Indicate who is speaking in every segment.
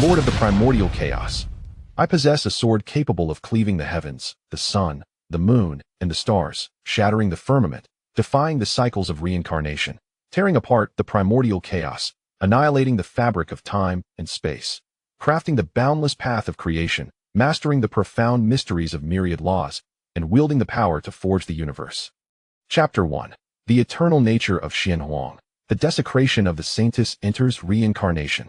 Speaker 1: Lord of the primordial chaos. I possess a sword capable of cleaving the heavens, the sun, the moon, and the stars, shattering the firmament, defying the cycles of reincarnation, tearing apart the primordial chaos, annihilating the fabric of time and space, crafting the boundless path of creation, mastering the profound mysteries of myriad laws, and wielding the power to forge the universe. Chapter 1. The Eternal Nature of Xianhuang. The desecration of the Saintess enters reincarnation.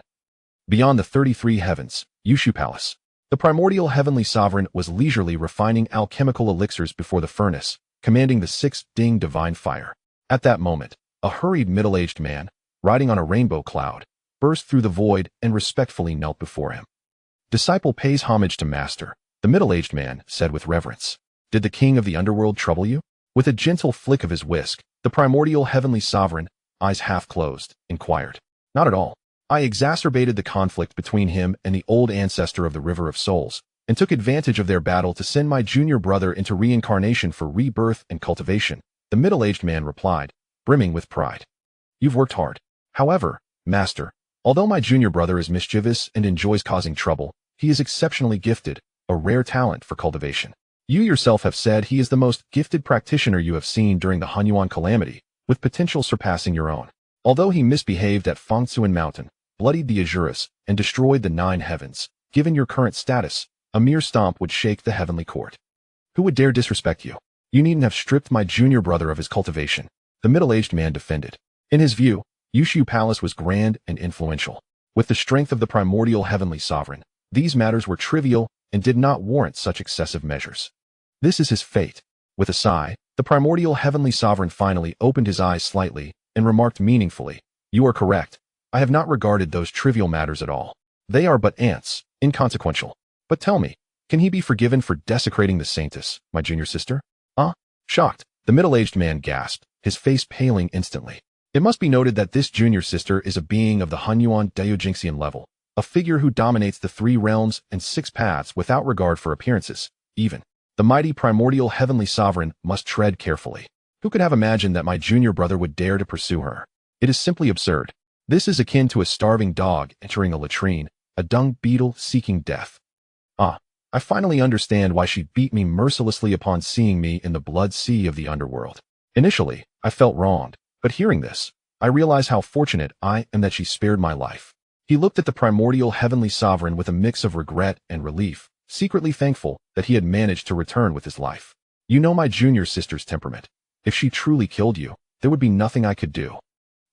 Speaker 1: Beyond the 33 heavens, Yushu Palace. The primordial heavenly sovereign was leisurely refining alchemical elixirs before the furnace, commanding the sixth ding divine fire. At that moment, a hurried middle-aged man, riding on a rainbow cloud, burst through the void and respectfully knelt before him. Disciple pays homage to master, the middle-aged man said with reverence. Did the king of the underworld trouble you? With a gentle flick of his whisk, the primordial heavenly sovereign, eyes half closed, inquired. Not at all. I exacerbated the conflict between him and the old ancestor of the River of Souls, and took advantage of their battle to send my junior brother into reincarnation for rebirth and cultivation, the middle-aged man replied, brimming with pride. You've worked hard. However, master, although my junior brother is mischievous and enjoys causing trouble, he is exceptionally gifted, a rare talent for cultivation. You yourself have said he is the most gifted practitioner you have seen during the Hunyuan calamity, with potential surpassing your own. Although he misbehaved at Fengtsuan Mountain, bloodied the Azuras, and destroyed the 9 heavens, given your current status, a mere stomp would shake the heavenly court. Who would dare disrespect you? You needn't have stripped my junior brother of his cultivation, the middle-aged man defended. In his view, Yushu Palace was grand and influential. With the strength of the primordial heavenly sovereign, these matters were trivial and did not warrant such excessive measures. This is his fate. With a sigh, the primordial heavenly sovereign finally opened his eyes slightly and remarked meaningfully, You are correct. I have not regarded those trivial matters at all. They are but ants, inconsequential. But tell me, can he be forgiven for desecrating the Saintess, my junior sister? Shocked, the middle-aged man gasped, his face paling instantly. It must be noted that this junior sister is a being of the Hunyuan Daojingxian level, a figure who dominates the 3 realms and 6 paths without regard for appearances, even. The mighty primordial heavenly sovereign must tread carefully. Who could have imagined that my junior brother would dare to pursue her? It is simply absurd. This is akin to a starving dog entering a latrine, a dung beetle seeking death. I finally understand why she beat me mercilessly upon seeing me in the blood sea of the underworld. Initially, I felt wronged, but hearing this, I realize how fortunate I am that she spared my life. He looked at the primordial heavenly sovereign with a mix of regret and relief, secretly thankful that he had managed to return with his life. You know my junior sister's temperament. If she truly killed you, there would be nothing I could do.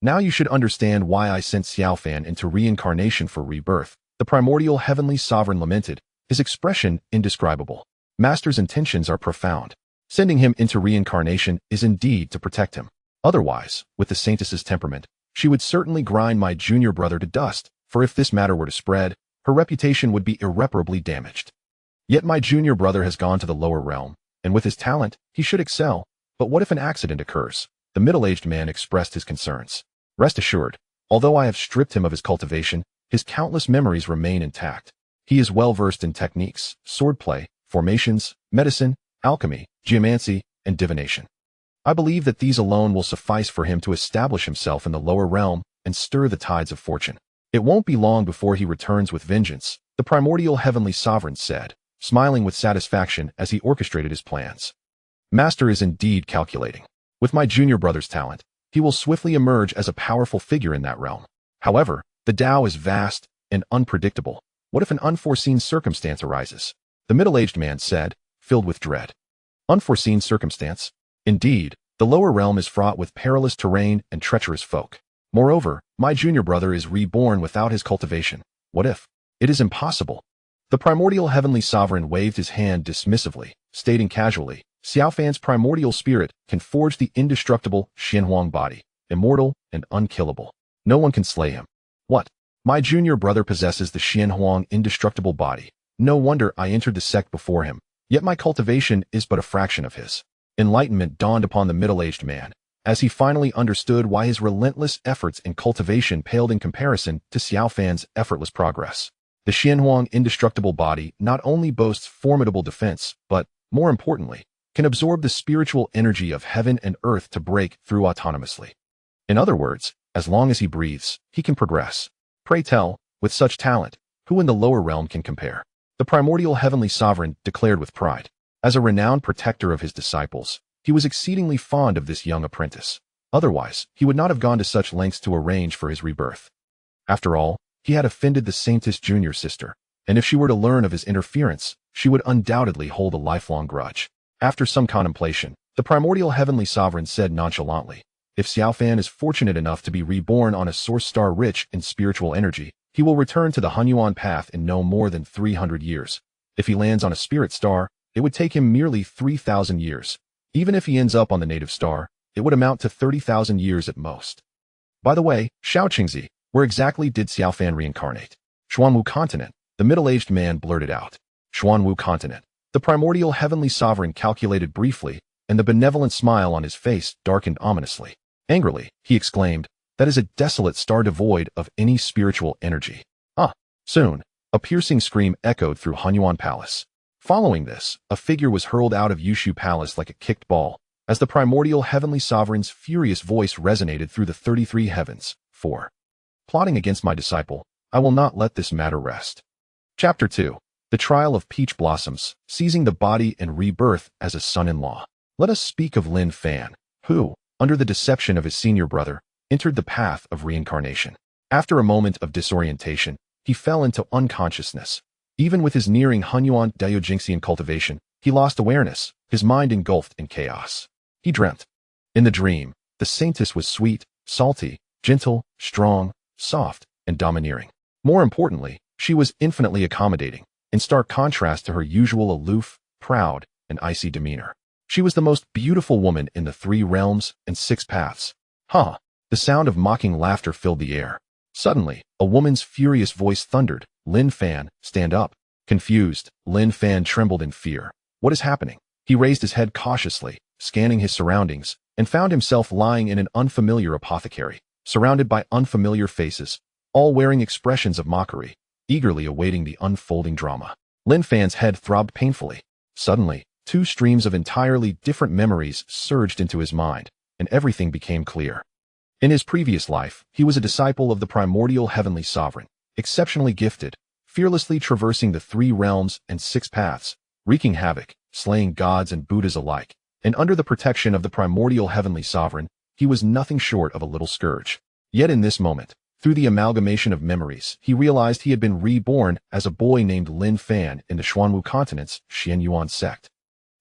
Speaker 1: Now you should understand why I sent Xiaofan into reincarnation for rebirth, the primordial heavenly sovereign lamented, his expression indescribable. Master's intentions are profound. Sending him into reincarnation is indeed to protect him. Otherwise, with the Saintess's temperament, she would certainly grind my junior brother to dust, for if this matter were to spread, her reputation would be irreparably damaged. Yet my junior brother has gone to the lower realm, and with his talent, he should excel. But what if an accident occurs? The middle-aged man expressed his concerns. Rest assured, although I have stripped him of his cultivation, his countless memories remain intact. He is well-versed in techniques, swordplay, formations, medicine, alchemy, geomancy, and divination. I believe that these alone will suffice for him to establish himself in the lower realm and stir the tides of fortune. It won't be long before he returns with vengeance, the primordial heavenly sovereign said, smiling with satisfaction as he orchestrated his plans. Master is indeed calculating. With my junior brother's talent, he will swiftly emerge as a powerful figure in that realm. However, the Tao is vast and unpredictable. What if an unforeseen circumstance arises? The middle-aged man said, filled with dread. Unforeseen circumstance? Indeed, the lower realm is fraught with perilous terrain and treacherous folk. Moreover, my junior brother is reborn without his cultivation. What if? It is impossible. The primordial heavenly sovereign waved his hand dismissively, stating casually, Xiaofan's primordial spirit can forge the indestructible Xianhuang body, immortal and unkillable. No one can slay him. What? My junior brother possesses the Xianhuang indestructible body. No wonder I entered the sect before him, yet my cultivation is but a fraction of his. Enlightenment dawned upon the middle-aged man, as he finally understood why his relentless efforts in cultivation paled in comparison to Xiaofan's effortless progress. The Xianhuang indestructible body not only boasts formidable defense, but, more importantly, can absorb the spiritual energy of heaven and earth to break through autonomously. In other words, as long as he breathes, he can progress. Pray tell, with such talent, Who in the lower realm can compare? The primordial heavenly sovereign declared with pride. As a renowned protector of his disciples, he was exceedingly fond of this young apprentice. Otherwise, he would not have gone to such lengths to arrange for his rebirth. After all, he had offended the Saintess junior sister, and if she were to learn of his interference, she would undoubtedly hold a lifelong grudge. After some contemplation, the primordial heavenly sovereign said nonchalantly, "If Xiaofan is fortunate enough to be reborn on a source star rich in spiritual energy, he will return to the Hunyuan path in no more than 300 years. If he lands on a spirit star, it would take him merely 3,000 years. Even if he ends up on the native star, it would amount to 30,000 years at most." By the way, Xiao Qingzi, where exactly did Xiaofan reincarnate? Xuanwu continent, the middle-aged man blurted out. Xuanwu continent. The primordial heavenly sovereign calculated briefly, and the benevolent smile on his face darkened ominously. Angrily, he exclaimed, "That is a desolate star devoid of any spiritual energy." Ah! Soon, a piercing scream echoed through Hunyuan Palace. Following this, a figure was hurled out of Yushu Palace like a kicked ball, as the primordial heavenly sovereign's furious voice resonated through the 33 heavens. 4. Plotting against my disciple, I will not let this matter rest. Chapter 2. The Trial of Peach Blossoms, Seizing the Body and Rebirth as a Son-in-Law. Let us speak of Lin Fan, who, under the deception of his senior brother, entered the path of reincarnation. After a moment of disorientation, he fell into unconsciousness. Even with his nearing Hunyuan Daojingxian cultivation, he lost awareness, his mind engulfed in chaos. He dreamt. In the dream, the Saintess was sweet, salty, gentle, strong, soft, and domineering. More importantly, she was infinitely accommodating, in stark contrast to her usual aloof, proud, and icy demeanor. She was the most beautiful woman in the 3 realms and 6 paths. Ha! The sound of mocking laughter filled the air. Suddenly, a woman's furious voice thundered, "Lin Fan, stand up." Confused, Lin Fan trembled in fear. What is happening? He raised his head cautiously, scanning his surroundings, and found himself lying in an unfamiliar apothecary, surrounded by unfamiliar faces, all wearing expressions of mockery, eagerly awaiting the unfolding drama. Lin Fan's head throbbed painfully. Suddenly, 2 streams of entirely different memories surged into his mind, and everything became clear. In his previous life, he was a disciple of the primordial heavenly sovereign, exceptionally gifted, fearlessly traversing the 3 realms and 6 paths, wreaking havoc, slaying gods and Buddhas alike, and under the protection of the primordial heavenly sovereign, he was nothing short of a little scourge. Yet in this moment, through the amalgamation of memories, he realized he had been reborn as a boy named Lin Fan in the Xuanwu continent's Xianyuan sect.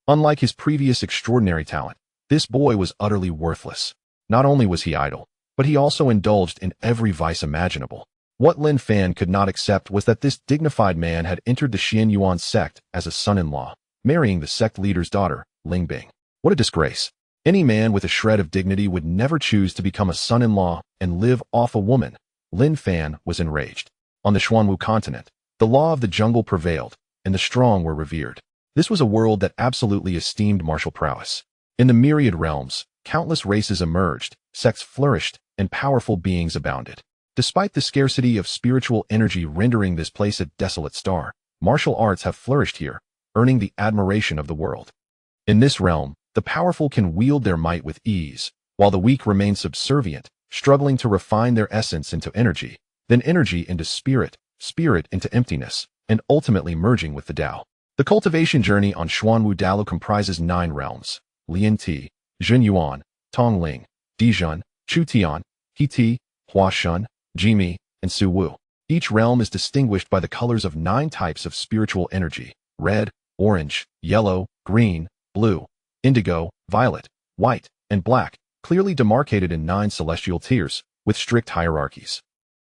Speaker 1: Unlike his previous extraordinary talent, this boy was utterly worthless. Not only was he idle, but he also indulged in every vice imaginable. What Lin Fan could not accept was that this dignified man had entered the Xianyuan sect as a son-in-law, marrying the sect leader's daughter, Ling Bing. What a disgrace. Any man with a shred of dignity would never choose to become a son-in-law and live off a woman. Lin Fan was enraged. On the Xuanwu continent, the law of the jungle prevailed, and the strong were revered. This was a world that absolutely esteemed martial prowess. In the myriad realms, countless races emerged, sects flourished, and powerful beings abounded. Despite the scarcity of spiritual energy rendering this place a desolate star, martial arts have flourished here, earning the admiration of the world. In this realm, the powerful can wield their might with ease, while the weak remain subservient, struggling to refine their essence into energy, then energy into spirit, spirit into emptiness, and ultimately merging with the Tao. The cultivation journey on Xuanwu Dalu comprises 9 realms: Lianti, Zhenyuan, Tongling, Dijun, Chutian, Hiti, Huashun, Jimi, and Suwu. Each realm is distinguished by the colors of 9 types of spiritual energy: red, orange, yellow, green, blue, indigo, violet, white, and black, clearly demarcated in 9 celestial tiers, with strict hierarchies.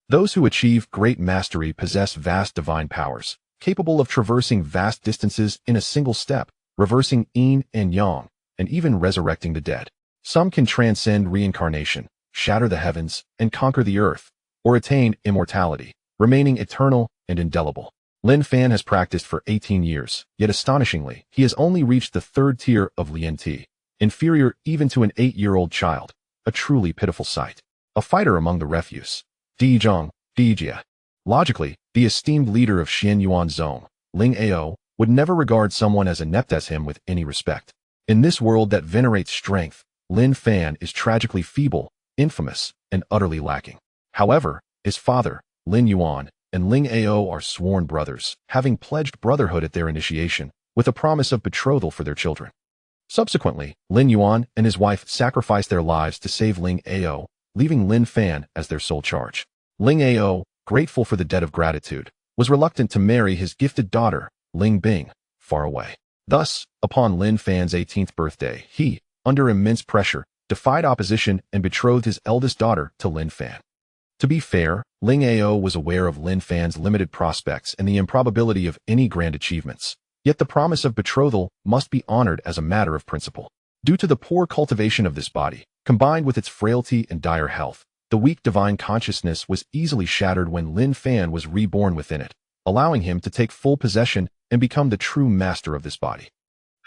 Speaker 1: Those who achieve great mastery possess vast divine powers, capable of traversing vast distances in a single step, reversing yin and yang, and even resurrecting the dead. Some can transcend reincarnation, shatter the heavens, and conquer the earth, or attain immortality, remaining eternal and indelible. Lin Fan has practiced for 18 years, yet astonishingly, he has only reached the 3rd tier of Lian Ti, inferior even to an 8-year-old child, a truly pitiful sight. A fighter among the refuse. Di Zhang, Di Jia. Logically, the esteemed leader of Xianyuan Zone, Ling Ao, would never regard someone as inept as him with any respect. In this world that venerates strength, Lin Fan is tragically feeble, infamous, and utterly lacking. However, his father, Lin Yuan, and Ling Ao are sworn brothers, having pledged brotherhood at their initiation, with a promise of betrothal for their children. Subsequently, Lin Yuan and his wife sacrificed their lives to save Ling Ao, leaving Lin Fan as their sole charge. Ling Ao, grateful for the debt of gratitude, was reluctant to marry his gifted daughter, Ling Bing, far away. Thus, upon Lin Fan's 18th birthday, he, under immense pressure, defied opposition and betrothed his eldest daughter to Lin Fan. To be fair, Ling Ao was aware of Lin Fan's limited prospects and the improbability of any grand achievements, yet the promise of betrothal must be honored as a matter of principle. Due to the poor cultivation of this body, combined with its frailty and dire health, the weak divine consciousness was easily shattered when Lin Fan was reborn within it, allowing him to take full possession and become the true master of this body.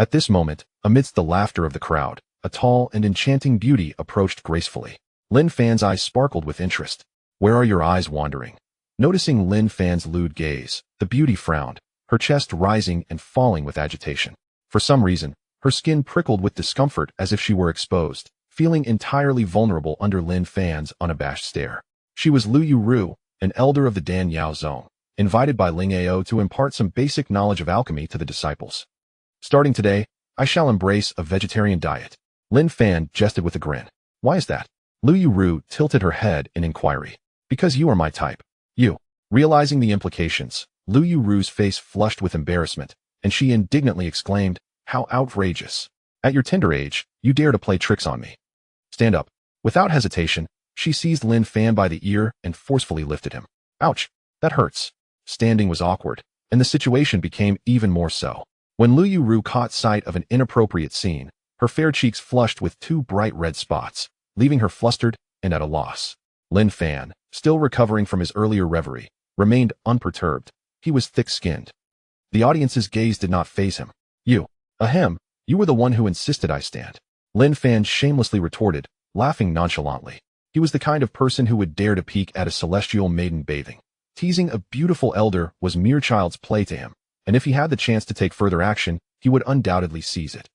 Speaker 1: At this moment, amidst the laughter of the crowd, a tall and enchanting beauty approached gracefully. Lin Fan's eyes sparkled with interest. "Where are your eyes wandering?" Noticing Lin Fan's lewd gaze, the beauty frowned, her chest rising and falling with agitation. For some reason, her skin prickled with discomfort as if she were exposed, feeling entirely vulnerable under Lin Fan's unabashed stare. She was Lu Yu, an elder of the Dan Yao Zone, invited by Ling Ao to impart some basic knowledge of alchemy to the disciples. "Starting today, I shall embrace a vegetarian diet." Lin Fan jested with a grin. "Why is that?" Lu Yu tilted her head in inquiry. "Because you are my type." You. Realizing the implications, Lu Yu's face flushed with embarrassment, and she indignantly exclaimed, "How outrageous. At your tender age, you dare to play tricks on me. Stand up." Without hesitation, she seized Lin Fan by the ear and forcefully lifted him. "Ouch, that hurts." Standing was awkward, and the situation became even more so. When Lu Yu caught sight of an inappropriate scene, her fair cheeks flushed with two bright red spots, leaving her flustered and at a loss. Lin Fan, still recovering from his earlier reverie, remained unperturbed. He was thick-skinned. The audience's gaze did not faze him. "You. Ahem, you were the one who insisted I stand." Lin Fan shamelessly retorted, laughing nonchalantly. He was the kind of person who would dare to peek at a celestial maiden bathing. Teasing a beautiful elder was mere child's play to him, and if he had the chance to take further action, he would undoubtedly seize it.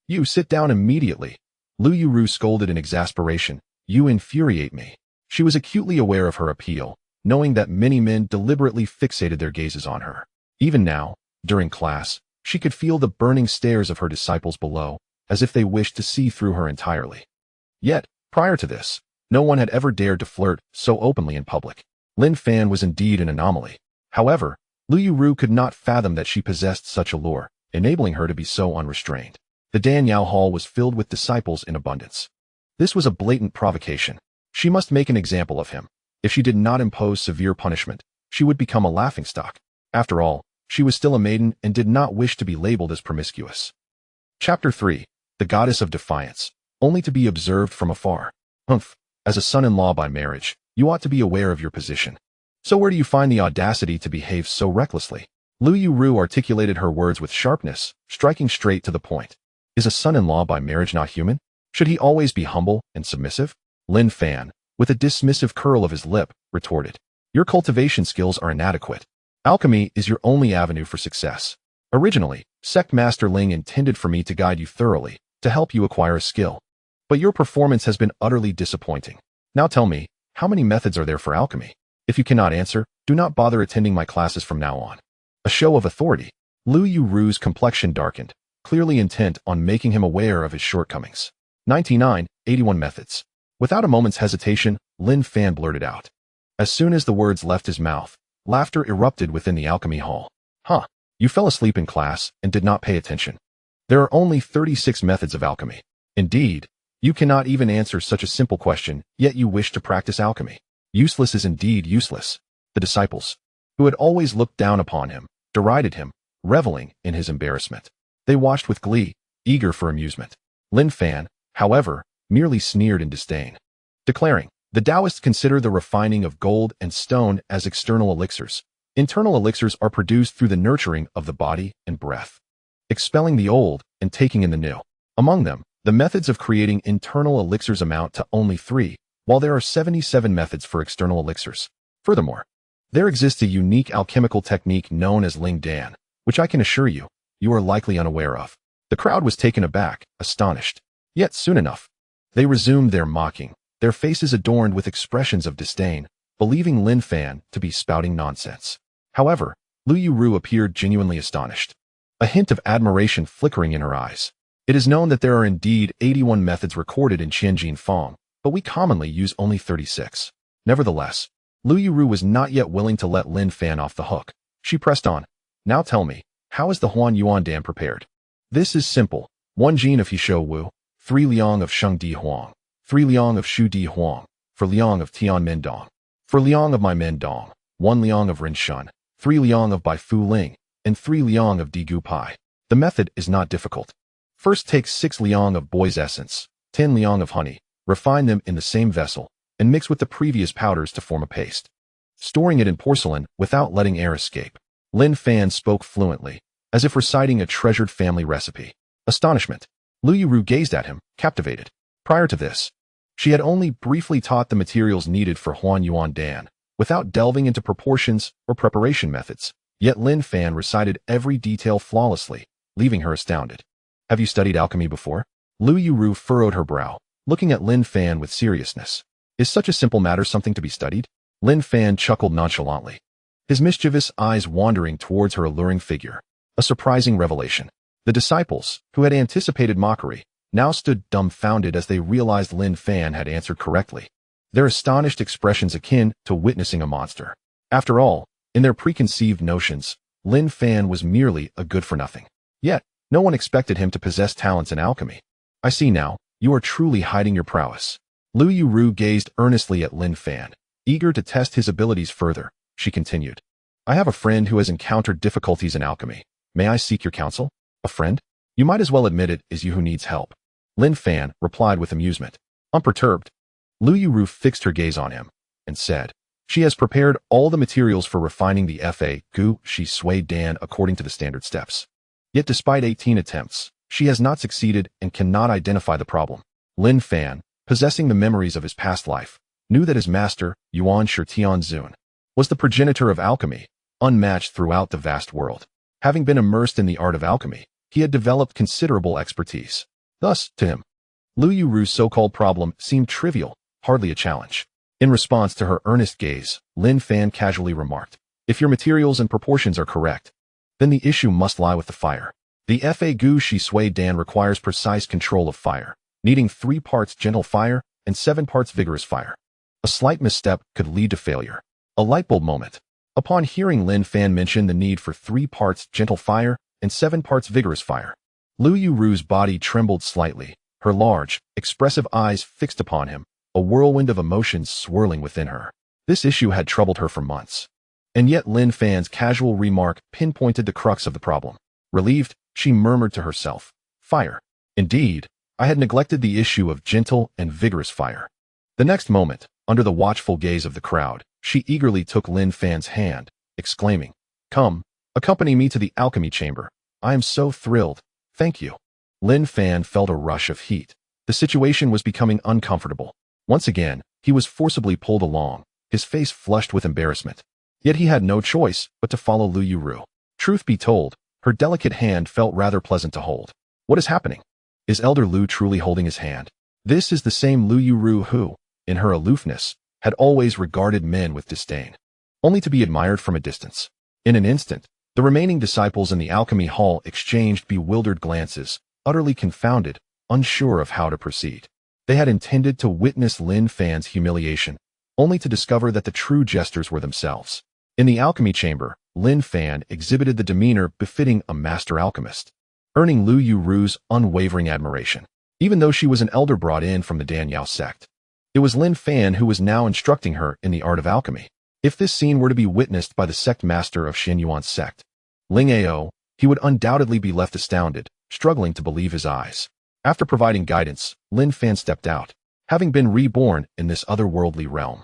Speaker 1: "You sit down immediately." Lu Yu scolded in exasperation. "You infuriate me." She was acutely aware of her appeal, knowing that many men deliberately fixated their gazes on her. Even now, during class, she could feel the burning stares of her disciples below, as if they wished to see through her entirely. Yet, prior to this, no one had ever dared to flirt so openly in public. Lin Fan was indeed an anomaly. However, Lu Yu could not fathom that she possessed such allure, enabling her to be so unrestrained. The Dan Yao Hall was filled with disciples in abundance. This was a blatant provocation. She must make an example of him. If she did not impose severe punishment, she would become a laughingstock. After all, she was still a maiden and did not wish to be labeled as promiscuous. Chapter 3. The Goddess of Defiance, only to be observed from afar. Humph, as a son-in-law by marriage, you ought to be aware of your position. So where do you find the audacity to behave so recklessly? Lu Yu articulated her words with sharpness, striking straight to the point. Is a son-in-law by marriage not human? Should he always be humble and submissive? Lin Fan, with a dismissive curl of his lip, retorted. Your cultivation skills are inadequate. Alchemy is your only avenue for success. Originally, Sect Master Ling intended for me to guide you thoroughly, to help you acquire a skill. But your performance has been utterly disappointing. Now tell me, how many methods are there for alchemy? If you cannot answer, do not bother attending my classes from now on. A show of authority. Lu Yu's complexion darkened, clearly intent on making him aware of his shortcomings. 81 methods. Without a moment's hesitation, Lin Fan blurted out. As soon as the words left his mouth, laughter erupted within the alchemy hall. Huh, you fell asleep in class and did not pay attention. There are only 36 methods of alchemy. Indeed, you cannot even answer such a simple question, yet you wish to practice alchemy. Useless is indeed useless. The disciples, who had always looked down upon him, derided him, reveling in his embarrassment. They watched with glee, eager for amusement. Lin Fan, however, merely sneered in disdain, declaring, the Taoists consider the refining of gold and stone as external elixirs. Internal elixirs are produced through the nurturing of the body and breath, expelling the old and taking in the new. Among them, the methods of creating internal elixirs amount to only 3, while there are 77 methods for external elixirs. Furthermore, there exists a unique alchemical technique known as Ling Dan, which I can assure you, you are likely unaware of. The crowd was taken aback, astonished. Yet soon enough, they resumed their mocking, their faces adorned with expressions of disdain, believing Lin Fan to be spouting nonsense. However, Lu Yuru appeared genuinely astonished, a hint of admiration flickering in her eyes. It is known that there are indeed 81 methods recorded in Qianjin Fong, but we commonly use only 36. Nevertheless, Lu Yuru was not yet willing to let Lin Fan off the hook. She pressed on. Now tell me, how is the Huan Yuan Dan prepared? This is simple. 1 Jin of Hishou Wu, 3 Liang of Sheng Di Huang, 3 Liang of Shu Di Huang, for Liang of Tian Min Dong, for Liang of Mai Min Dong, 1 Liang of Rin Shun, 3 Liang of Bai Fu Ling, and 3 Liang of Di Gu Pai. The method is not difficult. First take 6 Liang of boy's essence, 10 Liang of honey, refine them in the same vessel, and mix with the previous powders to form a paste, storing it in porcelain without letting air escape. Lin Fan spoke fluently, as if reciting a treasured family recipe. Astonishment. Lu Yuru gazed at him, captivated. Prior to this, she had only briefly taught the materials needed for Huan Yuan Dan, without delving into proportions or preparation methods. Yet Lin Fan recited every detail flawlessly, leaving her astounded. Have you studied alchemy before? Lu Yuru furrowed her brow, looking at Lin Fan with seriousness. Is such a simple matter something to be studied? Lin Fan chuckled nonchalantly, his mischievous eyes wandering towards her alluring figure. A surprising revelation. The disciples, who had anticipated mockery, now stood dumbfounded as they realized Lin Fan had answered correctly, their astonished expressions akin to witnessing a monster. After all, in their preconceived notions, Lin Fan was merely a good-for-nothing. Yet, no one expected him to possess talents in alchemy. I see now, you are truly hiding your prowess. Lu Yuru gazed earnestly at Lin Fan, eager to test his abilities further. She continued. I have a friend who has encountered difficulties in alchemy. May I seek your counsel? A friend? You might as well admit it is you who needs help. Lin Fan replied with amusement. Unperturbed, Lu Yuru fixed her gaze on him, and said, she has prepared all the materials for refining the Fa Gu Shi Sui Dan according to the standard steps. Yet despite 18 attempts, she has not succeeded and cannot identify the problem. Lin Fan, possessing the memories of his past life, knew that his master, Yuan Shi Tianzun, was the progenitor of alchemy, unmatched throughout the vast world. Having been immersed in the art of alchemy, he had developed considerable expertise. Thus, to him, Lu Yuru's so-called problem seemed trivial, hardly a challenge. In response to her earnest gaze, Lin Fan casually remarked, if your materials and proportions are correct, then the issue must lie with the fire. The Fa Gu Shi Sui Dan requires precise control of fire, needing 3 parts gentle fire and 7 parts vigorous fire. A slight misstep could lead to failure. A lightbulb moment. Upon hearing Lin Fan mention the need for 3 parts gentle fire and 7 parts vigorous fire, Lu Yuru's body trembled slightly, her large, expressive eyes fixed upon him, a whirlwind of emotions swirling within her. This issue had troubled her for months. And yet Lin Fan's casual remark pinpointed the crux of the problem. Relieved, she murmured to herself, fire. Indeed, I had neglected the issue of gentle and vigorous fire. The next moment, under the watchful gaze of the crowd, she eagerly took Lin Fan's hand, exclaiming, come, accompany me to the alchemy chamber. I am so thrilled. Thank you. Lin Fan felt a rush of heat. The situation was becoming uncomfortable. Once again, he was forcibly pulled along, his face flushed with embarrassment. Yet he had no choice but to follow Lu Yuru. Truth be told, her delicate hand felt rather pleasant to hold. What is happening? Is Elder Lu truly holding his hand? This is the same Lu Yuru who, in her aloofness, had always regarded men with disdain, only to be admired from a distance. In an instant, the remaining disciples in the alchemy hall exchanged bewildered glances, utterly confounded, unsure of how to proceed. They had intended to witness Lin Fan's humiliation, only to discover that the true jesters were themselves. In the alchemy chamber, Lin Fan exhibited the demeanor befitting a master alchemist, earning Lu Yuru's unwavering admiration, even though she was an elder brought in from the Danyao sect. It was Lin Fan who was now instructing her in the art of alchemy. If this scene were to be witnessed by the sect master of Shen Yuan's sect, Ling Ao, he would undoubtedly be left astounded, struggling to believe his eyes. After providing guidance, Lin Fan stepped out, having been reborn in this otherworldly realm.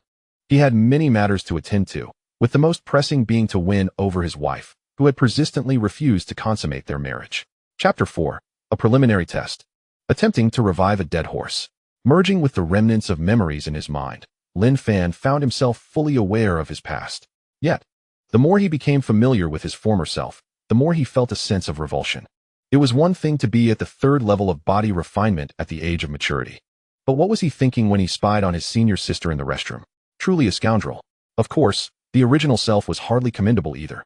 Speaker 1: He had many matters to attend to, with the most pressing being to win over his wife, who had persistently refused to consummate their marriage. Chapter 4. A preliminary test. Attempting to revive a dead horse. Merging with the remnants of memories in his mind, Lin Fan found himself fully aware of his past. Yet, the more he became familiar with his former self, the more he felt a sense of revulsion. It was one thing to be at the 3rd level of body refinement at the age of maturity. But what was he thinking when he spied on his senior sister in the restroom? Truly a scoundrel. Of course, the original self was hardly commendable either,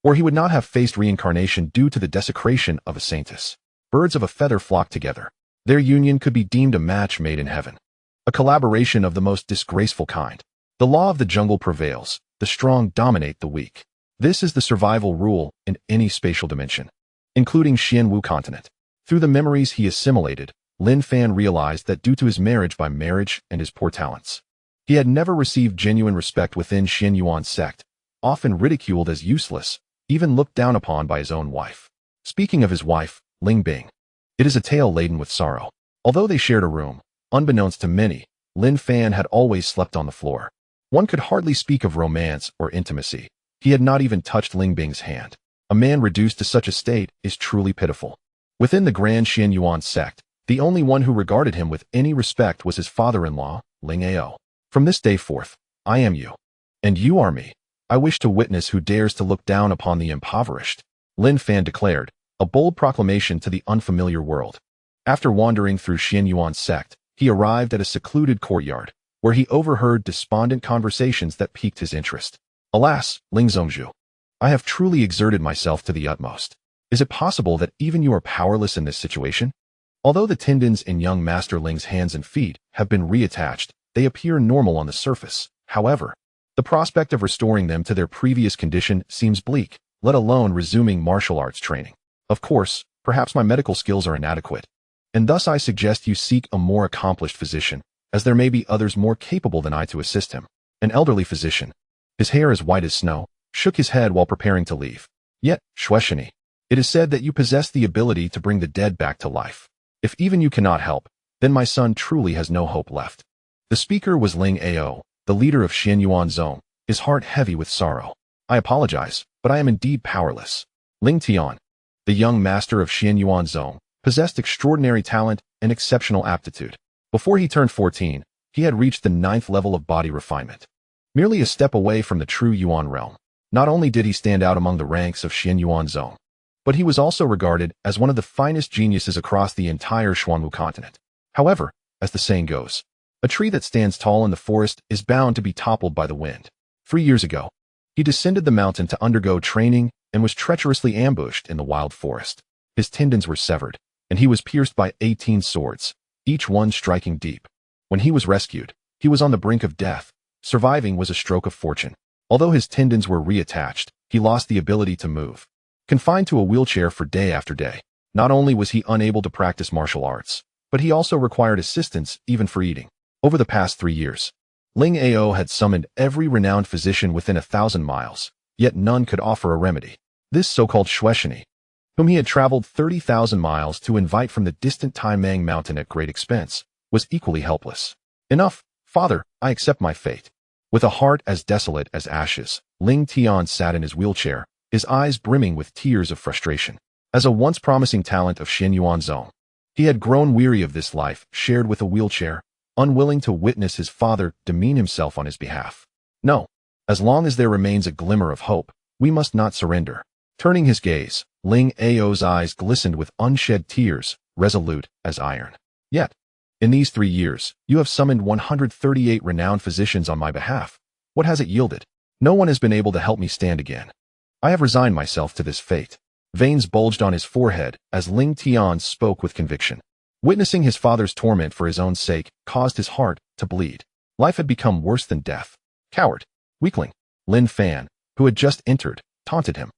Speaker 1: or he would not have faced reincarnation due to the desecration of a saintess. Birds of a feather flock together. Their union could be deemed a match made in heaven. A collaboration of the most disgraceful kind. The law of the jungle prevails. The strong dominate the weak. This is the survival rule in any spatial dimension, including Xianwu continent. Through the memories he assimilated, Lin Fan realized that due to his marriage by marriage and his poor talents, he had never received genuine respect within Xian Yuan's sect, often ridiculed as useless, even looked down upon by his own wife. Speaking of his wife, Ling Bing, it is a tale laden with sorrow. Although they shared a room, unbeknownst to many, Lin Fan had always slept on the floor. One could hardly speak of romance or intimacy. He had not even touched Ling Bing's hand. A man reduced to such a state is truly pitiful. Within the Grand Xian Yuan sect, the only one who regarded him with any respect was his father-in-law, Ling Ao. From this day forth, I am you, and you are me. I wish to witness who dares to look down upon the impoverished, Lin Fan declared, a bold proclamation to the unfamiliar world. After wandering through Xian Yuan's sect, he arrived at a secluded courtyard, where he overheard despondent conversations that piqued his interest. Alas, Ling Zhongzhu, I have truly exerted myself to the utmost. Is it possible that even you are powerless in this situation? Although the tendons in young Master Ling's hands and feet have been reattached, they appear normal on the surface. However, the prospect of restoring them to their previous condition seems bleak, let alone resuming martial arts training. Of course, perhaps my medical skills are inadequate, and thus I suggest you seek a more accomplished physician, as there may be others more capable than I to assist him. An elderly physician, his hair as white as snow, shook his head while preparing to leave. Yet, Shueshini, it is said that you possess the ability to bring the dead back to life. If even you cannot help, then my son truly has no hope left. The speaker was Ling Ao, the leader of Xian Yuan Zone, his heart heavy with sorrow. I apologize, but I am indeed powerless. Ling Tian, the young master of Xian Yuan Zone, possessed extraordinary talent and exceptional aptitude. Before he turned 14, he had reached the 9th level of body refinement. Merely a step away from the true Yuan realm. Not only did he stand out among the ranks of Xian Yuan Zone, but he was also regarded as one of the finest geniuses across the entire Xuanwu continent. However, as the saying goes, a tree that stands tall in the forest is bound to be toppled by the wind. 3 years ago, he descended the mountain to undergo training and was treacherously ambushed in the wild forest. His tendons were severed, and he was pierced by 18 swords, each one striking deep. When he was rescued, he was on the brink of death. Surviving was a stroke of fortune. Although his tendons were reattached, he lost the ability to move. Confined to a wheelchair for day after day, not only was he unable to practice martial arts, but he also required assistance even for eating. Over the past 3 years, Ling Ao had summoned every renowned physician within 1,000 miles, yet none could offer a remedy. This so-called Shueshini, whom he had traveled 30,000 miles to invite from the distant Taimang mountain at great expense, was equally helpless. Enough, father, I accept my fate. With a heart as desolate as ashes, Ling Tian sat in his wheelchair, his eyes brimming with tears of frustration. As a once promising talent of Xian Yuan Zone, he had grown weary of this life shared with a wheelchair, unwilling to witness his father demean himself on his behalf. No, as long as there remains a glimmer of hope, we must not surrender. Turning his gaze, Ling Ao's eyes glistened with unshed tears, resolute as iron. Yet, in these 3 years, you have summoned 138 renowned physicians on my behalf. What has it yielded? No one has been able to help me stand again. I have resigned myself to this fate. Veins bulged on his forehead as Ling Tian spoke with conviction. Witnessing his father's torment for his own sake caused his heart to bleed. Life had become worse than death. Coward. Weakling. Lin Fan, who had just entered, taunted him.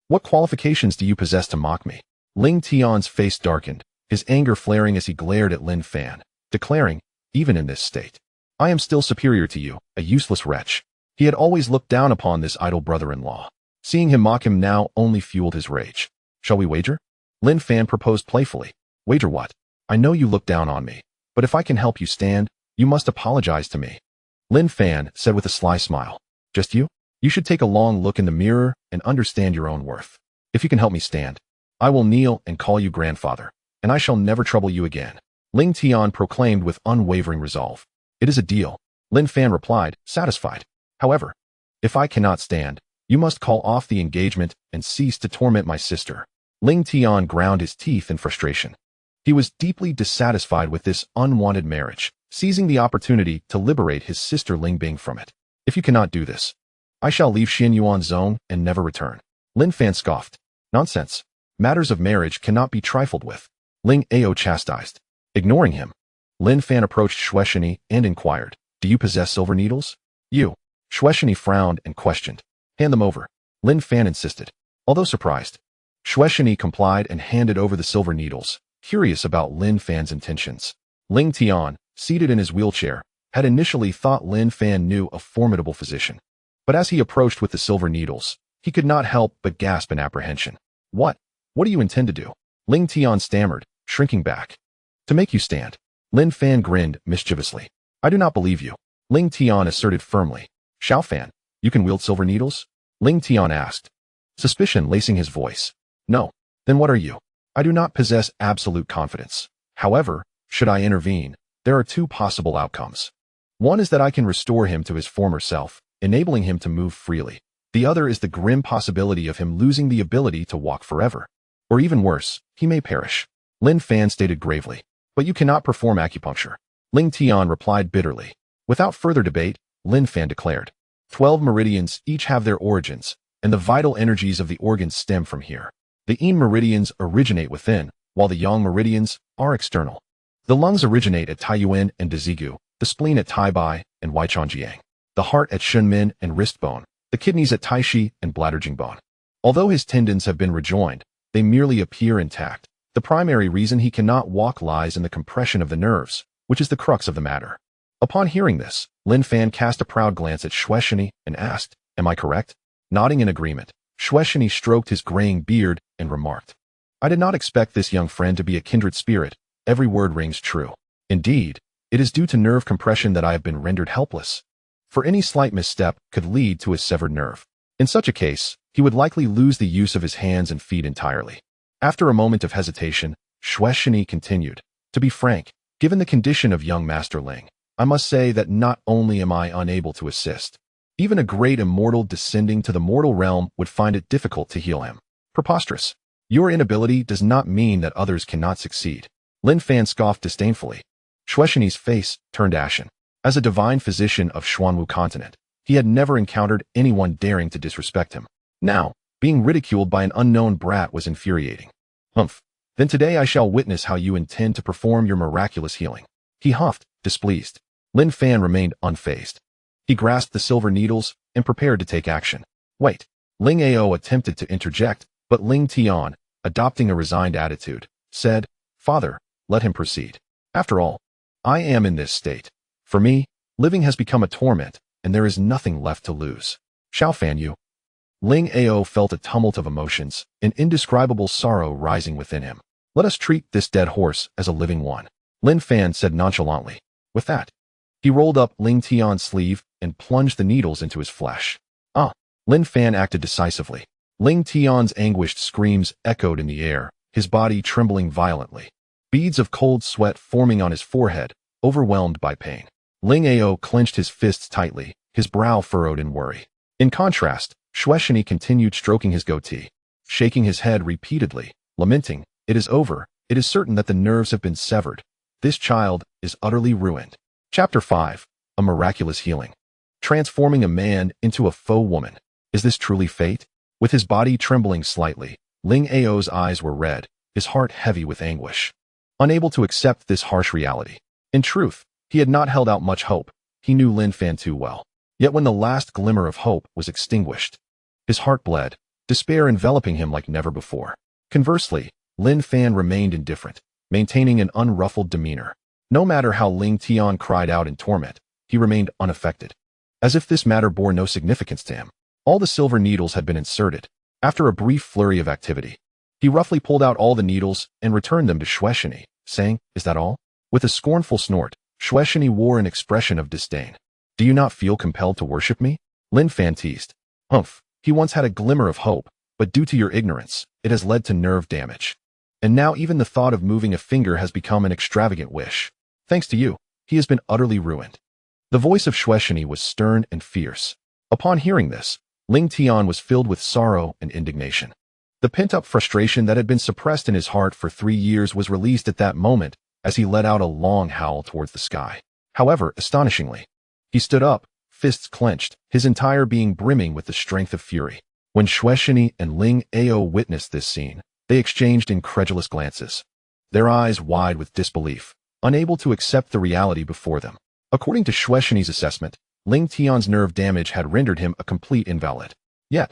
Speaker 1: What qualifications do you possess to mock me? Ling Tian's face darkened, his anger flaring as he glared at Lin Fan, declaring, even in this state, I am still superior to you, a useless wretch. He had always looked down upon this idle brother-in-law. Seeing him mock him now only fueled his rage. Shall we wager? Lin Fan proposed playfully. Wager what? I know you look down on me, but if I can help you stand, you must apologize to me. Lin Fan said with a sly smile. Just you? You should take a long look in the mirror and understand your own worth. If you can help me stand, I will kneel and call you grandfather, and I shall never trouble you again. Ling Tian proclaimed with unwavering resolve. It is a deal. Lin Fan replied, satisfied. However, if I cannot stand, you must call off the engagement and cease to torment my sister. Ling Tian ground his teeth in frustration. He was deeply dissatisfied with this unwanted marriage, seizing the opportunity to liberate his sister Ling Bing from it. If you cannot do this, I shall leave Xianyuan's zone and never return. Lin Fan scoffed. Nonsense. Matters of marriage cannot be trifled with. Ling Ao chastised. Ignoring him, Lin Fan approached Shueshini and inquired, do you possess silver needles? You. Shueshini frowned and questioned. Hand them over. Lin Fan insisted. Although surprised, Shueshini complied and handed over the silver needles, curious about Lin Fan's intentions. Ling Tian, seated in his wheelchair, had initially thought Lin Fan knew a formidable physician. But as he approached with the silver needles, he could not help but gasp in apprehension. What? What do you intend to do? Ling Tian stammered, shrinking back. To make you stand. Lin Fan grinned mischievously. I do not believe you. Ling Tian asserted firmly. Xiao Fan, you can wield silver needles? Ling Tian asked, suspicion lacing his voice. No. Then what are you? I do not possess absolute confidence. However, should I intervene, there are two possible outcomes. One is that I can restore him to his former self, enabling him to move freely. The other is the grim possibility of him losing the ability to walk forever. Or even worse, he may perish. Lin Fan stated gravely. But you cannot perform acupuncture. Ling Tian replied bitterly. Without further debate, Lin Fan declared. 12 meridians each have their origins, and the vital energies of the organs stem from here. The Yin meridians originate within, while the Yang meridians are external. The lungs originate at Taiyuan and Dezigu, the spleen at Taibai and Weichanjiang, the heart at Shunmin and wrist bone, the kidneys at Taishi and bladder jingbone. Although his tendons have been rejoined, they merely appear intact. The primary reason he cannot walk lies in the compression of the nerves, which is the crux of the matter. Upon hearing this, Lin Fan cast a proud glance at Shueshini and asked, am I correct? Nodding in agreement, Shueshini stroked his graying beard and remarked, I did not expect this young friend to be a kindred spirit. Every word rings true. Indeed, it is due to nerve compression that I have been rendered helpless. For any slight misstep could lead to a severed nerve. In such a case, he would likely lose the use of his hands and feet entirely. After a moment of hesitation, Shueshini continued, to be frank, given the condition of young Master Ling, I must say that not only am I unable to assist, even a great immortal descending to the mortal realm would find it difficult to heal him. Preposterous. Your inability does not mean that others cannot succeed. Lin Fan scoffed disdainfully. Shueshini's face turned ashen. As a divine physician of Xuanwu continent, he had never encountered anyone daring to disrespect him. Now, being ridiculed by an unknown brat was infuriating. Humph. Then today I shall witness how you intend to perform your miraculous healing. He huffed, displeased. Lin Fan remained unfazed. He grasped the silver needles and prepared to take action. Wait. Ling Ao attempted to interject, but Ling Tian, adopting a resigned attitude, said, Father, let him proceed. After all, I am in this state. For me, living has become a torment, and there is nothing left to lose. Xiao Fan you. Ling Ao felt a tumult of emotions, an indescribable sorrow rising within him. Let us treat this dead horse as a living one. Lin Fan said nonchalantly. With that, he rolled up Ling Tian's sleeve and plunged the needles into his flesh. Ah! Lin Fan acted decisively. Ling Tian's anguished screams echoed in the air, his body trembling violently. Beads of cold sweat forming on his forehead, overwhelmed by pain. Ling Ao clenched his fists tightly, his brow furrowed in worry. In contrast, Shueshini continued stroking his goatee, shaking his head repeatedly, lamenting, it is over, it is certain that the nerves have been severed. This child is utterly ruined. Chapter 5. A Miraculous Healing. Transforming a man into a faux woman. Is this truly fate? With his body trembling slightly, Ling Ao's eyes were red, his heart heavy with anguish. Unable to accept this harsh reality. In truth, he had not held out much hope. He knew Lin Fan too well. Yet when the last glimmer of hope was extinguished, his heart bled, despair enveloping him like never before. Conversely, Lin Fan remained indifferent, maintaining an unruffled demeanor. No matter how Ling Tian cried out in torment, he remained unaffected. As if this matter bore no significance to him. All the silver needles had been inserted. After a brief flurry of activity, he roughly pulled out all the needles and returned them to Shueshini, saying, is that all? With a scornful snort, Shueshini wore an expression of disdain. Do you not feel compelled to worship me? Lin Fan teased. Humph, he once had a glimmer of hope, but due to your ignorance, it has led to nerve damage. And now even the thought of moving a finger has become an extravagant wish. Thanks to you, he has been utterly ruined. The voice of Shueshini was stern and fierce. Upon hearing this, Ling Tian was filled with sorrow and indignation. The pent-up frustration that had been suppressed in his heart for 3 years was released at that moment as he let out a long howl towards the sky. However, astonishingly, he stood up, fists clenched, his entire being brimming with the strength of fury. When Shueshini and Ling Ao witnessed this scene, they exchanged incredulous glances, their eyes wide with disbelief, unable to accept the reality before them. According to Shueshini's assessment, Ling Tian's nerve damage had rendered him a complete invalid. Yet,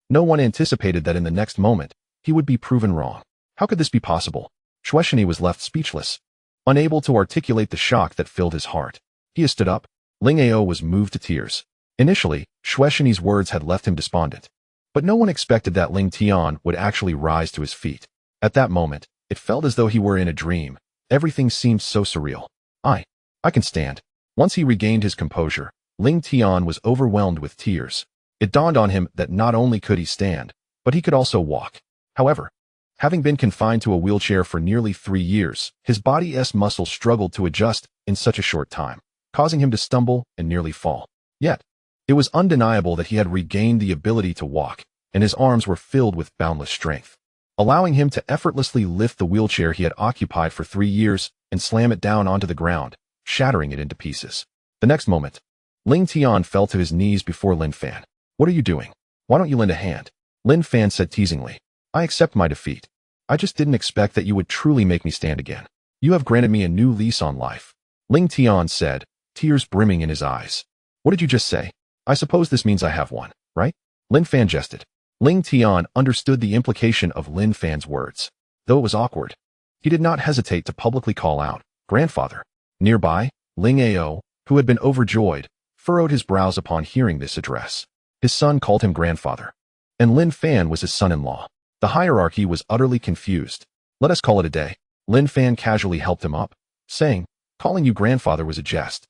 Speaker 1: no one anticipated that in the next moment, he would be proven wrong. How could this be possible? Shueshini was left speechless, unable to articulate the shock that filled his heart. He stood up. Ling Ao was moved to tears. Initially, Shueshini's words had left him despondent, but no one expected that Ling Tian would actually rise to his feet. At that moment, it felt as though he were in a dream. Everything seemed so surreal. I can stand. Once he regained his composure, Ling Tian was overwhelmed with tears. It dawned on him that not only could he stand, but he could also walk. However, having been confined to a wheelchair for nearly 3 years, his body's muscles struggled to adjust in such a short time, causing him to stumble and nearly fall. Yet, it was undeniable that he had regained the ability to walk, and his arms were filled with boundless strength, allowing him to effortlessly lift the wheelchair he had occupied for 3 years and slam it down onto the ground, shattering it into pieces. The next moment, Ling Tian fell to his knees before Lin Fan. "What are you doing? Why don't you lend a hand?" Lin Fan said teasingly. "I accept my defeat. I just didn't expect that you would truly make me stand again. You have granted me a new lease on life." Ling Tian said, tears brimming in his eyes. "What did you just say? I suppose this means I have one, right?" Lin Fan jested. Ling Tian understood the implication of Lin Fan's words. Though it was awkward, he did not hesitate to publicly call out, "Grandfather." Nearby, Ling Ao, who had been overjoyed, furrowed his brows upon hearing this address. His son called him grandfather, and Lin Fan was his son-in-law. The hierarchy was utterly confused. "Let us call it a day." Lin Fan casually helped him up, saying, "Calling you grandfather was a jest.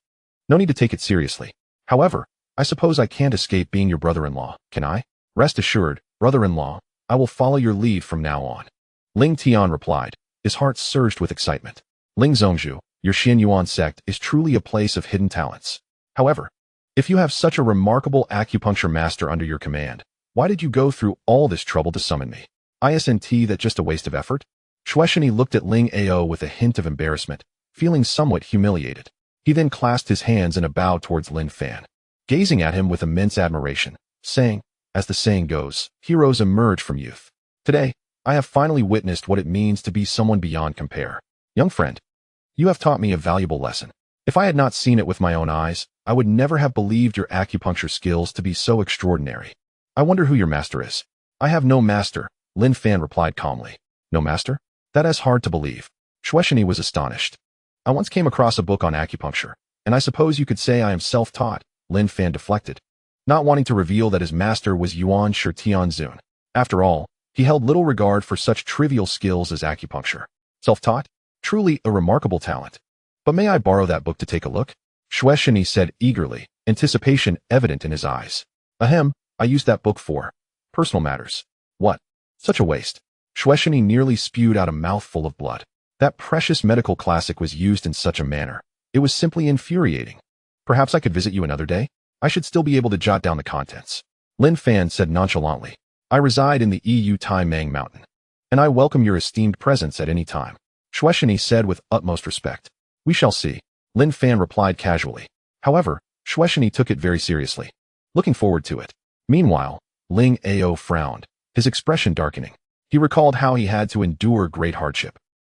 Speaker 1: No need to take it seriously. However, I suppose I can't escape being your brother-in-law, can I?" "Rest assured, brother-in-law, I will follow your lead from now on." Ling Tian replied. His heart surged with excitement. "Ling Zhongzhu, your Xin Yuan sect is truly a place of hidden talents. However, if you have such a remarkable acupuncture master under your command, why did you go through all this trouble to summon me? Isn't that just a waste of effort?" Shueshini looked at Ling Ao with a hint of embarrassment, feeling somewhat humiliated. He then clasped his hands in a bow towards Lin Fan, gazing at him with immense admiration, saying, "As the saying goes, heroes emerge from youth. Today, I have finally witnessed what it means to be someone beyond compare. Young friend, you have taught me a valuable lesson. If I had not seen it with my own eyes, I would never have believed your acupuncture skills to be so extraordinary. I wonder who your master is." "I have no master," Lin Fan replied calmly. "No master? That is hard to believe." Shueshini was astonished. "I once came across a book on acupuncture, and I suppose you could say I am self-taught," Lin Fan deflected, not wanting to reveal that his master was Yuan Shi Tianzun. After all, he held little regard for such trivial skills as acupuncture. Self-taught? Truly a remarkable talent. "But may I borrow that book to take a look?" Shueshini said eagerly, anticipation evident in his eyes. "Ahem, I used that book for personal matters." "What? Such a waste." Shueshini nearly spewed out a mouthful of blood. That precious medical classic was used in such a manner. It was simply infuriating. "Perhaps I could visit you another day? I should still be able to jot down the contents." Lin Fan said nonchalantly. "I reside in the EU Tai Mang Mountain, and I welcome your esteemed presence at any time." Shueshini said with utmost respect. "We shall see," Lin Fan replied casually. However, Shueshini took it very seriously, looking forward to it. Meanwhile, Ling Ao frowned, his expression darkening. He recalled how he had to endure great hardship,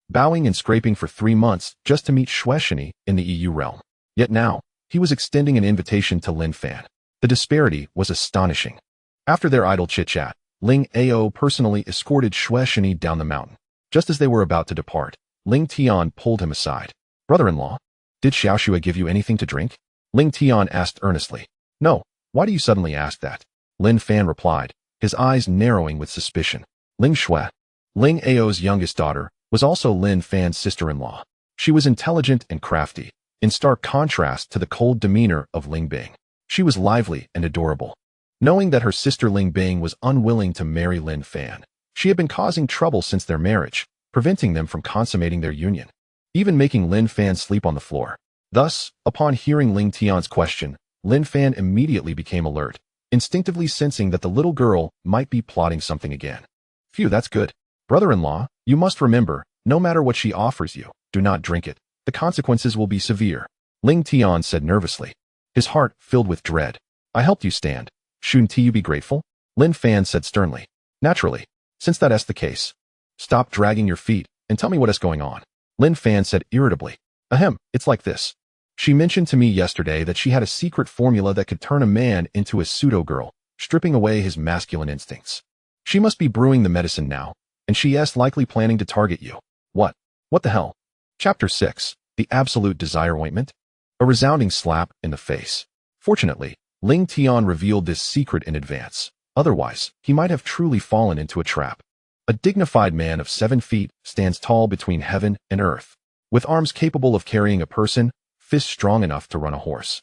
Speaker 1: bowing and scraping for 3 months just to meet Shueshini in the EU realm. Yet now, he was extending an invitation to Lin Fan. The disparity was astonishing. After their idle chit-chat, Ling Ao personally escorted Shueshini down the mountain. Just as they were about to depart, Ling Tian pulled him aside. "Brother-in-law, did Xiaoxue give you anything to drink?" Ling Tian asked earnestly. "No, why do you suddenly ask that?" Lin Fan replied, his eyes narrowing with suspicion. Ling Shui, Ling Ao's youngest daughter, was also Lin Fan's sister-in-law. She was intelligent and crafty, in stark contrast to the cold demeanor of Ling Bing. She was lively and adorable. Knowing that her sister Ling Bing was unwilling to marry Lin Fan, she had been causing trouble since their marriage, preventing them from consummating their union, even making Lin Fan sleep on the floor. Thus, upon hearing Ling Tian's question, Lin Fan immediately became alert, instinctively sensing that the little girl might be plotting something again. "Phew, that's good. Brother-in-law, you must remember, no matter what she offers you, do not drink it. The consequences will be severe," Ling Tian said nervously. his heart filled with dread. I helped you stand. Shouldn't you be grateful? Lin Fan said sternly. Naturally, since that's the case. Stop dragging your feet and tell me what is going on. Lin Fan said irritably. Ahem, it's like this. She mentioned to me yesterday that she had a secret formula that could turn a man into a pseudo-girl, stripping away his masculine instincts. She must be brewing the medicine now, and she is likely planning to target you. What? What the hell? Chapter 6. The Absolute Desire Ointment. A resounding slap in the face. Fortunately, Ling Tian revealed this secret in advance. Otherwise, he might have truly fallen into a trap. A dignified man of 7 feet stands tall between heaven and earth, with arms capable of carrying a person, fists strong enough to run a horse,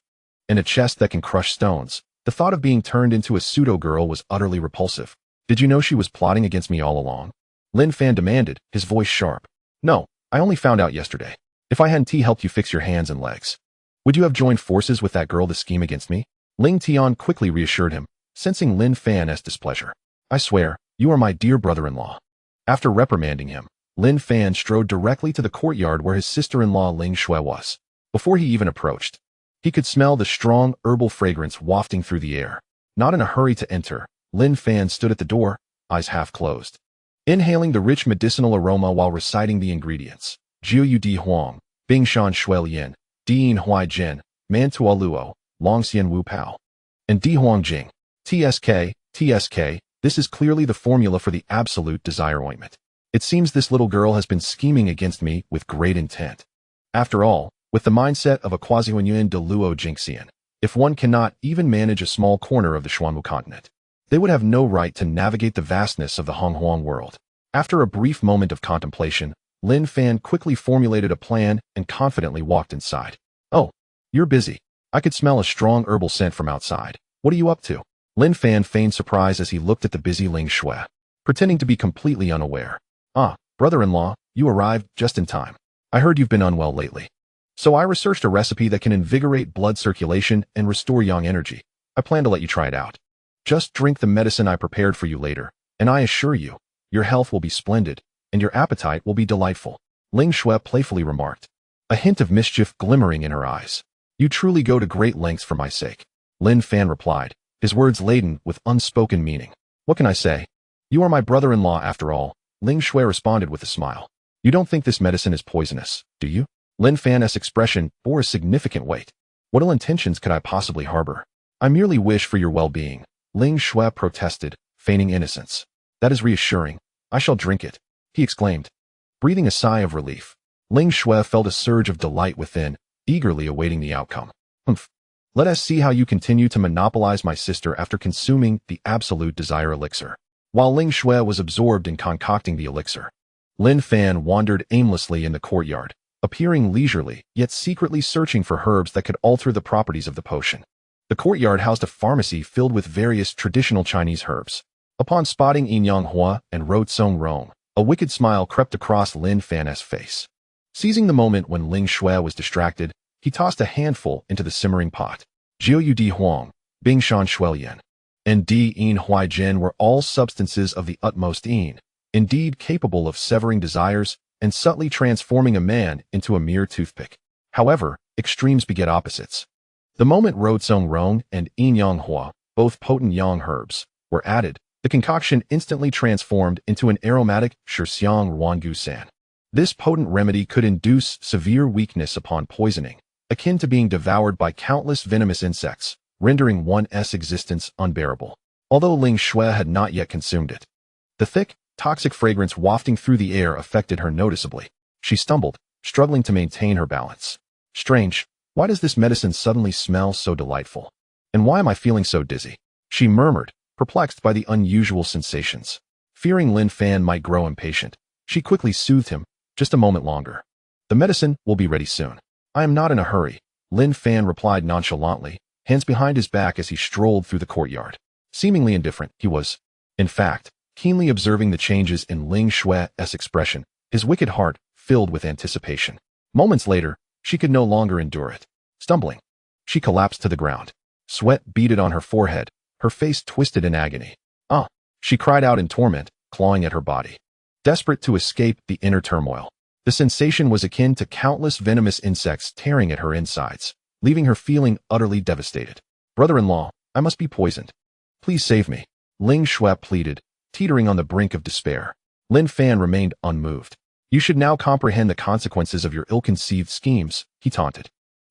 Speaker 1: and a chest that can crush stones. The thought of being turned into a pseudo-girl was utterly repulsive. Did you know she was plotting against me all along? Lin Fan demanded, his voice sharp. No, I only found out yesterday. If I hadn't helped you fix your hands and legs, would you have joined forces with that girl to scheme against me? Ling Tian quickly reassured him, sensing Lin Fan's displeasure. I swear, you are my dear brother-in-law. After reprimanding him, Lin Fan strode directly to the courtyard where his sister-in-law Ling Shui was. Before he even approached, he could smell the strong herbal fragrance wafting through the air. Not in a hurry to enter, Lin Fan stood at the door, eyes half closed, inhaling the rich medicinal aroma while reciting the ingredients. Jiu Di Huang, Bing Shan Shui Lian, Dian Hui Jin, Man Tua Luo, Long Xian Wu Pao, and Di Huang Jing. TSK, this is clearly the formula for the absolute desire ointment. It seems this little girl has been scheming against me with great intent. After all, with the mindset of a Quasi-Hunyuan de Luo Jingxian, if one cannot even manage a small corner of the Xuanwu continent, they would have no right to navigate the vastness of the Honghuang world. After a brief moment of contemplation, Lin Fan quickly formulated a plan and confidently walked inside. Oh, you're busy. I could smell a strong herbal scent from outside. What are you up to? Lin Fan feigned surprise as he looked at the busy Ling Shui, pretending to be completely unaware. Ah, brother-in-law, you arrived just in time. I heard you've been unwell lately. So I researched a recipe that can invigorate blood circulation and restore yang energy. I plan to let you try it out. Just drink the medicine I prepared for you later, and I assure you, your health will be splendid, and your appetite will be delightful. Ling Shui playfully remarked, a hint of mischief glimmering in her eyes. You truly go to great lengths for my sake. Lin Fan replied, his words laden with unspoken meaning. What can I say? You are my brother-in-law after all. Ling Shui responded with a smile. You don't think this medicine is poisonous, do you? Lin Fan's expression bore a significant weight. What ill intentions could I possibly harbor? I merely wish for your well-being. Ling Shui protested, feigning innocence. That is reassuring. I shall drink it, he exclaimed. Breathing a sigh of relief, Ling Shui felt a surge of delight within, eagerly awaiting the outcome. Humph. Let us see how you continue to monopolize my sister after consuming the absolute desire elixir. While Ling Shui was absorbed in concocting the elixir, Lin Fan wandered aimlessly in the courtyard, appearing leisurely, yet secretly searching for herbs that could alter the properties of the potion. The courtyard housed a pharmacy filled with various traditional Chinese herbs. Upon spotting Yin Yang Hua and Ro Tsong Rong, a wicked smile crept across Lin Fan's face. Seizing the moment when Ling Shui was distracted, he tossed a handful into the simmering pot. Jiu Di Huang, Bing Shan Shui Lian, and Di Yin Hui Jin were all substances of the utmost yin, indeed capable of severing desires and subtly transforming a man into a mere toothpick. However, extremes beget opposites. The moment Ro Tsong Rong and Yin Yang Hua, both potent yang herbs, were added, the concoction instantly transformed into an aromatic Shixiang Ruangu San. This potent remedy could induce severe weakness upon poisoning, akin to being devoured by countless venomous insects, rendering one's existence unbearable. Although Ling Shui had not yet consumed it, the thick, toxic fragrance wafting through the air affected her noticeably. She stumbled, struggling to maintain her balance. Strange, why does this medicine suddenly smell so delightful? And why am I feeling so dizzy? She murmured, perplexed by the unusual sensations. Fearing Lin Fan might grow impatient, she quickly soothed him, just a moment longer. The medicine will be ready soon. I am not in a hurry, Lin Fan replied nonchalantly, hands behind his back as he strolled through the courtyard. Seemingly indifferent, he was, in fact, keenly observing the changes in Ling Shui's expression, his wicked heart filled with anticipation. Moments later, she could no longer endure it. Stumbling, she collapsed to the ground. Sweat beaded on her forehead, her face twisted in agony. Ah! She cried out in torment, clawing at her body. Desperate to escape the inner turmoil. The sensation was akin to countless venomous insects tearing at her insides, leaving her feeling utterly devastated. Brother-in-law, I must be poisoned. Please save me. Ling Shui pleaded, teetering on the brink of despair. Lin Fan remained unmoved. You should now comprehend the consequences of your ill-conceived schemes, he taunted.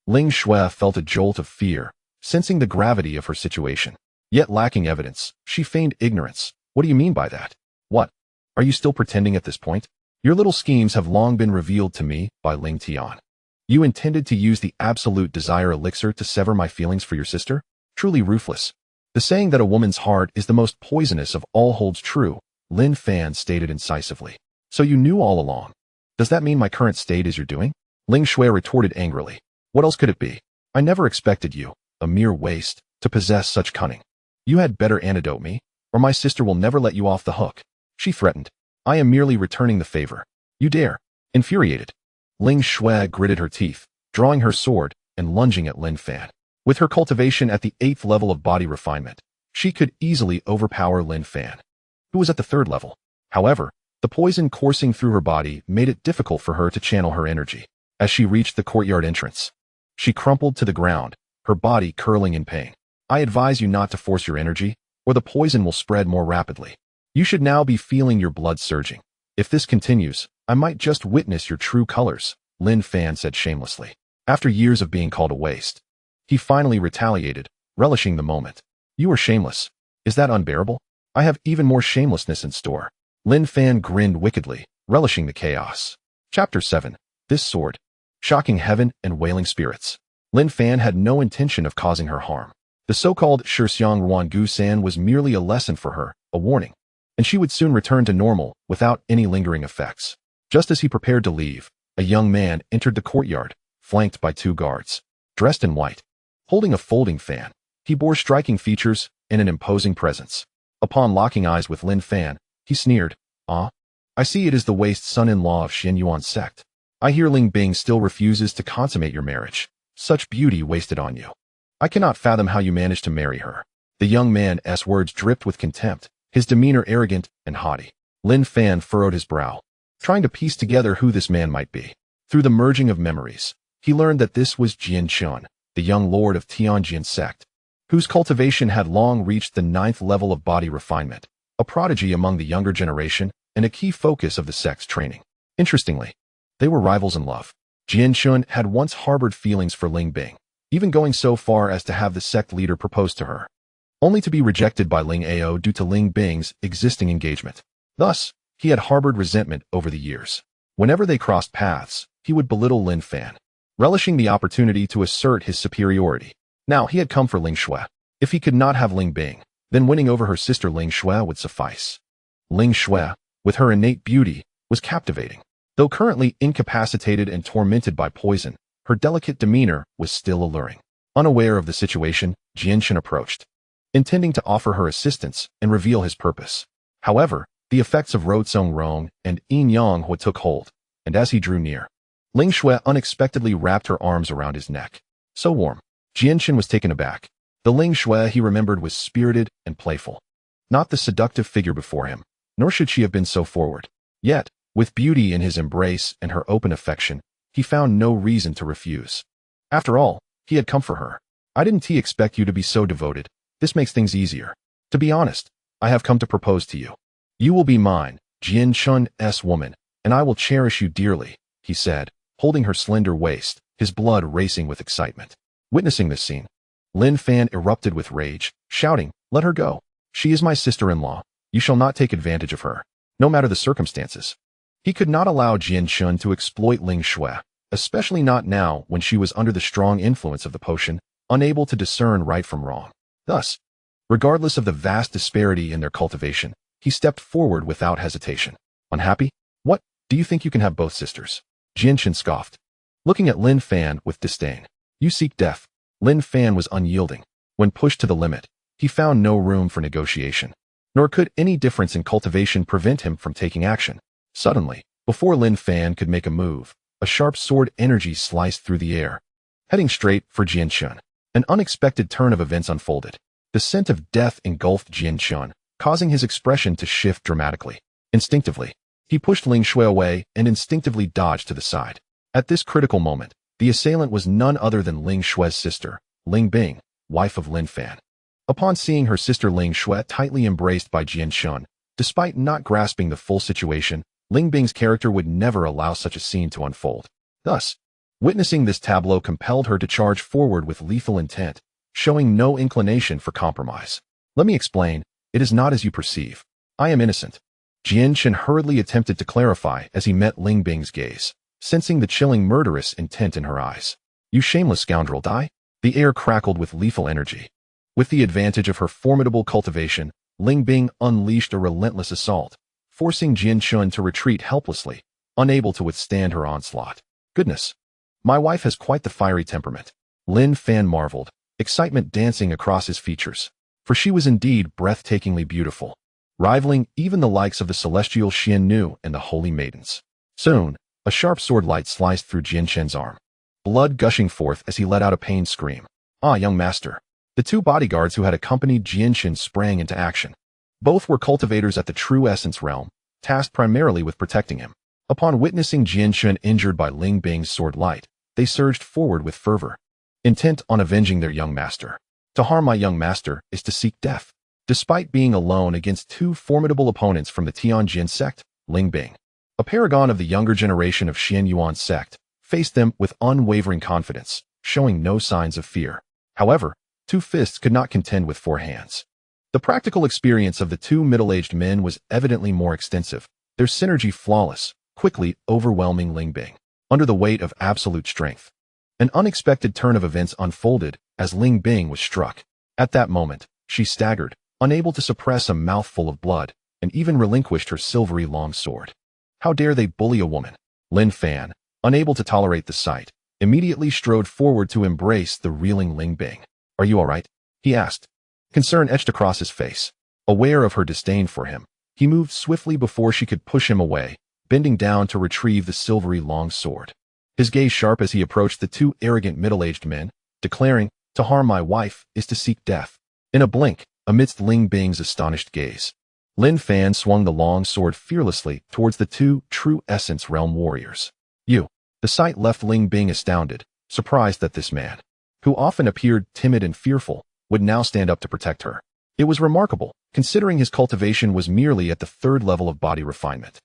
Speaker 1: Ling Shui felt a jolt of fear, sensing the gravity of her situation. Yet lacking evidence, she feigned ignorance. What do you mean by that? What? Are you still pretending at this point? Your little schemes have long been revealed to me by Ling Tian. You intended to use the absolute desire elixir to sever my feelings for your sister? Truly ruthless. The saying that a woman's heart is the most poisonous of all holds true, Lin Fan stated incisively. So you knew all along. Does that mean my current state is your doing? Ling Shui retorted angrily. What else could it be? I never expected you, a mere waste, to possess such cunning. You had better antidote me, or my sister will never let you off the hook. She threatened. I am merely returning the favor. You dare. Infuriated. Ling Shui gritted her teeth, drawing her sword and lunging at Lin Fan. With her cultivation at the 8th level of body refinement, she could easily overpower Lin Fan, who was at the 3rd level. However, the poison coursing through her body made it difficult for her to channel her energy. As she reached the courtyard entrance, she crumpled to the ground, her body curling in pain. I advise you not to force your energy, or the poison will spread more rapidly. You should now be feeling your blood surging. If this continues, I might just witness your true colors, Lin Fan said shamelessly. After years of being called a waste, he finally retaliated, relishing the moment. You are shameless. Is that unbearable? I have even more shamelessness in store. Lin Fan grinned wickedly, relishing the chaos. Chapter 7. This sword. Shocking heaven and wailing spirits. Lin Fan had no intention of causing her harm. The so-called Shixiang Ruan Gu San was merely a lesson for her, a warning, and she would soon return to normal without any lingering effects. Just as he prepared to leave, a young man entered the courtyard, flanked by 2 guards. Dressed in white, holding a folding fan, he bore striking features and an imposing presence. Upon locking eyes with Lin Fan, he sneered, Ah, I see it is the waste son-in-law of Xin Yuan's sect. I hear Ling Bing still refuses to consummate your marriage. Such beauty wasted on you. I cannot fathom how you managed to marry her. The young man's words dripped with contempt, his demeanor arrogant and haughty. Lin Fan furrowed his brow, trying to piece together who this man might be. Through the merging of memories, he learned that this was Jian Chun, the young lord of Tianjin sect, whose cultivation had long reached the 9th level of body refinement, a prodigy among the younger generation and a key focus of the sect's training. Interestingly, they were rivals in love. Jian Chun had once harbored feelings for Ling Bing, even going so far as to have the sect leader propose to her, only to be rejected by Ling Ao due to Ling Bing's existing engagement. Thus, he had harbored resentment over the years. Whenever they crossed paths, he would belittle Lin Fan, relishing the opportunity to assert his superiority. Now he had come for Ling Shui. If he could not have Ling Bing, then winning over her sister Ling Shui would suffice. Ling Shui, with her innate beauty, was captivating. Though currently incapacitated and tormented by poison, her delicate demeanor was still alluring. Unaware of the situation, Jianshan approached, intending to offer her assistance and reveal his purpose. However, the effects of Rodsong Rong and Yin Yang Hua took hold, and as he drew near, Ling Shui unexpectedly wrapped her arms around his neck. So warm. Jianshan was taken aback. The Ling Shui he remembered was spirited and playful, not the seductive figure before him, nor should she have been so forward. Yet, with beauty in his embrace and her open affection, he found no reason to refuse. After all, he had come for her. I didn't expect you to be so devoted. This makes things easier. To be honest, I have come to propose to you. You will be mine, Jian Chun's woman, and I will cherish you dearly, he said, holding her slender waist, his blood racing with excitement. Witnessing this scene, Lin Fan erupted with rage, shouting, Let her go. She is my sister-in-law. You shall not take advantage of her, no matter the circumstances. He could not allow Jian Chun to exploit Ling Shui, especially not now when she was under the strong influence of the potion, unable to discern right from wrong. Thus, regardless of the vast disparity in their cultivation, he stepped forward without hesitation. Unhappy? What? Do you think you can have both sisters? Jianshan scoffed, looking at Lin Fan with disdain. You seek death. Lin Fan was unyielding. When pushed to the limit, he found no room for negotiation, nor could any difference in cultivation prevent him from taking action. Suddenly, before Lin Fan could make a move, a sharp sword energy sliced through the air, heading straight for Jianshan. An unexpected turn of events unfolded. The scent of death engulfed Jianshan, causing his expression to shift dramatically. Instinctively, he pushed Ling Shui away and instinctively dodged to the side. At this critical moment, The assailant was none other than Ling Shue's sister, Ling Bing, wife of Lin Fan. Upon seeing her sister Ling Shue tightly embraced by Jian Shun, despite not grasping the full situation, Ling Bing's character would never allow such a scene to unfold. Thus, witnessing this tableau compelled her to charge forward with lethal intent, showing no inclination for compromise. Let me explain, it is not as you perceive. I am innocent. Jian Shen hurriedly attempted to clarify as he met Ling Bing's gaze, sensing the chilling murderous intent in her eyes. You shameless scoundrel, die? The air crackled with lethal energy. With the advantage of her formidable cultivation, Ling Bing unleashed a relentless assault, forcing Jian Shun to retreat helplessly, unable to withstand her onslaught. Goodness! My wife has quite the fiery temperament. Lin Fan marveled, excitement dancing across his features. For she was indeed breathtakingly beautiful, rivaling even the likes of the celestial Xian Nu and the holy maidens. Soon, a sharp sword light sliced through Jian Shen's arm, blood gushing forth as he let out a pained scream. Ah, young master! The two bodyguards who had accompanied Jian Shen sprang into action. Both were cultivators at the True Essence realm, tasked primarily with protecting him. Upon witnessing Jian Shen injured by Ling Bing's sword light, they surged forward with fervor, intent on avenging their young master. To harm my young master is to seek death. Despite being alone against two formidable opponents from the Tianjin sect, Ling Bing, a paragon of the younger generation of Xian Yuan sect, faced them with unwavering confidence, showing no signs of fear. However, two fists could not contend with four hands. The practical experience of the two middle-aged men was evidently more extensive, their synergy flawless, quickly overwhelming Ling Bing. Under the weight of absolute strength, an unexpected turn of events unfolded as Ling Bing was struck. At that moment, she staggered, unable to suppress a mouthful of blood, and even relinquished her silvery long sword. How dare they bully a woman? Lin Fan, unable to tolerate the sight, immediately strode forward to embrace the reeling Ling Bing. Are you all right? He asked. Concern etched across his face. Aware of her disdain for him, he moved swiftly before she could push him away, bending down to retrieve the silvery long sword. His gaze sharp as he approached the two arrogant middle-aged men, declaring, to harm my wife is to seek death. In a blink, amidst Ling Bing's astonished gaze, Lin Fan swung the long sword fearlessly towards the two True Essence realm warriors. The sight left Ling Bing astounded, surprised that this man, who often appeared timid and fearful, would now stand up to protect her. It was remarkable, considering his cultivation was merely at the third level of body refinement,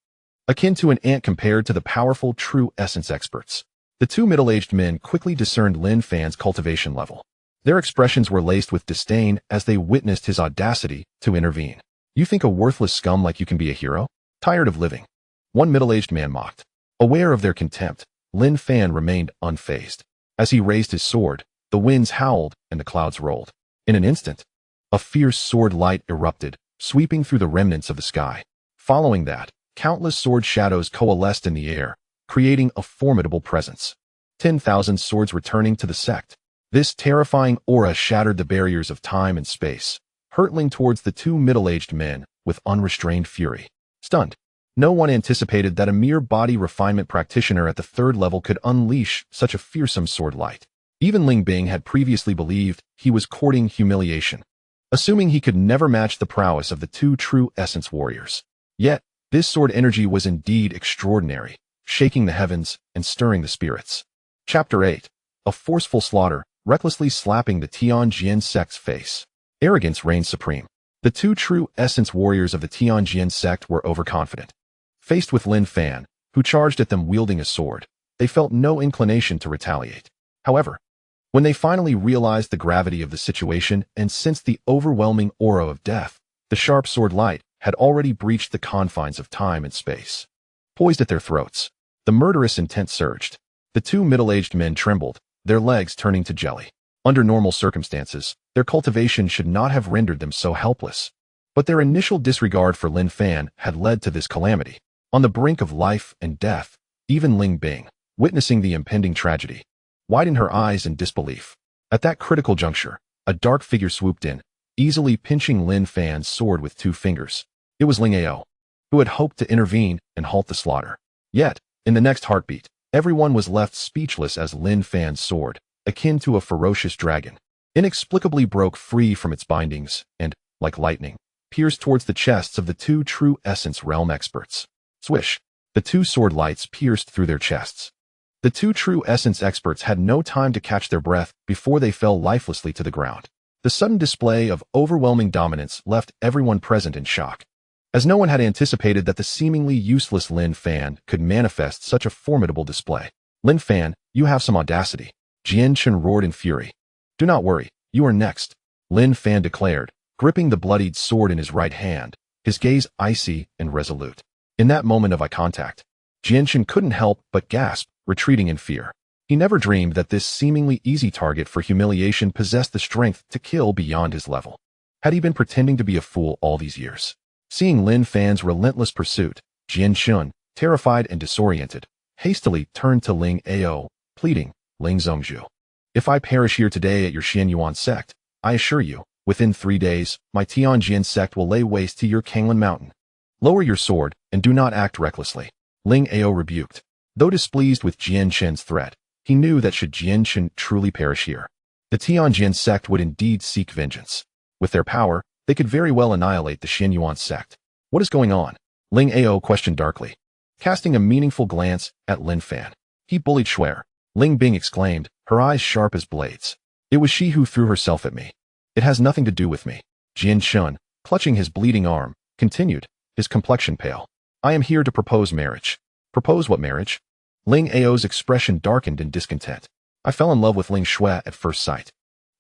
Speaker 1: akin to an ant compared to the powerful True Essence experts. The two middle-aged men quickly discerned Lin Fan's cultivation level. Their expressions were laced with disdain as they witnessed his audacity to intervene. You think a worthless scum like you can be a hero? Tired of living? One middle-aged man mocked. Aware of their contempt, Lin Fan remained unfazed. As he raised his sword, the winds howled and the clouds rolled. In an instant, a fierce sword light erupted, sweeping through the remnants of the sky. Following that, countless sword shadows coalesced in the air, creating a formidable presence. 10,000 swords returning to the sect. This terrifying aura shattered the barriers of time and space, hurtling towards the two middle-aged men with unrestrained fury. Stunned, no one anticipated that a mere body refinement practitioner at the third level could unleash such a fearsome sword light. Even Ling Bing had previously believed he was courting humiliation, assuming he could never match the prowess of the two True Essence warriors. Yet, this sword energy was indeed extraordinary, shaking the heavens and stirring the spirits. Chapter 8. A forceful slaughter, recklessly slapping the Tianjin sect's face. Arrogance reigned supreme. The two True Essence warriors of the Tianjin sect were overconfident. Faced with Lin Fan, who charged at them wielding a sword, they felt no inclination to retaliate. However, when they finally realized the gravity of the situation and sensed the overwhelming aura of death, the sharp sword light had already breached the confines of time and space. Poised at their throats, the murderous intent surged. The two middle-aged men trembled, their legs turning to jelly. Under normal circumstances, their cultivation should not have rendered them so helpless. But their initial disregard for Lin Fan had led to this calamity. On the brink of life and death, even Ling Bing, witnessing the impending tragedy, widened her eyes in disbelief. At that critical juncture, a dark figure swooped in, easily pinching Lin Fan's sword with two fingers. It was Ling Ao, who had hoped to intervene and halt the slaughter. Yet, in the next heartbeat, everyone was left speechless as Lin Fan's sword, akin to a ferocious dragon, inexplicably broke free from its bindings and, like lightning, pierced towards the chests of the two True Essence realm experts. Swish! The two sword lights pierced through their chests. The two true essence experts had no time to catch their breath before they fell lifelessly to the ground. The sudden display of overwhelming dominance left everyone present in shock, as no one had anticipated that the seemingly useless Lin Fan could manifest such a formidable display. Lin Fan, you have some audacity. Jian Chen roared in fury. Do not worry, you are next, Lin Fan declared, gripping the bloodied sword in his right hand, his gaze icy and resolute. In that moment of eye contact, Jian Chen couldn't help but gasp, retreating in fear. He never dreamed that this seemingly easy target for humiliation possessed the strength to kill beyond his level. Had he been pretending to be a fool all these years? Seeing Lin Fan's relentless pursuit, Jian Chen, terrified and disoriented, hastily turned to Ling Ao, pleading, Ling Zhongzhu. If I perish here today at your Xianyuan sect, I assure you, within 3 days, my Tianjin sect will lay waste to your Kanglan Mountain. Lower your sword, and do not act recklessly, Ling Ao rebuked. Though displeased with Jian Chen's threat, he knew that should Jian Chen truly perish here, the Tianjin sect would indeed seek vengeance. With their power, they could very well annihilate the Xianyuan sect. What is going on? Ling Ao questioned darkly, casting a meaningful glance at Lin Fan. He bullied Shuer. Ling Bing exclaimed, her eyes sharp as blades. It was she who threw herself at me. It has nothing to do with me. Jian Chen, clutching his bleeding arm, continued, his complexion pale. I am here to propose marriage. Propose what marriage? Ling Ao's expression darkened in discontent. I fell in love with Ling Shui at first sight.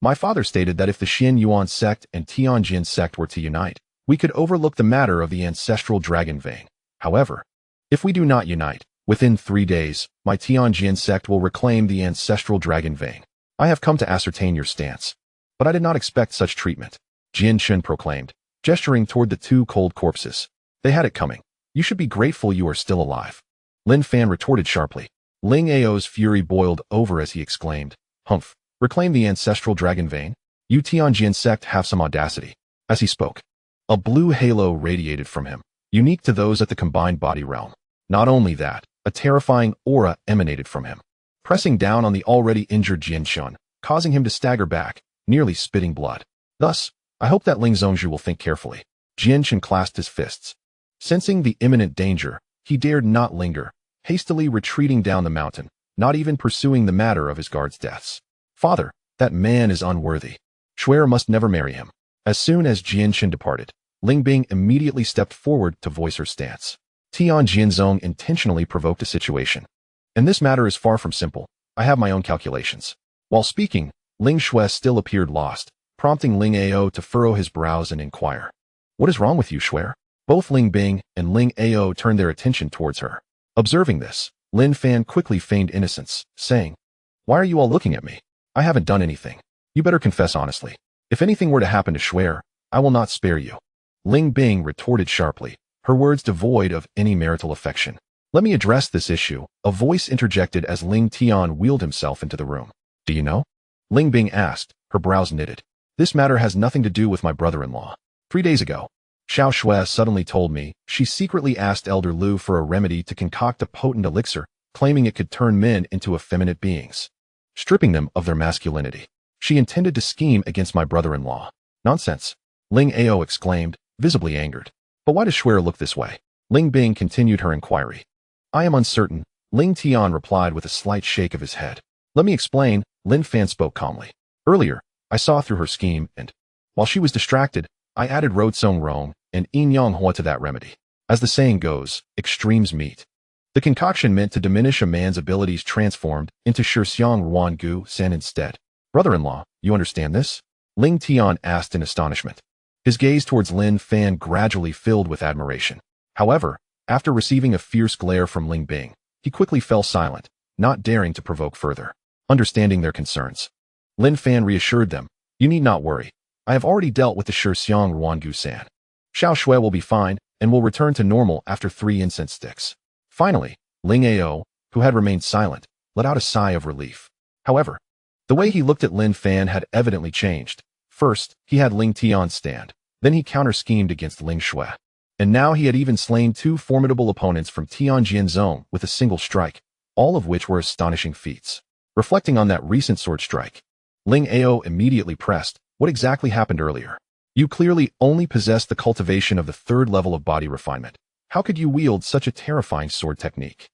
Speaker 1: My father stated that if the Xianyuan sect and Tianjin sect were to unite, we could overlook the matter of the ancestral dragon vein. However, if we do not unite, within 3 days, my Tianjin sect will reclaim the ancestral dragon vein. I have come to ascertain your stance. But I did not expect such treatment, Jian Chen proclaimed, gesturing toward the 2 cold corpses. They had it coming. You should be grateful you are still alive. Lin Fan retorted sharply. Ling Ao's fury boiled over as he exclaimed, Humph, reclaim the ancestral dragon vein? You Tianjin sect have some audacity. As he spoke, a blue halo radiated from him, unique to those at the combined body realm. Not only that, a terrifying aura emanated from him, pressing down on the already injured Jian Chen, causing him to stagger back, nearly spitting blood. Thus, I hope that Ling Zhongzhu will think carefully. Jian Chen clasped his fists. Sensing the imminent danger, he dared not linger, hastily retreating down the mountain, not even pursuing the matter of his guards' deaths. Father, that man is unworthy. Shuer must never marry him. As soon as Jian Chen departed, Ling Bing immediately stepped forward to voice her stance. Tian Jianzong intentionally provoked a situation. And this matter is far from simple. I have my own calculations. While speaking, Ling Shui still appeared lost, prompting Ling Ao to furrow his brows and inquire. What is wrong with you, Shuer? Both Ling Bing and Ling Ao turned their attention towards her. Observing this, Lin Fan quickly feigned innocence, saying, Why are you all looking at me? I haven't done anything. You better confess honestly. If anything were to happen to Shuer, I will not spare you. Ling Bing retorted sharply, her words devoid of any marital affection. Let me address this issue, a voice interjected as Ling Tian wheeled himself into the room. Do you know? Ling Bing asked, her brows knitted. This matter has nothing to do with my brother-in-law. 3 days ago, Xiao Shui suddenly told me she secretly asked Elder Lu for a remedy to concoct a potent elixir, claiming it could turn men into effeminate beings, stripping them of their masculinity. She intended to scheme against my brother-in-law. Nonsense, Ling Ao exclaimed, visibly angered. But why does Shuer look this way? Ling Bing continued her inquiry. I am uncertain, Ling Tian replied with a slight shake of his head. Let me explain, Lin Fan spoke calmly. Earlier, I saw through her scheme and, while she was distracted, I added Roadsong Rong and Yin Yang Hua to that remedy. As the saying goes, extremes meet. The concoction meant to diminish a man's abilities transformed into Shixiang Ruan Gu San instead. Brother-in-law, you understand this? Ling Tian asked in astonishment. His gaze towards Lin Fan gradually filled with admiration. However, after receiving a fierce glare from Ling Bing, he quickly fell silent, not daring to provoke further. Understanding their concerns, Lin Fan reassured them, you need not worry. I have already dealt with the Shixiang Ruan Gu San. Xiao Shui will be fine and will return to normal after 3 incense sticks. Finally, Ling Ao, who had remained silent, let out a sigh of relief. However, the way he looked at Lin Fan had evidently changed. First, he had Ling Tian stand. Then he counter-schemed against Ling Shui. And now he had even slain 2 formidable opponents from Tianjin Zone with a single strike, all of which were astonishing feats. Reflecting on that recent sword strike, Ling Ao immediately pressed, what exactly happened earlier? You clearly only possess the cultivation of the 3rd level of body refinement. How could you wield such a terrifying sword technique?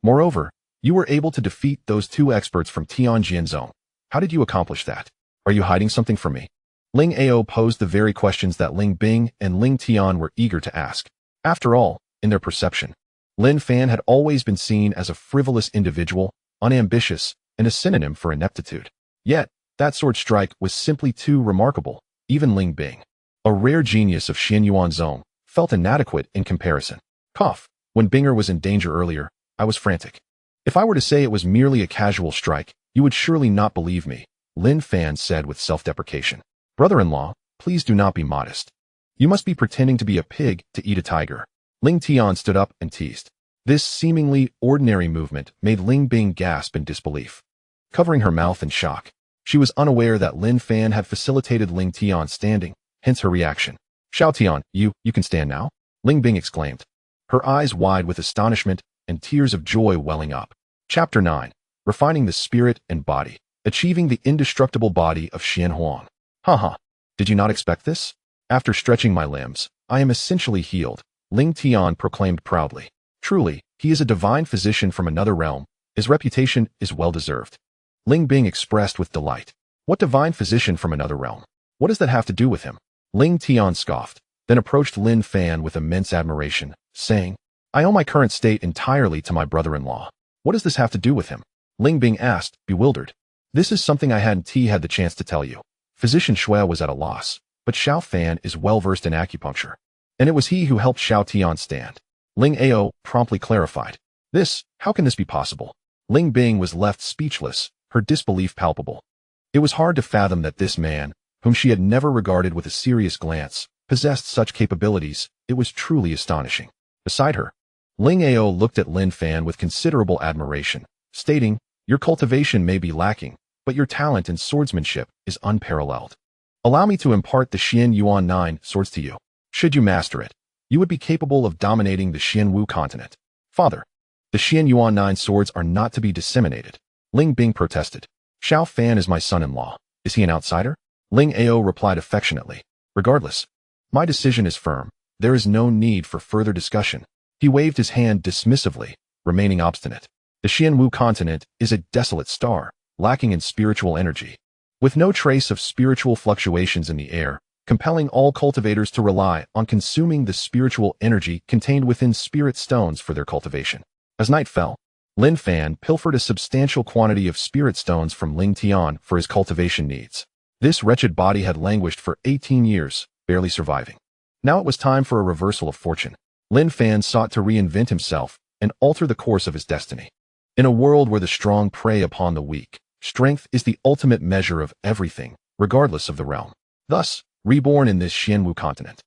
Speaker 1: Moreover, You were able to defeat those two experts from Tianjin Zone. How did you accomplish that? Are you hiding something from me? Ling Ao posed the very questions that Ling Bing and Ling Tian were eager to ask. After all, in their perception, Lin Fan had always been seen as a frivolous individual, unambitious, and a synonym for ineptitude. Yet, that sword strike was simply too remarkable. Even Ling Bing, a rare genius of Xianyuan Zone, felt inadequate in comparison. Cough. When Binger was in danger earlier, I was frantic. If I were to say it was merely a casual strike, you would surely not believe me, Lin Fan said with self-deprecation. Brother-in-law, please do not be modest. You must be pretending to be a pig to eat a tiger. Ling Tian stood up and teased. This seemingly ordinary movement made Ling Bing gasp in disbelief. Covering her mouth in shock, she was unaware that Lin Fan had facilitated Ling Tian standing, hence her reaction. Xiao Tian, you can stand now? Ling Bing exclaimed, her eyes wide with astonishment and tears of joy welling up. Chapter 9. Refining the Spirit and Body. Achieving the indestructible body of Xian Huang. Haha. Did you not expect this? After stretching my limbs, I am essentially healed, Ling Tian proclaimed proudly. Truly, he is a divine physician from another realm. His reputation is well-deserved. Ling Bing expressed with delight. What divine physician from another realm? What does that have to do with him? Ling Tian scoffed, then approached Lin Fan with immense admiration, saying, I owe my current state entirely to my brother-in-law. What does this have to do with him? Ling Bing asked, bewildered. This is something I hadn't had the chance to tell you. Physician Shui was at a loss, but Xiao Fan is well-versed in acupuncture. And it was he who helped Xiao Tian stand. Ling Ao promptly clarified. How can this be possible? Ling Bing was left speechless, her disbelief palpable. It was hard to fathom that this man, whom she had never regarded with a serious glance, possessed such capabilities. It was truly astonishing. Beside her, Ling Ao looked at Lin Fan with considerable admiration, stating, your cultivation may be lacking, but your talent in swordsmanship is unparalleled. Allow me to impart the Xian Yuan 9 swords to you. Should you master it, you would be capable of dominating the Xianwu continent. Father, the Xian Yuan 9 swords are not to be disseminated. Ling Bing protested. Xiao Fan is my son-in-law. Is he an outsider? Ling Ao replied affectionately. Regardless, my decision is firm. There is no need for further discussion. He waved his hand dismissively, remaining obstinate. The Xianwu continent is a desolate star, lacking in spiritual energy. With no trace of spiritual fluctuations in the air, compelling all cultivators to rely on consuming the spiritual energy contained within spirit stones for their cultivation. As night fell, Lin Fan pilfered a substantial quantity of spirit stones from Ling Tian for his cultivation needs. This wretched body had languished for 18 years, barely surviving. Now it was time for a reversal of fortune. Lin Fan sought to reinvent himself and alter the course of his destiny. In a world where the strong prey upon the weak, strength is the ultimate measure of everything, regardless of the realm. Thus, reborn in this Xianwu continent,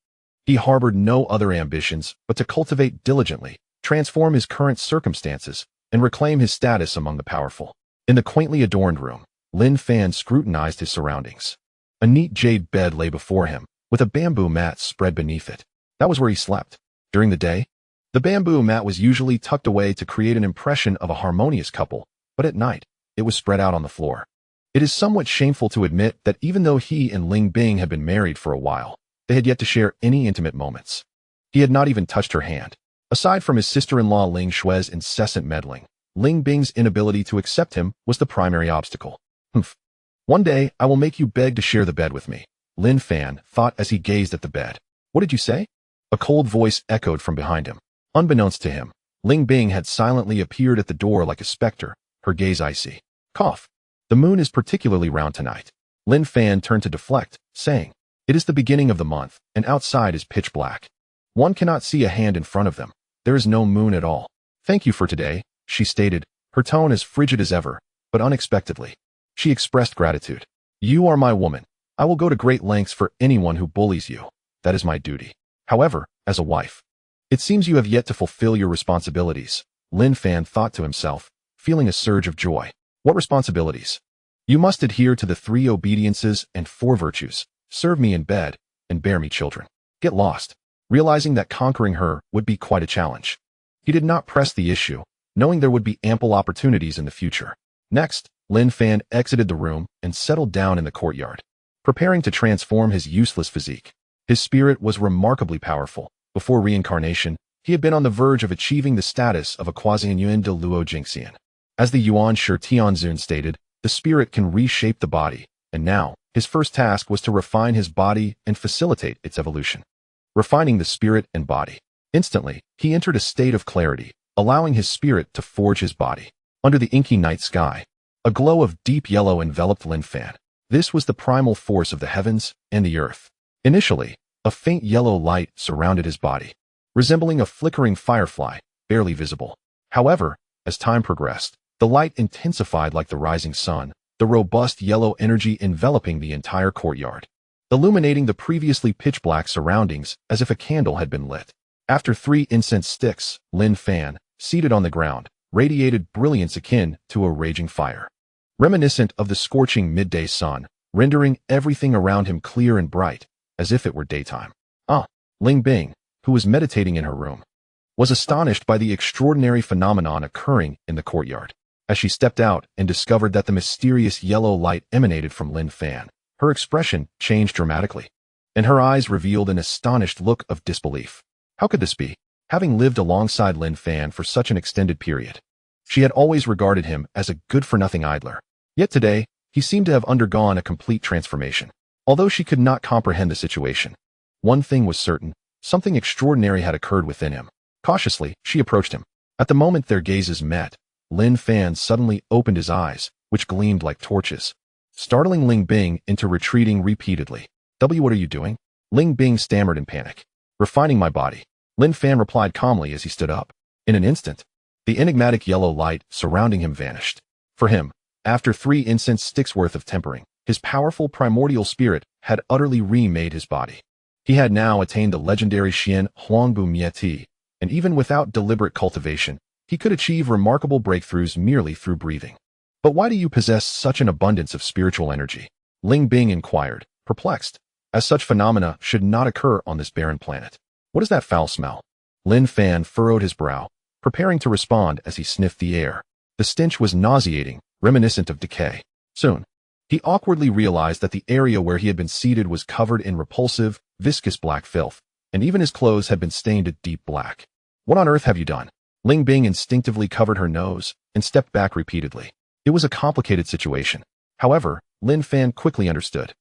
Speaker 1: he harbored no other ambitions but to cultivate diligently, transform his current circumstances, and reclaim his status among the powerful. In the quaintly adorned room, Lin Fan scrutinized his surroundings. A neat jade bed lay before him, with a bamboo mat spread beneath it. That was where he slept. During the day, the bamboo mat was usually tucked away to create an impression of a harmonious couple, but at night, it was spread out on the floor. It is somewhat shameful to admit that even though he and Ling Bing had been married for a while, they had yet to share any intimate moments. He had not even touched her hand. Aside from his sister-in-law Ling Shui's incessant meddling, Ling Bing's inability to accept him was the primary obstacle. Humph. One day, I will make you beg to share the bed with me, Lin Fan thought as he gazed at the bed. What did you say? A cold voice echoed from behind him. Unbeknownst to him, Ling Bing had silently appeared at the door like a specter, her gaze icy. Cough. The moon is particularly round tonight. Lin Fan turned to deflect, saying, it is the beginning of the month, and outside is pitch black. One cannot see a hand in front of them. There is no moon at all. Thank you for today, she stated, her tone as frigid as ever, but unexpectedly. She expressed gratitude. You are my woman. I will go to great lengths for anyone who bullies you. That is my duty. However, as a wife, it seems you have yet to fulfill your responsibilities, Lin Fan thought to himself, feeling a surge of joy. What responsibilities? You must adhere to the 3 obediences and 4 virtues, serve me in bed, and bear me children. Get lost. Realizing that conquering her would be quite a challenge, he did not press the issue, knowing there would be ample opportunities in the future. Next, Lin Fan exited the room and settled down in the courtyard, preparing to transform his useless physique. His spirit was remarkably powerful. Before reincarnation, he had been on the verge of achieving the status of a Quasi-Yuan de Luo Jingxian. As the Yuan Shi Tianzun stated, the spirit can reshape the body, and now, his first task was to refine his body and facilitate its evolution. Refining the spirit and body. Instantly, he entered a state of clarity, allowing his spirit to forge his body. Under the inky night sky, a glow of deep yellow enveloped Lin Fan. This was the primal force of the heavens and the earth. Initially, a faint yellow light surrounded his body, resembling a flickering firefly, barely visible. However, as time progressed, the light intensified like the rising sun, the robust yellow energy enveloping the entire courtyard, illuminating the previously pitch-black surroundings as if a candle had been lit. After 3 incense sticks, Lin Fan, seated on the ground, radiated brilliance akin to a raging fire, reminiscent of the scorching midday sun, rendering everything around him clear and bright, as if it were daytime. Ling Bing, who was meditating in her room, was astonished by the extraordinary phenomenon occurring in the courtyard. As she stepped out and discovered that the mysterious yellow light emanated from Lin Fan, her expression changed dramatically, and her eyes revealed an astonished look of disbelief. How could this be? Having lived alongside Lin Fan for such an extended period, she had always regarded him as a good-for-nothing idler. Yet today, he seemed to have undergone a complete transformation. Although she could not comprehend the situation, one thing was certain: something extraordinary had occurred within him. Cautiously, she approached him. At the moment their gazes met, Lin Fan suddenly opened his eyes, which gleamed like torches, startling Ling Bing into retreating repeatedly. What are you doing? Ling Bing stammered in panic. Refining my body, Lin Fan replied calmly as he stood up. In an instant, the enigmatic yellow light surrounding him vanished. For him, after 3 incense sticks worth of tempering, his powerful primordial spirit had utterly remade his body. He had now attained the legendary Xian Huangbu Mieti, and even without deliberate cultivation, he could achieve remarkable breakthroughs merely through breathing. But why do you possess such an abundance of spiritual energy? Ling Bing inquired, perplexed, as such phenomena should not occur on this barren planet. What is that foul smell? Lin Fan furrowed his brow, preparing to respond as he sniffed the air. The stench was nauseating, reminiscent of decay. Soon, he awkwardly realized that the area where he had been seated was covered in repulsive, viscous black filth, and even his clothes had been stained a deep black. What on earth have you done? Ling Bing instinctively covered her nose and stepped back repeatedly. It was a complicated situation. However, Lin Fan quickly understood.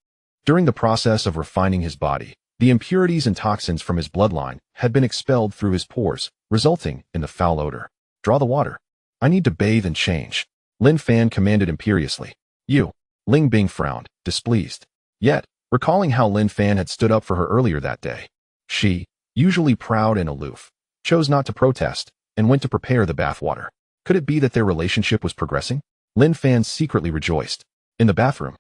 Speaker 1: During the process of refining his body, the impurities and toxins from his bloodline had been expelled through his pores, resulting in the foul odor. Draw the water. I need to bathe and change, Lin Fan commanded imperiously. You. Ling Bing frowned, displeased. Yet, recalling how Lin Fan had stood up for her earlier that day, she, usually proud and aloof, chose not to protest and went to prepare the bathwater. Could it be that their relationship was progressing? Lin Fan secretly rejoiced. In the bathroom,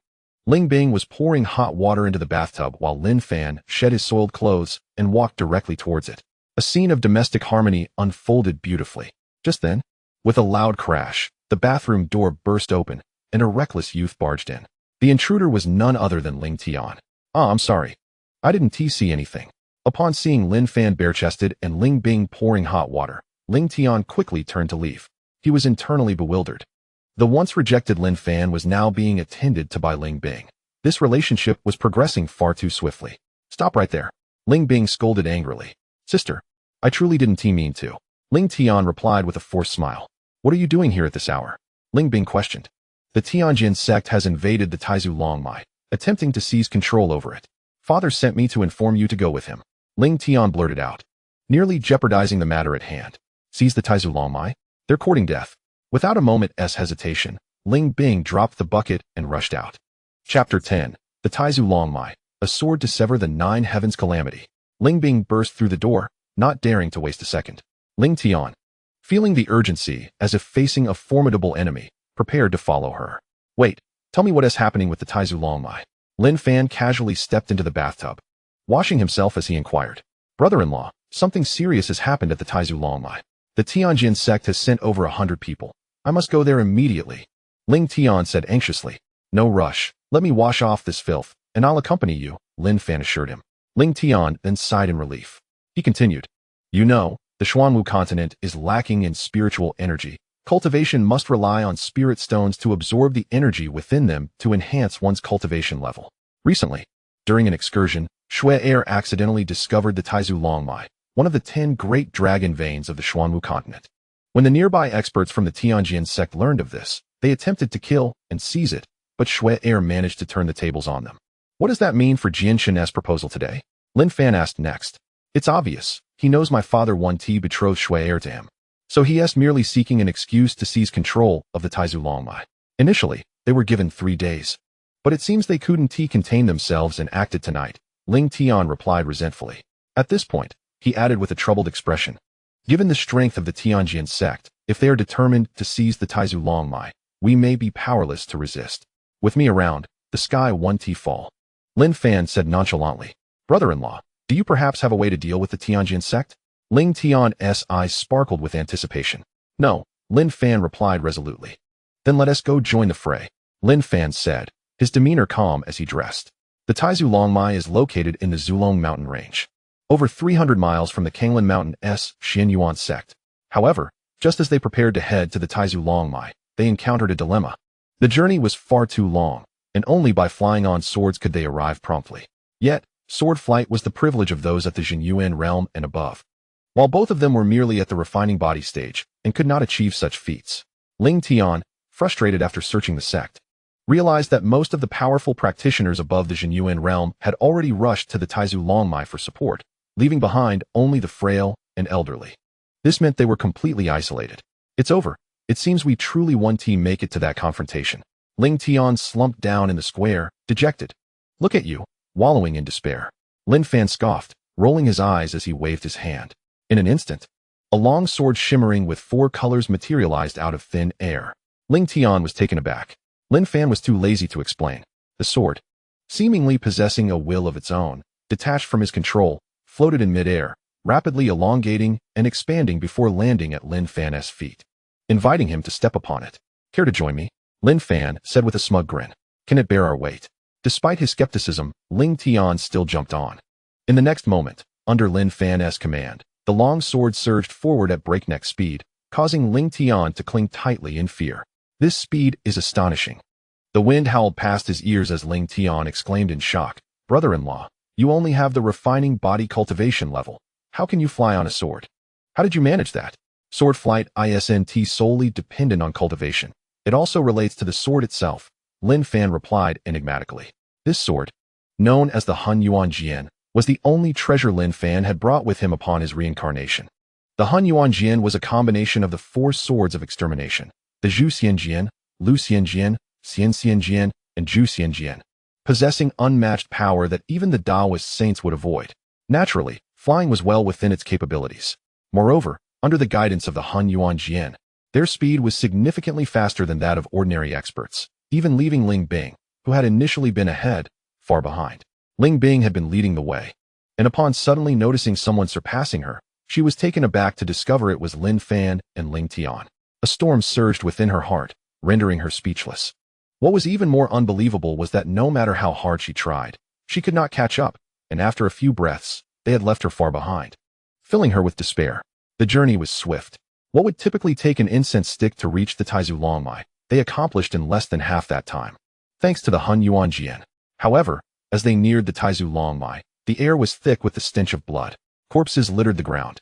Speaker 1: Ling Bing was pouring hot water into the bathtub while Lin Fan shed his soiled clothes and walked directly towards it. A scene of domestic harmony unfolded beautifully. Just then, with a loud crash, the bathroom door burst open, and a reckless youth barged in. The intruder was none other than Ling Tian. I'm sorry. I didn't see anything. Upon seeing Lin Fan bare-chested and Ling Bing pouring hot water, Ling Tian quickly turned to leave. He was internally bewildered. The once rejected Lin Fan was now being attended to by Ling Bing. This relationship was progressing far too swiftly. Stop right there. Ling Bing scolded angrily. Sister, I truly didn't mean to. Ling Tian replied with a forced smile. What are you doing here at this hour? Ling Bing questioned. The Tianjin sect has invaded the Taizu Longmai, attempting to seize control over it. Father sent me to inform you to go with him, Ling Tian blurted out, nearly jeopardizing the matter at hand. Seize the Taizu Longmai? They're courting death. Without a moment's hesitation, Ling Bing dropped the bucket and rushed out. Chapter 10. The Taizu Longmai, a sword to sever the 9 heavens calamity. Ling Bing burst through the door, not daring to waste a second. Ling Tian, feeling the urgency as if facing a formidable enemy, prepared to follow her. Wait, tell me what is happening with the Taizu Longmai. Lin Fan casually stepped into the bathtub, washing himself as he inquired. Brother-in-law, something serious has happened at the Taizu Longmai. The Tianjin sect has sent over 100 people. I must go there immediately. Ling Tian said anxiously. No rush. Let me wash off this filth, and I'll accompany you, Lin Fan assured him. Ling Tian then sighed in relief. He continued. You know, the Xuanwu continent is lacking in spiritual energy. Cultivation must rely on spirit stones to absorb the energy within them to enhance one's cultivation level. Recently, during an excursion, Shui Air accidentally discovered the Taizu Longmai, one of the 10 great dragon veins of the Xuanwu continent. When the nearby experts from the Tianjian sect learned of this, they attempted to kill and seize it, but Shui Er managed to turn the tables on them. What does that mean for Jian Shen's proposal today? Lin Fan asked next. It's obvious. He knows my father Wan-Ti betrothed Shui Er to him. So he is merely seeking an excuse to seize control of the Taizu Longmai. Initially, they were given 3 days. But it seems they couldn't contain themselves and acted tonight, Ling Tian replied resentfully. At this point, he added with a troubled expression. Given the strength of the Tianjian sect, if they are determined to seize the Taizu Longmai, we may be powerless to resist. With me around, the sky won't fall. Lin Fan said nonchalantly. Brother-in-law, do you perhaps have a way to deal with the Tianjian sect? Ling Tian's eyes sparkled with anticipation. No, Lin Fan replied resolutely. Then let us go join the fray, Lin Fan said, his demeanor calm as he dressed. The Taizu Longmai is located in the Zulong mountain range, over 300 miles from the Kanglin Mountain's Xianyuan sect. However, just as they prepared to head to the Taizu Longmai, they encountered a dilemma. The journey was far too long, and only by flying on swords could they arrive promptly. Yet, sword flight was the privilege of those at the Xianyuan realm and above. While both of them were merely at the refining body stage and could not achieve such feats, Ling Tian, frustrated after searching the sect, realized that most of the powerful practitioners above the Xianyuan realm had already rushed to the Taizu Longmai for support, leaving behind only the frail and elderly. This meant they were completely isolated. It's over. It seems we truly won't make it to that confrontation. Ling Tian slumped down in the square, dejected. Look at you, wallowing in despair. Lin Fan scoffed, rolling his eyes as he waved his hand. In an instant, a long sword shimmering with 4 colors materialized out of thin air. Ling Tian was taken aback. Lin Fan was too lazy to explain. The sword, seemingly possessing a will of its own, detached from his control, floated in midair, rapidly elongating and expanding before landing at Lin Fan's feet, inviting him to step upon it. Care to join me? Lin Fan said with a smug grin. Can it bear our weight? Despite his skepticism, Ling Tian still jumped on. In the next moment, under Lin Fan's command, the long sword surged forward at breakneck speed, causing Ling Tian to cling tightly in fear. This speed is astonishing. The wind howled past his ears as Ling Tian exclaimed in shock. Brother-in-law, you only have the refining body cultivation level. How can you fly on a sword? How did you manage that? Sword flight isn't solely dependent on cultivation. It also relates to the sword itself, Lin Fan replied enigmatically. This sword, known as the Hun Yuan Jian, was the only treasure Lin Fan had brought with him upon his reincarnation. The Hun Yuan Jian was a combination of the 4 swords of extermination, the Zhu Xian Jian, Lu Xian Jian, Xian Xian Jian, and Zhu Xian Jian, possessing unmatched power that even the Taoist saints would avoid. Naturally, flying was well within its capabilities. Moreover, under the guidance of the Hun Yuan Jian, their speed was significantly faster than that of ordinary experts, even leaving Ling Bing, who had initially been ahead, far behind. Ling Bing had been leading the way, and upon suddenly noticing someone surpassing her, she was taken aback to discover it was Lin Fan and Ling Tian. A storm surged within her heart, rendering her speechless. What was even more unbelievable was that no matter how hard she tried, she could not catch up, and after a few breaths, they had left her far behind, filling her with despair. The journey was swift. What would typically take an incense stick to reach the Taizu Longmai, they accomplished in less than half that time, thanks to the Hun Yuan Jian. However, as they neared the Taizu Longmai, the air was thick with the stench of blood. Corpses littered the ground,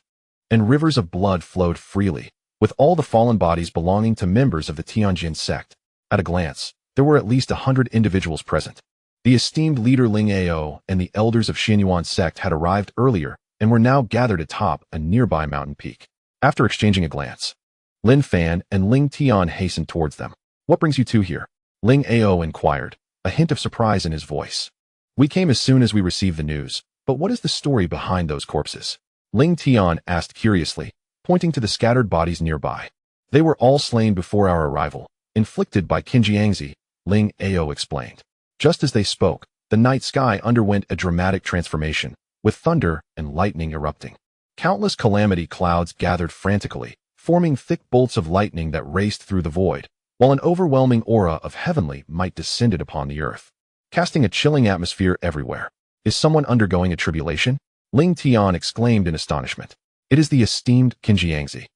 Speaker 1: and rivers of blood flowed freely, with all the fallen bodies belonging to members of the Tianjin sect. At a glance, there were at least 100 individuals present. The esteemed leader Ling Ao and the elders of Xianyuan sect had arrived earlier and were now gathered atop a nearby mountain peak. After exchanging a glance, Lin Fan and Ling Tian hastened towards them. What brings you two here? Ling Ao inquired, a hint of surprise in his voice. We came as soon as we received the news, but what is the story behind those corpses? Ling Tian asked curiously, pointing to the scattered bodies nearby. They were all slain before our arrival, inflicted by Qinjiangzi, Ling Ao explained. Just as they spoke, the night sky underwent a dramatic transformation, with thunder and lightning erupting. Countless calamity clouds gathered frantically, forming thick bolts of lightning that raced through the void, while an overwhelming aura of heavenly might descended upon the earth, casting a chilling atmosphere everywhere. Is someone undergoing a tribulation? Ling Tian exclaimed in astonishment. It is the esteemed Qinjiangzi.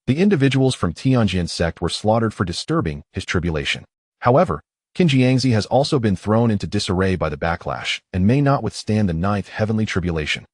Speaker 1: The individuals from Tianjin sect were slaughtered for disturbing his tribulation. However, Qinjiangzi has also been thrown into disarray by the backlash and may not withstand the 9th heavenly tribulation.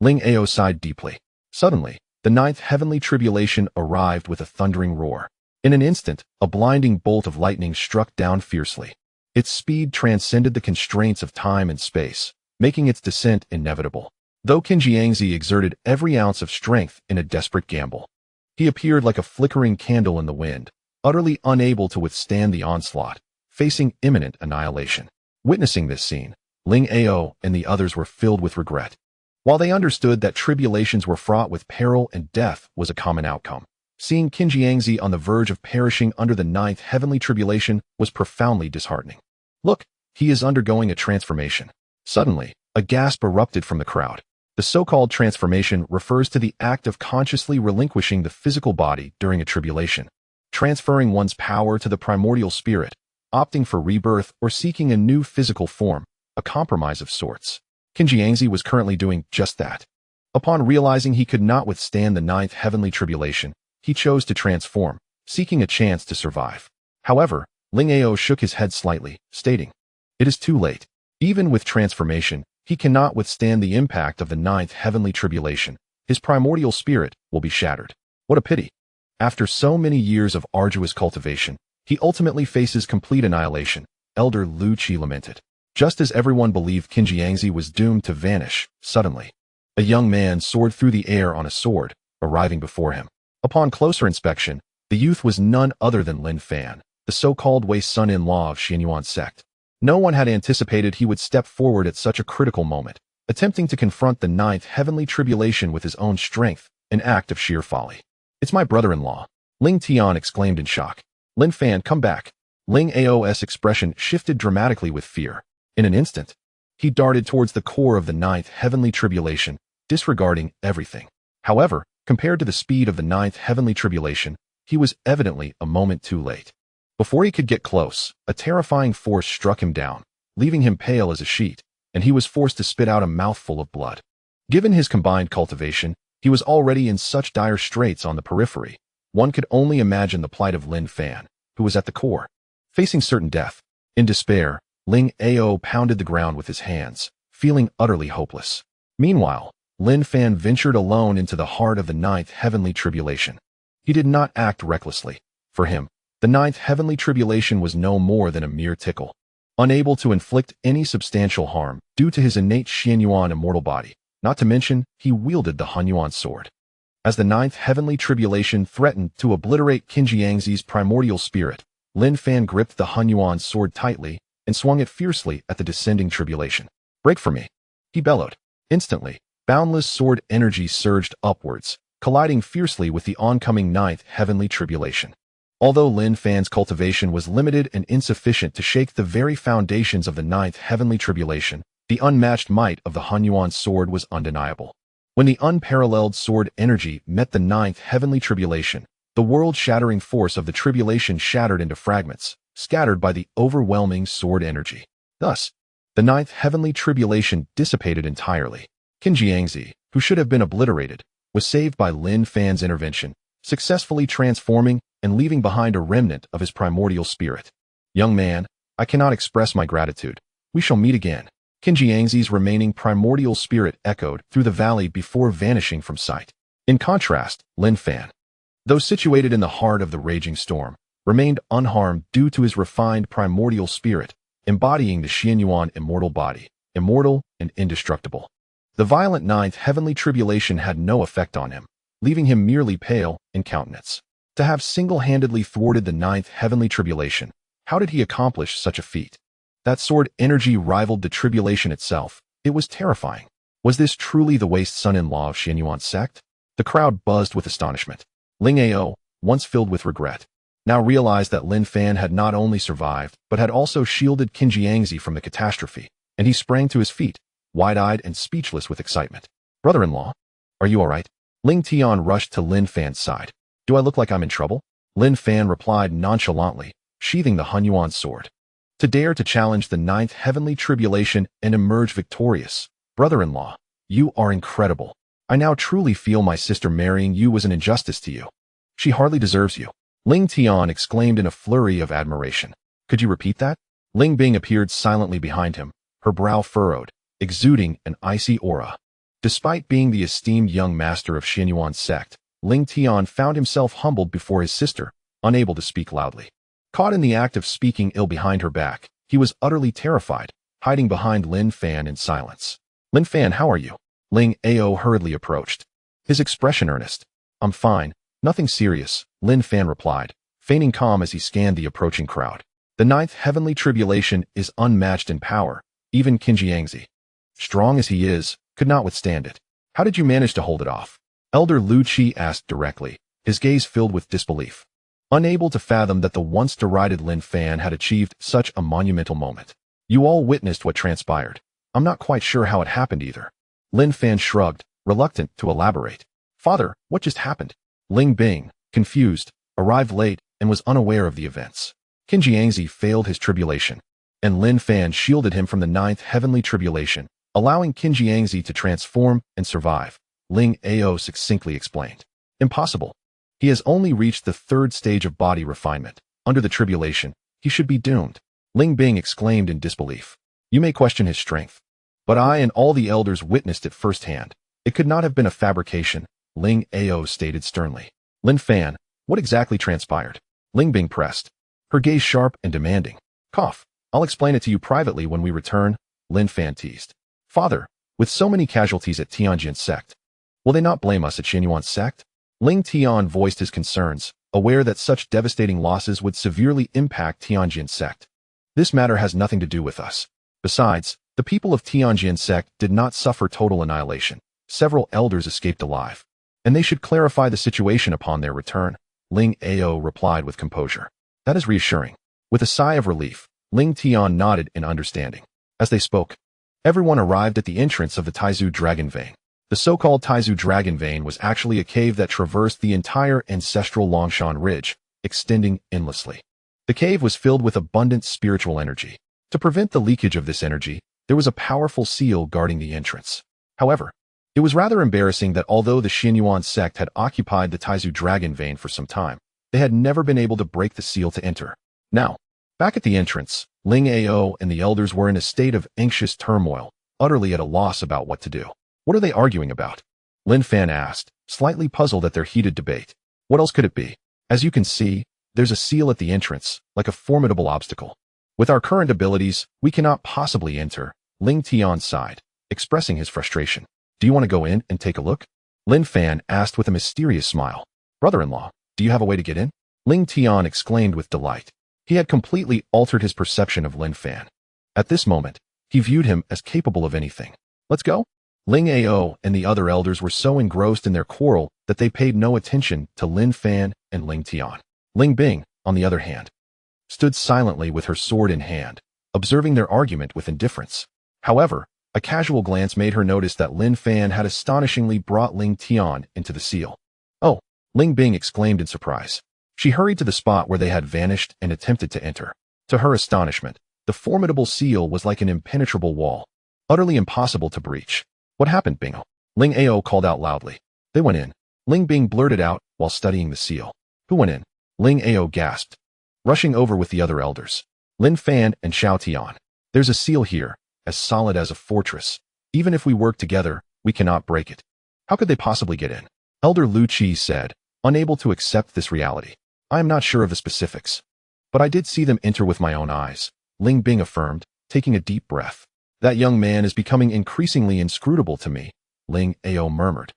Speaker 1: Ling Ao sighed deeply. Suddenly, the ninth heavenly tribulation arrived with a thundering roar. In an instant, a blinding bolt of lightning struck down fiercely. Its speed transcended the constraints of time and space, making its descent inevitable. Though Qin Jiangzi exerted every ounce of strength in a desperate gamble, he appeared like a flickering candle in the wind, utterly unable to withstand the onslaught, facing imminent annihilation. Witnessing this scene, Ling Ao and the others were filled with regret. While they understood that tribulations were fraught with peril and death was a common outcome, seeing Qin Jiangzi on the verge of perishing under the ninth heavenly tribulation was profoundly disheartening. Look, he is undergoing a transformation. Suddenly, a gasp erupted from the crowd. The so-called transformation refers to the act of consciously relinquishing the physical body during a tribulation, transferring one's power to the primordial spirit, opting for rebirth or seeking a new physical form, a compromise of sorts. Qin Jiangzi was currently doing just that. Upon realizing he could not withstand the ninth heavenly tribulation, he chose to transform, seeking a chance to survive. However, Ling Ao shook his head slightly, stating, "It is too late. Even with transformation, he cannot withstand the impact of the ninth heavenly tribulation. His primordial spirit will be shattered. What a pity. After so many years of arduous cultivation, he ultimately faces complete annihilation," Elder Lu Qi lamented. Just as everyone believed Qin Jiangzi was doomed to vanish, suddenly, a young man soared through the air on a sword, arriving before him. Upon closer inspection, the youth was none other than Lin Fan, the so-called Wei son-in-law of Xianyuan sect. No one had anticipated he would step forward at such a critical moment, attempting to confront the ninth heavenly tribulation with his own strength, an act of sheer folly. "It's my brother-in-law," Ling Tian exclaimed in shock. "Lin Fan, come back." Ling Ao's expression shifted dramatically with fear. In an instant, he darted towards the core of the ninth heavenly tribulation, disregarding everything. However, compared to the speed of the ninth heavenly tribulation, he was evidently a moment too late. Before he could get close, a terrifying force struck him down, leaving him pale as a sheet, and he was forced to spit out a mouthful of blood. Given his combined cultivation, he was already in such dire straits on the periphery. One could only imagine the plight of Lin Fan, who was at the core, facing certain death. In despair, Ling Ao pounded the ground with his hands, feeling utterly hopeless. Meanwhile, Lin Fan ventured alone into the heart of the ninth heavenly tribulation. He did not act recklessly. For him, the ninth heavenly tribulation was no more than a mere tickle. Unable to inflict any substantial harm due to his innate Xianyuan immortal body, not to mention he wielded the Hunyuan sword. As the ninth heavenly tribulation threatened to obliterate Qin Jiangzi's primordial spirit, Lin Fan gripped the Hunyuan sword tightly and swung it fiercely at the descending tribulation. "Break for me," he bellowed. Instantly, boundless sword energy surged upwards, colliding fiercely with the oncoming ninth heavenly tribulation. Although Lin Fan's cultivation was limited and insufficient to shake the very foundations of the ninth heavenly tribulation, the unmatched might of the Hunyuan sword was undeniable. When the unparalleled sword energy met the ninth heavenly tribulation, the world-shattering force of the tribulation shattered into fragments, scattered by the overwhelming sword energy. Thus, the ninth heavenly tribulation dissipated entirely. Qin Jiangzi, who should have been obliterated, was saved by Lin Fan's intervention, successfully transforming and leaving behind a remnant of his primordial spirit. "Young man, I cannot express my gratitude. We shall meet again." Qin Jiangzi's remaining primordial spirit echoed through the valley before vanishing from sight. In contrast, Lin Fan, though situated in the heart of the raging storm, remained unharmed due to his refined primordial spirit, embodying the Xianyuan immortal body, immortal and indestructible. The violent ninth heavenly tribulation had no effect on him, leaving him merely pale in countenance. To have single-handedly thwarted the ninth heavenly tribulation, how did he accomplish such a feat? That sword energy rivaled the tribulation itself. It was terrifying. Was this truly the waste son-in-law of Xianyuan sect? The crowd buzzed with astonishment. Ling Ao, once filled with regret, now realized that Lin Fan had not only survived, but had also shielded Qin Jiangzi from the catastrophe, and he sprang to his feet, wide-eyed and speechless with excitement. "Brother-in-law, are you all right?" Ling Tian rushed to Lin Fan's side. "Do I look like I'm in trouble?" Lin Fan replied nonchalantly, sheathing the Hunyuan sword. "To dare to challenge the ninth heavenly tribulation and emerge victorious. Brother-in-law, you are incredible. I now truly feel my sister marrying you was an injustice to you. She hardly deserves you." Ling Tian exclaimed in a flurry of admiration. "Could you repeat that?" Ling Bing appeared silently behind him, her brow furrowed, exuding an icy aura. Despite being the esteemed young master of Xianyuan's sect, Ling Tian found himself humbled before his sister, unable to speak loudly. Caught in the act of speaking ill behind her back, he was utterly terrified, hiding behind Lin Fan in silence. "Lin Fan, how are you?" Ling Ao hurriedly approached, his expression earnest. "I'm fine, nothing serious," Lin Fan replied, feigning calm as he scanned the approaching crowd. The ninth heavenly tribulation is unmatched in power, even Qinjiangzi, strong as he is, could not withstand it. "How did you manage to hold it off?" Elder Lu Qi asked directly, his gaze filled with disbelief, unable to fathom that the once derided Lin Fan had achieved such a monumental moment. "You all witnessed what transpired. I'm not quite sure how it happened either." Lin Fan shrugged, reluctant to elaborate. "Father, what just happened?" Ling Bing, confused, arrived late and was unaware of the events. Qinjiangzi failed his tribulation, and Lin Fan shielded him from the ninth heavenly tribulation, allowing Qinjiangzi to transform and survive, Ling Ao succinctly explained. "Impossible. He has only reached the third stage of body refinement. Under the tribulation, he should be doomed." Ling Bing exclaimed in disbelief. "You may question his strength, but I and all the elders witnessed it firsthand. It could not have been a fabrication," Ling Ao stated sternly. "Lin Fan, what exactly transpired?" Ling Bing pressed, her gaze sharp and demanding. "Cough. I'll explain it to you privately when we return," Lin Fan teased. "Father, with so many casualties at Tianjin sect, will they not blame us at Xianyuan sect?" Ling Tian voiced his concerns, aware that such devastating losses would severely impact Tianjin sect. "This matter has nothing to do with us. Besides, the people of Tianjin sect did not suffer total annihilation. Several elders escaped alive, and they should clarify the situation upon their return," Ling Ao replied with composure. "That is reassuring." With a sigh of relief, Ling Tian nodded in understanding. As they spoke, everyone arrived at the entrance of the Taizu Dragon Vein. The so-called Taizu Dragon Vein was actually a cave that traversed the entire ancestral Longshan Ridge, extending endlessly. The cave was filled with abundant spiritual energy. To prevent the leakage of this energy, there was a powerful seal guarding the entrance. However, it was rather embarrassing that although the Xianyuan sect had occupied the Taizu Dragon Vein for some time, they had never been able to break the seal to enter. Now, back at the entrance, Ling Ao and the elders were in a state of anxious turmoil, utterly at a loss about what to do. "What are they arguing about?" Lin Fan asked, slightly puzzled at their heated debate. "What else could it be? As you can see, there's a seal at the entrance, like a formidable obstacle. With our current abilities, we cannot possibly enter," Ling Tian sighed, expressing his frustration. "Do you want to go in and take a look?" Lin Fan asked with a mysterious smile. "Brother-in-law, do you have a way to get in?" Ling Tian exclaimed with delight. He had completely altered his perception of Lin Fan. At this moment, he viewed him as capable of anything. "Let's go?" Ling Ao and the other elders were so engrossed in their quarrel that they paid no attention to Lin Fan and Ling Tian. Ling Bing, on the other hand, stood silently with her sword in hand, observing their argument with indifference. However, a casual glance made her notice that Lin Fan had astonishingly brought Ling Tian into the seal. "Oh!" Ling Bing exclaimed in surprise. She hurried to the spot where they had vanished and attempted to enter. To her astonishment, the formidable seal was like an impenetrable wall, utterly impossible to breach. "What happened, Bingo?" Ling Ao called out loudly. "They went in," Ling Bing blurted out while studying the seal. "Who went in?" Ling Ao gasped, rushing over with the other elders. "Lin Fan and Xiao Tian. There's a seal here, as solid as a fortress. Even if we work together, we cannot break it. How could they possibly get in?" Elder Lu Qi said, unable to accept this reality. "I am not sure of the specifics, but I did see them enter with my own eyes," Ling Bing affirmed, taking a deep breath. "That young man is becoming increasingly inscrutable to me," Ling Ao murmured,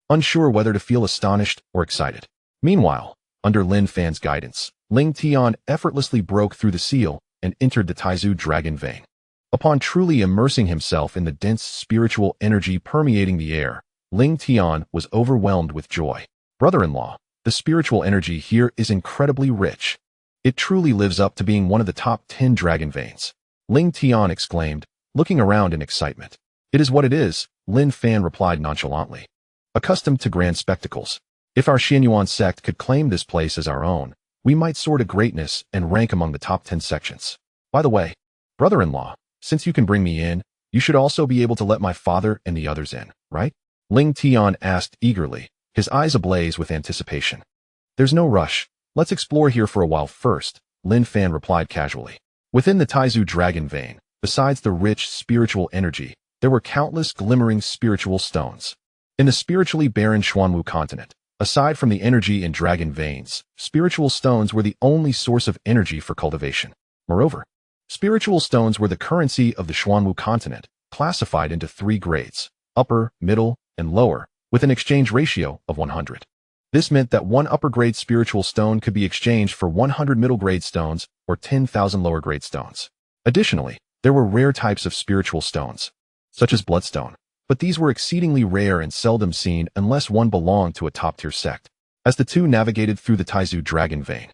Speaker 1: unsure whether to feel astonished or excited. Meanwhile, under Lin Fan's guidance, Ling Tian effortlessly broke through the seal and entered the Taizu Dragon Vein. Upon truly immersing himself in the dense spiritual energy permeating the air, Ling Tian was overwhelmed with joy. "Brother-in-law, the spiritual energy here is incredibly rich. It truly lives up to being one of the top 10 dragon veins," Ling Tian exclaimed, looking around in excitement. "It is what it is," Lin Fan replied nonchalantly. "Accustomed to grand spectacles, if our Xianyuan sect could claim this place as our own, we might soar to greatness and rank among the top 10 sections. By the way, brother-in-law, since you can bring me in, you should also be able to let my father and the others in, right?" Ling Tian asked eagerly, his eyes ablaze with anticipation. "There's no rush. Let's explore here for a while first," Lin Fan replied casually. Within the Taizu Dragon Vein, besides the rich spiritual energy, there were countless glimmering spiritual stones. In the spiritually barren Xuanwu continent, aside from the energy in dragon veins, spiritual stones were the only source of energy for cultivation. Moreover, spiritual stones were the currency of the Xuanwu continent, classified into 3 grades, upper, middle, and lower, with an exchange ratio of 100. This meant that 1 upper-grade spiritual stone could be exchanged for 100 middle-grade stones or 10,000 lower-grade stones. Additionally, there were rare types of spiritual stones, such as bloodstone, but these were exceedingly rare and seldom seen unless one belonged to a top-tier sect. As the two navigated through the Taizu dragon vein,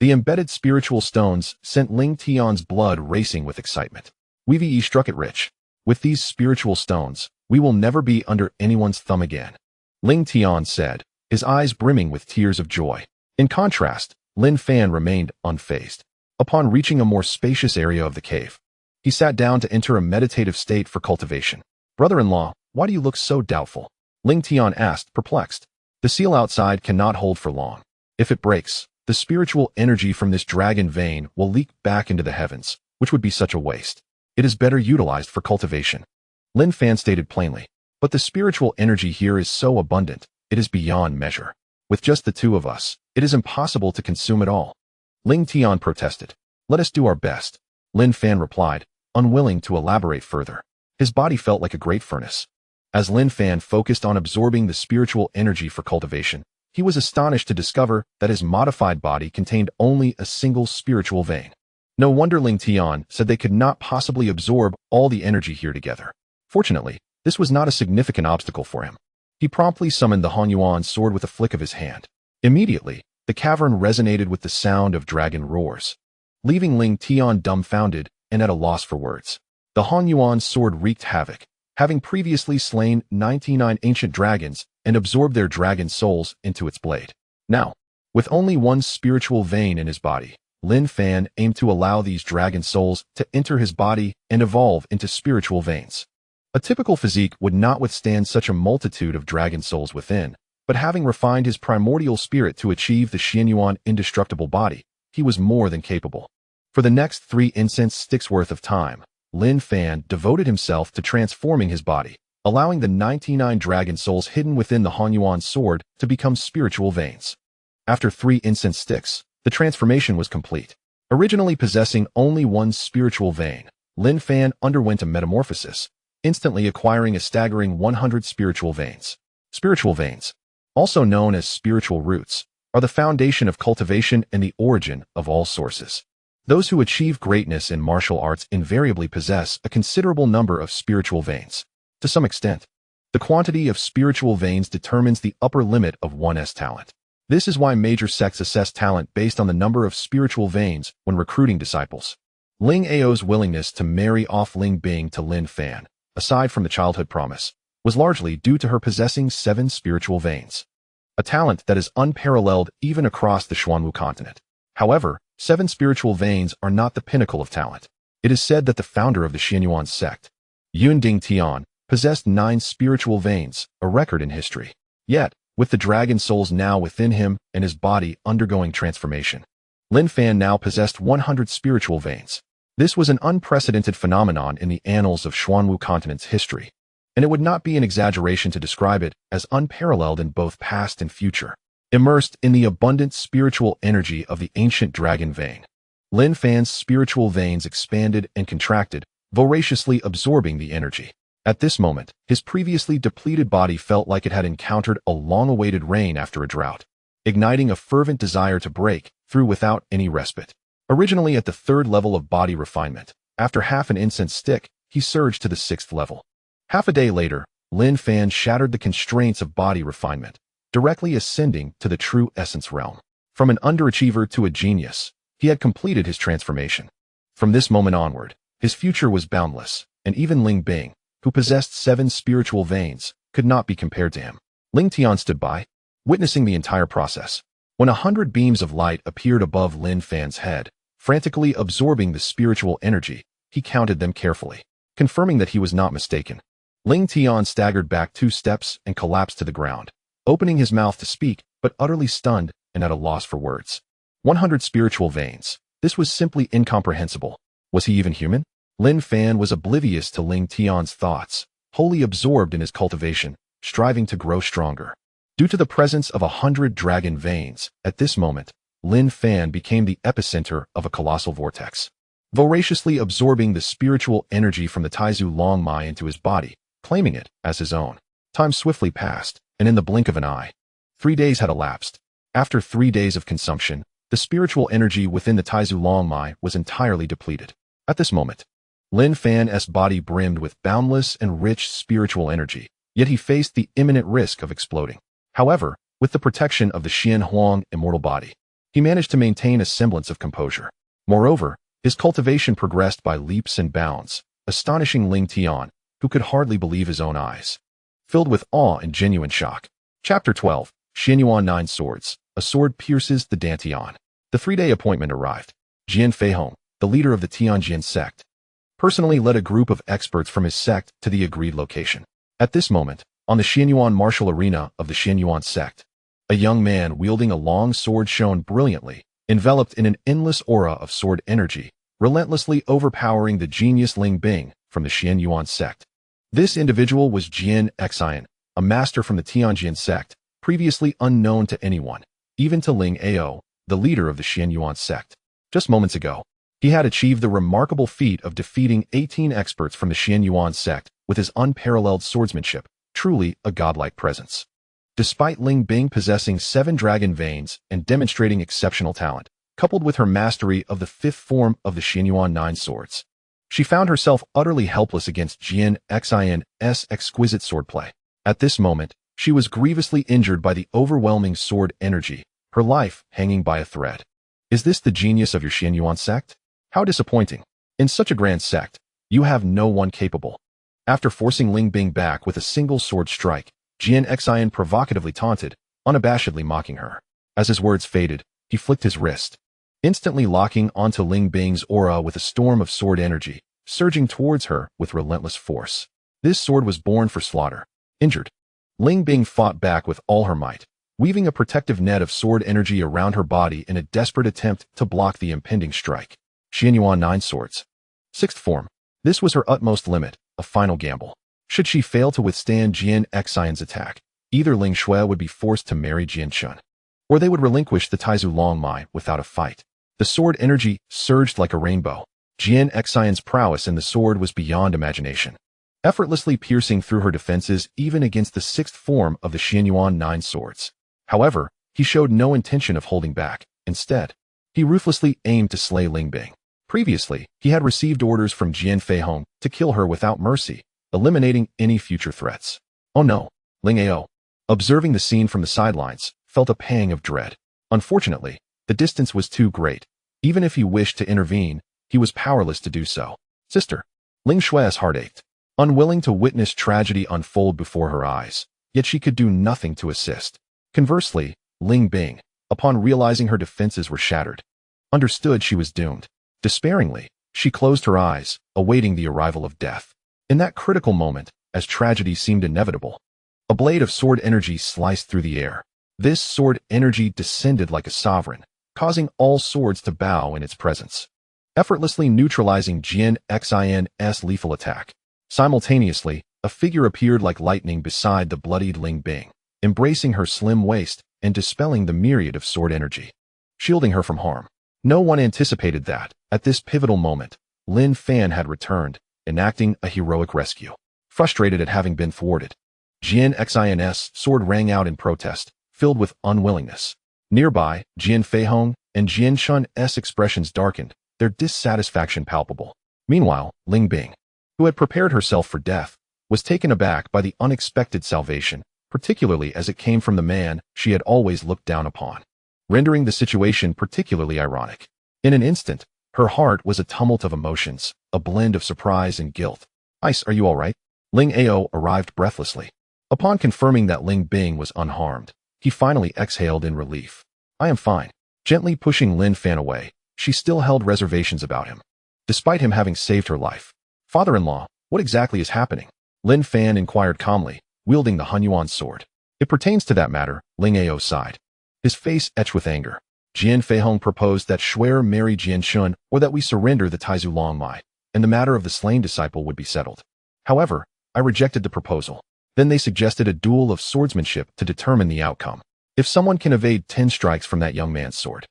Speaker 1: the embedded spiritual stones sent Ling Tian's blood racing with excitement. We've struck it rich. With these spiritual stones, we will never be under anyone's thumb again, Ling Tian said, his eyes brimming with tears of joy. In contrast, Lin Fan remained unfazed. Upon reaching a more spacious area of the cave, he sat down to enter a meditative state for cultivation. Brother-in-law, why do you look so doubtful? Ling Tian asked, perplexed. The seal outside cannot hold for long. If it breaks, the spiritual energy from this dragon vein will leak back into the heavens, which would be such a waste. It is better utilized for cultivation. Lin Fan stated plainly, but the spiritual energy here is so abundant, it is beyond measure. With just the 2 of us, it is impossible to consume it all. Ling Tian protested. Let us do our best. Lin Fan replied, unwilling to elaborate further. His body felt like a great furnace. As Lin Fan focused on absorbing the spiritual energy for cultivation, he was astonished to discover that his modified body contained only a single spiritual vein. No wonder Ling Tian said they could not possibly absorb all the energy here together. Fortunately, this was not a significant obstacle for him. He promptly summoned the Hanyuan sword with a flick of his hand. Immediately, the cavern resonated with the sound of dragon roars, leaving Ling Tian dumbfounded and at a loss for words. The Hanyuan sword wreaked havoc, having previously slain 99 ancient dragons and absorbed their dragon souls into its blade. Now, with only 1 spiritual vein in his body, Lin Fan aimed to allow these dragon souls to enter his body and evolve into spiritual veins. A typical physique would not withstand such a multitude of dragon souls within, but having refined his primordial spirit to achieve the Xianyuan indestructible body, he was more than capable. For the next 3 incense sticks worth of time, Lin Fan devoted himself to transforming his body, allowing the 99 dragon souls hidden within the Hanyuan sword to become spiritual veins. After 3 incense sticks, the transformation was complete. Originally possessing only 1 spiritual vein, Lin Fan underwent a metamorphosis, instantly acquiring a staggering 100 spiritual veins. Spiritual veins, also known as spiritual roots, are the foundation of cultivation and the origin of all sources. Those who achieve greatness in martial arts invariably possess a considerable number of spiritual veins. To some extent, the quantity of spiritual veins determines the upper limit of one's talent. This is why major sects assess talent based on the number of spiritual veins when recruiting disciples. Ling Ao's willingness to marry off Ling Bing to Lin Fan, aside from the childhood promise, was largely due to her possessing 7 spiritual veins, a talent that is unparalleled even across the Xuanwu continent. However, 7 spiritual veins are not the pinnacle of talent. It is said that the founder of the Xianyuan sect, Yunding Tian, possessed 9 spiritual veins, a record in history. Yet, with the dragon souls now within him and his body undergoing transformation, Lin Fan now possessed 100 spiritual veins. This was an unprecedented phenomenon in the annals of Xuanwu continent's history, and it would not be an exaggeration to describe it as unparalleled in both past and future. Immersed in the abundant spiritual energy of the ancient dragon vein, Lin Fan's spiritual veins expanded and contracted, voraciously absorbing the energy. At this moment, his previously depleted body felt like it had encountered a long-awaited rain after a drought, igniting a fervent desire to break through without any respite. Originally at the 3rd level of body refinement, after half an incense stick, he surged to the 6th level. Half a day later, Lin Fan shattered the constraints of body refinement, directly ascending to the true essence realm. From an underachiever to a genius, he had completed his transformation. From this moment onward, his future was boundless, and even Ling Bing, who possessed 7 spiritual veins, could not be compared to him. Ling Tian stood by, witnessing the entire process. When 100 beams of light appeared above Lin Fan's head, frantically absorbing the spiritual energy, he counted them carefully, confirming that he was not mistaken. Ling Tian staggered back 2 steps and collapsed to the ground, opening his mouth to speak, but utterly stunned and at a loss for words. 100 spiritual veins. This was simply incomprehensible. Was he even human? Lin Fan was oblivious to Ling Tian's thoughts, wholly absorbed in his cultivation, striving to grow stronger. Due to the presence of 100 dragon veins, at this moment, Lin Fan became the epicenter of a colossal vortex, voraciously absorbing the spiritual energy from the Taizu Longmai into his body, claiming it as his own. Time swiftly passed, and in the blink of an eye, 3 days had elapsed. After 3 days of consumption, the spiritual energy within the Taizu Longmai was entirely depleted. At this moment, Lin Fan's body brimmed with boundless and rich spiritual energy, yet he faced the imminent risk of exploding. However, with the protection of the Xian Huang immortal body, he managed to maintain a semblance of composure. Moreover, his cultivation progressed by leaps and bounds, astonishing Ling Tian, who could hardly believe his own eyes. Filled with awe and genuine shock. Chapter 12. Xianyuan 9 Swords. A sword pierces the Dantian. The 3-day appointment arrived. Jian Feihong, the leader of the Tianjin sect, personally led a group of experts from his sect to the agreed location. At this moment, on the Xianyuan martial arena of the Xianyuan sect, a young man wielding a long sword shone brilliantly, enveloped in an endless aura of sword energy, relentlessly overpowering the genius Ling Bing from the Xianyuan sect. This individual was Jian Xian, a master from the Tianjin sect, previously unknown to anyone, even to Ling Ao, the leader of the Xianyuan sect. Just moments ago, he had achieved the remarkable feat of defeating 18 experts from the Xianyuan sect with his unparalleled swordsmanship, truly a godlike presence. Despite Ling Bing possessing 7 dragon veins and demonstrating exceptional talent, coupled with her mastery of the 5th form of the Xianyuan 9 swords, she found herself utterly helpless against Jian Xian's exquisite swordplay. At this moment, she was grievously injured by the overwhelming sword energy, her life hanging by a thread. Is this the genius of your Xianyuan sect? How disappointing. In such a grand sect, you have no one capable. After forcing Ling Bing back with a single sword strike, Jian Xian provocatively taunted, unabashedly mocking her. As his words faded, he flicked his wrist, instantly locking onto Ling Bing's aura with a storm of sword energy, surging towards her with relentless force. This sword was born for slaughter. Injured, Ling Bing fought back with all her might, weaving a protective net of sword energy around her body in a desperate attempt to block the impending strike. Xianyuan 9 Swords. 6th form. This was her utmost limit, a final gamble. Should she fail to withstand Jian Xian's attack, either Ling Shui would be forced to marry Jian Chun, or they would relinquish the Taizu Longmai without a fight. The sword energy surged like a rainbow. Jian Xian's prowess in the sword was beyond imagination, effortlessly piercing through her defenses even against the 6th form of the Xianyuan 9 Swords. However, he showed no intention of holding back. Instead, he ruthlessly aimed to slay Ling Bing. Previously, he had received orders from Jian Feihong to kill her without mercy, eliminating any future threats. Oh no, Ling Ao, observing the scene from the sidelines, felt a pang of dread. Unfortunately, the distance was too great. Even if he wished to intervene, he was powerless to do so. Sister, Ling Shui's heart ached, unwilling to witness tragedy unfold before her eyes, yet she could do nothing to assist. Conversely, Ling Bing, upon realizing her defenses were shattered, understood she was doomed. Despairingly, she closed her eyes, awaiting the arrival of death. In that critical moment, as tragedy seemed inevitable, a blade of sword energy sliced through the air. This sword energy descended like a sovereign, causing all swords to bow in its presence, effortlessly neutralizing Jian Xian's lethal attack. Simultaneously, a figure appeared like lightning beside the bloodied Ling Bing, embracing her slim waist and dispelling the myriad of sword energy, shielding her from harm. No one anticipated that, at this pivotal moment, Lin Fan had returned, enacting a heroic rescue. Frustrated at having been thwarted, Jian Xian's sword rang out in protest, filled with unwillingness. Nearby, Jian Feihong and Jian Chun's expressions darkened, their dissatisfaction palpable. Meanwhile, Ling Bing, who had prepared herself for death, was taken aback by the unexpected salvation, particularly as it came from the man she had always looked down upon, rendering the situation particularly ironic. In an instant, her heart was a tumult of emotions, a blend of surprise and guilt. Ice, are you all right? Ling Ao arrived breathlessly. Upon confirming that Ling Bing was unharmed, he finally exhaled in relief. I am fine. Gently pushing Lin Fan away, she still held reservations about him, despite him having saved her life. Father-in-law, what exactly is happening? Lin Fan inquired calmly, wielding the Hunyuan sword. It pertains to that matter, Ling Ao sighed, his face etched with anger. Jian Feihong proposed that Shuer marry Jian Chun or that we surrender the Taizu Longmai, and the matter of the slain disciple would be settled. However, I rejected the proposal. Then they suggested a duel of swordsmanship to determine the outcome. If someone can evade 10 strikes from that young man's sword,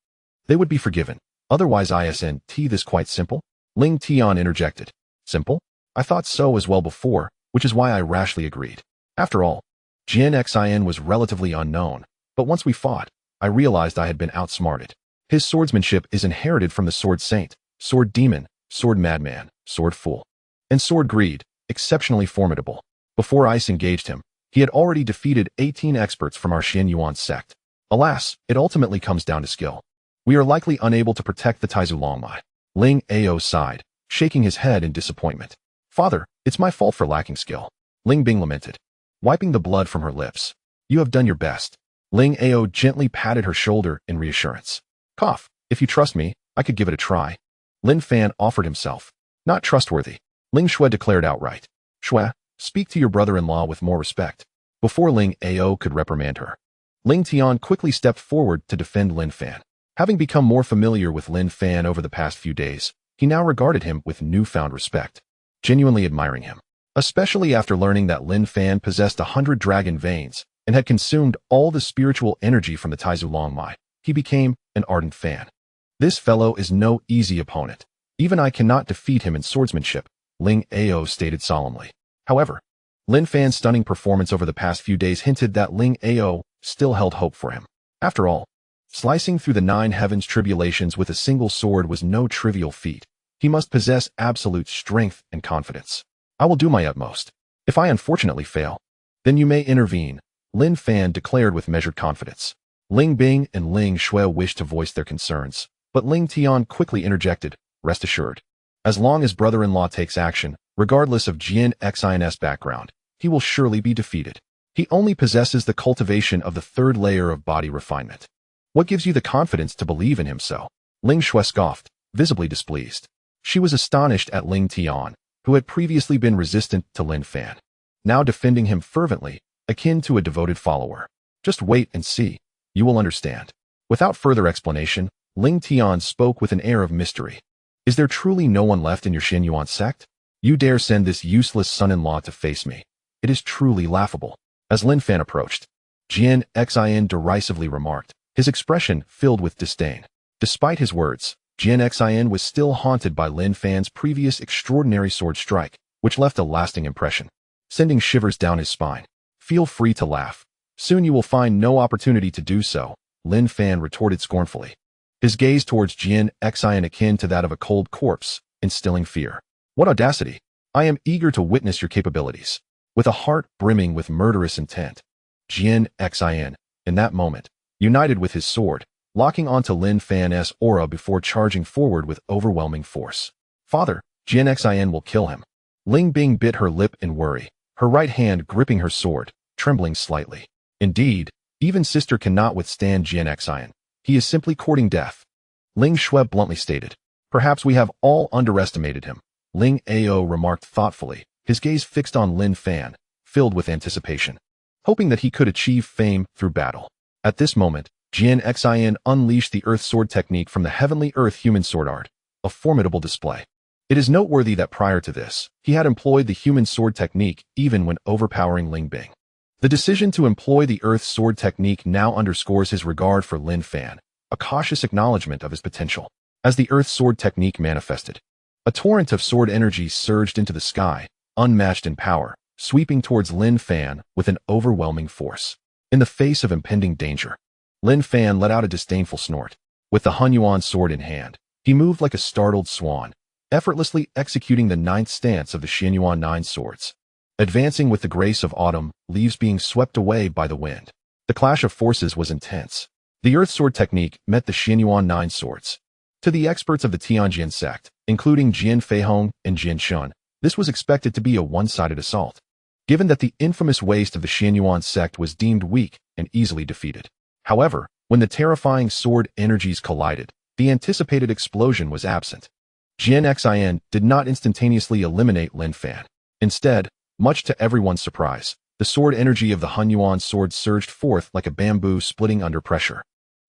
Speaker 1: they would be forgiven. Otherwise, isn't this quite simple? Ling Tian interjected. Simple? I thought so as well before, which is why I rashly agreed. After all, Jian Xin was relatively unknown, but once we fought, I realized I had been outsmarted. His swordsmanship is inherited from the sword saint, sword demon, sword madman, sword fool, and sword greed, exceptionally formidable. Before Ice engaged him, he had already defeated 18 experts from our Xianyuan sect. Alas, it ultimately comes down to skill. We are likely unable to protect the Taizu Longmai. Ling Ao sighed, shaking his head in disappointment. Father, it's my fault for lacking skill. Ling Bing lamented, wiping the blood from her lips. You have done your best. Ling Ao gently patted her shoulder in reassurance. Cough, if you trust me, I could give it a try. Lin Fan offered himself. Not trustworthy. Ling Shui declared outright. Shui, speak to your brother-in-law with more respect. Before Ling Ao could reprimand her, Ling Tian quickly stepped forward to defend Lin Fan. Having become more familiar with Lin Fan over the past few days, he now regarded him with newfound respect, genuinely admiring him. Especially after learning that Lin Fan possessed 100 dragon veins and had consumed all the spiritual energy from the Taizu Longmai, he became an ardent fan. This fellow is no easy opponent. Even I cannot defeat him in swordsmanship, Ling Ao stated solemnly. However, Lin Fan's stunning performance over the past few days hinted that Ling Ao still held hope for him. After all, slicing through the 9 heavens tribulations with a single sword was no trivial feat. He must possess absolute strength and confidence. I will do my utmost. If I unfortunately fail, then you may intervene, Lin Fan declared with measured confidence. Ling Bing and Ling Shui wished to voice their concerns, but Ling Tian quickly interjected, rest assured. As long as brother-in-law takes action, regardless of Jian Xin's background, he will surely be defeated. He only possesses the cultivation of the 3rd layer of body refinement. What gives you the confidence to believe in him so? Ling Shui scoffed, visibly displeased. She was astonished at Ling Tian, who had previously been resistant to Lin Fan, now defending him fervently, akin to a devoted follower. Just wait and see. You will understand. Without further explanation, Ling Tian spoke with an air of mystery. Is there truly no one left in your Xianyuan sect? You dare send this useless son-in-law to face me. It is truly laughable. As Lin Fan approached, Jian Xin derisively remarked, his expression filled with disdain. Despite his words, Jian Xin was still haunted by Lin Fan's previous extraordinary sword strike, which left a lasting impression, sending shivers down his spine. Feel free to laugh. Soon you will find no opportunity to do so, Lin Fan retorted scornfully, his gaze towards Jian Xin akin to that of a cold corpse, instilling fear. What audacity! I am eager to witness your capabilities. With a heart brimming with murderous intent, Jian Xin, in that moment, united with his sword, locking onto Lin Fan's aura before charging forward with overwhelming force. Father, Jian Xin will kill him. Ling Bing bit her lip in worry, her right hand gripping her sword, trembling slightly. Indeed, even sister cannot withstand Jian Xin. He is simply courting death. Ling Shui bluntly stated. Perhaps we have all underestimated him. Ling Ao remarked thoughtfully, his gaze fixed on Lin Fan, filled with anticipation, hoping that he could achieve fame through battle. At this moment, Jian Xin unleashed the Earth Sword technique from the Heavenly Earth Human Sword Art, a formidable display. It is noteworthy that prior to this, he had employed the Human Sword technique even when overpowering Ling Bing. The decision to employ the Earth Sword technique now underscores his regard for Lin Fan, a cautious acknowledgement of his potential. As the Earth Sword technique manifested, a torrent of sword energy surged into the sky, unmatched in power, sweeping towards Lin Fan with an overwhelming force. In the face of impending danger, Lin Fan let out a disdainful snort. With the Hunyuan sword in hand, he moved like a startled swan, effortlessly executing the 9th stance of the Xianyuan 9 swords. Advancing with the grace of autumn, leaves being swept away by the wind. The clash of forces was intense. The Earth Sword technique met the Xianyuan 9 swords. To the experts of the Tianjin sect, including Jian Feihong and Jian Shun, this was expected to be a one-sided assault, given that the infamous waste of the Xianyuan sect was deemed weak and easily defeated. However, when the terrifying sword energies collided, the anticipated explosion was absent. Jian Xin did not instantaneously eliminate Lin Fan. Instead, much to everyone's surprise, the sword energy of the Hunyuan sword surged forth like a bamboo splitting under pressure,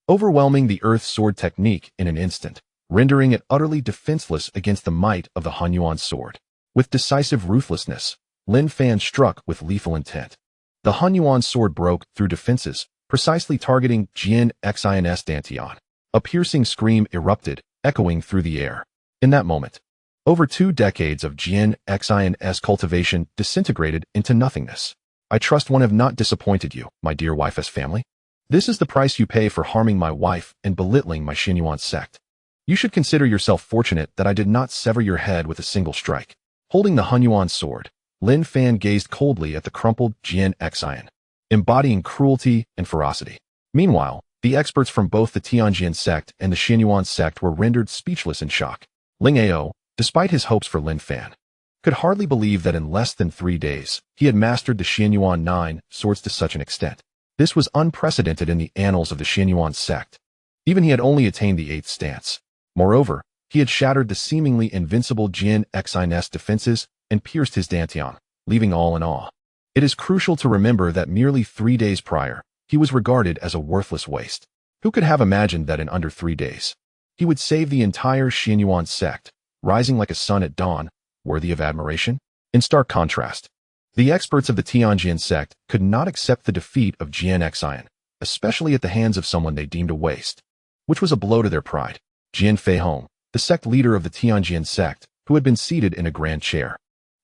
Speaker 1: overwhelming the Earth Sword technique in an instant. rendering it utterly defenseless against the might of the Hunyuan sword. With decisive ruthlessness, Lin Fan struck with lethal intent. The Hunyuan sword broke through defenses, precisely targeting Jian Xin's Dantian. A piercing scream erupted, echoing through the air. In that moment, over 2 decades of Jian Xin's cultivation disintegrated into nothingness. I trust one have not disappointed you, my dear wife's family. This is the price you pay for harming my wife and belittling my Xinyuan sect. You should consider yourself fortunate that I did not sever your head with a single strike. Holding the Hunyuan sword, Lin Fan gazed coldly at the crumpled Jian Xin, embodying cruelty and ferocity. Meanwhile, the experts from both the Tianjian sect and the Xinyuan sect were rendered speechless in shock. Ling Ao, despite his hopes for Lin Fan, could hardly believe that in less than 3 days, he had mastered the Xinyuan 9 swords to such an extent. This was unprecedented in the annals of the Xinyuan sect. Even he had only attained the 8th stance. Moreover, he had shattered the seemingly invincible Jian Xin's defenses and pierced his Dantian, leaving all in awe. It is crucial to remember that merely 3 days prior, he was regarded as a worthless waste. Who could have imagined that in under 3 days, he would save the entire Xinyuan sect, rising like a sun at dawn, worthy of admiration? In stark contrast, the experts of the Tianjian sect could not accept the defeat of Jian Xin, especially at the hands of someone they deemed a waste, which was a blow to their pride. Jian Feihong, the sect leader of the Tianjian sect, who had been seated in a grand chair,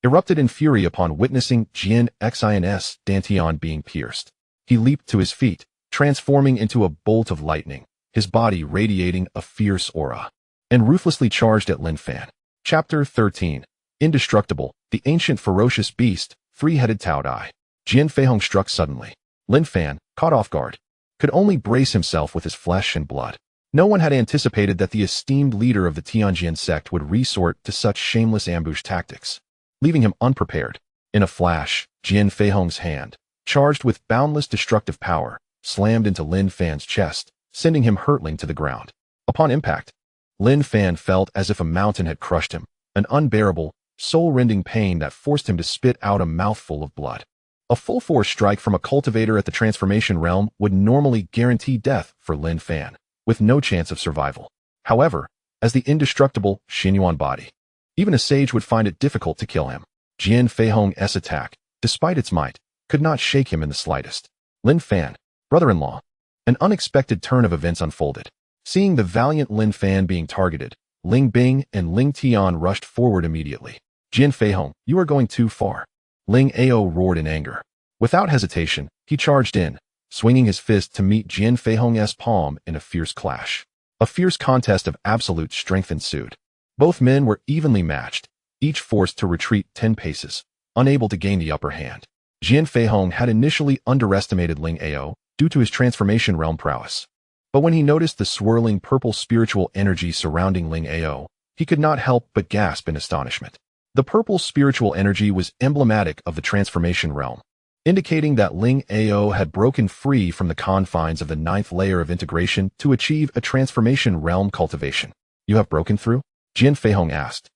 Speaker 1: erupted in fury upon witnessing Jian Xin's Dantian being pierced. He leaped to his feet, transforming into a bolt of lightning, his body radiating a fierce aura, and ruthlessly charged at Lin Fan. Chapter 13. Indestructible, the ancient ferocious beast, 3-headed Tao Dai. Jian Feihong struck suddenly. Lin Fan, caught off guard, could only brace himself with his flesh and blood. No one had anticipated that the esteemed leader of the Tianjian sect would resort to such shameless ambush tactics, leaving him unprepared. In a flash, Jian Feihong's hand, charged with boundless destructive power, slammed into Lin Fan's chest, sending him hurtling to the ground. Upon impact, Lin Fan felt as if a mountain had crushed him, an unbearable, soul-rending pain that forced him to spit out a mouthful of blood. A full-force strike from a cultivator at the transformation realm would normally guarantee death for Lin Fan, with no chance of survival. However, as the indestructible Xinyuan body, even a sage would find it difficult to kill him. Jian Feihong's attack, despite its might, could not shake him in the slightest. Lin Fan, brother-in-law. An unexpected turn of events unfolded. Seeing the valiant Lin Fan being targeted, Ling Bing and Ling Tian rushed forward immediately. Jian Feihong, you are going too far. Ling Ao roared in anger. Without hesitation, he charged in, swinging his fist to meet Jian Feihong's palm in a fierce clash. A fierce contest of absolute strength ensued. Both men were evenly matched, each forced to retreat 10 paces, unable to gain the upper hand. Jian Feihong had initially underestimated Ling Ao due to his transformation realm prowess. But when he noticed the swirling purple spiritual energy surrounding Ling Ao, he could not help but gasp in astonishment. The purple spiritual energy was emblematic of the transformation realm, indicating that Ling Ao had broken free from the confines of the 9th layer of integration to achieve a transformation realm cultivation. You have broken through? Jian Feihong asked,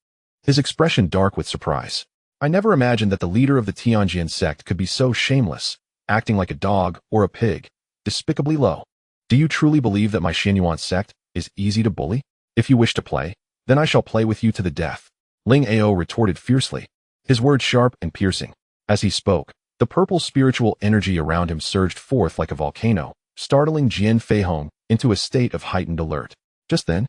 Speaker 1: his expression dark with surprise. I never imagined that the leader of the Tianjian sect could be so shameless, acting like a dog or a pig, despicably low. Do you truly believe that my Xinyuan sect is easy to bully? If you wish to play, then I shall play with you to the death. Ling Ao retorted fiercely, his words sharp and piercing. As he spoke, the purple spiritual energy around him surged forth like a volcano, startling Jian Feihong into a state of heightened alert. Just then,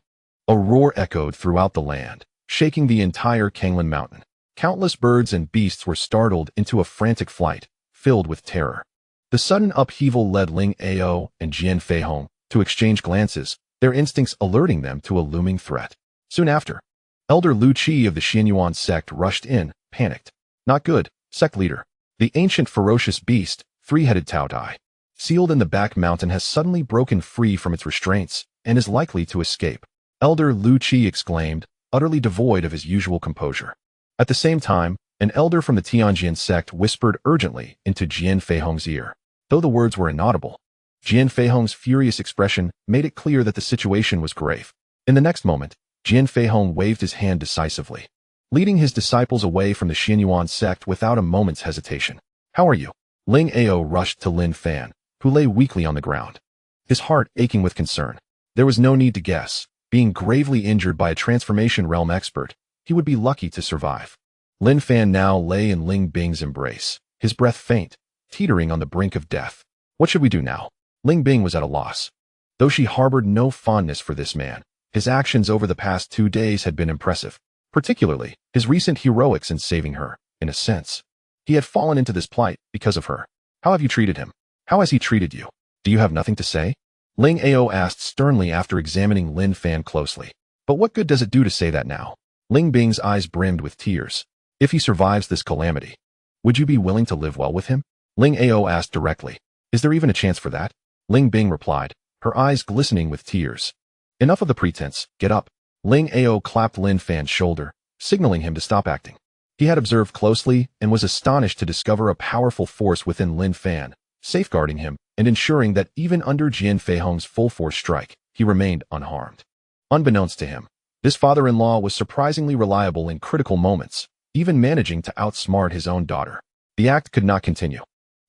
Speaker 1: a roar echoed throughout the land, shaking the entire Kanglan Mountain. Countless birds and beasts were startled into a frantic flight, filled with terror. The sudden upheaval led Ling Ao and Jian Feihong to exchange glances, their instincts alerting them to a looming threat. Soon after, Elder Lu Qi of the Xinyuan sect rushed in, panicked. Not good, sect leader. The ancient ferocious beast, 3-headed Tao Dai, sealed in the back mountain has suddenly broken free from its restraints and is likely to escape. Elder Lu Qi exclaimed, utterly devoid of his usual composure. At the same time, an elder from the Tianjian sect whispered urgently into Jian Feihong's ear. Though the words were inaudible, Jian Feihong's furious expression made it clear that the situation was grave. In the next moment, Jian Feihong waved his hand decisively, leading his disciples away from the Xinyuan sect without a moment's hesitation. How are you? Ling Ao rushed to Lin Fan, who lay weakly on the ground, his heart aching with concern. There was no need to guess. Being gravely injured by a transformation realm expert, he would be lucky to survive. Lin Fan now lay in Ling Bing's embrace, his breath faint, teetering on the brink of death. What should we do now? Ling Bing was at a loss. Though she harbored no fondness for this man, his actions over the past 2 days had been impressive, particularly his recent heroics in saving her, in a sense. He had fallen into this plight because of her. How have you treated him? How has he treated you? Do you have nothing to say? Ling Ao asked sternly after examining Lin Fan closely. But what good does it do to say that now? Ling Bing's eyes brimmed with tears. If he survives this calamity, would you be willing to live well with him? Ling Ao asked directly. Is there even a chance for that? Ling Bing replied, her eyes glistening with tears. Enough of the pretense, get up. Ling Ao clapped Lin Fan's shoulder, signaling him to stop acting. He had observed closely and was astonished to discover a powerful force within Lin Fan, safeguarding him and ensuring that even under Jian Feihong's full-force strike, he remained unharmed. Unbeknownst to him, this father-in-law was surprisingly reliable in critical moments, even managing to outsmart his own daughter. The act could not continue.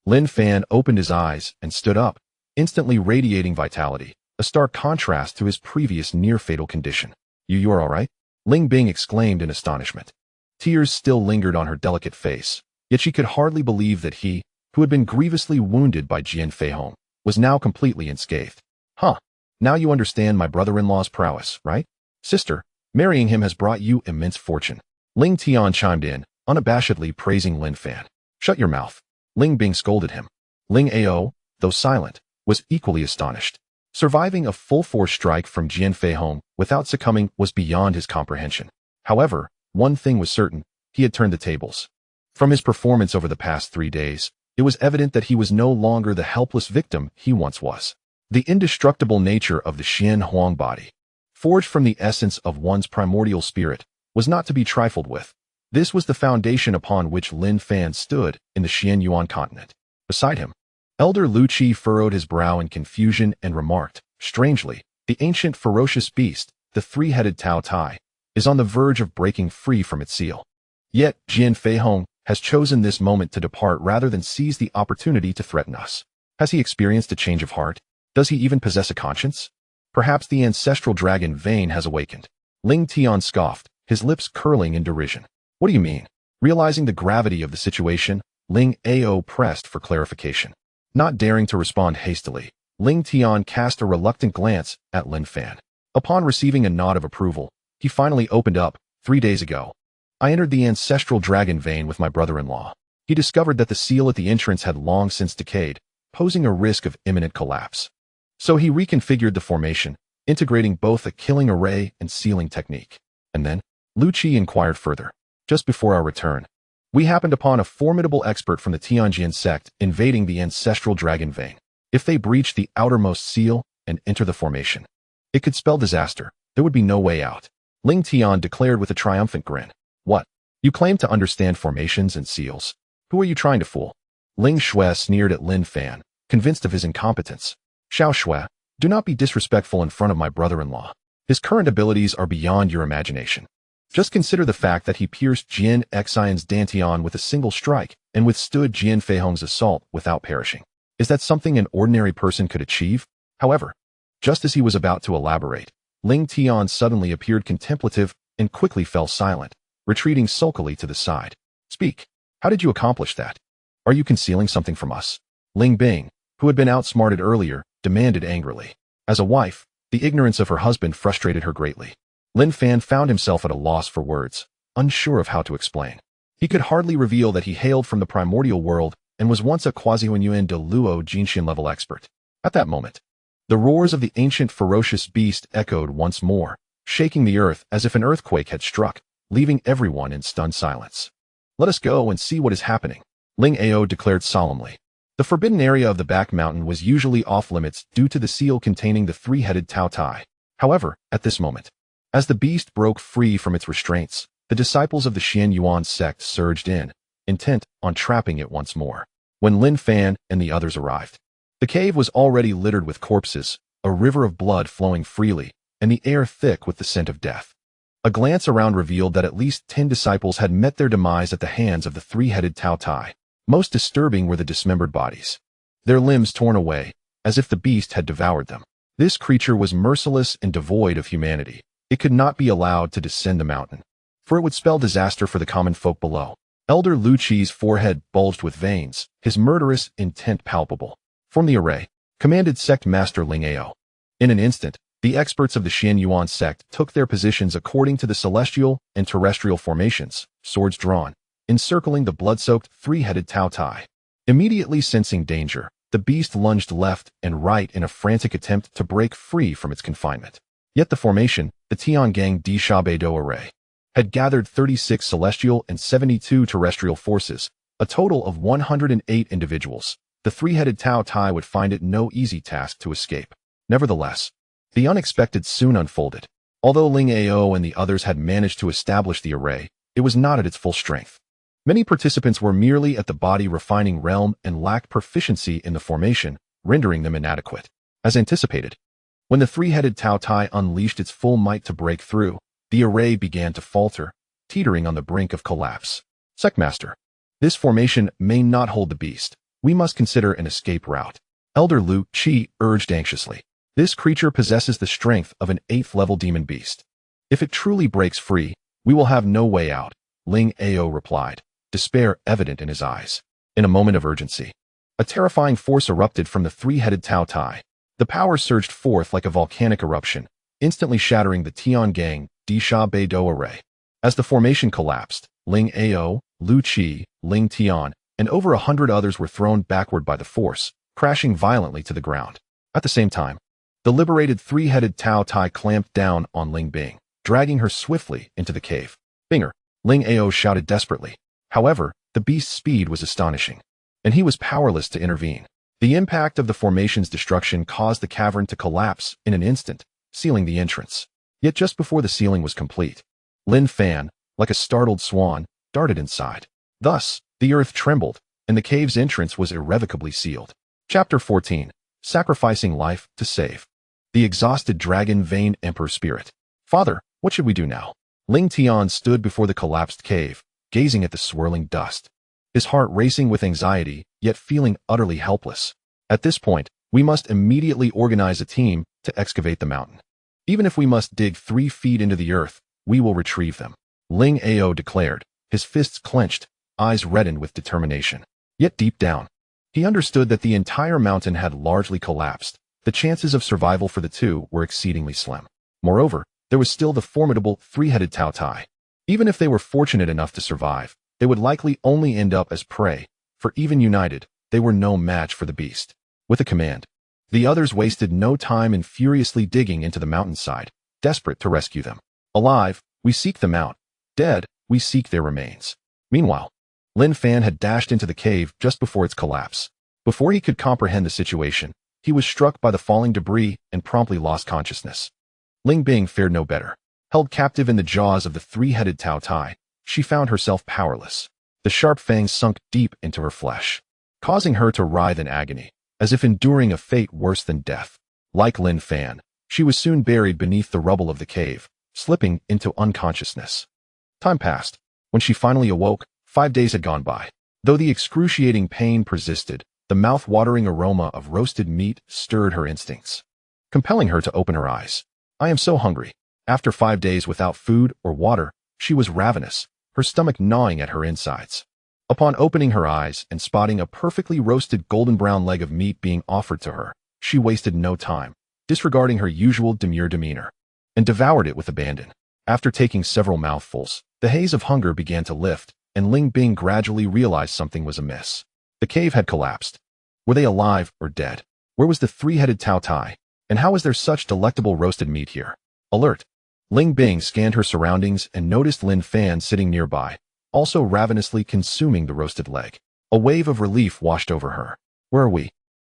Speaker 1: Lin Fan opened his eyes and stood up, instantly radiating vitality, a stark contrast to his previous near-fatal condition. You're all right? Ling Bing exclaimed in astonishment. Tears still lingered on her delicate face, yet she could hardly believe that he, who had been grievously wounded by Jian Feihong, was now completely unscathed. Huh. Now you understand my brother-in-law's prowess, right? Sister, marrying him has brought you immense fortune. Ling Tian chimed in, unabashedly praising Lin Fan. Shut your mouth. Ling Bing scolded him. Ling Ao, though silent, was equally astonished. Surviving a full-force strike from Jian Feihong without succumbing was beyond his comprehension. However, one thing was certain, he had turned the tables. From his performance over the past 3 days, it was evident that he was no longer the helpless victim he once was. The indestructible nature of the Xian Huang body, forged from the essence of one's primordial spirit, was not to be trifled with. This was the foundation upon which Lin Fan stood in the Xian Yuan continent. Beside him, Elder Lu Qi furrowed his brow in confusion and remarked, strangely, the ancient ferocious beast, the three-headed Tao Tai, is on the verge of breaking free from its seal. Yet, Jian Feihong has chosen this moment to depart rather than seize the opportunity to threaten us. Has he experienced a change of heart? Does he even possess a conscience? Perhaps the ancestral dragon vein has awakened. Ling Tian scoffed, his lips curling in derision. What do you mean? Realizing the gravity of the situation, Ling Ao pressed for clarification. Not daring to respond hastily, Ling Tian cast a reluctant glance at Lin Fan. Upon receiving a nod of approval, he finally opened up. 3 days ago, I entered the ancestral dragon vein with my brother-in-law. He discovered that the seal at the entrance had long since decayed, posing a risk of imminent collapse. So he reconfigured the formation, integrating both a killing array and sealing technique. And then, Lu Qi inquired further. Just before our return, we happened upon a formidable expert from the Tianjian sect invading the ancestral dragon vein. If they breach the outermost seal and enter the formation, it could spell disaster. There would be no way out. Ling Tian declared with a triumphant grin. What? You claim to understand formations and seals? Who are you trying to fool? Ling Shui sneered at Lin Fan, convinced of his incompetence. Xiao Shui, do not be disrespectful in front of my brother-in-law. His current abilities are beyond your imagination. Just consider the fact that he pierced Jian Xian's Dantian with a single strike and withstood Jian Feihong's assault without perishing. Is that something an ordinary person could achieve? However, just as he was about to elaborate, Ling Tian suddenly appeared contemplative and quickly fell silent, retreating sulkily to the side. Speak. How did you accomplish that? Are you concealing something from us? Ling Bing, who had been outsmarted earlier, demanded angrily. As a wife, the ignorance of her husband frustrated her greatly. Lin Fan found himself at a loss for words, unsure of how to explain. He could hardly reveal that he hailed from the primordial world and was once a quasi-Hunyuan de Luo Jinxian level expert. At that moment, the roars of the ancient ferocious beast echoed once more, shaking the earth as if an earthquake had struck, leaving everyone in stunned silence. Let us go and see what is happening, Ling Ao declared solemnly. The forbidden area of the back mountain was usually off-limits due to the seal containing the three-headed Tao Tai. However, at this moment, as the beast broke free from its restraints, the disciples of the Xian Yuan sect surged in, intent on trapping it once more. When Lin Fan and the others arrived, the cave was already littered with corpses, a river of blood flowing freely, and the air thick with the scent of death. A glance around revealed that at least 10 disciples had met their demise at the hands of the three-headed Tao Tai. Most disturbing were the dismembered bodies, their limbs torn away, as if the beast had devoured them. This creature was merciless and devoid of humanity. It could not be allowed to descend the mountain, for it would spell disaster for the common folk below. Elder Lu Qi's forehead bulged with veins, his murderous intent palpable. "Form the array," commanded Sect Master Ling Ao. In an instant, the experts of the Xian Yuan sect took their positions according to the celestial and terrestrial formations, swords drawn, encircling the blood-soaked three-headed Tao Tai. Immediately sensing danger, the beast lunged left and right in a frantic attempt to break free from its confinement. Yet the formation, the Tiangang Di Shabeido array, had gathered 36 celestial and 72 terrestrial forces, a total of 108 individuals. The three-headed Tao Tai would find it no easy task to escape. Nevertheless, the unexpected soon unfolded. Although Ling Ao and the others had managed to establish the array, it was not at its full strength. Many participants were merely at the body-refining realm and lacked proficiency in the formation, rendering them inadequate. As anticipated, when the three-headed Tao Tai unleashed its full might to break through, the array began to falter, teetering on the brink of collapse. "Sectmaster, this formation may not hold the beast. We must consider an escape route," Elder Lu Qi urged anxiously. "This creature possesses the strength of an 8th-level demon beast. If it truly breaks free, we will have no way out," Ling Ao replied, despair evident in his eyes. In a moment of urgency, a terrifying force erupted from the three-headed Tao Tai. The power surged forth like a volcanic eruption, instantly shattering the Tiangang Di Shabeido array. As the formation collapsed, Ling Ao, Lu Qi, Ling Tian, and over 100 others were thrown backward by the force, crashing violently to the ground. At the same time, the liberated three-headed Tao Tai clamped down on Ling Bing, dragging her swiftly into the cave. "Binger!" Ling Ao shouted desperately. However, the beast's speed was astonishing, and he was powerless to intervene. The impact of the formation's destruction caused the cavern to collapse in an instant, sealing the entrance. Yet just before the sealing was complete, Lin Fan, like a startled swan, darted inside. Thus, the earth trembled, and the cave's entrance was irrevocably sealed. Chapter 14. Sacrificing Life to Save. The exhausted dragon Vane Emperor Spirit. "Father, what should we do now?" Ling Tian stood before the collapsed cave, gazing at the swirling dust, his heart racing with anxiety, yet feeling utterly helpless. "At this point, we must immediately organize a team to excavate the mountain. Even if we must dig 3 feet into the earth, we will retrieve them," Ling Ao declared, his fists clenched, eyes reddened with determination. Yet deep down, he understood that the entire mountain had largely collapsed. The chances of survival for the two were exceedingly slim. Moreover, there was still the formidable three-headed Tao Tai. Even if they were fortunate enough to survive, they would likely only end up as prey, for even united, they were no match for the beast. With a command, the others wasted no time in furiously digging into the mountainside, desperate to rescue them. Alive, we seek them out. Dead, we seek their remains. Meanwhile, Lin Fan had dashed into the cave just before its collapse. Before he could comprehend the situation, he was struck by the falling debris and promptly lost consciousness. Ling Bing fared no better. Held captive in the jaws of the three-headed Tao Tai, she found herself powerless. The sharp fangs sunk deep into her flesh, causing her to writhe in agony, as if enduring a fate worse than death. Like Lin Fan, she was soon buried beneath the rubble of the cave, slipping into unconsciousness. Time passed. When she finally awoke, 5 days had gone by. Though the excruciating pain persisted, the mouth-watering aroma of roasted meat stirred her instincts, compelling her to open her eyes. "I am so hungry." After 5 days without food or water, she was ravenous, her stomach gnawing at her insides. Upon opening her eyes and spotting a perfectly roasted golden brown leg of meat being offered to her, she wasted no time, disregarding her usual demure demeanor, and devoured it with abandon. After taking several mouthfuls, the haze of hunger began to lift, and Ling Bing gradually realized something was amiss. The cave had collapsed. Were they alive or dead? Where was the three-headed Tao Tai? And how was there such delectable roasted meat here? Alert! Ling Bing scanned her surroundings and noticed Lin Fan sitting nearby, also ravenously consuming the roasted leg. A wave of relief washed over her. "Where are we?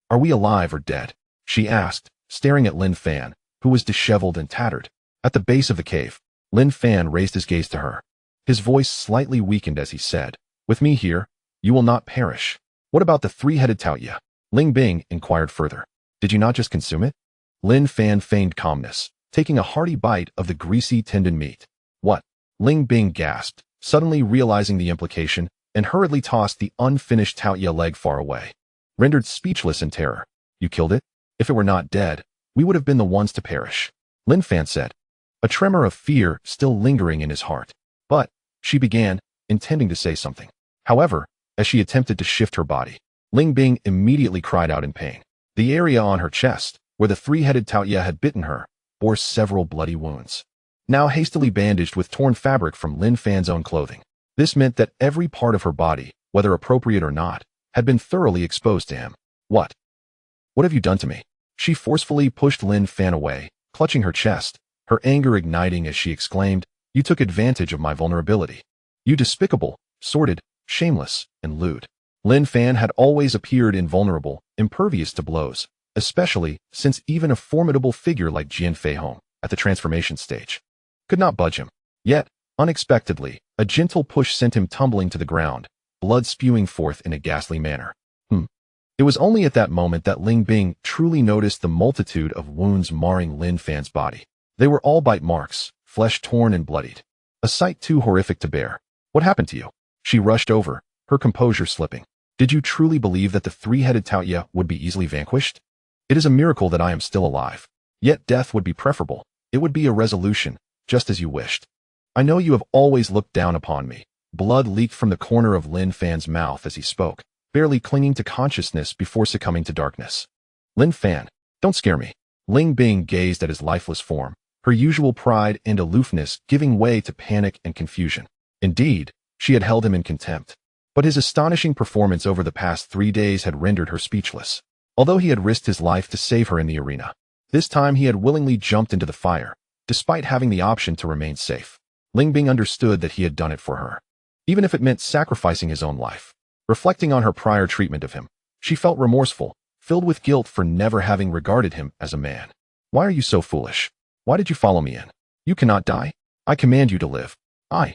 Speaker 1: Are we alive or dead?" she asked, staring at Lin Fan, who was disheveled and tattered. At the base of the cave, Lin Fan raised his gaze to her. His voice slightly weakened as he said, "With me here, you will not perish." "What about the three-headed Tao Ya?" Ling Bing inquired further. "Did you not just consume it?" Lin Fan feigned calmness, taking a hearty bite of the greasy tendon meat. "What?" Ling Bing gasped, suddenly realizing the implication, and hurriedly tossed the unfinished Tao Ya leg far away. Rendered speechless in terror. "You killed it? If it were not dead, we would have been the ones to perish, Lin Fan said, a tremor of fear still lingering in his heart. But, she began, intending to say something. However, as she attempted to shift her body, Ling Bing immediately cried out in pain. The area on her chest, where the three-headed Taoya had bitten her, bore several bloody wounds, now hastily bandaged with torn fabric from Lin Fan's own clothing. This meant that every part of her body, whether appropriate or not, had been thoroughly exposed to him. What? What have you done to me? She forcefully pushed Lin Fan away, clutching her chest, her anger igniting as she exclaimed, "You took advantage of my vulnerability. You despicable, sordid, shameless, and lewd." Lin Fan had always appeared invulnerable, impervious to blows, especially since even a formidable figure like Jian Feihong, at the transformation stage, could not budge him. Yet, unexpectedly, a gentle push sent him tumbling to the ground, blood spewing forth in a ghastly manner. It was only at that moment that Ling Bing truly noticed the multitude of wounds marring Lin Fan's body. They were all bite marks, flesh torn and bloodied. A sight too horrific to bear. "What happened to you?" She rushed over, her composure slipping. "Did you truly believe that the three-headed Taoya would be easily vanquished? It is a miracle that I am still alive. Yet death would be preferable. It would be a resolution, just as you wished. I know you have always looked down upon me." Blood leaked from the corner of Lin Fan's mouth as he spoke, barely clinging to consciousness before succumbing to darkness. "Lin Fan, don't scare me." Ling Bing gazed at his lifeless form, her usual pride and aloofness giving way to panic and confusion. Indeed, she had held him in contempt. But his astonishing performance over the past 3 days had rendered her speechless. Although he had risked his life to save her in the arena, this time he had willingly jumped into the fire, despite having the option to remain safe. Ling Bing understood that he had done it for her, even if it meant sacrificing his own life. Reflecting on her prior treatment of him, she felt remorseful, filled with guilt for never having regarded him as a man. "Why are you so foolish? Why did you follow me in? You cannot die. I command you to live. I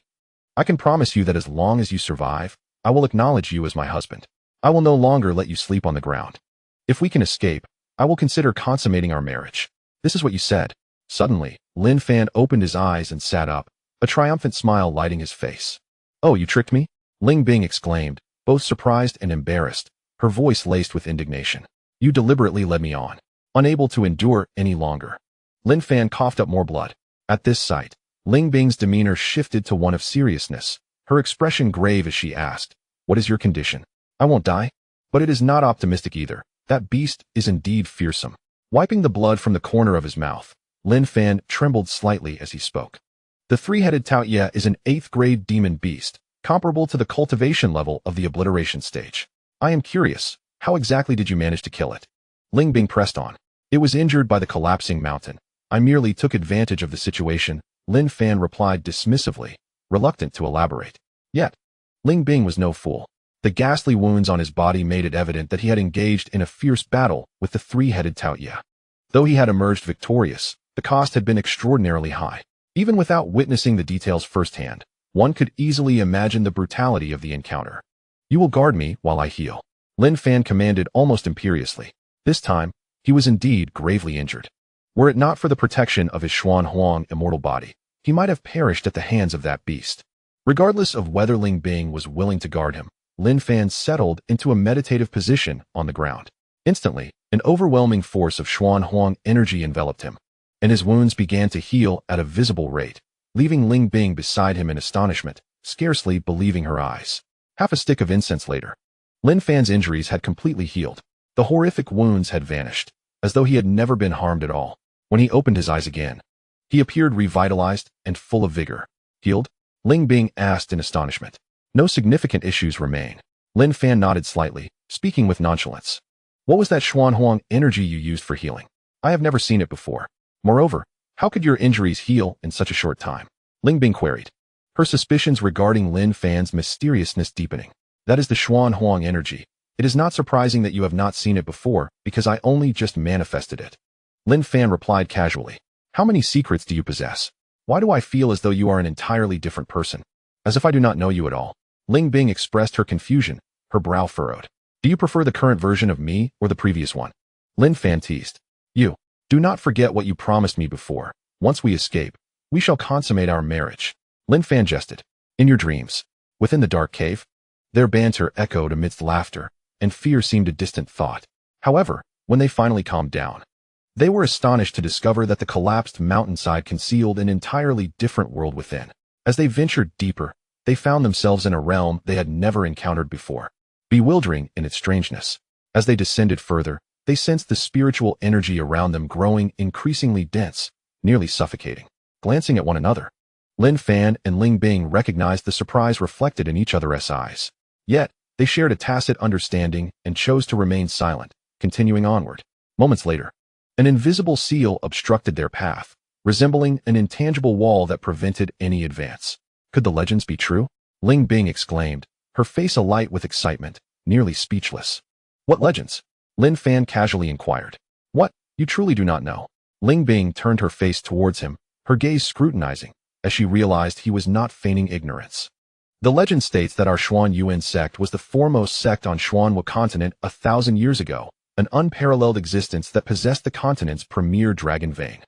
Speaker 1: can promise you that as long as you survive, I will acknowledge you as my husband. I will no longer let you sleep on the ground. If we can escape, I will consider consummating our marriage." "This is what you said." Suddenly, Lin Fan opened his eyes and sat up, a triumphant smile lighting his face. "Oh, you tricked me?" Ling Bing exclaimed, both surprised and embarrassed, her voice laced with indignation. "You deliberately led me on, unable to endure any longer." Lin Fan coughed up more blood. At this sight, Ling Bing's demeanor shifted to one of seriousness, her expression grave as she asked, "What is your condition?" "I won't die." "But it is not optimistic either. That beast is indeed fearsome." Wiping the blood from the corner of his mouth, Lin Fan trembled slightly as he spoke. "The three-headed Taoya is an 8th-grade demon beast, comparable to the cultivation level of the obliteration stage. I am curious, how exactly did you manage to kill it?" Ling Bing pressed on. "It was injured by the collapsing mountain. I merely took advantage of the situation," Lin Fan replied dismissively, reluctant to elaborate. Yet, Ling Bing was no fool. The ghastly wounds on his body made it evident that he had engaged in a fierce battle with the three-headed Taoya. Though he had emerged victorious, the cost had been extraordinarily high. Even without witnessing the details firsthand, one could easily imagine the brutality of the encounter. "You will guard me while I heal," Lin Fan commanded almost imperiously. This time, he was indeed gravely injured. Were it not for the protection of his Xuan Huang immortal body, he might have perished at the hands of that beast. Regardless of whether Ling Bing was willing to guard him, Lin Fan settled into a meditative position on the ground. Instantly, an overwhelming force of Xuan Huang energy enveloped him, and his wounds began to heal at a visible rate, leaving Ling Bing beside him in astonishment, scarcely believing her eyes. Half a stick of incense later, Lin Fan's injuries had completely healed. The horrific wounds had vanished, as though he had never been harmed at all. When he opened his eyes again, he appeared revitalized and full of vigor. "Healed?" Ling Bing asked in astonishment. "No significant issues remain." Lin Fan nodded slightly, speaking with nonchalance. "What was that Xuan Huang energy you used for healing? I have never seen it before. Moreover, how could your injuries heal in such a short time?" Ling Bing queried, her suspicions regarding Lin Fan's mysteriousness deepening. "That is the Xuan Huang energy. It is not surprising that you have not seen it before, because I only just manifested it." Lin Fan replied casually. "How many secrets do you possess? Why do I feel as though you are an entirely different person? As if I do not know you at all." Ling Bing expressed her confusion, her brow furrowed. "Do you prefer the current version of me or the previous one?" Lin Fan teased. "You. Do not forget what you promised me before. Once we escape, we shall consummate our marriage." Lin Fan jested. "In your dreams, within the dark cave?" Their banter echoed amidst laughter, and fear seemed a distant thought. However, when they finally calmed down, They were astonished to discover that the collapsed mountainside concealed an entirely different world within. As they ventured deeper, they found themselves in a realm they had never encountered before, bewildering in its strangeness. As they descended further, they sensed the spiritual energy around them growing increasingly dense, nearly suffocating. Glancing at one another, Lin Fan and Ling Bing recognized the surprise reflected in each other's eyes. Yet, they shared a tacit understanding and chose to remain silent, continuing onward. Moments later, an invisible seal obstructed their path, resembling an intangible wall that prevented any advance. Could the legends be true? Ling Bing exclaimed, her face alight with excitement, nearly speechless. What legends? Lin Fan casually inquired. What? You truly do not know. Ling Bing turned her face towards him, her gaze scrutinizing, as she realized he was not feigning ignorance. The legend states that our Xuan Yuan sect was the foremost sect on Xuanhua continent 1,000 years ago, an unparalleled existence that possessed the continent's premier dragon vein,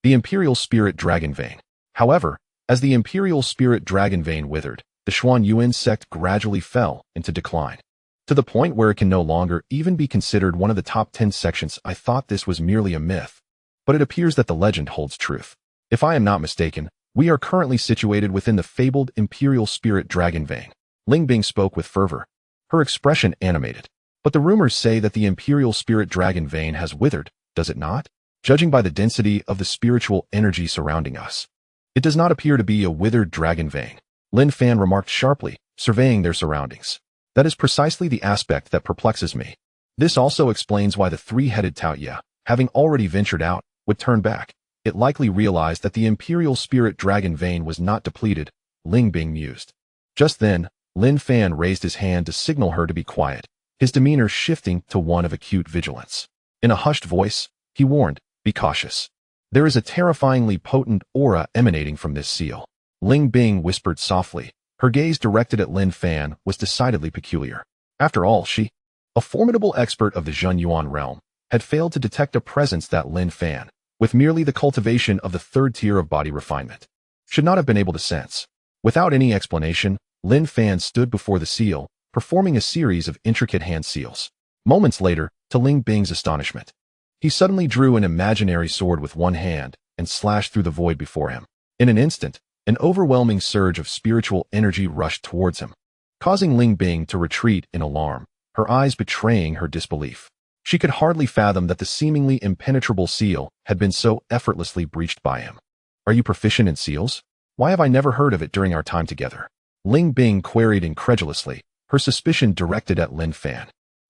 Speaker 1: the Imperial Spirit Dragon Vein. However, as the Imperial Spirit Dragon Vein withered, the Xuan Yuan sect gradually fell into decline, to the point where it can no longer even be considered one of the top 10 sections. I thought this was merely a myth, but it appears that the legend holds truth. If I am not mistaken, we are currently situated within the fabled Imperial Spirit Dragon Vein. Ling Bing spoke with fervor, her expression animated. But the rumors say that the Imperial Spirit Dragon Vein has withered, does it not? Judging by the density of the spiritual energy surrounding us, it does not appear to be a withered dragon vein. Lin Fan remarked sharply, surveying their surroundings. That is precisely the aspect that perplexes me. This also explains why the three-headed Taoya, having already ventured out, would turn back. It likely realized that the Imperial Spirit Dragon Vein was not depleted, Ling Bing mused. Just then, Lin Fan raised his hand to signal her to be quiet, his demeanor shifting to one of acute vigilance. In a hushed voice, he warned, be cautious. There is a terrifyingly potent aura emanating from this seal. Ling Bing whispered softly. Her gaze directed at Lin Fan was decidedly peculiar. After all, she, a formidable expert of the Zhen Yuan realm, had failed to detect a presence that Lin Fan, with merely the cultivation of the third tier of body refinement, should not have been able to sense. Without any explanation, Lin Fan stood before the seal, performing a series of intricate hand seals. Moments later, to Ling Bing's astonishment, he suddenly drew an imaginary sword with one hand and slashed through the void before him. In an instant, an overwhelming surge of spiritual energy rushed towards him, causing Ling Bing to retreat in alarm, her eyes betraying her disbelief. She could hardly fathom that the seemingly impenetrable seal had been so effortlessly breached by him. Are you proficient in seals? Why have I never heard of it during our time together? Ling Bing queried incredulously, her suspicion directed at Lin Fan,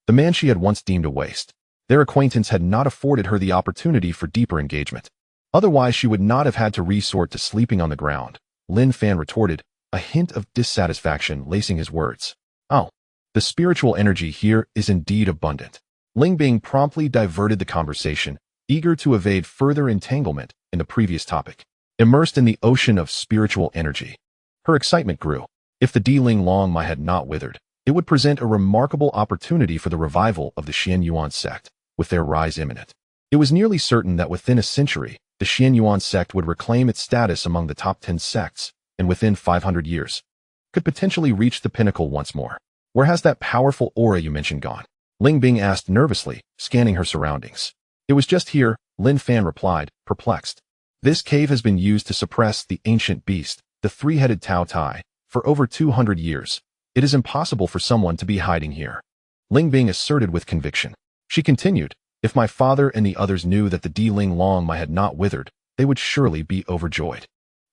Speaker 1: the man she had once deemed a waste. Their acquaintance had not afforded her the opportunity for deeper engagement. Otherwise, she would not have had to resort to sleeping on the ground. Lin Fan retorted, a hint of dissatisfaction lacing his words. Oh, the spiritual energy here is indeed abundant. Ling Bing promptly diverted the conversation, eager to evade further entanglement in the previous topic. Immersed in the ocean of spiritual energy, her excitement grew. If the Di Ling Long Mai had not withered, it would present a remarkable opportunity for the revival of the Xian Yuan sect, with their rise imminent. It was nearly certain that within a century, the Xian Yuan sect would reclaim its status among the top 10 sects, and within 500 years, could potentially reach the pinnacle once more. Where has that powerful aura you mentioned gone? Ling Bing asked nervously, scanning her surroundings. It was just here, Lin Fan replied, perplexed. This cave has been used to suppress the ancient beast, the three-headed Tao Tai, for over 200 years. It is impossible for someone to be hiding here. Ling Bing asserted with conviction. She continued, if my father and the others knew that the Di Ling Long Mai had not withered, they would surely be overjoyed.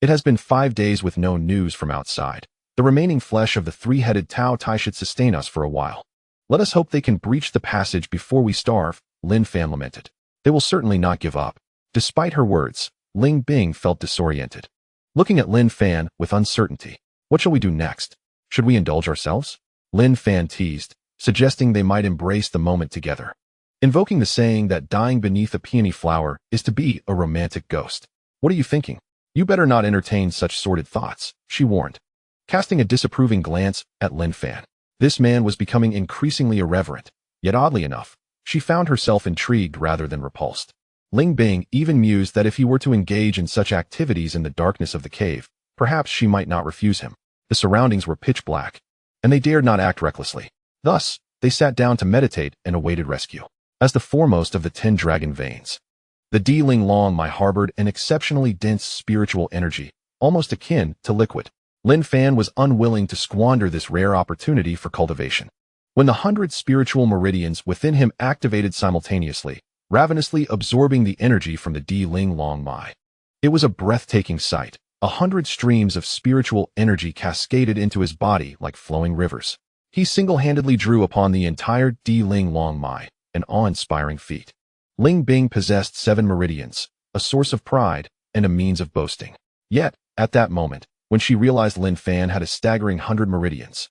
Speaker 1: It has been 5 days with no news from outside. The remaining flesh of the three-headed Tao Tai should sustain us for a while. Let us hope they can breach the passage before we starve, Lin Fan lamented. They will certainly not give up. Despite her words, Ling Bing felt disoriented. Looking at Lin Fan with uncertainty. What shall we do next? Should we indulge ourselves? Lin Fan teased, suggesting they might embrace the moment together, invoking the saying that dying beneath a peony flower is to be a romantic ghost. What are you thinking? You better not entertain such sordid thoughts, she warned, casting a disapproving glance at Lin Fan. This man was becoming increasingly irreverent, yet oddly enough, she found herself intrigued rather than repulsed. Ling Bing even mused that if he were to engage in such activities in the darkness of the cave, perhaps she might not refuse him. The surroundings were pitch black, and they dared not act recklessly. Thus, they sat down to meditate and awaited rescue. As the foremost of the 10 dragon veins, The Di Ling Long My harbored an exceptionally dense spiritual energy, almost akin to liquid. Lin Fan was unwilling to squander this rare opportunity for cultivation. When the 100 spiritual meridians within him activated simultaneously, ravenously absorbing the energy from the Di Ling Long My. It was a breathtaking sight. 100 streams of spiritual energy cascaded into his body like flowing rivers. He single-handedly drew upon the entire Di Ling Long My, an awe-inspiring feat. Ling Bing possessed 7 meridians, a source of pride and a means of boasting. Yet, at that moment, when she realized Lin Fan had a staggering 100 meridians,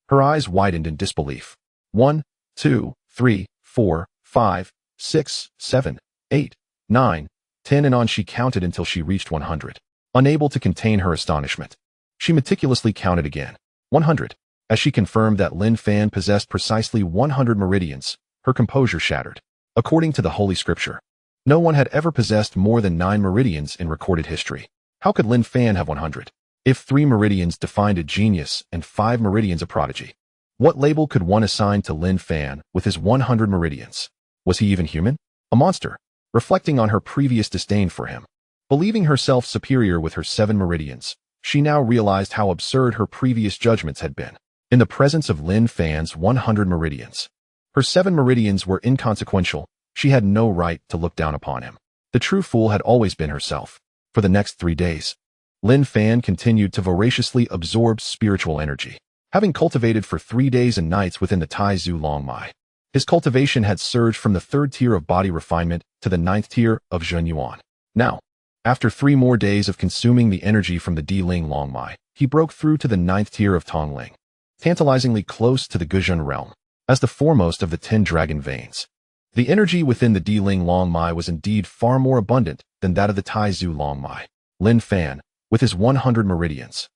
Speaker 1: her eyes widened in disbelief. 1, 2, 3, 4, 5, 6, 7, 8, 9, 10 and on she counted until she reached 100. Unable to contain her astonishment, she meticulously counted again. 100. As she confirmed that Lin Fan possessed precisely 100 meridians, her composure shattered. According to the Holy Scripture, no one had ever possessed more than 9 meridians in recorded history. How could Lin Fan have 100? If 3 meridians defined a genius and 5 meridians a prodigy, what label could one assign to Lin Fan with his 100 meridians? Was he even human? A monster? Reflecting on her previous disdain for him, believing herself superior with her 7 meridians, she now realized how absurd her previous judgments had been. In the presence of Lin Fan's 100 meridians, her 7 meridians were inconsequential. She had no right to look down upon him. The true fool had always been herself. For the next 3 days, Lin Fan continued to voraciously absorb spiritual energy. Having cultivated for 3 days and nights within the Tai Zu Long Mai, his cultivation had surged from the 3rd tier of body refinement to the 9th tier of Zhen Yuan. Now, after 3 more days of consuming the energy from the Di Ling Long Mai, he broke through to the 9th tier of Tong Ling, tantalizingly close to the Guzhen realm. As the foremost of the 10 dragon veins, the energy within the Di Ling Long Mai was indeed far more abundant than that of the Tai Zu Long Mai. Lin Fan, with his 100 meridians,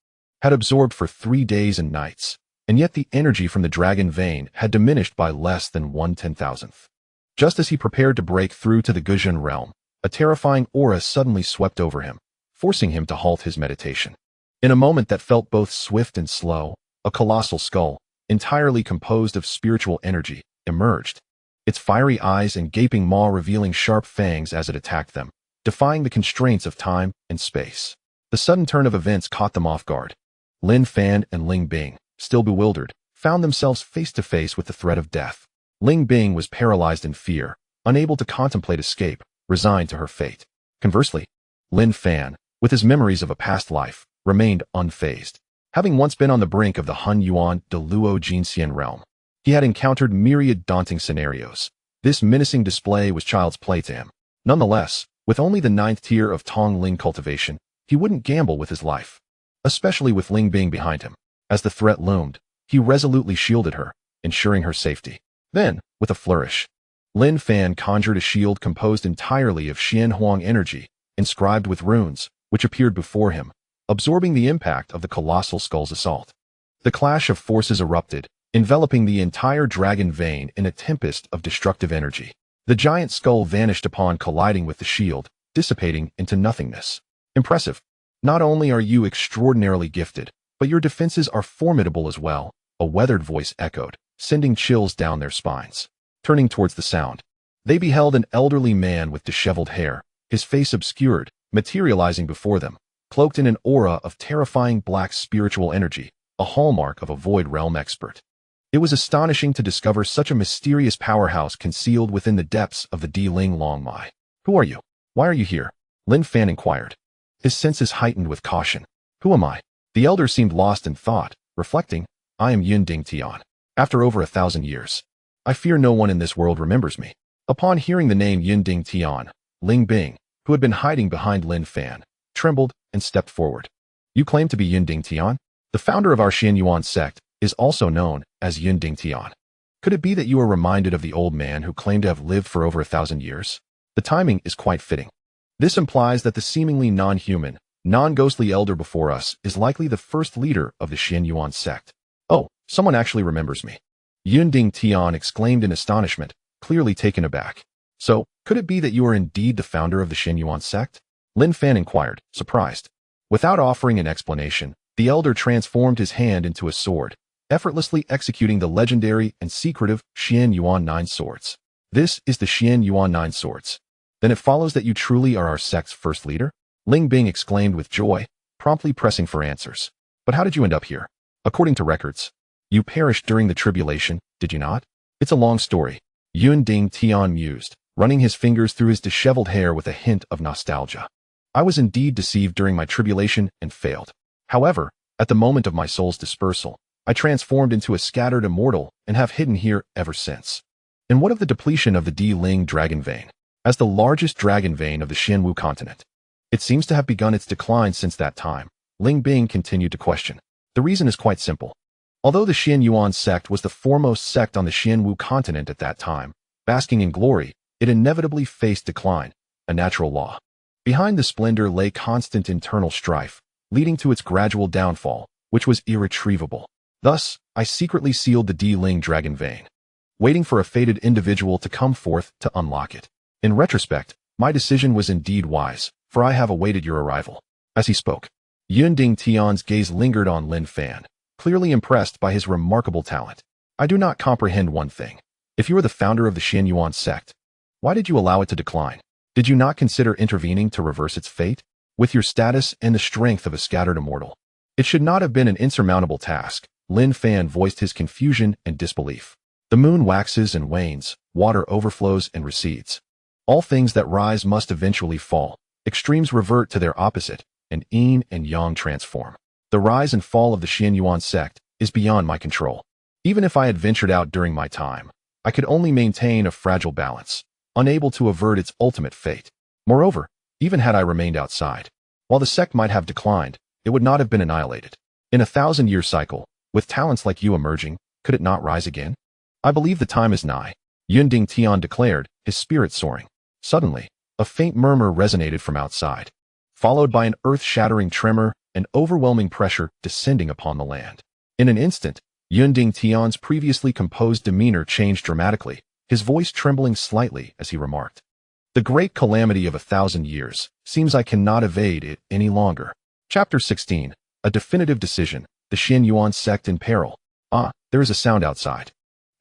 Speaker 1: had absorbed for 3 days and nights, and yet the energy from the dragon vein had diminished by less than 1/10,000th. Just as he prepared to break through to the Guzhen realm, a terrifying aura suddenly swept over him, forcing him to halt his meditation. In a moment that felt both swift and slow, a colossal skull, entirely composed of spiritual energy, emerged, its fiery eyes and gaping maw revealing sharp fangs as it attacked them, defying the constraints of time and space. The sudden turn of events caught them off guard. Lin Fan and Ling Bing, still bewildered, found themselves face to face with the threat of death. Ling Bing was paralyzed in fear, unable to contemplate escape, resigned to her fate. Conversely, Lin Fan, with his memories of a past life, remained unfazed. Having once been on the brink of the Hun Yuan de Luo Jinxian realm, he had encountered myriad daunting scenarios. This menacing display was child's play to him. Nonetheless, with only the 9th tier of Tong Ling cultivation, he wouldn't gamble with his life, especially with Ling Bing behind him. As the threat loomed, he resolutely shielded her, ensuring her safety. Then, with a flourish, Lin Fan conjured a shield composed entirely of Xian Huang energy, inscribed with runes, which appeared before him, absorbing the impact of the colossal skull's assault. The clash of forces erupted, enveloping the entire dragon vein in a tempest of destructive energy. The giant skull vanished upon colliding with the shield, dissipating into nothingness. Impressive. Not only are you extraordinarily gifted, but your defenses are formidable as well, a weathered voice echoed, sending chills down their spines. Turning towards the sound, they beheld an elderly man with disheveled hair, his face obscured, materializing before them, cloaked in an aura of terrifying black spiritual energy, a hallmark of a void realm expert. It was astonishing to discover such a mysterious powerhouse concealed within the depths of the Di Ling Long Mai. Who are you? Why are you here? Lin Fan inquired, his senses heightened with caution. Who am I? The elder seemed lost in thought, reflecting, I am Yun Ding Tian. After over 1,000 years, I fear no one in this world remembers me. Upon hearing the name Yun Ding Tian, Ling Bing, who had been hiding behind Lin Fan, trembled and stepped forward. You claim to be Yun Ding Tian? The founder of our Xian Yuan sect is also known as Yun Ding Tian. Could it be that you are reminded of the old man who claimed to have lived for over 1,000 years? The timing is quite fitting. This implies that the seemingly non-human, non-ghostly elder before us is likely the first leader of the Xian Yuan sect. Oh, someone actually remembers me. Yun Ding Tian exclaimed in astonishment, clearly taken aback. So, could it be that you are indeed the founder of the Xian Yuan sect? Lin Fan inquired, surprised. Without offering an explanation, the elder transformed his hand into a sword, effortlessly executing the legendary and secretive Xian Yuan 9 swords. This is the Xian Yuan 9 swords. Then it follows that you truly are our sect's first leader? Ling Bing exclaimed with joy, promptly pressing for answers. But how did you end up here? According to records, you perished during the tribulation, did you not? It's a long story. Yun Ding Tian mused, running his fingers through his disheveled hair with a hint of nostalgia. I was indeed deceived during my tribulation and failed. However, at the moment of my soul's dispersal, I transformed into a scattered immortal and have hidden here ever since. And what of the depletion of the Di Ling dragon vein? As the largest dragon vein of the Xianwu continent, it seems to have begun its decline since that time. Ling Bing continued to question. The reason is quite simple. Although the Xian Yuan sect was the foremost sect on the Xianwu continent at that time, basking in glory, it inevitably faced decline, a natural law. Behind the splendor lay constant internal strife, leading to its gradual downfall, which was irretrievable. Thus, I secretly sealed the Di Ling dragon vein, waiting for a fated individual to come forth to unlock it. In retrospect, my decision was indeed wise, for I have awaited your arrival. As he spoke, Yun Ding Tian's gaze lingered on Lin Fan, clearly impressed by his remarkable talent. I do not comprehend one thing. If you are the founder of the Xian Yuan sect, why did you allow it to decline? Did you not consider intervening to reverse its fate? With your status and the strength of a scattered immortal, it should not have been an insurmountable task. Lin Fan voiced his confusion and disbelief. The moon waxes and wanes, water overflows and recedes. All things that rise must eventually fall. Extremes revert to their opposite, and yin and yang transform. The rise and fall of the Xian Yuan sect is beyond my control. Even if I had ventured out during my time, I could only maintain a fragile balance, unable to avert its ultimate fate. Moreover, even had I remained outside, while the sect might have declined, it would not have been annihilated. In a 1,000-year cycle, with talents like you emerging, could it not rise again? I believe the time is nigh, Yun Ding Tian declared, his spirit soaring. Suddenly, a faint murmur resonated from outside, followed by an earth-shattering tremor and overwhelming pressure descending upon the land. In an instant, Yun Ding Tian's previously composed demeanor changed dramatically, his voice trembling slightly as he remarked. The great calamity of 1,000 years, seems I cannot evade it any longer. Chapter 16, A Definitive Decision, the Xian Yuan sect in peril. Ah, there is a sound outside.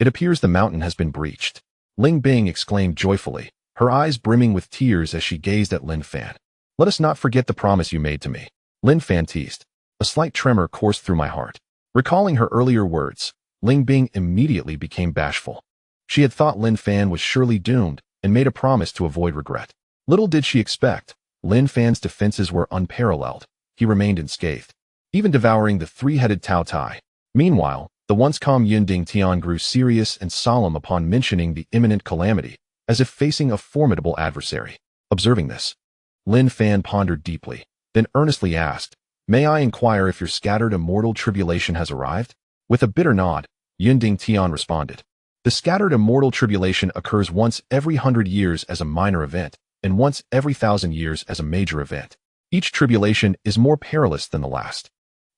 Speaker 1: It appears the mountain has been breached. Ling Bing exclaimed joyfully, her eyes brimming with tears as she gazed at Lin Fan. Let us not forget the promise you made to me. Lin Fan teased. A slight tremor coursed through my heart. Recalling her earlier words, Ling Bing immediately became bashful. She had thought Lin Fan was surely doomed and made a promise to avoid regret. Little did she expect, Lin Fan's defenses were unparalleled. He remained unscathed, even devouring the three-headed Tao Tai. Meanwhile, the once calm Yun Ding Tian grew serious and solemn upon mentioning the imminent calamity, as if facing a formidable adversary. Observing this, Lin Fan pondered deeply, then earnestly asked, "May I inquire if your scattered immortal tribulation has arrived?" With a bitter nod, Yun Ding Tian responded, "The scattered immortal tribulation occurs once every 100 years as a minor event, and once every 1,000 years as a major event. Each tribulation is more perilous than the last.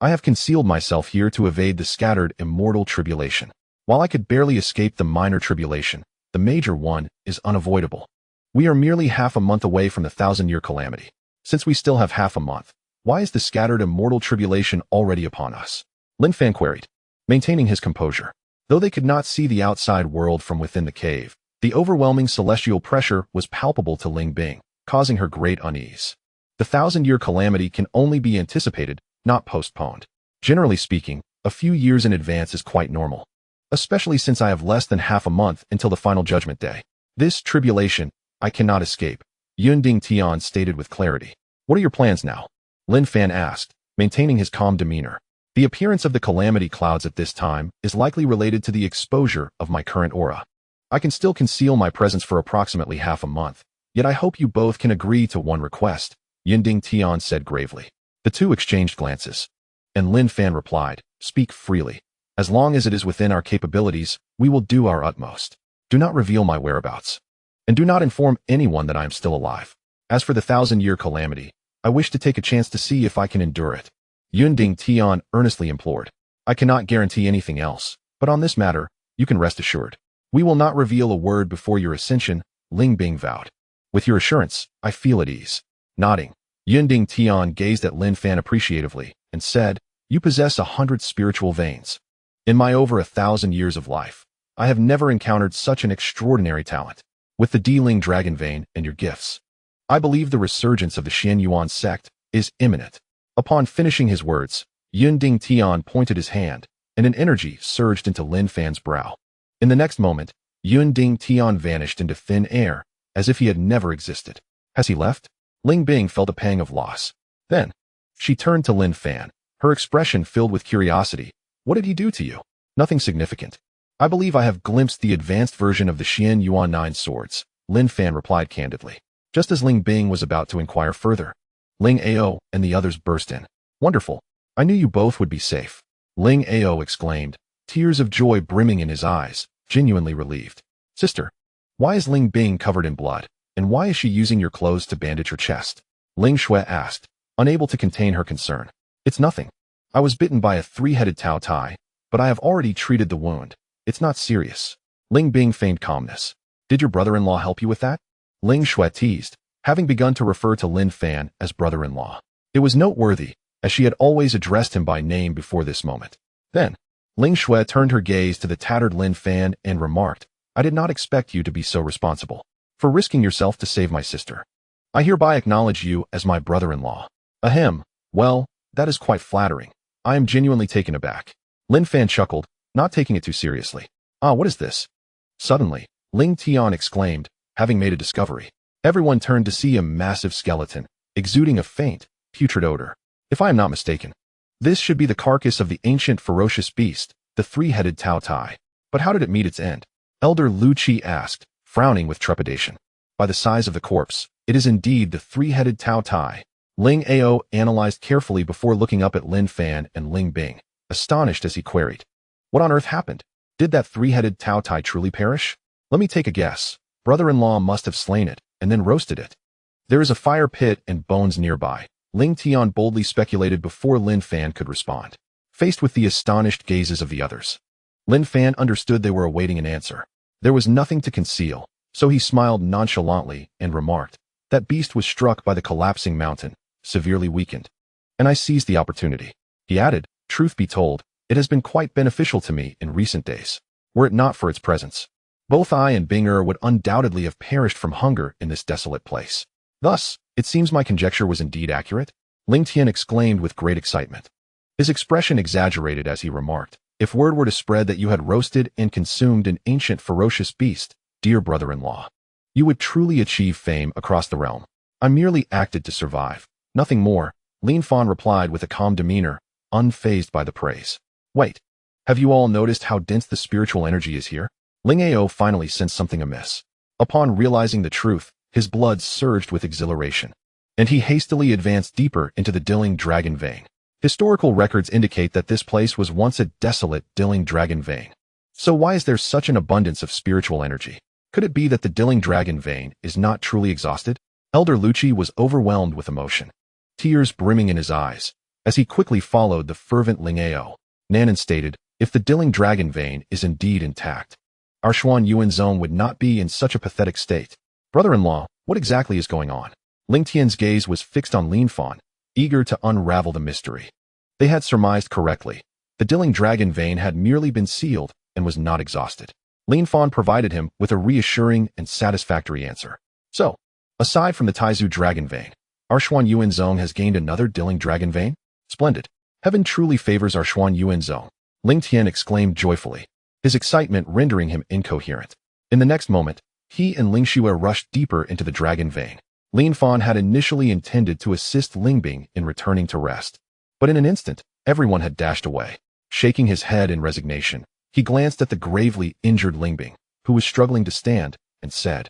Speaker 1: I have concealed myself here to evade the scattered immortal tribulation. While I could barely escape the minor tribulation, the major one is unavoidable. We are merely half a month away from the 1,000-year calamity. Since we still have half a month, why is the scattered immortal tribulation already upon us?" Lin Fan queried, maintaining his composure. Though they could not see the outside world from within the cave, the overwhelming celestial pressure was palpable to Ling Bing, causing her great unease. The 1,000-year calamity can only be anticipated, not postponed. Generally speaking, a few years in advance is quite normal, especially since I have less than half a month until the final judgment day. This tribulation, I cannot escape, Yun Ding Tian stated with clarity. "What are your plans now?" Lin Fan asked, maintaining his calm demeanor. "The appearance of the calamity clouds at this time is likely related to the exposure of my current aura. I can still conceal my presence for approximately half a month, yet I hope you both can agree to one request," Yun Ding Tian said gravely. The two exchanged glances, and Lin Fan replied, "Speak freely. As long as it is within our capabilities, we will do our utmost. Do not reveal my whereabouts, and do not inform anyone that I am still alive. As for the 1,000-year calamity, I wish to take a chance to see if I can endure it," Yun Ding Tian earnestly implored. "I cannot guarantee anything else, but on this matter, you can rest assured. We will not reveal a word before your ascension," Ling Bing vowed. "With your assurance, I feel at ease." Nodding, Yun Ding Tian gazed at Lin Fan appreciatively and said, "You possess 100 spiritual veins. In my over 1,000 years of life, I have never encountered such an extraordinary talent. with the Diling dragon vein and your gifts. I believe the resurgence of the Xian Yuan sect is imminent. Upon finishing his words, Yun Ding Tian pointed his hand, and an energy surged into Lin Fan's brow. In the next moment, Yun Ding Tian vanished into thin air, as if he had never existed. Has he left? Ling Bing felt a pang of loss. Then, she turned to Lin Fan, her expression filled with curiosity. What did he do to you? Nothing significant. I believe I have glimpsed the advanced version of the Xian Yuan 9 swords, Lin Fan replied candidly. Just as Ling Bing was about to inquire further, Ling Ao and the others burst in. Wonderful. I knew you both would be safe. Ling Ao exclaimed, tears of joy brimming in his eyes, genuinely relieved. Sister, why is Ling Bing covered in blood, and why is she using your clothes to bandage her chest? Ling Shui asked, unable to contain her concern. It's nothing. I was bitten by a three-headed Tao Tai, but I have already treated the wound. It's not serious. Ling Bing feigned calmness. Did your brother-in-law help you with that? Ling Shui teased, having begun to refer to Lin Fan as brother-in-law. It was noteworthy, as she had always addressed him by name before this moment. Then, Ling Shui turned her gaze to the tattered Lin Fan and remarked, I did not expect you to be so responsible for risking yourself to save my sister. I hereby acknowledge you as my brother-in-law. Ahem, well, that is quite flattering. I am genuinely taken aback. Lin Fan chuckled, not taking it too seriously. Ah, what is this? Suddenly, Ling Tian exclaimed, having made a discovery. Everyone turned to see a massive skeleton, exuding a faint, putrid odor. If I am not mistaken, this should be the carcass of the ancient ferocious beast, the three-headed Tao Tai. But how did it meet its end? Elder Lu Qi asked, frowning with trepidation. By the size of the corpse, it is indeed the three-headed Tao Tai. Ling Ao analyzed carefully before looking up at Lin Fan and Ling Bing, astonished as he queried. What on earth happened? Did that three-headed Tao Tai truly perish? Let me take a guess. Brother-in-law must have slain it, and then roasted it. There is a fire pit and bones nearby, Ling Tian boldly speculated before Lin Fan could respond. Faced with the astonished gazes of the others, Lin Fan understood they were awaiting an answer. There was nothing to conceal, so he smiled nonchalantly and remarked, that beast was struck by the collapsing mountain, severely weakened. And I seized the opportunity. He added, truth be told, it has been quite beneficial to me in recent days. Were it not for its presence, both I and Bing would undoubtedly have perished from hunger in this desolate place. Thus, it seems my conjecture was indeed accurate, Ling Tian exclaimed with great excitement. His expression exaggerated as he remarked, if word were to spread that you had roasted and consumed an ancient ferocious beast, dear brother-in-law, you would truly achieve fame across the realm. I merely acted to survive. Nothing more, Lin Fan replied with a calm demeanor, unfazed by the praise. Wait, have you all noticed how dense the spiritual energy is here? Ling Ao finally sensed something amiss. Upon realizing the truth, his blood surged with exhilaration, and he hastily advanced deeper into the Diling dragon vein. Historical records indicate that this place was once a desolate Diling dragon vein. So why is there such an abundance of spiritual energy? Could it be that the Diling dragon vein is not truly exhausted? Elder Lu Qi was overwhelmed with emotion, tears brimming in his eyes, as he quickly followed the fervent Ling Ao. Nanan stated, if the Diling dragon vein is indeed intact, our Xuan Yuan zone would not be in such a pathetic state. Brother-in-law, what exactly is going on? Ling Tian's gaze was fixed on Lin Fan, eager to unravel the mystery. They had surmised correctly. The Diling dragon vein had merely been sealed and was not exhausted. Lin Fan provided him with a reassuring and satisfactory answer. So, aside from the Taizu dragon vein, our Xuan Yuan zone has gained another Diling dragon vein? Splendid. Heaven truly favors our Xuan Yuan zone, Ling Tian exclaimed joyfully, his excitement rendering him incoherent. In the next moment, he and Ling Xue rushed deeper into the dragon vein. Lin Fan had initially intended to assist Ling Bing in returning to rest, but in an instant, everyone had dashed away. Shaking his head in resignation, he glanced at the gravely injured Ling Bing, who was struggling to stand, and said,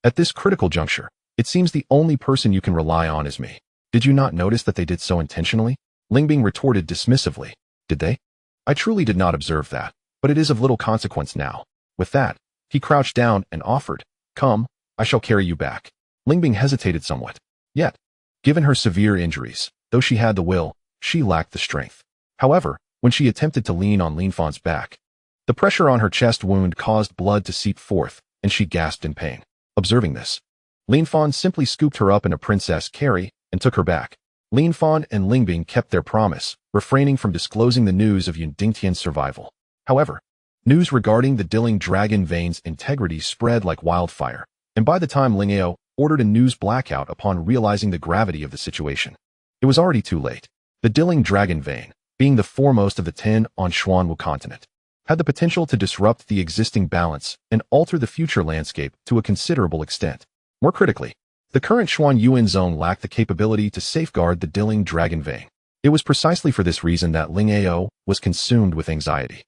Speaker 1: at this critical juncture, it seems the only person you can rely on is me. Did you not notice that they did so intentionally? Ling Bing retorted dismissively. Did they? I truly did not observe that, but it is of little consequence now. With that, he crouched down and offered, come, I shall carry you back. Ling Bing hesitated somewhat. Yet, given her severe injuries, though she had the will, she lacked the strength. However, when she attempted to lean on Lin Fan's back, the pressure on her chest wound caused blood to seep forth, and she gasped in pain. Observing this, Lin Fan simply scooped her up in a princess carry and took her back. Lin Fan and Ling Bing kept their promise, refraining from disclosing the news of Yun Dingtian's survival. However, news regarding the Diling dragon vein's integrity spread like wildfire, and by the time Lingao ordered a news blackout upon realizing the gravity of the situation, it was already too late. The Dilling Dragon Vein, being the foremost of the 10 on Xuanwu continent, had the potential to disrupt the existing balance and alter the future landscape to a considerable extent. More critically, the current Xuanyuan zone lacked the capability to safeguard the Dilling Dragon Vein. It was precisely for this reason that Lingao was consumed with anxiety.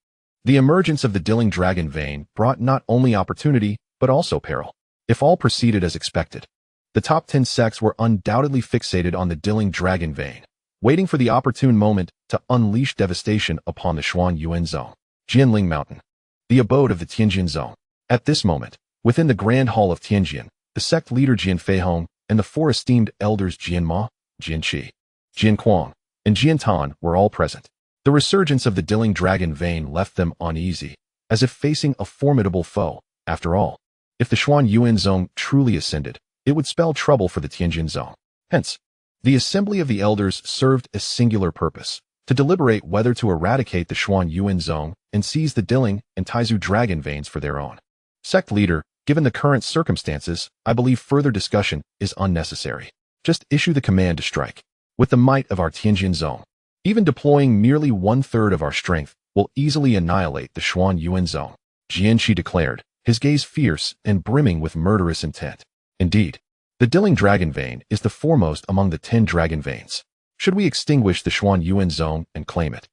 Speaker 1: The emergence of the Dilling Dragon Vein brought not only opportunity, but also peril. If all proceeded as expected, the top 10 sects were undoubtedly fixated on the Dilling Dragon Vein, waiting for the opportune moment to unleash devastation upon the Xuanyuan zone. Jianling Mountain, the abode of the Tianjin zone. At this moment, within the Grand Hall of Tianjin, the sect leader Jian Feihong and the four esteemed elders Jian Ma, Jian Qi, Jian Quang, and Jian Tan were all present. The resurgence of the Dilling Dragon Vein left them uneasy, as if facing a formidable foe. After all, if the Xuanyuan zone truly ascended, it would spell trouble for the Tianjin zone. Hence, the assembly of the elders served a singular purpose: to deliberate whether to eradicate the Xuanyuan zone and seize the Dilling and Taizu Dragon Veins for their own. Sect leader, given the current circumstances, I believe further discussion is unnecessary. Just issue the command to strike. With the might of our Tianjin zone, even deploying merely 1/3 of our strength will easily annihilate the Xuanyuan zone, Jian Qi declared, his gaze fierce and brimming with murderous intent. Indeed, the Dilling Dragon Vein is the foremost among the 10 dragon veins. Should we extinguish the Xuanyuan zone and claim it,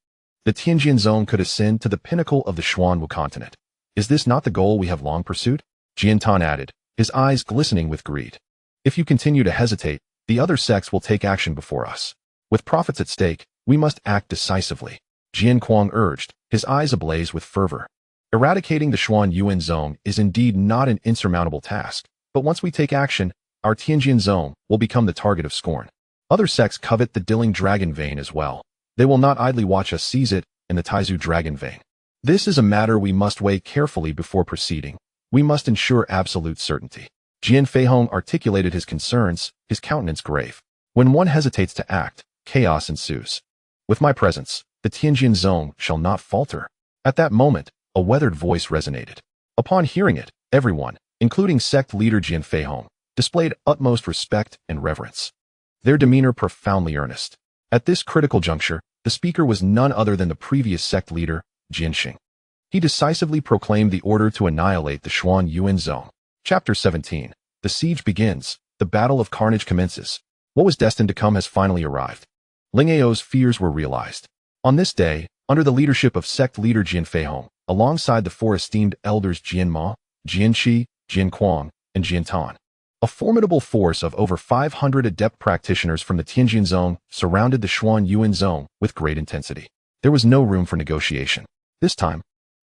Speaker 1: the Tianjin zone could ascend to the pinnacle of the Xuanwu continent. Is this not the goal we have long pursued? Jian Tan added, his eyes glistening with greed. If you continue to hesitate, the other sects will take action before us. With profits at stake, we must act decisively, Jian Quang urged, his eyes ablaze with fervor. Eradicating the Xuanyuan zone is indeed not an insurmountable task, but once we take action, our Tianjin zone will become the target of scorn. Other sects covet the Dilling Dragon Vein as well. They will not idly watch us seize it and the Taizu Dragon Vein. This is a matter we must weigh carefully before proceeding. We must ensure absolute certainty. Jian Feihong articulated his concerns, his countenance grave. When one hesitates to act, chaos ensues. With my presence, the Tianjin zone shall not falter. At that moment, a weathered voice resonated. Upon hearing it, everyone, including sect leader Jian Feihong, displayed utmost respect and reverence, their demeanor profoundly earnest. At this critical juncture, the speaker was none other than the previous sect leader, Jian Xing. He decisively proclaimed the order to annihilate the Xuanyuan zone. Chapter 17. The siege begins. The battle of carnage commences. What was destined to come has finally arrived. Lingao's fears were realized. On this day, under the leadership of sect leader Jian Feihong, alongside the four esteemed elders Jian Ma, Jian Qi, Jian Quang, and Jian Tan, a formidable force of over 500 adept practitioners from the Tianjin zone surrounded the Xuanyuan zone with great intensity. There was no room for negotiation. This time,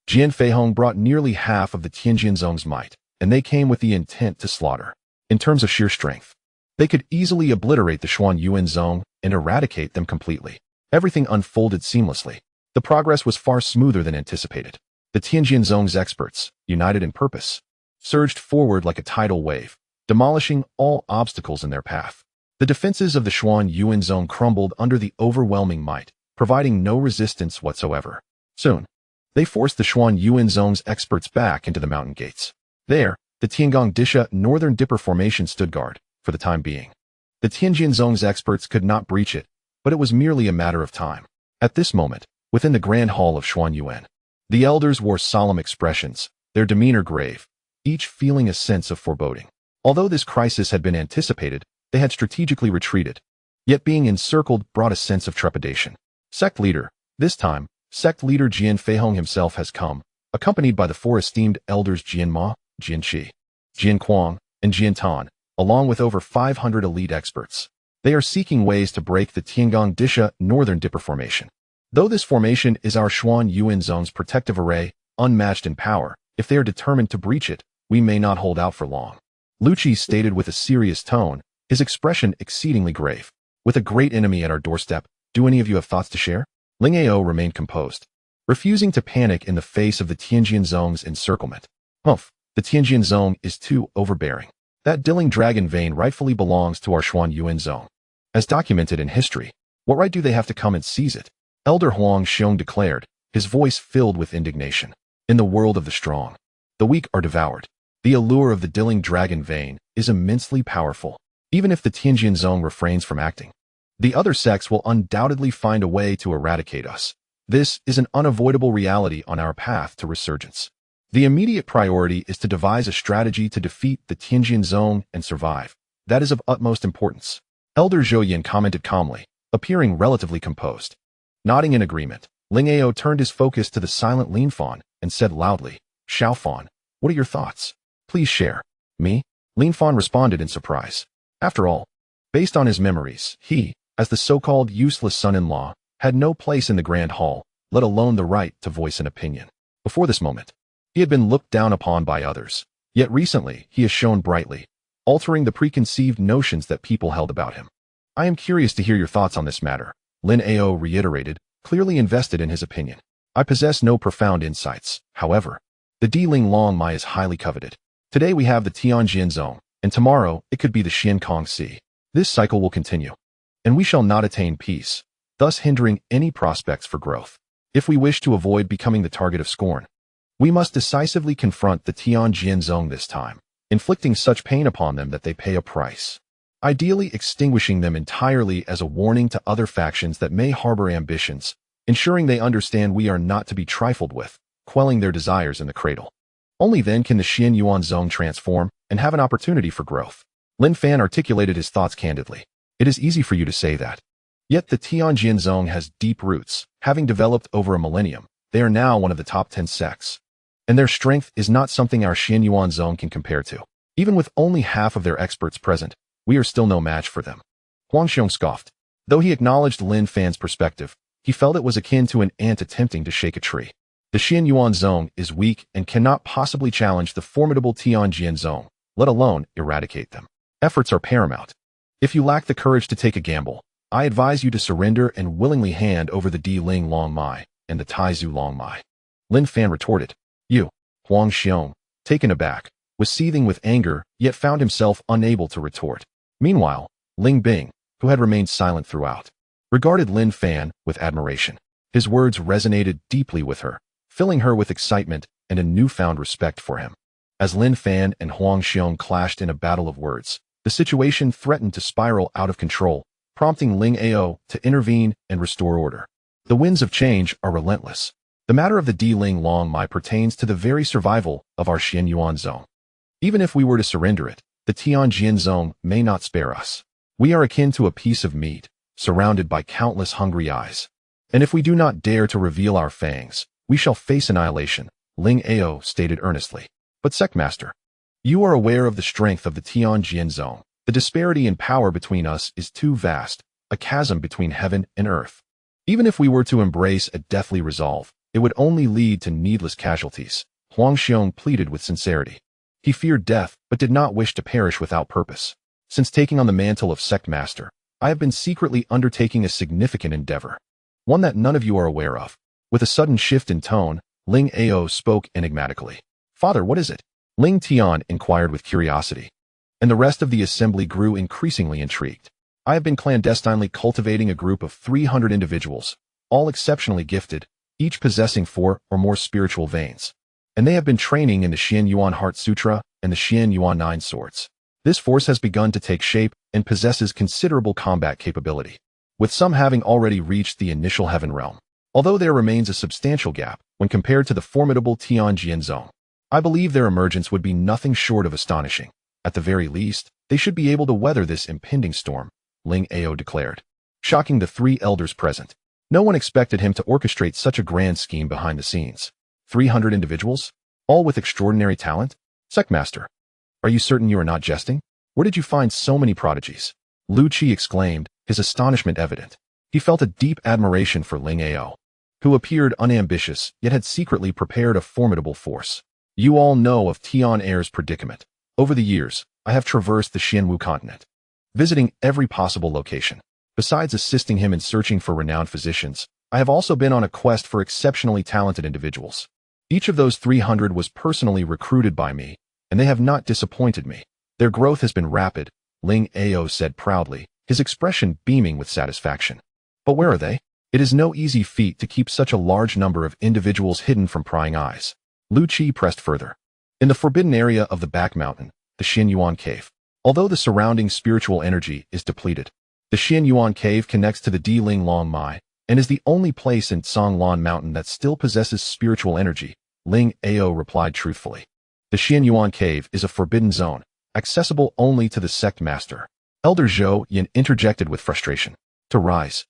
Speaker 1: Jian Feihong brought nearly half of the Tianjin zone's might, and they came with the intent to slaughter. In terms of sheer strength, they could easily obliterate the Xuanyuan zone and eradicate them completely. Everything unfolded seamlessly. The progress was far smoother than anticipated. The Tianjin zone's experts, united in purpose, surged forward like a tidal wave, demolishing all obstacles in their path. The defenses of the Xuanyuan zone crumbled under the overwhelming might, providing no resistance whatsoever. Soon, they forced the Xuanyuan zone's experts back into the mountain gates. There, the Tiangong Disha Northern Dipper Formation stood guard, for the time being. The Tianjin zone's experts could not breach it, but it was merely a matter of time. At this moment, within the Grand Hall of Xuanyuan, the elders wore solemn expressions, their demeanor grave, each feeling a sense of foreboding. Although this crisis had been anticipated, they had strategically retreated. Yet being encircled brought a sense of trepidation. Sect leader, this time, sect leader Jian Feihong himself has come, accompanied by the four esteemed elders Jian Ma, Jian Qi, Jian Quang, and Jian Tan, along with over 500 elite experts. They are seeking ways to break the Tiangong Disha Northern Dipper Formation. Though this formation is our Xuanyuan zone's protective array, unmatched in power, if they are determined to breach it, we may not hold out for long. Lu Qi stated with a serious tone, his expression exceedingly grave. With a great enemy at our doorstep, do any of you have thoughts to share? Lingao remained composed, refusing to panic in the face of the Tianjin zone's encirclement. Humph, the Tianjin zone is too overbearing. That Dilling Dragon Vein rightfully belongs to our Xuanyuan zone. As documented in history, what right do they have to come and seize it? Elder Huang Xiong declared, his voice filled with indignation. In the world of the strong, the weak are devoured. The allure of the Dilling dragon vein is immensely powerful, even if the Tianjin Zong refrains from acting. The other sects will undoubtedly find a way to eradicate us. This is an unavoidable reality on our path to resurgence. The immediate priority is to devise a strategy to defeat the Tianjin Zong and survive. That is of utmost importance. Elder Zhou commented calmly, appearing relatively composed. Nodding in agreement, Ling Ao turned his focus to the silent Lin Fan and said loudly, Xiao Fan, what are your thoughts? Please share. Me? Lin Fan responded in surprise. After all, based on his memories, he, as the so-called useless son-in-law, had no place in the Grand Hall, let alone the right to voice an opinion. Before this moment, he had been looked down upon by others, yet recently he has shone brightly, altering the preconceived notions that people held about him. I am curious to hear your thoughts on this matter, Lin Ao reiterated, clearly invested in his opinion. I possess no profound insights, however. The Diling Long Mai is highly coveted. Today we have the Tianjin Zong, and tomorrow it could be the Xian Kong Si. This cycle will continue, and we shall not attain peace, thus hindering any prospects for growth. If we wish to avoid becoming the target of scorn, we must decisively confront the Tianjin Zong this time, inflicting such pain upon them that they pay a price. Ideally extinguishing them entirely as a warning to other factions that may harbor ambitions, ensuring they understand we are not to be trifled with, quelling their desires in the cradle. Only then can the Xian Yuan Zong transform and have an opportunity for growth. Lin Fan articulated his thoughts candidly. It is easy for you to say that. Yet the Tianjin Zong has deep roots, having developed over a millennium. They are now one of the top 10 sects. And their strength is not something our Xian Yuan Zong can compare to. Even with only half of their experts present, we are still no match for them. Huang Xiong scoffed. Though he acknowledged Lin Fan's perspective, he felt it was akin to an ant attempting to shake a tree. The Xian Yuan Zong is weak and cannot possibly challenge the formidable Tianjin Zong, let alone eradicate them. Efforts are paramount. If you lack the courage to take a gamble, I advise you to surrender and willingly hand over the Diling Long Mai and the Taizu Long Mai. Lin Fan retorted. You, Huang Xiong, taken aback, was seething with anger, yet found himself unable to retort. Meanwhile, Ling Bing, who had remained silent throughout, regarded Lin Fan with admiration. His words resonated deeply with her, filling her with excitement and a newfound respect for him. As Lin Fan and Huang Xiong clashed in a battle of words, the situation threatened to spiral out of control, prompting Ling Ao to intervene and restore order. The winds of change are relentless. The matter of the Diling Long Mai pertains to the very survival of our Xian Yuan Zong. Even if we were to surrender it, the Tianjin Zong may not spare us. We are akin to a piece of meat, surrounded by countless hungry eyes. And if we do not dare to reveal our fangs, we shall face annihilation, Ling Ao stated earnestly. But Sectmaster, you are aware of the strength of the Tianjin Zong. The disparity in power between us is too vast, a chasm between heaven and earth. Even if we were to embrace a deathly resolve, it would only lead to needless casualties, Huang Xiong pleaded with sincerity. He feared death, but did not wish to perish without purpose. Since taking on the mantle of Sectmaster, I have been secretly undertaking a significant endeavor, one that none of you are aware of. With a sudden shift in tone, Ling Ao spoke enigmatically. Father, what is it? Ling Tian inquired with curiosity, and the rest of the assembly grew increasingly intrigued. I have been clandestinely cultivating a group of 300 individuals, all exceptionally gifted, each possessing 4 or more spiritual veins. And they have been training in the Xian Yuan Heart Sutra and the Xian Yuan 9 Swords. This force has begun to take shape and possesses considerable combat capability, with some having already reached the initial heaven realm. Although there remains a substantial gap when compared to the formidable Tianjin Zong, I believe their emergence would be nothing short of astonishing. At the very least, they should be able to weather this impending storm, Ling Ao declared, shocking the 3 elders present. No one expected him to orchestrate such a grand scheme behind the scenes. 300 individuals? All with extraordinary talent? Sectmaster, are you certain you are not jesting? Where did you find so many prodigies? Lu Qi exclaimed, his astonishment evident. He felt a deep admiration for Ling Ao, who appeared unambitious, yet had secretly prepared a formidable force. You all know of Tian Er's predicament. Over the years, I have traversed the Xianwu continent, visiting every possible location. Besides assisting him in searching for renowned physicians, I have also been on a quest for exceptionally talented individuals. Each of those 300 was personally recruited by me, and they have not disappointed me. Their growth has been rapid, Ling Ao said proudly, his expression beaming with satisfaction. But where are they? It is no easy feat to keep such a large number of individuals hidden from prying eyes. Lu Qi pressed further. in the forbidden area of the back mountain, the Xianyuan Cave. Although the surrounding spiritual energy is depleted, the Xianyuan Cave connects to the Diling Long Mai and is the only place in Songlan Mountain that still possesses spiritual energy, Ling Ao replied truthfully. The Xianyuan Cave is a forbidden zone, accessible only to the sect master. Elder Zhou Yin interjected with frustration. To rise,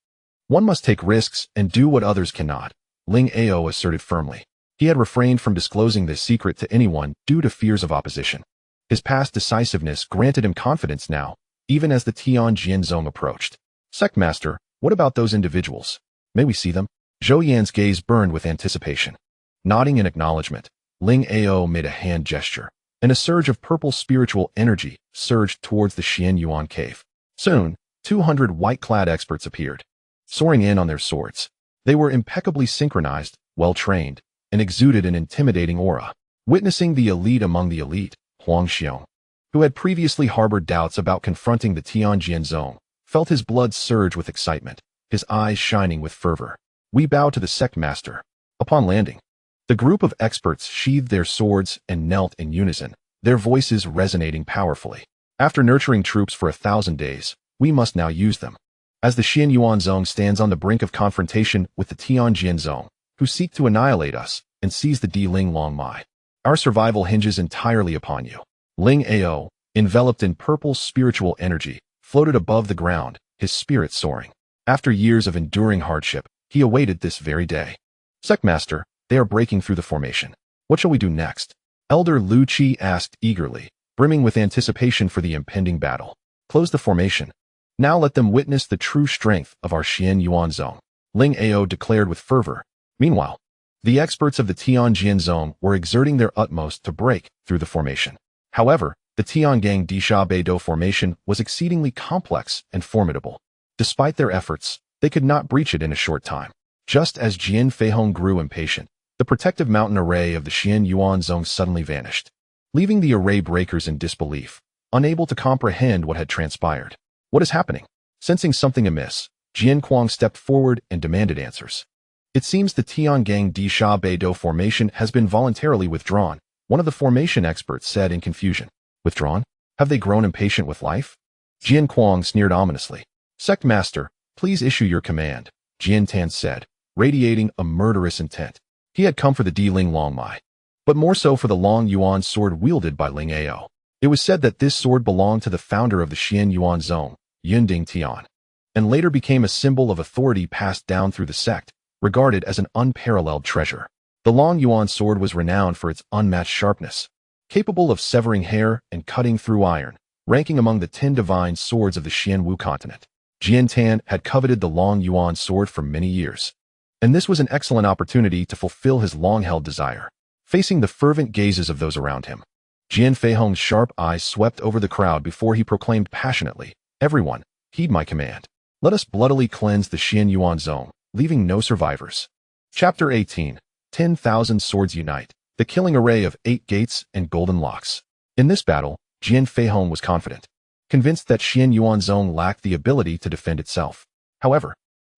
Speaker 1: one must take risks and do what others cannot, Ling Ao asserted firmly. He had refrained from disclosing this secret to anyone due to fears of opposition. His past decisiveness granted him confidence now, even as the Tianjin Zong approached. Sect master, what about those individuals? May we see them? Zhou Yan's gaze burned with anticipation. Nodding in acknowledgement, Ling Ao made a hand gesture, and a surge of purple spiritual energy surged towards the Xianyuan Cave. Soon, 200 white-clad experts appeared, soaring in on their swords. They were impeccably synchronized, well-trained, and exuded an intimidating aura. Witnessing the elite among the elite, Huang Xiong, who had previously harbored doubts about confronting the Tianjin Zong, felt his blood surge with excitement, his eyes shining with fervor. We bow to the sect master. Upon landing, the group of experts sheathed their swords and knelt in unison, their voices resonating powerfully. After nurturing troops for 1,000 days, we must now use them. As the Xianyuan Zong stands on the brink of confrontation with the Tianjin Zong, who seek to annihilate us and seize the Diling Long Mai, our survival hinges entirely upon you. Ling Ao, enveloped in purple spiritual energy, floated above the ground, his spirit soaring. After years of enduring hardship, he awaited this very day. Sect master, they are breaking through the formation. What shall we do next? Elder Lu Qi asked eagerly, brimming with anticipation for the impending battle. Close the formation. Now let them witness the true strength of our Xianyuan Zong, Ling Ao declared with fervor. Meanwhile, the experts of the Tianjin Zone were exerting their utmost to break through the formation. However, the Tiangang Disha Beido formation was exceedingly complex and formidable. Despite their efforts, they could not breach it in a short time. Just as Jian Feihong grew impatient, the protective mountain array of the Xianyuan Zone suddenly vanished, leaving the array breakers in disbelief, unable to comprehend what had transpired. What is happening? Sensing something amiss, Jian Kuang stepped forward and demanded answers. It seems the Tiangang Disha Beido formation has been voluntarily withdrawn, one of the formation experts said in confusion. Withdrawn? Have they grown impatient with life? Jian Kuang sneered ominously. Sect master, please issue your command, Jian Tan said, radiating a murderous intent. He had come for the Diling Long Mai, but more so for the Long Yuan sword wielded by Ling Ao. It was said that this sword belonged to the founder of the Xianyuan Zone, Yunding Tian, and later became a symbol of authority passed down through the sect, regarded as an unparalleled treasure. The Long Yuan sword was renowned for its unmatched sharpness, capable of severing hair and cutting through iron, ranking among the 10 divine swords of the Xianwu continent. Jian Tan had coveted the Long Yuan sword for many years, and this was an excellent opportunity to fulfill his long-held desire. Facing the fervent gazes of those around him, Jian Feihong's sharp eyes swept over the crowd before he proclaimed passionately, "Everyone, heed my command. Let us bloodily cleanse the Xianyuan Zone, leaving no survivors." Chapter 18. 10,000 Swords Unite. The killing array of 8 gates and golden locks. In this battle, Jian Feihong was confident, convinced that Xianyuan Zone lacked the ability to defend itself. However,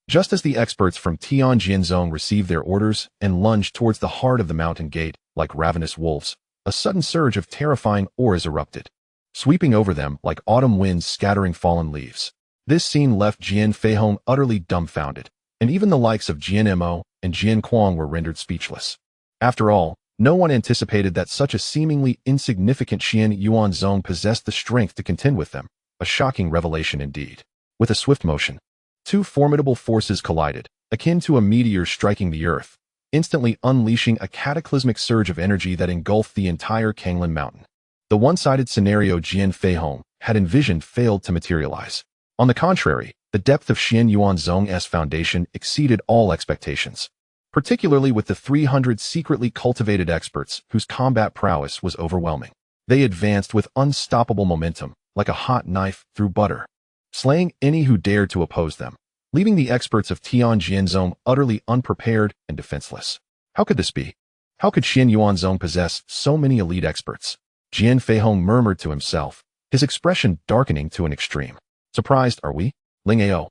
Speaker 1: just as the experts from Tianjin Zone received their orders and lunged towards the heart of the mountain gate like ravenous wolves, a sudden surge of terrifying auras erupted, sweeping over them like autumn winds scattering fallen leaves. This scene left Jian Feihong utterly dumbfounded, and even the likes of Jian Mo and Jian Kuang were rendered speechless. After all, no one anticipated that such a seemingly insignificant Xianyuan Zone possessed the strength to contend with them, a shocking revelation indeed. With a swift motion, 2 formidable forces collided, akin to a meteor striking the earth, instantly unleashing a cataclysmic surge of energy that engulfed the entire Kanglan Mountain. The one-sided scenario Jian Feihong had envisioned failed to materialize. On the contrary, the depth of Xianyuan Zong's foundation exceeded all expectations, particularly with the 300 secretly cultivated experts whose combat prowess was overwhelming. They advanced with unstoppable momentum, like a hot knife through butter, slaying any who dared to oppose them, leaving the experts of Tianjin Zone utterly unprepared and defenseless. How could this be? How could Xianyuan Zone possess so many elite experts? Jian Feihong murmured to himself, his expression darkening to an extreme. Surprised, are we? Ling Ao,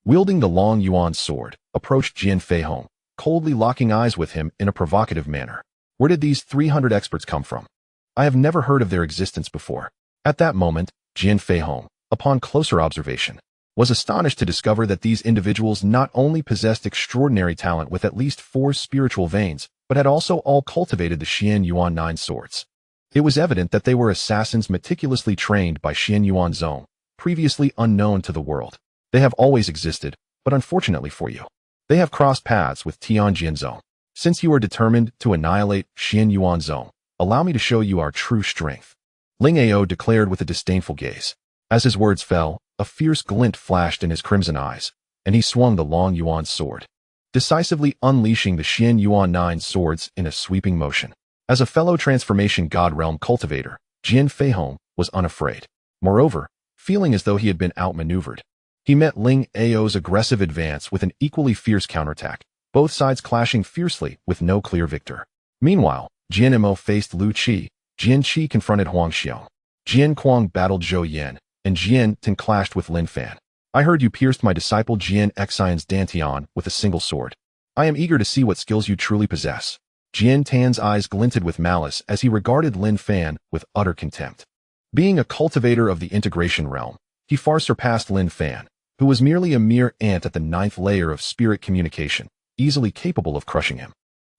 Speaker 1: wielding the Long Yuan sword, approached Jian Feihong, coldly locking eyes with him in a provocative manner. Where did these 300 experts come from? I have never heard of their existence before. At that moment, Jian Feihong, upon closer observation, was astonished to discover that these individuals not only possessed extraordinary talent with at least 4 spiritual veins, but had also all cultivated the Xian Yuan 9 swords. It was evident that they were assassins meticulously trained by Xian Yuan Zong, previously unknown to the world. They have always existed, but unfortunately for you, they have crossed paths with Tian Jianzong. Since you are determined to annihilate Xian Yuan Zong, allow me to show you our true strength. Ling Ao declared with a disdainful gaze. As his words fell, a fierce glint flashed in his crimson eyes, and he swung the long Yuan sword, decisively unleashing the Xian Yuan 9 swords in a sweeping motion. As a fellow transformation god realm cultivator, Jian Feihong was unafraid. Moreover, feeling as though he had been outmaneuvered, he met Ling Ao's aggressive advance with an equally fierce counterattack, both sides clashing fiercely with no clear victor. Meanwhile, Jian Mo faced Lu Qi, Jian Qi confronted Huang Xiong, Jian Kuang battled Zhou Yan, and Jian Tin clashed with Lin Fan. I heard you pierced my disciple Jian Xian's Dantian with a single sword. I am eager to see what skills you truly possess. Jian Tan's eyes glinted with malice as he regarded Lin Fan with utter contempt. Being a cultivator of the integration realm, he far surpassed Lin Fan, who was merely a mere ant at the 9th layer of spirit communication, easily capable of crushing him.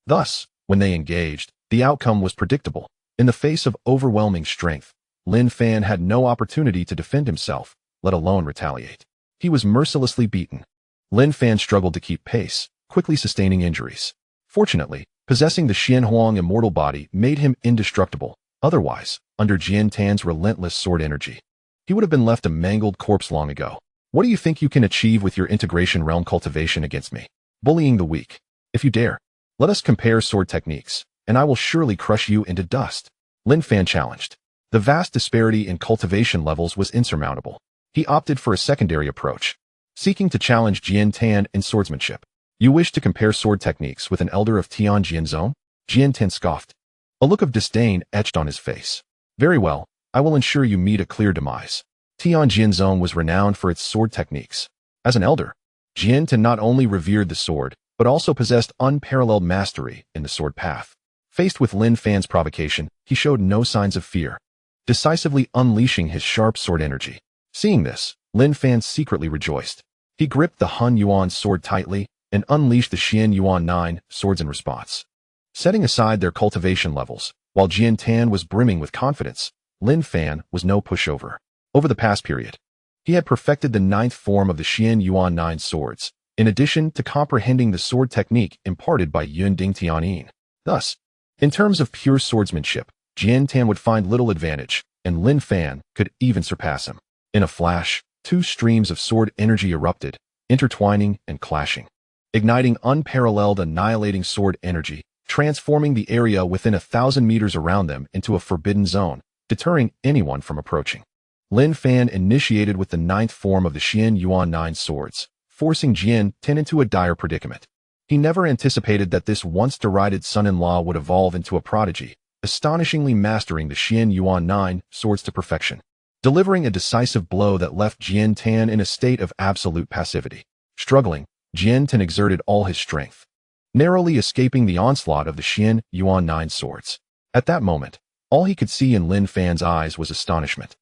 Speaker 1: Thus, when they engaged, the outcome was predictable. In the face of overwhelming strength, Lin Fan had no opportunity to defend himself, let alone retaliate. He was mercilessly beaten. Lin Fan struggled to keep pace, quickly sustaining injuries. Fortunately, possessing the Xian Huang immortal body made him indestructible. Otherwise, under Jian Tan's relentless sword energy, he would have been left a mangled corpse long ago. What do you think you can achieve with your integration realm cultivation against me? Bullying the weak. If you dare, let us compare sword techniques, and I will surely crush you into dust. Lin Fan challenged. The vast disparity in cultivation levels was insurmountable. He opted for a secondary approach, seeking to challenge Jian Tan in swordsmanship. You wish to compare sword techniques with an elder of Tian Jianzong? Jian Tan scoffed. A look of disdain etched on his face. Very well, I will ensure you meet a clear demise. Tian Jianzong was renowned for its sword techniques. As an elder, Jian Tan not only revered the sword, but also possessed unparalleled mastery in the sword path. Faced with Lin Fan's provocation, he showed no signs of fear, decisively unleashing his sharp sword energy. Seeing this, Lin Fan secretly rejoiced. He gripped the Hun Yuan sword tightly and unleashed the Xian Yuan 9 swords in response. Setting aside their cultivation levels, while Jian Tan was brimming with confidence, Lin Fan was no pushover. Over the past period, he had perfected the 9th form of the Xian Yuan 9 swords, in addition to comprehending the sword technique imparted by Yun Ding Tianyin. Thus, in terms of pure swordsmanship, Jian Tan would find little advantage, and Lin Fan could even surpass him. In a flash, 2 streams of sword energy erupted, intertwining and clashing, igniting unparalleled annihilating sword energy, transforming the area within 1,000 meters around them into a forbidden zone, deterring anyone from approaching. Lin Fan initiated with the 9th form of the Xian Yuan 9 swords, forcing Jian Tan into a dire predicament. He never anticipated that this once derided son-in-law would evolve into a prodigy, astonishingly mastering the Xian Yuan 9 swords to perfection, delivering a decisive blow that left Jian Tan in a state of absolute passivity. Struggling, Jian Tan exerted all his strength, narrowly escaping the onslaught of the Xian Yuan 9 swords. At that moment, all he could see in Lin Fan's eyes was astonishment,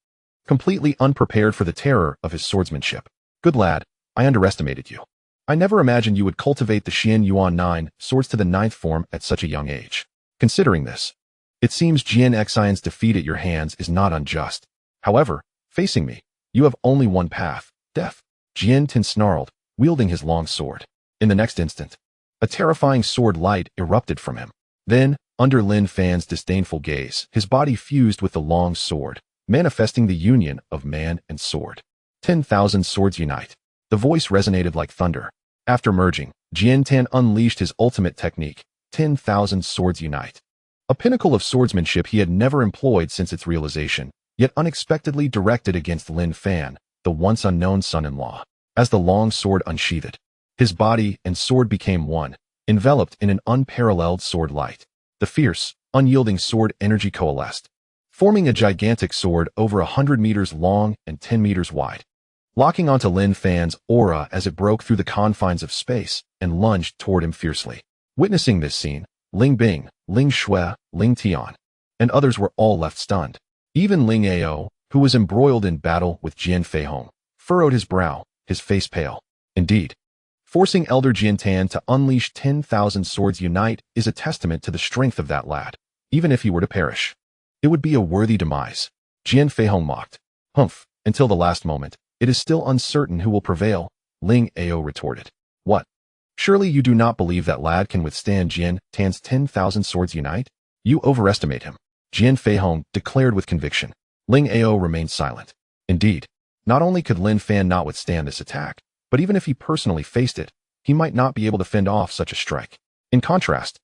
Speaker 1: completely unprepared for the terror of his swordsmanship. Good lad, I underestimated you. I never imagined you would cultivate the Xian Yuan 9 swords to the 9th form at such a young age. Considering this, it seems Jian Xian's defeat at your hands is not unjust. However, facing me, you have only one path, death. Jian Tan snarled, wielding his long sword. In the next instant, a terrifying sword light erupted from him. Then, under Lin Fan's disdainful gaze, his body fused with the long sword, manifesting the union of man and sword. 10,000 swords unite. The voice resonated like thunder. After merging, Jian Tan unleashed his ultimate technique, 10,000 swords unite. A pinnacle of swordsmanship he had never employed since its realization, yet unexpectedly directed against Lin Fan, the once unknown son-in-law. As the long sword unsheathed, his body and sword became one, enveloped in an unparalleled sword light. The fierce, unyielding sword energy coalesced, forming a gigantic sword over 100 meters long and 10 meters wide, locking onto Lin Fan's aura as it broke through the confines of space and lunged toward him fiercely. Witnessing this scene, Ling Bing, Ling Shui, Ling Tian, and others were all left stunned. Even Ling Ao, who was embroiled in battle with Jian Feihong, furrowed his brow, his face pale. Indeed, forcing Elder Jian Tan to unleash 10,000 swords unite is a testament to the strength of that lad. Even if he were to perish, it would be a worthy demise. Jian Feihong mocked. Humph, until the last moment, it is still uncertain who will prevail, Ling Ao retorted. What? Surely you do not believe that lad can withstand Jian Tan's 10,000 swords unite? You overestimate him, Jian Feihong declared with conviction. Ling Ao remained silent. Indeed, not only could Lin Fan not withstand this attack, but even if he personally faced it, he might not be able to fend off such a strike. In contrast,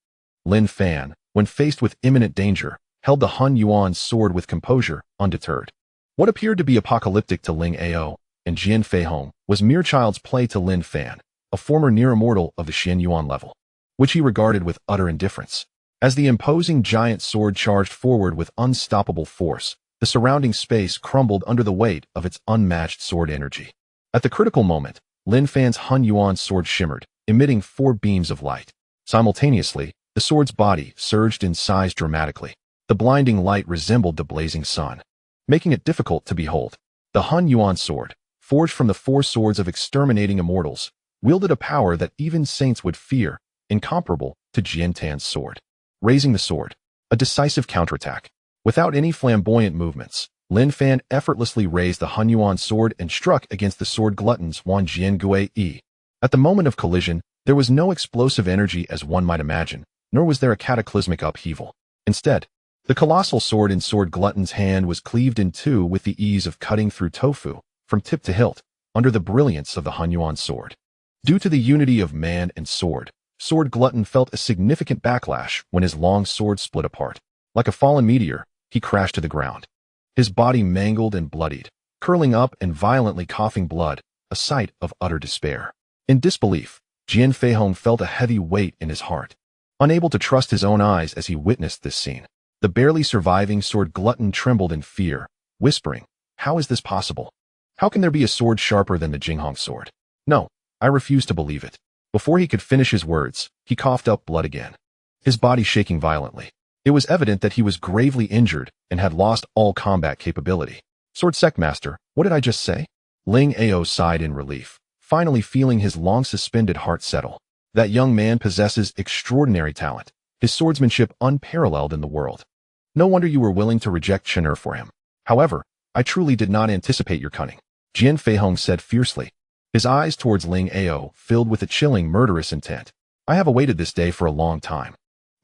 Speaker 1: Lin Fan, when faced with imminent danger, held the Hun Yuan's sword with composure, undeterred. What appeared to be apocalyptic to Ling Ao and Jian Feihong was mere child's play to Lin Fan, a former near-immortal of the Xian Yuan level, which he regarded with utter indifference. As the imposing giant sword charged forward with unstoppable force, the surrounding space crumbled under the weight of its unmatched sword energy. At the critical moment, Lin Fan's Hun Yuan sword shimmered, emitting 4 beams of light. Simultaneously, the sword's body surged in size dramatically. The blinding light resembled the blazing sun, making it difficult to behold. The Hun Yuan sword, forged from the 4 swords of exterminating immortals, wielded a power that even saints would fear, incomparable to Jian Tan's sword. Raising the sword, a decisive counterattack. Without any flamboyant movements, Lin Fan effortlessly raised the Hun Yuan sword and struck against the sword glutton's Wan Jian Gui Yi. At the moment of collision, there was no explosive energy as one might imagine, nor was there a cataclysmic upheaval. Instead, the colossal sword in sword glutton's hand was cleaved in two with the ease of cutting through tofu, from tip to hilt, under the brilliance of the Hun Yuan sword. Due to the unity of man and sword, Sword Glutton felt a significant backlash when his long sword split apart. Like a fallen meteor, he crashed to the ground. His body mangled and bloodied, curling up and violently coughing blood, a sight of utter despair. In disbelief, Jian Feihong felt a heavy weight in his heart. Unable to trust his own eyes as he witnessed this scene, the barely surviving Sword Glutton trembled in fear, whispering, "How is this possible? How can there be a sword sharper than the Jinghong sword? No, I refuse to believe it." Before he could finish his words, he coughed up blood again, his body shaking violently. It was evident that he was gravely injured and had lost all combat capability. "Sword Sect Master, what did I just say?" Ling Ao sighed in relief, finally feeling his long-suspended heart settle. That young man possesses extraordinary talent, his swordsmanship unparalleled in the world. No wonder you were willing to reject Chen'er for him. However, I truly did not anticipate your cunning, Jian Feihong said fiercely, his eyes towards Ling Ao filled with a chilling, murderous intent. "I have awaited this day for a long time.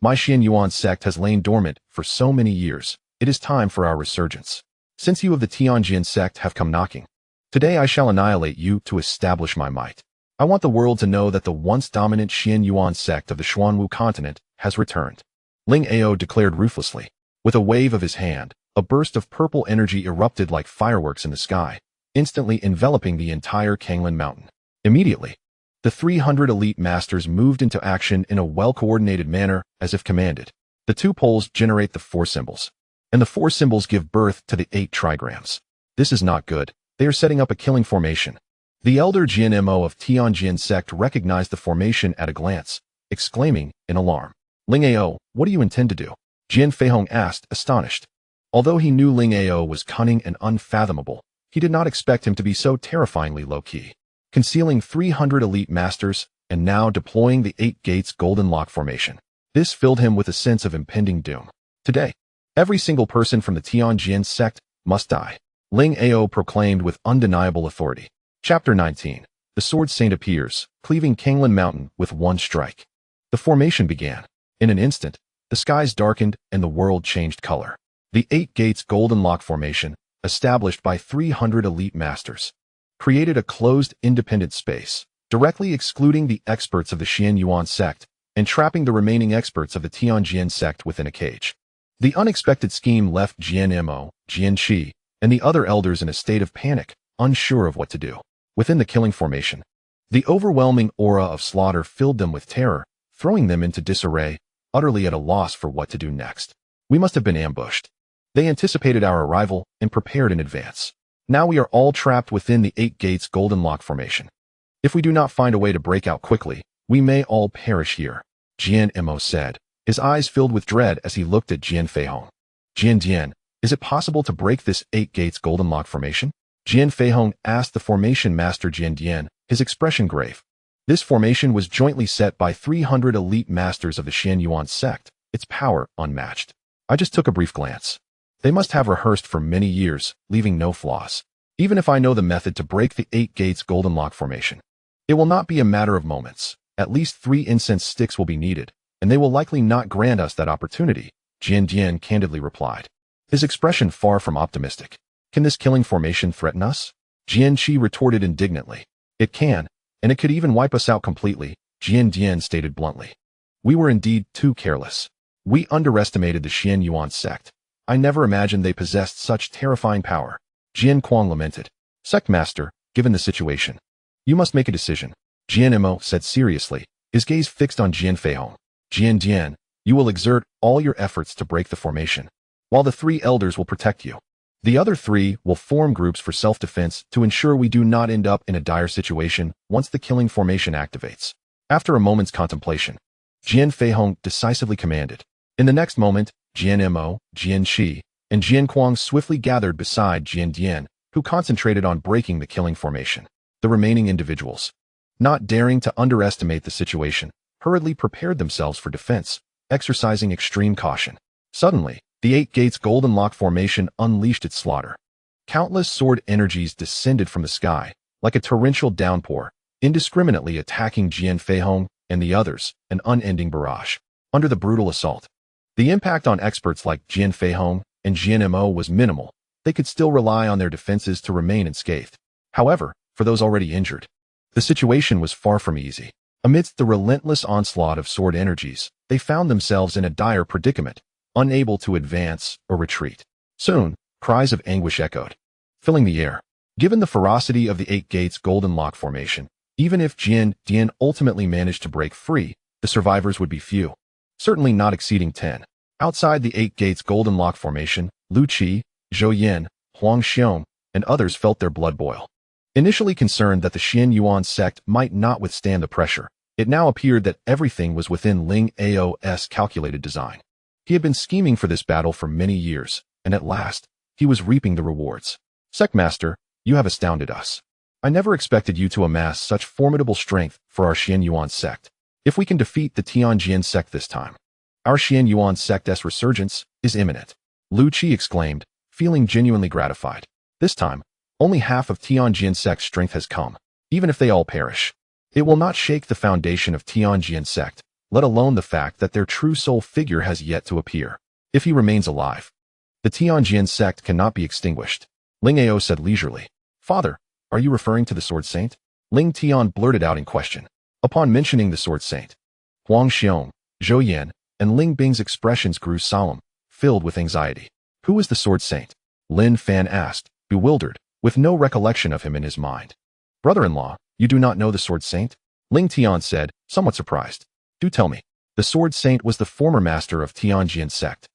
Speaker 1: My Xian Yuan sect has lain dormant for so many years. It is time for our resurgence. Since you of the Tianjin sect have come knocking, today I shall annihilate you to establish my might. I want the world to know that the once dominant Xian Yuan sect of the Xuanwu continent has returned," Ling Ao declared ruthlessly. With a wave of his hand, a burst of purple energy erupted like fireworks in the sky, instantly enveloping the entire Kanglin Mountain. Immediately, the 300 elite masters moved into action in a well-coordinated manner as if commanded. The 2 poles generate the 4 symbols, and the 4 symbols give birth to the 8 trigrams. This is not good. They are setting up a killing formation. The elder Jian Mo of Tianjin sect recognized the formation at a glance, exclaiming in alarm, "Ling Ao, what do you intend to do?" Jian Feihong asked, astonished. Although he knew Ling Ao was cunning and unfathomable, he did not expect him to be so terrifyingly low-key. Concealing 300 elite masters, and now deploying the 8 gates golden lock formation. This filled him with a sense of impending doom. Today, every single person from the Tianjin sect must die, Ling Ao proclaimed with undeniable authority. Chapter 19. The Sword Saint appears, cleaving Kanglin Mountain with one strike. The formation began. In an instant, the skies darkened and the world changed color. The 8 gates golden lock formation, established by 300 elite masters, created a closed, independent space, directly excluding the experts of the Xian Yuan sect and trapping the remaining experts of the Tianjin sect within a cage. The unexpected scheme left Jian Mo, Jian Qi, and the other elders in a state of panic, unsure of what to do. Within the killing formation, the overwhelming aura of slaughter filled them with terror, throwing them into disarray, utterly at a loss for what to do next. "We must have been ambushed. They anticipated our arrival and prepared in advance. Now we are all trapped within the 8 gates golden lock formation. If we do not find a way to break out quickly, we may all perish here," Jian Mo said, his eyes filled with dread as he looked at Jian Feihong. Jian, is it possible to break this 8 gates golden lock formation? Jian Feihong asked the formation master Jian, his expression grave. This formation was jointly set by 300 elite masters of the Xian Yuan sect, its power unmatched. I just took a brief glance. They must have rehearsed for many years, leaving no flaws. Even if I know the method to break the 8 gates golden lock formation, it will not be a matter of moments. At least 3 incense sticks will be needed, and they will likely not grant us that opportunity, Jian candidly replied, his expression far from optimistic. Can this killing formation threaten us? Jian Qi retorted indignantly. It can, and it could even wipe us out completely, Jian stated bluntly. We were indeed too careless. We underestimated the Xian Yuan sect. I never imagined they possessed such terrifying power. Jian Kuang lamented. Sect master, given the situation, you must make a decision, Jian Mo said seriously, his gaze fixed on Jian Feihong. Jian, you will exert all your efforts to break the formation, while the 3 elders will protect you. The other 3 will form groups for self-defense to ensure we do not end up in a dire situation once the killing formation activates. After a moment's contemplation, Jian Feihong decisively commanded. In the next moment, Jian Mo, Jian Qi, and Jian Kuang swiftly gathered beside Jian, who concentrated on breaking the killing formation. The remaining individuals, not daring to underestimate the situation, hurriedly prepared themselves for defense, exercising extreme caution. Suddenly, the 8 gates golden lock formation unleashed its slaughter. Countless sword energies descended from the sky, like a torrential downpour, indiscriminately attacking Jian Feihong and the others, an unending barrage. Under the brutal assault, the impact on experts like Jian Feihong and Jian Mo was minimal. They could still rely on their defenses to remain unscathed. However, for those already injured, the situation was far from easy. Amidst the relentless onslaught of sword energies, they found themselves in a dire predicament, unable to advance or retreat. Soon, cries of anguish echoed, filling the air. Given the ferocity of the 8 gates golden lock formation, even if Jian ultimately managed to break free, the survivors would be few, certainly not exceeding 10. Outside the 8 gates golden lock formation, Lu Qi, Zhou Yin, Huang Xiong, and others felt their blood boil. Initially concerned that the Xian Yuan sect might not withstand the pressure, it now appeared that everything was within Ling Ao's calculated design. He had been scheming for this battle for many years, and at last, he was reaping the rewards. Sectmaster, you have astounded us. I never expected you to amass such formidable strength for our Xian Yuan sect. If we can defeat the Tianjin sect this time, our Xian Yuan sect's resurgence is imminent. Lu Qi exclaimed, feeling genuinely gratified. This time, only half of Tianjin sect's strength has come. Even if they all perish, it will not shake the foundation of Tianjin sect, let alone the fact that their true soul figure has yet to appear. If he remains alive, the Tianjin sect cannot be extinguished. Ling Ao said leisurely. Father, are you referring to the Sword Saint? Ling Tian blurted out in question. Upon mentioning the Sword Saint, Huang Xiong, Zhou Yan, and Ling Bing's expressions grew solemn, filled with anxiety. Who is the Sword Saint? Lin Fan asked, bewildered, with no recollection of him in his mind. Brother-in-law, you do not know the Sword Saint? Ling Tian said, somewhat surprised. Do tell me. The Sword Saint was the former master of Tianjin sect,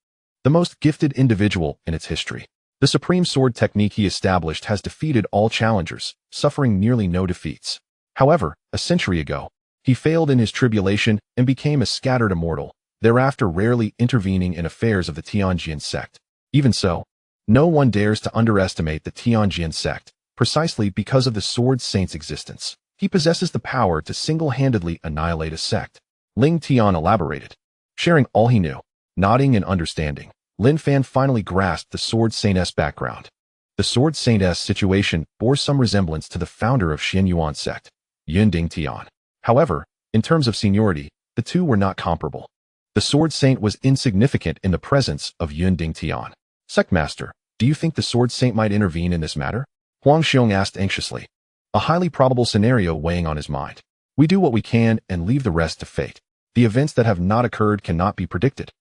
Speaker 1: the most gifted individual in its history. The supreme sword technique he established has defeated all challengers, suffering nearly no defeats. However, a century ago, he failed in his tribulation and became a scattered immortal, thereafter rarely intervening in affairs of the Tianjin sect. Even so, no one dares to underestimate the Tianjin sect, precisely because of the Sword Saint's existence. He possesses the power to single-handedly annihilate a sect. Ling Tian elaborated, sharing all he knew. Nodding in understanding, Lin Fan finally grasped the Sword Saint's background. The Sword Saint's situation bore some resemblance to the founder of Xian Yuan sect, Yunding Tian. However, in terms of seniority, the two were not comparable. The Sword Saint was insignificant in the presence of Yunding Tian. Sectmaster, do you think the Sword Saint might intervene in this matter? Huang Xiong asked anxiously, a highly probable scenario weighing on his mind. We do what we can and leave the rest to fate. The events that have not occurred cannot be predicted.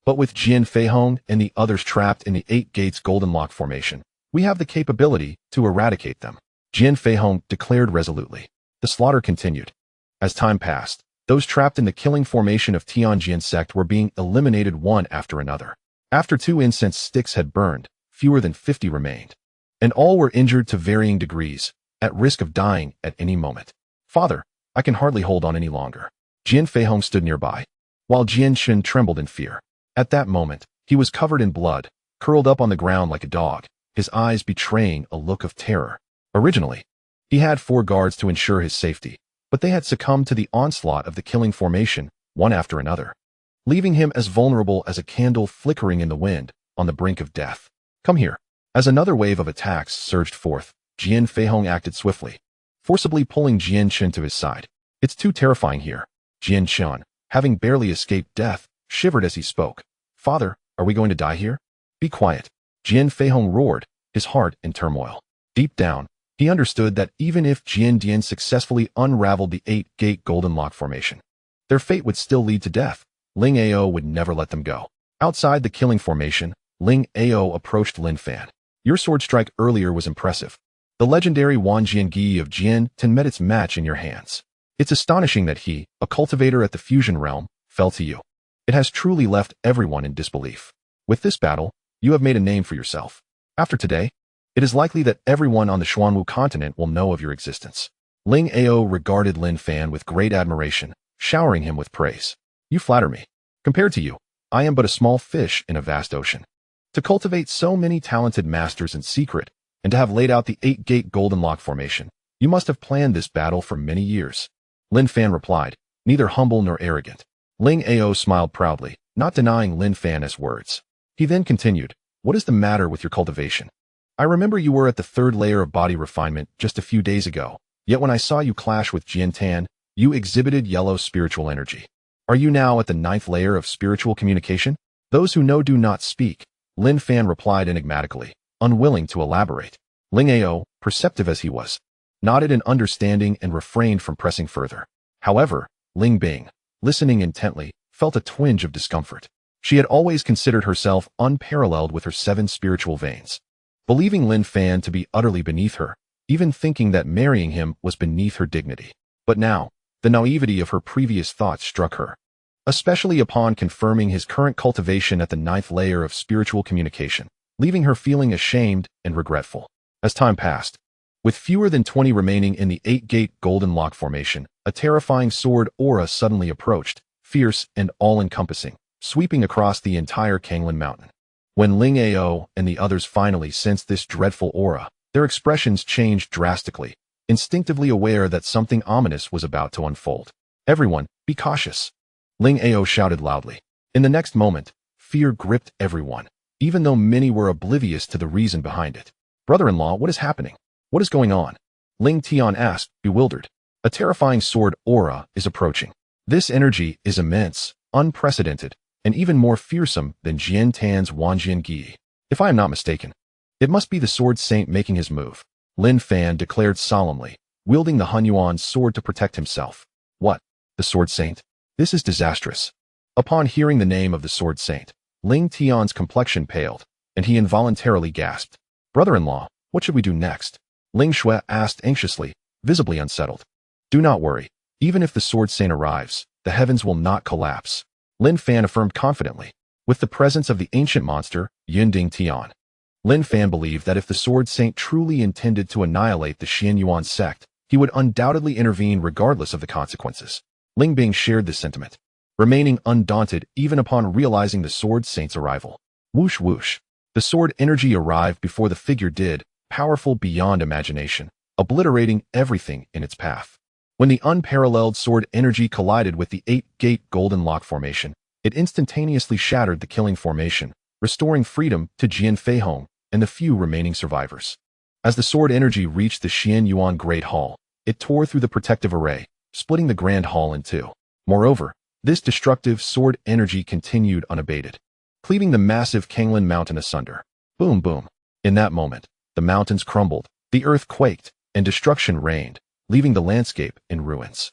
Speaker 1: But with Jian Feihong and the others trapped in the 8 gates golden lock formation, we have the capability to eradicate them. Jian Feihong declared resolutely. The slaughter continued. As time passed, those trapped in the killing formation of Tianjin sect were being eliminated one after another. After 2 incense sticks had burned, fewer than 50 remained. And all were injured to varying degrees, at risk of dying at any moment. Father, I can hardly hold on any longer. Jian Feihong stood nearby, while Jian Shen trembled in fear. At that moment, he was covered in blood, curled up on the ground like a dog, his eyes betraying a look of terror. Originally, he had 4 guards to ensure his safety, but they had succumbed to the onslaught of the killing formation, one after another, leaving him as vulnerable as a candle flickering in the wind, on the brink of death. Come here. As another wave of attacks surged forth, Jian Feihong acted swiftly, forcibly pulling Jian Chen to his side. It's too terrifying here. Jian Chen, having barely escaped death, shivered as he spoke. Father, are we going to die here? Be quiet. Jian Feihong roared, his heart in turmoil. Deep down, he understood that even if Jian Dian successfully unraveled the 8-gate golden lock formation, their fate would still lead to death. Ling Ao would never let them go. Outside the killing formation, Ling Ao approached Lin Fan. Your sword strike earlier was impressive. The legendary Wanjian Gi of Jian Ten met its match in your hands. It's astonishing that he, a cultivator at the fusion realm, fell to you. It has truly left everyone in disbelief. With this battle, you have made a name for yourself. After today, it is likely that everyone on the Xuanwu continent will know of your existence. Ling Ao regarded Lin Fan with great admiration, showering him with praise. You flatter me. Compared to you, I am but a small fish in a vast ocean. To cultivate so many talented masters in secret, and to have laid out the 8-gate golden lock formation, you must have planned this battle for many years. Lin Fan replied, neither humble nor arrogant. Ling Ao smiled proudly, not denying Lin Fan's words. He then continued, what is the matter with your cultivation? I remember you were at the 3rd layer of body refinement just a few days ago, yet when I saw you clash with Jian Tan, you exhibited yellow spiritual energy. Are you now at the 9th layer of spiritual communication? Those who know do not speak, Lin Fan replied enigmatically, unwilling to elaborate. Ling Ao, perceptive as he was, nodded in understanding and refrained from pressing further. However, Ling Bing, listening intently, felt a twinge of discomfort. She had always considered herself unparalleled with her 7 spiritual veins, believing Lin Fan to be utterly beneath her, even thinking that marrying him was beneath her dignity. But now, the naivety of her previous thoughts struck her, especially upon confirming his current cultivation at the 9th layer of spiritual communication, leaving her feeling ashamed and regretful. As time passed, with fewer than 20 remaining in the 8-gate golden lock formation, a terrifying sword aura suddenly approached, fierce and all-encompassing, sweeping across the entire Kanglin Mountain. When Ling Ao and the others finally sensed this dreadful aura, their expressions changed drastically, instinctively aware that something ominous was about to unfold. Everyone, be cautious. Ling Ao shouted loudly. In the next moment, fear gripped everyone, even though many were oblivious to the reason behind it. Brother-in-law, what is happening? What is going on? Ling Tian asked, bewildered. A terrifying sword aura is approaching. This energy is immense, unprecedented, and even more fearsome than Jian Tan's Wanjian Gi. If I am not mistaken, it must be the sword saint making his move, Lin Fan declared solemnly, wielding the Hunyuan's sword to protect himself. What? The sword saint? This is disastrous. Upon hearing the name of the sword saint, Ling Tian's complexion paled, and he involuntarily gasped. Brother-in-law, what should we do next? Ling Shui asked anxiously, visibly unsettled. Do not worry. Even if the sword saint arrives, the heavens will not collapse, Lin Fan affirmed confidently. With the presence of the ancient monster, Yunding Tian, Lin Fan believed that if the sword saint truly intended to annihilate the Xian Yuan sect, he would undoubtedly intervene regardless of the consequences. Ling Bing shared this sentiment, remaining undaunted even upon realizing the sword saint's arrival. Whoosh whoosh. The sword energy arrived before the figure did, powerful beyond imagination, obliterating everything in its path. When the unparalleled sword energy collided with the 8-gate golden lock formation, it instantaneously shattered the killing formation, restoring freedom to Jian Feihong and the few remaining survivors. As the sword energy reached the Xian Yuan Great Hall, it tore through the protective array, splitting the Grand Hall in two. Moreover, this destructive sword energy continued unabated, cleaving the massive Kanglin Mountain asunder. Boom, boom. In that moment, the mountains crumbled, the earth quaked, and destruction reigned, leaving the landscape in ruins.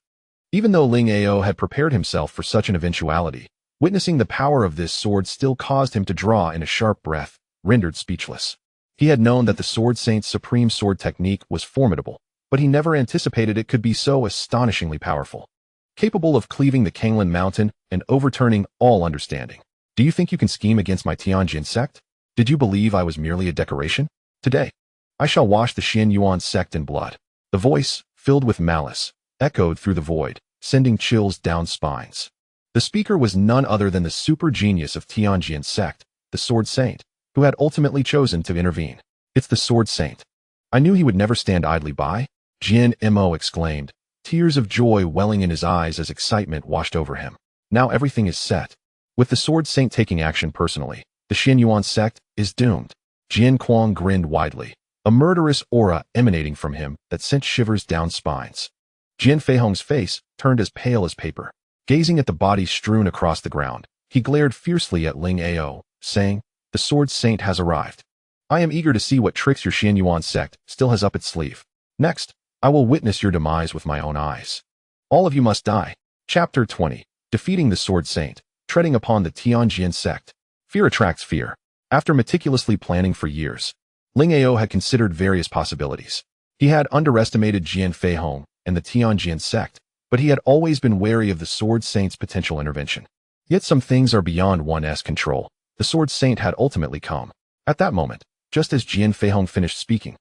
Speaker 1: Even though Ling Ao had prepared himself for such an eventuality, witnessing the power of this sword still caused him to draw in a sharp breath, rendered speechless. He had known that the Sword Saint's supreme sword technique was formidable, but he never anticipated it could be so astonishingly powerful, capable of cleaving the Kanglin Mountain and overturning all understanding. Do you think you can scheme against my Tianjin sect? Did you believe I was merely a decoration? Today, I shall wash the Xian Yuan sect in blood. The voice, filled with malice, echoed through the void, sending chills down spines. The speaker was none other than the super genius of Tianjin sect, the Sword Saint. who had ultimately chosen to intervene. It's the Sword Saint. I knew he would never stand idly by, Jian Mo exclaimed, tears of joy welling in his eyes as excitement washed over him. Now everything is set. With the Sword Saint taking action personally, the Xianyuan sect is doomed. Jian Kuang grinned widely, a murderous aura emanating from him that sent shivers down spines. Jian Feihong's face turned as pale as paper. Gazing at the bodies strewn across the ground, he glared fiercely at Ling Ao, saying, "The Sword Saint has arrived. I am eager to see what tricks your Xianyuan sect still has up its sleeve. Next, I will witness your demise with my own eyes. All of you must die." Chapter 20. Defeating the Sword Saint, treading upon the Tianjian sect. Fear attracts fear. After meticulously planning for years, Ling Ao had considered various possibilities. He had underestimated Jian Feihong and the Tianjian sect, but he had always been wary of the Sword Saint's potential intervention. Yet some things are beyond one's control. The Sword Saint had ultimately come. At that moment, just as Jian Feihong finished speaking,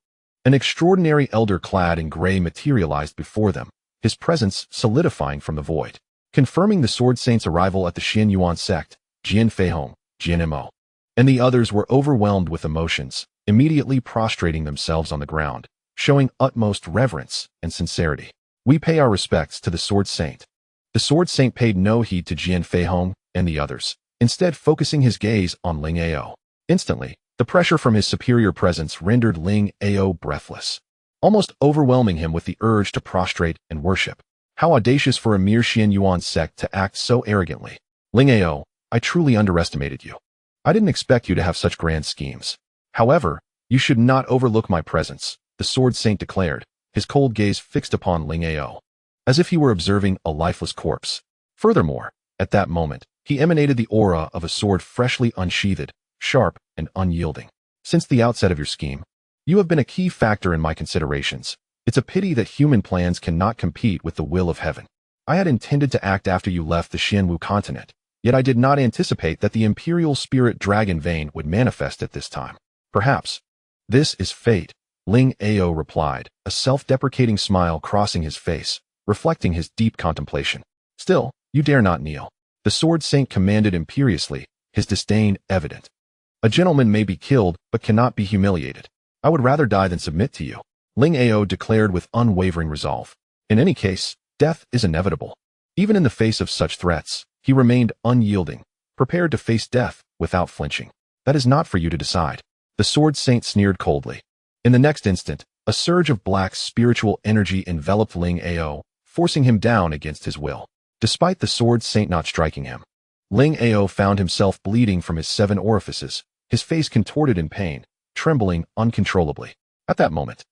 Speaker 1: an extraordinary elder clad in gray materialized before them, his presence solidifying from the void. Confirming the Sword Saint's arrival at the Xianyuan sect, Jian Feihong, Jian Mo, and the others were overwhelmed with emotions, immediately prostrating themselves on the ground, showing utmost reverence and sincerity. "We pay our respects to the Sword Saint." The Sword Saint paid no heed to Jian Feihong and the others, instead focusing his gaze on Ling Ao. Instantly, the pressure from his superior presence rendered Ling Ao breathless, almost overwhelming him with the urge to prostrate and worship. How audacious for a mere Xianyuan sect to act so arrogantly. "Ling Ao, I truly underestimated you. I didn't expect you to have such grand schemes. However, you should not overlook my presence," the Sword Saint declared, his cold gaze fixed upon Ling Ao, as if he were observing a lifeless corpse. Furthermore, at that moment, he emanated the aura of a sword freshly unsheathed, sharp and unyielding. "Since the outset of your scheme, you have been a key factor in my considerations. It's a pity that human plans cannot compete with the will of heaven. I had intended to act after you left the Xianwu continent, yet I did not anticipate that the imperial spirit dragon vein would manifest at this time. Perhaps this is fate," Ling Ao replied, a self-deprecating smile crossing his face, reflecting his deep contemplation. "Still, you dare not kneel," the Sword Saint commanded imperiously, his disdain evident. "A gentleman may be killed but cannot be humiliated. I would rather die than submit to you," Ling Ao declared with unwavering resolve. In any case, death is inevitable. Even in the face of such threats, he remained unyielding, prepared to face death without flinching. "That is not for you to decide," the Sword Saint sneered coldly. In the next instant, a surge of black spiritual energy enveloped Ling Ao, forcing him down against his will. Despite the Sword Saint not striking him, Ling Ao found himself bleeding from his 7 orifices, his face contorted in pain, trembling uncontrollably. At that moment,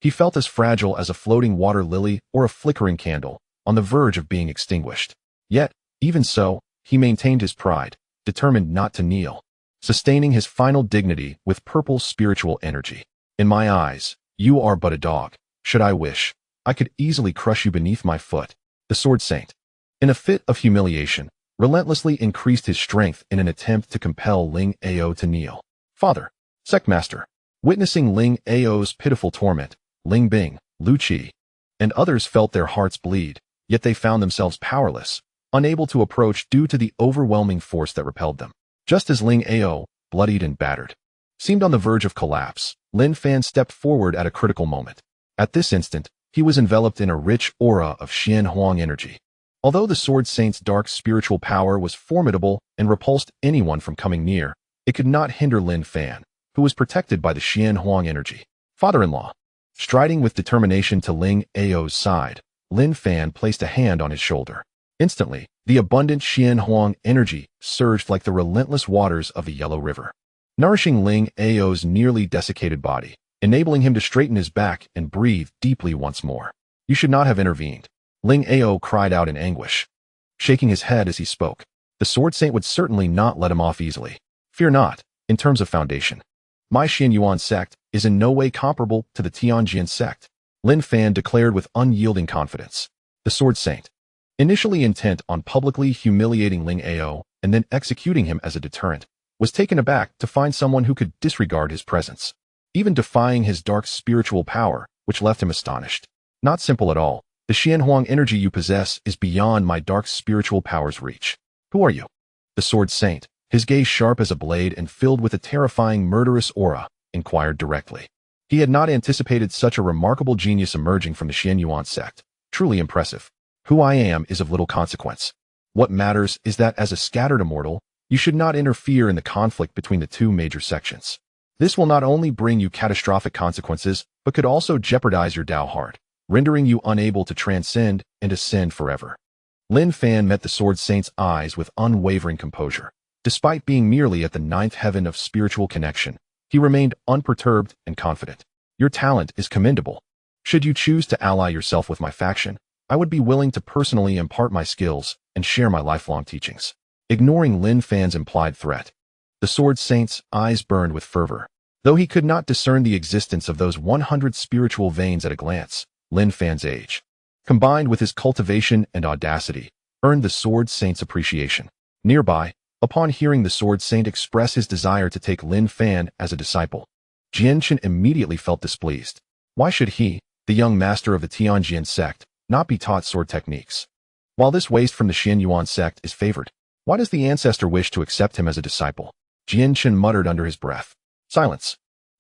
Speaker 1: he felt as fragile as a floating water lily or a flickering candle, on the verge of being extinguished. Yet, even so, he maintained his pride, determined not to kneel, sustaining his final dignity with purple spiritual energy. "In my eyes, you are but a dog. Should I wish, I could easily crush you beneath my foot." The Sword Saint, in a fit of humiliation, relentlessly increased his strength in an attempt to compel Ling Ao to kneel. "Father, Sectmaster," witnessing Ling Ao's pitiful torment, Ling Bing, Lu Qi, and others felt their hearts bleed, yet they found themselves powerless, unable to approach due to the overwhelming force that repelled them. Just as Ling Ao, bloodied and battered, seemed on the verge of collapse, Lin Fan stepped forward at a critical moment. At this instant, he was enveloped in a rich aura of Xian Huang energy. Although the Sword Saint's dark spiritual power was formidable and repulsed anyone from coming near, it could not hinder Lin Fan, who was protected by the Xian Huang energy. "Father-in-law." Striding with determination to Ling Ao's side, Lin Fan placed a hand on his shoulder. Instantly, the abundant Xian Huang energy surged like the relentless waters of a yellow river, nourishing Ling Ao's nearly desiccated body, enabling him to straighten his back and breathe deeply once more. "You should not have intervened," Ling Ao cried out in anguish, shaking his head as he spoke. "The Sword Saint would certainly not let him off easily. Fear not, in terms of foundation, my Xianyuan sect is in no way comparable to the Tianjian sect," Lin Fan declared with unyielding confidence. The Sword Saint, initially intent on publicly humiliating Ling Ao and then executing him as a deterrent, was taken aback to find someone who could disregard his presence, even defying his dark spiritual power, which left him astonished. "Not simple at all. The Xian Huang energy you possess is beyond my dark spiritual power's reach. Who are you?" The Sword Saint, His gaze sharp as a blade and filled with a terrifying murderous aura, inquired directly. He had not anticipated such a remarkable genius emerging from the Xianyuan sect. Truly impressive. Who I am is of little consequence. What matters is that as a scattered immortal, you should not interfere in the conflict between the two major sections. This will not only bring you catastrophic consequences, but could also jeopardize your Tao heart, rendering you unable to transcend and ascend forever. Lin Fan met the Sword Saint's eyes with unwavering composure. Despite being merely at the ninth heaven of spiritual connection, he remained unperturbed and confident. Your talent is commendable. Should you choose to ally yourself with my faction, I would be willing to personally impart my skills and share my lifelong teachings. Ignoring Lin Fan's implied threat, the Sword Saint's eyes burned with fervor. Though he could not discern the existence of those 100 spiritual veins at a glance, Lin Fan's age, combined with his cultivation and audacity, earned the Sword Saint's appreciation. Nearby, upon hearing the Sword Saint express his desire to take Lin Fan as a disciple, Jianchen immediately felt displeased. Why should he, the young master of the Tianjian sect, not be taught sword techniques? While this waste from the Xianyuan sect is favored, why does the ancestor wish to accept him as a disciple? Jianchen muttered under his breath. Silence.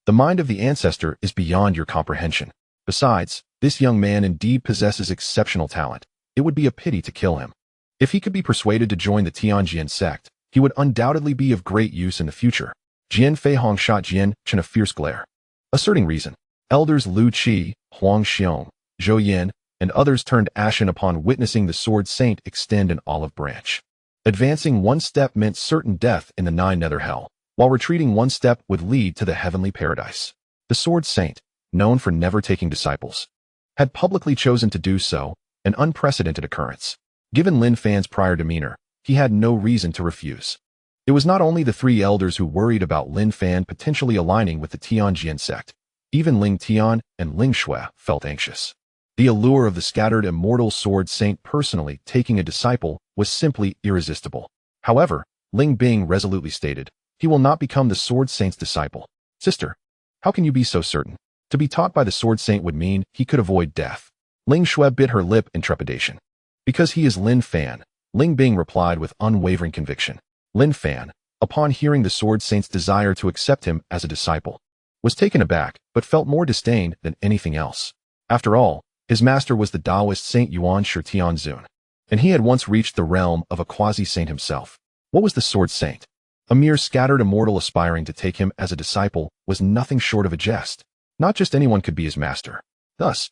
Speaker 1: The mind of the ancestor is beyond your comprehension. Besides, this young man indeed possesses exceptional talent. It would be a pity to kill him. If he could be persuaded to join the Tianjian sect, he would undoubtedly be of great use in the future. Jian Feihong shot Jianchen a fierce glare. Asserting reason, elders Lu Qi, Huang Xiong, Zhou Yin, and others turned ashen upon witnessing the Sword Saint extend an olive branch. Advancing one step meant certain death in the nine nether hell, while retreating one step would lead to the heavenly paradise. The Sword Saint, known for never taking disciples, had publicly chosen to do so, an unprecedented occurrence. Given Lin Fan's prior demeanor, he had no reason to refuse. It was not only the three elders who worried about Lin Fan potentially aligning with the Tianjian sect. Even Ling Tian and Ling Shui felt anxious. The allure of the scattered immortal Sword Saint personally taking a disciple was simply irresistible. However, Ling Bing resolutely stated, he will not become the Sword Saint's disciple. Sister, how can you be so certain? To be taught by the Sword Saint would mean he could avoid death. Ling Shui bit her lip in trepidation. Because he is Lin Fan, Ling Bing replied with unwavering conviction. Lin Fan, upon hearing the Sword Saint's desire to accept him as a disciple, was taken aback but felt more disdain than anything else. After all, his master was the Taoist Saint Yuan Shi Tianzun, and he had once reached the realm of a quasi-saint himself. What was the Sword Saint? A mere scattered immortal aspiring to take him as a disciple was nothing short of a jest. Not just anyone could be his master. Thus,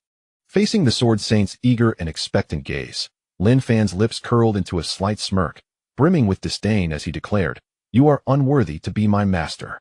Speaker 1: facing the Sword Saint's eager and expectant gaze, Lin Fan's lips curled into a slight smirk, brimming with disdain as he declared, "You are unworthy to be my master."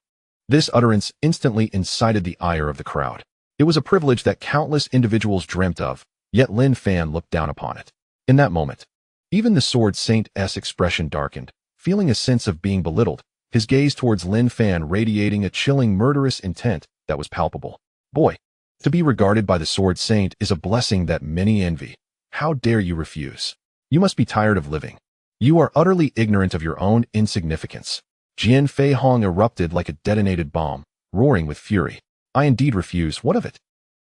Speaker 1: This utterance instantly incited the ire of the crowd. It was a privilege that countless individuals dreamt of, yet Lin Fan looked down upon it. In that moment, even the Sword Saint's expression darkened, feeling a sense of being belittled, his gaze towards Lin Fan radiating a chilling murderous intent that was palpable. Boy, to be regarded by the Sword Saint is a blessing that many envy. How dare you refuse? You must be tired of living. You are utterly ignorant of your own insignificance. Jian Feihong erupted like a detonated bomb, roaring with fury. I indeed refuse. What of it?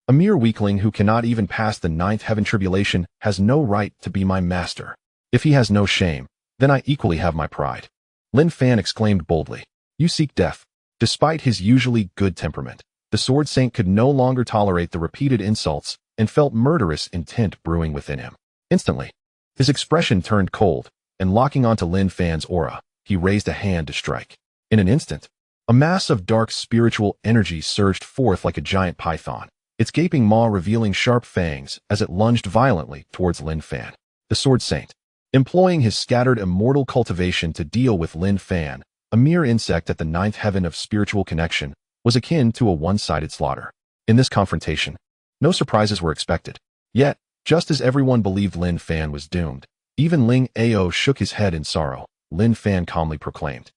Speaker 1: A mere weakling who cannot even pass the ninth heaven tribulation has no right to be my master. If he has no shame, then I equally have my pride. Lin Fan exclaimed boldly. You seek death. Despite his usually good temperament, the Sword Saint could no longer tolerate the repeated insults and felt murderous intent brewing within him. Instantly, his expression turned cold, and locking onto Lin Fan's aura, he raised a hand to strike. In an instant, a mass of dark spiritual energy surged forth like a giant python, its gaping maw revealing sharp fangs as it lunged violently towards Lin Fan. The Sword Saint, employing his scattered immortal cultivation to deal with Lin Fan, a mere insect at the ninth heaven of spiritual connection, was akin to a one-sided slaughter. In this confrontation, no surprises were expected. Yet, just as everyone believed Lin Fan was doomed, even Ling Ao shook his head in sorrow. Lin Fan calmly proclaimed,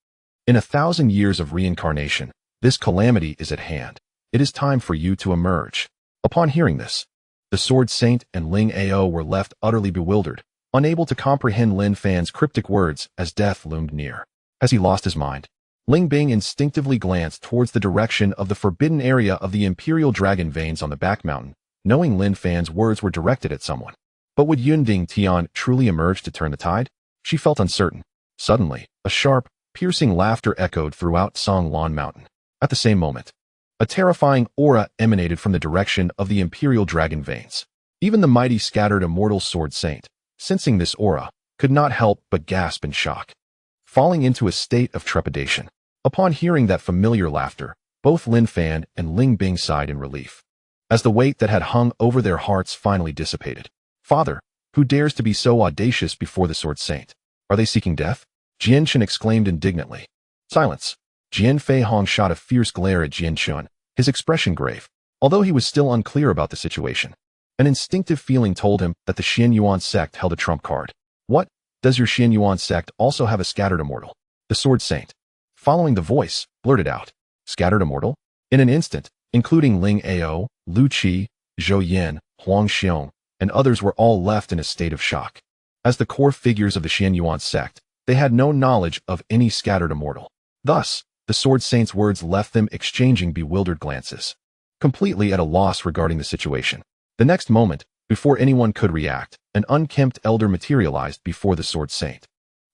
Speaker 1: in 1,000 years of reincarnation, this calamity is at hand. It is time for you to emerge. Upon hearing this, the Sword Saint and Ling Ao were left utterly bewildered, unable to comprehend Lin Fan's cryptic words as death loomed near. As he lost his mind, Ling Bing instinctively glanced towards the direction of the forbidden area of the Imperial Dragon Veins on the back mountain, knowing Lin Fan's words were directed at someone. But would Yunding Tian truly emerge to turn the tide? She felt uncertain. Suddenly, a sharp, Piercing laughter echoed throughout Songlan Mountain. At the same moment, a terrifying aura emanated from the direction of the Imperial Dragon Veins. Even the mighty scattered immortal Sword Saint, sensing this aura, could not help but gasp in shock, falling into a state of trepidation. Upon hearing that familiar laughter, both Lin Fan and Ling Bing sighed in relief, as the weight that had hung over their hearts finally dissipated. Father, who dares to be so audacious before the Sword Saint? Are they seeking death? Jian Chen exclaimed indignantly. Silence. Jian Fei Hong shot a fierce glare at Jian Chun, his expression grave, although he was still unclear about the situation. An instinctive feeling told him that the Xian Yuan sect held a trump card. What? Does your Xian Yuan sect also have a scattered immortal? The Sword Saint, following the voice, blurted out. Scattered immortal? In an instant, including Ling Ao, Lu Qi, Zhou Yin, Huang Xiong, and others were all left in a state of shock. As the core figures of the Xian Yuan sect, they had no knowledge of any scattered immortal. Thus, the Sword Saint's words left them exchanging bewildered glances, completely at a loss regarding the situation. The next moment, before anyone could react, an unkempt elder materialized before the Sword Saint.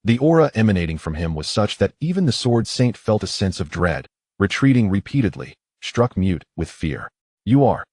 Speaker 1: The aura emanating from him was such that even the Sword Saint felt a sense of dread, retreating repeatedly, struck mute with fear. You are.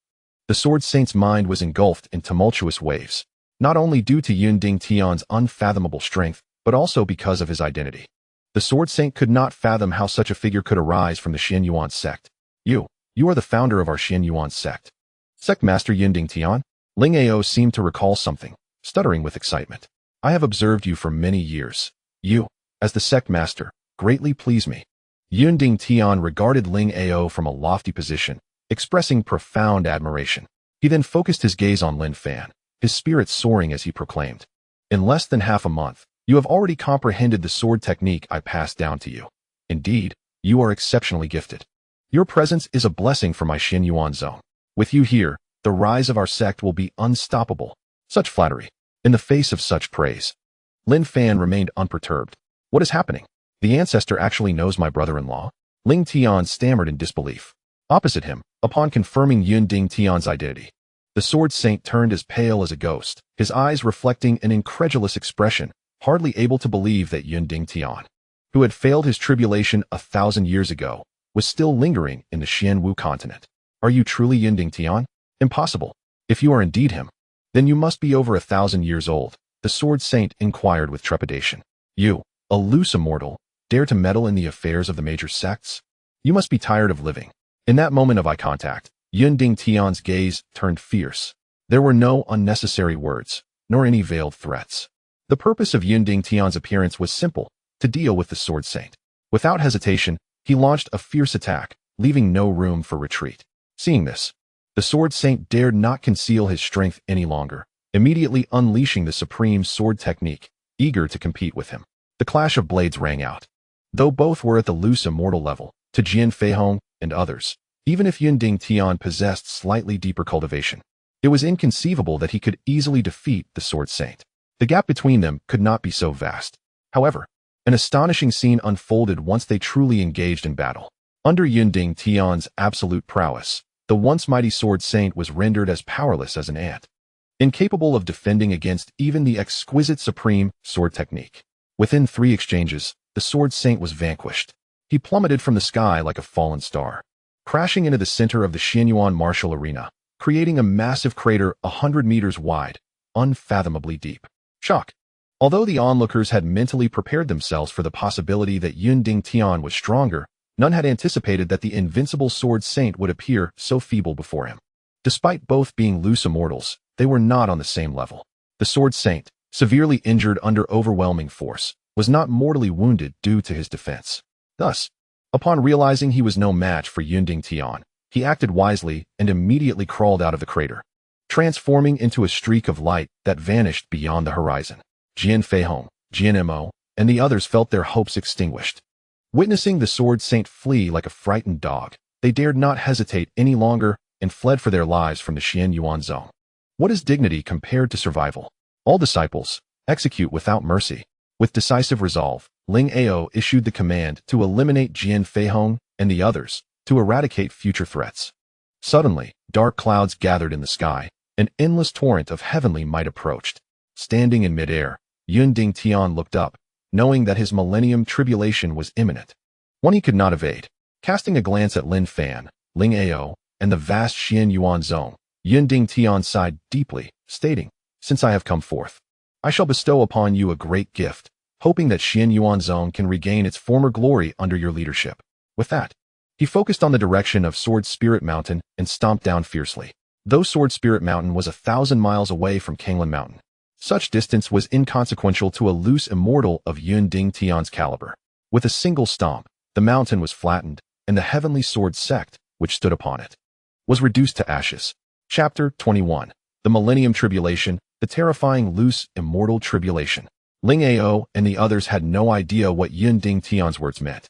Speaker 1: The Sword Saint's mind was engulfed in tumultuous waves, not only due to Yunding Tian's unfathomable strength, but also because of his identity. The Sword Saint could not fathom how such a figure could arise from the Xian Yuan sect. You are the founder of our Xian Yuan sect. Sect Master Yunding Tian? Ling Ao seemed to recall something, stuttering with excitement. I have observed you for many years. You, as the sect master, greatly please me. Yunding Tian regarded Ling Ao from a lofty position, expressing profound admiration. He then focused his gaze on Lin Fan, his spirits soaring as he proclaimed. In less than half a month, you have already comprehended the sword technique I passed down to you. Indeed, you are exceptionally gifted. Your presence is a blessing for my Xian Yuan zone. With you here, the rise of our sect will be unstoppable. Such flattery. In the face of such praise, Lin Fan remained unperturbed. What is happening? The ancestor actually knows my brother-in-law? Ling Tian stammered in disbelief. Opposite him, upon confirming Yunding Tian's identity, the Sword Saint turned as pale as a ghost, his eyes reflecting an incredulous expression, hardly able to believe that Yunding Tian, who had failed his tribulation 1,000 years ago, was still lingering in the Xianwu continent. Are you truly Yunding Tian? Impossible. If you are indeed him, then you must be over 1,000 years old, the Sword Saint inquired with trepidation. You, a loose immortal, dare to meddle in the affairs of the major sects? You must be tired of living. In that moment of eye contact, Yunding Tian's gaze turned fierce. There were no unnecessary words, nor any veiled threats. The purpose of Yunding Tian's appearance was simple, to deal with the Sword Saint. Without hesitation, he launched a fierce attack, leaving no room for retreat. Seeing this, the Sword Saint dared not conceal his strength any longer, immediately unleashing the supreme sword technique, eager to compete with him. The clash of blades rang out. Though both were at the loose immortal level, to Jian Feihong and others, even if Yunding Tian possessed slightly deeper cultivation, it was inconceivable that he could easily defeat the Sword Saint. The gap between them could not be so vast. However, an astonishing scene unfolded once they truly engaged in battle. Under Yunding Tian's absolute prowess, the once mighty Sword Saint was rendered as powerless as an ant, incapable of defending against even the exquisite supreme sword technique. Within 3 exchanges, the Sword Saint was vanquished. He plummeted from the sky like a fallen star, crashing into the center of the Xianyuan martial arena, creating a massive crater 100 meters wide, unfathomably deep. Shock. Although the onlookers had mentally prepared themselves for the possibility that Yunding Tian was stronger, none had anticipated that the invincible Sword Saint would appear so feeble before him. Despite both being loose immortals, they were not on the same level. The Sword Saint, severely injured under overwhelming force, was not mortally wounded due to his defense. Thus, upon realizing he was no match for Yunding Tian, he acted wisely and immediately crawled out of the crater, transforming into a streak of light that vanished beyond the horizon. Jian Feihong, Jian Mo, and the others felt their hopes extinguished. Witnessing the Sword Saint flee like a frightened dog, they dared not hesitate any longer and fled for their lives from the Xian Yuan zone. What is dignity compared to survival? All disciples, execute without mercy. With decisive resolve, Ling Ao issued the command to eliminate Jian Feihong and the others, to eradicate future threats. Suddenly, dark clouds gathered in the sky, an endless torrent of heavenly might approached. Standing in midair, Yunding Tian looked up, knowing that his millennium tribulation was imminent. One he could not evade. Casting a glance at Lin Fan, Ling Ao, and the vast Xian Yuan zone, Yun Ding Tian sighed deeply, stating, "Since I have come forth, I shall bestow upon you a great gift, hoping that Xian Yuan zone can regain its former glory under your leadership." With that, he focused on the direction of Sword Spirit Mountain and stomped down fiercely. Though Sword Spirit Mountain was 1,000 miles away from Kanglin Mountain, such distance was inconsequential to a loose immortal of Yun Ding Tian's caliber. With a single stomp, the mountain was flattened, and the heavenly sword sect, which stood upon it, was reduced to ashes. Chapter 21. The Millennium Tribulation, the terrifying loose immortal tribulation. Ling Ao and the others had no idea what Yun Ding Tian's words meant,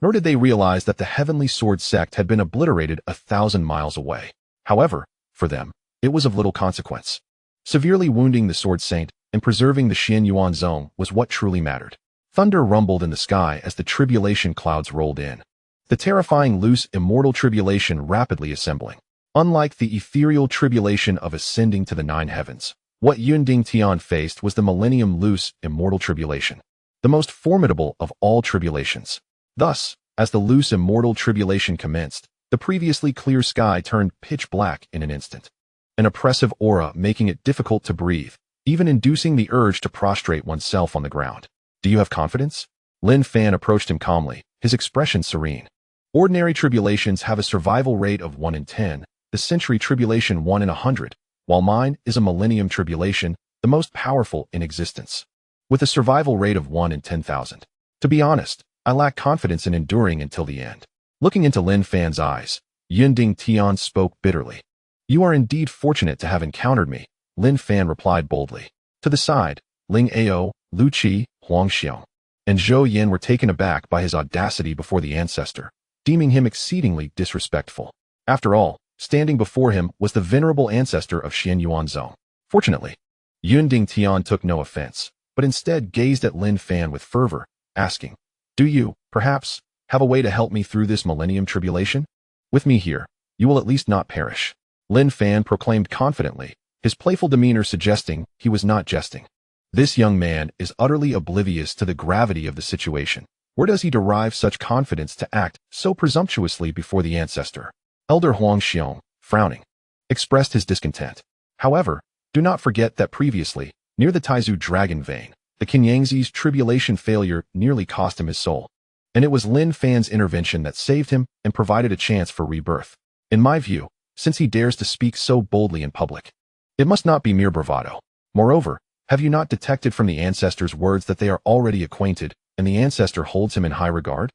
Speaker 1: nor did they realize that the heavenly sword sect had been obliterated 1,000 miles away. However, for them, it was of little consequence. Severely wounding the sword saint and preserving the Xian Yuan zone was what truly mattered. Thunder rumbled in the sky as the tribulation clouds rolled in. The terrifying loose immortal tribulation rapidly assembling. Unlike the ethereal tribulation of ascending to the 9 heavens, what Yun Ding Tian faced was the millennium loose immortal tribulation, the most formidable of all tribulations. Thus, as the loose immortal tribulation commenced, the previously clear sky turned pitch black in an instant. An oppressive aura making it difficult to breathe, even inducing the urge to prostrate oneself on the ground. "Do you have confidence?" Lin Fan approached him calmly, his expression serene. Ordinary tribulations have a survival rate of 1 in 10, the century tribulation 1 in 100, while mine is a millennium tribulation, the most powerful in existence, with a survival rate of 1 in 10,000. To be honest, I lack confidence in enduring until the end. Looking into Lin Fan's eyes, Yun Ding Tian spoke bitterly. "You are indeed fortunate to have encountered me," Lin Fan replied boldly. To the side, Ling Ao, Lu Qi, Huang Xiong, and Zhou Yin were taken aback by his audacity before the ancestor, deeming him exceedingly disrespectful. After all, standing before him was the venerable ancestor of Xian Yuan zone. Fortunately, Yun Ding Tian took no offense, but instead gazed at Lin Fan with fervor, asking, "Do you, perhaps, have a way to help me through this millennium tribulation? With me here, you will at least not perish." Lin Fan proclaimed confidently, his playful demeanor suggesting he was not jesting. This young man is utterly oblivious to the gravity of the situation. Where does he derive such confidence to act so presumptuously before the ancestor? Elder Huang Xiong, frowning, expressed his discontent. However, do not forget that previously, near the Taizu dragon vein, the Kenyangzi's tribulation failure nearly cost him his soul. And it was Lin Fan's intervention that saved him and provided a chance for rebirth. In my view, since he dares to speak so boldly in public, it must not be mere bravado. Moreover, have you not detected from the ancestor's words that they are already acquainted, and the ancestor holds him in high regard?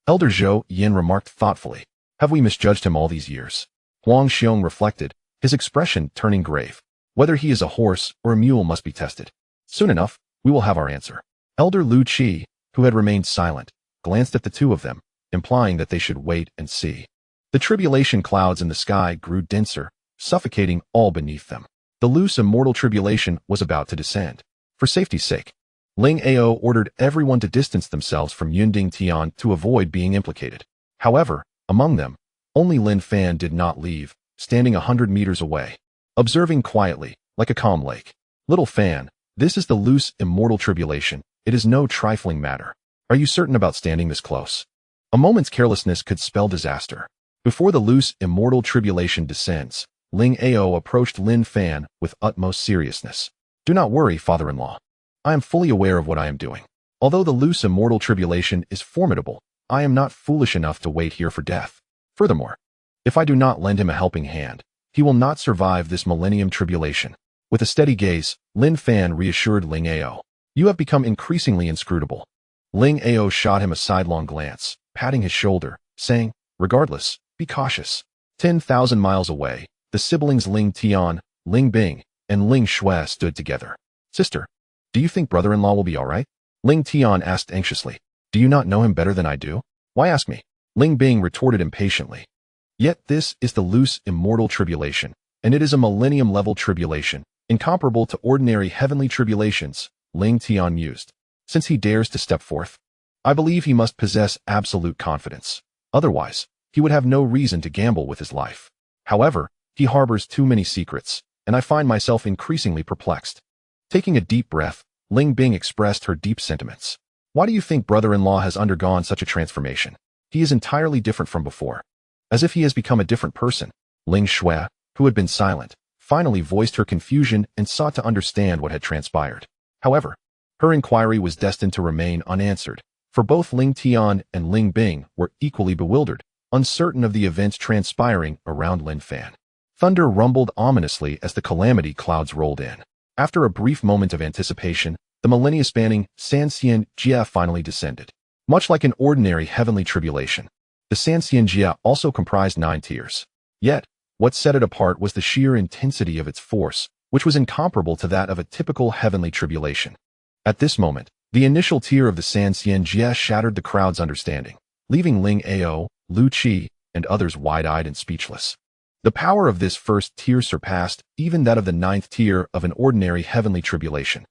Speaker 1: Elder Zhou Yin remarked thoughtfully. Have we misjudged him all these years? Huang Xiong reflected, his expression turning grave. Whether he is a horse or a mule must be tested. Soon enough, we will have our answer. Elder Lu Qi, who had remained silent, glanced at the two of them, implying that they should wait and see. The tribulation clouds in the sky grew denser, suffocating all beneath them. The loose immortal tribulation was about to descend. For safety's sake, Ling Ao ordered everyone to distance themselves from Yun Ding Tian to avoid being implicated. However, among them, only Lin Fan did not leave, standing 100 meters away, observing quietly, like a calm lake. "Little Fan, this is the loose immortal tribulation. It is no trifling matter. Are you certain about standing this close? A moment's carelessness could spell disaster." Before the loose immortal tribulation descends, Ling Ao approached Lin Fan with utmost seriousness. "Do not worry, father-in-law. I am fully aware of what I am doing. Although the loose immortal tribulation is formidable, I am not foolish enough to wait here for death. Furthermore, if I do not lend him a helping hand, he will not survive this millennium tribulation." With a steady gaze, Lin Fan reassured Ling Ao. "You have become increasingly inscrutable." Ling Ao shot him a sidelong glance, patting his shoulder, saying, "Regardless, be cautious." 10,000 miles away, the siblings Ling Tian, Ling Bing, and Ling Shui stood together. "Sister, do you think brother-in-law will be all right?" Ling Tian asked anxiously. "Do you not know him better than I do? Why ask me?" Ling Bing retorted impatiently. "Yet this is the loose immortal tribulation, and it is a millennium-level tribulation, incomparable to ordinary heavenly tribulations," Ling Tian mused. "Since he dares to step forth, I believe he must possess absolute confidence. Otherwise, he would have no reason to gamble with his life. However, he harbors too many secrets, and I find myself increasingly perplexed." Taking a deep breath, Ling Bing expressed her deep sentiments. Why do you think brother-in-law has undergone such a transformation? He is entirely different from before. As if he has become a different person. Ling Shui, who had been silent, finally voiced her confusion and sought to understand what had transpired. However, her inquiry was destined to remain unanswered, for both Ling Tian and Ling Bing were equally bewildered, uncertain of the events transpiring around Lin Fan. Thunder rumbled ominously as the calamity clouds rolled in. After a brief moment of anticipation, the millennia-spanning Sanxian Jia finally descended. Much like an ordinary heavenly tribulation, the Sanxian Jia also comprised 9 tiers. Yet, what set it apart was the sheer intensity of its force, which was incomparable to that of a typical heavenly tribulation. At this moment, the initial tier of the Sanxian Jia shattered the crowd's understanding, leaving Ling Ao, Lu Qi, and others wide-eyed and speechless. The power of this first tier surpassed even that of the 9th tier of an ordinary heavenly tribulation.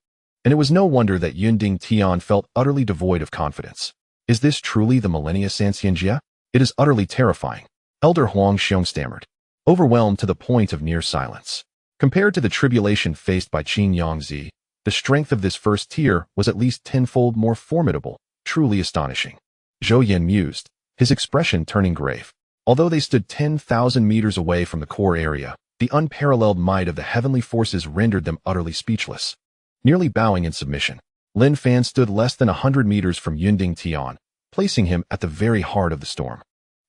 Speaker 1: And it was no wonder that Yunding Tian felt utterly devoid of confidence. Is this truly the millennia Sanxian Jia? It is utterly terrifying. Elder Huang Xiong stammered, overwhelmed to the point of near silence. Compared to the tribulation faced by Qin Yangzi, the strength of this first tier was at least tenfold more formidable, truly astonishing. Zhou Yan mused, his expression turning grave. Although they stood 10,000 meters away from the core area, the unparalleled might of the heavenly forces rendered them utterly speechless. Nearly bowing in submission, Lin Fan stood less than 100 meters from Yunding Tian, placing him at the very heart of the storm.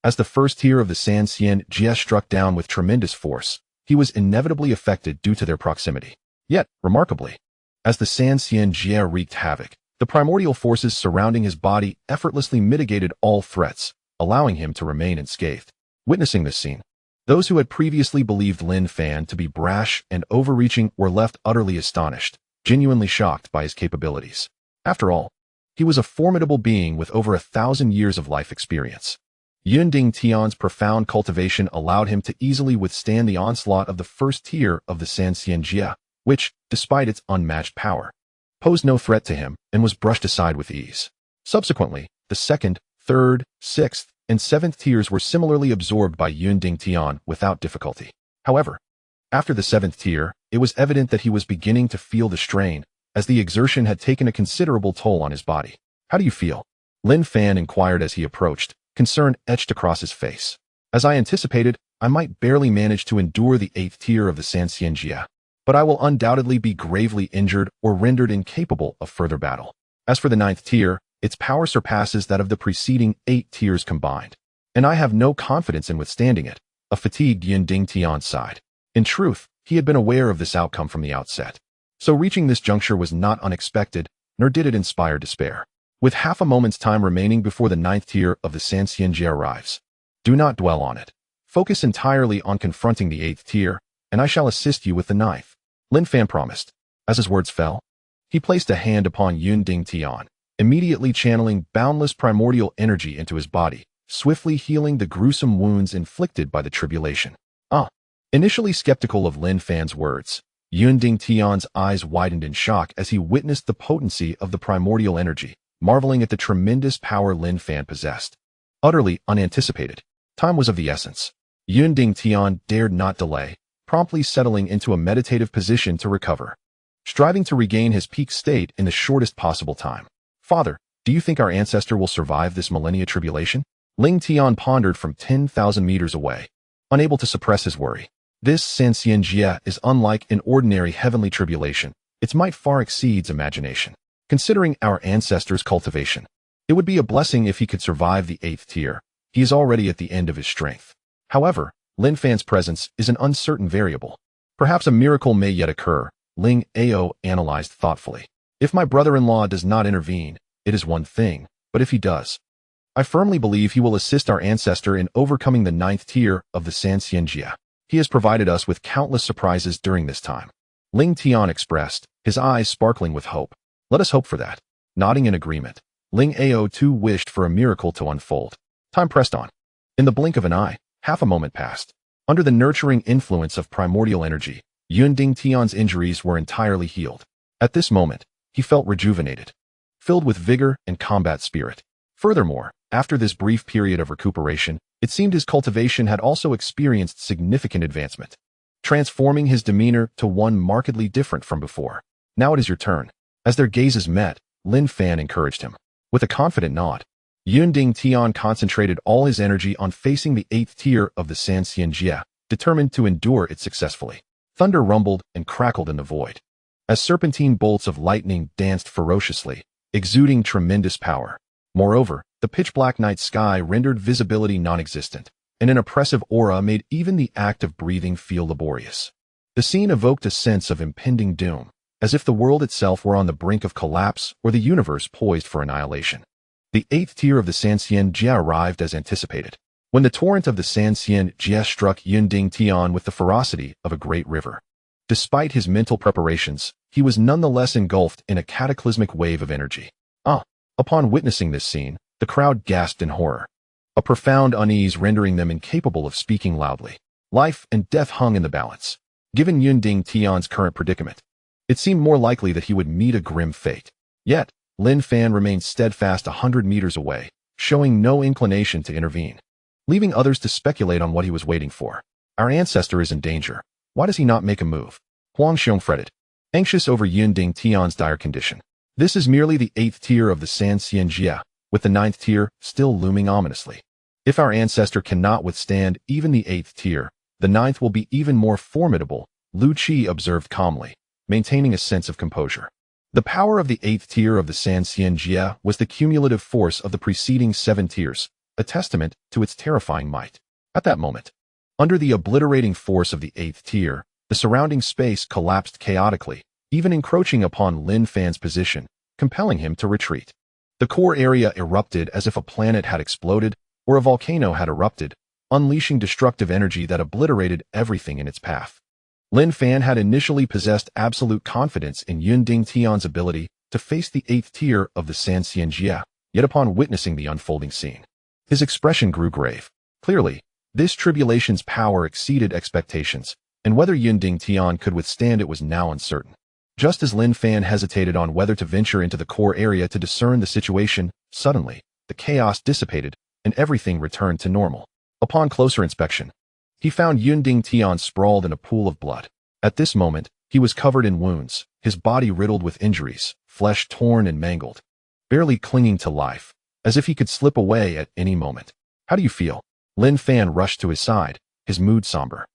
Speaker 1: As the first tier of the Sanxian Jia struck down with tremendous force, he was inevitably affected due to their proximity. Yet, remarkably, as the Sanxian Jia wreaked havoc, the primordial forces surrounding his body effortlessly mitigated all threats, allowing him to remain unscathed. Witnessing this scene, those who had previously believed Lin Fan to be brash and overreaching were left utterly astonished, genuinely shocked by his capabilities. After all, he was a formidable being with over 1,000 years of life experience. Yunding Tian's profound cultivation allowed him to easily withstand the onslaught of the first tier of the Sanxian Jia, which, despite its unmatched power, posed no threat to him and was brushed aside with ease. Subsequently, the 2nd, 3rd, 6th, and 7th tiers were similarly absorbed by Yunding Tian without difficulty. However, after the 7th tier, it was evident that he was beginning to feel the strain, as the exertion had taken a considerable toll on his body. How do you feel? Lin Fan inquired as he approached, concern etched across his face. As I anticipated, I might barely manage to endure the 8th tier of the Sanxian Jia, but I will undoubtedly be gravely injured or rendered incapable of further battle. As for the 9th tier, its power surpasses that of the preceding 8 tiers combined, and I have no confidence in withstanding it. A fatigued Yunding Tian sighed. In truth, he had been aware of this outcome from the outset. So reaching this juncture was not unexpected, nor did it inspire despair. With half a moment's time remaining before the 9th tier of the Sanxian Jia arrives, do not dwell on it. Focus entirely on confronting the 8th tier, and I shall assist you with the 9th. Lin Fan promised. As his words fell, he placed a hand upon Yunding Tian, immediately channeling boundless primordial energy into his body, swiftly healing the gruesome wounds inflicted by the tribulation. Initially skeptical of Lin Fan's words, Yunding Tian's eyes widened in shock as he witnessed the potency of the primordial energy, marveling at the tremendous power Lin Fan possessed. Utterly unanticipated, time was of the essence. Yunding Tian dared not delay, promptly settling into a meditative position to recover, striving to regain his peak state in the shortest possible time. Father, do you think our ancestor will survive this millennia tribulation? Ling Tian pondered from 10,000 meters away, unable to suppress his worry. This Sanxian Jia is unlike an ordinary heavenly tribulation. Its might far exceeds imagination. Considering our ancestor's cultivation, it would be a blessing if he could survive the 8th tier. He is already at the end of his strength. However, Lin Fan's presence is an uncertain variable. Perhaps a miracle may yet occur, Ling Ao analyzed thoughtfully. If my brother-in-law does not intervene, it is one thing, but if he does, I firmly believe he will assist our ancestor in overcoming the 9th tier of the Sanxian Jia. He has provided us with countless surprises during this time. Ling Tian expressed, his eyes sparkling with hope. Let us hope for that. Nodding in agreement, Ling Ao too wished for a miracle to unfold. Time pressed on. In the blink of an eye, half a moment passed. Under the nurturing influence of primordial energy, Yunding Tian's injuries were entirely healed. At this moment, he felt rejuvenated, filled with vigor and combat spirit. Furthermore, after this brief period of recuperation, it seemed his cultivation had also experienced significant advancement, transforming his demeanor to one markedly different from before. Now it is your turn. As their gazes met, Lin Fan encouraged him. With a confident nod, Yunding Tian concentrated all his energy on facing the 8th tier of the Sanxian Jia, determined to endure it successfully. Thunder rumbled and crackled in the void, as serpentine bolts of lightning danced ferociously, exuding tremendous power. Moreover, the pitch-black night sky rendered visibility non-existent, and an oppressive aura made even the act of breathing feel laborious. The scene evoked a sense of impending doom, as if the world itself were on the brink of collapse or the universe poised for annihilation. The 8th tier of the Sanxian Jia arrived as anticipated, when the torrent of the Sanxian Jia struck Yunding Tian with the ferocity of a great river. Despite his mental preparations, he was nonetheless engulfed in a cataclysmic wave of energy. Upon witnessing this scene, the crowd gasped in horror, a profound unease rendering them incapable of speaking loudly. Life and death hung in the balance. Given Yunding Tian's current predicament, it seemed more likely that he would meet a grim fate. Yet, Lin Fan remained steadfast 100 meters away, showing no inclination to intervene, leaving others to speculate on what he was waiting for. Our ancestor is in danger. Why does he not make a move? Huang Xiong fretted, anxious over Yunding Tian's dire condition. This is merely the 8th tier of the Sanxian Jia, with the 9th tier still looming ominously. If our ancestor cannot withstand even the 8th tier, the 9th will be even more formidable, Lu Qi observed calmly, maintaining a sense of composure. The power of the 8th tier of the Sanxian Jia was the cumulative force of the preceding 7 tiers, a testament to its terrifying might. At that moment, under the obliterating force of the 8th tier, the surrounding space collapsed chaotically, even encroaching upon Lin Fan's position, compelling him to retreat. The core area erupted as if a planet had exploded or a volcano had erupted, unleashing destructive energy that obliterated everything in its path. Lin Fan had initially possessed absolute confidence in Yunding Tian's ability to face the 8th tier of the Sanxian Jia, yet upon witnessing the unfolding scene, his expression grew grave. Clearly, this tribulation's power exceeded expectations, and whether Yunding Tian could withstand it was now uncertain. Just as Lin Fan hesitated on whether to venture into the core area to discern the situation, suddenly, the chaos dissipated, and everything returned to normal. Upon closer inspection, he found Yunding Tian sprawled in a pool of blood. At this moment, he was covered in wounds, his body riddled with injuries, flesh torn and mangled, barely clinging to life, as if he could slip away at any moment. How do you feel? Lin Fan rushed to his side, his mood somber.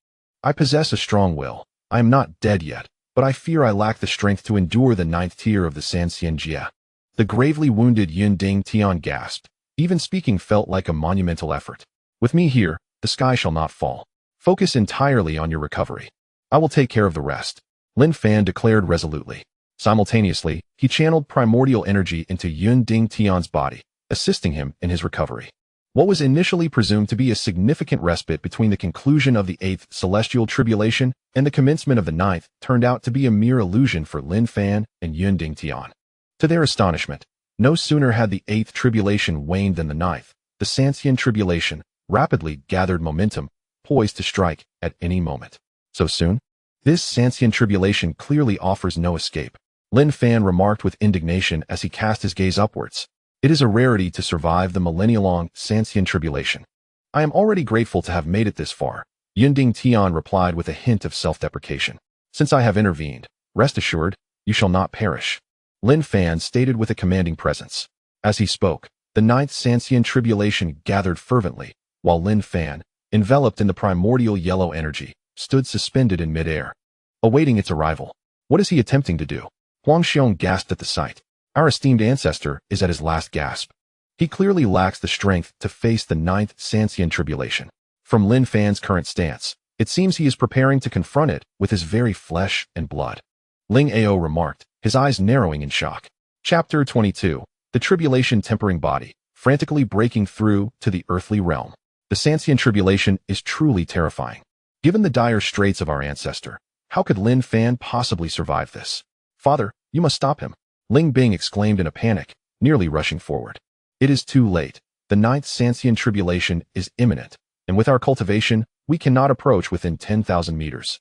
Speaker 1: I possess a strong will. I am not dead yet, but I fear I lack the strength to endure the 9th tier of the Sanxian Jia. The gravely wounded Yunding Tian gasped. Even speaking felt like a monumental effort. With me here, the sky shall not fall. Focus entirely on your recovery. I will take care of the rest, Lin Fan declared resolutely. Simultaneously, he channeled primordial energy into Yunding Tian's body, assisting him in his recovery. What was initially presumed to be a significant respite between the conclusion of the 8th celestial tribulation and the commencement of the 9th turned out to be a mere illusion for Lin Fan and Yunding Tian. To their astonishment, no sooner had the 8th tribulation waned than the 9th, the Sanxian tribulation, rapidly gathered momentum, poised to strike at any moment. So soon? This Sanxian tribulation clearly offers no escape, Lin Fan remarked with indignation as he cast his gaze upwards. It is a rarity to survive the millennia-long Sanxian tribulation. I am already grateful to have made it this far, Yunding Tian replied with a hint of self-deprecation. Since I have intervened, rest assured, you shall not perish, Lin Fan stated with a commanding presence. As he spoke, the 9th Sanxian tribulation gathered fervently, while Lin Fan, enveloped in the primordial yellow energy, stood suspended in midair, awaiting its arrival. What is he attempting to do? Huang Xiong gasped at the sight. Our esteemed ancestor is at his last gasp. He clearly lacks the strength to face the 9th Sanxian tribulation. From Lin Fan's current stance, it seems he is preparing to confront it with his very flesh and blood, Ling Ao remarked, his eyes narrowing in shock. Chapter 22. The Tribulation Tempering Body, frantically breaking through to the earthly realm. The Sanxian tribulation is truly terrifying. Given the dire straits of our ancestor, how could Lin Fan possibly survive this? Father, you must stop him, Ling Bing exclaimed in a panic, nearly rushing forward. It is too late. The 9th Sanxian tribulation is imminent, and with our cultivation, we cannot approach within 10,000 meters.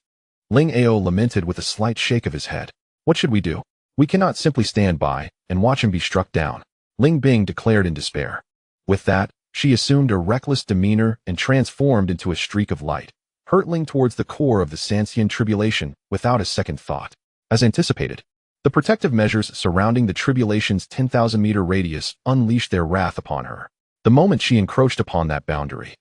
Speaker 1: Ling Ao lamented with a slight shake of his head. What should we do? We cannot simply stand by and watch him be struck down, Ling Bing declared in despair. With that, she assumed a reckless demeanor and transformed into a streak of light, hurtling towards the core of the Sanxian tribulation without a second thought. As anticipated, The protective measures surrounding the tribulation's 10,000-meter radius unleashed their wrath upon her. The moment she encroached upon that boundary,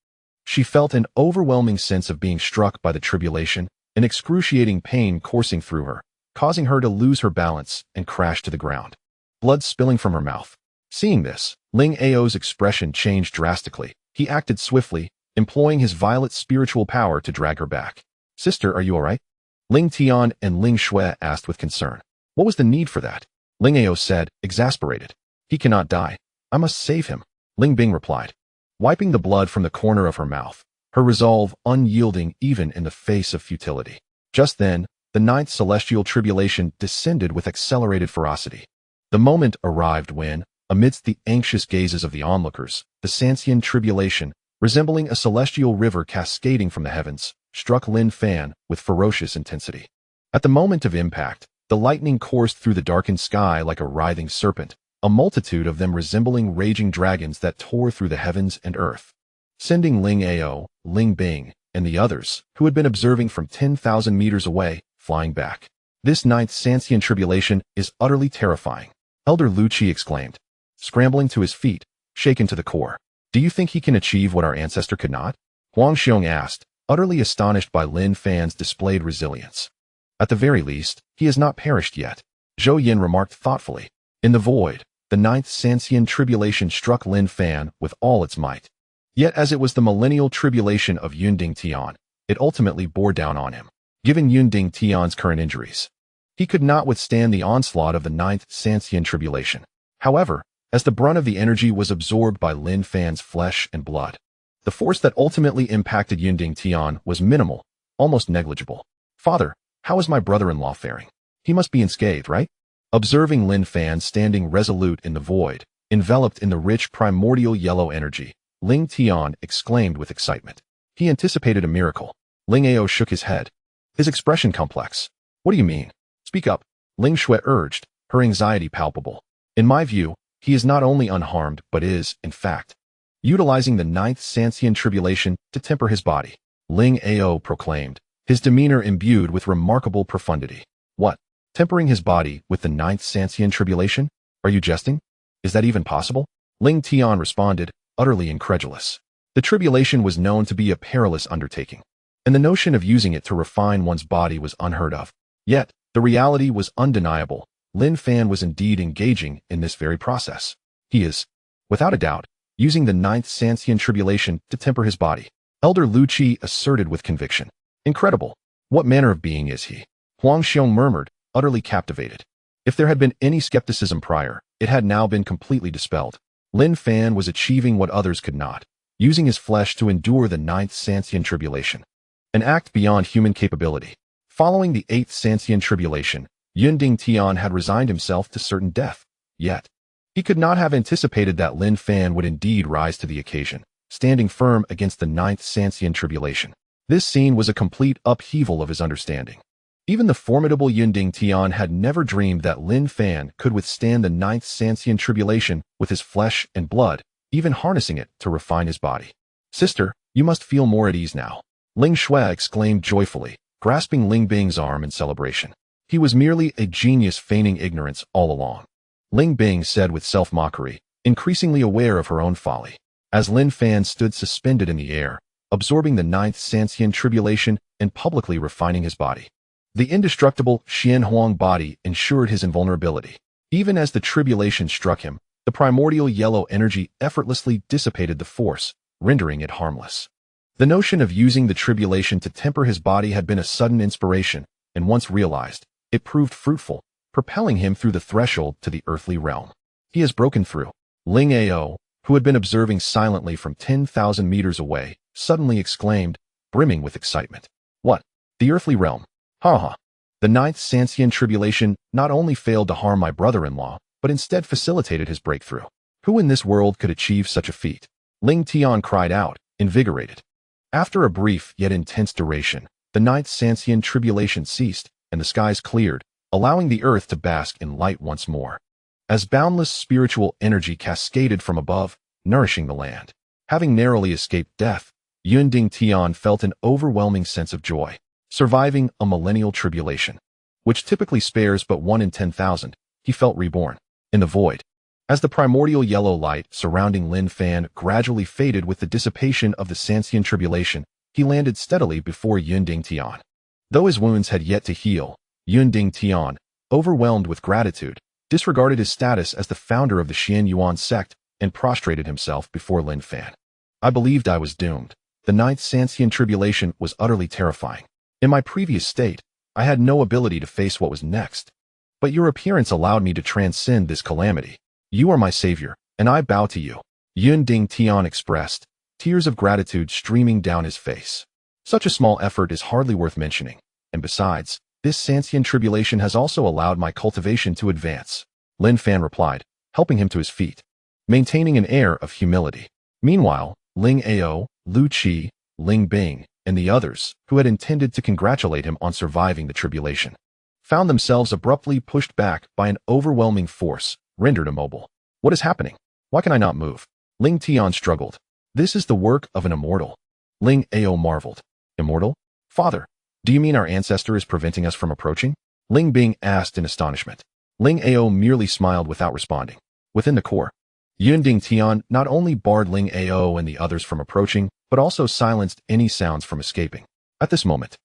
Speaker 1: she felt an overwhelming sense of being struck by the tribulation, an excruciating pain coursing through her, causing her to lose her balance and crash to the ground. Blood spilling from her mouth. Seeing this, Ling Ao's expression changed drastically. He acted swiftly, employing his violet spiritual power to drag her back. "Sister, are you all right?" Ling Tian and Ling Shui asked with concern. "What was the need for that?" Ling Ao said, exasperated. "He cannot die. I must save him." Ling Bing replied, wiping the blood from the corner of her mouth, her resolve unyielding even in the face of futility. Just then, the ninth celestial tribulation descended with accelerated ferocity. The moment arrived when, amidst the anxious gazes of the onlookers, the Sancian tribulation, resembling a celestial river cascading from the heavens, struck Lin Fan with ferocious intensity. At the moment of impact, the lightning coursed through the darkened sky like a writhing serpent, a multitude of them resembling raging dragons that tore through the heavens and earth, sending Ling Ao, Ling Bing, and the others, who had been observing from 10,000 meters away, flying back. "This ninth Sancian tribulation is utterly terrifying," Elder Lu Qi exclaimed, scrambling to his feet, shaken to the core. "Do you think he can achieve what our ancestor could not?" Huang Xiong asked, utterly astonished by Lin Fan's displayed resilience. "At the very least, he has not perished yet," Zhou Yin remarked thoughtfully. In the void, the ninth Sancian tribulation struck Lin Fan with all its might. Yet as it was the millennial tribulation of Yunding Tian, it ultimately bore down on him. Given Yunding Tian's current injuries, he could not withstand the onslaught of the ninth Sancian tribulation. However, as the brunt of the energy was absorbed by Lin Fan's flesh and blood, the force that ultimately impacted Yunding Tian was minimal, almost negligible. "Father, how is my brother-in-law faring? He must be unscathed, right?" Observing Lin Fan standing resolute in the void, enveloped in the rich primordial yellow energy, Ling Tian exclaimed with excitement. He anticipated a miracle. Ling Ao shook his head, his expression complex. "What do you mean? Speak up," Ling Shui urged, her anxiety palpable. "In my view, he is not only unharmed but is, in fact, utilizing the ninth Sancian tribulation to temper his body," Ling Ao proclaimed, his demeanor imbued with remarkable profundity. "What? Tempering his body with the ninth Sancian tribulation? Are you jesting? Is that even possible?" Ling Tian responded, utterly incredulous. The tribulation was known to be a perilous undertaking, and the notion of using it to refine one's body was unheard of. Yet, the reality was undeniable. Lin Fan was indeed engaging in this very process. He is, without a doubt, using the ninth Sancian tribulation to temper his body, Elder Lu Qi asserted with conviction. "Incredible. What manner of being is he?" Huang Xiong murmured, utterly captivated. If there had been any skepticism prior, it had now been completely dispelled. Lin Fan was achieving what others could not, using his flesh to endure the ninth Sancian tribulation, an act beyond human capability. Following the eighth Sancian tribulation, Yunding Tian had resigned himself to certain death. Yet, he could not have anticipated that Lin Fan would indeed rise to the occasion, standing firm against the ninth Sancian tribulation. This scene was a complete upheaval of his understanding. Even the formidable Yunding Tian had never dreamed that Lin Fan could withstand the ninth Sancian tribulation with his flesh and blood, even harnessing it to refine his body. "Sister, you must feel more at ease now," Ling Shui exclaimed joyfully, grasping Ling Bing's arm in celebration. He was merely a genius feigning ignorance all along, Ling Bing said with self-mockery, increasingly aware of her own folly. As Lin Fan stood suspended in the air, absorbing the ninth Sancian tribulation and publicly refining his body, the indestructible Xian Huang body ensured his invulnerability. Even as the tribulation struck him, the primordial yellow energy effortlessly dissipated the force, rendering it harmless. The notion of using the tribulation to temper his body had been a sudden inspiration, and once realized, it proved fruitful, propelling him through the threshold to the earthly realm. He has broken through. Ling Ao, who had been observing silently from 10,000 meters away, suddenly exclaimed, brimming with excitement. "What? The earthly realm? Ha ha. The ninth Sancian tribulation not only failed to harm my brother-in-law, but instead facilitated his breakthrough. Who in this world could achieve such a feat?" Ling Tian cried out, invigorated. After a brief yet intense duration, the ninth Sancian tribulation ceased, and the skies cleared, allowing the earth to bask in light once more. As boundless spiritual energy cascaded from above, nourishing the land. Having narrowly escaped death, Yunding Tian felt an overwhelming sense of joy. Surviving a millennial tribulation. which typically spares but 1 in 10,000, he felt reborn. In the void. As the primordial yellow light surrounding Lin Fan gradually faded with the dissipation of the Sanxian tribulation, he landed steadily before Yunding Tian. Though his wounds had yet to heal, Yunding Tian, overwhelmed with gratitude, disregarded his status as the founder of the Xian Yuan sect and prostrated himself before Lin Fan. I believed I was doomed. The ninth Sanxian tribulation was utterly terrifying. In my previous state, I had no ability to face what was next. But your appearance allowed me to transcend this calamity. You are my savior, and I bow to you. Yunding Tian expressed, tears of gratitude streaming down his face. Such a small effort is hardly worth mentioning, and besides, this Sanxian tribulation has also allowed my cultivation to advance. Lin Fan replied, helping him to his feet, maintaining an air of humility. Meanwhile, Ling Ao, Lu Qi, Ling Bing, and the others, who had intended to congratulate him on surviving the tribulation, found themselves abruptly pushed back by an overwhelming force, rendered immobile. What is happening? Why can I not move? Ling Tian struggled. This is the work of an immortal. Ling Ao marveled. Immortal? Father, do you mean our ancestor is preventing us from approaching? Ling Bing asked in astonishment. Ling Ao merely smiled without responding. Within the core, Yunding Tian not only barred Ling Ao and the others from approaching, but also silenced any sounds from escaping. At this moment,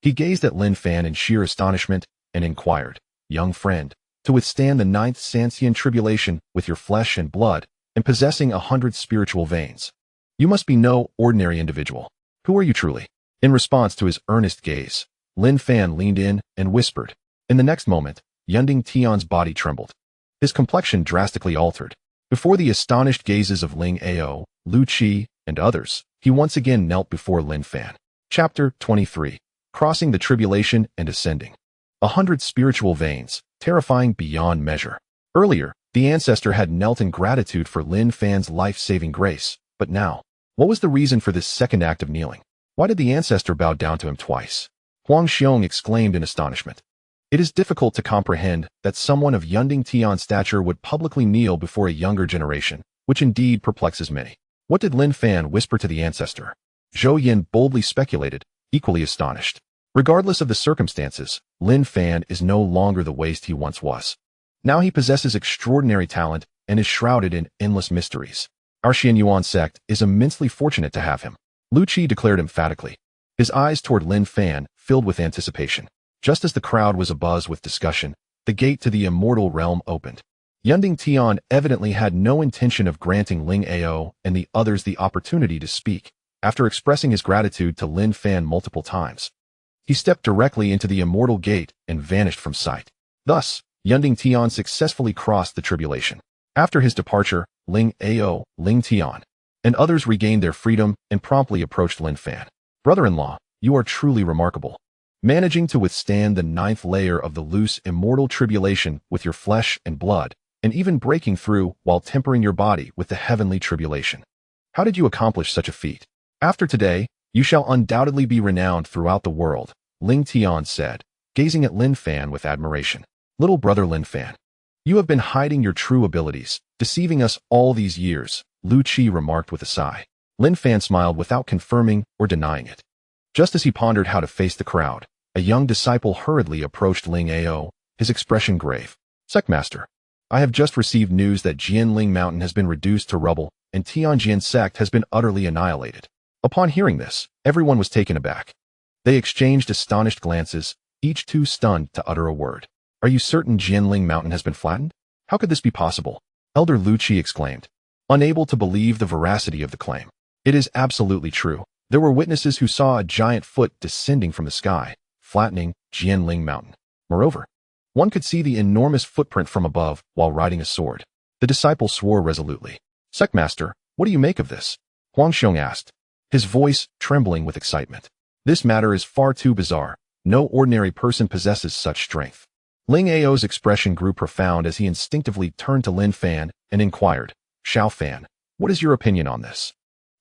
Speaker 1: he gazed at Lin Fan in sheer astonishment and inquired, young friend, to withstand the ninth Sanxian tribulation with your flesh and blood and possessing 100 spiritual veins, you must be no ordinary individual. Who are you truly? In response to his earnest gaze, Lin Fan leaned in and whispered. In the next moment, Yunding Tian's body trembled. His complexion drastically altered. Before the astonished gazes of Ling Ao, Lu Qi, and others, he once again knelt before Lin Fan. Chapter 23. Crossing the Tribulation and Ascending. 100 spiritual veins, terrifying beyond measure. Earlier, the ancestor had knelt in gratitude for Lin Fan's life-saving grace, but now, what was the reason for this second act of kneeling? Why did the ancestor bow down to him twice? Huang Xiong exclaimed in astonishment. It is difficult to comprehend that someone of Yunding Tian's stature would publicly kneel before a younger generation, which indeed perplexes many. What did Lin Fan whisper to the ancestor? Zhou Yin boldly speculated, equally astonished. Regardless of the circumstances, Lin Fan is no longer the waste he once was. Now he possesses extraordinary talent and is shrouded in endless mysteries. Our Xian Yuan sect is immensely fortunate to have him. Lu Qi declared emphatically, his eyes toward Lin Fan filled with anticipation. Just as the crowd was abuzz with discussion, the gate to the immortal realm opened. Yunding Tian evidently had no intention of granting Ling Ao and the others the opportunity to speak. After expressing his gratitude to Lin Fan multiple times, he stepped directly into the immortal gate and vanished from sight. Thus, Yunding Tian successfully crossed the tribulation. After his departure, Ling Ao, Ling Tian, and others regained their freedom and promptly approached Lin Fan. Brother-in-law, you are truly remarkable. Managing to withstand the ninth layer of the loose immortal tribulation with your flesh and blood, and even breaking through while tempering your body with the heavenly tribulation. How did you accomplish such a feat? After today, you shall undoubtedly be renowned throughout the world, Ling Tian said, gazing at Lin Fan with admiration. Little brother Lin Fan, you have been hiding your true abilities, deceiving us all these years, Lu Qi remarked with a sigh. Lin Fan smiled without confirming or denying it. Just as he pondered how to face the crowd, a young disciple hurriedly approached Ling Ao, his expression grave. Sectmaster, I have just received news that Jianling Mountain has been reduced to rubble and Tianjin sect has been utterly annihilated. Upon hearing this, everyone was taken aback. They exchanged astonished glances, each too stunned to utter a word. Are you certain Jianling Mountain has been flattened? How could this be possible? Elder Lu Qi exclaimed, unable to believe the veracity of the claim. It is absolutely true. There were witnesses who saw a giant foot descending from the sky, flattening Jianling Mountain. Moreover, one could see the enormous footprint from above while riding a sword. The disciple swore resolutely. Sectmaster, what do you make of this? Huang Xiong asked, his voice trembling with excitement. This matter is far too bizarre. No ordinary person possesses such strength. Ling Ao's expression grew profound as he instinctively turned to Lin Fan and inquired, Xiao Fan, what is your opinion on this?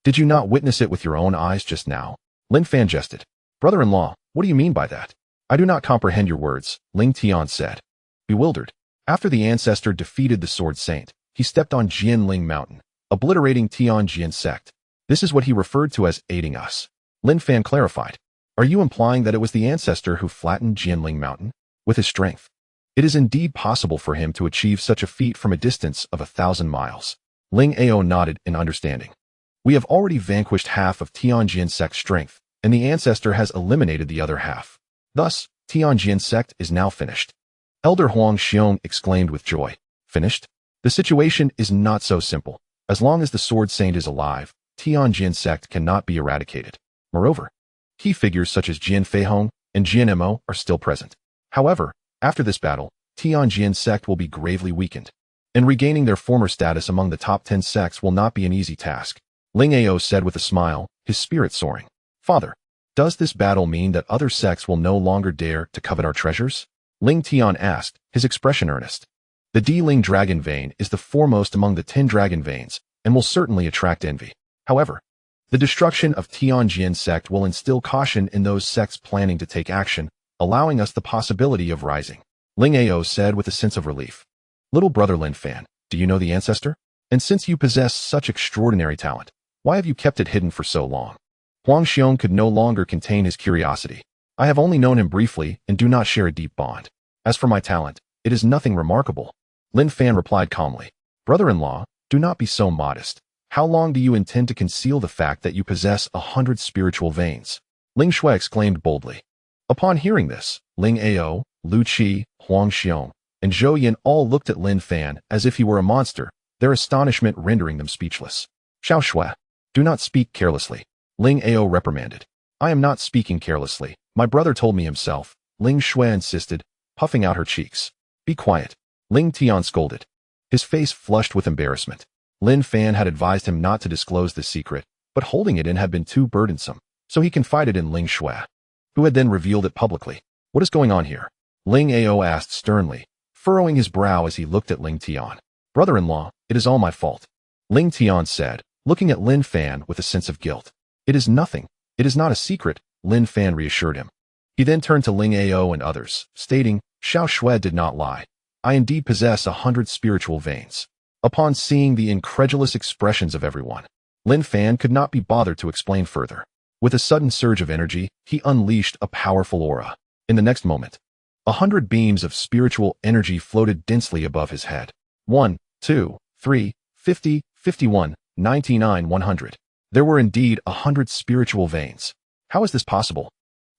Speaker 1: Did you not witness it with your own eyes just now? Lin Fan jested. Brother-in-law, what do you mean by that? I do not comprehend your words, Ling Tian said. Bewildered, after the ancestor defeated the Sword Saint, he stepped on Jianling Mountain, obliterating Tianjin sect. This is what he referred to as aiding us. Lin Fan clarified. Are you implying that it was the ancestor who flattened Jianling Mountain? With his strength, it is indeed possible for him to achieve such a feat from a distance of 1,000 miles. Ling Ao nodded in understanding. We have already vanquished half of Tianjin sect's strength, and the ancestor has eliminated the other half. Thus, Tianjin sect is now finished. Elder Huang Xiong exclaimed with joy. Finished? The situation is not so simple. As long as the Sword Saint is alive, Tianjin sect cannot be eradicated. Moreover, key figures such as Jian Feihong and Jian Mo are still present. However, after this battle, Tianjin sect will be gravely weakened, and regaining their former status among the top 10 sects will not be an easy task. Ling Ao said with a smile, his spirit soaring. Father, does this battle mean that other sects will no longer dare to covet our treasures? Ling Tian asked, his expression earnest. The D-Ling dragon vein is the foremost among the 10 dragon veins, and will certainly attract envy. However, the destruction of Tianjin sect will instill caution in those sects planning to take action, allowing us the possibility of rising. Ling Ao said with a sense of relief. Little brother Lin Fan, do you know the ancestor? And since you possess such extraordinary talent, why have you kept it hidden for so long? Huang Xiong could no longer contain his curiosity. I have only known him briefly and do not share a deep bond. As for my talent, it is nothing remarkable. Lin Fan replied calmly. Brother-in-law, do not be so modest. How long do you intend to conceal the fact that you possess 100 spiritual veins? Ling Shui exclaimed boldly. Upon hearing this, Ling Ao, Lu Qi, Huang Xiong, and Zhou Yin all looked at Lin Fan as if he were a monster, their astonishment rendering them speechless. Xiao Shui, do not speak carelessly. Ling Ao reprimanded. I am not speaking carelessly. My brother told me himself. Ling Shui insisted, puffing out her cheeks. Be quiet. Ling Tian scolded. His face flushed with embarrassment. Lin Fan had advised him not to disclose this secret, but holding it in had been too burdensome, so he confided in Ling Shui, who had then revealed it publicly. What is going on here? Ling Ao asked sternly, furrowing his brow as he looked at Ling Tian. Brother-in-law, it is all my fault. Ling Tian said, looking at Lin Fan with a sense of guilt. It is nothing. It is not a secret, Lin Fan reassured him. He then turned to Ling Ao and others, stating, Xiao Shui did not lie. I indeed possess 100 spiritual veins. Upon seeing the incredulous expressions of everyone, Lin Fan could not be bothered to explain further. With a sudden surge of energy, he unleashed a powerful aura. In the next moment, 100 beams of spiritual energy floated densely above his head. 1, 2, 3, 50, 51, 99, 100. There were indeed 100 spiritual veins. How is this possible?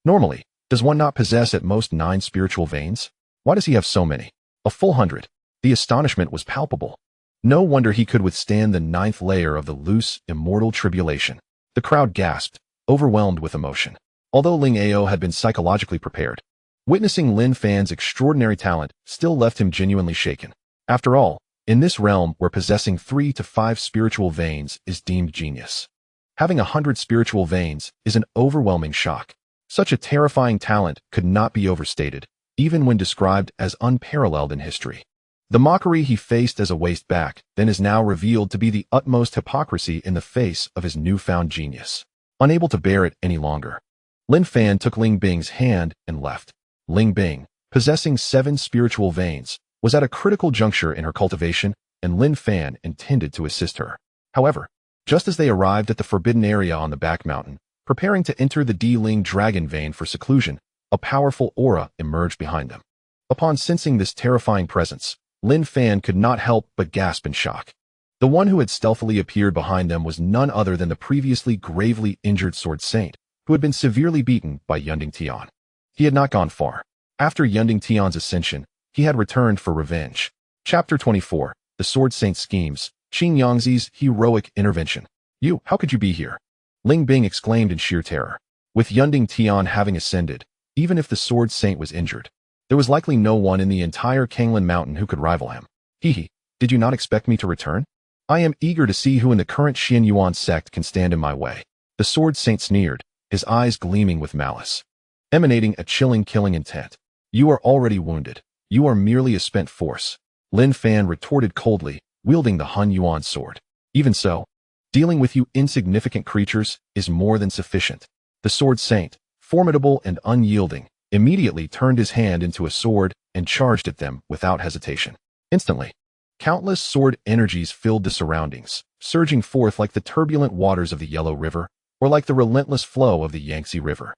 Speaker 1: Normally, does one not possess at most 9 spiritual veins? Why does he have so many? A full 100. The astonishment was palpable. No wonder he could withstand the 9th layer of the loose, immortal tribulation. The crowd gasped, overwhelmed with emotion. Although Ling Ao had been psychologically prepared, witnessing Lin Fan's extraordinary talent still left him genuinely shaken. After all, in this realm where possessing 3 to 5 spiritual veins is deemed genius, having 100 spiritual veins is an overwhelming shock. Such a terrifying talent could not be overstated, even when described as unparalleled in history. The mockery he faced as a waste back then is now revealed to be the utmost hypocrisy in the face of his newfound genius. Unable to bear it any longer, Lin Fan took Ling Bing's hand and left. Ling Bing, possessing 7 spiritual veins, was at a critical juncture in her cultivation, and Lin Fan intended to assist her. However, just as they arrived at the forbidden area on the back mountain, preparing to enter the D-Ling dragon vein for seclusion, a powerful aura emerged behind them. Upon sensing this terrifying presence, Lin Fan could not help but gasp in shock. The one who had stealthily appeared behind them was none other than the previously gravely injured Sword Saint, who had been severely beaten by Yunding Tian. He had not gone far. After Yunding Tian's ascension, he had returned for revenge. Chapter 24, The Sword Saint Schemes, Qin Yangzi's heroic intervention. You, how could you be here? Ling Bing exclaimed in sheer terror. With Yunding Tian having ascended, even if the Sword Saint was injured, there was likely no one in the entire Kanglin Mountain who could rival him. Hehe, did you not expect me to return? I am eager to see who in the current Xian Yuan sect can stand in my way. The Sword Saint sneered, his eyes gleaming with malice, emanating a chilling killing intent. You are already wounded. You are merely a spent force. Lin Fan retorted coldly, wielding the Hun Yuan sword. Even so, dealing with you insignificant creatures is more than sufficient. The Sword Saint, formidable and unyielding, immediately turned his hand into a sword and charged at them without hesitation. Instantly, countless sword energies filled the surroundings, surging forth like the turbulent waters of the Yellow River or like the relentless flow of the Yangtze River.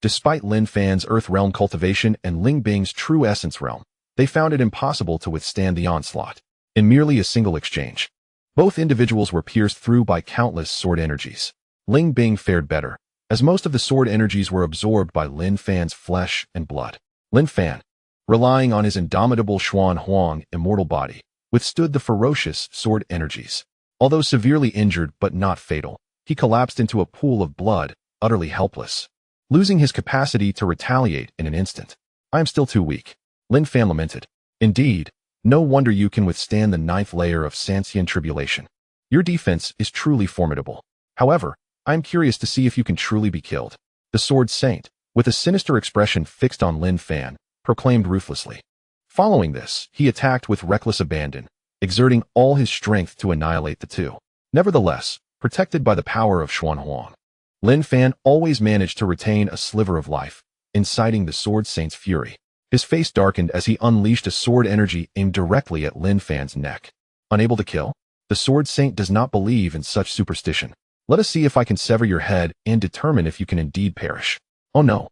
Speaker 1: Despite Lin Fan's Earth Realm cultivation and Ling Bing's True Essence Realm, they found it impossible to withstand the onslaught. In merely a single exchange, both individuals were pierced through by countless sword energies. Ling Bing fared better, as most of the sword energies were absorbed by Lin Fan's flesh and blood. Lin Fan, relying on his indomitable Xuan Huang immortal body, withstood the ferocious sword energies. Although severely injured but not fatal, he collapsed into a pool of blood, utterly helpless, losing his capacity to retaliate in an instant. I am still too weak, Lin Fan lamented. Indeed, no wonder you can withstand the 9th layer of Sanxian tribulation. Your defense is truly formidable. However, I am curious to see if you can truly be killed. The Sword Saint, with a sinister expression fixed on Lin Fan, proclaimed ruthlessly. Following this, he attacked with reckless abandon, exerting all his strength to annihilate the two. Nevertheless, protected by the power of Xuan Huang, Lin Fan always managed to retain a sliver of life, inciting the Sword Saint's fury. His face darkened as he unleashed a sword energy aimed directly at Lin Fan's neck. Unable to kill? The Sword Saint does not believe in such superstition. Let us see if I can sever your head and determine if you can indeed perish. Oh no.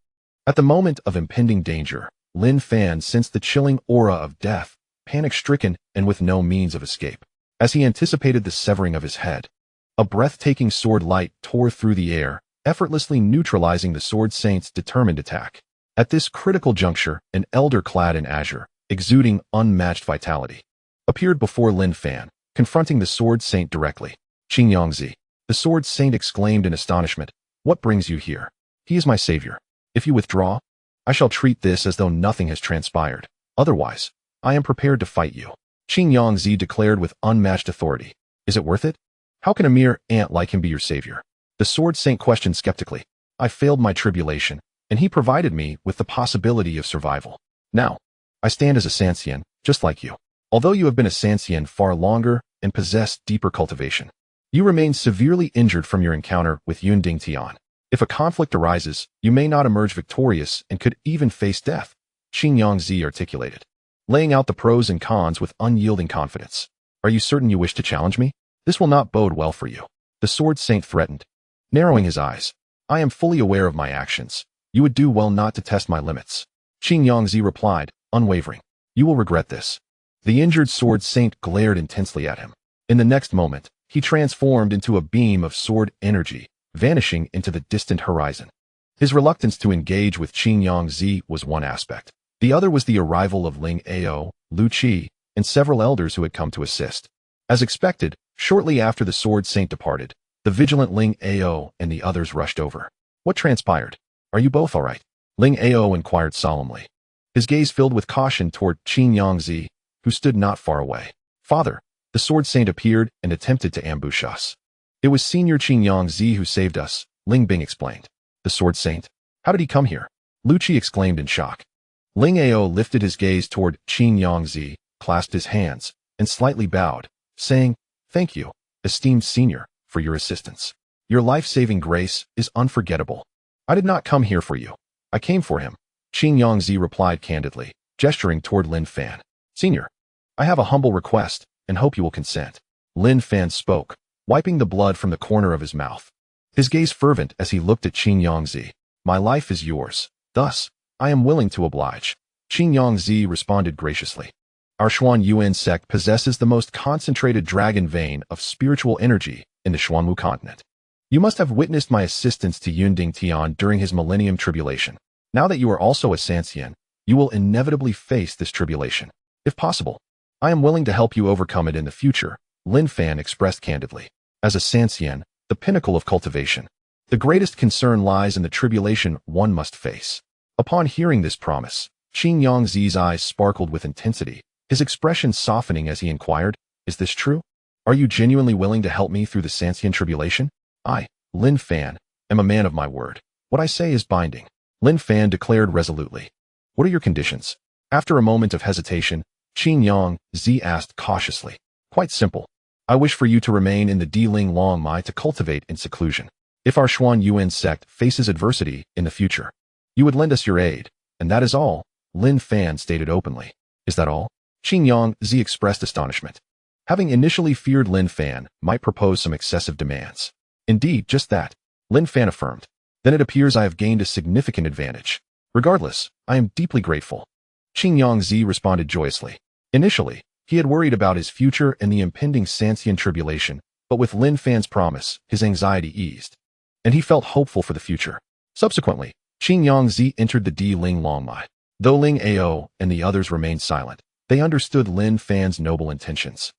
Speaker 1: At the moment of impending danger, Lin Fan sensed the chilling aura of death, panic-stricken and with no means of escape. As he anticipated the severing of his head, a breathtaking sword light tore through the air, effortlessly neutralizing the Sword Saint's determined attack. At this critical juncture, an elder clad in azure, exuding unmatched vitality, appeared before Lin Fan, confronting the Sword Saint directly. Qing Yangzi, the Sword Saint exclaimed in astonishment, "What brings you here? He is my savior. If you withdraw, I shall treat this as though nothing has transpired. Otherwise, I am prepared to fight you." Qing Yangzi declared with unmatched authority. "Is it worth it? How can a mere ant like him be your savior?" The Sword Saint questioned skeptically. "I failed my tribulation, and he provided me with the possibility of survival. Now, I stand as a Sanxian, just like you. Although you have been a Sanxian far longer and possess deeper cultivation, you remain severely injured from your encounter with Yunding Tian. If a conflict arises, you may not emerge victorious and could even face death," Qing Yangzi articulated, laying out the pros and cons with unyielding confidence. "Are you certain you wish to challenge me? This will not bode well for you," the Sword Saint threatened, narrowing his eyes. "I am fully aware of my actions. You would do well not to test my limits," Qing Yangzi replied, unwavering. "You will regret this." The injured Sword Saint glared intensely at him. In the next moment, he transformed into a beam of sword energy, vanishing into the distant horizon. His reluctance to engage with Qing Yangzi was one aspect. The other was the arrival of Ling Ao, Lu Qi, and several elders who had come to assist. As expected, shortly after the Sword Saint departed, the vigilant Ling Ao and the others rushed over. "What transpired? Are you both all right?" Ling Ao inquired solemnly, his gaze filled with caution toward Qing Yangzi, who stood not far away. "Father," the Sword Saint appeared and attempted to ambush us. "It was Senior Qing Yangzi who saved us," Ling Bing explained. "The Sword Saint? How did he come here?" Lu Qi exclaimed in shock. Ling Ao lifted his gaze toward Qing Yangzi, clasped his hands, and slightly bowed, saying, "Thank you, esteemed senior, for your assistance. Your life-saving grace is unforgettable." "I did not come here for you. I came for him," Qing Yangzi replied candidly, gesturing toward Lin Fan. "Senior, I have a humble request, and hope you will consent." Lin Fan spoke, wiping the blood from the corner of his mouth, his gaze fervent as he looked at Qing Yangzi. "My life is yours. Thus, I am willing to oblige." Qing Yangzi responded graciously. "Our Xuan Yuan sect possesses the most concentrated dragon vein of spiritual energy in the Xuanwu continent. You must have witnessed my assistance to Yunding Tian during his millennium tribulation. Now that you are also a Sanxian, you will inevitably face this tribulation. If possible, I am willing to help you overcome it in the future," Lin Fan expressed candidly. As a Sanxian, the pinnacle of cultivation, the greatest concern lies in the tribulation one must face. Upon hearing this promise, Qing Yangzi's eyes sparkled with intensity, his expression softening as he inquired, "Is this true? Are you genuinely willing to help me through the Sanxian tribulation?" "I, Lin Fan, am a man of my word. What I say is binding," Lin Fan declared resolutely. "What are your conditions?" After a moment of hesitation, Qing Yangzi asked cautiously. "Quite simple. I wish for you to remain in the Diling Long Mai to cultivate in seclusion. If our Xuan Yuan sect faces adversity in the future, you would lend us your aid, and that is all," Lin Fan stated openly. "Is that all?" Qing Yangzi expressed astonishment, having initially feared Lin Fan might propose some excessive demands. "Indeed, just that," Lin Fan affirmed. Then it appears I have gained a significant advantage. Regardless, I am deeply grateful. Qing Yangzi responded joyously. Initially, he had worried about his future and the impending Sanxian tribulation, but with Lin Fan's promise, his anxiety eased. And he felt hopeful for the future. Subsequently, Qing Yangzi entered the Di Ling Longmai. Though Ling Ao and the others remained silent, they understood Lin Fan's noble intentions.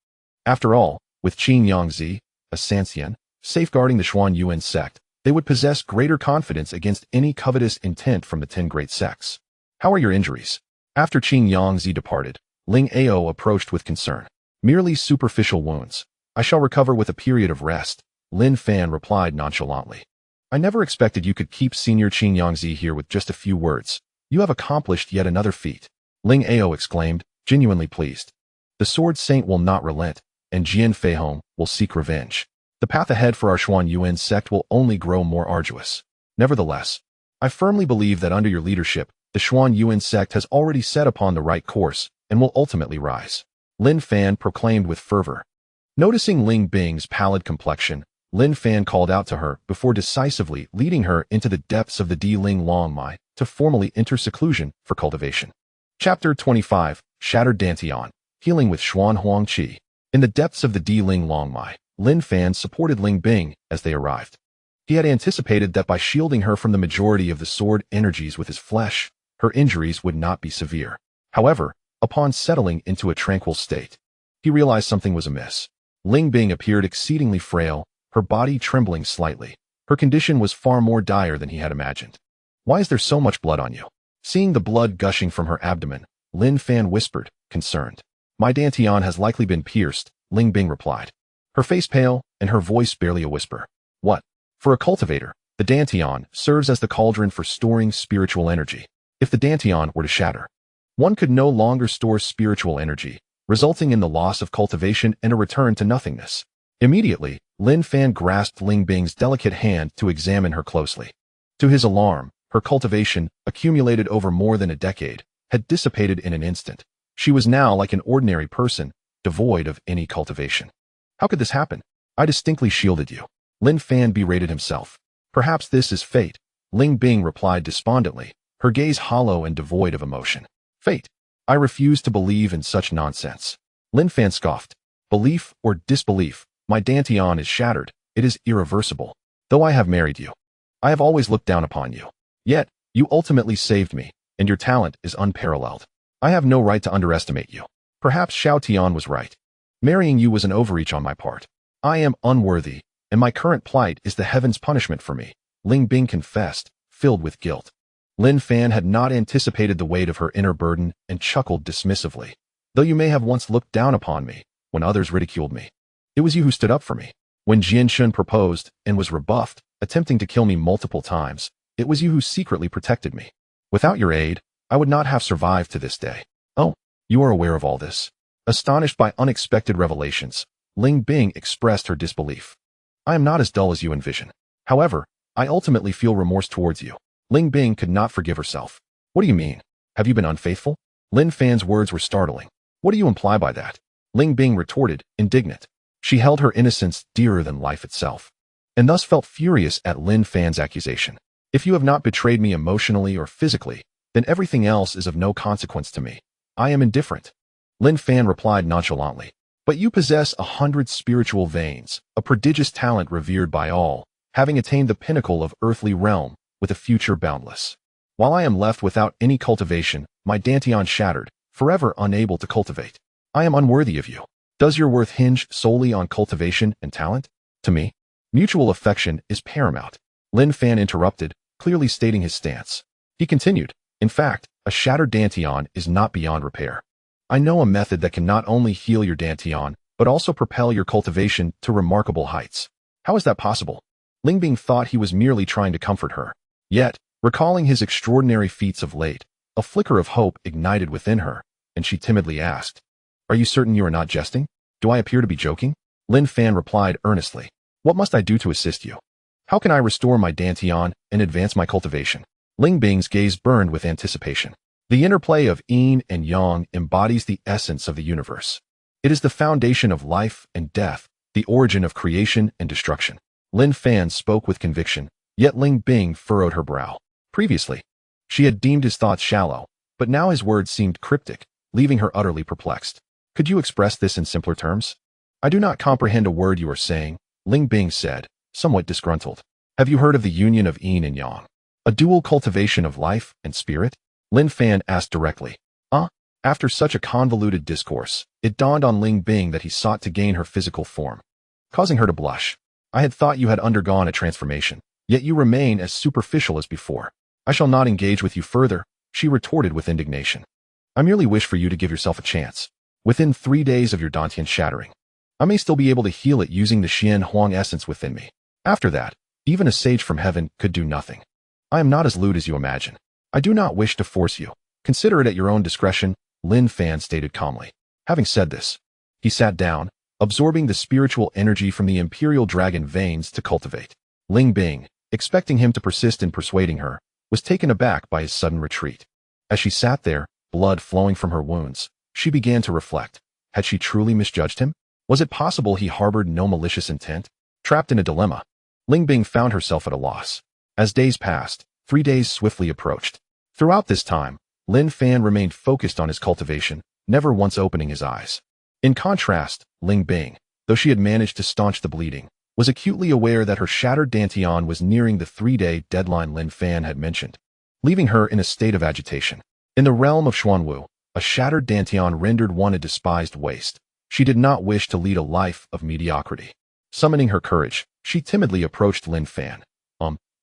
Speaker 1: After all, with Qing Yangzi, a Sanxian, safeguarding the Xuan Yuan sect, they would possess greater confidence against any covetous intent from the 10 great sects. How are your injuries? After Qing Yangzi departed, Ling Ao approached with concern. Merely superficial wounds. I shall recover with a period of rest, Lin Fan replied nonchalantly. I never expected you could keep Senior Qing Yangzi here with just a few words. You have accomplished yet another feat. Ling Ao exclaimed, genuinely pleased. The Sword Saint will not relent, and Jian Feihong will seek revenge. The path ahead for our Xuan Yuan sect will only grow more arduous. Nevertheless, I firmly believe that under your leadership, the Xuan Yuan sect has already set upon the right course and will ultimately rise. Lin Fan proclaimed with fervor. Noticing Ling Bing's pallid complexion, Lin Fan called out to her before decisively leading her into the depths of the Di Ling Longmai to formally enter seclusion for cultivation. Chapter 25, Shattered Dantian, Healing with Xuan Huang Qi. In the depths of the Di Ling Longmai, Lin Fan supported Ling Bing as they arrived. He had anticipated that by shielding her from the majority of the sword energies with his flesh, her injuries would not be severe. However, upon settling into a tranquil state, he realized something was amiss. Ling Bing appeared exceedingly frail, her body trembling slightly. Her condition was far more dire than he had imagined. Why is there so much blood on you? Seeing the blood gushing from her abdomen, Lin Fan whispered, concerned. My dantian has likely been pierced, Ling Bing replied. Her face pale, and her voice barely a whisper. What? For a cultivator, the dantian serves as the cauldron for storing spiritual energy. If the dantian were to shatter, one could no longer store spiritual energy, resulting in the loss of cultivation and a return to nothingness. Immediately, Lin Fan grasped Ling Bing's delicate hand to examine her closely. To his alarm, her cultivation, accumulated over more than a decade, had dissipated in an instant. She was now like an ordinary person, devoid of any cultivation. How could this happen? I distinctly shielded you. Lin Fan berated himself. Perhaps this is fate, Ling Bing replied despondently, her gaze hollow and devoid of emotion. Fate? I refuse to believe in such nonsense. Lin Fan scoffed. Belief or disbelief, my dantian is shattered, it is irreversible. Though I have married you, I have always looked down upon you. Yet, you ultimately saved me, and your talent is unparalleled. I have no right to underestimate you. Perhaps Xiao Tian was right. Marrying you was an overreach on my part. I am unworthy, and my current plight is the heaven's punishment for me, Ling Bing confessed, filled with guilt. Lin Fan had not anticipated the weight of her inner burden and chuckled dismissively. Though you may have once looked down upon me, when others ridiculed me, it was you who stood up for me. When Jian Shun proposed and was rebuffed, attempting to kill me multiple times, it was you who secretly protected me. Without your aid, I would not have survived to this day. Oh, you are aware of all this. Astonished by unexpected revelations, Ling Bing expressed her disbelief. I am not as dull as you envision. However, I ultimately feel remorse towards you. Ling Bing could not forgive herself. What do you mean? Have you been unfaithful? Lin Fan's words were startling. What do you imply by that? Ling Bing retorted, indignant. She held her innocence dearer than life itself, and thus felt furious at Lin Fan's accusation. If you have not betrayed me emotionally or physically, then everything else is of no consequence to me. I am indifferent. Lin Fan replied nonchalantly. But you possess 100 spiritual veins, a prodigious talent revered by all, having attained the pinnacle of earthly realm, with a future boundless. While I am left without any cultivation, my dantian shattered, forever unable to cultivate. I am unworthy of you. Does your worth hinge solely on cultivation and talent? To me, mutual affection is paramount. Lin Fan interrupted, clearly stating his stance. He continued, in fact, a shattered dantian is not beyond repair. I know a method that can not only heal your dantian, but also propel your cultivation to remarkable heights. How is that possible? Ling Bing thought he was merely trying to comfort her. Yet, recalling his extraordinary feats of late, a flicker of hope ignited within her, and she timidly asked, Are you certain you are not jesting? Do I appear to be joking? Lin Fan replied earnestly. What must I do to assist you? How can I restore my dantian and advance my cultivation? Ling Bing's gaze burned with anticipation. The interplay of yin and yang embodies the essence of the universe. It is the foundation of life and death, the origin of creation and destruction. Lin Fan spoke with conviction, Yet Ling Bing furrowed her brow. Previously, she had deemed his thoughts shallow, but now his words seemed cryptic, leaving her utterly perplexed. Could you express this in simpler terms? I do not comprehend a word you are saying, Ling Bing said, somewhat disgruntled. Have you heard of the union of yin and yang? A dual cultivation of life and spirit? Lin Fan asked directly. After such a convoluted discourse, it dawned on Ling Bing that he sought to gain her physical form, causing her to blush. I had thought you had undergone a transformation, yet you remain as superficial as before. I shall not engage with you further, she retorted with indignation. I merely wish for you to give yourself a chance. Within 3 days of your Dantian shattering, I may still be able to heal it using the Xian Huang essence within me. After that, even a sage from heaven could do nothing. I am not as lewd as you imagine. I do not wish to force you. Consider it at your own discretion, Lin Fan stated calmly. Having said this, he sat down, absorbing the spiritual energy from the imperial dragon veins to cultivate. Ling Bing, expecting him to persist in persuading her, was taken aback by his sudden retreat. As she sat there, blood flowing from her wounds, she began to reflect. Had she truly misjudged him? Was it possible he harbored no malicious intent? Trapped in a dilemma, Ling Bing found herself at a loss. As days passed, 3 days swiftly approached. Throughout this time, Lin Fan remained focused on his cultivation, never once opening his eyes. In contrast, Ling Bing, though she had managed to staunch the bleeding, was acutely aware that her shattered Dantian was nearing the 3-day deadline Lin Fan had mentioned, leaving her in a state of agitation. In the realm of Xuanwu, a shattered Dantian rendered one a despised waste. She did not wish to lead a life of mediocrity. Summoning her courage, she timidly approached Lin Fan.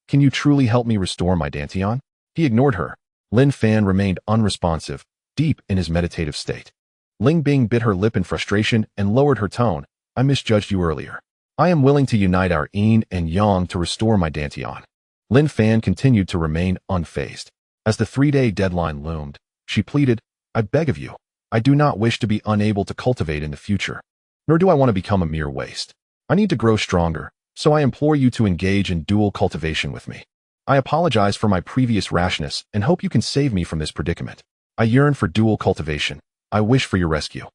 Speaker 1: Can you truly help me restore my Dantian? He ignored her. Lin Fan remained unresponsive, deep in his meditative state. Ling Bing bit her lip in frustration and lowered her tone. I misjudged you earlier. I am willing to unite our yin and yang to restore my Dantian. Lin Fan continued to remain unfazed. As the 3-day deadline loomed, she pleaded, I beg of you. I do not wish to be unable to cultivate in the future, nor do I want to become a mere waste. I need to grow stronger, so I implore you to engage in dual cultivation with me. I apologize for my previous rashness and hope you can save me from this predicament. I yearn for dual cultivation. I wish for your rescue.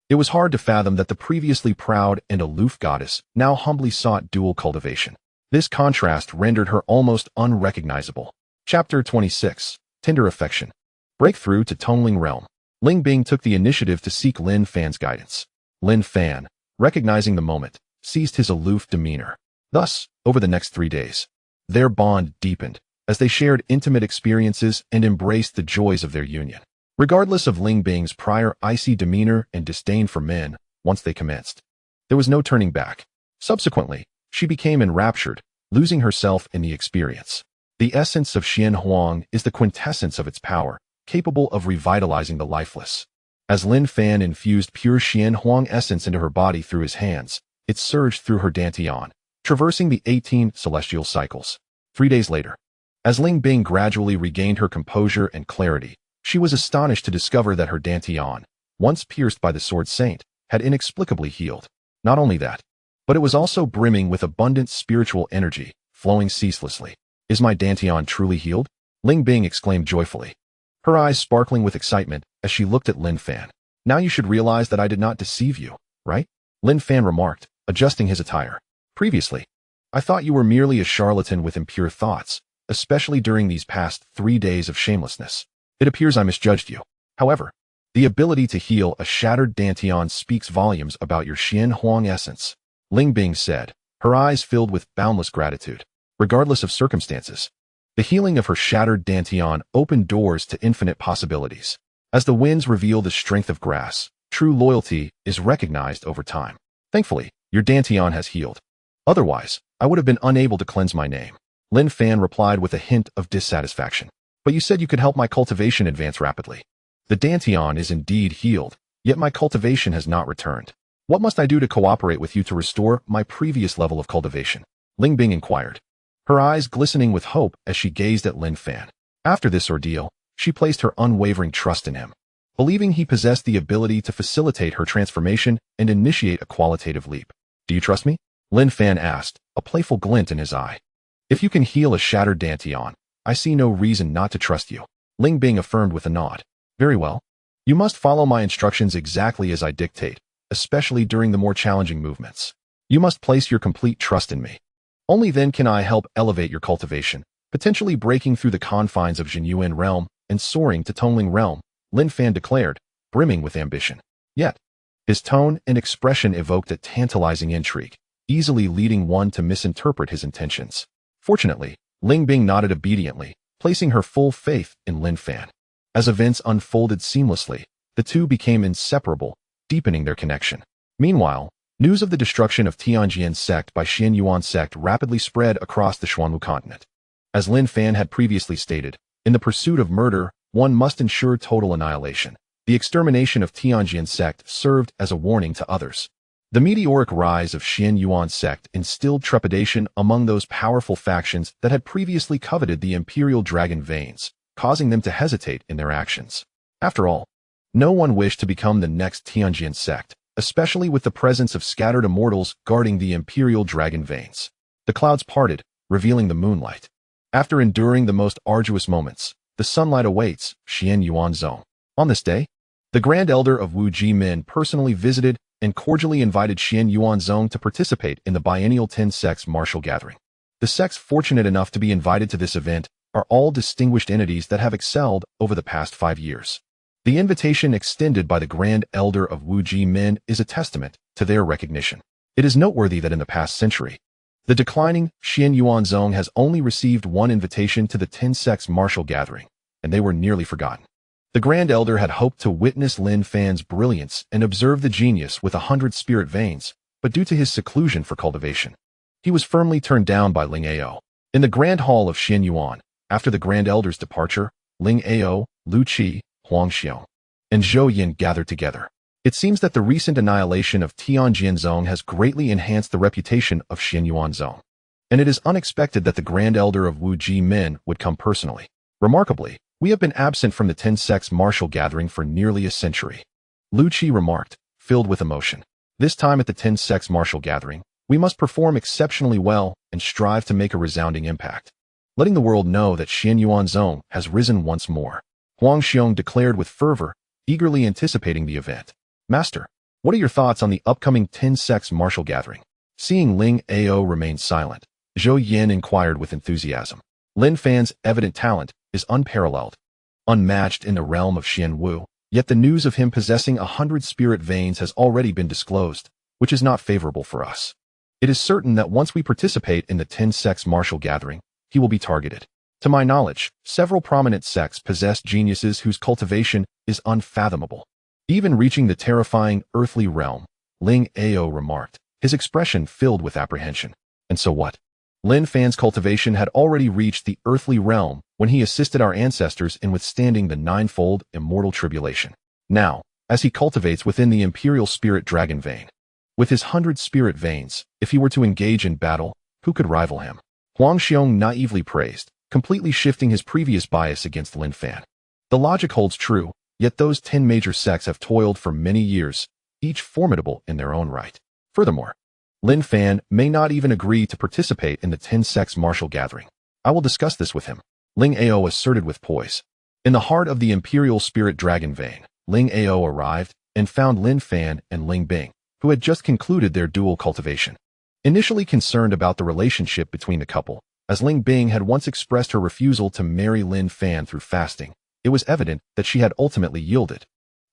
Speaker 1: It was hard to fathom that the previously proud and aloof goddess now humbly sought dual cultivation. This contrast rendered her almost unrecognizable. Chapter 26. Tender Affection. Breakthrough to Tongling Realm. Ling Bing took the initiative to seek Lin Fan's guidance. Lin Fan, recognizing the moment, seized his aloof demeanor. Thus, over the next 3 days, their bond deepened as they shared intimate experiences and embraced the joys of their union. Regardless of Ling Bing's prior icy demeanor and disdain for men, once they commenced, there was no turning back. Subsequently, she became enraptured, losing herself in the experience. The essence of Xian Huang is the quintessence of its power, capable of revitalizing the lifeless. As Lin Fan infused pure Xian Huang essence into her body through his hands, it surged through her Dantian, traversing the 18 celestial cycles. 3 days later, as Ling Bing gradually regained her composure and clarity, she was astonished to discover that her Dantian, once pierced by the Sword Saint, had inexplicably healed. Not only that, but it was also brimming with abundant spiritual energy, flowing ceaselessly. Is my Dantian truly healed? Ling Bing exclaimed joyfully, her eyes sparkling with excitement as she looked at Lin Fan. Now you should realize that I did not deceive you, right? Lin Fan remarked, adjusting his attire. Previously, I thought you were merely a charlatan with impure thoughts, especially during these past 3 days of shamelessness. It appears I misjudged you. However, the ability to heal a shattered Dantian speaks volumes about your Xian Huang essence, Ling Bing said, her eyes filled with boundless gratitude. Regardless of circumstances, the healing of her shattered Dantian opened doors to infinite possibilities. As the winds reveal the strength of grass, true loyalty is recognized over time. Thankfully, your Dantian has healed. Otherwise, I would have been unable to cleanse my name. Lin Fan replied with a hint of dissatisfaction. But you said you could help my cultivation advance rapidly. The Dantian is indeed healed, yet my cultivation has not returned. What must I do to cooperate with you to restore my previous level of cultivation? Ling Bing inquired, her eyes glistening with hope as she gazed at Lin Fan. After this ordeal, she placed her unwavering trust in him, believing he possessed the ability to facilitate her transformation and initiate a qualitative leap. Do you trust me? Lin Fan asked, a playful glint in his eye. If you can heal a shattered Dantian, I see no reason not to trust you. Ling Bing affirmed with a nod. Very well. You must follow my instructions exactly as I dictate, especially during the more challenging movements. You must place your complete trust in me. Only then can I help elevate your cultivation, potentially breaking through the confines of Jinyuan realm and soaring to Tongling realm, Lin Fan declared, brimming with ambition. Yet, his tone and expression evoked a tantalizing intrigue, easily leading one to misinterpret his intentions. Fortunately, Ling Bing nodded obediently, placing her full faith in Lin Fan. As events unfolded seamlessly, the two became inseparable, deepening their connection. Meanwhile, news of the destruction of Tianjian sect by Xian Yuan sect rapidly spread across the Xuanlu continent. As Lin Fan had previously stated, in the pursuit of murder, one must ensure total annihilation. The extermination of Tianjian sect served as a warning to others. The meteoric rise of Xian Yuan sect instilled trepidation among those powerful factions that had previously coveted the imperial dragon veins, causing them to hesitate in their actions. After all, no one wished to become the next Tianjian sect, especially with the presence of scattered immortals guarding the imperial dragon veins. The clouds parted, revealing the moonlight. After enduring the most arduous moments, the sunlight awaits Xian Yuan Zone. On this day, the Grand Elder of Wu Ji Min personally visited and cordially invited Xian Yuan Zone to participate in the biennial 10 sects martial gathering. The sects fortunate enough to be invited to this event are all distinguished entities that have excelled over the past 5 years. The invitation extended by the Grand Elder of Wu Ji Min is a testament to their recognition. It is noteworthy that in the past century, the declining Xian Yuan Zone has only received one invitation to the 10 sects martial gathering, and they were nearly forgotten. The Grand Elder had hoped to witness Lin Fan's brilliance and observe the genius with 100 spirit veins, but due to his seclusion for cultivation, he was firmly turned down by Ling Ao. In the Grand Hall of Xian Yuan, after the Grand Elder's departure, Ling Ao, Lu Qi, Huang Xiong, and Zhou Yin gathered together. It seems that the recent annihilation of Tianjian Zone has greatly enhanced the reputation of Xian Yuan Zone, and it is unexpected that the Grand Elder of Wu Ji Min would come personally. Remarkably, we have been absent from the 10 sects martial gathering for nearly a century. Lu Qi remarked, filled with emotion. This time at the 10 sects martial gathering, we must perform exceptionally well and strive to make a resounding impact, letting the world know that Xian Yuan Zone has risen once more. Huang Xiong declared with fervor, eagerly anticipating the event. Master, what are your thoughts on the upcoming 10 sects martial gathering? Seeing Ling Ao remain silent, Zhou Yin inquired with enthusiasm. Lin Fan's evident talent is unparalleled, unmatched in the realm of Xian Wu, yet the news of him possessing 100 spirit veins has already been disclosed, which is not favorable for us. It is certain that once we participate in the 10 sects martial gathering, he will be targeted. To my knowledge, several prominent sects possess geniuses whose cultivation is unfathomable, even reaching the terrifying earthly realm, Ling Ao remarked, his expression filled with apprehension. And so what? Lin Fan's cultivation had already reached the earthly realm when he assisted our ancestors in withstanding the ninefold immortal tribulation. Now, as he cultivates within the imperial spirit dragon vein, with his 100 spirit veins, if he were to engage in battle, who could rival him? Huang Xiong naively praised, completely shifting his previous bias against Lin Fan. The logic holds true, yet those 10 major sects have toiled for many years, each formidable in their own right. Furthermore, Lin Fan may not even agree to participate in the 10 sects martial gathering. I will discuss this with him, Ling Ao asserted with poise. In the heart of the imperial spirit dragon vein, Ling Ao arrived and found Lin Fan and Ling Bing, who had just concluded their dual cultivation. Initially concerned about the relationship between the couple, as Ling Bing had once expressed her refusal to marry Lin Fan through fasting, it was evident that she had ultimately yielded,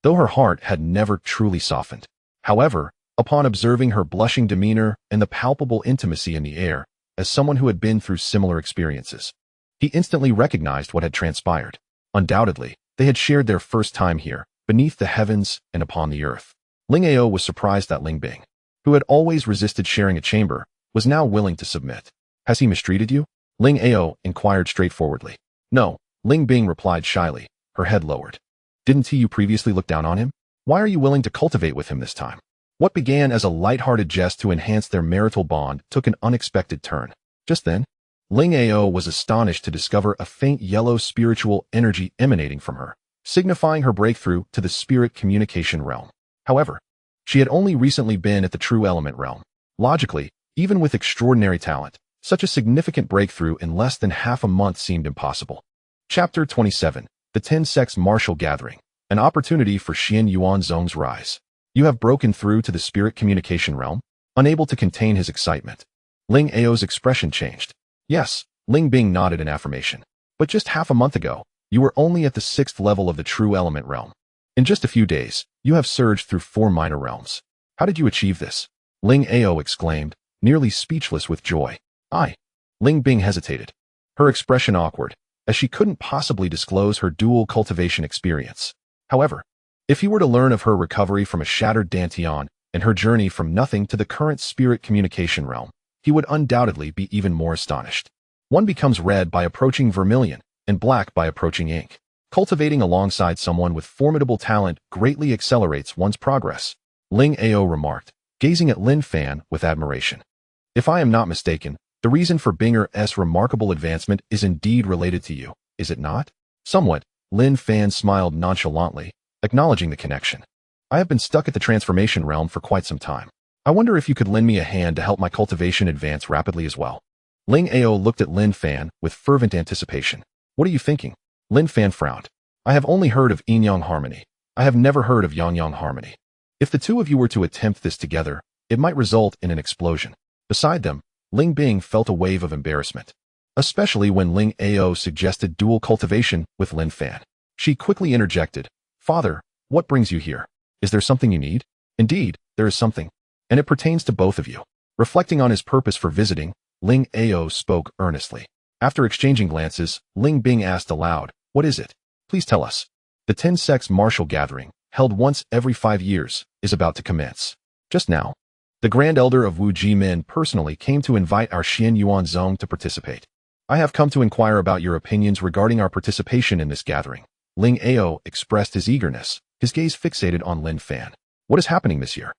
Speaker 1: though her heart had never truly softened. However, upon observing her blushing demeanor and the palpable intimacy in the air, as someone who had been through similar experiences, he instantly recognized what had transpired. Undoubtedly, they had shared their first time here, beneath the heavens and upon the earth. Ling Ao was surprised that Ling Bing, who had always resisted sharing a chamber, was now willing to submit. Has he mistreated you? Ling Ao inquired straightforwardly. No, Ling Bing replied shyly, her head lowered. Didn't he previously look down on him? Why are you willing to cultivate with him this time? What began as a light-hearted jest to enhance their marital bond took an unexpected turn. Just then, Ling Ao was astonished to discover a faint yellow spiritual energy emanating from her, signifying her breakthrough to the spirit communication realm. However, she had only recently been at the true element realm. Logically, even with extraordinary talent, such a significant breakthrough in less than half a month seemed impossible. Chapter 27, The 10 Sects Martial Gathering, an opportunity for Xian Yuan Zong's rise. You have broken through to the spirit communication realm? Unable to contain his excitement, Ling Ao's expression changed. Yes, Ling Bing nodded in affirmation. But just half a month ago, you were only at the 6th level of the true element realm. In just a few days, you have surged through 4 minor realms. How did you achieve this? Ling Ao exclaimed, nearly speechless with joy. Ling Bing hesitated, her expression awkward, as she couldn't possibly disclose her dual cultivation experience. However, if he were to learn of her recovery from a shattered Dantian and her journey from nothing to the current spirit communication realm, he would undoubtedly be even more astonished. One becomes red by approaching vermilion, and black by approaching ink. Cultivating alongside someone with formidable talent greatly accelerates one's progress, Ling Ao remarked, gazing at Lin Fan with admiration. If I am not mistaken, the reason for Binger's remarkable advancement is indeed related to you, is it not? Somewhat, Lin Fan smiled nonchalantly, acknowledging the connection. I have been stuck at the transformation realm for quite some time. I wonder if you could lend me a hand to help my cultivation advance rapidly as well. Ling Ao looked at Lin Fan with fervent anticipation. What are you thinking? Lin Fan frowned. I have only heard of yin-yang harmony. I have never heard of yang-yang harmony. If the two of you were to attempt this together, it might result in an explosion. Beside them, Ling Bing felt a wave of embarrassment, especially when Ling Ao suggested dual cultivation with Lin Fan. She quickly interjected, Father, what brings you here? Is there something you need? Indeed, there is something, and it pertains to both of you. Reflecting on his purpose for visiting, Ling Ao spoke earnestly. After exchanging glances, Ling Bing asked aloud, What is it? Please tell us. The 10-sex martial gathering, held once every 5 years, is about to commence. Just now, the Grand Elder of Wu Jimin personally came to invite our Xian Yuan Zong to participate. I have come to inquire about your opinions regarding our participation in this gathering. Ling Ao expressed his eagerness, his gaze fixated on Lin Fan. What is happening this year?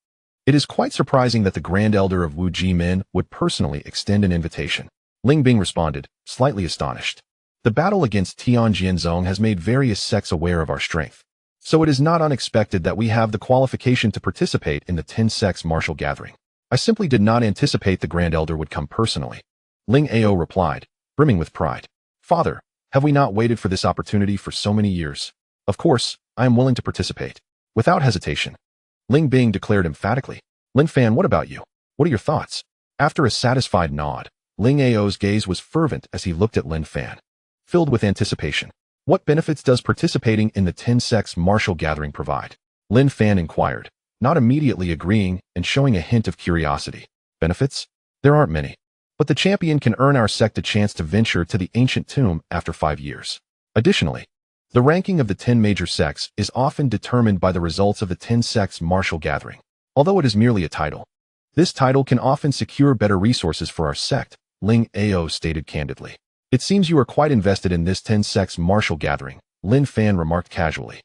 Speaker 1: It is quite surprising that the Grand Elder of Wu Jimin would personally extend an invitation. Ling Bing responded, slightly astonished. The battle against Tian Jianzong has made various sects aware of our strength. So it is not unexpected that we have the qualification to participate in the 10-sex martial gathering. I simply did not anticipate the Grand Elder would come personally. Ling Ao replied, brimming with pride. Father, have we not waited for this opportunity for so many years? Of course, I am willing to participate. Without hesitation, Ling Bing declared emphatically. Lin Fan, what about you? What are your thoughts? After a satisfied nod, Ling Ao's gaze was fervent as he looked at Lin Fan, filled with anticipation. What benefits does participating in the 10-sex martial gathering provide? Lin Fan inquired, not immediately agreeing and showing a hint of curiosity. Benefits? There aren't many. But the champion can earn our sect a chance to venture to the ancient tomb after 5 years. Additionally, the ranking of the 10 major sects is often determined by the results of the 10-sex martial gathering. Although it is merely a title, this title can often secure better resources for our sect, Ling Ao stated candidly. It seems you are quite invested in this 10-sex martial gathering, Lin Fan remarked casually.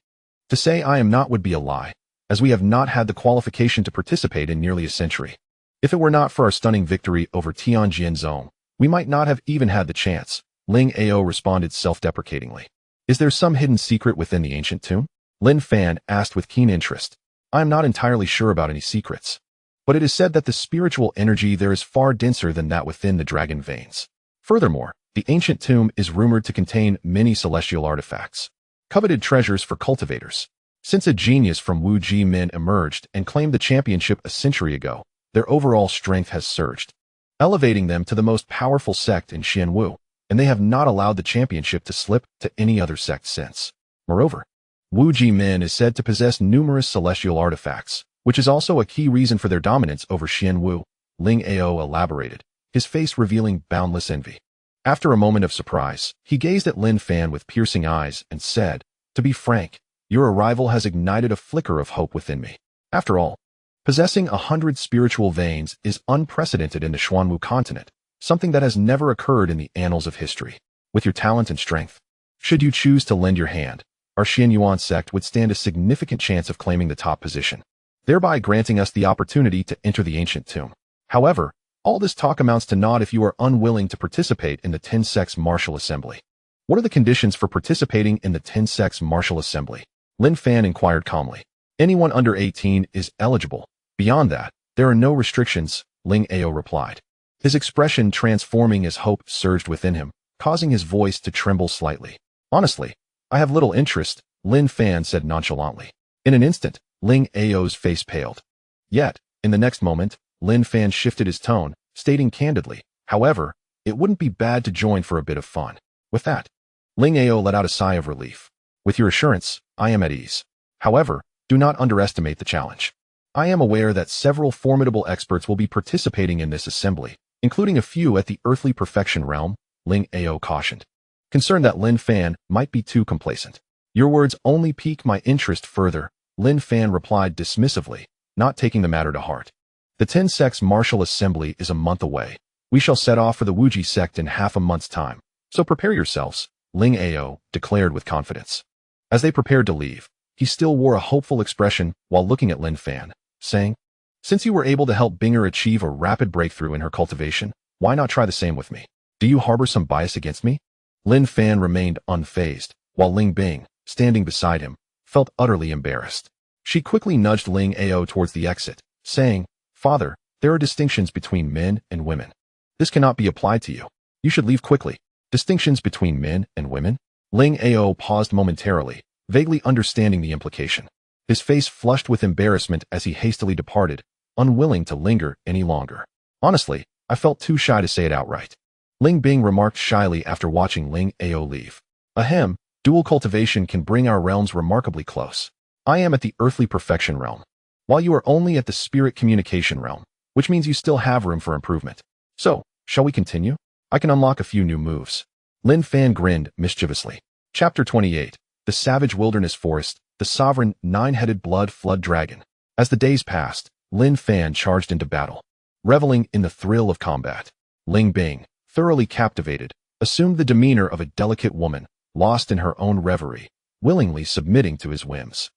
Speaker 1: To say I am not would be a lie, as we have not had the qualification to participate in nearly a century. If it were not for our stunning victory over Tian Jianzong, we might not have even had the chance, Ling Ao responded self-deprecatingly. Is there some hidden secret within the ancient tomb? Lin Fan asked with keen interest. I am not entirely sure about any secrets, but it is said that the spiritual energy there is far denser than that within the dragon veins. Furthermore, the ancient tomb is rumored to contain many celestial artifacts, coveted treasures for cultivators. Since a genius from Wu Jimin emerged and claimed the championship a century ago, their overall strength has surged, elevating them to the most powerful sect in Xianwu, and they have not allowed the championship to slip to any other sect since. Moreover, Wu Jimin is said to possess numerous celestial artifacts, which is also a key reason for their dominance over Xianwu, Ling Ao elaborated, his face revealing boundless envy. After a moment of surprise, he gazed at Lin Fan with piercing eyes and said, To be frank, your arrival has ignited a flicker of hope within me. After all, possessing 100 spiritual veins is unprecedented in the Xuanwu continent, something that has never occurred in the annals of history. With your talent and strength, should you choose to lend your hand, our Xian Yuan sect would stand a significant chance of claiming the top position, thereby granting us the opportunity to enter the ancient tomb. However, all this talk amounts to naught if you are unwilling to participate in the 10-sex martial assembly. What are the conditions for participating in the 10-sex martial assembly? Lin Fan inquired calmly. Anyone under 18 is eligible. Beyond that, there are no restrictions, Ling Ao replied. His expression transforming as hope surged within him, causing his voice to tremble slightly. Honestly, I have little interest, Lin Fan said nonchalantly. In an instant, Ling Ao's face paled. Yet, in the next moment, Lin Fan shifted his tone, stating candidly, however, it wouldn't be bad to join for a bit of fun. With that, Ling Ao let out a sigh of relief. With your assurance, I am at ease. However, do not underestimate the challenge. I am aware that several formidable experts will be participating in this assembly, including a few at the earthly perfection realm, Ling Ao cautioned. Concerned that Lin Fan might be too complacent. Your words only pique my interest further, Lin Fan replied dismissively, not taking the matter to heart. The 10 sects martial assembly is a month away. We shall set off for the Wuji sect in half a month's time, so prepare yourselves, Ling Ao declared with confidence. As they prepared to leave, he still wore a hopeful expression while looking at Lin Fan, saying, since you were able to help Binger achieve a rapid breakthrough in her cultivation, why not try the same with me? Do you harbor some bias against me? Lin Fan remained unfazed, while Ling Bing, standing beside him, felt utterly embarrassed. She quickly nudged Ling Ao towards the exit, saying, Father, there are distinctions between men and women. This cannot be applied to you. You should leave quickly. Distinctions between men and women? Ling Ao paused momentarily, vaguely understanding the implication. His face flushed with embarrassment as he hastily departed, unwilling to linger any longer. Honestly, I felt too shy to say it outright. Ling Bing remarked shyly after watching Ling Ao leave. Ahem, dual cultivation can bring our realms remarkably close. I am at the earthly perfection realm, while you are only at the spirit communication realm, which means you still have room for improvement. So, shall we continue? I can unlock a few new moves. Lin Fan grinned mischievously. Chapter 28. The Savage Wilderness Forest, the Sovereign Nine-Headed Blood Flood Dragon. As the days passed, Lin Fan charged into battle. Reveling in the thrill of combat, Ling Bing, thoroughly captivated, assumed the demeanor of a delicate woman, lost in her own reverie, willingly submitting to his whims.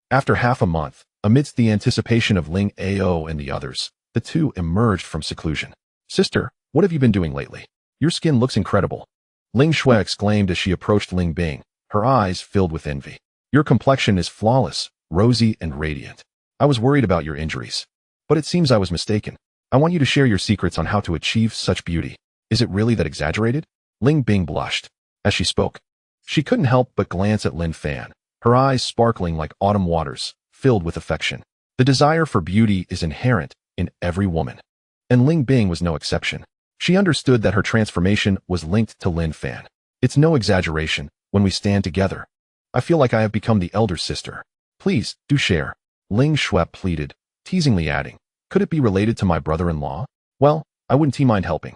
Speaker 1: After half a month, amidst the anticipation of Ling Ao and the others, the two emerged from seclusion. Sister, what have you been doing lately? Your skin looks incredible. Ling Shui exclaimed as she approached Ling Bing, her eyes filled with envy. Your complexion is flawless, rosy and radiant. I was worried about your injuries, but it seems I was mistaken. I want you to share your secrets on how to achieve such beauty. Is it really that exaggerated? Ling Bing blushed. As she spoke, she couldn't help but glance at Lin Fan, her eyes sparkling like autumn waters, filled with affection. The desire for beauty is inherent in every woman, and Ling Bing was no exception. She understood that her transformation was linked to Lin Fan. It's no exaggeration when we stand together. I feel like I have become the elder sister. Please, do share. Ling Shui pleaded, teasingly adding, could it be related to my brother-in-law? Well, I wouldn't mind helping.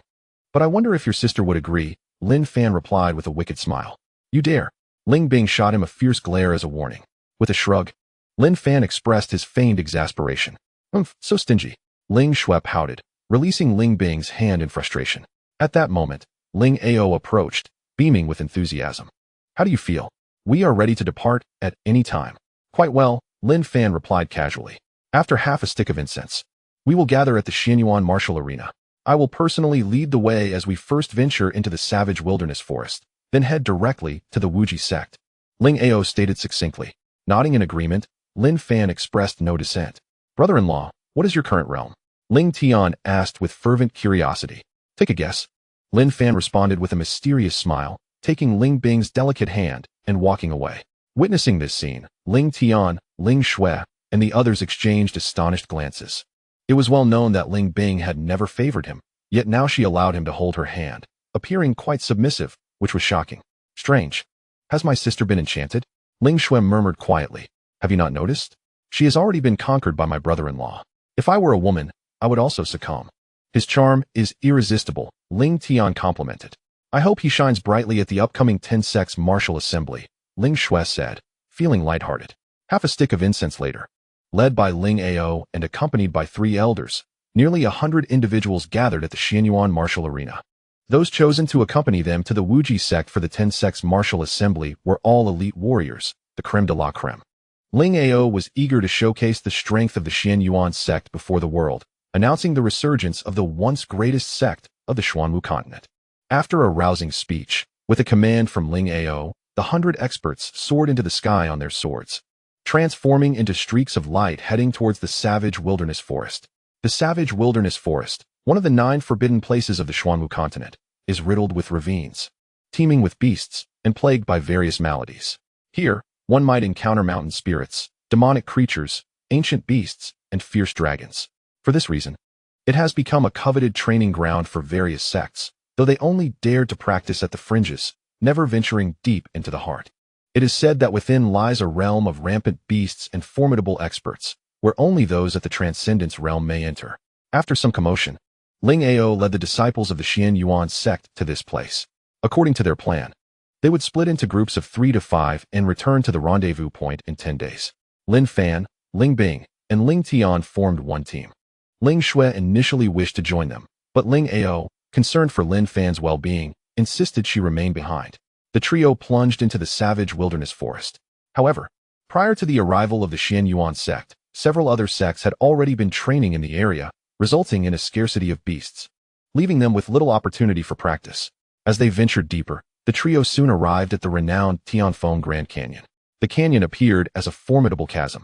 Speaker 1: But I wonder if your sister would agree, Lin Fan replied with a wicked smile. You dare. Ling Bing shot him a fierce glare as a warning. With a shrug, Lin Fan expressed his feigned exasperation. So stingy. Ling Shui pouted, releasing Ling Bing's hand in frustration. At that moment, Ling Ao approached, beaming with enthusiasm. How do you feel? We are ready to depart at any time. Quite well, Lin Fan replied casually. After half a stick of incense, we will gather at the Xianyuan martial arena. I will personally lead the way as we first venture into the savage wilderness forest, then head directly to the Wuji sect. Ling Ao stated succinctly. Nodding in agreement, Lin Fan expressed no dissent. Brother-in-law, what is your current realm? Ling Tian asked with fervent curiosity. Take a guess. Lin Fan responded with a mysterious smile, taking Ling Bing's delicate hand and walking away. Witnessing this scene, Ling Tian, Ling Shui, and the others exchanged astonished glances. It was well known that Ling Bing had never favored him, yet now she allowed him to hold her hand, appearing quite submissive, which was shocking. Strange. Has my sister been enchanted? Ling Shui murmured quietly. Have you not noticed? She has already been conquered by my brother-in-law. If I were a woman, I would also succumb. His charm is irresistible, Ling Tian complimented. I hope he shines brightly at the upcoming 10 sects martial assembly, Ling Shui said, feeling lighthearted. Half a stick of incense later. Led by Ling Ao and accompanied by 3 elders, nearly 100 individuals gathered at the Xianyuan martial arena. Those chosen to accompany them to the Wuji sect for the 10 sects martial assembly were all elite warriors, the creme de la creme. Ling Ao was eager to showcase the strength of the Xianyuan sect before the world, announcing the resurgence of the once greatest sect of the Xuanwu continent. After a rousing speech, with a command from Ling Ao, the 100 experts soared into the sky on their swords, transforming into streaks of light heading towards the savage wilderness forest. The savage wilderness forest, one of the 9 forbidden places of the Xuanwu continent, is riddled with ravines, teeming with beasts, and plagued by various maladies. Here, one might encounter mountain spirits, demonic creatures, ancient beasts, and fierce dragons. For this reason, It has become a coveted training ground for various sects, though they only dared to practice at the fringes, never venturing deep into the heart. It is said that within lies a realm of rampant beasts and formidable experts, where only those at the transcendence realm may enter. After some commotion, Ling Ao led the disciples of the Xian Yuan sect to this place. According to their plan, they would split into groups of 3 to 5 and return to the rendezvous point in 10 days. Lin Fan, Ling Bing, and Ling Tian formed one team. Ling Shui initially wished to join them, but Ling Ao, concerned for Lin Fan's well-being, insisted she remain behind. The trio plunged into the savage wilderness forest. However, prior to the arrival of the Xian Yuan sect, several other sects had already been training in the area, resulting in a scarcity of beasts, leaving them with little opportunity for practice. As they ventured deeper, the trio soon arrived at the renowned Tianfeng Grand Canyon. The canyon appeared as a formidable chasm,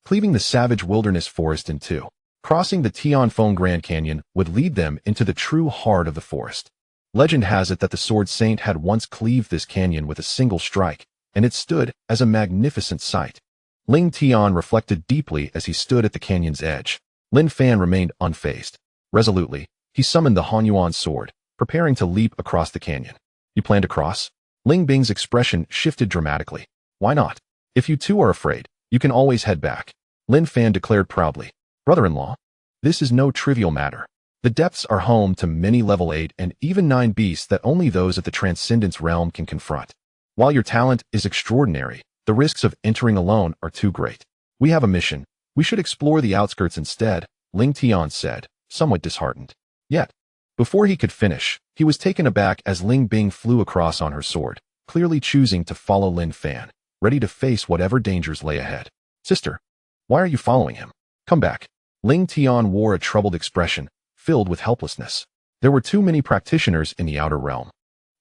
Speaker 1: cleaving the savage wilderness forest in two. Crossing the Tianfeng Grand Canyon would lead them into the true heart of the forest. Legend has it that the Sword Saint had once cleaved this canyon with a single strike, and it stood as a magnificent sight. Ling Tian reflected deeply as he stood at the canyon's edge. Lin Fan remained unfazed. Resolutely, he summoned the Hanyuan sword, preparing to leap across the canyon. You plan to cross? Ling Bing's expression shifted dramatically. Why not? If you two are afraid, you can always head back. Lin Fan declared proudly. Brother-in-law, this is no trivial matter. The depths are home to many level 8 and even 9 beasts that only those at the Transcendence realm can confront. While your talent is extraordinary, the risks of entering alone are too great. We have a mission. We should explore the outskirts instead, Ling Tian said, somewhat disheartened. Yet, before he could finish, he was taken aback as Ling Bing flew across on her sword, clearly choosing to follow Lin Fan, ready to face whatever dangers lay ahead. Sister, why are you following him? Come back. Ling Tian wore a troubled expression, filled with helplessness. There were too many practitioners in the outer realm,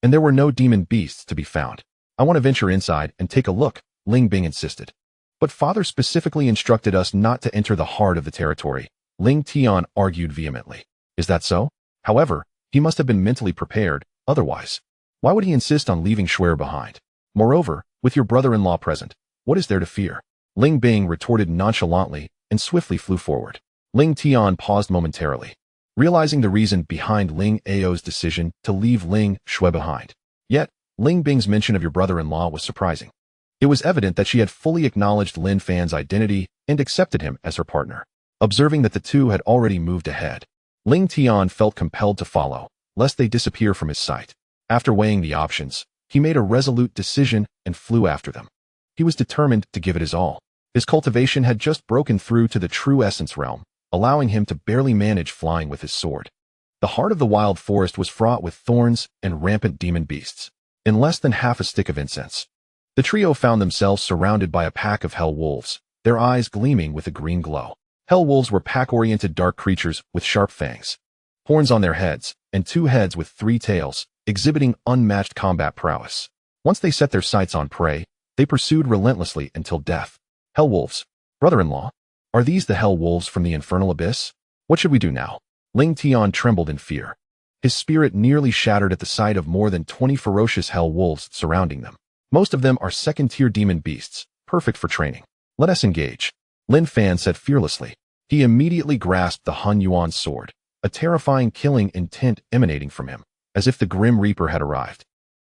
Speaker 1: and there were no demon beasts to be found. I want to venture inside and take a look, Ling Bing insisted. But father specifically instructed us not to enter the heart of the territory, Ling Tian argued vehemently. Is that so? However, he must have been mentally prepared, otherwise, why would he insist on leaving Shuer behind? Moreover, with your brother-in-law present, what is there to fear? Ling Bing retorted nonchalantly and swiftly flew forward. Ling Tian paused momentarily, realizing the reason behind Ling Ao's decision to leave Ling Shui behind. Yet, Ling Bing's mention of your brother-in-law was surprising. It was evident that she had fully acknowledged Lin Fan's identity and accepted him as her partner. Observing that the two had already moved ahead, Ling Tian felt compelled to follow, lest they disappear from his sight. After weighing the options, he made a resolute decision and flew after them. He was determined to give it his all. His cultivation had just broken through to the true essence realm, allowing him to barely manage flying with his sword. The heart of the wild forest was fraught with thorns and rampant demon beasts. In less than half a stick of incense, the trio found themselves surrounded by a pack of hell wolves, their eyes gleaming with a green glow. Hell wolves were pack-oriented dark creatures with sharp fangs, horns on their heads, and 2 heads with 3 tails, exhibiting unmatched combat prowess. Once they set their sights on prey, they pursued relentlessly until death. Hell wolves, brother-in-law, are these the hell wolves from the infernal abyss? What should we do now? Ling Tian trembled in fear. His spirit nearly shattered at the sight of more than 20 ferocious hell wolves surrounding them. Most of them are second-tier demon beasts, perfect for training. Let us engage, Lin Fan said fearlessly. He immediately grasped the Hun Yuan sword, a terrifying killing intent emanating from him, as if the Grim Reaper had arrived,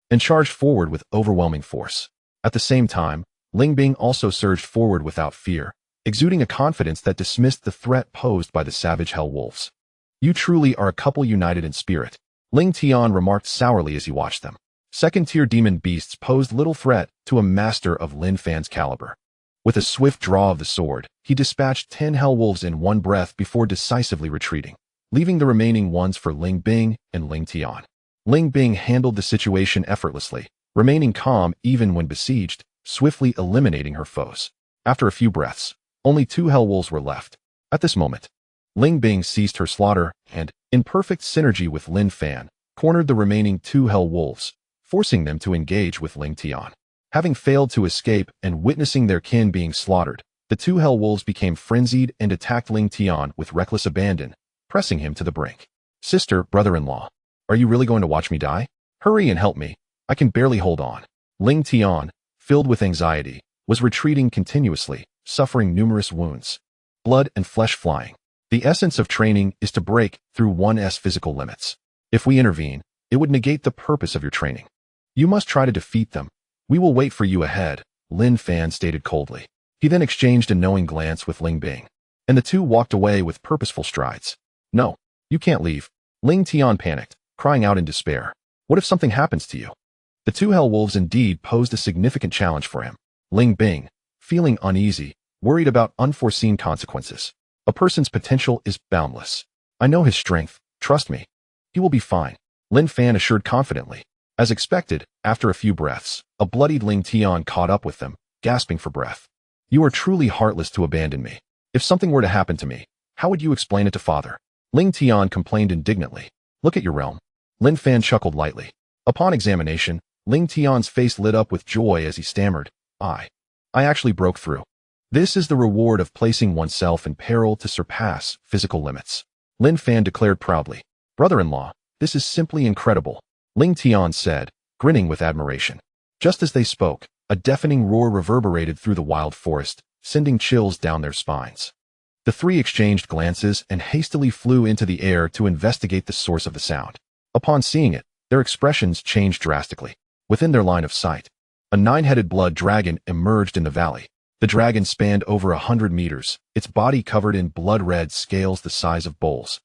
Speaker 1: and charged forward with overwhelming force. At the same time, Ling Bing also surged forward without fear, exuding a confidence that dismissed the threat posed by the savage hell wolves. You truly are a couple united in spirit, Ling Tian remarked sourly as he watched them. Second-tier demon beasts posed little threat to a master of Lin Fan's caliber. With a swift draw of the sword, he dispatched 10 hell wolves in one breath before decisively retreating, leaving the remaining ones for Ling Bing and Ling Tian. Ling Bing handled the situation effortlessly, remaining calm even when besieged, swiftly eliminating her foes. After a few breaths, only 2 hell wolves were left. At this moment, Ling Bing ceased her slaughter and, in perfect synergy with Lin Fan, cornered the remaining 2 hell wolves, forcing them to engage with Ling Tian. Having failed to escape and witnessing their kin being slaughtered, the 2 hell wolves became frenzied and attacked Ling Tian with reckless abandon, pressing him to the brink. Sister, brother-in-law, are you really going to watch me die? Hurry and help me. I can barely hold on. Ling Tian, filled with anxiety, was retreating continuously, suffering numerous wounds, blood and flesh flying. The The essence of training is to break through one's physical limits. If we intervene, it would negate the purpose of your training. You must try to defeat them. We will wait for you ahead, Lin Fan stated coldly. He then exchanged a knowing glance with Ling Bing, and the two walked away with purposeful strides. No, you can't leave. Ling Tian panicked, crying out in despair. What if something happens to you? The two hell wolves indeed posed a significant challenge for him. Ling Bing, feeling uneasy, worried about unforeseen consequences. A person's potential is boundless. I know his strength, trust me. He will be fine, Lin Fan assured confidently. As expected, after a few breaths, a bloodied Ling Tian caught up with them, gasping for breath. You are truly heartless to abandon me. If something were to happen to me, how would you explain it to father? Ling Tian complained indignantly. Look at your realm. Lin Fan chuckled lightly. Upon examination, Ling Tian's face lit up with joy as he stammered, I actually broke through. This is the reward of placing oneself in peril to surpass physical limits. Lin Fan declared proudly. Brother-in-law, this is simply incredible, Ling Tian said, grinning with admiration. Just as they spoke, a deafening roar reverberated through the wild forest, sending chills down their spines. The three exchanged glances and hastily flew into the air to investigate the source of the sound. Upon seeing it, their expressions changed drastically. Within their line of sight, a 9-headed blood dragon emerged in the valley. The dragon spanned over 100 meters, its body covered in blood-red scales the size of bowls,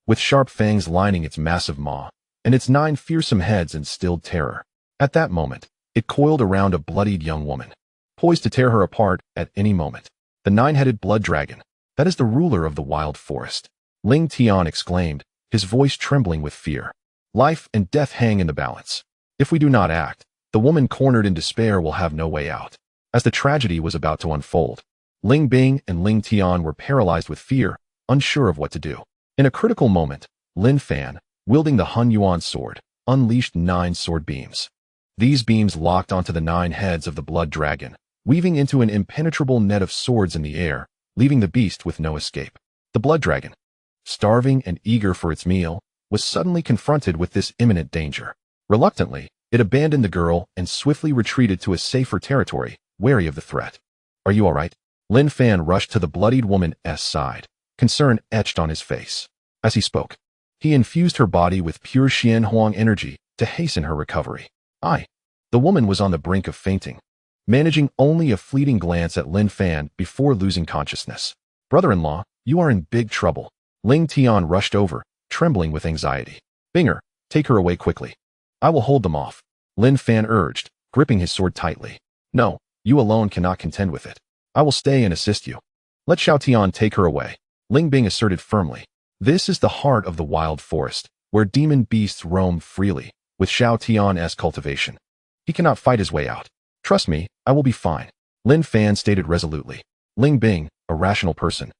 Speaker 1: with sharp fangs lining its massive maw, and its 9 fearsome heads instilled terror. At that moment, it coiled around a bloodied young woman, poised to tear her apart at any moment. The 9-headed blood dragon, that is the ruler of the wild forest, Ling Tian exclaimed, his voice trembling with fear. Life and death hang in the balance. If we do not act, the woman cornered in despair will have no way out. As the tragedy was about to unfold, Ling Bing and Ling Tian were paralyzed with fear, unsure of what to do. In a critical moment, Lin Fan, wielding the Hun Yuan sword, unleashed 9 sword beams. These beams locked onto the 9 heads of the blood dragon, weaving into an impenetrable net of swords in the air, leaving the beast with no escape. The blood dragon, starving and eager for its meal, was suddenly confronted with this imminent danger. Reluctantly, it abandoned the girl and swiftly retreated to a safer territory, wary of the threat. Are you all right? Lin Fan rushed to the bloodied woman's side, concern etched on his face. As he spoke, he infused her body with pure Xian Huang energy to hasten her recovery. The woman was on the brink of fainting, managing only a fleeting glance at Lin Fan before losing consciousness. Brother-in-law, you are in big trouble. Ling Tian rushed over, trembling with anxiety. Binger, take her away quickly. I will hold them off, Lin Fan urged, gripping his sword tightly. No, you alone cannot contend with it. I will stay and assist you. Let Xiao Tian take her away, Ling Bing asserted firmly. This is the heart of the wild forest, where demon beasts roam freely, with Xiao Tian's cultivation. He cannot fight his way out. Trust me, I will be fine, Lin Fan stated resolutely. Ling Bing, a rational person,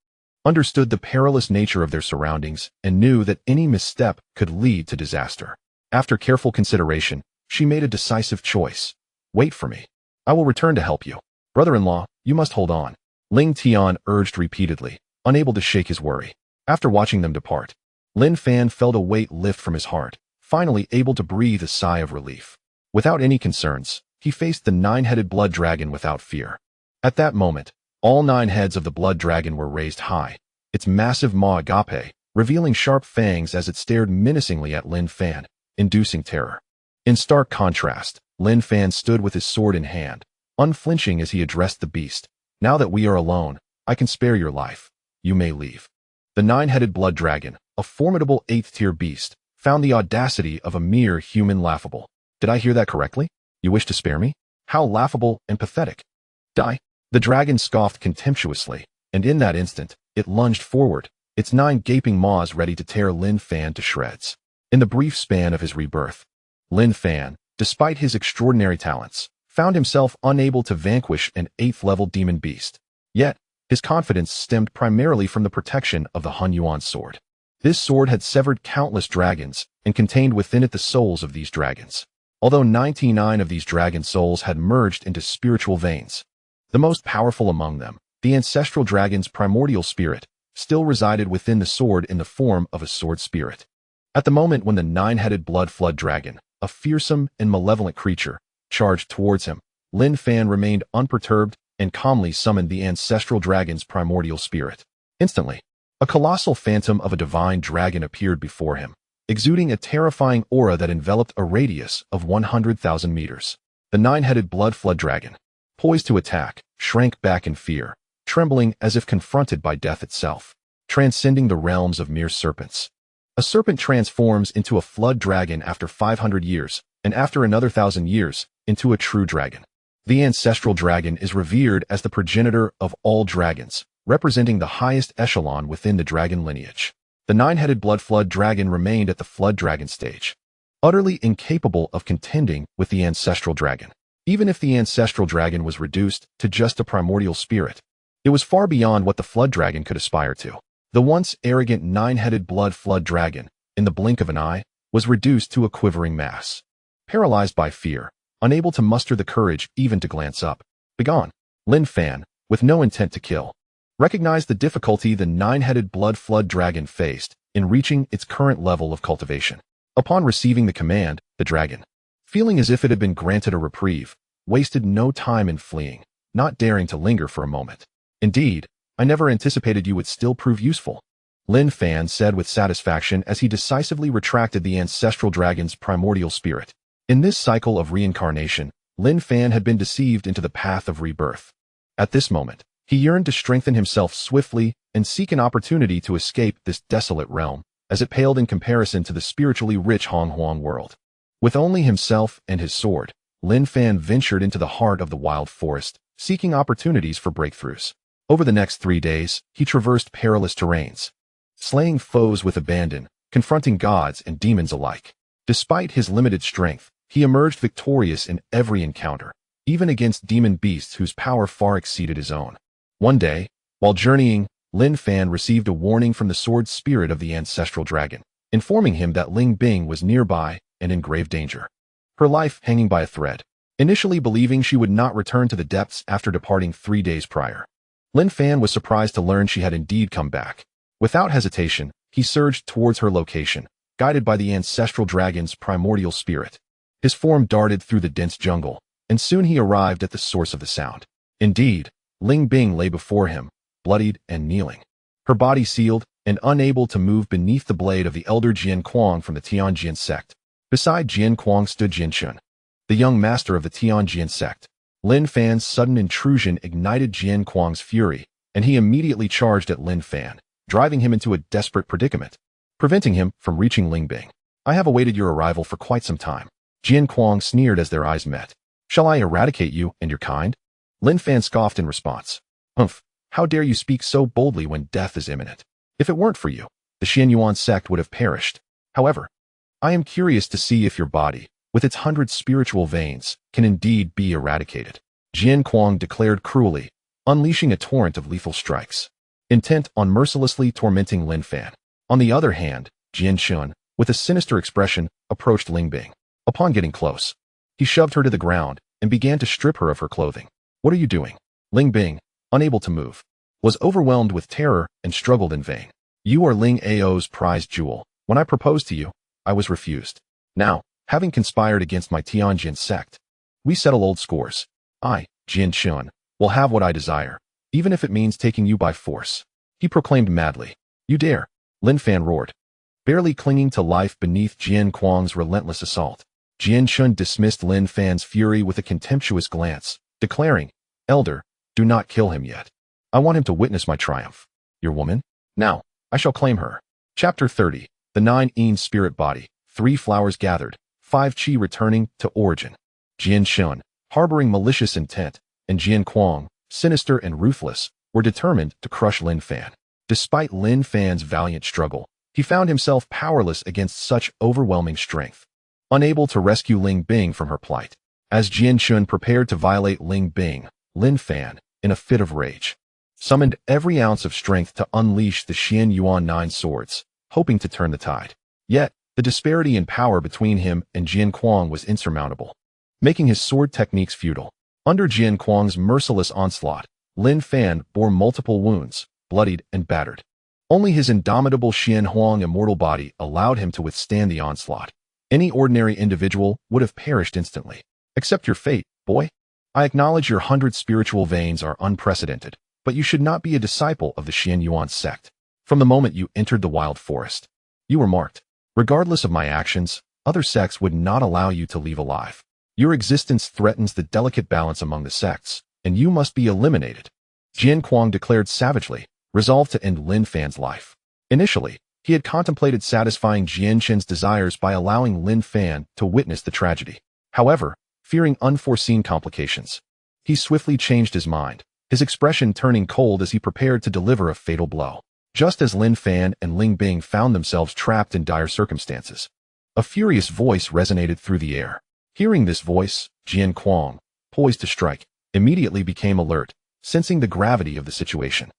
Speaker 1: understood the perilous nature of their surroundings and knew that any misstep could lead to disaster. After careful consideration, she made a decisive choice. Wait for me. I will return to help you. Brother-in-law, you must hold on, Ling Tian urged repeatedly, unable to shake his worry. After watching them depart, Lin Fan felt a weight lift from his heart, finally able to breathe a sigh of relief. Without any concerns, he faced the 9-headed blood dragon without fear. At that moment, all 9 heads of the blood dragon were raised high, its massive maw agape, revealing sharp fangs as it stared menacingly at Lin Fan, inducing terror. In stark contrast, Lin Fan stood with his sword in hand, unflinching as he addressed the beast. Now that we are alone, I can spare your life. You may leave. The 9-headed blood dragon, a formidable 8th-tier beast, found the audacity of a mere human laughable. Did I hear that correctly? You wish to spare me? How laughable and pathetic. Die. The dragon scoffed contemptuously, and in that instant, it lunged forward, its 9 gaping maws ready to tear Lin Fan to shreds. In the brief span of his rebirth, Lin Fan, despite his extraordinary talents, found himself unable to vanquish an 8th-level demon beast. Yet, his confidence stemmed primarily from the protection of the Hun Yuan sword. This sword had severed countless dragons and contained within it the souls of these dragons. Although 99 of these dragon souls had merged into spiritual veins, the most powerful among them, the ancestral dragon's primordial spirit, still resided within the sword in the form of a sword spirit. At the moment when the 9-headed blood flood dragon, a fearsome and malevolent creature, charged towards him, Lin Fan remained unperturbed and calmly summoned the ancestral dragon's primordial spirit. Instantly, A colossal phantom of a divine dragon appeared before him, exuding a terrifying aura that enveloped a radius of 100,000 meters. The nine-headed blood flood dragon, poised to attack, shrank back in fear, trembling as if confronted by death itself, transcending the realms of mere serpents. A serpent transforms into a flood dragon after 500 years, and after another 1,000 years, into a true dragon. The ancestral dragon is revered as the progenitor of all dragons, representing the highest echelon within the dragon lineage. The nine-headed blood flood dragon remained at the flood dragon stage, utterly incapable of contending with the ancestral dragon. Even if the ancestral dragon was reduced to just a primordial spirit, it was far beyond what the flood dragon could aspire to. The once arrogant nine-headed blood flood dragon, in the blink of an eye, was reduced to a quivering mass. Paralyzed by fear, unable to muster the courage even to glance up. Begone! Lin Fan, with no intent to kill, recognized the difficulty the nine-headed blood flood dragon faced in reaching its current level of cultivation. Upon receiving the command, the dragon, feeling as if it had been granted a reprieve, wasted no time in fleeing, not daring to linger for a moment. Indeed, I never anticipated you would still prove useful, Lin Fan said with satisfaction as he decisively retracted the ancestral dragon's primordial spirit. In this cycle of reincarnation, Lin Fan had been deceived into the path of rebirth. At this moment, he yearned to strengthen himself swiftly and seek an opportunity to escape this desolate realm, as it paled in comparison to the spiritually rich Hong Huang world. With only himself and his sword, Lin Fan ventured into the heart of the wild forest, seeking opportunities for breakthroughs. Over the next 3 days, he traversed perilous terrains, slaying foes with abandon, confronting gods and demons alike. Despite his limited strength, he emerged victorious in every encounter, even against demon beasts whose power far exceeded his own. One day, while journeying, Lin Fan received a warning from the sword spirit of the ancestral dragon, informing him that Ling Bing was nearby and in grave danger, her life hanging by a thread. Initially believing she would not return to the depths after departing 3 days prior, Lin Fan was surprised to learn she had indeed come back. Without hesitation, he surged towards her location, guided by the ancestral dragon's primordial spirit. His form darted through the dense jungle, and soon he arrived at the source of the sound. Indeed, Ling Bing lay before him, bloodied and kneeling, her body sealed and unable to move beneath the blade of the elder Jian Kuang from the Tianjian sect. Beside Jian Kuang stood Jian Shun, the young master of the Tianjian sect. Lin Fan's sudden intrusion ignited Jian Kuang's fury, and he immediately charged at Lin Fan, driving him into a desperate predicament, preventing him from reaching Ling Bing. I have awaited your arrival for quite some time, Jian Kuang sneered as their eyes met. Shall I eradicate you and your kind? Lin Fan scoffed in response. Humph, how dare you speak so boldly when death is imminent? If it weren't for you, the Xianyuan sect would have perished. However, I am curious to see if your body, with its 100 spiritual veins, can indeed be eradicated, Jian Kuang declared cruelly, unleashing a torrent of lethal strikes, intent on mercilessly tormenting Lin Fan. On the other hand, Jian Shun, with a sinister expression, approached Ling Bing. Upon getting close, he shoved her to the ground and began to strip her of her clothing. What are you doing? Ling Bing, unable to move, was overwhelmed with terror and struggled in vain. You are Ling Ao's prized jewel. When I proposed to you, I was refused. Now, having conspired against my Tianjin sect, we settle old scores. I, Jian Shun, will have what I desire, even if it means taking you by force, he proclaimed madly. You dare? Lin Fan roared, barely clinging to life beneath Jian Kuang's relentless assault. Jian Shun dismissed Lin Fan's fury with a contemptuous glance, declaring, Elder, do not kill him yet. I want him to witness my triumph. Your woman? Now, I shall claim her. Chapter 30. The 9 spirit body, 3 flowers gathered, 5 chi returning to origin. Jian Shun, harboring malicious intent, and Jian Kuang, sinister and ruthless, were determined to crush Lin Fan. Despite Lin Fan's valiant struggle, he found himself powerless against such overwhelming strength, unable to rescue Ling Bing from her plight. As Jian Shun prepared to violate Ling Bing, Lin Fan, in a fit of rage, summoned every ounce of strength to unleash the Xianyuan 9 swords, hoping to turn the tide. Yet, the disparity in power between him and Jian Kuang was insurmountable, making his sword techniques futile. Under Jian Kuang's merciless onslaught, Lin Fan bore multiple wounds, bloodied and battered. Only his indomitable Xian Huang immortal body allowed him to withstand the onslaught. Any ordinary individual would have perished instantly. Accept your fate, boy. I acknowledge your 100 spiritual veins are unprecedented, but you should not be a disciple of the Xianyuan sect. From the moment you entered the wild forest, you were marked. Regardless of my actions, other sects would not allow you to leave alive. Your existence threatens the delicate balance among the sects, and you must be eliminated. Jian Kuang declared savagely, resolved to end Lin Fan's life. Initially, he had contemplated satisfying Jian Qin's desires by allowing Lin Fan to witness the tragedy. However, fearing unforeseen complications, he swiftly changed his mind, his expression turning cold as he prepared to deliver a fatal blow. Just as Lin Fan and Ling Bing found themselves trapped in dire circumstances, a furious voice resonated through the air. Hearing this voice, Jian Kuang, poised to strike, immediately became alert, sensing the gravity of the situation.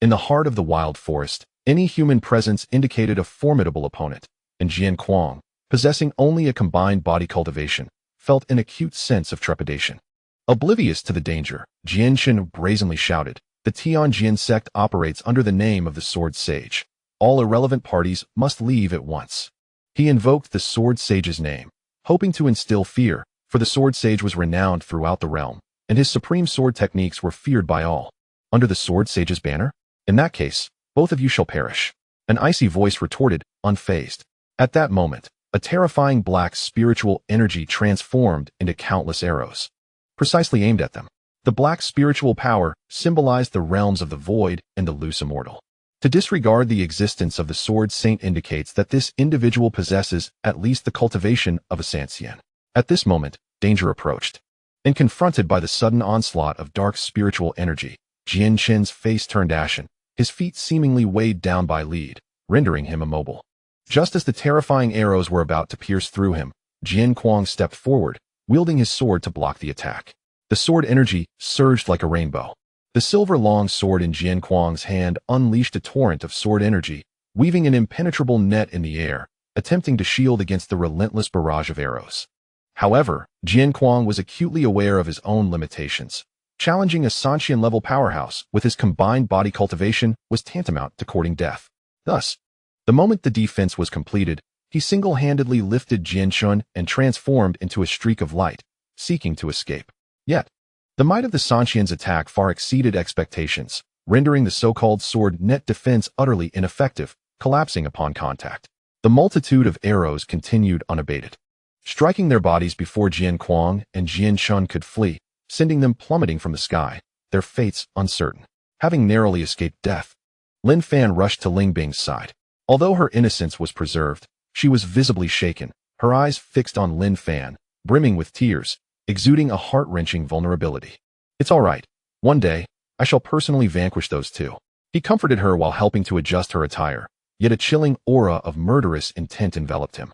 Speaker 1: In the heart of the wild forest, any human presence indicated a formidable opponent, and Jian Kuang, possessing only a combined body cultivation, felt an acute sense of trepidation. Oblivious to the danger, Jian Qin brazenly shouted, "The Tianjin sect operates under the name of the Sword Sage. All irrelevant parties must leave at once." He invoked the Sword Sage's name, hoping to instill fear, for the Sword Sage was renowned throughout the realm, and his supreme sword techniques were feared by all. Under the Sword Sage's banner? In that case, both of you shall perish. An icy voice retorted, unfazed. At that moment, a terrifying black spiritual energy transformed into countless arrows, precisely aimed at them. The black spiritual power symbolized the realms of the void and the loose immortal. To disregard the existence of the Sword Saint indicates that this individual possesses at least the cultivation of a Sanxian. At this moment, danger approached. And confronted by the sudden onslaught of dark spiritual energy, Jian Qin's face turned ashen, his feet seemingly weighed down by lead, rendering him immobile. Just as the terrifying arrows were about to pierce through him, Jian Kuang stepped forward, wielding his sword to block the attack. The sword energy surged like a rainbow. The silver-long sword in Jian Kuang's hand unleashed a torrent of sword energy, weaving an impenetrable net in the air, attempting to shield against the relentless barrage of arrows. However, Jian Kuang was acutely aware of his own limitations. Challenging a Sanxian-level powerhouse with his combined body cultivation was tantamount to courting death. Thus, the moment the defense was completed, he single-handedly lifted Jian Qin and transformed into a streak of light, seeking to escape. Yet, the might of the Sanxian's attack far exceeded expectations, rendering the so-called sword net defense utterly ineffective, collapsing upon contact. The multitude of arrows continued unabated, striking their bodies before Jian Kuang and Jian Qin could flee, sending them plummeting from the sky, their fates uncertain. Having narrowly escaped death, Lin Fan rushed to Ling Bing's side. Although her innocence was preserved, she was visibly shaken, her eyes fixed on Lin Fan, brimming with tears, exuding a heart-wrenching vulnerability. "It's all right. One day, I shall personally vanquish those two." He comforted her while helping to adjust her attire, yet a chilling aura of murderous intent enveloped him.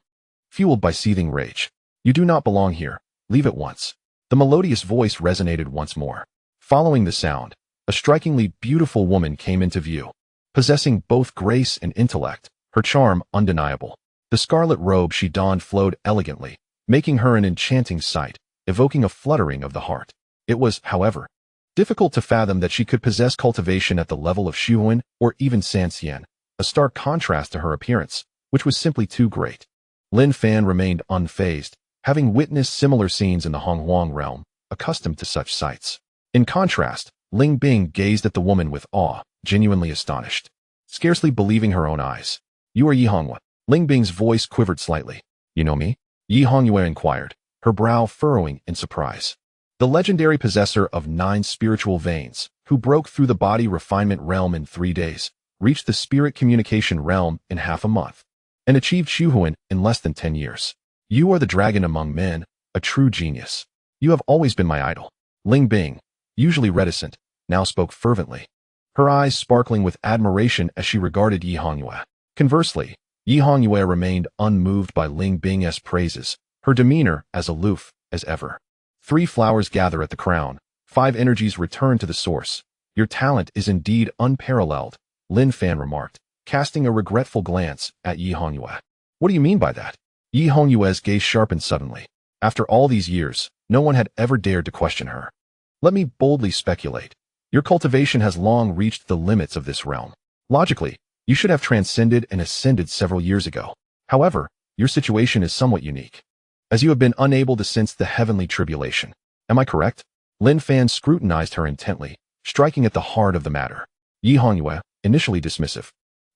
Speaker 1: Fueled by seething rage, "You do not belong here. Leave at once." The melodious voice resonated once more. Following the sound, a strikingly beautiful woman came into view. Possessing both grace and intellect, her charm undeniable. The scarlet robe she donned flowed elegantly, making her an enchanting sight, evoking a fluttering of the heart. It was, however, difficult to fathom that she could possess cultivation at the level of Shuhuan or even Sanxian, a stark contrast to her appearance, which was simply too great. Lin Fan remained unfazed, having witnessed similar scenes in the Honghuang realm, accustomed to such sights. In contrast, Ling Bing gazed at the woman with awe, genuinely astonished, scarcely believing her own eyes. "You are Yi Hongyue." Ling Bing's voice quivered slightly. "You know me?" Yi Hongyue inquired, her brow furrowing in surprise. The legendary possessor of 9 spiritual veins, who broke through the body refinement realm in 3 days, reached the spirit communication realm in half a month, and achieved Shuhuan in less than 10 years. "You are the dragon among men, a true genius. You have always been my idol." Ling Bing, usually reticent, now spoke fervently, her eyes sparkling with admiration as she regarded Yi Hongyue. Conversely, Yi Hongyue remained unmoved by Ling Bing's praises, her demeanor as aloof as ever. 3 flowers gather at the crown, 5 energies return to the source. "Your talent is indeed unparalleled," Lin Fan remarked, casting a regretful glance at Yi Hongyue. "What do you mean by that?" Yi Hongyue's gaze sharpened suddenly. After all these years, no one had ever dared to question her. "Let me boldly speculate. Your cultivation has long reached the limits of this realm. Logically, you should have transcended and ascended several years ago. However, your situation is somewhat unique, as you have been unable to sense the heavenly tribulation. Am I correct?" Lin Fan scrutinized her intently, striking at the heart of the matter. Yi Hongyue, initially dismissive,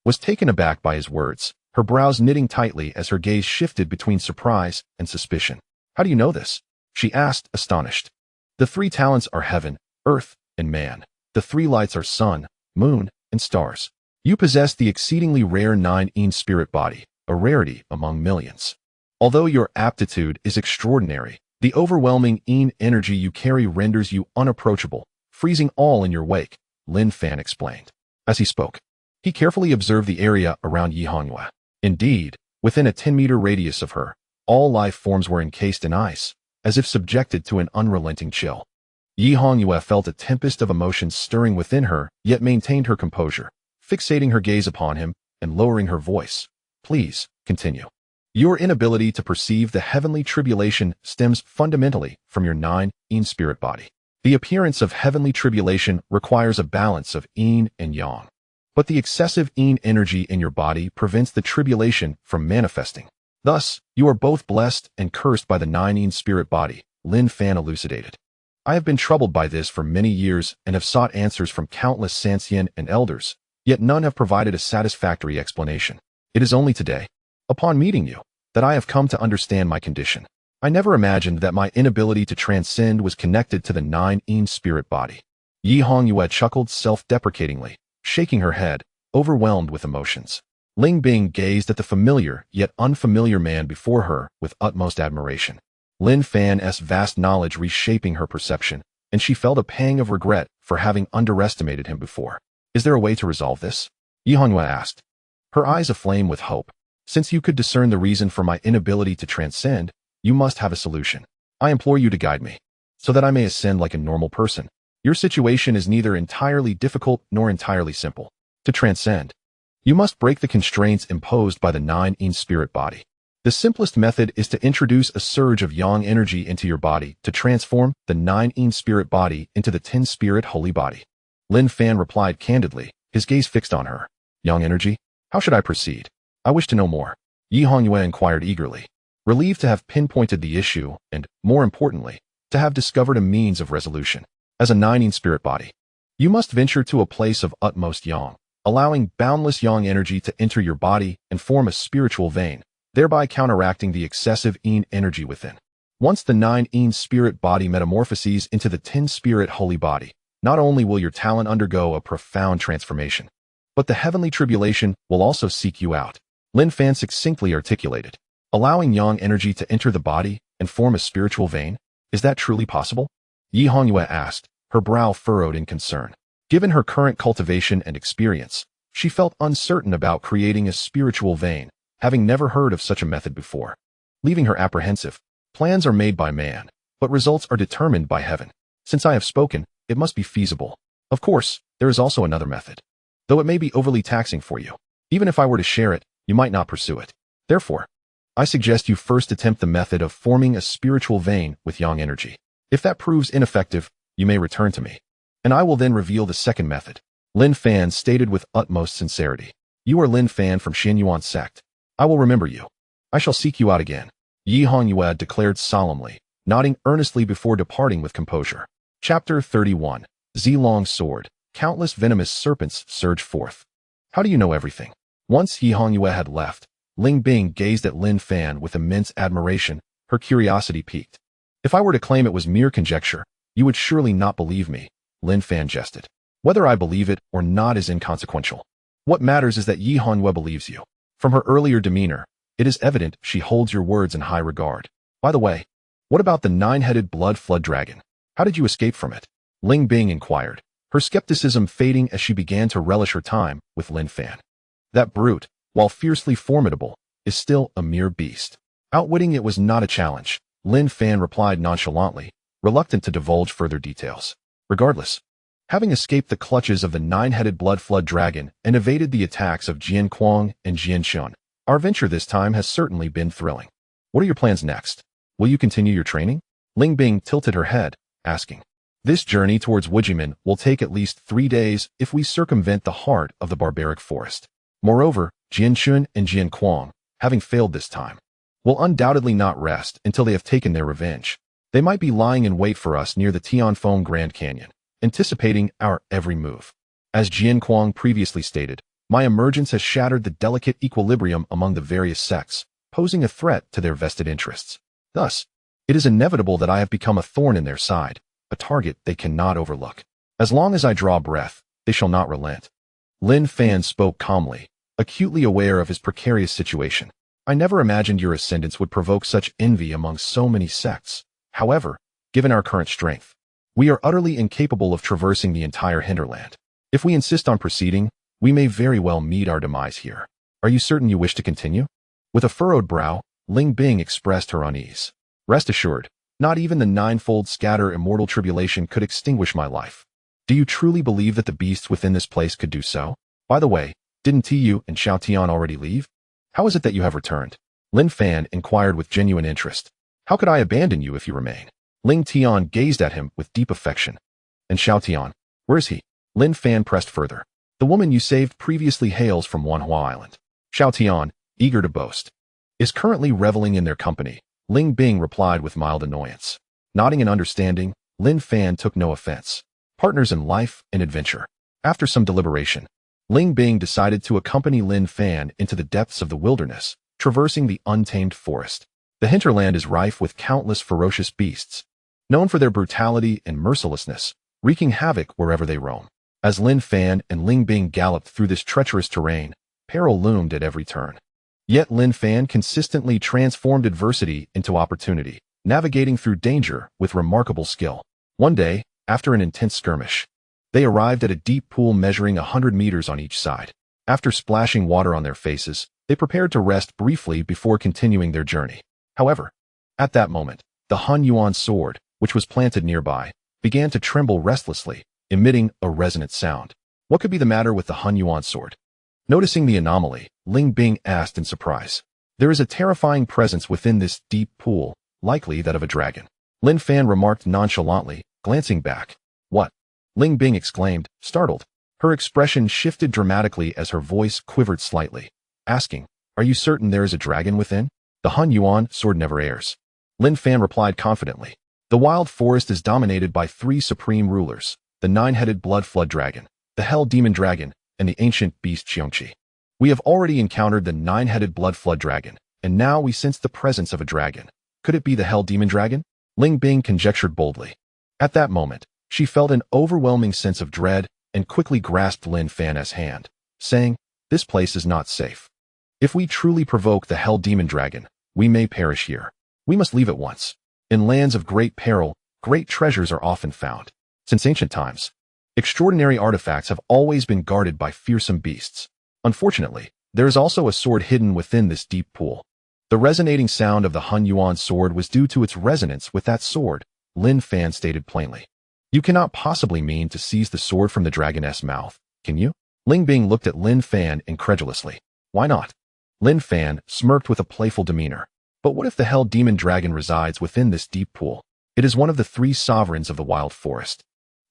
Speaker 1: was taken aback by his words, her brows knitting tightly as her gaze shifted between surprise and suspicion. How do you know this? She asked, astonished. The three talents are heaven, earth, and man. The three lights are sun, moon, and stars. You possess the exceedingly rare 9 spirit body, a rarity among millions. Although your aptitude is extraordinary, the overwhelming energy you carry renders you unapproachable, freezing all in your wake, Lin Fan explained. As he spoke, he carefully observed the area around Yi Hongyue. Indeed, within a 10-meter radius of her, all life forms were encased in ice, as if subjected to an unrelenting chill. Yi Hongyue felt a tempest of emotions stirring within her, yet maintained her composure, fixating her gaze upon him and lowering her voice. Please, continue. Your inability to perceive the heavenly tribulation stems fundamentally from your 9 spirit body. The appearance of heavenly tribulation requires a balance of yin and yang. But the excessive yin energy in your body prevents the tribulation from manifesting. Thus, you are both blessed and cursed by the 9 spirit body, Lin Fan elucidated. I have been troubled by this for many years and have sought answers from countless Sansien and elders, yet none have provided a satisfactory explanation. It is only today, upon meeting you, that I have come to understand my condition. I never imagined that my inability to transcend was connected to the 9 spirit body. Yi Hongyue chuckled self-deprecatingly, shaking her head, overwhelmed with emotions. Ling Bing gazed at the familiar yet unfamiliar man before her with utmost admiration. Lin Fan's vast knowledge reshaping her perception, and she felt a pang of regret for having underestimated him before. Is there a way to resolve this? Yi Hongyue asked, her eyes aflame with hope. Since you could discern the reason for my inability to transcend, you must have a solution. I implore you to guide me, so that I may ascend like a normal person. Your situation is neither entirely difficult nor entirely simple. To transcend, you must break the constraints imposed by the 9 spirit body. The simplest method is to introduce a surge of yang energy into your body to transform the 9 spirit body into the 10 spirit holy body. Lin Fan replied candidly, his gaze fixed on her. Yang energy? How should I proceed? I wish to know more. Yi Hongyue inquired eagerly, relieved to have pinpointed the issue and, more importantly, to have discovered a means of resolution. As a 9 spirit body, you must venture to a place of utmost yang, allowing boundless yang energy to enter your body and form a spiritual vein, thereby counteracting the excessive yin energy within. Once the 9 spirit body metamorphoses into the 10 spirit holy body, not only will your talent undergo a profound transformation, but the heavenly tribulation will also seek you out. Lin Fan succinctly articulated. Allowing yang energy to enter the body and form a spiritual vein, is that truly possible? Yi Hongyue asked, her brow furrowed in concern. Given her current cultivation and experience, she felt uncertain about creating a spiritual vein, having never heard of such a method before. Leaving her apprehensive, plans are made by man, but results are determined by heaven. Since I have spoken, it must be feasible. Of course, there is also another method. Though it may be overly taxing for you. Even if I were to share it, you might not pursue it. Therefore, I suggest you first attempt the method of forming a spiritual vein with yang energy. If that proves ineffective, you may return to me, and I will then reveal the second method. Lin Fan stated with utmost sincerity. You are Lin Fan from Xianyuan sect. I will remember you. I shall seek you out again. Yi Hongyue declared solemnly, nodding earnestly before departing with composure. Chapter 31. Zilong's Sword. Countless venomous serpents surged forth. How do you know everything? Once Yi Hongyue had left, Ling Bing gazed at Lin Fan with immense admiration, her curiosity piqued. If I were to claim it was mere conjecture, you would surely not believe me, Lin Fan jested. Whether I believe it or not is inconsequential. What matters is that Yi Hongyue believes you. From her earlier demeanor, it is evident she holds your words in high regard. By the way, what about the 9-headed blood flood dragon? How did you escape from it? Ling Bing inquired, her skepticism fading as she began to relish her time with Lin Fan. That brute, while fiercely formidable, is still a mere beast. Outwitting it was not a challenge, Lin Fan replied nonchalantly, reluctant to divulge further details. Regardless, having escaped the clutches of the 9-headed blood flood dragon and evaded the attacks of Jian Kuang and Jian Shun, our venture this time has certainly been thrilling. What are your plans next? Will you continue your training? Ling Bing tilted her head, asking. This journey towards Wujimen will take at least 3 days if we circumvent the heart of the barbaric forest. Moreover, Jian Shun and Jian Kuang, having failed this time, will undoubtedly not rest until they have taken their revenge. They might be lying in wait for us near the Tianfeng Grand Canyon, anticipating our every move. As Jian Kuang previously stated, My emergence has shattered the delicate equilibrium among the various sects, posing a threat to their vested interests. Thus, it is inevitable that I have become a thorn in their side, a target they cannot overlook. As long as I draw breath, they shall not relent. Lin Fan spoke calmly, acutely aware of his precarious situation. I never imagined your ascendance would provoke such envy among so many sects. However, given our current strength, we are utterly incapable of traversing the entire hinterland. If we insist on proceeding, we may very well meet our demise here. Are you certain you wish to continue? With a furrowed brow, Ling Bing expressed her unease. Rest assured, not even the ninefold scatter immortal tribulation could extinguish my life. Do you truly believe that the beasts within this place could do so? By the way, didn't Tiyu and Xiao Tian already leave? How is it that you have returned? Lin Fan inquired with genuine interest. How could I abandon you if you remain? Ling Tian gazed at him with deep affection. And Xiao Tian, where is he? Lin Fan pressed further. The woman you saved previously hails from Wanhua Island. Xiao Tian, eager to boast, is currently reveling in their company. Ling Bing replied with mild annoyance. Nodding in understanding, Lin Fan took no offense. Partners in life and adventure. After some deliberation, Ling Bing decided to accompany Lin Fan into the depths of the wilderness, traversing the untamed forest. The hinterland is rife with countless ferocious beasts, known for their brutality and mercilessness, wreaking havoc wherever they roam. As Lin Fan and Ling Bing galloped through this treacherous terrain, peril loomed at every turn. Yet Lin Fan consistently transformed adversity into opportunity, navigating through danger with remarkable skill. One day, after an intense skirmish, they arrived at a deep pool measuring 100 meters on each side. After splashing water on their faces, they prepared to rest briefly before continuing their journey. However, at that moment, the Han Yuan sword, which was planted nearby, began to tremble restlessly, emitting a resonant sound. What could be the matter with the Han Yuan sword? Noticing the anomaly, Ling Bing asked in surprise. There is a terrifying presence within this deep pool, likely that of a dragon. Lin Fan remarked nonchalantly, glancing back. What? Ling Bing exclaimed, startled. Her expression shifted dramatically as her voice quivered slightly, asking, are you certain there is a dragon within? The Han Yuan sword never errs. Lin Fan replied confidently. The wild forest is dominated by 3 supreme rulers, the 9-headed blood flood dragon, the hell demon dragon, and the ancient beast Xiongqi. We have already encountered the 9-headed blood flood dragon, and now we sense the presence of a dragon. Could it be the hell demon dragon? Ling Bing conjectured boldly. At that moment, she felt an overwhelming sense of dread and quickly grasped Lin Fan's hand, saying, this place is not safe. If we truly provoke the hell demon dragon, we may perish here. We must leave at once. In lands of great peril, great treasures are often found. Since ancient times, extraordinary artifacts have always been guarded by fearsome beasts. Unfortunately, there is also a sword hidden within this deep pool. The resonating sound of the Han Yuan sword was due to its resonance with that sword, Lin Fan stated plainly. You cannot possibly mean to seize the sword from the dragoness mouth, can you? Ling Bing looked at Lin Fan incredulously. Why not? Lin Fan smirked with a playful demeanor. But what if the hell demon dragon resides within this deep pool? It is one of the 3 sovereigns of the wild forest.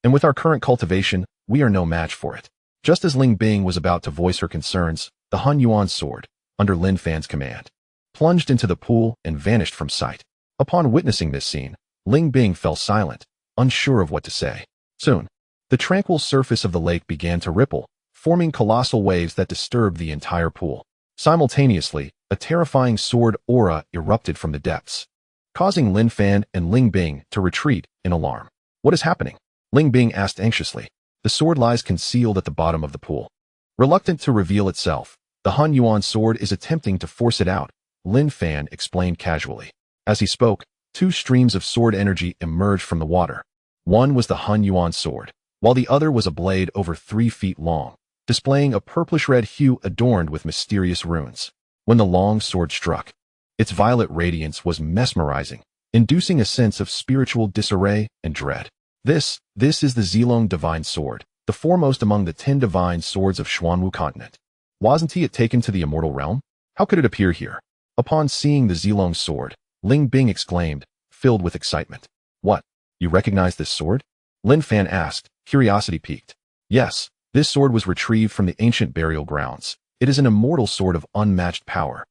Speaker 1: And with our current cultivation, we are no match for it. Just as Ling Bing was about to voice her concerns, the Han Yuan sword, under Lin Fan's command, plunged into the pool and vanished from sight. Upon witnessing this scene, Ling Bing fell silent, unsure of what to say. Soon, the tranquil surface of the lake began to ripple, forming colossal waves that disturbed the entire pool. Simultaneously, a terrifying sword aura erupted from the depths, causing Lin Fan and Ling Bing to retreat in alarm. What is happening? Ling Bing asked anxiously. The sword lies concealed at the bottom of the pool. Reluctant to reveal itself, the Han Yuan sword is attempting to force it out, Lin Fan explained casually. As he spoke, 2 streams of sword energy emerged from the water. One was the Han Yuan sword, while the other was a blade over 3 feet long, displaying a purplish-red hue adorned with mysterious runes. When the long sword struck, its violet radiance was mesmerizing, inducing a sense of spiritual disarray and dread. This is the Zilong Divine Sword, the foremost among the 10 divine swords of Xuanwu continent. Wasn't it taken to the immortal realm? How could it appear here? Upon seeing the Zilong sword, Ling Bing exclaimed, filled with excitement. What? You recognize this sword? Lin Fan asked, curiosity piqued. Yes, this sword was retrieved from the ancient burial grounds. It is an immortal sword of unmatched power.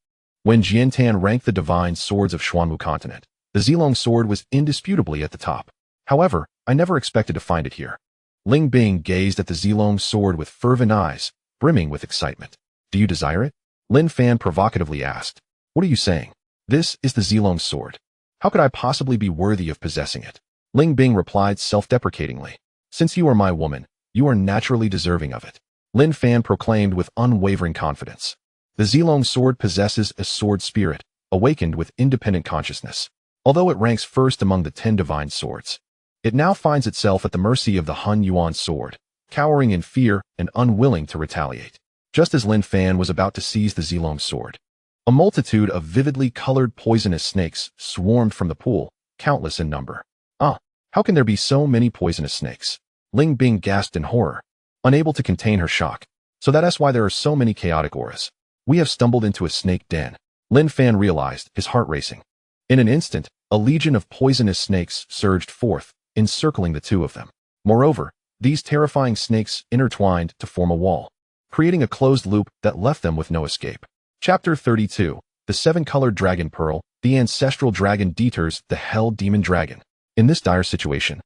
Speaker 1: When Jiantan ranked the divine swords of Xuanwu continent, the Zilong sword was indisputably at the top. However, I never expected to find it here. Ling Bing gazed at the Zilong sword with fervent eyes, brimming with excitement. Do you desire it? Lin Fan provocatively asked. What are you saying? This is the Zilong's sword. How could I possibly be worthy of possessing it? Ling Bing replied self-deprecatingly. Since you are my woman, you are naturally deserving of it. Lin Fan proclaimed with unwavering confidence. The Zilong sword possesses a sword spirit, awakened with independent consciousness. Although it ranks first among the 10 divine swords, it now finds itself at the mercy of the Hun Yuan sword, cowering in fear and unwilling to retaliate. Just as Lin Fan was about to seize the Zilong sword, a multitude of vividly colored poisonous snakes swarmed from the pool, countless in number. How can there be so many poisonous snakes? Ling Bing gasped in horror, unable to contain her shock. So that's why there are so many chaotic auras. We have stumbled into a snake den. Lin Fan realized, his heart racing. In an instant, a legion of poisonous snakes surged forth, encircling the two of them. Moreover, these terrifying snakes intertwined to form a wall, creating a closed loop that left them with no escape. Chapter 32. The Seven-Colored Dragon Pearl. The ancestral dragon deters the Hell Demon Dragon. In this dire situation,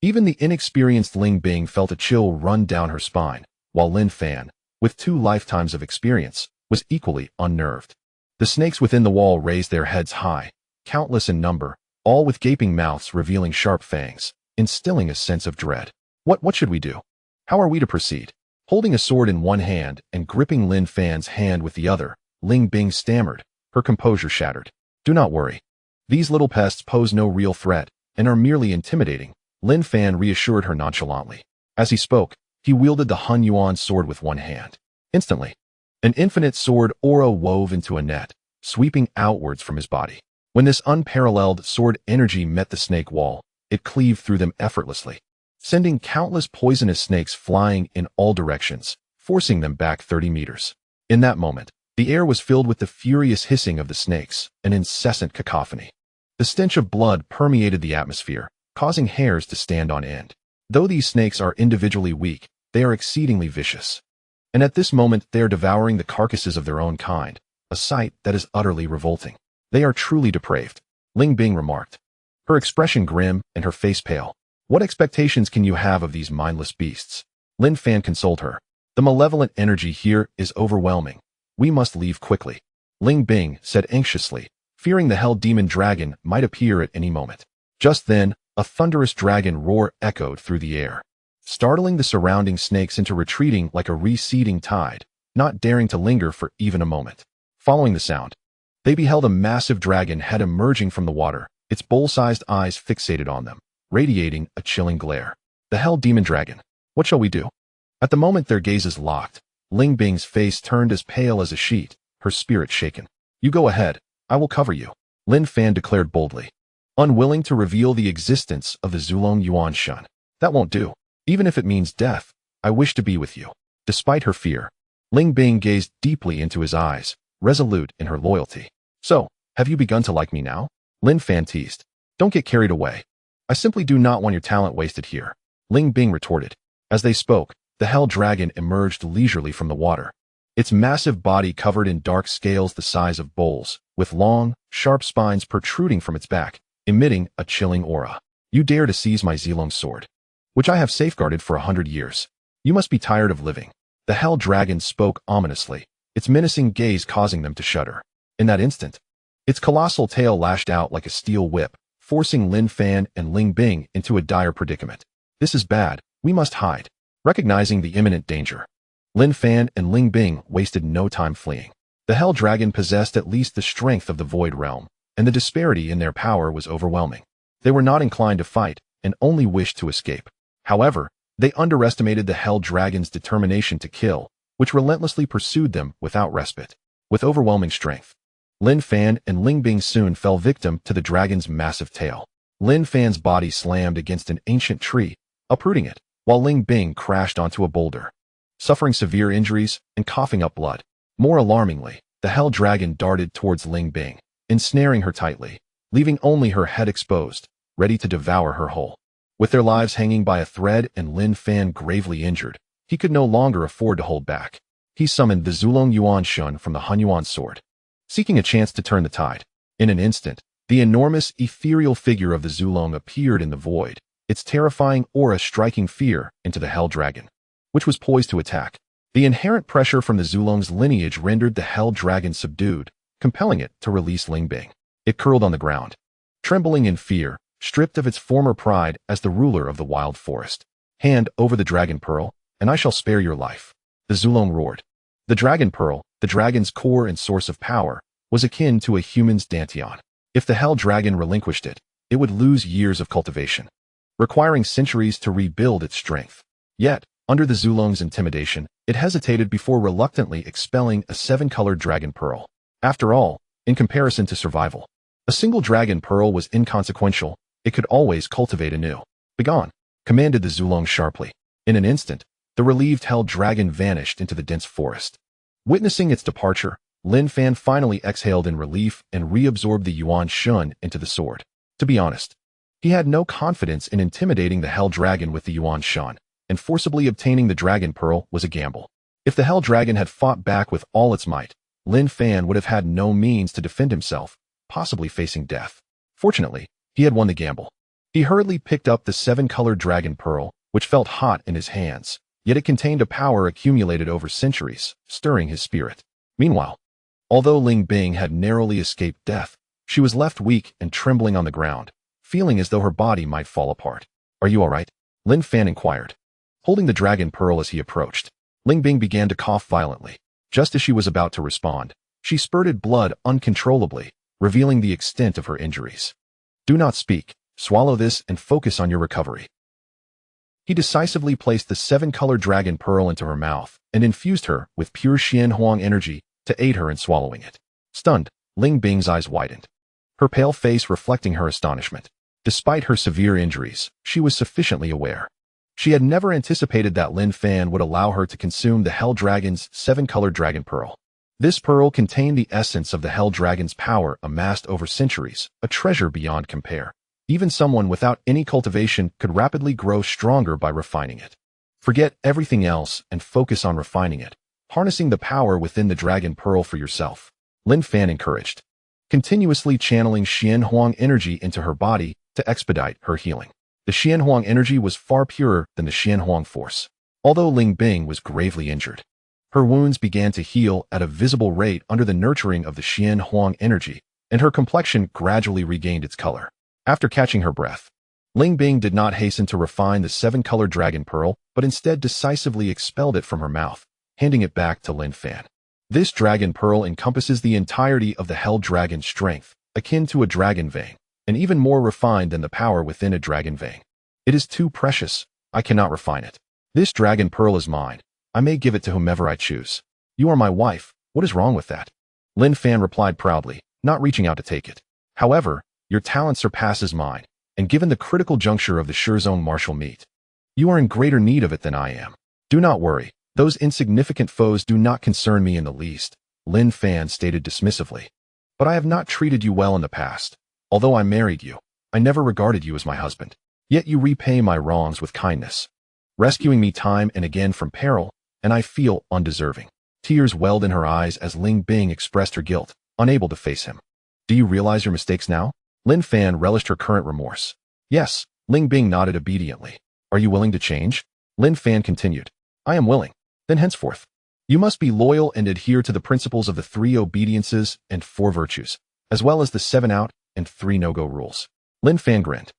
Speaker 1: even the inexperienced Ling Bing felt a chill run down her spine, while Lin Fan, with 2 lifetimes of experience, was equally unnerved. The snakes within the wall raised their heads high, countless in number, all with gaping mouths revealing sharp fangs, instilling a sense of dread. What should we do? How are we to proceed? Holding a sword in one hand and gripping Lin Fan's hand with the other, Ling Bing stammered, her composure shattered. Do not worry. These little pests pose no real threat and are merely intimidating, Lin Fan reassured her nonchalantly. As he spoke, he wielded the Hun Yuan sword with one hand. Instantly, an infinite sword aura wove into a net, sweeping outwards from his body. When this unparalleled sword energy met the snake wall, it cleaved through them effortlessly, sending countless poisonous snakes flying in all directions, forcing them back 30 meters. In that moment, the air was filled with the furious hissing of the snakes, an incessant cacophony. The stench of blood permeated the atmosphere, causing hairs to stand on end. Though these snakes are individually weak, they are exceedingly vicious. And at this moment they are devouring the carcasses of their own kind, a sight that is utterly revolting. They are truly depraved, Ling Bing remarked, her expression grim and her face pale. What expectations can you have of these mindless beasts? Lin Fan consoled her. The malevolent energy here is overwhelming. We must leave quickly. Ling Bing said anxiously, fearing the Hell Demon Dragon might appear at any moment. Just then, a thunderous dragon roar echoed through the air, startling the surrounding snakes into retreating like a receding tide, not daring to linger for even a moment. Following the sound, they beheld a massive dragon head emerging from the water, its bowl-sized eyes fixated on them, radiating a chilling glare. The Hell Demon Dragon. What shall we do? At the moment their gazes locked, Ling Bing's face turned as pale as a sheet, her spirit shaken. You go ahead. I will cover you, Lin Fan declared boldly, unwilling to reveal the existence of the Zilong Yuan Shun. That won't do. Even if it means death, I wish to be with you. Despite her fear, Ling Bing gazed deeply into his eyes, resolute in her loyalty. So, have you begun to like me now? Lin Fan teased. Don't get carried away. I simply do not want your talent wasted here, Ling Bing retorted. As they spoke, the Hell Dragon emerged leisurely from the water, its massive body covered in dark scales the size of bowls, with long, sharp spines protruding from its back, emitting a chilling aura. You dare to seize my Zilong sword, which I have safeguarded for 100 years. You must be tired of living. The Hell Dragon spoke ominously, its menacing gaze causing them to shudder. In that instant, its colossal tail lashed out like a steel whip, forcing Lin Fan and Ling Bing into a dire predicament. This is bad. We must hide. Recognizing the imminent danger, Lin Fan and Ling Bing wasted no time fleeing. The Hell Dragon possessed at least the strength of the Void Realm, and the disparity in their power was overwhelming. They were not inclined to fight, and only wished to escape. However, they underestimated the Hell Dragon's determination to kill, which relentlessly pursued them without respite. With overwhelming strength, Lin Fan and Ling Bing soon fell victim to the dragon's massive tail. Lin Fan's body slammed against an ancient tree, uprooting it, while Ling Bing crashed onto a boulder, suffering severe injuries and coughing up blood. More alarmingly, the Hell Dragon darted towards Ling Bing, ensnaring her tightly, leaving only her head exposed, ready to devour her whole. With their lives hanging by a thread and Lin Fan gravely injured, he could no longer afford to hold back. He summoned the Zilong Yuan Shun from the Hun Yuan sword, seeking a chance to turn the tide. In an instant, the enormous, ethereal figure of the Zilong appeared in the void, its terrifying aura striking fear into the Hell Dragon, which was poised to attack. The inherent pressure from the Zulong's lineage rendered the hell dragon subdued, compelling it to release Ling Bing. It curled on the ground, trembling in fear, stripped of its former pride as the ruler of the wild forest. Hand over the dragon pearl, and I shall spare your life. The Zulong roared. The dragon pearl, the dragon's core and source of power, was akin to a human's dantian. If the hell dragon relinquished it, it would lose years of cultivation, requiring centuries to rebuild its strength. Yet, under the Zulong's intimidation, it hesitated before reluctantly expelling a 7-colored dragon pearl. After all, in comparison to survival, a single dragon pearl was inconsequential. It could always cultivate anew. Begone, commanded the Zulong sharply. In an instant, the relieved hell dragon vanished into the dense forest. Witnessing its departure, Lin Fan finally exhaled in relief and reabsorbed the Yuan Shun into the sword. To be honest, he had no confidence in intimidating the hell dragon with the Yuan Shun, and forcibly obtaining the dragon pearl was a gamble. If the hell dragon had fought back with all its might, Lin Fan would have had no means to defend himself, possibly facing death. Fortunately, he had won the gamble. He hurriedly picked up the 7-colored dragon pearl, which felt hot in his hands, yet it contained a power accumulated over centuries, stirring his spirit. Meanwhile, although Ling Bing had narrowly escaped death, she was left weak and trembling on the ground, feeling as though her body might fall apart. Are you all right? Lin Fan inquired. Holding the dragon pearl as he approached, Ling Bing began to cough violently. Just as she was about to respond, she spurted blood uncontrollably, revealing the extent of her injuries. Do not speak. Swallow this and focus on your recovery. He decisively placed the 7-colored dragon pearl into her mouth and infused her with pure Xian Huang energy to aid her in swallowing it. Stunned, Ling Bing's eyes widened, her pale face reflecting her astonishment. Despite her severe injuries, she was sufficiently aware. She had never anticipated that Lin Fan would allow her to consume the Hell Dragon's 7-colored dragon pearl. This pearl contained the essence of the Hell Dragon's power amassed over centuries, a treasure beyond compare. Even someone without any cultivation could rapidly grow stronger by refining it. Forget everything else and focus on refining it, harnessing the power within the dragon pearl for yourself. Lin Fan encouraged, continuously channeling Xian Huang energy into her body to expedite her healing. The Xian Huang energy was far purer than the Xian Huang force. Although Ling Bing was gravely injured, her wounds began to heal at a visible rate under the nurturing of the Xian Huang energy, and her complexion gradually regained its color. After catching her breath, Ling Bing did not hasten to refine the 7-colored dragon pearl, but instead decisively expelled it from her mouth, handing it back to Lin Fan. This dragon pearl encompasses the entirety of the Hell Dragon's strength, akin to a dragon vein, and even more refined than the power within a dragon vein. It is too precious. I cannot refine it. This dragon pearl is mine. I may give it to whomever I choose. You are my wife. What is wrong with that? Lin Fan replied proudly, not reaching out to take it. However, your talent surpasses mine, and given the critical juncture of the Shirzone martial meet, you are in greater need of it than I am. Do not worry. Those insignificant foes do not concern me in the least, Lin Fan stated dismissively. But I have not treated you well in the past. Although I married you, I never regarded you as my husband. Yet you repay my wrongs with kindness, rescuing me time and again from peril, and I feel undeserving. Tears welled in her eyes as Ling Bing expressed her guilt, unable to face him. Do you realize your mistakes now? Lin Fan relished her current remorse. Yes, Ling Bing nodded obediently. Are you willing to change? Lin Fan continued. I am willing. Then henceforth, you must be loyal and adhere to the principles of the 3 obediences and 4 virtues, as well as the 7 out and 3 no-go rules. Lin Fan grinned.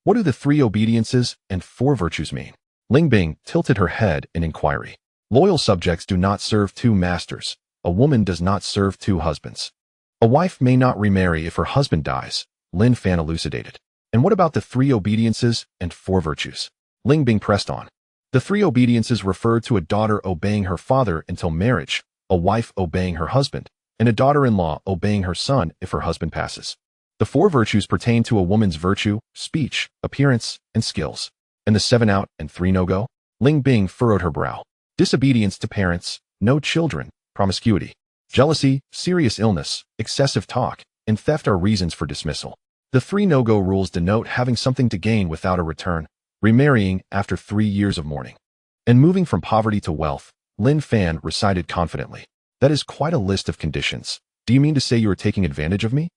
Speaker 1: What do the 3 obediences and 4 virtues mean? Ling Bing tilted her head in inquiry. Loyal subjects do not serve 2 masters. A woman does not serve 2 husbands. A wife may not remarry if her husband dies, Lin Fan elucidated. And what about the 3 obediences and 4 virtues? Ling Bing pressed on. The 3 obediences refer to a daughter obeying her father until marriage, a wife obeying her husband, and a daughter-in-law obeying her son if her husband passes. The 4 virtues pertain to a woman's virtue, speech, appearance, and skills. And the 7 out and 3 no-go? Ling Bing furrowed her brow. Disobedience to parents, no children, promiscuity, jealousy, serious illness, excessive talk, and theft are reasons for dismissal. The 3 no-go rules denote having something to gain without a return, remarrying after 3 years of mourning, and moving from poverty to wealth, Lin Fan recited confidently. That is quite a list of conditions. Do you mean to say you are taking advantage of me?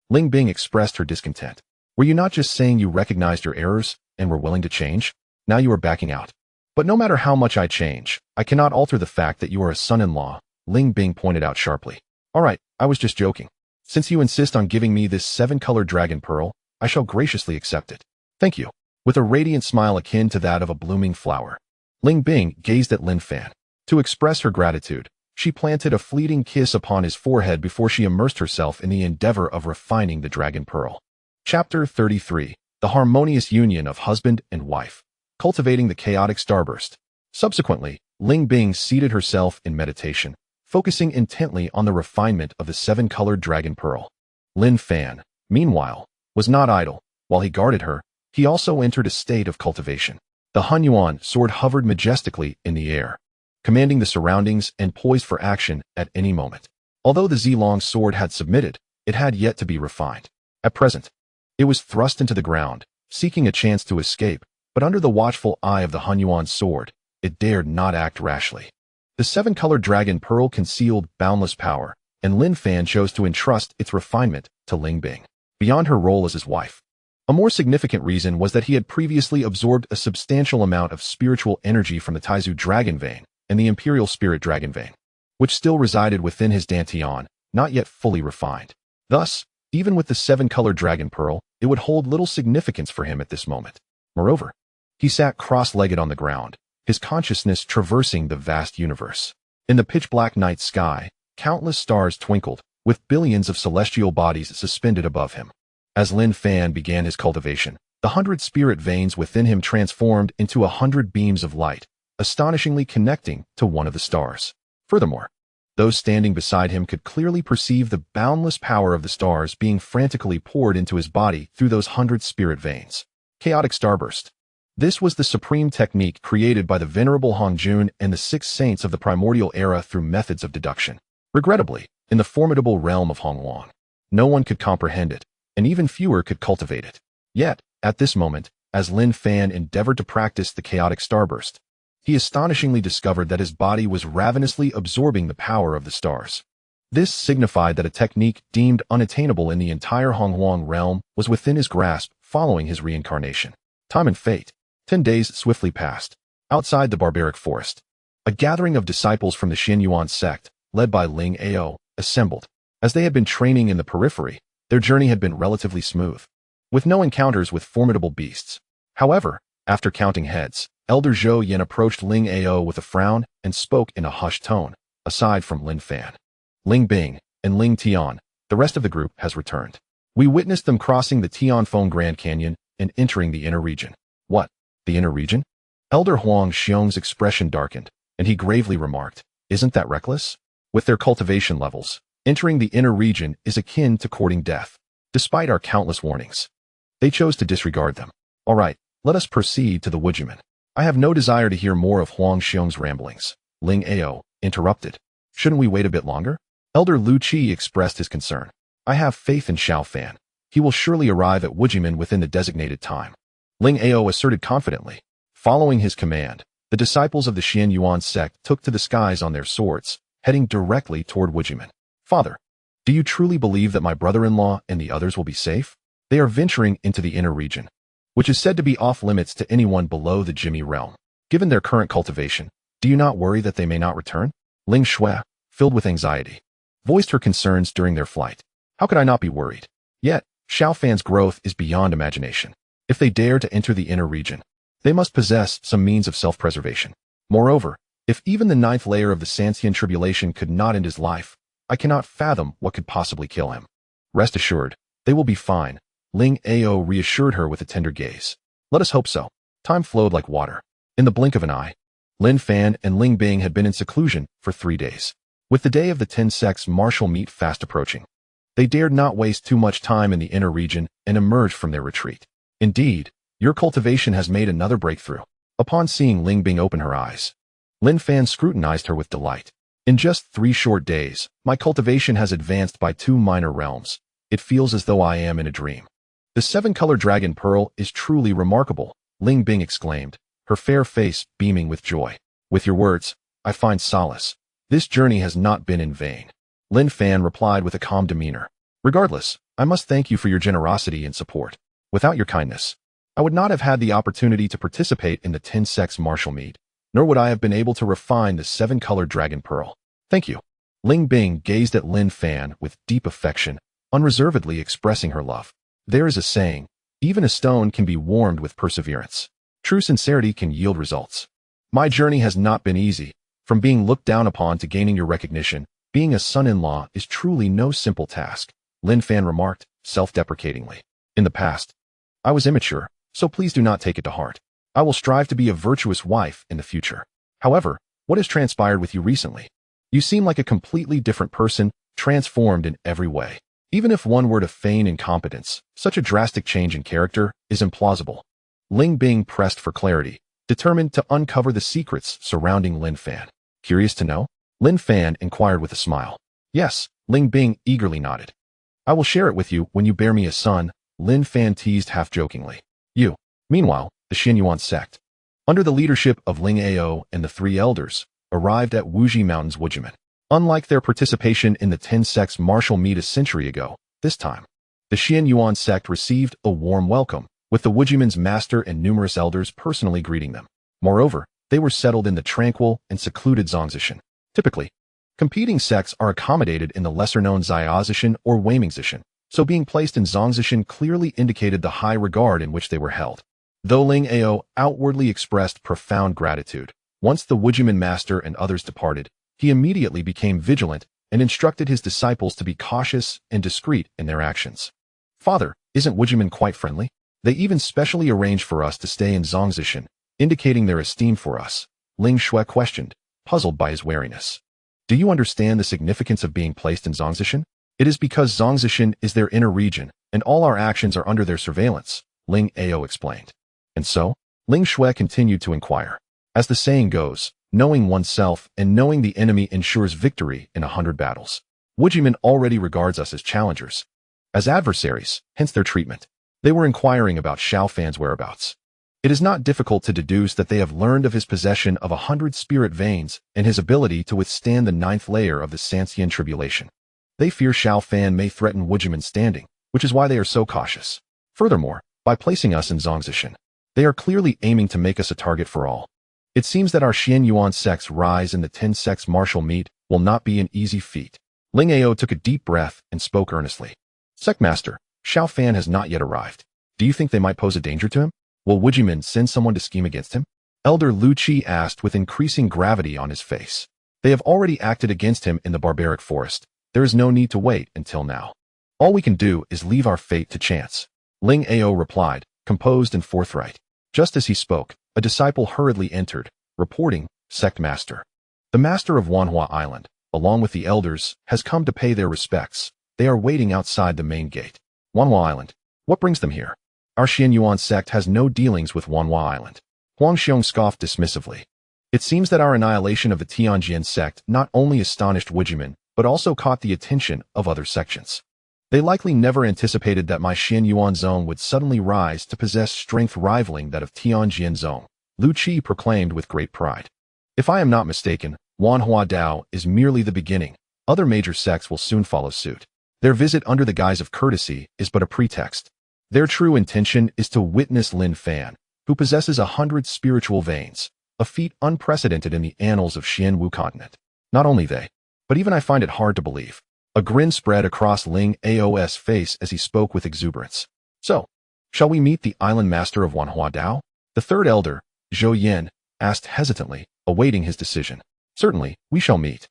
Speaker 1: Ling Bing expressed her discontent. Were you not just saying you recognized your errors and were willing to change? Now you are backing out. But no matter how much I change, I cannot alter the fact that you are a son-in-law, Ling Bing pointed out sharply. All right, I was just joking. Since you insist on giving me this 7-colored dragon pearl, I shall graciously accept it. Thank you. With a radiant smile akin to that of a blooming flower, Ling Bing gazed at Lin Fan. To express her gratitude, she planted a fleeting kiss upon his forehead before she immersed herself in the endeavor of refining the dragon pearl. Chapter 33. The harmonious union of husband and wife. Cultivating the chaotic starburst. Subsequently, Ling Bing seated herself in meditation, focusing intently on the refinement of the 7-colored dragon pearl. Lin Fan, meanwhile, was not idle. While he guarded her, he also entered a state of cultivation. The Hunyuan sword hovered majestically in the air, commanding the surroundings and poised for action at any moment. Although the Zilong sword had submitted, it had yet to be refined. At present, it was thrust into the ground, seeking a chance to escape, but under the watchful eye of the Hunyuan sword, it dared not act rashly. The 7-colored dragon pearl concealed boundless power, and Lin Fan chose to entrust its refinement to Ling Bing, beyond her role as his wife. A more significant reason was that he had previously absorbed a substantial amount of spiritual energy from the Taizu dragon vein and the imperial spirit dragon vein, which still resided within his dantian, not yet fully refined. Thus, even with the 7-colored dragon pearl, it would hold little significance for him at this moment. Moreover, he sat cross-legged on the ground, his consciousness traversing the vast universe. In the pitch-black night sky, countless stars twinkled, with billions of celestial bodies suspended above him. As Lin Fan began his cultivation, the 100 spirit veins within him transformed into 100 beams of light, astonishingly connecting to one of the stars. Furthermore, those standing beside him could clearly perceive the boundless power of the stars being frantically poured into his body through those 100 spirit veins. Chaotic starburst. This was the supreme technique created by the venerable Hongjun and the 6 saints of the primordial era through methods of deduction. Regrettably, in the formidable realm of Hongwang, no one could comprehend it, and even fewer could cultivate it. Yet, at this moment, as Lin Fan endeavored to practice the chaotic starburst, he astonishingly discovered that his body was ravenously absorbing the power of the stars. This signified that a technique deemed unattainable in the entire Hongwang realm was within his grasp following his reincarnation. Time and fate. 10 days swiftly passed. Outside the barbaric forest, a gathering of disciples from the Xianyuan sect, led by Ling Ao, assembled. As they had been training in the periphery, their journey had been relatively smooth, with no encounters with formidable beasts. However, after counting heads, Elder Zhou Yin approached Ling Ao with a frown and spoke in a hushed tone. Aside from Lin Fan, Ling Bing, and Ling Tian, the rest of the group has returned. We witnessed them crossing the Tianfeng Grand Canyon and entering the inner region. What? The inner region? Elder Huang Xiong's expression darkened, and he gravely remarked, "Isn't that reckless? With their cultivation levels, entering the inner region is akin to courting death. Despite our countless warnings, they chose to disregard them. All right, let us proceed to the Wujiman." "I have no desire to hear more of Huang Xiong's ramblings," Ling Ao interrupted. "Shouldn't we wait a bit longer?" Elder Lu Qi expressed his concern. "I have faith in Xiao Fan. He will surely arrive at Wujiman within the designated time," Ling Ao asserted confidently. Following his command, the disciples of the Xianyuan sect took to the skies on their swords, heading directly toward Wujiman. "Father, do you truly believe that my brother-in-law and the others will be safe? They are venturing into the inner region, which is said to be off-limits to anyone below the Jimmy realm. Given their current cultivation, do you not worry that they may not return?" Ling Shui, filled with anxiety, voiced her concerns during their flight. "How could I not be worried? Yet, Xiao Fan's growth is beyond imagination. If they dare to enter the inner region, they must possess some means of self-preservation. Moreover, if even the 9th layer of the Santian tribulation could not end his life, I cannot fathom what could possibly kill him. Rest assured, they will be fine," Ling Ao reassured her with a tender gaze. "Let us hope so." Time flowed like water. In the blink of an eye, Lin Fan and Ling Bing had been in seclusion for 3 days. With the day of the 10 sects martial meet fast approaching, they dared not waste too much time in the inner region and emerged from their retreat. "Indeed, your cultivation has made another breakthrough." Upon seeing Ling Bing open her eyes, Lin Fan scrutinized her with delight. "In just 3 short days, my cultivation has advanced by 2 minor realms. It feels as though I am in a dream." "The 7-color dragon pearl is truly remarkable," Ling Bing exclaimed, her fair face beaming with joy. "With your words, I find solace. This journey has not been in vain." Lin Fan replied with a calm demeanor. "Regardless, I must thank you for your generosity and support. Without your kindness, I would not have had the opportunity to participate in the 10-sex martial meet, nor would I have been able to refine the 7-colored dragon pearl. Thank you. Ling Bing gazed at Lin Fan with deep affection, unreservedly expressing her love. There is a saying, even a stone can be warmed with perseverance. True sincerity can yield results. My journey has not been easy. From being looked down upon to gaining your recognition, being a son-in-law is truly no simple task, Lin Fan remarked, self-deprecatingly. In the past, I was immature, so please do not take it to heart. I will strive to be a virtuous wife in the future. However, what has transpired with you recently? You seem like a completely different person, transformed in every way. Even if one were to feign incompetence, such a drastic change in character is implausible. Ling Bing pressed for clarity, determined to uncover the secrets surrounding Lin Fan. Curious to know? Lin Fan inquired with a smile. Yes, Ling Bing eagerly nodded. I will share it with you when you bear me a son, Lin Fan teased half-jokingly. You. Meanwhile, the Xianyuan sect, under the leadership of Ling Ao and the 3 elders, arrived at Wuji Mountain's Wujiman. Unlike their participation in the 10-sex martial meet a century ago, this time, the Xianyuan sect received a warm welcome, with the Wujiman's master and numerous elders personally greeting them. Moreover, they were settled in the tranquil and secluded Zongzishan. Typically, competing sects are accommodated in the lesser-known Xiaozishan or Weimingzishan, so being placed in Zongzishan clearly indicated the high regard in which they were held. Though Ling Ao outwardly expressed profound gratitude, once the Wujiman master and others departed, he immediately became vigilant and instructed his disciples to be cautious and discreet in their actions. Father, isn't Wujiman quite friendly? They even specially arranged for us to stay in Zongzishan, indicating their esteem for us, Ling Shui questioned, puzzled by his wariness. Do you understand the significance of being placed in Zongzishan? It is because Zongzishan is their inner region, and all our actions are under their surveillance, Ling Ao explained. And so, Ling Shui continued to inquire. As the saying goes, knowing oneself and knowing the enemy ensures victory in 100 battles. Wujiman already regards us as challengers, as adversaries, hence their treatment. They were inquiring about Xiao Fan's whereabouts. It is not difficult to deduce that they have learned of his possession of 100 spirit veins and his ability to withstand the 9th layer of the Santian tribulation. They fear Xiao Fan may threaten Wujiman's standing, which is why they are so cautious. Furthermore, by placing us in Zongzishan, they are clearly aiming to make us a target for all. It seems that our Xianyuan sect's rise in the 10-sex martial meet will not be an easy feat. Ling Ao took a deep breath and spoke earnestly. Sectmaster, Xiao Fan has not yet arrived. Do you think they might pose a danger to him? Will Wujiman send someone to scheme against him? Elder Lu Qi asked with increasing gravity on his face. They have already acted against him in the barbaric forest. There is no need to wait until now. All we can do is leave our fate to chance. Ling Ao replied, composed and forthright. Just as he spoke, a disciple hurriedly entered, reporting, Sectmaster. The master of Wanhua Island, along with the elders, has come to pay their respects. They are waiting outside the main gate. Wanhua Island. What brings them here? Our Xianyuan sect has no dealings with Wanhua Island. Huang Xiong scoffed dismissively. It seems that our annihilation of the Tianjin sect not only astonished Wujiman, but also caught the attention of other sections. They likely never anticipated that my Xianyuan zone would suddenly rise to possess strength rivaling that of Tianjin zone, Lu Qi proclaimed with great pride. If I am not mistaken, Wanhua Dao is merely the beginning. Other major sects will soon follow suit. Their visit under the guise of courtesy is but a pretext. Their true intention is to witness Lin Fan, who possesses 100 spiritual veins, a feat unprecedented in the annals of Xianwu continent. Not only they, but even I find it hard to believe. A grin spread across Ling Ao's face as he spoke with exuberance. So, shall we meet the island master of Wanhua Dao? The third elder, Zhou Yin, asked hesitantly, awaiting his decision. Certainly, we shall meet.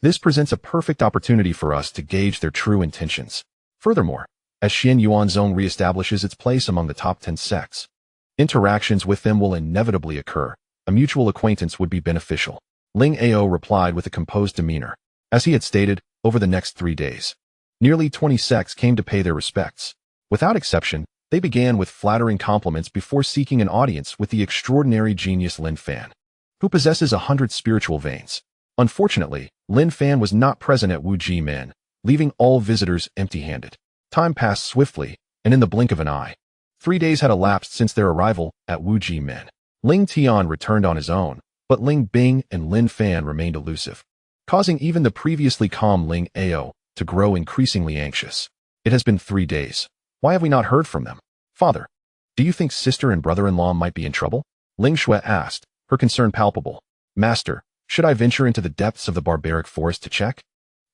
Speaker 1: This presents a perfect opportunity for us to gauge their true intentions. Furthermore, as Xianyuan Zone reestablishes its place among the top 10 sects, interactions with them will inevitably occur. A mutual acquaintance would be beneficial. Ling Ao replied with a composed demeanor. As he had stated, over the next 3 days, nearly 20 sects came to pay their respects. Without exception, they began with flattering compliments before seeking an audience with the extraordinary genius Lin Fan, who possesses 100 spiritual veins. Unfortunately, Lin Fan was not present at Wu Ji Men, leaving all visitors empty-handed. Time passed swiftly, and in the blink of an eye, 3 days had elapsed since their arrival at Wu Ji Men. Ling Tian returned on his own, but Ling Bing and Lin Fan remained elusive, causing even the previously calm Ling Ao to grow increasingly anxious. It has been 3 days. Why have we not heard from them? Father, Do you think sister and brother-in-law might be in trouble? Ling Shui asked, her concern palpable. Master, should I venture into the depths of the barbaric forest to check?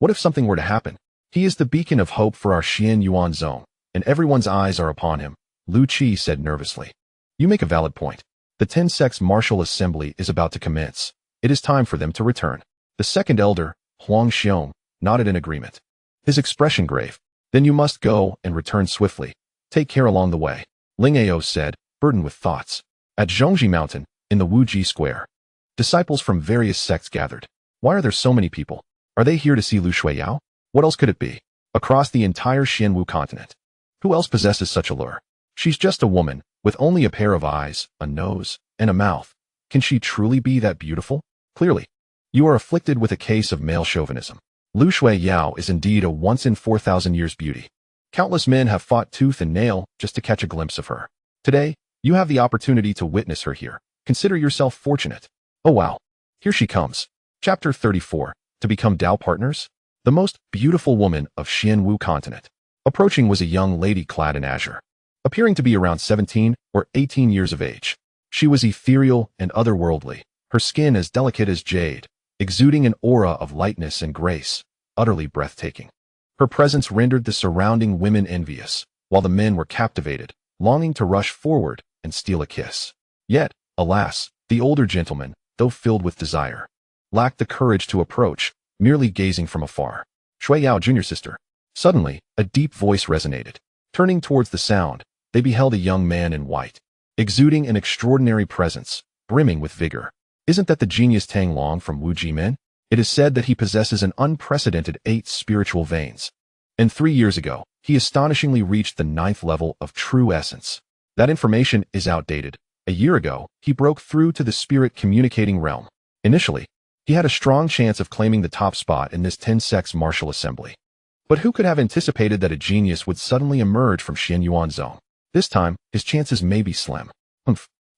Speaker 1: What if something were to happen? He is the beacon of hope for our Xian Yuan zone, and everyone's eyes are upon him, Lu Qi said nervously. You make a valid point. The 10 sects martial assembly is about to commence. It is time for them to return. The second elder, Huang Xiong, nodded in agreement. His expression grave. Then you must go and return swiftly. Take care along the way, Ling Ao said, burdened with thoughts. At Zhongji Mountain, in the Wuji Square, disciples from various sects gathered. Why are there so many people? Are they here to see Lu Shuiyao? What else could it be? Across the entire Xianwu continent. Who else possesses such allure? She's just a woman, with only a pair of eyes, a nose, and a mouth. Can she truly be that beautiful? Clearly. You are afflicted with a case of male chauvinism. Lu Shuiyao is indeed a once-in-4,000 years beauty. Countless men have fought tooth and nail just to catch a glimpse of her. Today, you have the opportunity to witness her here. Consider yourself fortunate. Oh wow. Here she comes. Chapter 34. To become Dao partners? The most beautiful woman of Xianwu continent. Approaching was a young lady clad in azure, appearing to be around 17 or 18 years of age. She was ethereal and otherworldly, her skin as delicate as jade, exuding an aura of lightness and grace, utterly breathtaking. Her presence rendered the surrounding women envious, while the men were captivated, longing to rush forward and steal a kiss. Yet, alas, the older gentleman, though filled with desire, lacked the courage to approach, merely gazing from afar. Shuiyao, junior sister. Suddenly, a deep voice resonated. Turning towards the sound, they beheld a young man in white, exuding an extraordinary presence, brimming with vigor. Isn't that the genius Tang Long from Wu Ji Min? It is said that he possesses an unprecedented 8 spiritual veins. And 3 years ago, he astonishingly reached the 9th level of true essence. That information is outdated. A year ago, he broke through to the spirit communicating realm. Initially, he had a strong chance of claiming the top spot in this 10 sects martial assembly. But who could have anticipated that a genius would suddenly emerge from Xian Yuan zone? This time, his chances may be slim.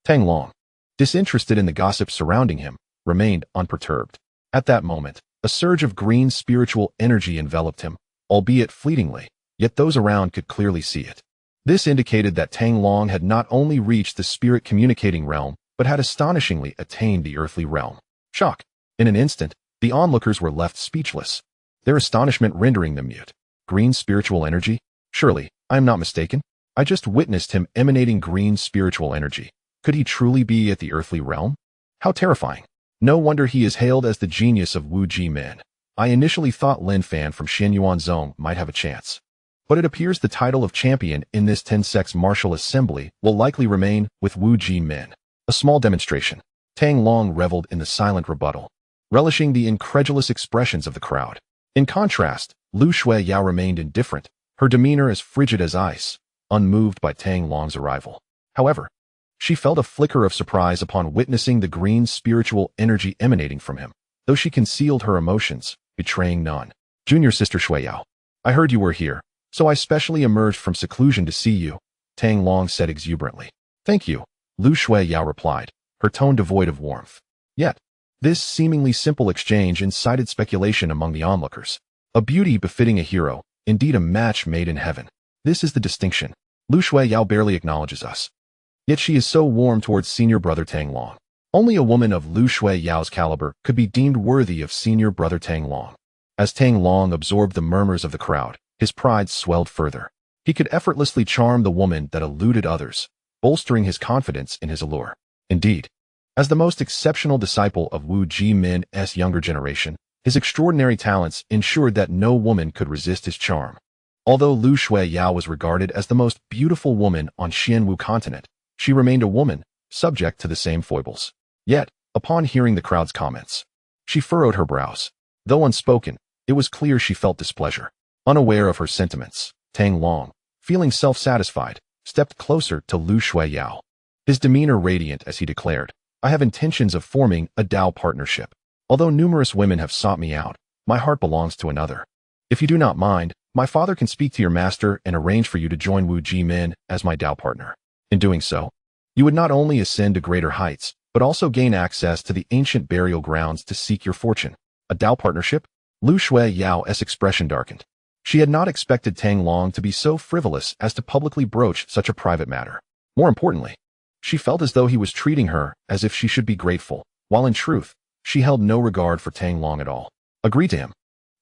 Speaker 1: Tang Long, disinterested in the gossip surrounding him, remained unperturbed. At that moment, a surge of green spiritual energy enveloped him, albeit fleetingly, yet those around could clearly see it. This indicated that Tang Long had not only reached the spirit communicating realm, but had astonishingly attained the earthly realm. Shock. In an instant, the onlookers were left speechless, their astonishment rendering them mute. Green spiritual energy? Surely, I am not mistaken. I just witnessed him emanating green spiritual energy. Could he truly be at the earthly realm? How terrifying. No wonder he is hailed as the genius of Wu Ji Min. I initially thought Lin Fan from Xian Yuan zone might have a chance. But it appears the title of champion in this 10 sects martial assembly will likely remain with Wu Ji Min. A small demonstration. Tang Long reveled in the silent rebuttal, relishing the incredulous expressions of the crowd. In contrast, Lu Shuiyao remained indifferent, her demeanor as frigid as ice, unmoved by Tang Long's arrival. However, she felt a flicker of surprise upon witnessing the green spiritual energy emanating from him, though she concealed her emotions, betraying none. Junior sister Shuiyao, I heard you were here, so I specially emerged from seclusion to see you, Tang Long said exuberantly. Thank you, Lu Shuiyao replied, her tone devoid of warmth. Yet, this seemingly simple exchange incited speculation among the onlookers. A beauty befitting a hero, indeed a match made in heaven. This is the distinction. Lu Shuiyao barely acknowledges us. Yet she is so warm towards senior brother Tang Long. Only a woman of Lu Shuiyao's caliber could be deemed worthy of senior brother Tang Long. As Tang Long absorbed the murmurs of the crowd, his pride swelled further. He could effortlessly charm the woman that eluded others, bolstering his confidence in his allure. Indeed, as the most exceptional disciple of Wu Ji Min's younger generation, his extraordinary talents ensured that no woman could resist his charm. Although Lu Shuiyao was regarded as the most beautiful woman on Xianwu continent, she remained a woman, subject to the same foibles. Yet, upon hearing the crowd's comments, she furrowed her brows. Though unspoken, it was clear she felt displeasure. Unaware of her sentiments, Tang Long, feeling self-satisfied, stepped closer to Lu Shuiyao. His demeanor radiant as he declared, I have intentions of forming a Dao partnership. Although numerous women have sought me out, my heart belongs to another. If you do not mind, my father can speak to your master and arrange for you to join Wu Ji Min as my Dao partner. In doing so, you would not only ascend to greater heights, but also gain access to the ancient burial grounds to seek your fortune. A Dao partnership? Lu Shuiyao's expression darkened. She had not expected Tang Long to be so frivolous as to publicly broach such a private matter. More importantly, she felt as though he was treating her as if she should be grateful, while in truth, she held no regard for Tang Long at all. Agree to him.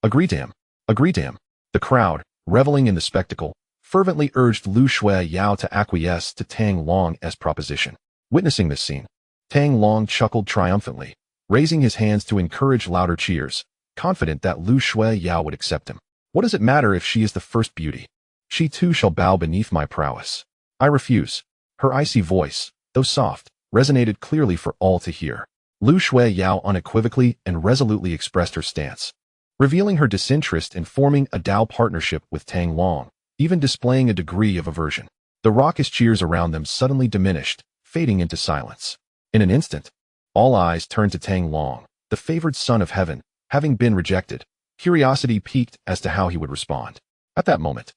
Speaker 1: Agree to him. Agree to him. The crowd, reveling in the spectacle, fervently urged Lu Shuiyao to acquiesce to Tang Long's proposition. Witnessing this scene, Tang Long chuckled triumphantly, raising his hands to encourage louder cheers, confident that Lu Shuiyao would accept him. What does it matter if she is the first beauty? She too shall bow beneath my prowess. I refuse. Her icy voice, though soft, resonated clearly for all to hear. Lu Shuiyao unequivocally and resolutely expressed her stance, revealing her disinterest in forming a Dao partnership with Tang Long, even displaying a degree of aversion. The raucous cheers around them suddenly diminished, fading into silence. In an instant, all eyes turned to Tang Long, the favored son of heaven, having been rejected. Curiosity piqued as to how he would respond. At that moment,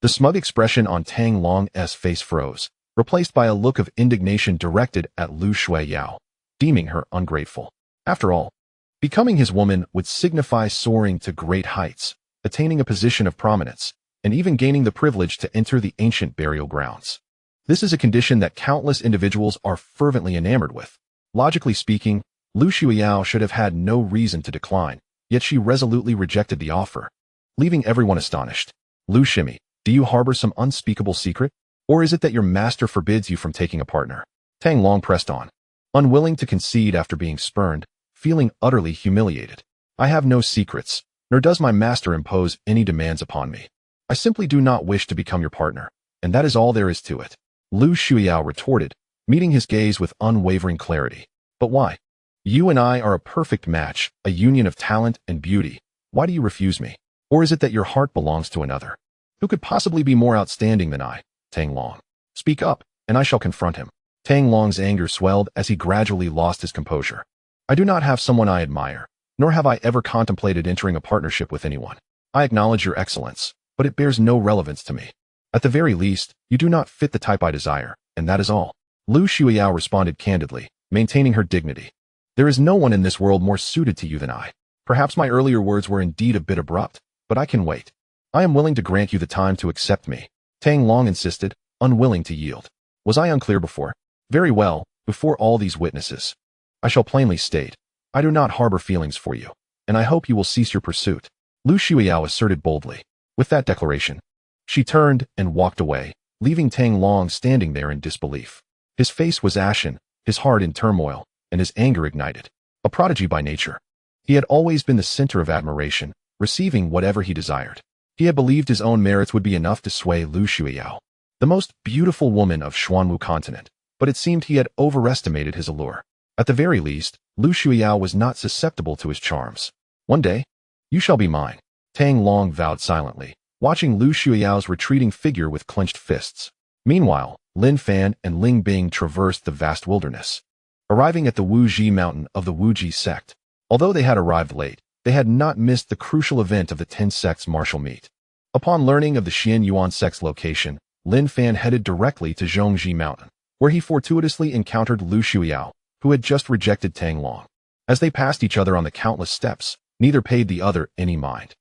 Speaker 1: the smug expression on Tang Long's face froze, replaced by a look of indignation directed at Lu Shuiyao, deeming her ungrateful. After all, becoming his woman would signify soaring to great heights, attaining a position of prominence, and even gaining the privilege to enter the ancient burial grounds. This is a condition that countless individuals are fervently enamored with. Logically speaking, Lu Shuiyao should have had no reason to decline, yet she resolutely rejected the offer, leaving everyone astonished. Lu Shimi, do you harbor some unspeakable secret? Or is it that your master forbids you from taking a partner? Tang Long pressed on, unwilling to concede after being spurned, feeling utterly humiliated. I have no secrets, nor does my master impose any demands upon me. I simply do not wish to become your partner, and that is all there is to it. Lu Shuiyao retorted, meeting his gaze with unwavering clarity. But why? You and I are a perfect match, a union of talent and beauty. Why do you refuse me? Or is it that your heart belongs to another? Who could possibly be more outstanding than I? Tang Long. Speak up, and I shall confront him. Tang Long's anger swelled as he gradually lost his composure. I do not have someone I admire, nor have I ever contemplated entering a partnership with anyone. I acknowledge your excellence, but it bears no relevance to me. At the very least, you do not fit the type I desire, and that is all. Lu Shuiyao responded candidly, maintaining her dignity. There is no one in this world more suited to you than I. Perhaps my earlier words were indeed a bit abrupt, but I can wait. I am willing to grant you the time to accept me. Tang Long insisted, unwilling to yield. Was I unclear before? Very well, before all these witnesses. I shall plainly state, I do not harbor feelings for you, and I hope you will cease your pursuit. Lu Shuiyao asserted boldly. With that declaration, she turned and walked away, leaving Tang Long standing there in disbelief. His face was ashen, his heart in turmoil, and his anger ignited. A prodigy by nature, he had always been the center of admiration, receiving whatever he desired. He had believed his own merits would be enough to sway Lu Shuiyao, the most beautiful woman of Xuanwu continent, but it seemed he had overestimated his allure. At the very least, Lu Shuiyao was not susceptible to his charms. One day, you shall be mine, Tang Long vowed silently, watching Lu Shuiyao's retreating figure with clenched fists. Meanwhile, Lin Fan and Ling Bing traversed the vast wilderness, arriving at the Wuji mountain of the Wuji sect. Although they had arrived late, they had not missed the crucial event of the 10 sects martial meet. Upon learning of the Xian Yuan sect's location, Lin Fan headed directly to Zhongji Mountain, where he fortuitously encountered Lu Shuiyao, who had just rejected Tang Long. As they passed each other on the countless steps, neither paid the other any mind.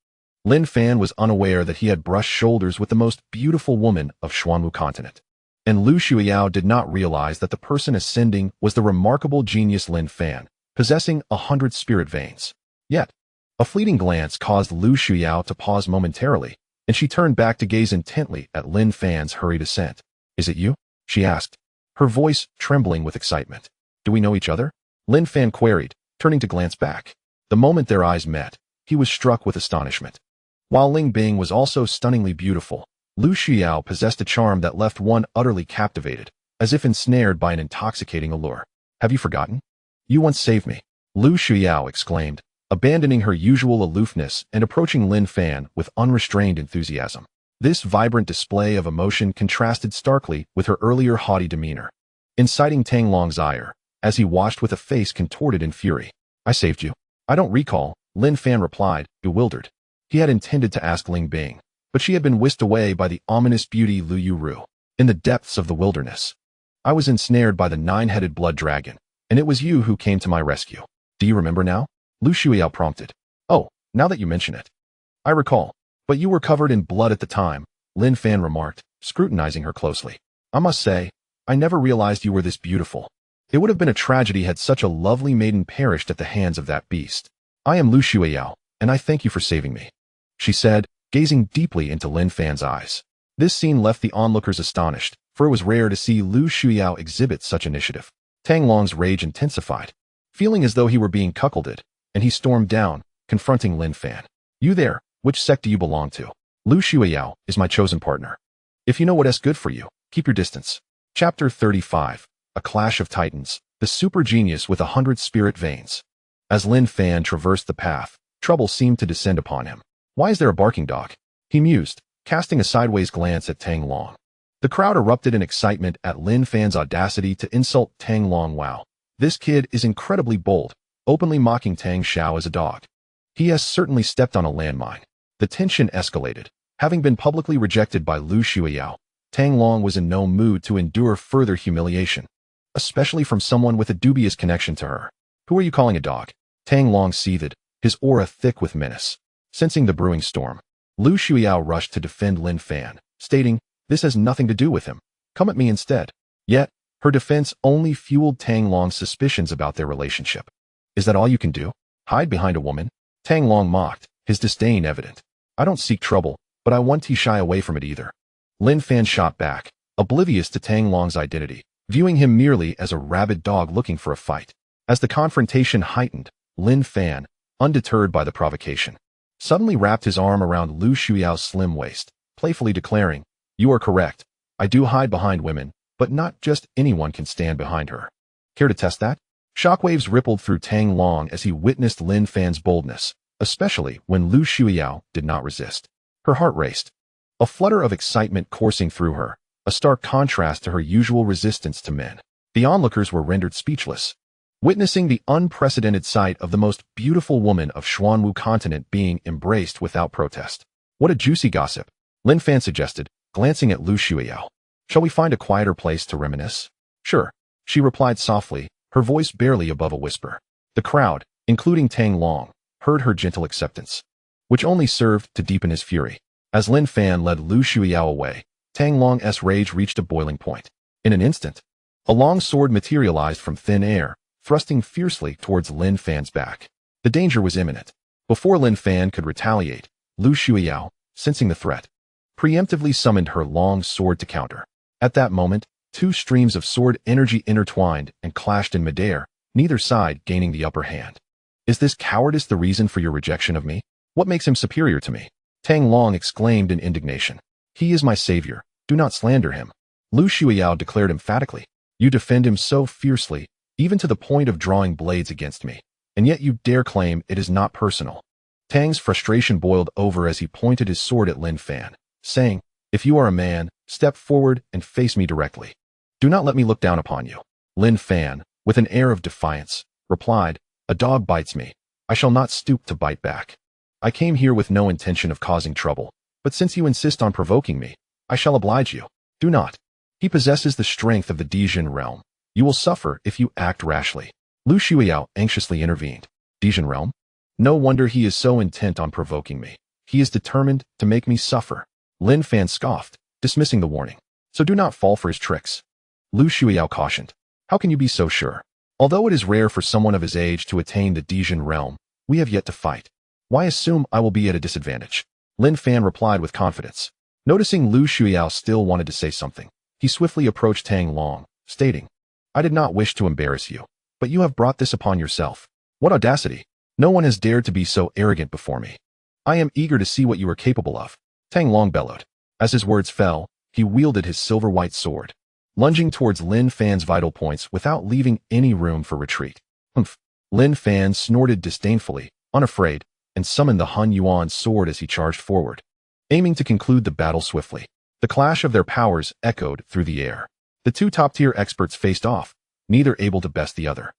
Speaker 1: Lin Fan was unaware that he had brushed shoulders with the most beautiful woman of Xuanwu continent, and Lu Shuiyao did not realize that the person ascending was the remarkable genius Lin Fan, possessing 100 spirit veins. Yet, a fleeting glance caused Lu Shuiyao to pause momentarily, and she turned back to gaze intently at Lin Fan's hurried ascent. Is it you? She asked, her voice trembling with excitement. Do we know each other? Lin Fan queried, turning to glance back. The moment their eyes met, he was struck with astonishment. While Ling Bing was also stunningly beautiful, Lu Shuiyao possessed a charm that left one utterly captivated, as if ensnared by an intoxicating allure. Have you forgotten? You once saved me. Lu Shuiyao exclaimed, abandoning her usual aloofness and approaching Lin Fan with unrestrained enthusiasm. This vibrant display of emotion contrasted starkly with her earlier haughty demeanor, inciting Tang Long's ire, as he watched with a face contorted in fury. I saved you. I don't recall, Lin Fan replied, bewildered. He had intended to ask Ling Bing, but she had been whisked away by the ominous beauty Lu Yuru. In the depths of the wilderness, I was ensnared by the 9-headed blood dragon, and it was you who came to my rescue. Do you remember now? Lu Shuiyao prompted. Oh, now that you mention it. I recall. But you were covered in blood at the time, Lin Fan remarked, scrutinizing her closely. I must say, I never realized you were this beautiful. It would have been a tragedy had such a lovely maiden perished at the hands of that beast. I am Lu Shuiyao, and I thank you for saving me," she said, gazing deeply into Lin Fan's eyes. This scene left the onlookers astonished, for it was rare to see Lu Shuiyao exhibit such initiative. Tang Long's rage intensified, feeling as though he were being cuckolded, and he stormed down, confronting Lin Fan. "You there, which sect do you belong to? Lu Shuiyao is my chosen partner. If you know what's good for you, keep your distance." Chapter 35. A Clash of Titans, the super genius with 100 spirit veins. As Lin Fan traversed the path, trouble seemed to descend upon him. "Why is there a barking dog?" he mused, casting a sideways glance at Tang Long. The crowd erupted in excitement at Lin Fan's audacity to insult Tang Long. "Wow, this kid is incredibly bold, openly mocking Tang Xiao as a dog. He has certainly stepped on a landmine." The tension escalated. Having been publicly rejected by Lu Shuiyao, Tang Long was in no mood to endure further humiliation, especially from someone with a dubious connection to her. "Who are you calling a dog?" Tang Long seethed, his aura thick with menace. Sensing the brewing storm, Lu Shuiyao rushed to defend Lin Fan, stating, "This has nothing to do with him. Come at me instead." Yet, her defense only fueled Tang Long's suspicions about their relationship. "Is that all you can do? Hide behind a woman?" Tang Long mocked, his disdain evident. "I don't seek trouble, but I want to shy away from it either." Lin Fan shot back, oblivious to Tang Long's identity, viewing him merely as a rabid dog looking for a fight. As the confrontation heightened, Lin Fan, undeterred by the provocation, suddenly wrapped his arm around Lu Shuiyao's slim waist, playfully declaring, "You are correct. I do hide behind women, but not just anyone can stand behind her. Care to test that?" Shockwaves rippled through Tang Long as he witnessed Lin Fan's boldness, especially when Lu Shuiyao did not resist. Her heart raced, a flutter of excitement coursing through her, a stark contrast to her usual resistance to men. The onlookers were rendered speechless, witnessing the unprecedented sight of the most beautiful woman of Xuanwu continent being embraced without protest. "What a juicy gossip," Lin Fan suggested, glancing at Lu Shuiyao. "Shall we find a quieter place to reminisce?" "Sure," she replied softly, her voice barely above a whisper. The crowd, including Tang Long, heard her gentle acceptance, which only served to deepen his fury. As Lin Fan led Lu Shuiyao away, Tang Long's rage reached a boiling point. In an instant, a long sword materialized from thin air, thrusting fiercely towards Lin Fan's back. The danger was imminent. Before Lin Fan could retaliate, Lu Shuiyao, sensing the threat, preemptively summoned her long sword to counter. At that moment, two streams of sword energy intertwined and clashed in midair, neither side gaining the upper hand. "Is this cowardice the reason for your rejection of me? What makes him superior to me?" Tang Long exclaimed in indignation. "He is my savior. Do not slander him," Lu Shuiyao declared emphatically. "You defend him so fiercely, even to the point of drawing blades against me, and yet you dare claim it is not personal." Tang's frustration boiled over as he pointed his sword at Lin Fan, saying, "If you are a man, step forward and face me directly. Do not let me look down upon you." Lin Fan, with an air of defiance, replied, "A dog bites me. I shall not stoop to bite back. I came here with no intention of causing trouble, but since you insist on provoking me, I shall oblige you. Do not. He possesses the strength of the Dijin realm. You will suffer if you act rashly." Lu Shuiyao anxiously intervened. "Dijin realm? No wonder he is so intent on provoking me. He is determined to make me suffer." Lin Fan scoffed, dismissing the warning. "So do not fall for his tricks," Lu Shuiyao cautioned. "How can you be so sure? Although it is rare for someone of his age to attain the Dijin realm, we have yet to fight. Why assume I will be at a disadvantage?" Lin Fan replied with confidence. Noticing Lu Shuiyao still wanted to say something, he swiftly approached Tang Long, stating, "I did not wish to embarrass you, but you have brought this upon yourself. What audacity! No one has dared to be so arrogant before me. I am eager to see what you are capable of." Tang Long bellowed. As his words fell, he wielded his silver-white sword, lunging towards Lin Fan's vital points without leaving any room for retreat. "Humph!" Lin Fan snorted disdainfully, unafraid, and summoned the Hun Yuan sword as he charged forward, aiming to conclude the battle swiftly. The clash of their powers echoed through the air. The two top-tier experts faced off, neither able to best the other.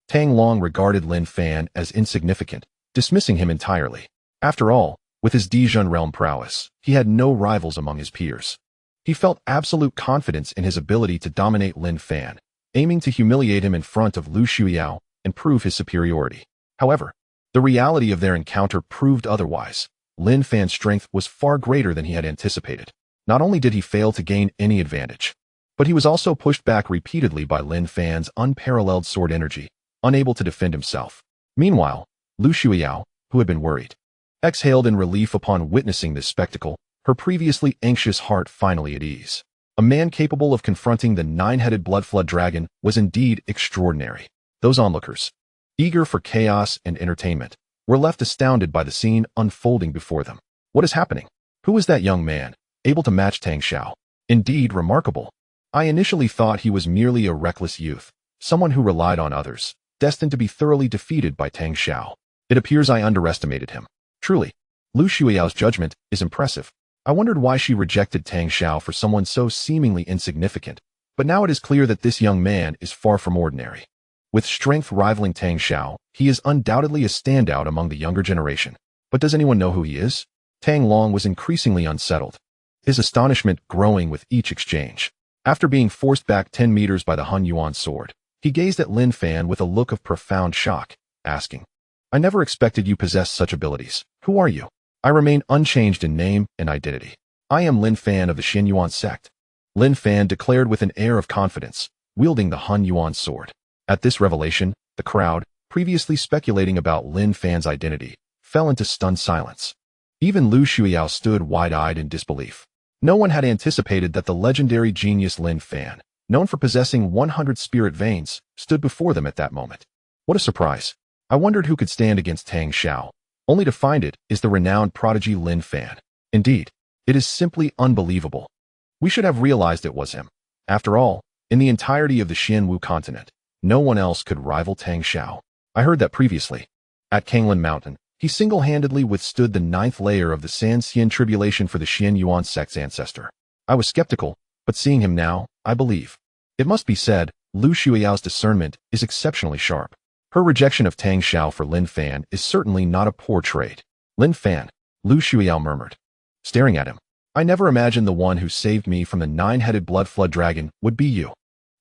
Speaker 1: Tang Long regarded Lin Fan as insignificant, dismissing him entirely. After all, with his Dijun realm prowess, he had no rivals among his peers. He felt absolute confidence in his ability to dominate Lin Fan, aiming to humiliate him in front of Lu Shuiyao and prove his superiority. However, the reality of their encounter proved otherwise. Lin Fan's strength was far greater than he had anticipated. Not only did he fail to gain any advantage, but But he was also pushed back repeatedly by Lin Fan's unparalleled sword energy, unable to defend himself. Meanwhile, Lu Shuiyao, who had been worried, exhaled in relief upon witnessing this spectacle, her previously anxious heart finally at ease. A man capable of confronting the nine-headed blood-flood dragon was indeed extraordinary. Those onlookers, eager for chaos and entertainment, were left astounded by the scene unfolding before them. What is happening? Who is that young man, able to match Tang Xiao? Indeed remarkable. I initially thought he was merely a reckless youth, someone who relied on others, destined to be thoroughly defeated by Tang Xiao. It appears I underestimated him. Truly, Lu Shuiyao's judgment is impressive. I wondered why she rejected Tang Xiao for someone so seemingly insignificant, but now it is clear that this young man is far from ordinary. With strength rivaling Tang Xiao, he is undoubtedly a standout among the younger generation. But does anyone know who he is? Tang Long was increasingly unsettled, his astonishment growing with each exchange. After being forced back 10 meters by the Hun Yuan sword, he gazed at Lin Fan with a look of profound shock, asking, I never expected you possessed such abilities. Who are you? I remain unchanged in name and identity. I am Lin Fan of the Xin Yuan sect. Lin Fan declared with an air of confidence, wielding the Hun Yuan sword. At this revelation, the crowd, previously speculating about Lin Fan's identity, fell into stunned silence. Even Lu Shuiyao stood wide-eyed in disbelief. No one had anticipated that the legendary genius Lin Fan, known for possessing 100 spirit veins, stood before them at that moment. What a surprise. I wondered who could stand against Tang Xiao, only to find it is the renowned prodigy Lin Fan. Indeed, it is simply unbelievable. We should have realized it was him. After all, in the entirety of the Xianwu continent, no one else could rival Tang Xiao. I heard that previously. At Kanglin Mountain, he single-handedly withstood the 9th layer of the San Xian tribulation for the Xin Yuan sect's ancestor. I was skeptical, but seeing him now, I believe. It must be said, Lu Shuiyao's discernment is exceptionally sharp. Her rejection of Tang Xiao for Lin Fan is certainly not a poor trait. Lin Fan, Lu Shuiyao murmured, staring at him. I never imagined the one who saved me from the 9-headed blood flood dragon would be you.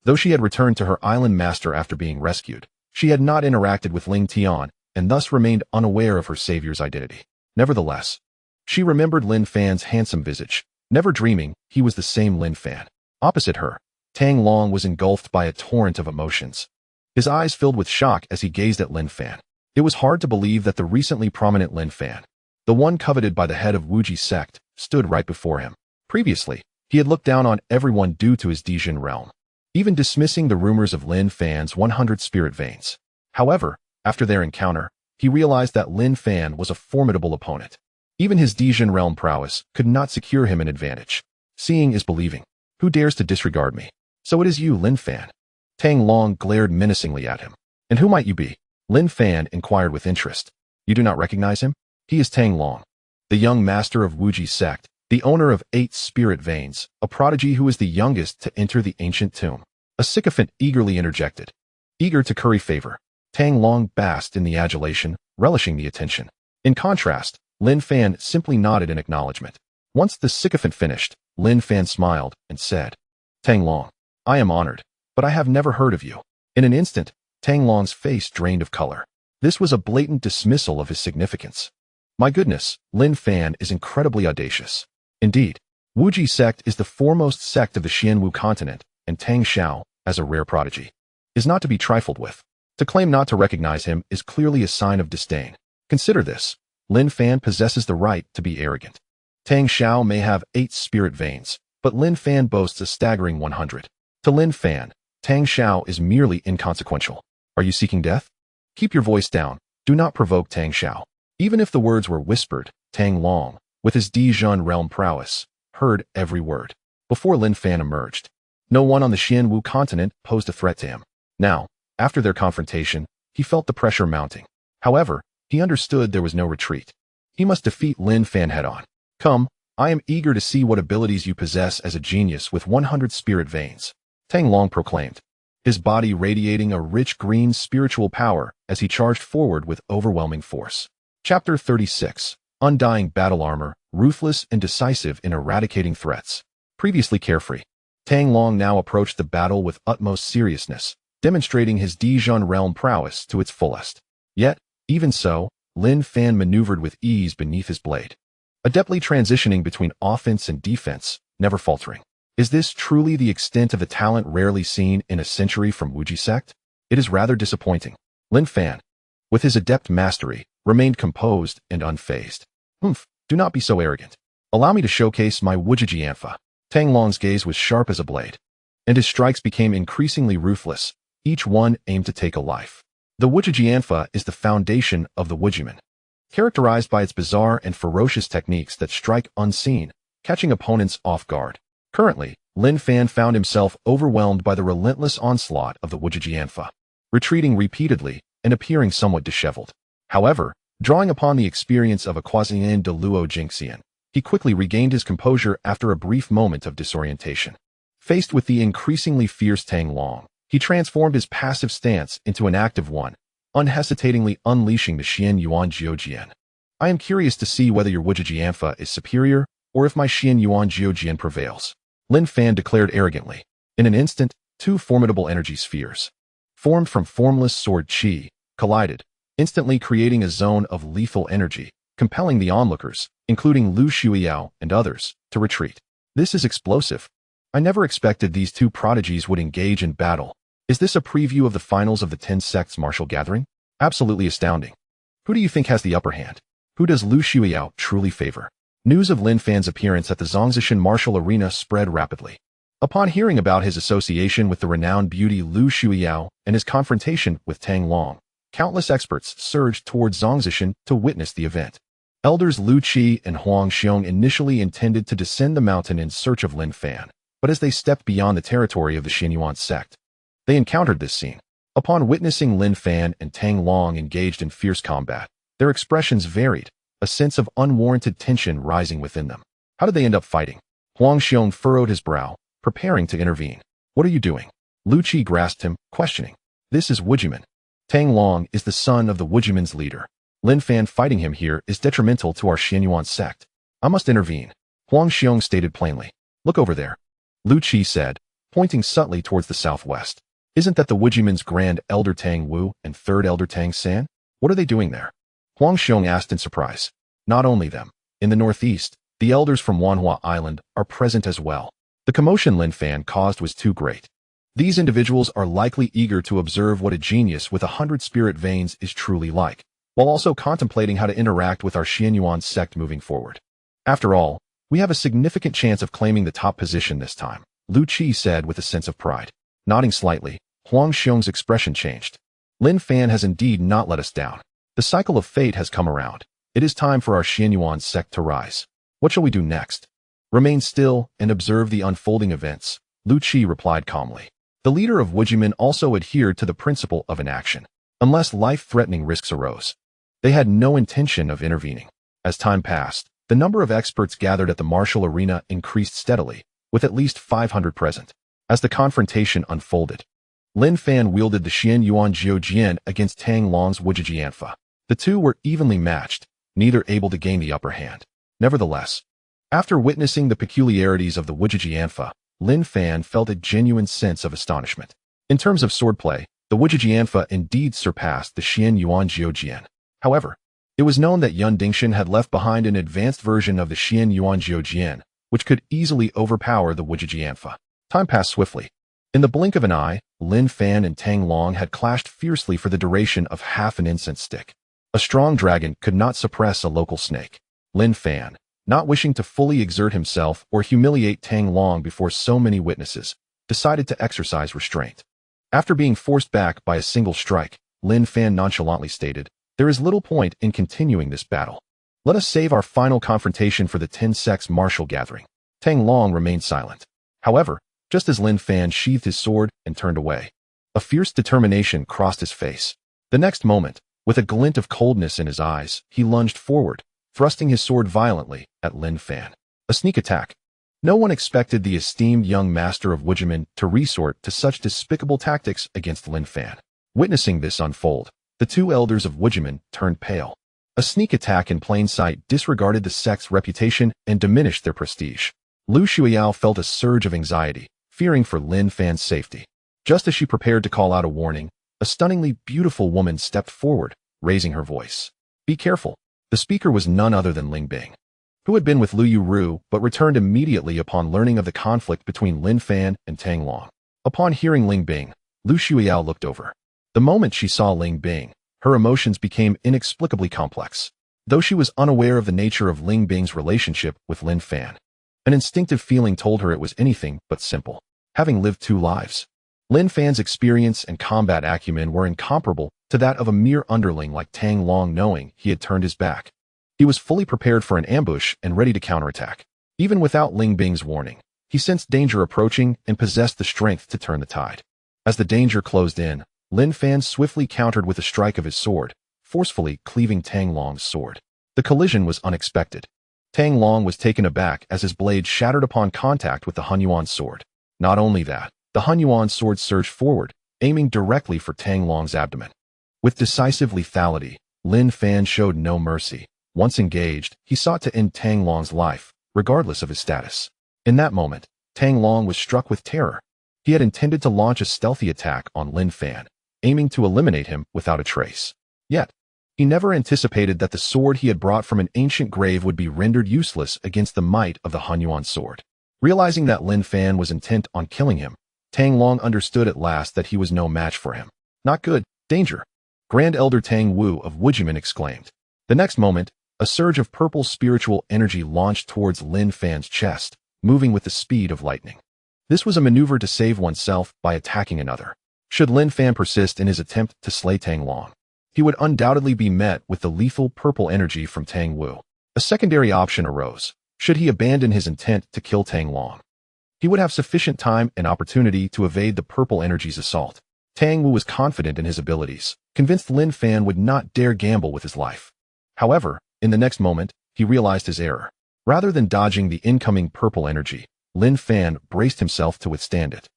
Speaker 1: Though she had returned to her island master after being rescued, she had not interacted with Ling Tian and thus remained unaware of her savior's identity. Nevertheless, she remembered Lin Fan's handsome visage, never dreaming he was the same Lin Fan. Opposite her, Tang Long was engulfed by a torrent of emotions. His eyes filled with shock as he gazed at Lin Fan. It was hard to believe that the recently prominent Lin Fan, the one coveted by the head of Wuji sect, stood right before him. Previously, he had looked down on everyone due to his Dijin realm, even dismissing the rumors of Lin Fan's 100 spirit veins. However, after their encounter, he realized that Lin Fan was a formidable opponent. Even his Dijin realm prowess could not secure him an advantage. Seeing is believing. Who dares to disregard me? So it is you, Lin Fan. Tang Long glared menacingly at him. And who might you be? Lin Fan inquired with interest. You do not recognize him? He is Tang Long, the young master of Wuji sect, the owner of 8 spirit veins, a prodigy who is the youngest to enter the ancient tomb. A sycophant eagerly interjected. Eager to curry favor, Tang Long basked in the adulation, relishing the attention. In contrast, Lin Fan simply nodded in acknowledgement. Once the sycophant finished, Lin Fan smiled and said, Tang Long, I am honored, but I have never heard of you. In an instant, Tang Long's face drained of color. This was a blatant dismissal of his significance. My goodness, Lin Fan is incredibly audacious. Indeed, Wuji sect is the foremost sect of the Xianwu continent, and Tang Xiao, as a rare prodigy, is not to be trifled with. To claim not to recognize him is clearly a sign of disdain. Consider this. Lin Fan possesses the right to be arrogant. Tang Xiao may have 8 spirit veins, but Lin Fan boasts a staggering 100. To Lin Fan, Tang Xiao is merely inconsequential. Are you seeking death? Keep your voice down. Do not provoke Tang Xiao. Even if the words were whispered, Tang Long, with his Dijin realm prowess, heard every word. Before Lin Fan emerged, no one on the Xianwu continent posed a threat to him. Now, after their confrontation, he felt the pressure mounting. However, he understood there was no retreat. He must defeat Lin Fan head-on. Come, I am eager to see what abilities you possess as a genius with 100 spirit veins, Tang Long proclaimed, his body radiating a rich green spiritual power as he charged forward with overwhelming force. Chapter 36. Undying battle armor, ruthless and decisive in eradicating threats. Previously carefree, Tang Long now approached the battle with utmost seriousness, demonstrating his Dijin realm prowess to its fullest. Yet, even so, Lin Fan maneuvered with ease beneath his blade, adeptly transitioning between offense and defense, never faltering. Is this truly the extent of a talent rarely seen in a century from Wuji sect? It is rather disappointing. Lin Fan, with his adept mastery, remained composed and unfazed. Do not be so arrogant. Allow me to showcase my Wujiji Anfa. Tang Long's gaze was sharp as a blade, and his strikes became increasingly ruthless, each one aimed to take a life. The Wujiji Anfa is the foundation of the Wujiman, characterized by its bizarre and ferocious techniques that strike unseen, catching opponents off guard. Currently, Lin Fan found himself overwhelmed by the relentless onslaught of the Wujiji Anfa, retreating repeatedly and appearing somewhat disheveled. However, drawing upon the experience of a Quasian de Luo Jingxian, he quickly regained his composure after a brief moment of disorientation. Faced with the increasingly fierce Tang Long, he transformed his passive stance into an active one, unhesitatingly unleashing the Xian Yuan Jiujian. I am curious to see whether your Wujiji Anfa is superior or if my Xian Yuan Jiujian prevails, Lin Fan declared arrogantly. In an instant, two formidable energy spheres, formed from formless sword qi, collided, instantly creating a zone of lethal energy, compelling the onlookers, including Lu Shuiyao and others, to retreat. This is explosive. I never expected these two prodigies would engage in battle. Is this a preview of the finals of the 10 sects martial gathering? Absolutely astounding. Who do you think has the upper hand? Who does Lu Shuiyao truly favor? News of Lin Fan's appearance at the Zongzishan martial arena spread rapidly. Upon hearing about his association with the renowned beauty Lu Shuiyao and his confrontation with Tang Long, countless experts surged towards Zongzishan to witness the event. Elders Lu Qi and Huang Xiong initially intended to descend the mountain in search of Lin Fan, but as they stepped beyond the territory of the Xianyuan sect, they encountered this scene. Upon witnessing Lin Fan and Tang Long engaged in fierce combat, their expressions varied, a sense of unwarranted tension rising within them. How did they end up fighting? Huang Xiong furrowed his brow, preparing to intervene. What are you doing? Lu Qi grasped him, questioning. This is Wujiman. Tang Long is the son of the Wujiman's leader. Lin Fan fighting him here is detrimental to our Xianyuan sect. I must intervene. Huang Xiong stated plainly. Look over there. Lu Qi said, pointing subtly towards the southwest. Isn't that the Wujiman's Grand Elder Tang Wu and Third Elder Tang San? What are they doing there? Huang Xiong asked in surprise. Not only them. In the northeast, the elders from Wanhua Island are present as well. The commotion Lin Fan caused was too great. These individuals are likely eager to observe what a genius with 100 spirit veins is truly like, while also contemplating how to interact with our Xianyuan sect moving forward. After all, we have a significant chance of claiming the top position this time, Lu Qi said with a sense of pride. Nodding slightly, Huang Xiong's expression changed. Lin Fan has indeed not let us down. The cycle of fate has come around. It is time for our Xianyuan sect to rise. What shall we do next? Remain still and observe the unfolding events, Lu Qi replied calmly. The leader of Wujiman also adhered to the principle of inaction, unless life-threatening risks arose. They had no intention of intervening. As time passed, the number of experts gathered at the martial arena increased steadily, with at least 500 present. As the confrontation unfolded, Lin Fan wielded the Xian Yuan Jiujian against Tang Long's Wujiji Anfa. The two were evenly matched, neither able to gain the upper hand. Nevertheless, after witnessing the peculiarities of the Wujiji Anfa, Lin Fan felt a genuine sense of astonishment. In terms of swordplay, the Wujiji Anfa indeed surpassed the Xian Yuan Jiujian. However, it was known that Yun Dingshan had left behind an advanced version of the Xian Yuan Jiujian, which could easily overpower the Wujiji Anfa. Time passed swiftly. In the blink of an eye, Lin Fan and Tang Long had clashed fiercely for the duration of half an incense stick. A strong dragon could not suppress a local snake. Lin Fan, not wishing to fully exert himself or humiliate Tang Long before so many witnesses, decided to exercise restraint. After being forced back by a single strike, Lin Fan nonchalantly stated, "There is little point in continuing this battle. Let us save our final confrontation for the 10 sects martial gathering." Tang Long remained silent. However, just as Lin Fan sheathed his sword and turned away, a fierce determination crossed his face. The next moment, with a glint of coldness in his eyes, he lunged forward, thrusting his sword violently at Lin Fan. A sneak attack. No one expected the esteemed young master of Wujiman to resort to such despicable tactics against Lin Fan. Witnessing this unfold, the two elders of Wujiman turned pale. A sneak attack in plain sight disregarded the sect's reputation and diminished their prestige. Lu Shuiyao felt a surge of anxiety, fearing for Lin Fan's safety. Just as she prepared to call out a warning, a stunningly beautiful woman stepped forward, raising her voice. "Be careful." The speaker was none other than Ling Bing. who had been with Liu Ru but returned immediately upon learning of the conflict between Lin Fan and Tang Long. Upon hearing Ling Bing, Lu Shuiao looked over. The moment she saw Ling Bing, her emotions became inexplicably complex. Though she was unaware of the nature of Ling Bing's relationship with Lin Fan, an instinctive feeling told her it was anything but simple. Having lived 2 lives, Lin Fan's experience and combat acumen were incomparable to that of a mere underling like Tang Long. Knowing he had turned his back, he was fully prepared for an ambush and ready to counterattack. Even without Ling Bing's warning, he sensed danger approaching and possessed the strength to turn the tide. As the danger closed in, Lin Fan swiftly countered with a strike of his sword, forcefully cleaving Tang Long's sword. The collision was unexpected. Tang Long was taken aback as his blade shattered upon contact with the Hunyuan sword. Not only that, the Hunyuan sword surged forward, aiming directly for Tang Long's abdomen. With decisive lethality, Lin Fan showed no mercy. Once engaged, he sought to end Tang Long's life, regardless of his status. In that moment, Tang Long was struck with terror. He had intended to launch a stealthy attack on Lin Fan, aiming to eliminate him without a trace. Yet, he never anticipated that the sword he had brought from an ancient grave would be rendered useless against the might of the Hunyuan sword. Realizing that Lin Fan was intent on killing him, Tang Long understood at last that he was no match for him. Not good, danger! Grand Elder Tang Wu of Wujimen exclaimed. The next moment, a surge of purple spiritual energy launched towards Lin Fan's chest, moving with the speed of lightning. This was a maneuver to save oneself by attacking another. Should Lin Fan persist in his attempt to slay Tang Long, he would undoubtedly be met with the lethal purple energy from Tang Wu. A secondary option arose. Should he abandon his intent to kill Tang Long, he would have sufficient time and opportunity to evade the purple energy's assault. Tang Wu was confident in his abilities, convinced Lin Fan would not dare gamble with his life. However, in the next moment, he realized his error. Rather than dodging the incoming purple energy, Lin Fan braced himself to withstand it,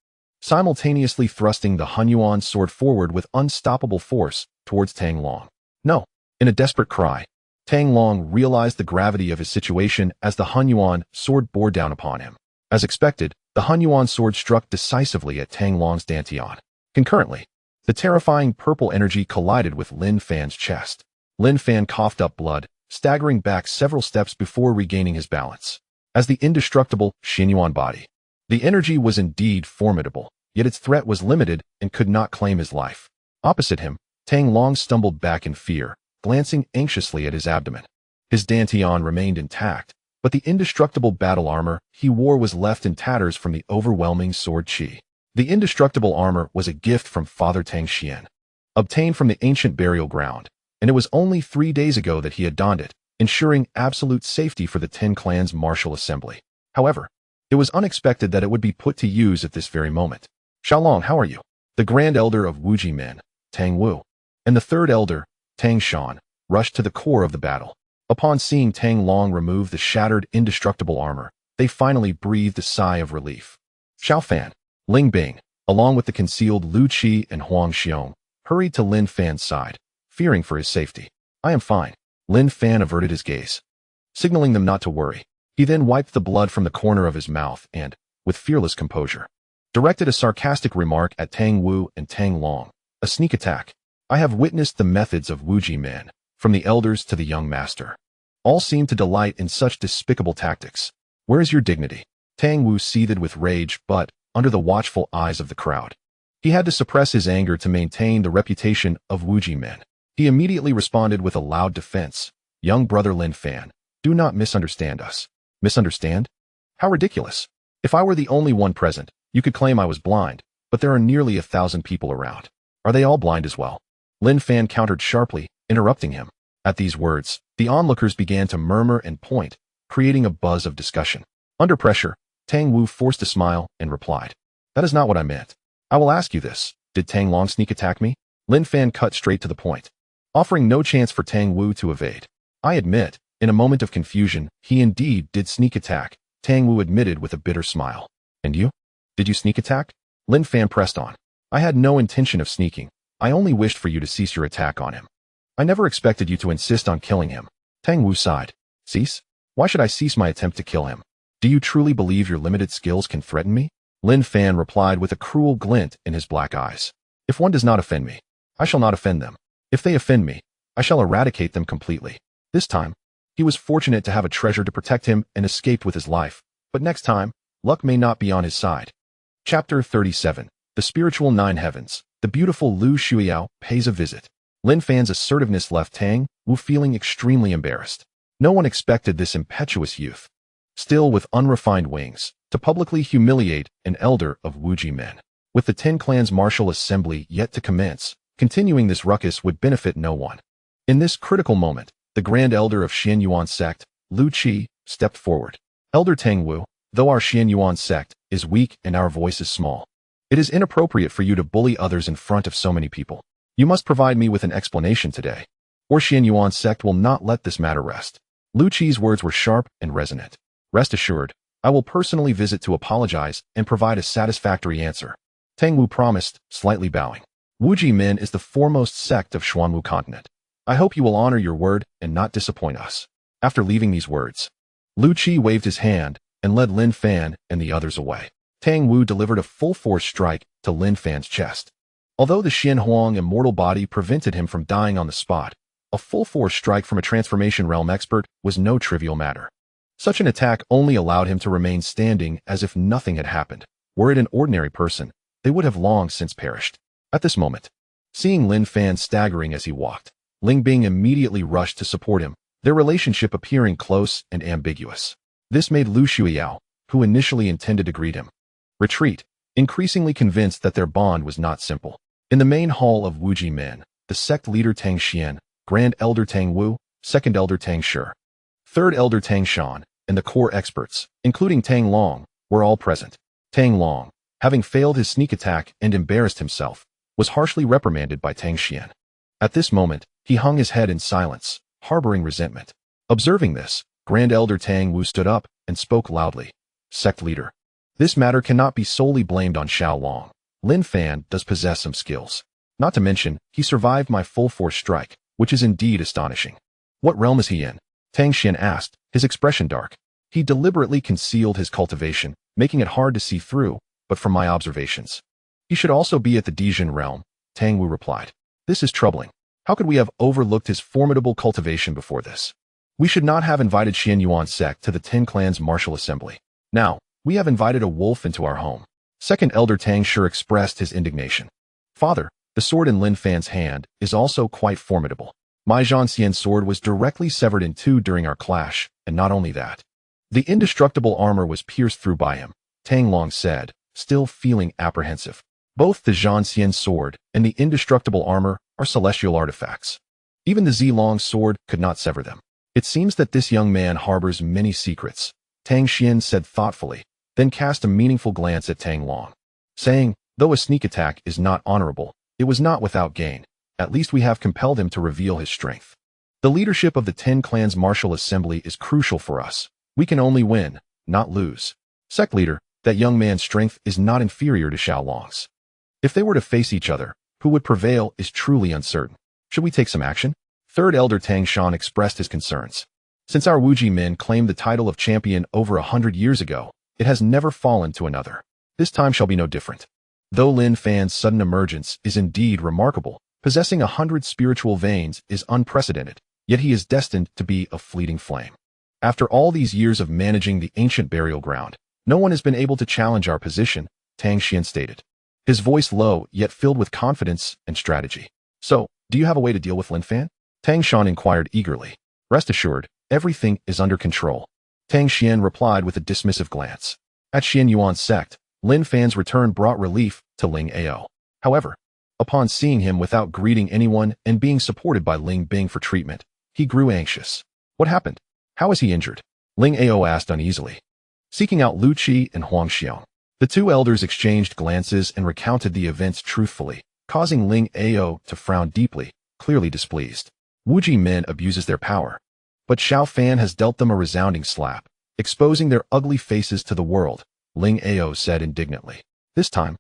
Speaker 1: simultaneously thrusting the Hunyuan sword forward with unstoppable force towards Tang Long. No! In a desperate cry, Tang Long realized the gravity of his situation as the Hunyuan sword bore down upon him. As expected, the Hunyuan sword struck decisively at Tang Long's dantian. Concurrently, the terrifying purple energy collided with Lin Fan's chest. Lin Fan coughed up blood, staggering back several steps before regaining his balance. As the indestructible Xinyuan body, the energy was indeed formidable, yet its threat was limited and could not claim his life. Opposite him, Tang Long stumbled back in fear, glancing anxiously at his abdomen. His dantian remained intact, but the indestructible battle armor he wore was left in tatters from the overwhelming sword qi. The indestructible armor was a gift from Father Tang Xian, obtained from the ancient burial ground, and it was only 3 days ago that he had donned it, ensuring absolute safety for the 10 Clans Martial Assembly. However, it was unexpected that it would be put to use at this very moment. Xiaolong, how are you? The Grand Elder of Wujimen, Tang Wu, and the Third Elder, Tang Shan, rushed to the core of the battle. Upon seeing Tang Long remove the shattered indestructible armor, they finally breathed a sigh of relief. Xiao Fan, Ling Bing, along with the concealed Lu Qi and Huang Xiong, hurried to Lin Fan's side, fearing for his safety. I am fine. Lin Fan averted his gaze, signaling them not to worry. He then wiped the blood from the corner of his mouth and, with fearless composure, directed a sarcastic remark at Tang Wu and Tang Long. A sneak attack. I have witnessed the methods of Wujimen, from the elders to the young master. All seem to delight in such despicable tactics. Where is your dignity? Tang Wu seethed with rage, but, under the watchful eyes of the crowd, he had to suppress his anger to maintain the reputation of Wujimen. He immediately responded with a loud defense. Young brother Lin Fan, do not misunderstand us. Misunderstand? How ridiculous. If I were the only one present, you could claim I was blind, but there are nearly 1,000 people around. Are they all blind as well? Lin Fan countered sharply, interrupting him. At these words, the onlookers began to murmur and point, creating a buzz of discussion. Under pressure, Tang Wu forced a smile and replied, that is not what I meant. I will ask you this. Did Tang Long sneak attack me? Lin Fan cut straight to the point, offering no chance for Tang Wu to evade. I admit, in a moment of confusion, he indeed did sneak attack, Tang Wu admitted with a bitter smile. And you? Did you sneak attack? Lin Fan pressed on. I had no intention of sneaking. I only wished for you to cease your attack on him. I never expected you to insist on killing him. Tang Wu sighed. Cease? Why should I cease my attempt to kill him? Do you truly believe your limited skills can threaten me? Lin Fan replied with a cruel glint in his black eyes. If one does not offend me, I shall not offend them. If they offend me, I shall eradicate them completely. This time, He was fortunate to have a treasure to protect him and escaped with his life, but next time, luck may not be on his side. Chapter 37. The Spiritual Nine Heavens. The beautiful Lu Shuiyao pays a visit. Lin Fan's assertiveness left Tang Wu feeling extremely embarrassed. No one expected this impetuous youth, still with unrefined wings, to publicly humiliate an elder of Wuji men. With the 10 clans martial assembly yet to commence, continuing this ruckus would benefit no one. In this critical moment, the Grand Elder of Xianyuan sect, Lu Qi, stepped forward. Elder Tang Wu, though our Xianyuan sect is weak and our voice is small, it is inappropriate for you to bully others in front of so many people. You must provide me with an explanation today, or Xianyuan sect will not let this matter rest. Lu Qi's words were sharp and resonant. Rest assured, I will personally visit to apologize and provide a satisfactory answer. Tang Wu promised, slightly bowing. Wuji Min is the foremost sect of Xuanwu continent. I hope you will honor your word and not disappoint us. After leaving these words, Lu Qi waved his hand and led Lin Fan and the others away. Tang Wu delivered a full-force strike to Lin Fan's chest. Although the Xian Huang immortal body prevented him from dying on the spot, a full-force strike from a transformation realm expert was no trivial matter. Such an attack only allowed him to remain standing as if nothing had happened. Were it an ordinary person, they would have long since perished. At this moment, seeing Lin Fan staggering as he walked, Ling Bing immediately rushed to support him, their relationship appearing close and ambiguous. This made Lu Shuiyao, who initially intended to greet him, retreat, increasingly convinced that their bond was not simple. In the main hall of Wuji Men, the sect leader Tang Xian, Grand Elder Tang Wu, Second Elder Tang Shi, Third Elder Tang Shan, and the core experts, including Tang Long, were all present. Tang Long, having failed his sneak attack and embarrassed himself, was harshly reprimanded by Tang Xian. At this moment, he hung his head in silence, harboring resentment. Observing this, Grand Elder Tang Wu stood up and spoke loudly. Sect leader, this matter cannot be solely blamed on Xiao Long. Lin Fan does possess some skills. Not to mention, he survived my full-force strike, which is indeed astonishing. What realm is he in? Tang Xian asked, his expression dark. He deliberately concealed his cultivation, making it hard to see through, but from my observations, he should also be at the Dijin realm, Tang Wu replied. This is troubling. How could we have overlooked his formidable cultivation before this? We should not have invited Xianyuan sect to the 10 clans martial assembly. Now, we have invited a wolf into our home. Second Elder Tang Shi expressed his indignation. Father, the sword in Lin Fan's hand is also quite formidable. My Zhanxian's sword was directly severed in two during our clash, and not only that. The indestructible armor was pierced through by him, Tang Long said, still feeling apprehensive. Both the Zhanxian sword and the indestructible armor are celestial artifacts. Even the Zilong sword could not sever them. It seems that this young man harbors many secrets, Tang Xian said thoughtfully, then cast a meaningful glance at Tang Long, saying, though a sneak attack is not honorable, it was not without gain. At least we have compelled him to reveal his strength. The leadership of the 10 clans martial assembly is crucial for us. We can only win, not lose. Sect leader, that young man's strength is not inferior to Xiao Long's. If they were to face each other, who would prevail is truly uncertain. Should we take some action? Third Elder Tang Shan expressed his concerns. Since our Wuji men claimed the title of champion over 100 years ago, it has never fallen to another. This time shall be no different. Though Lin Fan's sudden emergence is indeed remarkable, possessing 100 spiritual veins is unprecedented, yet he is destined to be a fleeting flame. After all these years of managing the ancient burial ground, no one has been able to challenge our position, Tang Xian stated, his voice low yet filled with confidence and strategy. So, do you have a way to deal with Lin Fan? Tang Shan inquired eagerly. Rest assured, everything is under control. Tang Xian replied with a dismissive glance. At Xianyuan sect, Lin Fan's return brought relief to Ling Ao. However, upon seeing him without greeting anyone and being supported by Ling Bing for treatment, he grew anxious. What happened? How is he injured? Ling Ao asked uneasily. Seeking out Lu Qi and Huang Xiong, the two elders exchanged glances and recounted the events truthfully, causing Ling Ao to frown deeply, clearly displeased. Wuji men abuses their power, but Xiao Fan has dealt them a resounding slap, exposing their ugly faces to the world, Ling Ao said indignantly. This time,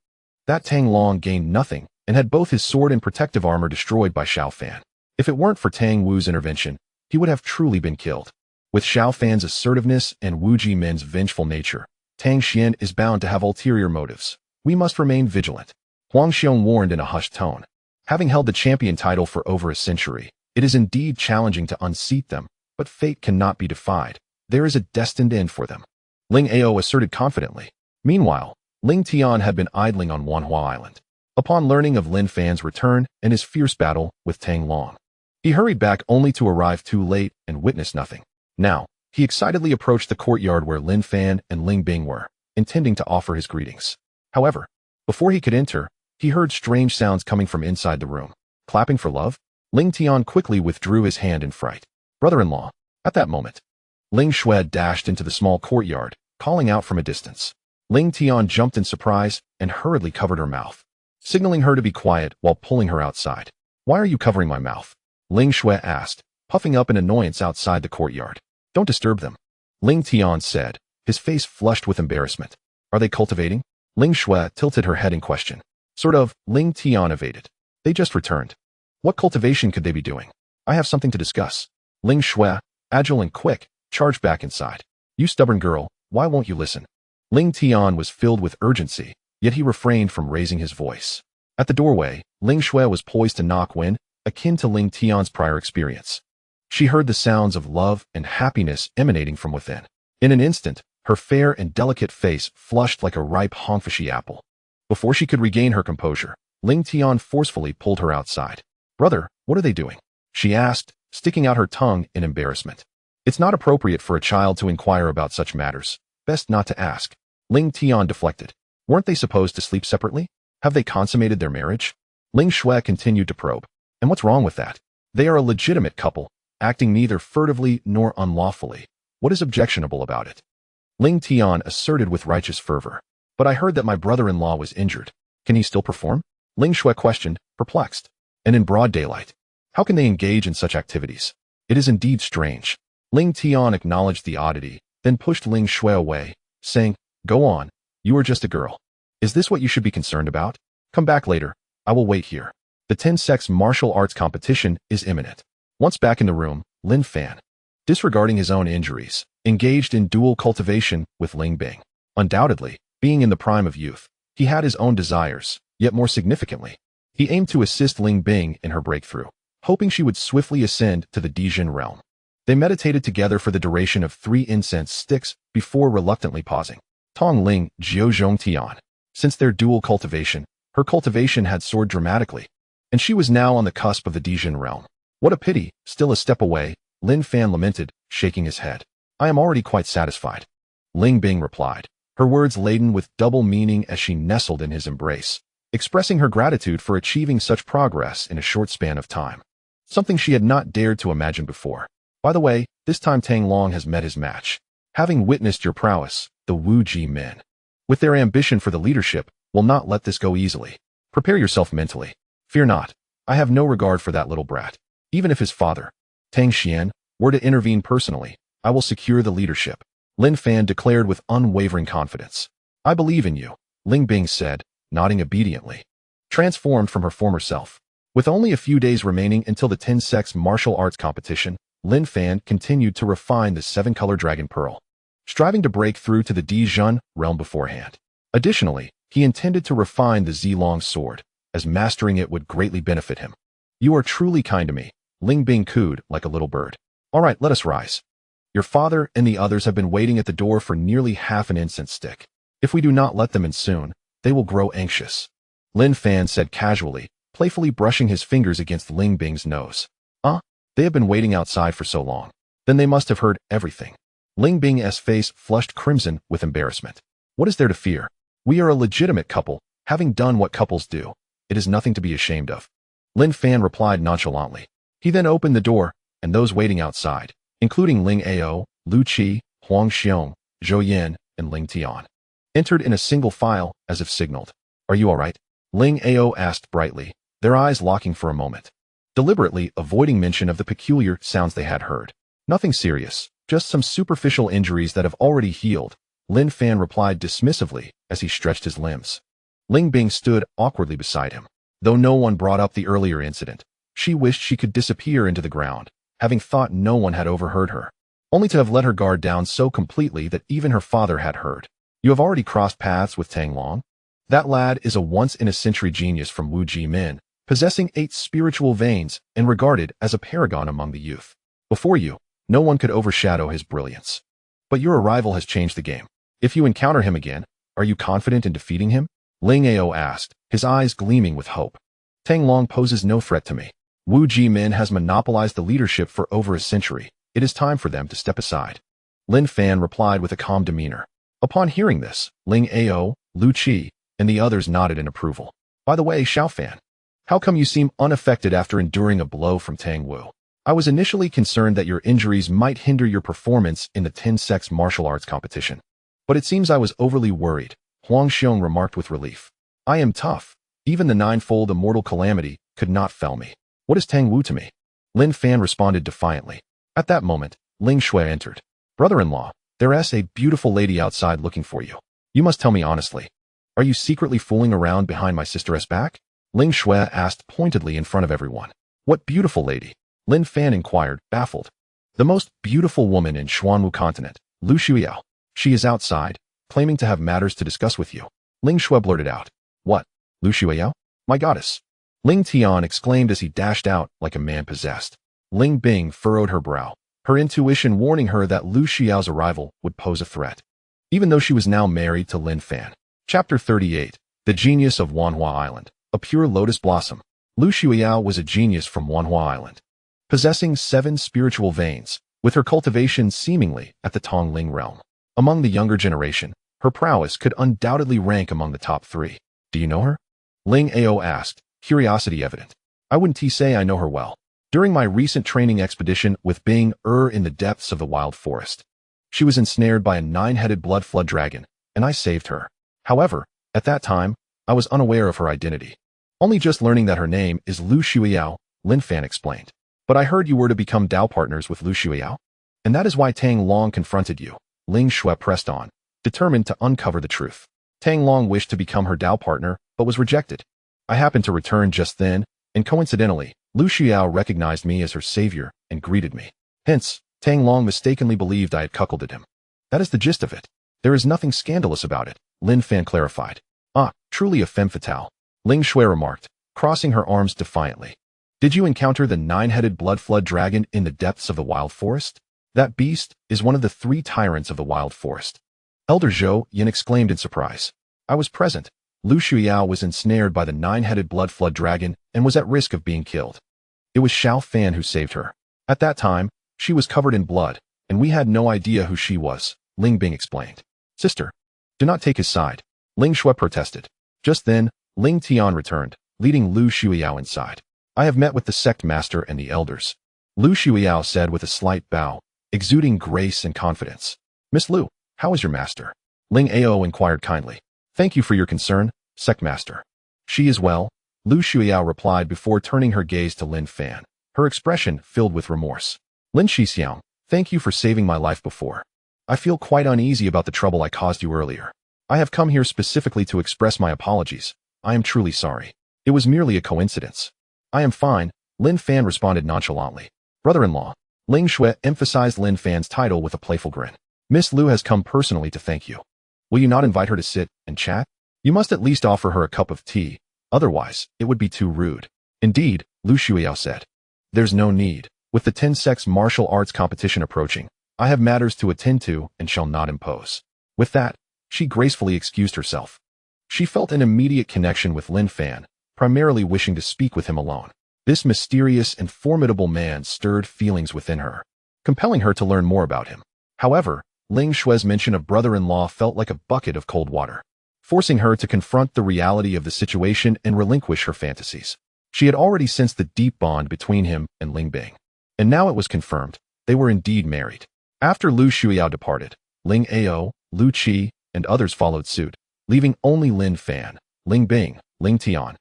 Speaker 1: that Tang Long gained nothing and had both his sword and protective armor destroyed by Xiao Fan. If it weren't for Tang Wu's intervention, he would have truly been killed. With Xiao Fan's assertiveness and Wuji men's vengeful nature, Tang Xian is bound to have ulterior motives. We must remain vigilant. Huang Xiong warned in a hushed tone. Having held the champion title for over a century, it is indeed challenging to unseat them, but fate cannot be defied. There is a destined end for them, Ling Ao asserted confidently. Meanwhile, Ling Tian had been idling on Wanhua Island. Upon learning of Lin Fan's return and his fierce battle with Tang Long, he hurried back only to arrive too late and witness nothing. Now, he excitedly approached the courtyard where Lin Fan and Ling Bing were, intending to offer his greetings. However, before he could enter, he heard strange sounds coming from inside the room. Clapping for love? Ling Tian quickly withdrew his hand in fright. Brother-in-law. At that moment, Ling Shui dashed into the small courtyard, calling out from a distance. Ling Tian jumped in surprise and hurriedly covered her mouth, signaling her to be quiet while pulling her outside. Why are you covering my mouth? Ling Shui asked, puffing up in annoyance outside the courtyard. Don't disturb them, Ling Tian said, his face flushed with embarrassment. Are they cultivating? Ling Shui tilted her head in question. Sort of, Ling Tian evaded. They just returned. What cultivation could they be doing? I have something to discuss. Ling Shui, agile and quick, charged back inside. You stubborn girl, why won't you listen? Ling Tian was filled with urgency, yet he refrained from raising his voice. At the doorway, Ling Shui was poised to knock when, akin to Ling Tian's prior experience, she heard the sounds of love and happiness emanating from within. In an instant, her fair and delicate face flushed like a ripe hongfishi apple. Before she could regain her composure, Ling Tian forcefully pulled her outside. Brother, what are they doing? She asked, sticking out her tongue in embarrassment. It's not appropriate for a child to inquire about such matters. Best not to ask. Ling Tian deflected. Weren't they supposed to sleep separately? Have they consummated their marriage? Ling Shui continued to probe. And what's wrong with that? They are a legitimate couple, acting neither furtively nor unlawfully. What is objectionable about it? Ling Tian asserted with righteous fervor. But I heard that my brother-in-law was injured. Can he still perform? Ling Shui questioned, perplexed. And in broad daylight. How can they engage in such activities? It is indeed strange. Ling Tian acknowledged the oddity, then pushed Ling Shui away, saying, Go on, you are just a girl. Is this what you should be concerned about? Come back later, I will wait here. The 10-sex martial arts competition is imminent. Once back in the room, Lin Fan, disregarding his own injuries, engaged in dual cultivation with Ling Bing. Undoubtedly, being in the prime of youth, he had his own desires, yet more significantly, he aimed to assist Ling Bing in her breakthrough, hoping she would swiftly ascend to the Dijin realm. They meditated together for the duration of 3 incense sticks before reluctantly pausing. Tong Ling Jiuzhong Tian. Since their dual cultivation, her cultivation had soared dramatically, and she was now on the cusp of the Dijin realm. What a pity, still a step away, Lin Fan lamented, shaking his head. I am already quite satisfied. Ling Bing replied, her words laden with double meaning as she nestled in his embrace, expressing her gratitude for achieving such progress in a short span of time. Something she had not dared to imagine before. By the way, this time Tang Long has met his match. Having witnessed your prowess, the Wu Ji men, with their ambition for the leadership, will not let this go easily. Prepare yourself mentally. Fear not. I have no regard for that little brat. Even if his father, Tang Xian, were to intervene personally, I will secure the leadership. Lin Fan declared with unwavering confidence. I believe in you, Ling Bing said, nodding obediently. Transformed from her former self. With only a few days remaining until the 10-sex martial arts competition, Lin Fan continued to refine the 7-color dragon pearl, striving to break through to the Dijun realm beforehand. Additionally, he intended to refine the Zilong sword, as mastering it would greatly benefit him. You are truly kind to me, Ling Bing cooed like a little bird. All right, let us rise. Your father and the others have been waiting at the door for nearly half an incense stick. If we do not let them in soon, they will grow anxious. Lin Fan said casually, playfully brushing his fingers against Ling Bing's nose. They have been waiting outside for so long. Then they must have heard everything. Ling Bing's face flushed crimson with embarrassment. What is there to fear? We are a legitimate couple, having done what couples do. It is nothing to be ashamed of. Lin Fan replied nonchalantly. He then opened the door, and those waiting outside, including Ling Ao, Lu Qi, Huang Xiong, Zhou Yin, and Ling Tian, entered in a single file, as if signaled. Are you all right? Ling Ao asked brightly, their eyes locking for a moment, deliberately avoiding mention of the peculiar sounds they had heard. Nothing serious, just some superficial injuries that have already healed, Lin Fan replied dismissively as he stretched his limbs. Ling Bing stood awkwardly beside him. Though no one brought up the earlier incident, she wished she could disappear into the ground, having thought no one had overheard her, only to have let her guard down so completely that even her father had heard. You have already crossed paths with Tang Long? That lad is a once-in-a-century genius from Wu Ji Min, possessing 8 spiritual veins and regarded as a paragon among the youth. Before you, No one could overshadow his brilliance. But your arrival has changed the game. If you encounter him again, are you confident in defeating him? Ling Ao asked, his eyes gleaming with hope. Tang Long poses no threat to me. Wu Jimin has monopolized the leadership for over a century. It is time for them to step aside. Lin Fan replied with a calm demeanor. Upon hearing this, Ling Ao, Lu Qi, and the others nodded in approval. By the way, Xiao Fan, how come you seem unaffected after enduring a blow from Tang Wu? I was initially concerned that your injuries might hinder your performance in the 10-sex martial arts competition. But it seems I was overly worried, Huang Xiong remarked with relief. I am tough. Even the ninefold immortal calamity could not fell me. What is Tang Wu to me? Lin Fan responded defiantly. At that moment, Ling Shui entered. Brother-in-law, there's a beautiful lady outside looking for you. You must tell me honestly. Are you secretly fooling around behind my sister's back? Ling Shui asked pointedly in front of everyone. What beautiful lady? Lin Fan inquired, baffled. The most beautiful woman in Xuanwu continent, Lu Shuiyao. She is outside, claiming to have matters to discuss with you. Ling Shui blurted out. What? Lu Shuiyao? My goddess. Ling Tian exclaimed as he dashed out like a man possessed. Ling Bing furrowed her brow, her intuition warning her that Lu Xiao's arrival would pose a threat, even though she was now married to Lin Fan. Chapter 38. The Genius of Wanhua Island. A pure lotus blossom. Lu Xiao was a genius from Wanhua Island, possessing 7 spiritual veins, with her cultivation seemingly at the Tongling realm. Among the younger generation, her prowess could undoubtedly rank among the top 3. Do you know her? Ling Ao asked, curiosity evident. I wouldn't say I know her well. During my recent training expedition with Bing in the depths of the wild forest, she was ensnared by a 9-headed blood flood dragon, and I saved her. However, at that time, I was unaware of her identity. Only just learning that her name is Lu Shuiyao, Lin Fan explained. But I heard you were to become Dao partners with Lu Shuiyao, and that is why Tang Long confronted you. Ling Shui pressed on, determined to uncover the truth. Tang Long wished to become her Dao partner, but was rejected. I happened to return just then, and coincidentally, Lu Xiao recognized me as her savior and greeted me. Hence, Tang Long mistakenly believed I had cuckolded him. That is the gist of it. There is nothing scandalous about it, Lin Fan clarified. Ah, truly a femme fatale, Ling Shui remarked, crossing her arms defiantly. Did you encounter the 9-headed blood flood dragon in the depths of the wild forest? That beast is one of the 3 tyrants of the wild forest. Elder Zhou Yin exclaimed in surprise. I was present. Lu Shuiyao was ensnared by the 9-headed blood flood dragon and was at risk of being killed. It was Xiao Fan who saved her. At that time, she was covered in blood, and we had no idea who she was, Ling Bing explained. Sister, do not take his side, Ling Shui protested. Just then, Ling Tian returned, leading Lu Shuiyao inside. I have met with the sect master and the elders, Lu Shuiyao said with a slight bow, exuding grace and confidence. Miss Lu, how is your master? Ling Ao inquired kindly. Thank you for your concern, sect master. She is well, Lu Shuiyao replied before turning her gaze to Lin Fan, her expression filled with remorse. Lin Shixiang, thank you for saving my life before. I feel quite uneasy about the trouble I caused you earlier. I have come here specifically to express my apologies. I am truly sorry. It was merely a coincidence. I am fine, Lin Fan responded nonchalantly. Brother-in-law, Ling Shui emphasized Lin Fan's title with a playful grin. Miss Lu has come personally to thank you. Will you not invite her to sit and chat? You must at least offer her a cup of tea, otherwise, it would be too rude. Indeed, Lu Shuiyao said. There's no need. With the 10-sex martial arts competition approaching, I have matters to attend to and shall not impose. With that, she gracefully excused herself. She felt an immediate connection with Lin Fan, primarily wishing to speak with him alone. This mysterious and formidable man stirred feelings within her, compelling her to learn more about him. However, Ling Shui's mention of brother-in-law felt like a bucket of cold water, forcing her to confront the reality of the situation and relinquish her fantasies. She had already sensed the deep bond between him and Ling Bing, and now it was confirmed. They were indeed married. After Lu Shuiyao departed, Ling Ao, Lu Qi, and others followed suit, leaving only Lin Fan, Ling Bing, Ling Tian,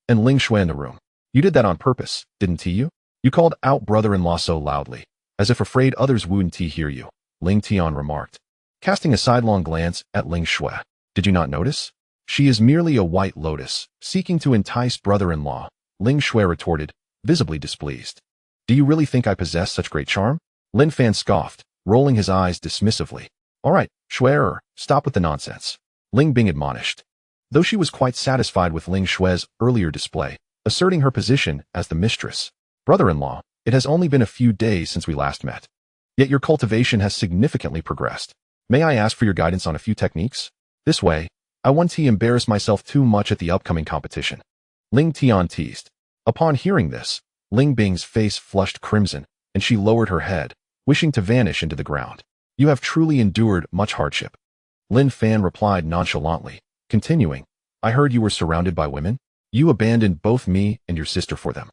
Speaker 1: and Ling Shui in the room. You did that on purpose, didn't you? You called out brother-in-law so loudly, as if afraid others wouldn't hear you, Ling Tian remarked, casting a sidelong glance at Ling Shui. Did you not notice? She is merely a white lotus, seeking to entice brother-in-law, Ling Shui retorted, visibly displeased. Do you really think I possess such great charm? Lin Fan scoffed, rolling his eyes dismissively. All right, Shui, stop with the nonsense, Ling Bing admonished. Though she was quite satisfied with Ling Shui's earlier display, asserting her position as the mistress. Brother-in-law, it has only been a few days since we last met. Yet your cultivation has significantly progressed. May I ask for your guidance on a few techniques? This way, I won't embarrass myself too much at the upcoming competition. Ling Tian teased. Upon hearing this, Ling Bing's face flushed crimson, and she lowered her head, wishing to vanish into the ground. You have truly endured much hardship. Lin Fan replied nonchalantly, continuing, I heard you were surrounded by women. You abandoned both me and your sister for them.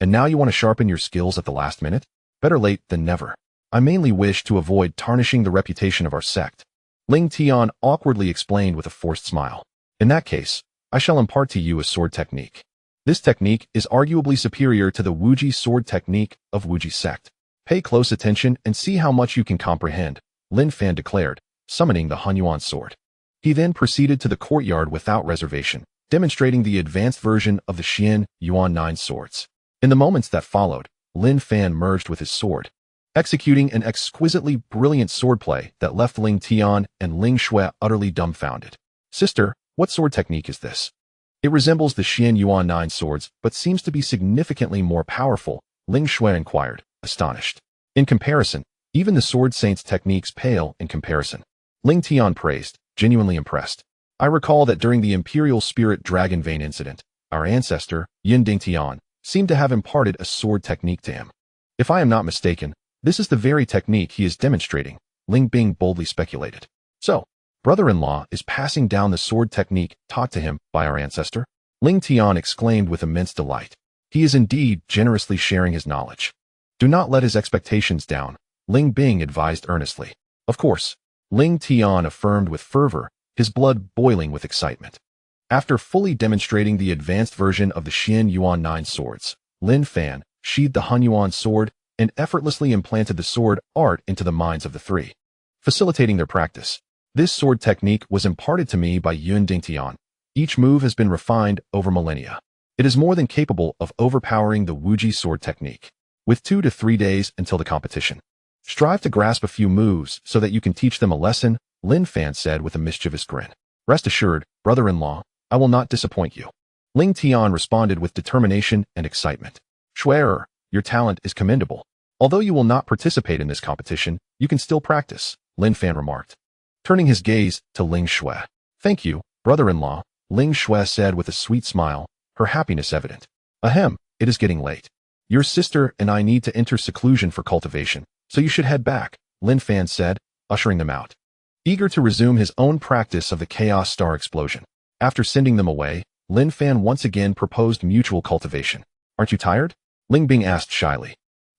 Speaker 1: And now you want to sharpen your skills at the last minute? Better late than never. I mainly wish to avoid tarnishing the reputation of our sect. Ling Tian awkwardly explained with a forced smile. In that case, I shall impart to you a sword technique. This technique is arguably superior to the Wuji sword technique of Wuji sect. Pay close attention and see how much you can comprehend, Lin Fan declared, summoning the Hunyuan sword. He then proceeded to the courtyard without reservation, demonstrating the advanced version of the Xian Yuan 9 swords. In the moments that followed, Lin Fan merged with his sword, executing an exquisitely brilliant swordplay that left Ling Tian and Ling Shui utterly dumbfounded. Sister, what sword technique is this? It resembles the Xian Yuan 9 swords, but seems to be significantly more powerful, Ling Shui inquired, astonished. In comparison, even the sword saint's techniques pale in comparison. Ling Tian praised, genuinely impressed. I recall that during the Imperial Spirit Dragon Vein incident, our ancestor, Yin Ding Tian, seemed to have imparted a sword technique to him. If I am not mistaken, this is the very technique he is demonstrating, Ling Bing boldly speculated. So, brother-in-law is passing down the sword technique taught to him by our ancestor? Ling Tian exclaimed with immense delight. He is indeed generously sharing his knowledge. Do not let his expectations down, Ling Bing advised earnestly. Of course, Ling Tian affirmed with fervor, his blood boiling with excitement. After fully demonstrating the advanced version of the Xian Yuan 9 swords, Lin Fan sheathed the Hunyuan sword and effortlessly implanted the sword art into the minds of the three, facilitating their practice. This sword technique was imparted to me by Yun Dingtian. Each move has been refined over millennia. It is more than capable of overpowering the Wuji sword technique. With 2 to 3 days until the competition, strive to grasp a few moves so that you can teach them a lesson, Lin Fan said with a mischievous grin. Rest assured, brother-in-law, I will not disappoint you. Ling Tian responded with determination and excitement. Shui'er, your talent is commendable. Although you will not participate in this competition, you can still practice, Lin Fan remarked, turning his gaze to Ling Shui. Thank you, brother-in-law, Ling Shui said with a sweet smile, her happiness evident. Ahem, it is getting late. Your sister and I need to enter seclusion for cultivation, so you should head back, Lin Fan said, ushering them out. Eager to resume his own practice of the Chaos Star explosion. After sending them away, Lin Fan once again proposed mutual cultivation. Aren't you tired? Ling Bing asked shyly,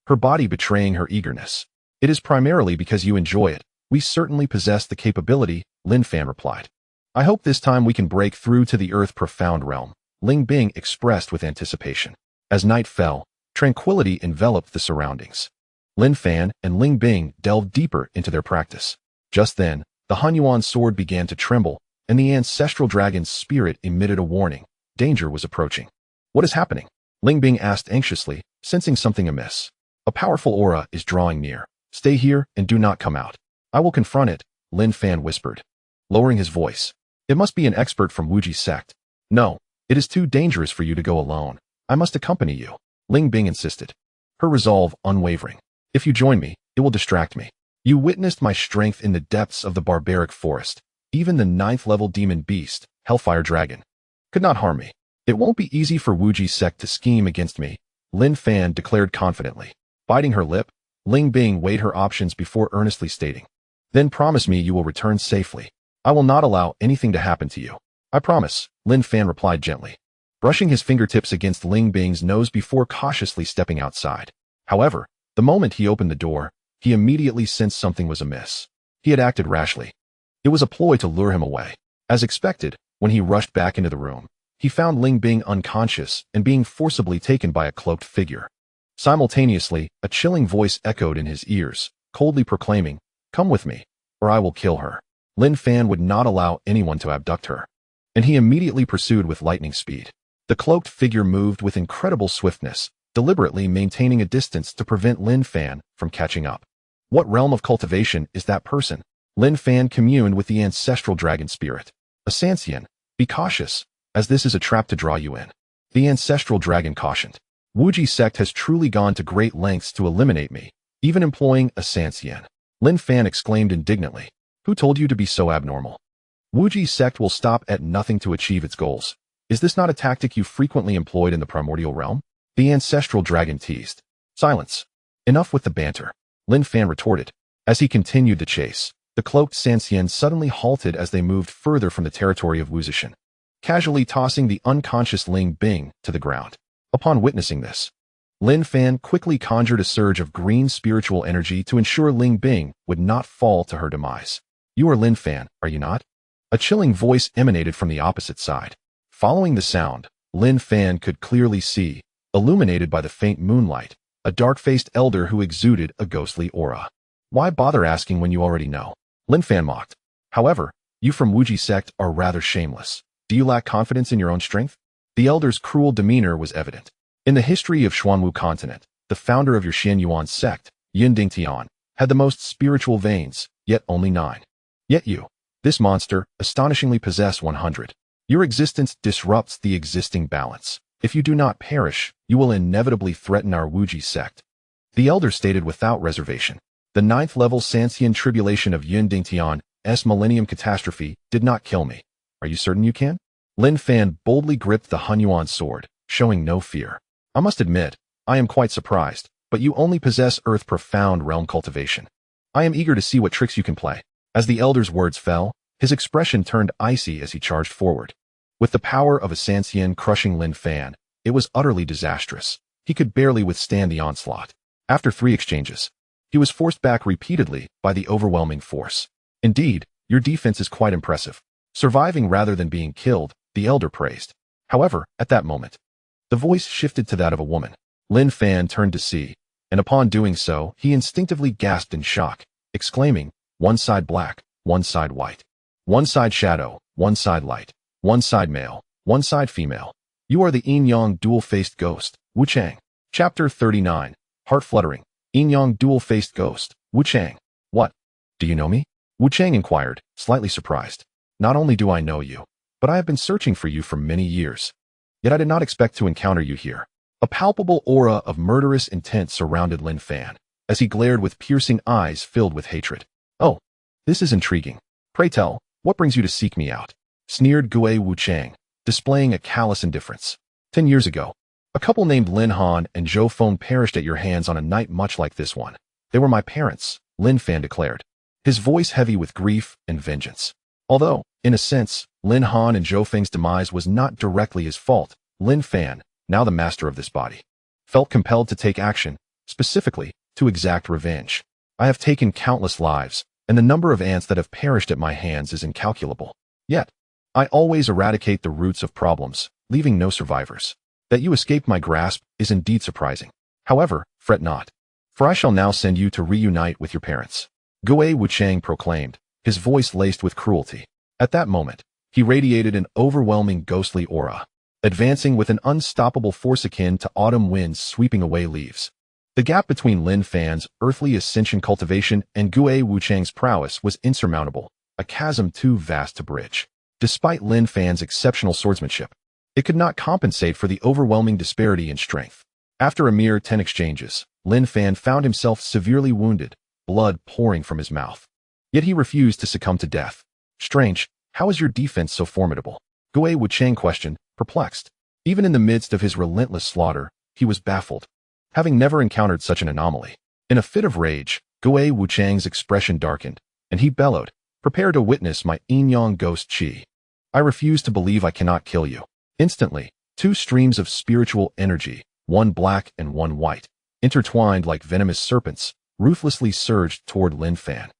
Speaker 1: her body betraying her eagerness. It is primarily because you enjoy it. We certainly possess the capability, Lin Fan replied. I hope this time we can break through to the Earth profound realm, Ling Bing expressed with anticipation. As night fell, tranquility enveloped the surroundings. Lin Fan and Ling Bing delved deeper into their practice. Just then, the Hunyuan sword began to tremble, and the ancestral dragon's spirit emitted a warning. Danger was approaching. What is happening? Ling Bing asked anxiously, sensing something amiss. A powerful aura is drawing near. Stay here and do not come out. I will confront it, Lin Fan whispered, lowering his voice. It must be an expert from Wuji sect. No, it is too dangerous for you to go alone. I must accompany you, Ling Bing insisted, her resolve unwavering. If you join me, it will distract me. You witnessed my strength in the depths of the barbaric forest. Even the 9th level demon beast, Hellfire Dragon, could not harm me. It won't be easy for Wuji sect to scheme against me, Lin Fan declared confidently. Biting her lip, Ling Bing weighed her options before earnestly stating, then promise me you will return safely. I will not allow anything to happen to you. I promise, Lin Fan replied gently, brushing his fingertips against Ling Bing's nose before cautiously stepping outside. However, the moment he opened the door, he immediately sensed something was amiss. He had acted rashly. It was a ploy to lure him away. As expected, when he rushed back into the room, he found Ling Bing unconscious and being forcibly taken by a cloaked figure. Simultaneously, a chilling voice echoed in his ears, coldly proclaiming, come with me, or I will kill her. Lin Fan would not allow anyone to abduct her, and he immediately pursued with lightning speed. The cloaked figure moved with incredible swiftness, deliberately maintaining a distance to prevent Lin Fan from catching up. What realm of cultivation is that person? Lin Fan communed with the ancestral dragon spirit. A Sanxian, be cautious, as this is a trap to draw you in. The ancestral dragon cautioned. Wuji sect has truly gone to great lengths to eliminate me. even employing a Sanxian. Lin Fan exclaimed indignantly. Who told you to be so abnormal? Wuji's sect will stop at nothing to achieve its goals. Is this not a tactic you frequently employed in the primordial realm? The ancestral dragon teased. Silence. Enough with the banter. Lin Fan retorted. As he continued the chase, the cloaked Sanxian suddenly halted as they moved further from the territory of Wuzishan, casually tossing the unconscious Ling Bing to the ground. Upon witnessing this, Lin Fan quickly conjured a surge of green spiritual energy to ensure Ling Bing would not fall to her demise. You are Lin Fan, are you not? A chilling voice emanated from the opposite side. Following the sound, Lin Fan could clearly see, illuminated by the faint moonlight, a dark-faced elder who exuded a ghostly aura. Why bother asking when you already know? Lin Fan mocked. However, you from Wuji sect are rather shameless. Do you lack confidence in your own strength? The elder's cruel demeanor was evident. In the history of Xuanwu continent, the founder of your Xian Yuan sect, Yinding Tian, had the most spiritual veins, yet only 9. Yet you, this monster, astonishingly possess 100. Your existence disrupts the existing balance. If you do not perish, you will inevitably threaten our Wuji sect. The elder stated without reservation. The 9th level Sanxian tribulation of Yinding Tian's millennium catastrophe did not kill me. Are you certain you can? Lin Fan boldly gripped the Hunyuan sword, showing no fear. I must admit, I am quite surprised, but you only possess Earth profound realm cultivation. I am eager to see what tricks you can play. As the elder's words fell, his expression turned icy as he charged forward. With the power of a Sanxian crushing Lin Fan, it was utterly disastrous. He could barely withstand the onslaught. After 3 exchanges, he was forced back repeatedly by the overwhelming force. Indeed, your defense is quite impressive. Surviving rather than being killed, the elder praised. However, at that moment, the voice shifted to that of a woman. Lin Fan turned to see, and upon doing so, he instinctively gasped in shock, exclaiming, one side black, one side white. One side shadow, one side light. One side male, one side female. You are the yin-yang dual-faced ghost, Wu Chang. Chapter 39. Heart-fluttering. Yin-yang dual-faced ghost, Wu Chang. What? Do you know me? Wu Chang inquired, slightly surprised. Not only do I know you, but I have been searching for you for many years. Yet I did not expect to encounter you here. A palpable aura of murderous intent surrounded Lin Fan, as he glared with piercing eyes filled with hatred. Oh, this is intriguing. Pray tell, what brings you to seek me out? Sneered Gue Wu Chang, displaying a callous indifference. 10 years ago, a couple named Lin Han and Zhou Feng perished at your hands on a night much like this one. They were my parents, Lin Fan declared, his voice heavy with grief and vengeance. Although, in a sense, Lin Han and Zhou Feng's demise was not directly his fault, Lin Fan, now the master of this body, felt compelled to take action, specifically, to exact revenge. I have taken countless lives, and the number of ants that have perished at my hands is incalculable. Yet, I always eradicate the roots of problems, leaving no survivors. That you escaped my grasp is indeed surprising. However, fret not, for I shall now send you to reunite with your parents. Gue Wu Chang proclaimed, his voice laced with cruelty. At that moment, he radiated an overwhelming ghostly aura, advancing with an unstoppable force akin to autumn winds sweeping away leaves. The gap between Lin Fan's earthly ascension cultivation and Gue Wu Chang's prowess was insurmountable, a chasm too vast to bridge. Despite Lin Fan's exceptional swordsmanship, it could not compensate for the overwhelming disparity in strength. After a mere 10 exchanges, Lin Fan found himself severely wounded, blood pouring from his mouth. Yet he refused to succumb to death. Strange, how is your defense so formidable? Gue Wu Chang questioned, perplexed. Even in the midst of his relentless slaughter, he was baffled, having never encountered such an anomaly. In a fit of rage, Gue Wu Chang's expression darkened, and he bellowed, prepare to witness my yin-yang ghost chi. I refuse to believe I cannot kill you. Instantly, 2 streams of spiritual energy, one black and one white, intertwined like venomous serpents, ruthlessly surged toward Lin Fan.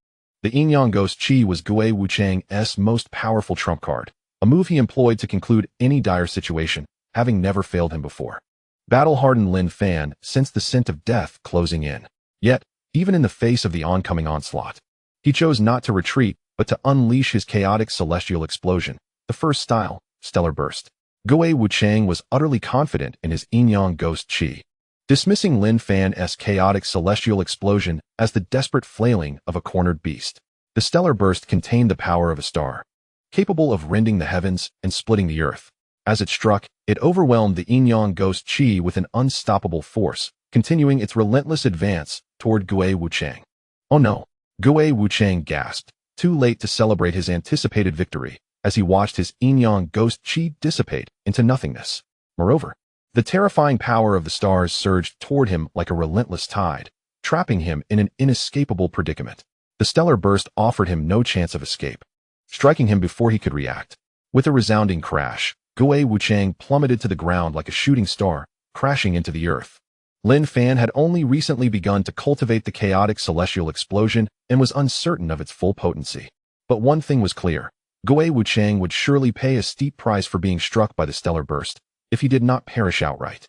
Speaker 1: The yin-yang ghost chi was Gue Wu Chang's most powerful trump card, a move he employed to conclude any dire situation, having never failed him before. Battle-hardened Lin Fan sensed the scent of death closing in. Yet, even in the face of the oncoming onslaught, he chose not to retreat, but to unleash his chaotic celestial explosion, the first style, stellar burst. Gue Wu Chang was utterly confident in his yin-yang ghost chi, dismissing Lin Fan's chaotic celestial explosion as the desperate flailing of a cornered beast. The stellar burst contained the power of a star, capable of rending the heavens and splitting the earth. As it struck, it overwhelmed the yin-yang ghost chi with an unstoppable force, continuing its relentless advance toward Gui Wuchang. Oh no! Gui Wuchang gasped, too late to celebrate his anticipated victory, as he watched his Yin-Yang ghost chi dissipate into nothingness. Moreover, the terrifying power of the stars surged toward him like a relentless tide, trapping him in an inescapable predicament. The stellar burst offered him no chance of escape, striking him before he could react. With a resounding crash, Gui Wuchang plummeted to the ground like a shooting star, crashing into the earth. Lin Fan had only recently begun to cultivate the chaotic celestial explosion and was uncertain of its full potency. But one thing was clear. Gui Wuchang would surely pay a steep price for being struck by the stellar burst, if he did not perish outright.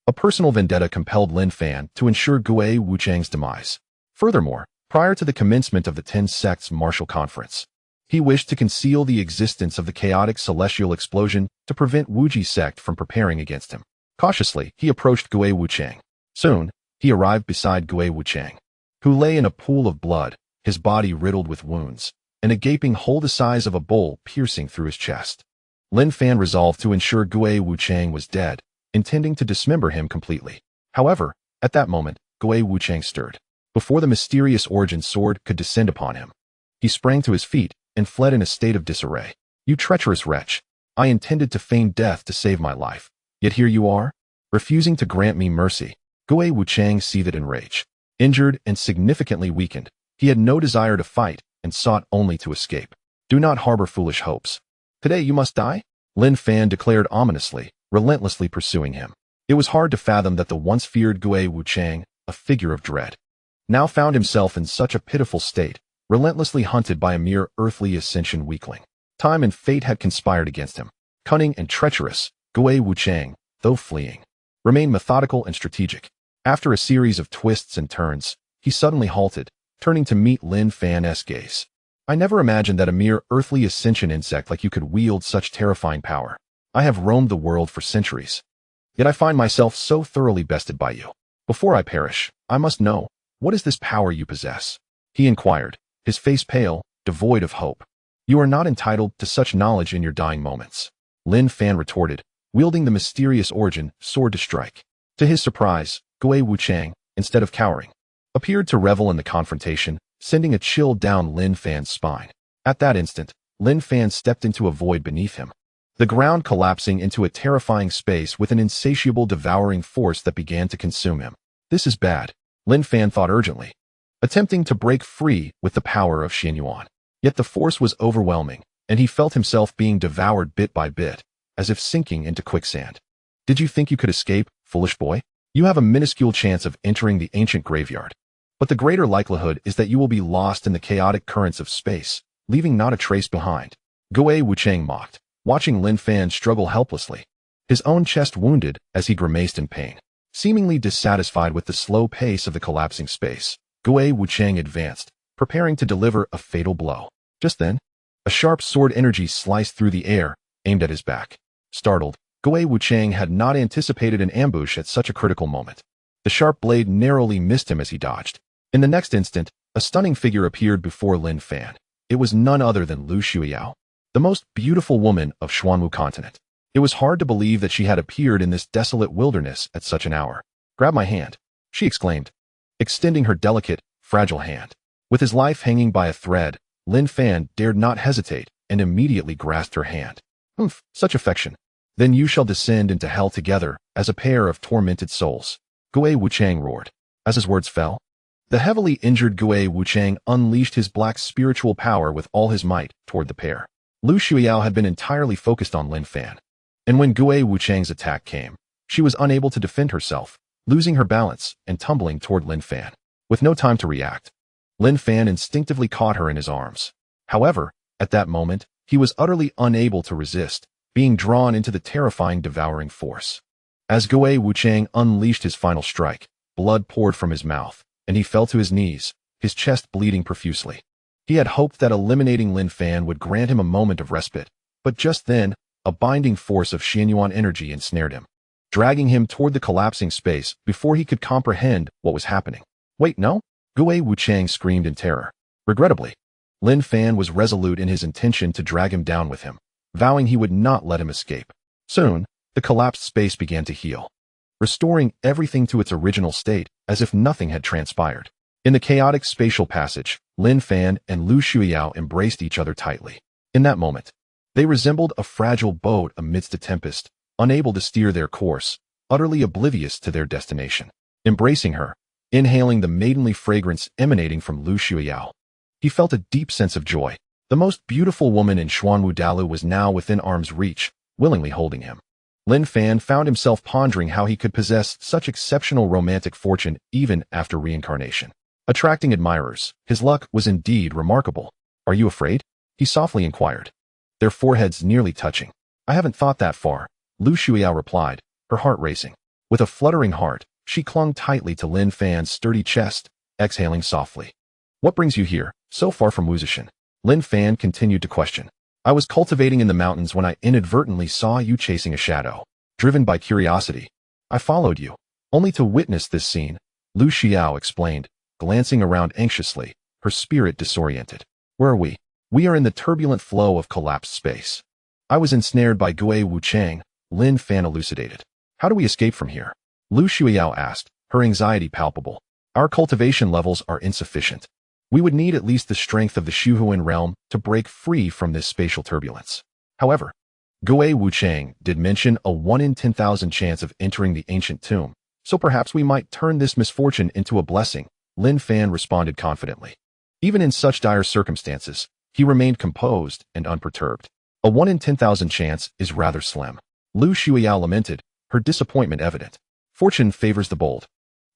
Speaker 1: A personal vendetta compelled Lin Fan to ensure Gui Wuchang's demise. Furthermore, prior to the commencement of the 10 Sects Martial Conference, he wished to conceal the existence of the chaotic celestial explosion to prevent Wuji's sect from preparing against him. Cautiously, he approached Gui Wuchang. Soon, he arrived beside Gui Wuchang, who lay in a pool of blood, his body riddled with wounds, and a gaping hole the size of a bowl piercing through his chest. Lin Fan resolved to ensure Gui Wuchang was dead, intending to dismember him completely. However, at that moment, Gui Wuchang stirred. Before the mysterious origin sword could descend upon him, he sprang to his feet and fled in a state of disarray. You treacherous wretch! I intended to feign death to save my life, yet here you are, refusing to grant me mercy. Gui Wuchang seethed in rage. Injured and significantly weakened, he had no desire to fight and sought only to escape. Do not harbor foolish hopes. Today you must die? Lin Fan declared ominously, relentlessly pursuing him. It was hard to fathom that the once feared Gui Wuchang, a figure of dread, now found himself in such a pitiful state, relentlessly hunted by a mere earthly ascension weakling. Time and fate had conspired against him. Cunning and treacherous, Gui Wuchang, though fleeing, remained methodical and strategic. After a series of twists and turns, he suddenly halted, turning to meet Lin Fan's gaze. I never imagined that a mere earthly ascension insect like you could wield such terrifying power. I have roamed the world for centuries, yet I find myself so thoroughly bested by you. Before I perish, I must know, what is this power you possess? He inquired, his face pale, devoid of hope. You are not entitled to such knowledge in your dying moments. Lin Fan retorted, wielding the mysterious origin sword to strike. To his surprise, Gui Wuchang, instead of cowering, appeared to revel in the confrontation, sending a chill down Lin Fan's spine. At that instant, Lin Fan stepped into a void beneath him, the ground collapsing into a terrifying space with an insatiable devouring force that began to consume him. This is bad, Lin Fan thought urgently, attempting to break free with the power of Xianyuan. Yet the force was overwhelming, and he felt himself being devoured bit by bit, as if sinking into quicksand. Did you think you could escape, foolish boy? You have a minuscule chance of entering the ancient graveyard, but the greater likelihood is that you will be lost in the chaotic currents of space, leaving not a trace behind. Gui Wuchang mocked, watching Lin Fan struggle helplessly, his own chest wounded as he grimaced in pain. Seemingly dissatisfied with the slow pace of the collapsing space, Gui Wuchang advanced, preparing to deliver a fatal blow. Just then, a sharp sword energy sliced through the air, aimed at his back. Startled, Gui Wuchang had not anticipated an ambush at such a critical moment. The sharp blade narrowly missed him as he dodged. In the next instant, a stunning figure appeared before Lin Fan. It was none other than Lu Shuiyao, the most beautiful woman of Xuanwu continent. It was hard to believe that she had appeared in this desolate wilderness at such an hour. Grab my hand, she exclaimed, extending her delicate, fragile hand. With his life hanging by a thread, Lin Fan dared not hesitate and immediately grasped her hand. Humph, such affection. Then you shall descend into hell together as a pair of tormented souls. Gui Wuchang roared. As his words fell, the heavily injured Gui Wuchang unleashed his black spiritual power with all his might toward the pair. Lu Shuiyao had been entirely focused on Lin Fan, and when Gui Wuchang's attack came, she was unable to defend herself, losing her balance and tumbling toward Lin Fan. With no time to react, Lin Fan instinctively caught her in his arms. However, at that moment, he was utterly unable to resist, being drawn into the terrifying devouring force. As Gui Wuchang unleashed his final strike, blood poured from his mouth, and he fell to his knees, his chest bleeding profusely. He had hoped that eliminating Lin Fan would grant him a moment of respite, but just then, a binding force of Xianyuan energy ensnared him, dragging him toward the collapsing space before he could comprehend what was happening. Wait, no? Gui Wuchang screamed in terror. Regrettably, Lin Fan was resolute in his intention to drag him down with him, vowing he would not let him escape. Soon, the collapsed space began to heal. restoring everything to its original state as if nothing had transpired. In the chaotic spatial passage, Lin Fan and Lu Shuiyao embraced each other tightly. In that moment, they resembled a fragile boat amidst a tempest, unable to steer their course, utterly oblivious to their destination. Embracing her, inhaling the maidenly fragrance emanating from Lu Shuiyao, he felt a deep sense of joy. The most beautiful woman in Xuanwu Dalu was now within arm's reach, willingly holding him. Lin Fan found himself pondering how he could possess such exceptional romantic fortune even after reincarnation. Attracting admirers, his luck was indeed remarkable. "Are you afraid?" he softly inquired, their foreheads nearly touching. "I haven't thought that far," Lu Shuiyao replied, her heart racing. With a fluttering heart, she clung tightly to Lin Fan's sturdy chest, exhaling softly. "What brings you here, so far from Wuzishan?" Lin Fan continued to question. "I was cultivating in the mountains when I inadvertently saw you chasing a shadow. Driven by curiosity, I followed you, only to witness this scene," Lu Xiao explained, glancing around anxiously, her spirit disoriented. "Where are we?" "We are in the turbulent flow of collapsed space. I was ensnared by Gui Wuchang," Lin Fan elucidated. "How do we escape from here?" Lu Shuiyao asked, her anxiety palpable. "Our cultivation levels are insufficient. We would need at least the strength of the Shuhuan realm to break free from this spatial turbulence." However, Gui Wuchang did mention a 1 in 10,000 chance of entering the ancient tomb, so perhaps we might turn this misfortune into a blessing, Lin Fan responded confidently. Even in such dire circumstances, he remained composed and unperturbed. "A 1 in 10,000 chance is rather slim," Lu Shuiyao lamented, her disappointment evident. "Fortune favors the bold.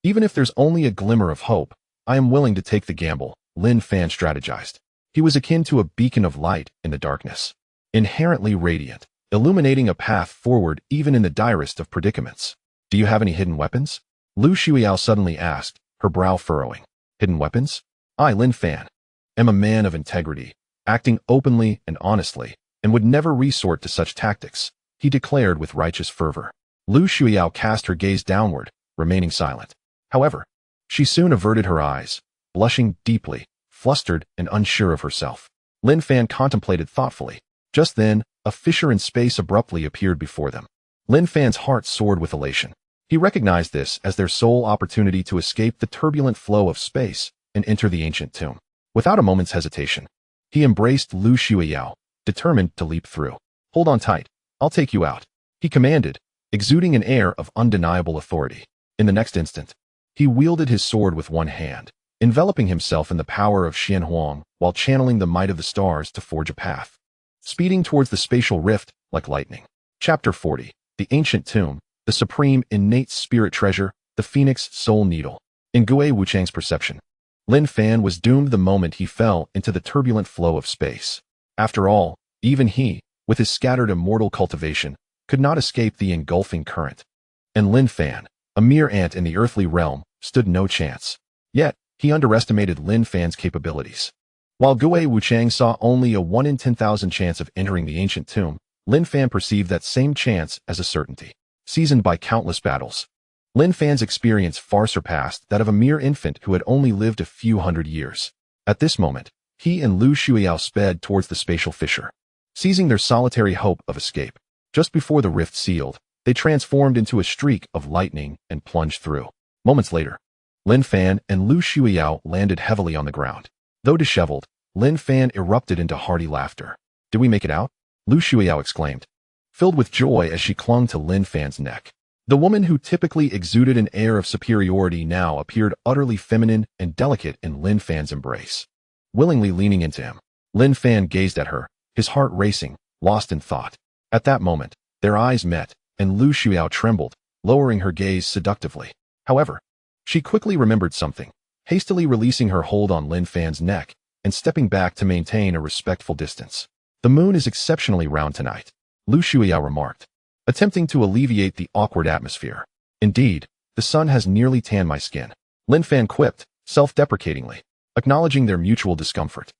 Speaker 1: Even if there's only a glimmer of hope, I am willing to take the gamble," Lin Fan strategized. He was akin to a beacon of light in the darkness, inherently radiant, illuminating a path forward even in the direst of predicaments. "Do you have any hidden weapons?" Lu Shuiyao suddenly asked, her brow furrowing. "Hidden weapons? I, Lin Fan, am a man of integrity, acting openly and honestly, and would never resort to such tactics," he declared with righteous fervor. Lu Shuiyao cast her gaze downward, remaining silent. However, she soon averted her eyes, blushing deeply, flustered and unsure of herself. Lin Fan contemplated thoughtfully. Just then, a fissure in space abruptly appeared before them. Lin Fan's heart soared with elation. He recognized this as their sole opportunity to escape the turbulent flow of space and enter the ancient tomb. Without a moment's hesitation, he embraced Lu Shuiyao, determined to leap through. "Hold on tight, I'll take you out," he commanded, exuding an air of undeniable authority. In the next instant, he wielded his sword with one hand, enveloping himself in the power of Xianhuang while channeling the might of the stars to forge a path, speeding towards the spatial rift like lightning. Chapter 40. The Ancient Tomb, the Supreme Innate Spirit Treasure, the Phoenix Soul Needle. In Gui Wuchang's perception, Lin Fan was doomed the moment he fell into the turbulent flow of space. After all, even he, with his scattered immortal cultivation, could not escape the engulfing current. And Lin Fan, a mere ant in the earthly realm, stood no chance. Yet, he underestimated Lin Fan's capabilities. While Gui Wuchang saw only a 1 in 10,000 chance of entering the ancient tomb, Lin Fan perceived that same chance as a certainty. Seasoned by countless battles, Lin Fan's experience far surpassed that of a mere infant who had only lived a few hundred years. At this moment, he and Lu Shuiyao sped towards the spatial fissure, seizing their solitary hope of escape. Just before the rift sealed, they transformed into a streak of lightning and plunged through. Moments later, Lin Fan and Lu Shuiyao landed heavily on the ground. Though disheveled, Lin Fan erupted into hearty laughter. "Did we make it out?" Lu Shuiyao exclaimed, filled with joy as she clung to Lin Fan's neck. The woman who typically exuded an air of superiority now appeared utterly feminine and delicate in Lin Fan's embrace. Willingly leaning into him, Lin Fan gazed at her, his heart racing, lost in thought. At that moment, their eyes met, and Lu Shuiyao trembled, lowering her gaze seductively. However, she quickly remembered something, hastily releasing her hold on Lin Fan's neck and stepping back to maintain a respectful distance. "The moon is exceptionally round tonight," Lu Shuiyao remarked, attempting to alleviate the awkward atmosphere. "Indeed, the sun has nearly tanned my skin," Lin Fan quipped, self-deprecatingly, acknowledging their mutual discomfort.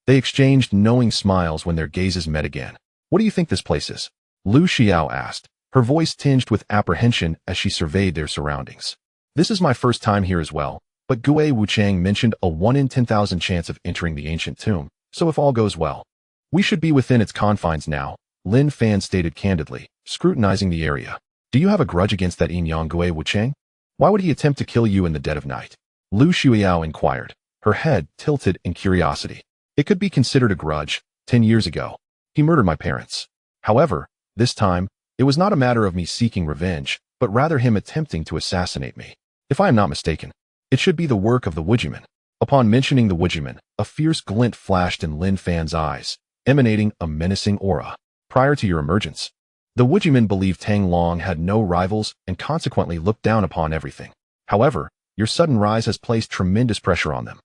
Speaker 1: They exchanged knowing smiles when their gazes met again. "What do you think this place is?" Lu Xiao asked, her voice tinged with apprehension as she surveyed their surroundings. "This is my first time here as well, but Gui Wuchang mentioned a 1 in 10,000 chance of entering the ancient tomb, so if all goes well, we should be within its confines now," Lin Fan stated candidly, scrutinizing the area. Do you have a grudge against that Yin-Yang Gui Wuchang? Why would he attempt to kill you in the dead of night? Lu Shuiyao inquired, her head tilted in curiosity. It could be considered a grudge. 10 years ago, he murdered my parents. However, this time, it was not a matter of me seeking revenge, but rather him attempting to assassinate me. If I am not mistaken, it should be the work of the Wujiman. Upon mentioning the Wujiman, a fierce glint flashed in Lin Fan's eyes, emanating a menacing aura. Prior to your emergence, the Wujiman believed Tang Long had no rivals and consequently looked down upon everything. However, your sudden rise has placed tremendous pressure on them.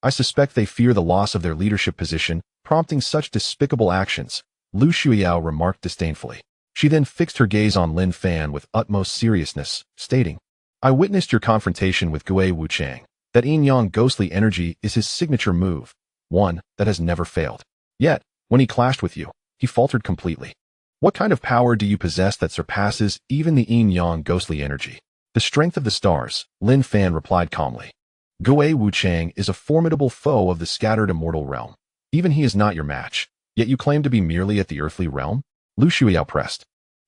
Speaker 1: I suspect they fear the loss of their leadership position, prompting such despicable actions, Lu Shuiyao remarked disdainfully. She then fixed her gaze on Lin Fan with utmost seriousness, stating, I witnessed your confrontation with Gui Wuchang. That yin-yang ghostly energy is his signature move, one that has never failed. Yet, when he clashed with you, he faltered completely. What kind of power do you possess that surpasses even the yin-yang ghostly energy? The strength of the stars, Lin Fan replied calmly. Gui Wuchang is a formidable foe of the scattered immortal realm. Even he is not your match, yet you claim to be merely at the earthly realm? Lu Shuiyao pressed,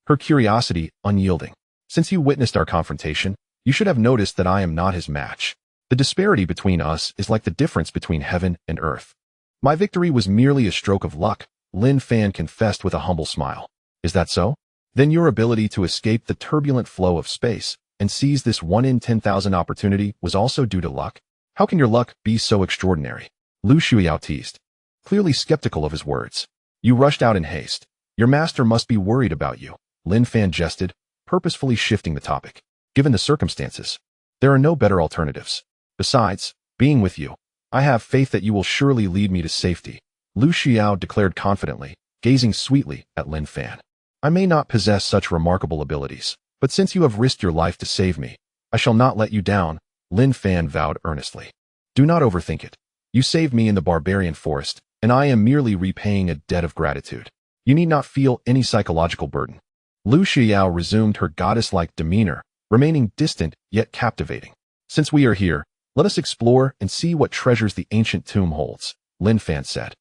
Speaker 1: her curiosity unyielding. Since you witnessed our confrontation, you should have noticed that I am not his match. The disparity between us is like the difference between heaven and earth. My victory was merely a stroke of luck, Lin Fan confessed with a humble smile. Is that so? Then your ability to escape the turbulent flow of space and seize this 1 in 10,000 opportunity was also due to luck? How can your luck be so extraordinary? Lu Shuiyao teased, clearly skeptical of his words. You rushed out in haste. Your master must be worried about you, Lin Fan jested, purposefully shifting the topic. Given the circumstances, there are no better alternatives. Besides, being with you, I have faith that you will surely lead me to safety, Lu Xiao declared confidently, gazing sweetly at Lin Fan. I may not possess such remarkable abilities, but since you have risked your life to save me, I shall not let you down, Lin Fan vowed earnestly. Do not overthink it. You saved me in the barbarian forest, and I am merely repaying a debt of gratitude. You need not feel any psychological burden. Lu Xiao resumed her goddess-like demeanor, remaining distant yet captivating. Since we are here, let us explore and see what treasures the ancient tomb holds, Lin Fan said,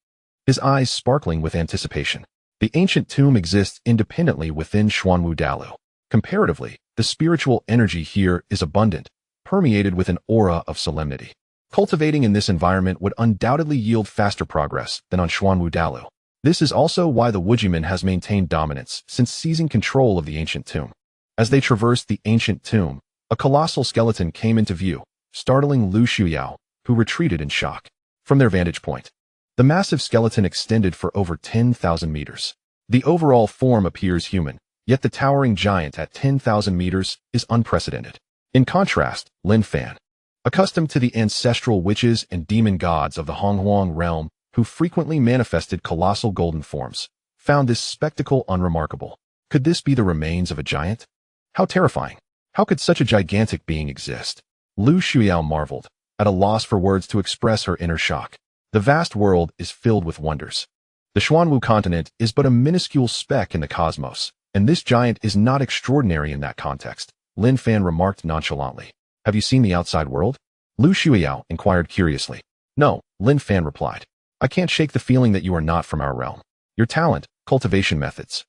Speaker 1: his eyes sparkling with anticipation. The ancient tomb exists independently within Xuanwu Dalu. Comparatively, the spiritual energy here is abundant, permeated with an aura of solemnity. Cultivating in this environment would undoubtedly yield faster progress than on Xuanwu Dalu. This is also why the Wujiman has maintained dominance since seizing control of the ancient tomb. As they traversed the ancient tomb, a colossal skeleton came into view, startling Lu Shuiyao, who retreated in shock. From their vantage point, the massive skeleton extended for over 10,000 meters. The overall form appears human, yet the towering giant at 10,000 meters is unprecedented. In contrast, Lin Fan, accustomed to the ancestral witches and demon gods of the Honghuang realm, who frequently manifested colossal golden forms, found this spectacle unremarkable. Could this be the remains of a giant? How terrifying! How could such a gigantic being exist? Lu Shuiyao marveled, at a loss for words to express her inner shock. The vast world is filled with wonders. The Xuanwu continent is but a minuscule speck in the cosmos, and this giant is not extraordinary in that context, Lin Fan remarked nonchalantly. Have you seen the outside world? Lu Shuiyao inquired curiously. No, Lin Fan replied. I can't shake the feeling that you are not from our realm. Your talent, cultivation methods,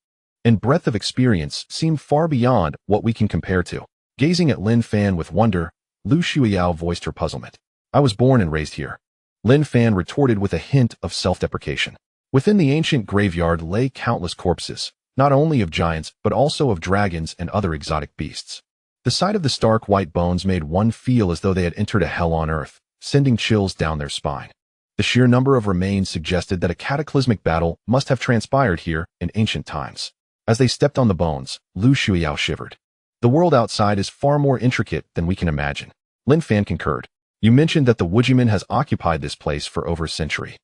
Speaker 1: and breadth of experience seem far beyond what we can compare to. Gazing at Lin Fan with wonder, Lu Shuiyao voiced her puzzlement. I was born and raised here, Lin Fan retorted with a hint of self-deprecation. Within the ancient graveyard lay countless corpses, not only of giants but also of dragons and other exotic beasts. The sight of the stark white bones made one feel as though they had entered a hell on earth, sending chills down their spine. The sheer number of remains suggested that a cataclysmic battle must have transpired here in ancient times. As they stepped on the bones, Lu Shuiyao shivered. The world outside is far more intricate than we can imagine. Lin Fan concurred. You mentioned that the Wujiman has occupied this place for over a century.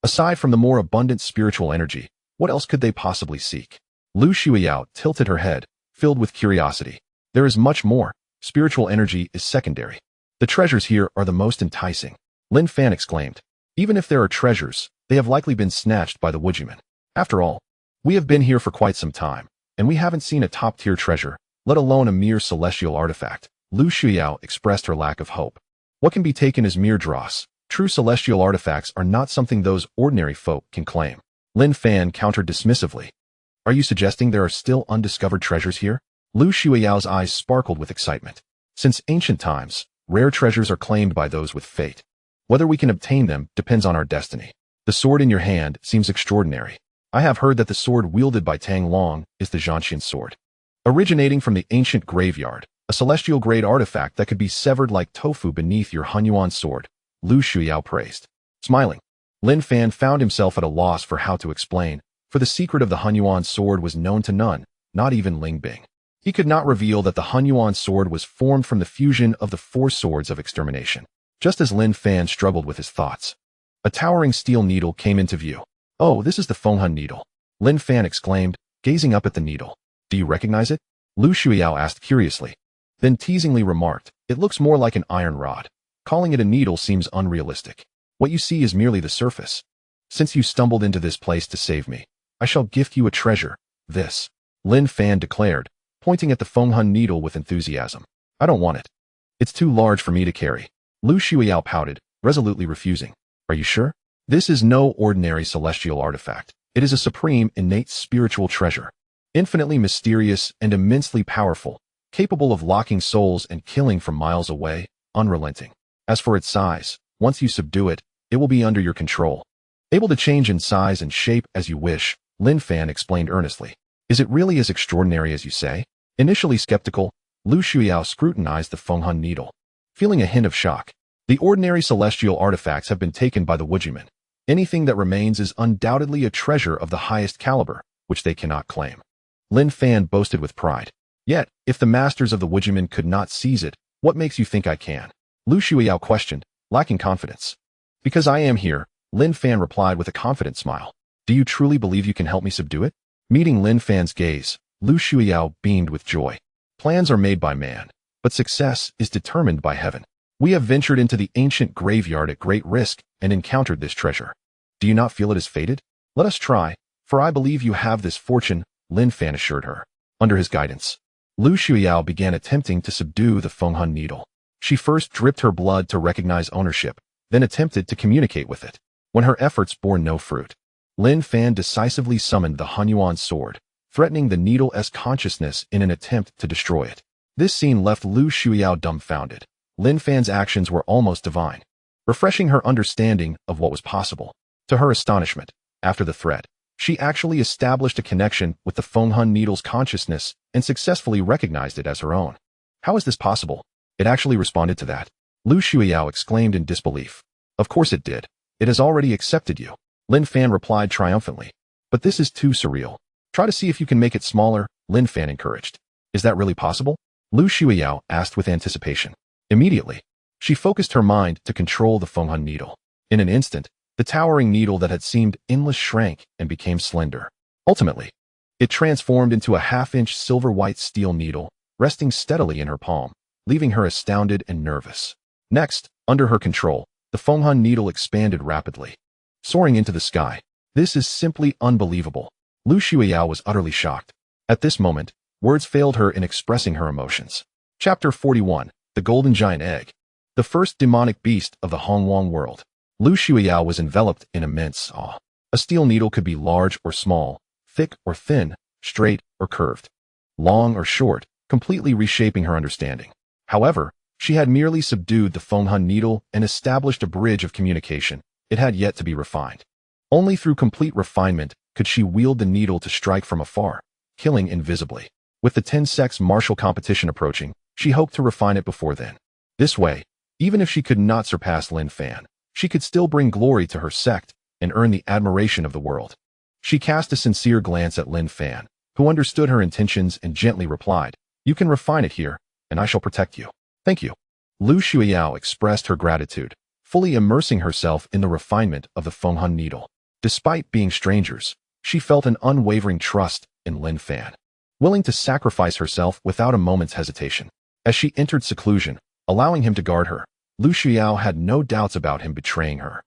Speaker 1: Aside from the more abundant spiritual energy, what else could they possibly seek? Lu Shuiyao tilted her head, filled with curiosity. There is much more. Spiritual energy is secondary. The treasures here are the most enticing, Lin Fan exclaimed. Even if there are treasures, they have likely been snatched by the Wujiman. After all, we have been here for quite some time, and we haven't seen a top-tier treasure, let alone a mere celestial artifact. Lu Shuiyao expressed her lack of hope. What can be taken as mere dross? True celestial artifacts are not something those ordinary folk can claim. Lin Fan countered dismissively. Are you suggesting there are still undiscovered treasures here? Lu Shuiao's eyes sparkled with excitement. Since ancient times, rare treasures are claimed by those with fate. Whether we can obtain them depends on our destiny. The sword in your hand seems extraordinary. I have heard that the sword wielded by Tang Long is the Zhanxian sword. Originating from the ancient graveyard, a celestial-grade artifact that could be severed like tofu beneath your Hunyuan sword, Lu Shuiao praised. Smiling, Lin Fan found himself at a loss for how to explain, for the secret of the Hunyuan sword was known to none, not even Ling Bing. He could not reveal that the Hunyuan sword was formed from the fusion of the four swords of extermination. Just as Lin Fan struggled with his thoughts, a towering steel needle came into view. "Oh, this is the Fenghun needle," Lin Fan exclaimed, gazing up at the needle. "Do you recognize it?" Lu Shuiao asked curiously. Then teasingly remarked, "It looks more like an iron rod. Calling it a needle seems unrealistic. What you see is merely the surface. Since you stumbled into this place to save me, I shall gift you a treasure, this," Lin Fan declared, pointing at the Fenghun needle with enthusiasm. "I don't want it. It's too large for me to carry." Lu Shuiao pouted, resolutely refusing. "Are you sure? This is no ordinary celestial artifact. It is a supreme, innate spiritual treasure. Infinitely mysterious and immensely powerful, capable of locking souls and killing from miles away, unrelenting. As for its size, once you subdue it, it will be under your control. Able to change in size and shape as you wish," Lin Fan explained earnestly. "Is it really as extraordinary as you say?" Initially skeptical, Lu Shuiao scrutinized the Fenghun needle, feeling a hint of shock. The ordinary celestial artifacts have been taken by the Wujiman. Anything that remains is undoubtedly a treasure of the highest caliber, which they cannot claim. Lin Fan boasted with pride. "Yet, if the masters of the Wujiman could not seize it, what makes you think I can?" Lu Shuiao questioned, lacking confidence. "Because I am here," Lin Fan replied with a confident smile. "Do you truly believe you can help me subdue it?" Meeting Lin Fan's gaze, Lu Shuiao beamed with joy. "Plans are made by man, but success is determined by heaven. We have ventured into the ancient graveyard at great risk and encountered this treasure. Do you not feel it is fated? Let us try, for I believe you have this fortune," Lin Fan assured her. Under his guidance, Lu Shuiao began attempting to subdue the Fenghun needle. She first dripped her blood to recognize ownership, then attempted to communicate with it. When her efforts bore no fruit, Lin Fan decisively summoned the Hunyuan sword, threatening the needle's consciousness in an attempt to destroy it. This scene left Lu Shuiao dumbfounded. Lin Fan's actions were almost divine, refreshing her understanding of what was possible. To her astonishment, after the threat, she actually established a connection with the Fenghun needle's consciousness and successfully recognized it as her own. "How is this possible? It actually responded to that?" Lu Shuiao exclaimed in disbelief. "Of course it did. It has already accepted you," Lin Fan replied triumphantly. "But this is too surreal. Try to see if you can make it smaller," Lin Fan encouraged. "Is that really possible?" Lu Shuiao asked with anticipation. Immediately, she focused her mind to control the Fenghun needle. In an instant, the towering needle that had seemed endless shrank and became slender. Ultimately, it transformed into a half-inch silver-white steel needle, resting steadily in her palm, leaving her astounded and nervous. Next, under her control, the Fenghun needle expanded rapidly, soaring into the sky. "This is simply unbelievable." Lu Shuiao was utterly shocked. At this moment, words failed her in expressing her emotions. Chapter 41, The Golden Giant Egg. The first demonic beast of the Hongwang world. Lu Shuiao was enveloped in immense awe. A steel needle could be large or small, thick or thin, straight or curved, long or short, completely reshaping her understanding. However, she had merely subdued the Fenghun needle and established a bridge of communication. It had yet to be refined. Only through complete refinement could she wield the needle to strike from afar, killing invisibly. With the 10-sex martial competition approaching, she hoped to refine it before then. This way, even if she could not surpass Lin Fan, she could still bring glory to her sect and earn the admiration of the world. She cast a sincere glance at Lin Fan, who understood her intentions and gently replied, "You can refine it here, and I shall protect you." "Thank you." Lu Shuiao expressed her gratitude, fully immersing herself in the refinement of the Fenghun needle. Despite being strangers, she felt an unwavering trust in Lin Fan, willing to sacrifice herself without a moment's hesitation. As she entered seclusion, allowing him to guard her, Lu Shuiao had no doubts about him betraying her.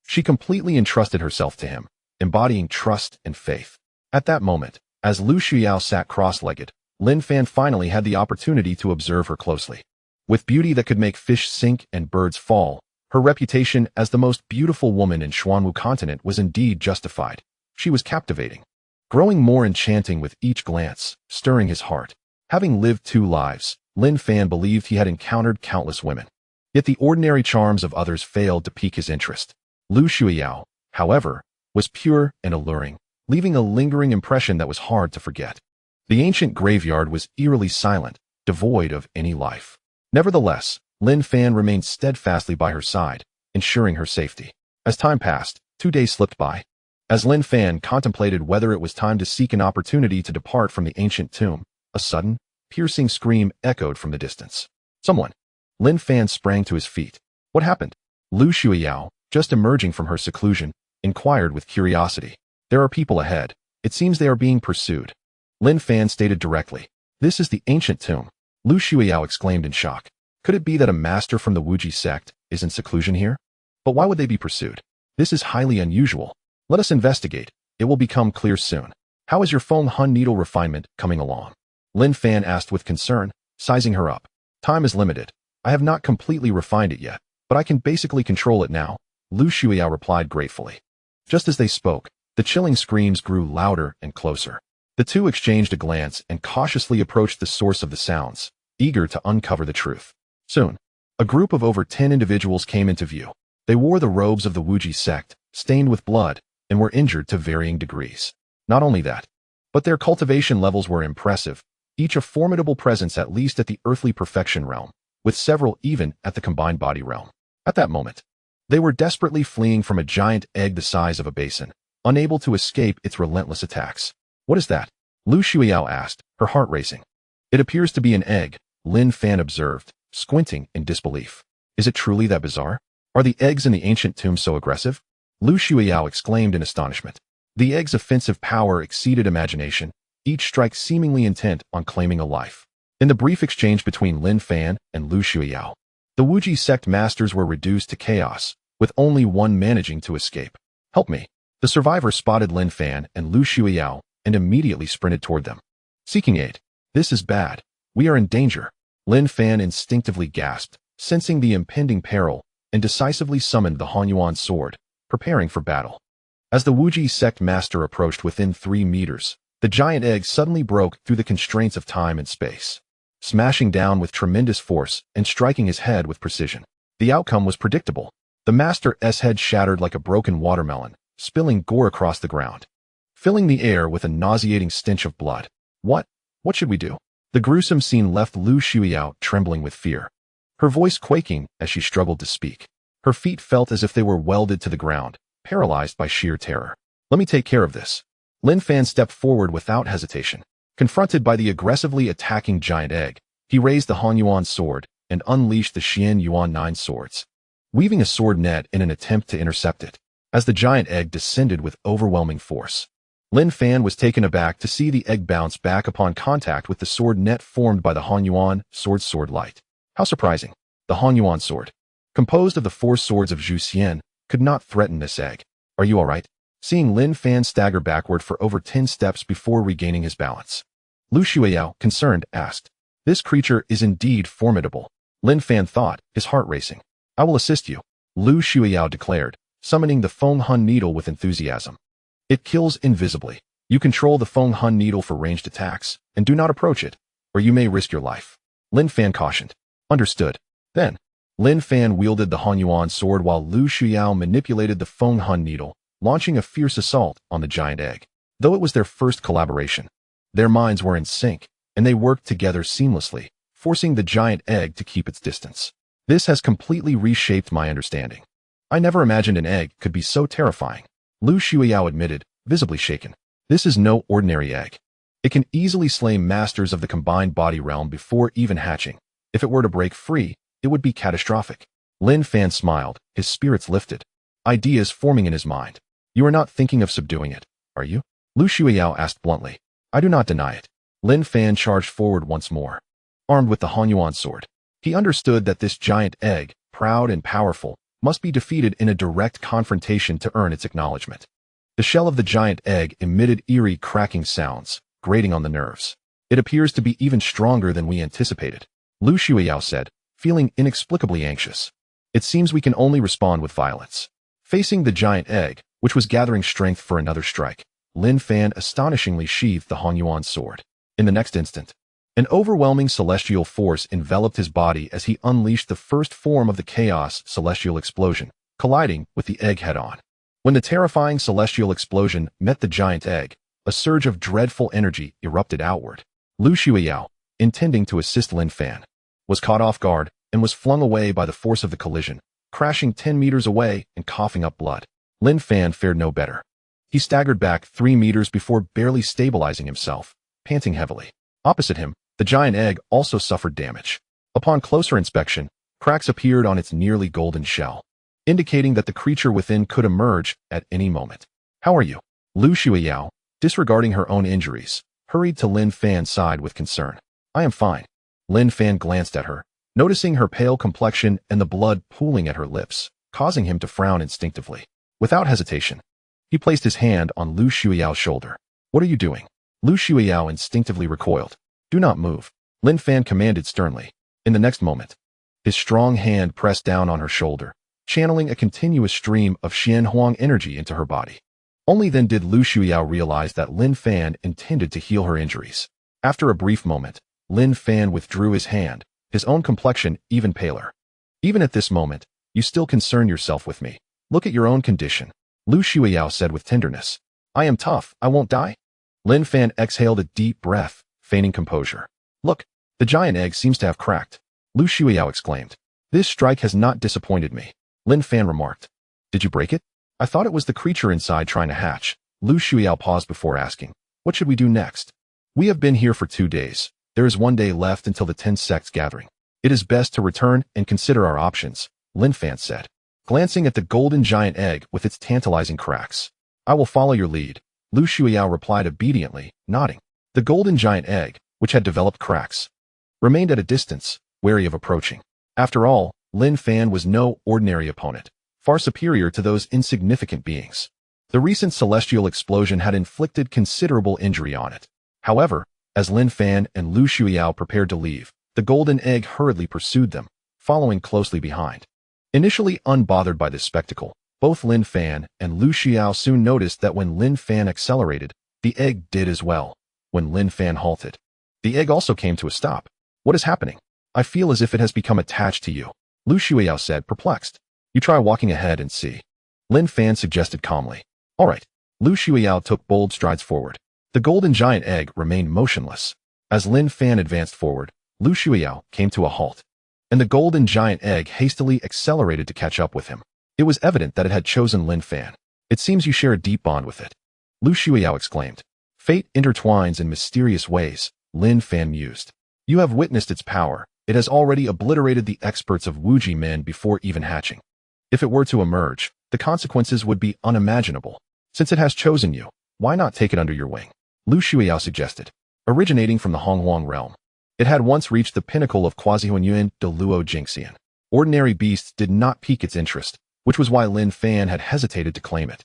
Speaker 1: She completely entrusted herself to him, embodying trust and faith. At that moment, as Lu Shuiao sat cross-legged, Lin Fan finally had the opportunity to observe her closely. With beauty that could make fish sink and birds fall, her reputation as the most beautiful woman in Xuanwu continent was indeed justified. She was captivating, growing more enchanting with each glance, stirring his heart. Having lived 2 lives, Lin Fan believed he had encountered countless women. Yet the ordinary charms of others failed to pique his interest. Lu Shuiyao, however, was pure and alluring, leaving a lingering impression that was hard to forget. The ancient graveyard was eerily silent, devoid of any life. Nevertheless, Lin Fan remained steadfastly by her side, ensuring her safety. As time passed, 2 days slipped by. As Lin Fan contemplated whether it was time to seek an opportunity to depart from the ancient tomb, a sudden, piercing scream echoed from the distance. Someone! Lin Fan sprang to his feet. What happened? Lu Shuiyao, just emerging from her seclusion, inquired with curiosity. There are people ahead. It seems they are being pursued. Lin Fan stated directly. This is the ancient tomb. Lu Shuiyao exclaimed in shock. Could it be that a master from the Wuji sect is in seclusion here? But why would they be pursued? This is highly unusual. Let us investigate. It will become clear soon. How is your Feng Hun needle refinement coming along? Lin Fan asked with concern, sizing her up. Time is limited. I have not completely refined it yet, but I can basically control it now, Lu Shuiyao replied gratefully. Just as they spoke, the chilling screams grew louder and closer. The two exchanged a glance and cautiously approached the source of the sounds, eager to uncover the truth. Soon, a group of over 10 individuals came into view. They wore the robes of the Wuji sect, stained with blood, and were injured to varying degrees. Not only that, but their cultivation levels were impressive, each a formidable presence at least at the earthly perfection realm, with several even at the combined body realm. At that moment, they were desperately fleeing from a giant egg the size of a basin, unable to escape its relentless attacks. What is that? Lu Shuiyao asked, her heart racing. It appears to be an egg, Lin Fan observed, squinting in disbelief. Is it truly that bizarre? Are the eggs in the ancient tomb so aggressive? Lu Shuiyao exclaimed in astonishment. The egg's offensive power exceeded imagination, each strike seemingly intent on claiming a life. In the brief exchange between Lin Fan and Lu Shuiyao, the Wuji sect masters were reduced to chaos, with only one managing to escape. Help me. The survivor spotted Lin Fan and Lu Shuiyao and immediately sprinted toward them. Seeking aid. This is bad. We are in danger. Lin Fan instinctively gasped, sensing the impending peril, and decisively summoned the Hanyuan sword, preparing for battle. As the Wuji sect master approached within 3 meters, the giant egg suddenly broke through the constraints of time and space, smashing down with tremendous force and striking his head with precision. The outcome was predictable. The master's head shattered like a broken watermelon, spilling gore across the ground, filling the air with a nauseating stench of blood. What should we do? The gruesome scene left Lu Shuiyao trembling with fear, her voice quaking as she struggled to speak. Her feet felt as if they were welded to the ground, paralyzed by sheer terror. Let me take care of this. Lin Fan stepped forward without hesitation. Confronted by the aggressively attacking giant egg, he raised the Hanyuan sword and unleashed the Xian Yuan 9 swords, weaving a sword net in an attempt to intercept it. As the giant egg descended with overwhelming force, Lin Fan was taken aback to see the egg bounce back upon contact with the sword net formed by the Hanyuan sword light. How surprising. The Hanyuan sword, composed of the 4 swords of Zhu Xian, could not threaten this egg. Are you all right? Seeing Lin Fan stagger backward for over 10 steps before regaining his balance, Lu Shuiyao, concerned, asked. This creature is indeed formidable. Lin Fan thought, his heart racing. I will assist you, Lu Shuiyao declared, summoning the Feng Hun needle with enthusiasm. It kills invisibly. You control the Feng Hun needle for ranged attacks, and do not approach it, or you may risk your life. Lin Fan cautioned. Understood. Then, Lin Fan wielded the Hanyuan sword while Lu Shuiyao manipulated the Feng Hun needle, launching a fierce assault on the giant egg. Though it was their first collaboration, their minds were in sync, and they worked together seamlessly, forcing the giant egg to keep its distance. This has completely reshaped my understanding. I never imagined an egg could be so terrifying, Lu Shuiyao admitted, visibly shaken. This is no ordinary egg. It can easily slay masters of the combined body realm before even hatching. If it were to break free, it would be catastrophic. Lin Fan smiled, his spirits lifted, ideas forming in his mind. You are not thinking of subduing it, are you? Lu Shuiyao asked bluntly. I do not deny it. Lin Fan charged forward once more, armed with the Hanyuan sword. He understood that this giant egg, proud and powerful, must be defeated in a direct confrontation to earn its acknowledgement. The shell of the giant egg emitted eerie cracking sounds, grating on the nerves. It appears to be even stronger than we anticipated, Lu Shuiyao said, feeling inexplicably anxious. It seems we can only respond with violence. Facing the giant egg, which was gathering strength for another strike, Lin Fan astonishingly sheathed the Hanyuan sword. In the next instant, An overwhelming celestial force enveloped his body as he unleashed the first form of the chaos celestial explosion, colliding with the egg head-on. When the terrifying celestial explosion met the giant egg, a surge of dreadful energy erupted outward. Lu Shuiyao, intending to assist Lin Fan, was caught off guard and was flung away by the force of the collision, crashing 10 meters away and coughing up blood. Lin Fan fared no better. He staggered back 3 meters before barely stabilizing himself, panting heavily. Opposite him, the giant egg also suffered damage. Upon closer inspection, cracks appeared on its nearly golden shell, indicating that the creature within could emerge at any moment. "How are you?" Lu Shuiyao, disregarding her own injuries, hurried to Lin Fan's side with concern. "I am fine." Lin Fan glanced at her, noticing her pale complexion and the blood pooling at her lips, causing him to frown instinctively. Without hesitation, he placed his hand on Lu Shuiyao's shoulder. "What are you doing?" Lu Shuiyao instinctively recoiled. "Do not move," Lin Fan commanded sternly. In the next moment, his strong hand pressed down on her shoulder, channeling a continuous stream of Xianhuang energy into her body. Only then did Lu Shuiyao realize that Lin Fan intended to heal her injuries. After a brief moment, Lin Fan withdrew his hand, his own complexion even paler. "Even at this moment, you still concern yourself with me. Look at your own condition," Lu Shuiyao said with tenderness. "I am tough, I won't die." Lin Fan exhaled a deep breath, feigning composure. "Look, the giant egg seems to have cracked," Lu Shuiyao exclaimed. "This strike has not disappointed me," Lin Fan remarked. "Did you break it?" "I thought it was the creature inside trying to hatch." Lu Shuiyao paused before asking, "What should we do next?" "We have been here for 2 days. There is 1 day left until the 10 sects gathering. It is best to return and consider our options," Lin Fan said, glancing at the golden giant egg with its tantalizing cracks. "I will follow your lead," Lu Shuiyao replied obediently, nodding. The golden giant egg, which had developed cracks, remained at a distance, wary of approaching. After all, Lin Fan was no ordinary opponent, far superior to those insignificant beings. The recent celestial explosion had inflicted considerable injury on it. However, as Lin Fan and Lu Shuiyao prepared to leave, the golden egg hurriedly pursued them, following closely behind. Initially unbothered by this spectacle, both Lin Fan and Lu Shuiyao soon noticed that when Lin Fan accelerated, the egg did as well. When Lin Fan halted, the egg also came to a stop. "What is happening? I feel as if it has become attached to you," Lu Shuiyao said, perplexed. "You try walking ahead and see," Lin Fan suggested calmly. "All right." Lu Shuiyao took bold strides forward. The golden giant egg remained motionless. As Lin Fan advanced forward, Lu Shuiyao came to a halt, and the golden giant egg hastily accelerated to catch up with him. It was evident that it had chosen Lin Fan. "It seems you share a deep bond with it," Lu Shuiyao exclaimed. "Fate intertwines in mysterious ways," Lin Fan mused. "You have witnessed its power. It has already obliterated the experts of Wuji men before even hatching. If it were to emerge, the consequences would be unimaginable. Since it has chosen you, why not take it under your wing?" Lu Shuiyao suggested. Originating from the Honghuang realm, it had once reached the pinnacle of Quasi-Huanyuan de Luo Jingxian. Ordinary beasts did not pique its interest, which was why Lin Fan had hesitated to claim it.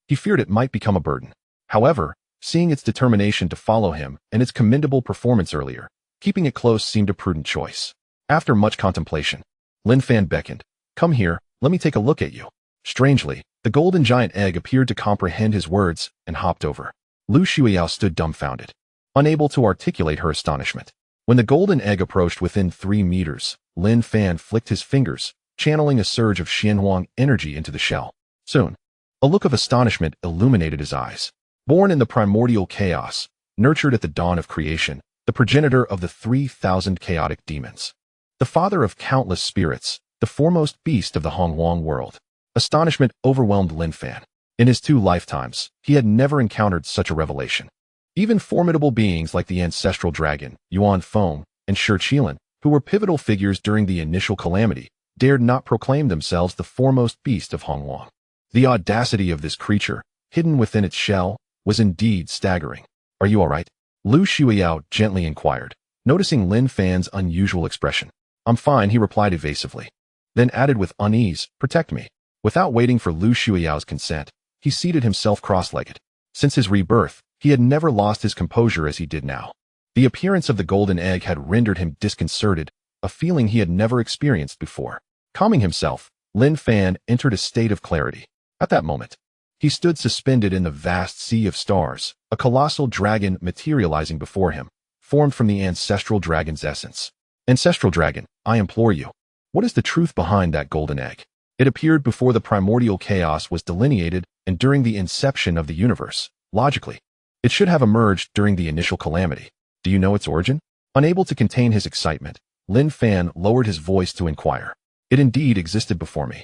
Speaker 1: He feared it might become a burden. However, seeing its determination to follow him and its commendable performance earlier, keeping it close seemed a prudent choice. After much contemplation, Lin Fan beckoned. "Come here, let me take a look at you." Strangely, the golden giant egg appeared to comprehend his words and hopped over. Lu Shuiyao stood dumbfounded, unable to articulate her astonishment. When the golden egg approached within 3 meters, Lin Fan flicked his fingers, channeling a surge of Xianhuang energy into the shell. Soon, a look of astonishment illuminated his eyes. Born in the primordial chaos, nurtured at the dawn of creation, the progenitor of the 3,000 chaotic demons, the father of countless spirits, the foremost beast of the Honghuang world. Astonishment overwhelmed Lin Fan. In his 2 lifetimes, he had never encountered such a revelation. Even formidable beings like the ancestral dragon, Yuan Feng, and Shi Qilin, who were pivotal figures during the initial calamity, dared not proclaim themselves the foremost beast of Honghuang. The audacity of this creature, hidden within its shell, was indeed staggering. "Are you all right?" Lu Shuiyao gently inquired, noticing Lin Fan's unusual expression. "I'm fine," he replied evasively. Then added with unease, "Protect me." Without waiting for Lu Shuiyao's consent, he seated himself cross-legged. Since his rebirth, he had never lost his composure as he did now. The appearance of the golden egg had rendered him disconcerted, a feeling he had never experienced before. Calming himself, Lin Fan entered a state of clarity. At that moment, he stood suspended in the vast sea of stars, a colossal dragon materializing before him, formed from the ancestral dragon's essence. Ancestral dragon, I implore you. What is the truth behind that golden egg? It appeared before the primordial chaos was delineated and during the inception of the universe. Logically, it should have emerged during the initial calamity. Do you know its origin? Unable to contain his excitement, Lin Fan lowered his voice to inquire. It indeed existed before me.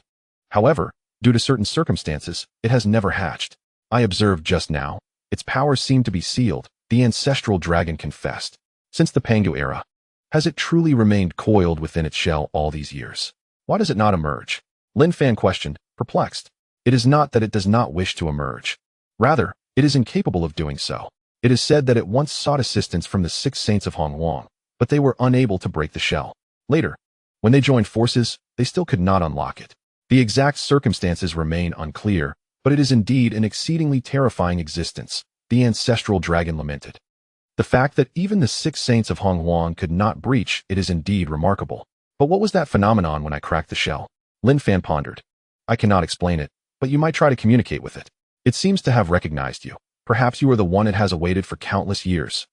Speaker 1: However, due to certain circumstances, it has never hatched. I observed just now. Its powers seem to be sealed, the ancestral dragon confessed. Since the Pangu era, has it truly remained coiled within its shell all these years? Why does it not emerge? Lin Fan questioned, perplexed. It is not that it does not wish to emerge. Rather, it is incapable of doing so. It is said that it once sought assistance from the 6 saints of Hongwang, but they were unable to break the shell. Later, when they joined forces, they still could not unlock it. The exact circumstances remain unclear, but it is indeed an exceedingly terrifying existence, the ancestral dragon lamented. The fact that even the 6 saints of Hongwang could not breach it is indeed remarkable. But what was that phenomenon when I cracked the shell? Lin Fan pondered. I cannot explain it, but you might try to communicate with it. It seems to have recognized you. Perhaps you are the one it has awaited for countless years.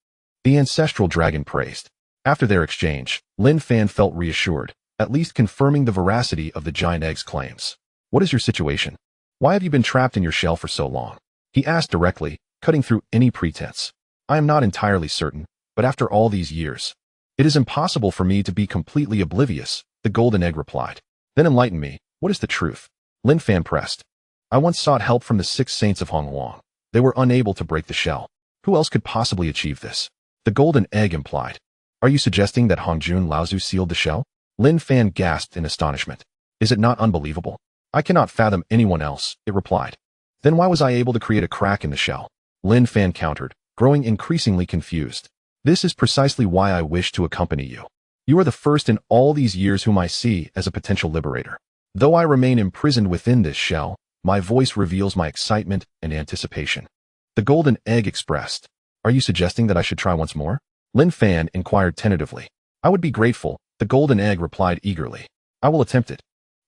Speaker 1: The ancestral dragon praised. After their exchange, Lin Fan felt reassured, at least confirming the veracity of the giant egg's claims. What is your situation? Why have you been trapped in your shell for so long? He asked directly, cutting through any pretense. I am not entirely certain, but after all these years, it is impossible for me to be completely oblivious, the golden egg replied. Then enlighten me, what is the truth? Lin Fan pressed. I once sought help from the 6 saints of Hongwang. They were unable to break the shell. Who else could possibly achieve this? The golden egg implied. Are you suggesting that Hongjun Laozu sealed the shell? Lin Fan gasped in astonishment. Is it not unbelievable? I cannot fathom anyone else, it replied. Then why was I able to create a crack in the shell? Lin Fan countered, growing increasingly confused. This is precisely why I wish to accompany you. You are the first in all these years whom I see as a potential liberator. Though I remain imprisoned within this shell, my voice reveals my excitement and anticipation. The golden egg expressed. Are you suggesting that I should try once more? Lin Fan inquired tentatively. I would be grateful, the golden egg replied eagerly. I will attempt it.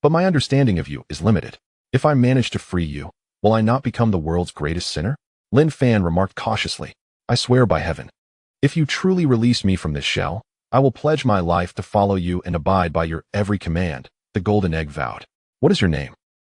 Speaker 1: But my understanding of you is limited. If I manage to free you, will I not become the world's greatest sinner? Lin Fan remarked cautiously. I swear by heaven. If you truly release me from this shell, I will pledge my life to follow you and abide by your every command, the golden egg vowed. What is your name?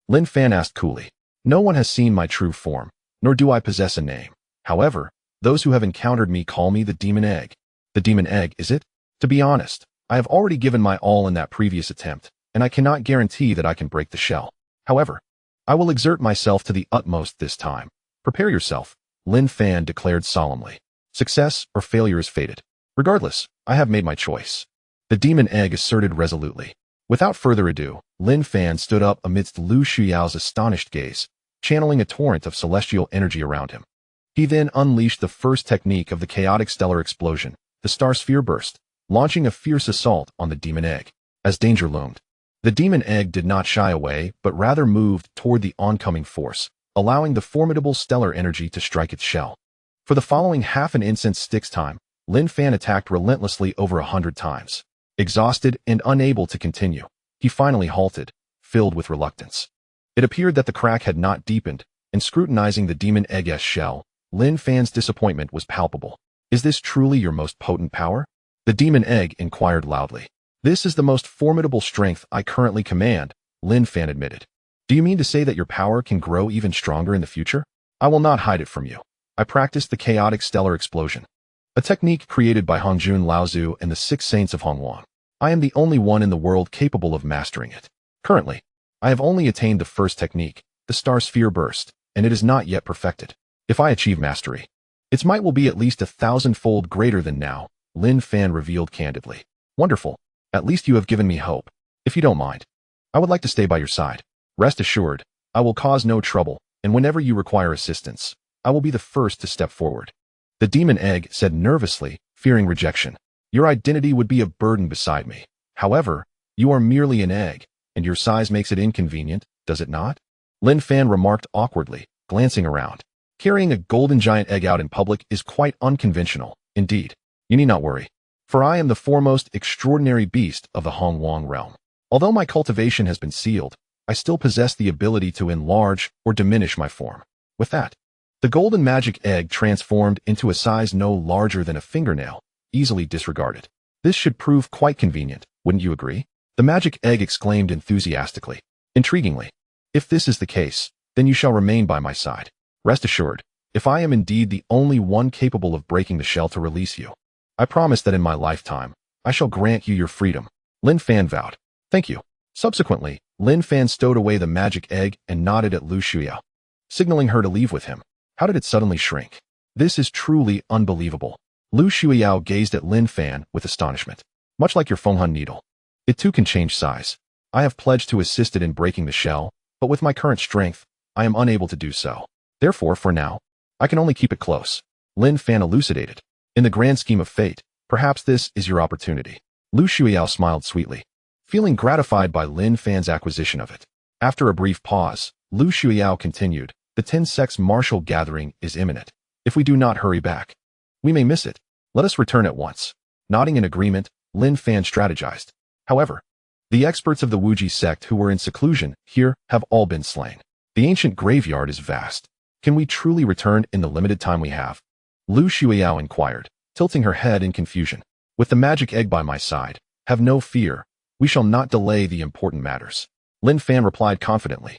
Speaker 1: Lin Fan asked coolly. No one has seen my true form, nor do I possess a name. However, those who have encountered me call me the demon egg. The demon egg, is it? To be honest, I have already given my all in that previous attempt, and I cannot guarantee that I can break the shell. However, I will exert myself to the utmost this time. Prepare yourself, Lin Fan declared solemnly. Success or failure is fated. Regardless, I have made my choice. The demon egg asserted resolutely. Without further ado, Lin Fan stood up amidst Lu Xuyao's astonished gaze, channeling a torrent of celestial energy around him. He then unleashed the first technique of the chaotic stellar explosion, the star sphere burst, launching a fierce assault on the demon egg. As danger loomed, the demon egg did not shy away, but rather moved toward the oncoming force, allowing the formidable stellar energy to strike its shell. For the following half an incense sticks time, Lin Fan attacked relentlessly over 100 times. Exhausted and unable to continue, he finally halted, filled with reluctance. It appeared that the crack had not deepened, and scrutinizing the demon egg's shell, Lin Fan's disappointment was palpable. Is this truly your most potent power? The demon egg inquired loudly. This is the most formidable strength I currently command, Lin Fan admitted. Do you mean to say that your power can grow even stronger in the future? I will not hide it from you. I practiced the chaotic stellar explosion, a technique created by Hongjun Laozu and the 6 saints of Hongwang. I am the only one in the world capable of mastering it. Currently, I have only attained the first technique, the star sphere burst, and it is not yet perfected. If I achieve mastery, its might will be at least 1,000-fold greater than now, Lin Fan revealed candidly. Wonderful. At least you have given me hope. If you don't mind, I would like to stay by your side. Rest assured, I will cause no trouble, and whenever you require assistance, I will be the first to step forward. The demon egg said nervously, fearing rejection. Your identity would be a burden beside me. However, you are merely an egg, and your size makes it inconvenient, does it not? Lin Fan remarked awkwardly, glancing around. Carrying a golden giant egg out in public is quite unconventional. Indeed, you need not worry, for I am the foremost extraordinary beast of the Hongwang realm. Although my cultivation has been sealed, I still possess the ability to enlarge or diminish my form. With that, the golden magic egg transformed into a size no larger than a fingernail, easily disregarded. This should prove quite convenient, wouldn't you agree? The magic egg exclaimed enthusiastically. Intriguingly. If this is the case, then you shall remain by my side. Rest assured, if I am indeed the only one capable of breaking the shell to release you, I promise that in my lifetime, I shall grant you your freedom. Lin Fan vowed. Thank you. Subsequently, Lin Fan stowed away the magic egg and nodded at Lu Shuya, signaling her to leave with him. How did it suddenly shrink? This is truly unbelievable. Lu Shuya gazed at Lin Fan with astonishment. Much like your Fenghan needle, it too can change size. I have pledged to assist it in breaking the shell, but with my current strength, I am unable to do so. Therefore, for now, I can only keep it close. Lin Fan elucidated. In the grand scheme of fate, perhaps this is your opportunity. Lu Shuya smiled sweetly, feeling gratified by Lin Fan's acquisition of it. After a brief pause, Lu Shuya continued, the 10-sex martial gathering is imminent. If we do not hurry back, we may miss it. Let us return at once. Nodding in agreement, Lin Fan strategized. However, the experts of the Wuji sect who were in seclusion here have all been slain. The ancient graveyard is vast. Can we truly return in the limited time we have? Lu Shuya inquired, tilting her head in confusion. With the magic egg by my side, have no fear. We shall not delay the important matters. Lin Fan replied confidently.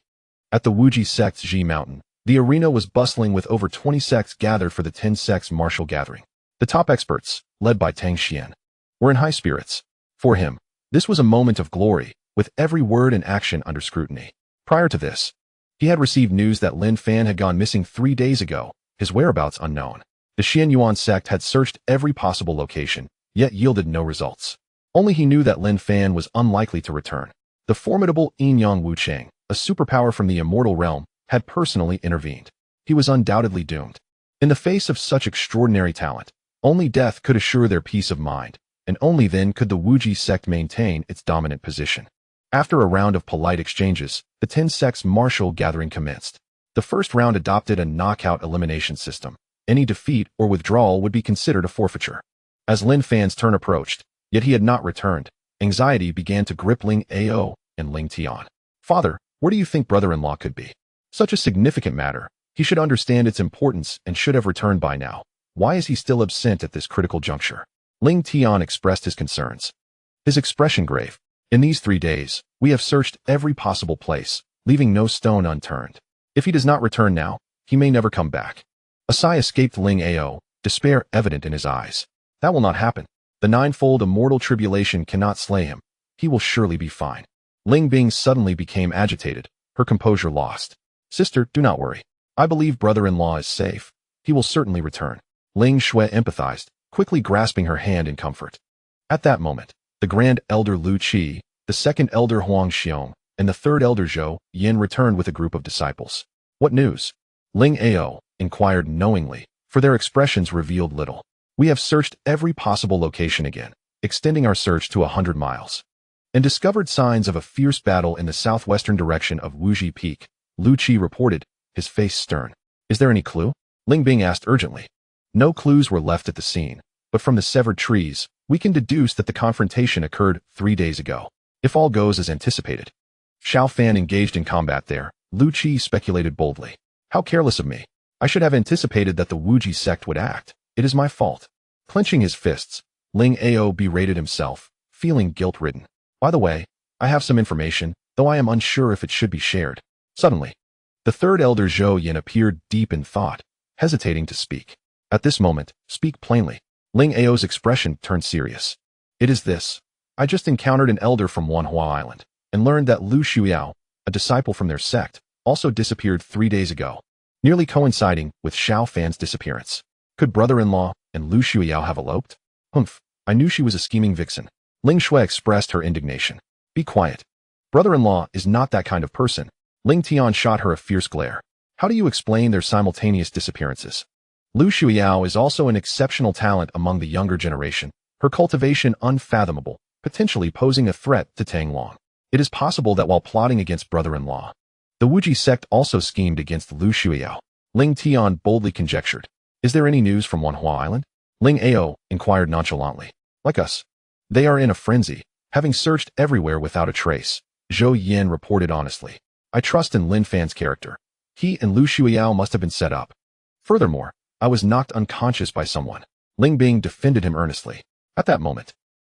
Speaker 1: At the Wuji sect's Ji Mountain, the arena was bustling with over 20 sects gathered for the 10-sex martial gathering. The top experts, led by Tang Xian, were in high spirits. For him, this was a moment of glory, with every word and action under scrutiny. Prior to this, he had received news that Lin Fan had gone missing 3 days ago, his whereabouts unknown. The Xian Yuan sect had searched every possible location, yet yielded no results. Only he knew that Lin Fan was unlikely to return. The formidable Yin-Yang Wuchang, a superpower from the immortal realm, had personally intervened. He was undoubtedly doomed. In the face of such extraordinary talent, only death could assure their peace of mind, and only then could the Wuji sect maintain its dominant position. After a round of polite exchanges, the 10-sex martial gathering commenced. The first round adopted a knockout elimination system. Any defeat or withdrawal would be considered a forfeiture. As Lin Fan's turn approached, yet he had not returned, anxiety began to grip Ling Ao and Ling Tian. Father, where do you think brother-in-law could be? Such a significant matter. He should understand its importance and should have returned by now. Why is he still absent at this critical juncture? Ling Tian expressed his concerns. His expression grave. In these 3 days, we have searched every possible place, leaving no stone unturned. If he does not return now, he may never come back. A sigh escaped Ling Ao, despair evident in his eyes. That will not happen. The ninefold immortal tribulation cannot slay him. He will surely be fine. Ling Bing suddenly became agitated, her composure lost. Sister, do not worry. I believe brother-in-law is safe. He will certainly return. Ling Shui empathized, quickly grasping her hand in comfort. At that moment, the Grand Elder Lu Qi, the Second Elder Huang Xiong, and the Third Elder Zhou Yin returned with a group of disciples. What news? Ling Ao inquired knowingly, for their expressions revealed little. We have searched every possible location again, extending our search to 100 miles, and discovered signs of a fierce battle in the southwestern direction of Wuji Peak, Lu Qi reported, his face stern. Is there any clue? Ling Bing asked urgently. No clues were left at the scene, but from the severed trees, we can deduce that the confrontation occurred 3 days ago. If all goes as anticipated, Xiao Fan engaged in combat there, Lu Qi speculated boldly. How careless of me. I should have anticipated that the Wuji sect would act. It is my fault. Clenching his fists, Ling Ao berated himself, feeling guilt-ridden. By the way, I have some information, though I am unsure if it should be shared. Suddenly, the Third Elder Zhou Yin appeared deep in thought, hesitating to speak. At this moment, speak plainly. Ling Ao's expression turned serious. It is this. I just encountered an elder from Wanhua Island, and learned that Lu Shuiao, a disciple from their sect, also disappeared 3 days ago, nearly coinciding with Xiao Fan's disappearance. Could brother-in-law and Lu Shuiao have eloped? Humph, I knew she was a scheming vixen. Ling Shui expressed her indignation. Be quiet. Brother-in-law is not that kind of person. Ling Tian shot her a fierce glare. How do you explain their simultaneous disappearances? Lu Shuiao is also an exceptional talent among the younger generation, her cultivation unfathomable, potentially posing a threat to Tang Long. It is possible that while plotting against brother-in-law, the Wuji sect also schemed against Lu Shuiao. Ling Tian boldly conjectured. Is there any news from Wanhua Island? Ling Ao inquired nonchalantly. Like us. They are in a frenzy, having searched everywhere without a trace, Zhou Yin reported honestly. I trust in Lin Fan's character. He and Lu Shuiao must have been set up. Furthermore, I was knocked unconscious by someone. Ling Bing defended him earnestly. At that moment,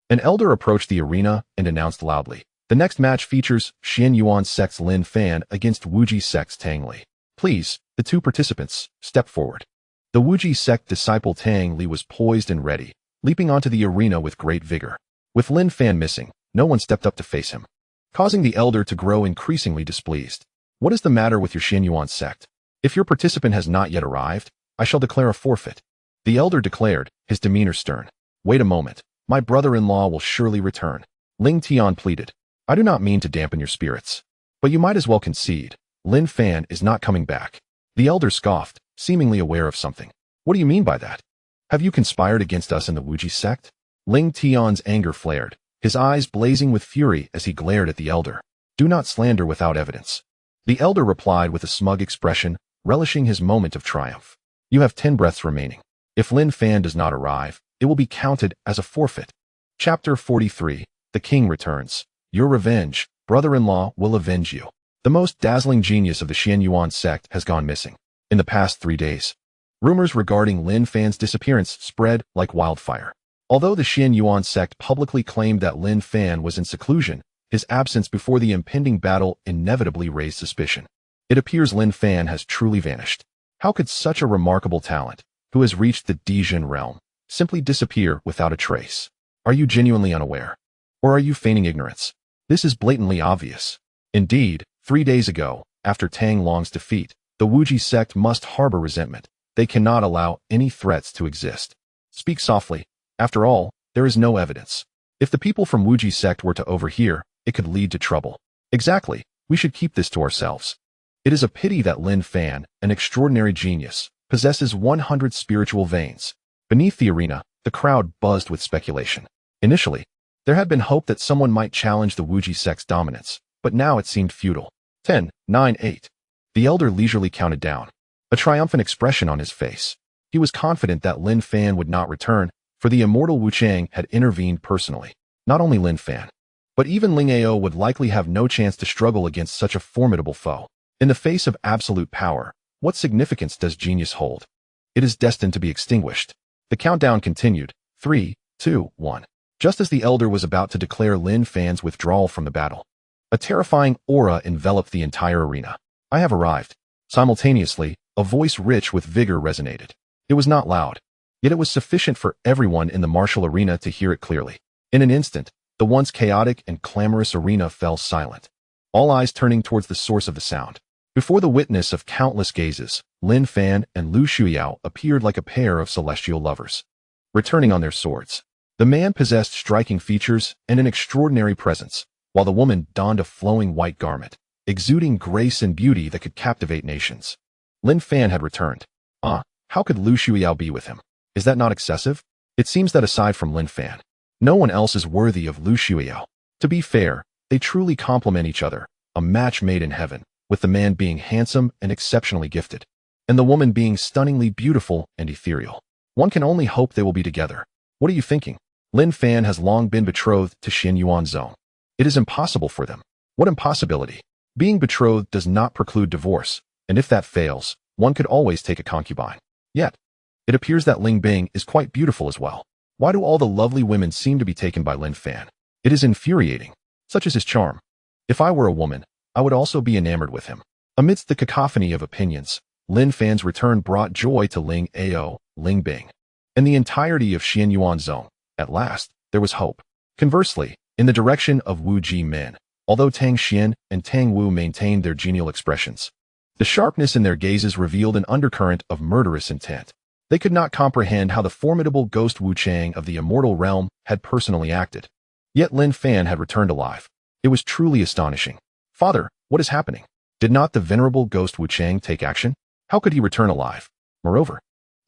Speaker 1: an elder approached the arena and announced loudly, "The next match features Xian Yuan sect's Lin Fan against Wuji sect's Tang Li. Please, the two participants, step forward." The Wuji sect disciple Tang Li was poised and ready, leaping onto the arena with great vigor. With Lin Fan missing, no one stepped up to face him, causing the elder to grow increasingly displeased. "What is the matter with your Xian Yuan sect? If your participant has not yet arrived, I shall declare a forfeit." The elder declared, his demeanor stern. "Wait a moment. My brother-in-law will surely return." Ling Tian pleaded. "I do not mean to dampen your spirits, but you might as well concede. Lin Fan is not coming back." The elder scoffed, seemingly aware of something. "What do you mean by that? Have you conspired against us in the Wuji sect?" Ling Tian's anger flared, his eyes blazing with fury as he glared at the elder. "Do not slander without evidence." The elder replied with a smug expression, relishing his moment of triumph. "You have 10 breaths remaining. If Lin Fan does not arrive, it will be counted as a forfeit." Chapter 43. The King Returns. Your revenge, brother-in-law, will avenge you. The most dazzling genius of the Xian Yuan sect has gone missing. In the past 3 days, rumors regarding Lin Fan's disappearance spread like wildfire. Although the Xian Yuan sect publicly claimed that Lin Fan was in seclusion, his absence before the impending battle inevitably raised suspicion. It appears Lin Fan has truly vanished. How could such a remarkable talent, who has reached the Dijin realm, simply disappear without a trace? Are you genuinely unaware? Or are you feigning ignorance? This is blatantly obvious. Indeed, 3 days ago, after Tang Long's defeat, the Wuji sect must harbor resentment. They cannot allow any threats to exist. Speak softly. After all, there is no evidence. If the people from Wuji sect were to overhear, it could lead to trouble. Exactly. We should keep this to ourselves. It is a pity that Lin Fan, an extraordinary genius, possesses 100 spiritual veins. Beneath the arena, the crowd buzzed with speculation. Initially, there had been hope that someone might challenge the Wuji sect's dominance, but now it seemed futile. 10, 9, 8. The elder leisurely counted down, a triumphant expression on his face. He was confident that Lin Fan would not return, for the immortal Wu Chang had intervened personally. Not only Lin Fan, but even Ling Ao would likely have no chance to struggle against such a formidable foe. In the face of absolute power, what significance does genius hold? It is destined to be extinguished. The countdown continued. 3, 2, 1. Just as the elder was about to declare Lin Fan's withdrawal from the battle, a terrifying aura enveloped the entire arena. "I have arrived." Simultaneously, a voice rich with vigor resonated. It was not loud, yet it was sufficient for everyone in the martial arena to hear it clearly. In an instant, the once chaotic and clamorous arena fell silent, all eyes turning towards the source of the sound. Before the witness of countless gazes, Lin Fan and Lu Shuyao appeared like a pair of celestial lovers, returning on their swords. The man possessed striking features and an extraordinary presence, while the woman donned a flowing white garment, exuding grace and beauty that could captivate nations. Lin Fan had returned. How could Lu Shuyao be with him? Is that not excessive? It seems that aside from Lin Fan, no one else is worthy of Lu Shuyao. To be fair, they truly complement each other, a match made in heaven, with the man being handsome and exceptionally gifted, and the woman being stunningly beautiful and ethereal. One can only hope they will be together. What are you thinking? Lin Fan has long been betrothed to Xian Yuanzong. It is impossible for them. What impossibility? Being betrothed does not preclude divorce, and if that fails, one could always take a concubine. Yet, it appears that Ling Bing is quite beautiful as well. Why do all the lovely women seem to be taken by Lin Fan? It is infuriating. Such is his charm. If I were a woman, I would also be enamored with him. Amidst the cacophony of opinions, Lin Fan's return brought joy to Ling Ao, Ling Bing, and the entirety of Xian Yuanzong. At last, there was hope. Conversely, in the direction of Wu Ji Min, although Tang Xian and Tang Wu maintained their genial expressions, the sharpness in their gazes revealed an undercurrent of murderous intent. They could not comprehend how the formidable ghost Wu Chang of the immortal realm had personally acted. Yet Lin Fan had returned alive. It was truly astonishing. "Father, what is happening? Did not the venerable ghost Wu Chang take action? How could he return alive? Moreover,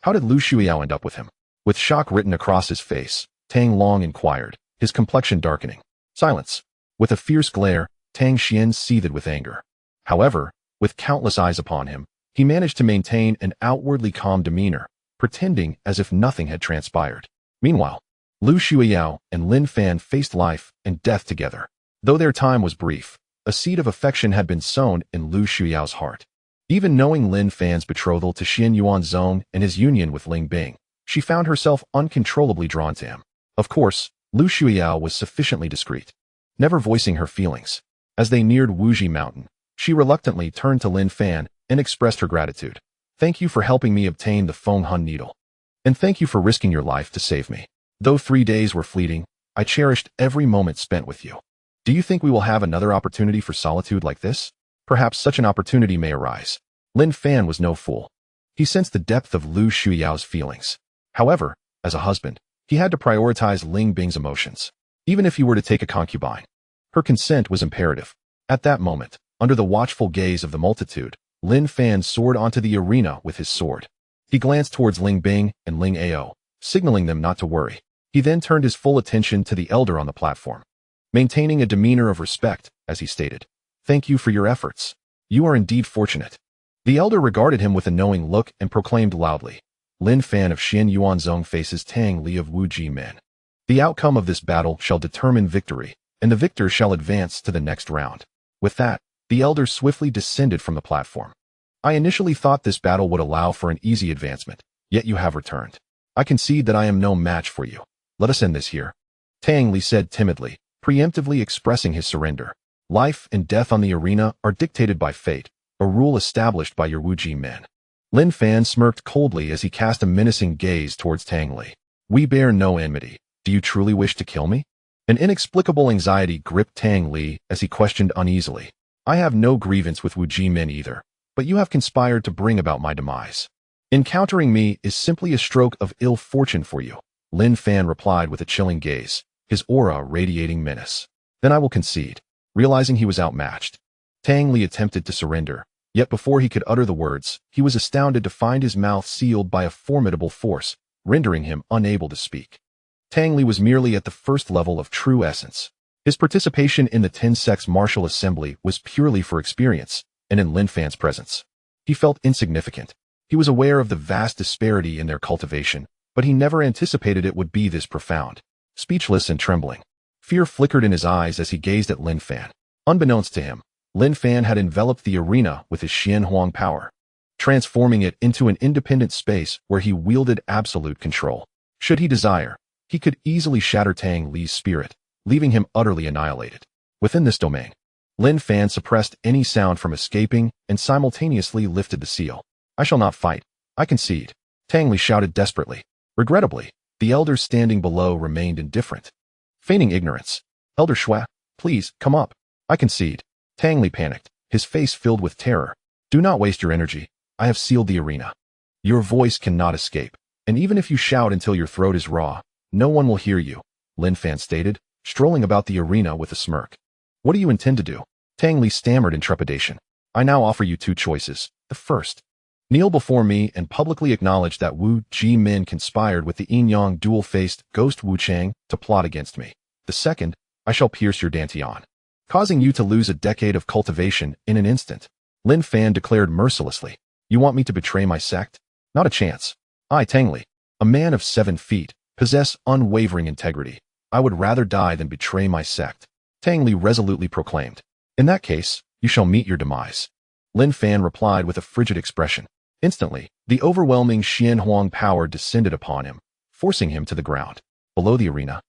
Speaker 1: how did Lu Shuyao end up with him?" With shock written across his face, Tang Long inquired, his complexion darkening. Silence. With a fierce glare, Tang Xian seethed with anger. However, with countless eyes upon him, he managed to maintain an outwardly calm demeanor, pretending as if nothing had transpired. Meanwhile, Lu Shuyao and Lin Fan faced life and death together. Though their time was brief, a seed of affection had been sown in Lu Shuyao's heart. Even knowing Lin Fan's betrothal to Xian Yuanzong and his union with Ling Bing, She found herself uncontrollably drawn to him. Of course, Lu Shuiyao was sufficiently discreet, never voicing her feelings. As they neared Wuji Mountain, she reluctantly turned to Lin Fan and expressed her gratitude. Thank you for helping me obtain the Feng Hun needle. And thank you for risking your life to save me. Though 3 days were fleeting, I cherished every moment spent with you. Do you think we will have another opportunity for solitude like this? Perhaps such an opportunity may arise. Lin Fan was no fool. He sensed the depth of Lu Shuyao's feelings. However, as a husband, he had to prioritize Ling Bing's emotions, even if he were to take a concubine. Her consent was imperative. At that moment, under the watchful gaze of the multitude, Lin Fan soared onto the arena with his sword. He glanced towards Ling Bing and Ling Ao, signaling them not to worry. He then turned his full attention to the elder on the platform, maintaining a demeanor of respect, as he stated, "Thank you for your efforts. You are indeed fortunate." The elder regarded him with a knowing look and proclaimed loudly, "Lin Fan of Xian Yuanzong faces Tang Li of Wuji Min. The outcome of this battle shall determine victory, and the victor shall advance to the next round." With that, the elder swiftly descended from the platform. "I initially thought this battle would allow for an easy advancement, yet you have returned. I concede that I am no match for you. Let us end this here," Tang Li said timidly, preemptively expressing his surrender. "Life and death on the arena are dictated by fate, a rule established by your Wuji men." Lin Fan smirked coldly as he cast a menacing gaze towards Tang Li. "We bear no enmity. Do you truly wish to kill me?" An inexplicable anxiety gripped Tang Li as he questioned uneasily. "I have no grievance with Wuji men either, but you have conspired to bring about my demise. Encountering me is simply a stroke of ill fortune for you," Lin Fan replied with a chilling gaze, his aura radiating menace. "Then I will concede." Realizing he was outmatched, Tang Li attempted to surrender, yet before he could utter the words, he was astounded to find his mouth sealed by a formidable force, rendering him unable to speak. Tang Li was merely at the first level of true essence. His participation in the 10-sex martial assembly was purely for experience, and in Lin Fan's presence, he felt insignificant. He was aware of the vast disparity in their cultivation, but he never anticipated it would be this profound. Speechless and trembling, fear flickered in his eyes as he gazed at Lin Fan. Unbeknownst to him, Lin Fan had enveloped the arena with his Xian Huang power, transforming it into an independent space where he wielded absolute control. Should he desire, he could easily shatter Tang Li's spirit, leaving him utterly annihilated. Within this domain, Lin Fan suppressed any sound from escaping and simultaneously lifted the seal. "I shall not fight. I concede," Tang Li shouted desperately. Regrettably, the elders standing below remained indifferent. Feigning ignorance, "Elder Shui, please, come up." "I concede." Tang Li panicked, his face filled with terror. "Do not waste your energy. I have sealed the arena. Your voice cannot escape, and even if you shout until your throat is raw, no one will hear you," Lin Fan stated, strolling about the arena with a smirk. "What do you intend to do?" Tang Li stammered in trepidation. "I now offer you 2 choices. The first, kneel before me and publicly acknowledge that Wu Ji Min conspired with the Yin-Yang dual-faced ghost Wu Chang to plot against me. The second, I shall pierce your dantian, causing you to lose a decade of cultivation in an instant," Lin Fan declared mercilessly. "You want me to betray my sect? Not a chance. I, Tang Li, a man of 7 feet, possess unwavering integrity. I would rather die than betray my sect," Tang Li resolutely proclaimed. "In that case, you shall meet your demise," Lin Fan replied with a frigid expression. Instantly, the overwhelming Xian Huang power descended upon him, forcing him to the ground. Below the arena,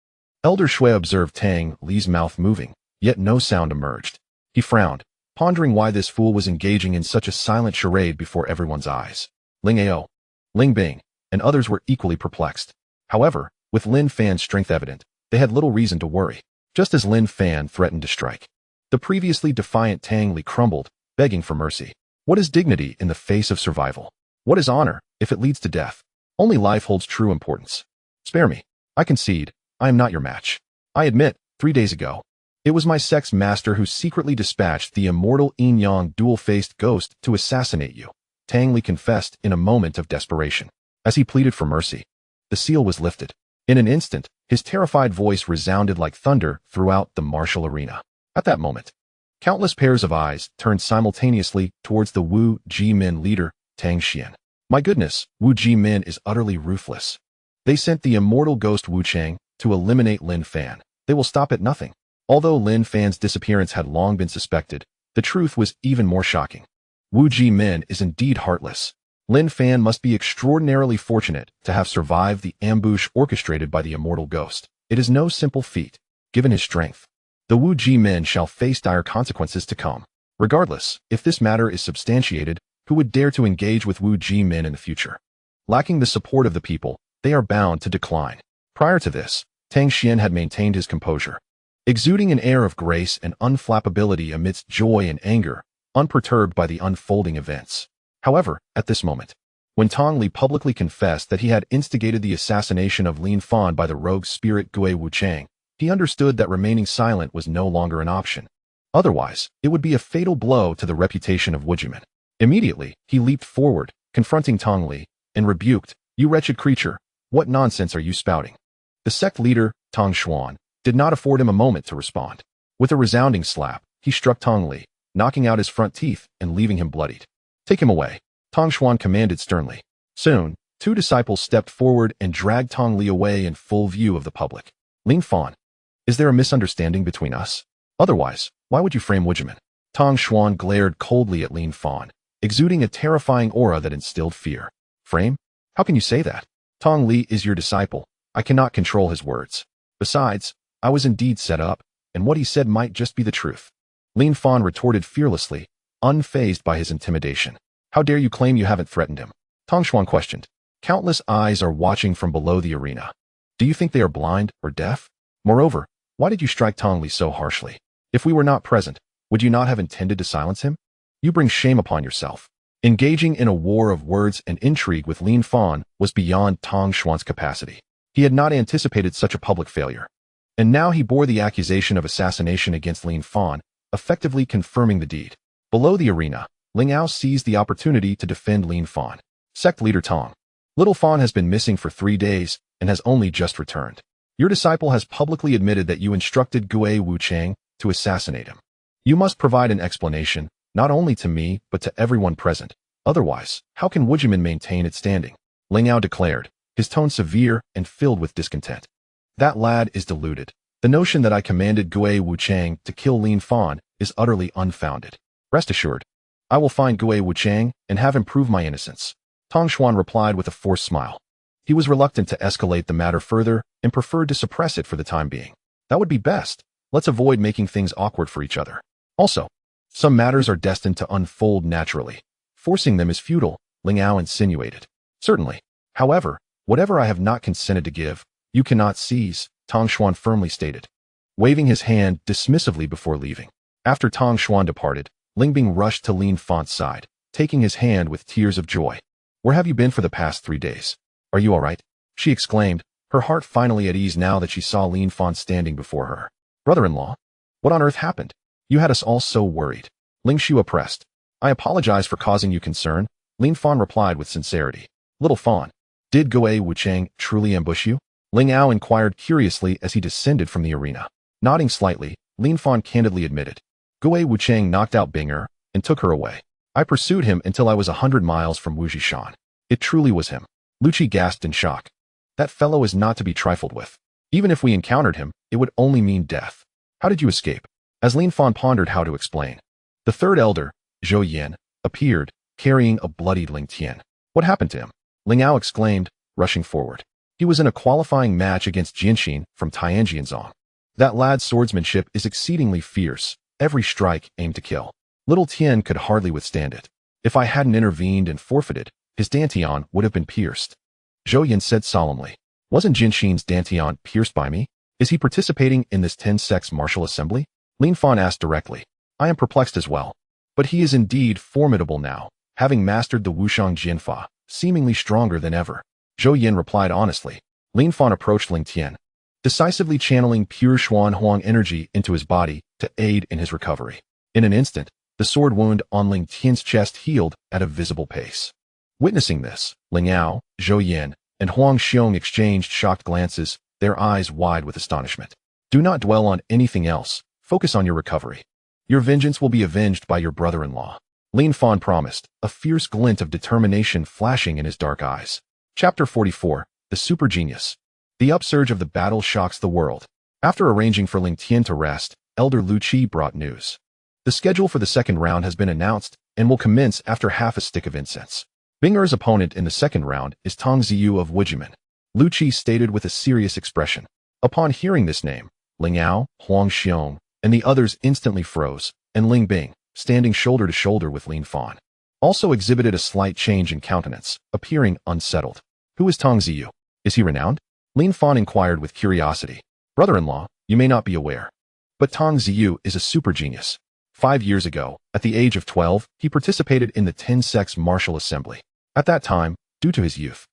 Speaker 1: Elder Shui observed Tang Li's mouth moving, yet no sound emerged. He frowned, pondering why this fool was engaging in such a silent charade before everyone's eyes. Ling Ao, Ling Bing, and others were equally perplexed. However, with Lin Fan's strength evident, they had little reason to worry. Just as Lin Fan threatened to strike, the previously defiant Tang Li crumbled, begging for mercy. What is dignity in the face of survival? What is honor if it leads to death? Only life holds true importance. "Spare me. I concede. I am not your match. I admit, 3 days ago, it was my sex master who secretly dispatched the immortal Yin-Yang dual-faced ghost to assassinate you," Tang Li confessed in a moment of desperation. As he pleaded for mercy, the seal was lifted. In an instant, his terrified voice resounded like thunder throughout the martial arena. At that moment, countless pairs of eyes turned simultaneously towards the Wu Ji Min leader, Tang Xian. My goodness, Wu Ji Min is utterly ruthless. They sent the immortal ghost Wu Chang to eliminate Lin Fan. They will stop at nothing. Although Lin Fan's disappearance had long been suspected, the truth was even more shocking. Wu Ji Min is indeed heartless. Lin Fan must be extraordinarily fortunate to have survived the ambush orchestrated by the immortal ghost. It is no simple feat. Given his strength, the Wu Ji men shall face dire consequences to come. Regardless, if this matter is substantiated, who would dare to engage with Wu Ji men in the future? Lacking the support of the people, they are bound to decline. Prior to this, Tang Xian had maintained his composure, exuding an air of grace and unflappability amidst joy and anger, unperturbed by the unfolding events. However, at this moment, when Tong Li publicly confessed that he had instigated the assassination of Lin Fan by the rogue spirit Gui Wuchang, he understood that remaining silent was no longer an option. Otherwise, it would be a fatal blow to the reputation of Wujiman. Immediately, he leaped forward, confronting Tong Li, and rebuked, "You wretched creature, what nonsense are you spouting?" The sect leader, Tong Xuan, did not afford him a moment to respond. With a resounding slap, he struck Tong Li, knocking out his front teeth and leaving him bloodied. "Take him away," Tong Xuan commanded sternly. Soon, two disciples stepped forward and dragged Tong Li away in full view of the public. "Lin Fan, is there a misunderstanding between us? Otherwise, why would you frame Wujiman?" Tong Xuan glared coldly at Lin Fan, exuding a terrifying aura that instilled fear. "Frame? How can you say that? Tong Li is your disciple. I cannot control his words. Besides, I was indeed set up, and what he said might just be the truth." Lin Fan retorted fearlessly, unfazed by his intimidation. "How dare you claim you haven't threatened him?" Tong Xuan questioned. "Countless eyes are watching from below the arena. Do you think they are blind or deaf? Moreover, why did you strike Tong Li so harshly? If we were not present, would you not have intended to silence him? You bring shame upon yourself." Engaging in a war of words and intrigue with Lin Fan was beyond Tong Xuan's capacity. He had not anticipated such a public failure. And now he bore the accusation of assassination against Lin Fan, effectively confirming the deed. Below the arena, Ling Ao seized the opportunity to defend Lin Fan. "Sect leader Tong, little Fan has been missing for 3 days and has only just returned. Your disciple has publicly admitted that you instructed Gui Wuchang to assassinate him. You must provide an explanation, not only to me, but to everyone present. Otherwise, how can Wujiman maintain its standing?" Ling Ao declared, his tone severe and filled with discontent. "That lad is deluded. The notion that I commanded Gui Wuchang to kill Lin Fan is utterly unfounded. Rest assured, I will find Gui Wuchang and have him prove my innocence." Tong Xuan replied with a forced smile. He was reluctant to escalate the matter further and preferred to suppress it for the time being. "That would be best. Let's avoid making things awkward for each other. Also, some matters are destined to unfold naturally. Forcing them is futile," Ling Ao insinuated. "Certainly. However, whatever I have not consented to give, you cannot seize," Tong Xuan firmly stated, waving his hand dismissively before leaving. After Tong Xuan departed, Ling Bing rushed to Lin Fan's side, taking his hand with tears of joy. "Where have you been for the past 3 days? Are you all right?" she exclaimed, her heart finally at ease now that she saw Lin Fan standing before her. "Brother-in-law, what on earth happened? You had us all so worried." Ling Xu pressed. "I apologize for causing you concern," Lin Fan replied with sincerity. "Little Fan, did Gui Wuchang truly ambush you?" Ling Ao inquired curiously as he descended from the arena. Nodding slightly, Lin Fan candidly admitted, "Gui Wuchang knocked out Binger and took her away. I pursued him until I was 100 miles from Wujishan. It truly was him." Lu Qi gasped in shock. "That fellow is not to be trifled with. Even if we encountered him, it would only mean death. How did you escape?" As Lin Fan pondered how to explain, the third elder, Zhou Yan, appeared, carrying a bloodied Ling Tian. "What happened to him?" Ling Ao exclaimed, rushing forward. "He was in a qualifying match against Jianxin from Tianjianzong. That lad's swordsmanship is exceedingly fierce, every strike aimed to kill. Little Tian could hardly withstand it. If I hadn't intervened and forfeited, his dantian would have been pierced." Zhou Yan said solemnly, "Wasn't Jianxin's dantian pierced by me? Is he participating in this 10-sex martial assembly?" Lin Fan asked directly. "I am perplexed as well. But he is indeed formidable now, having mastered the Wushang Jianfa, seemingly stronger than ever." Zhou Yan replied honestly. Lin Fan approached Ling Tian, decisively channeling pure Xuan Huang energy into his body to aid in his recovery. In an instant, the sword wound on Ling Tian's chest healed at a visible pace. Witnessing this, Ling Ao, Zhou Yan, and Huang Xiong exchanged shocked glances, their eyes wide with astonishment. "Do not dwell on anything else. Focus on your recovery. Your vengeance will be avenged by your brother-in-law," Lin Fan promised, a fierce glint of determination flashing in his dark eyes. Chapter 44, The Super Genius. The upsurge of the battle shocks the world. After arranging for Ling Tian to rest, Elder Lu Qi brought news. The schedule for the second round has been announced and will commence after half a stick of incense. Binger's opponent in the second round is Tong Ziyu of Wujimen, Lu Qi stated with a serious expression. Upon hearing this name, Ling Ao, Huang Xiong, and the others instantly froze, and Ling Bing, standing shoulder to shoulder with Lin Fan, also exhibited a slight change in countenance, appearing unsettled. Who is Tong Ziyu? Is he renowned? Lin Fan inquired with curiosity. Brother-in-law, you may not be aware, but Tong Ziyu is a super genius. 5 years ago, at the age of 12, he participated in the 10-sex martial assembly. At that time, due to his youth,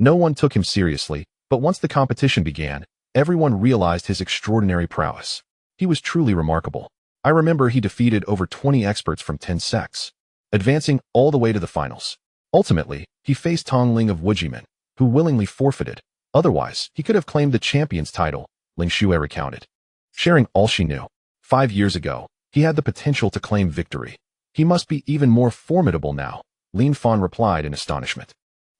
Speaker 1: no one took him seriously, but once the competition began, everyone realized his extraordinary prowess. He was truly remarkable. I remember he defeated over 20 experts from 10 sects, advancing all the way to the finals. Ultimately, he faced Tong Ling of Wujimen, who willingly forfeited. Otherwise, he could have claimed the champion's title, Ling Xue recounted. Sharing all she knew. 5 years ago, he had the potential to claim victory. He must be even more formidable now, Lin Fan replied in astonishment.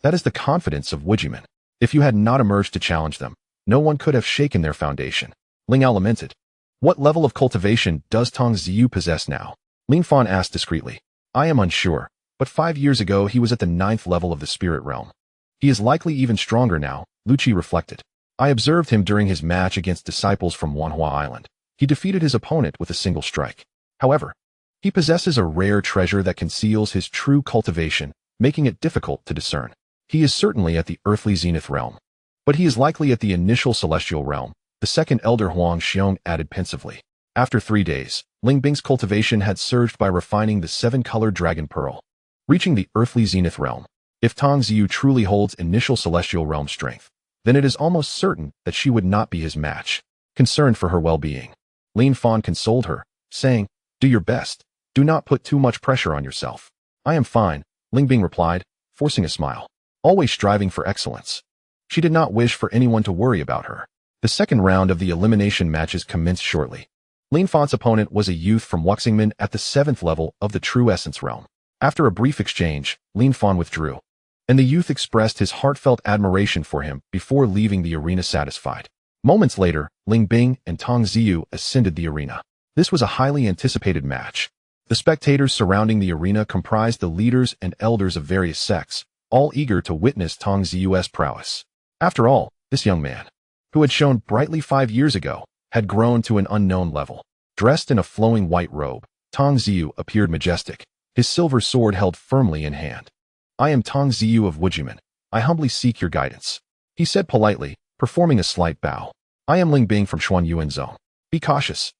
Speaker 1: That is the confidence of Wujimen. If you had not emerged to challenge them, no one could have shaken their foundation. Ling Ao lamented. What level of cultivation does Tong Ziyu possess now? Lin Fan asked discreetly. I am unsure, but 5 years ago he was at the 9th level of the spirit realm. He is likely even stronger now, Lu Qi reflected. I observed him during his match against disciples from Wanhua Island. He defeated his opponent with a single strike. However, he possesses a rare treasure that conceals his true cultivation, making it difficult to discern. He is certainly at the earthly zenith realm, but he is likely at the initial celestial realm, the second elder Huang Xiong added pensively. After 3 days, Ling Bing's cultivation had surged by refining the 7-colored dragon pearl, reaching the earthly zenith realm. If Tong Ziyu truly holds initial celestial realm strength, then it is almost certain that she would not be his match. Concerned for her well-being, Lin Fan consoled her, saying, do your best. Do not put too much pressure on yourself. I am fine, Ling Bing replied, forcing a smile. Always striving for excellence. She did not wish for anyone to worry about her. The second round of the elimination matches commenced shortly. Lin Fan's opponent was a youth from Wuxingmen at the 7th level of the True Essence realm. After a brief exchange, Lin Fan withdrew, and the youth expressed his heartfelt admiration for him before leaving the arena satisfied. Moments later, Ling Bing and Tong Ziyu ascended the arena. This was a highly anticipated match. The spectators surrounding the arena comprised the leaders and elders of various sects, all eager to witness Tong Ziyu's prowess. After all, this young man, who had shone brightly 5 years ago, had grown to an unknown level. Dressed in a flowing white robe, Tong Ziyu appeared majestic, his silver sword held firmly in hand. I am Tong Ziyu of Wujimen. I humbly seek your guidance, he said politely, performing a slight bow. I am Ling Bing from Xuanyuan Zone. Be cautious,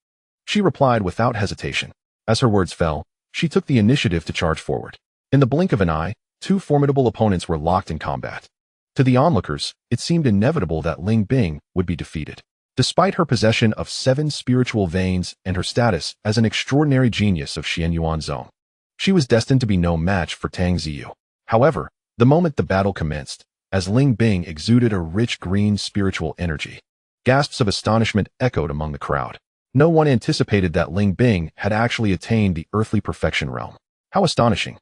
Speaker 1: she replied without hesitation. As her words fell, she took the initiative to charge forward. In the blink of an eye, 2 formidable opponents were locked in combat. To the onlookers, it seemed inevitable that Ling Bing would be defeated. Despite her possession of 7 spiritual veins and her status as an extraordinary genius of Xuanyuan Zone, she was destined to be no match for Tang Ziyu. However, the moment the battle commenced, as Ling Bing exuded a rich green spiritual energy, gasps of astonishment echoed among the crowd. No one anticipated that Ling Bing had actually attained the earthly perfection realm. How astonishing.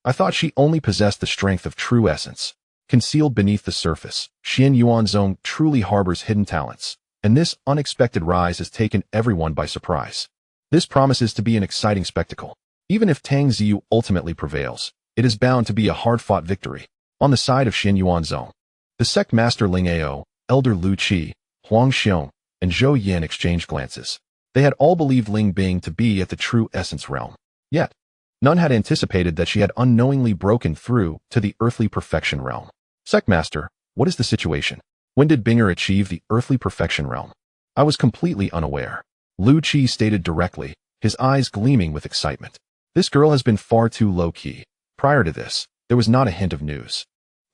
Speaker 1: I thought she only possessed the strength of true essence. Concealed beneath the surface, Xuanyuan Zone truly harbors hidden talents, and this unexpected rise has taken everyone by surprise. This promises to be an exciting spectacle. Even if Tang Ziyu ultimately prevails, it is bound to be a hard-fought victory. On the side of Xuanyuan Zone, the sect master Ling Ao, elder Lu Qi, Huang Xiong, and Zhou Yin exchanged glances. They had all believed Ling Bing to be at the true essence realm. Yet, none had anticipated that she had unknowingly broken through to the earthly perfection realm. Sectmaster, what is the situation? When did Binger achieve the earthly perfection realm? I was completely unaware, Lu Qi stated directly, his eyes gleaming with excitement. This girl has been far too low-key. Prior to this, there was not a hint of news.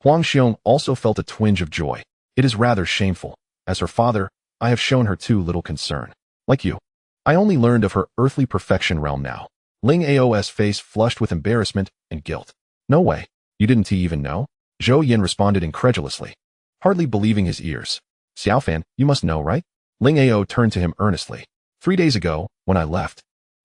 Speaker 1: Huang Xiong also felt a twinge of joy. It is rather shameful. As her father, I have shown her too little concern. Like you, I only learned of her earthly perfection realm now. Ling Ao's face flushed with embarrassment and guilt. No way. You didn't even know? Zhou Yin responded incredulously, hardly believing his ears. Xiaofan, you must know, right? Ling Ao turned to him earnestly. 3 days ago, when I left,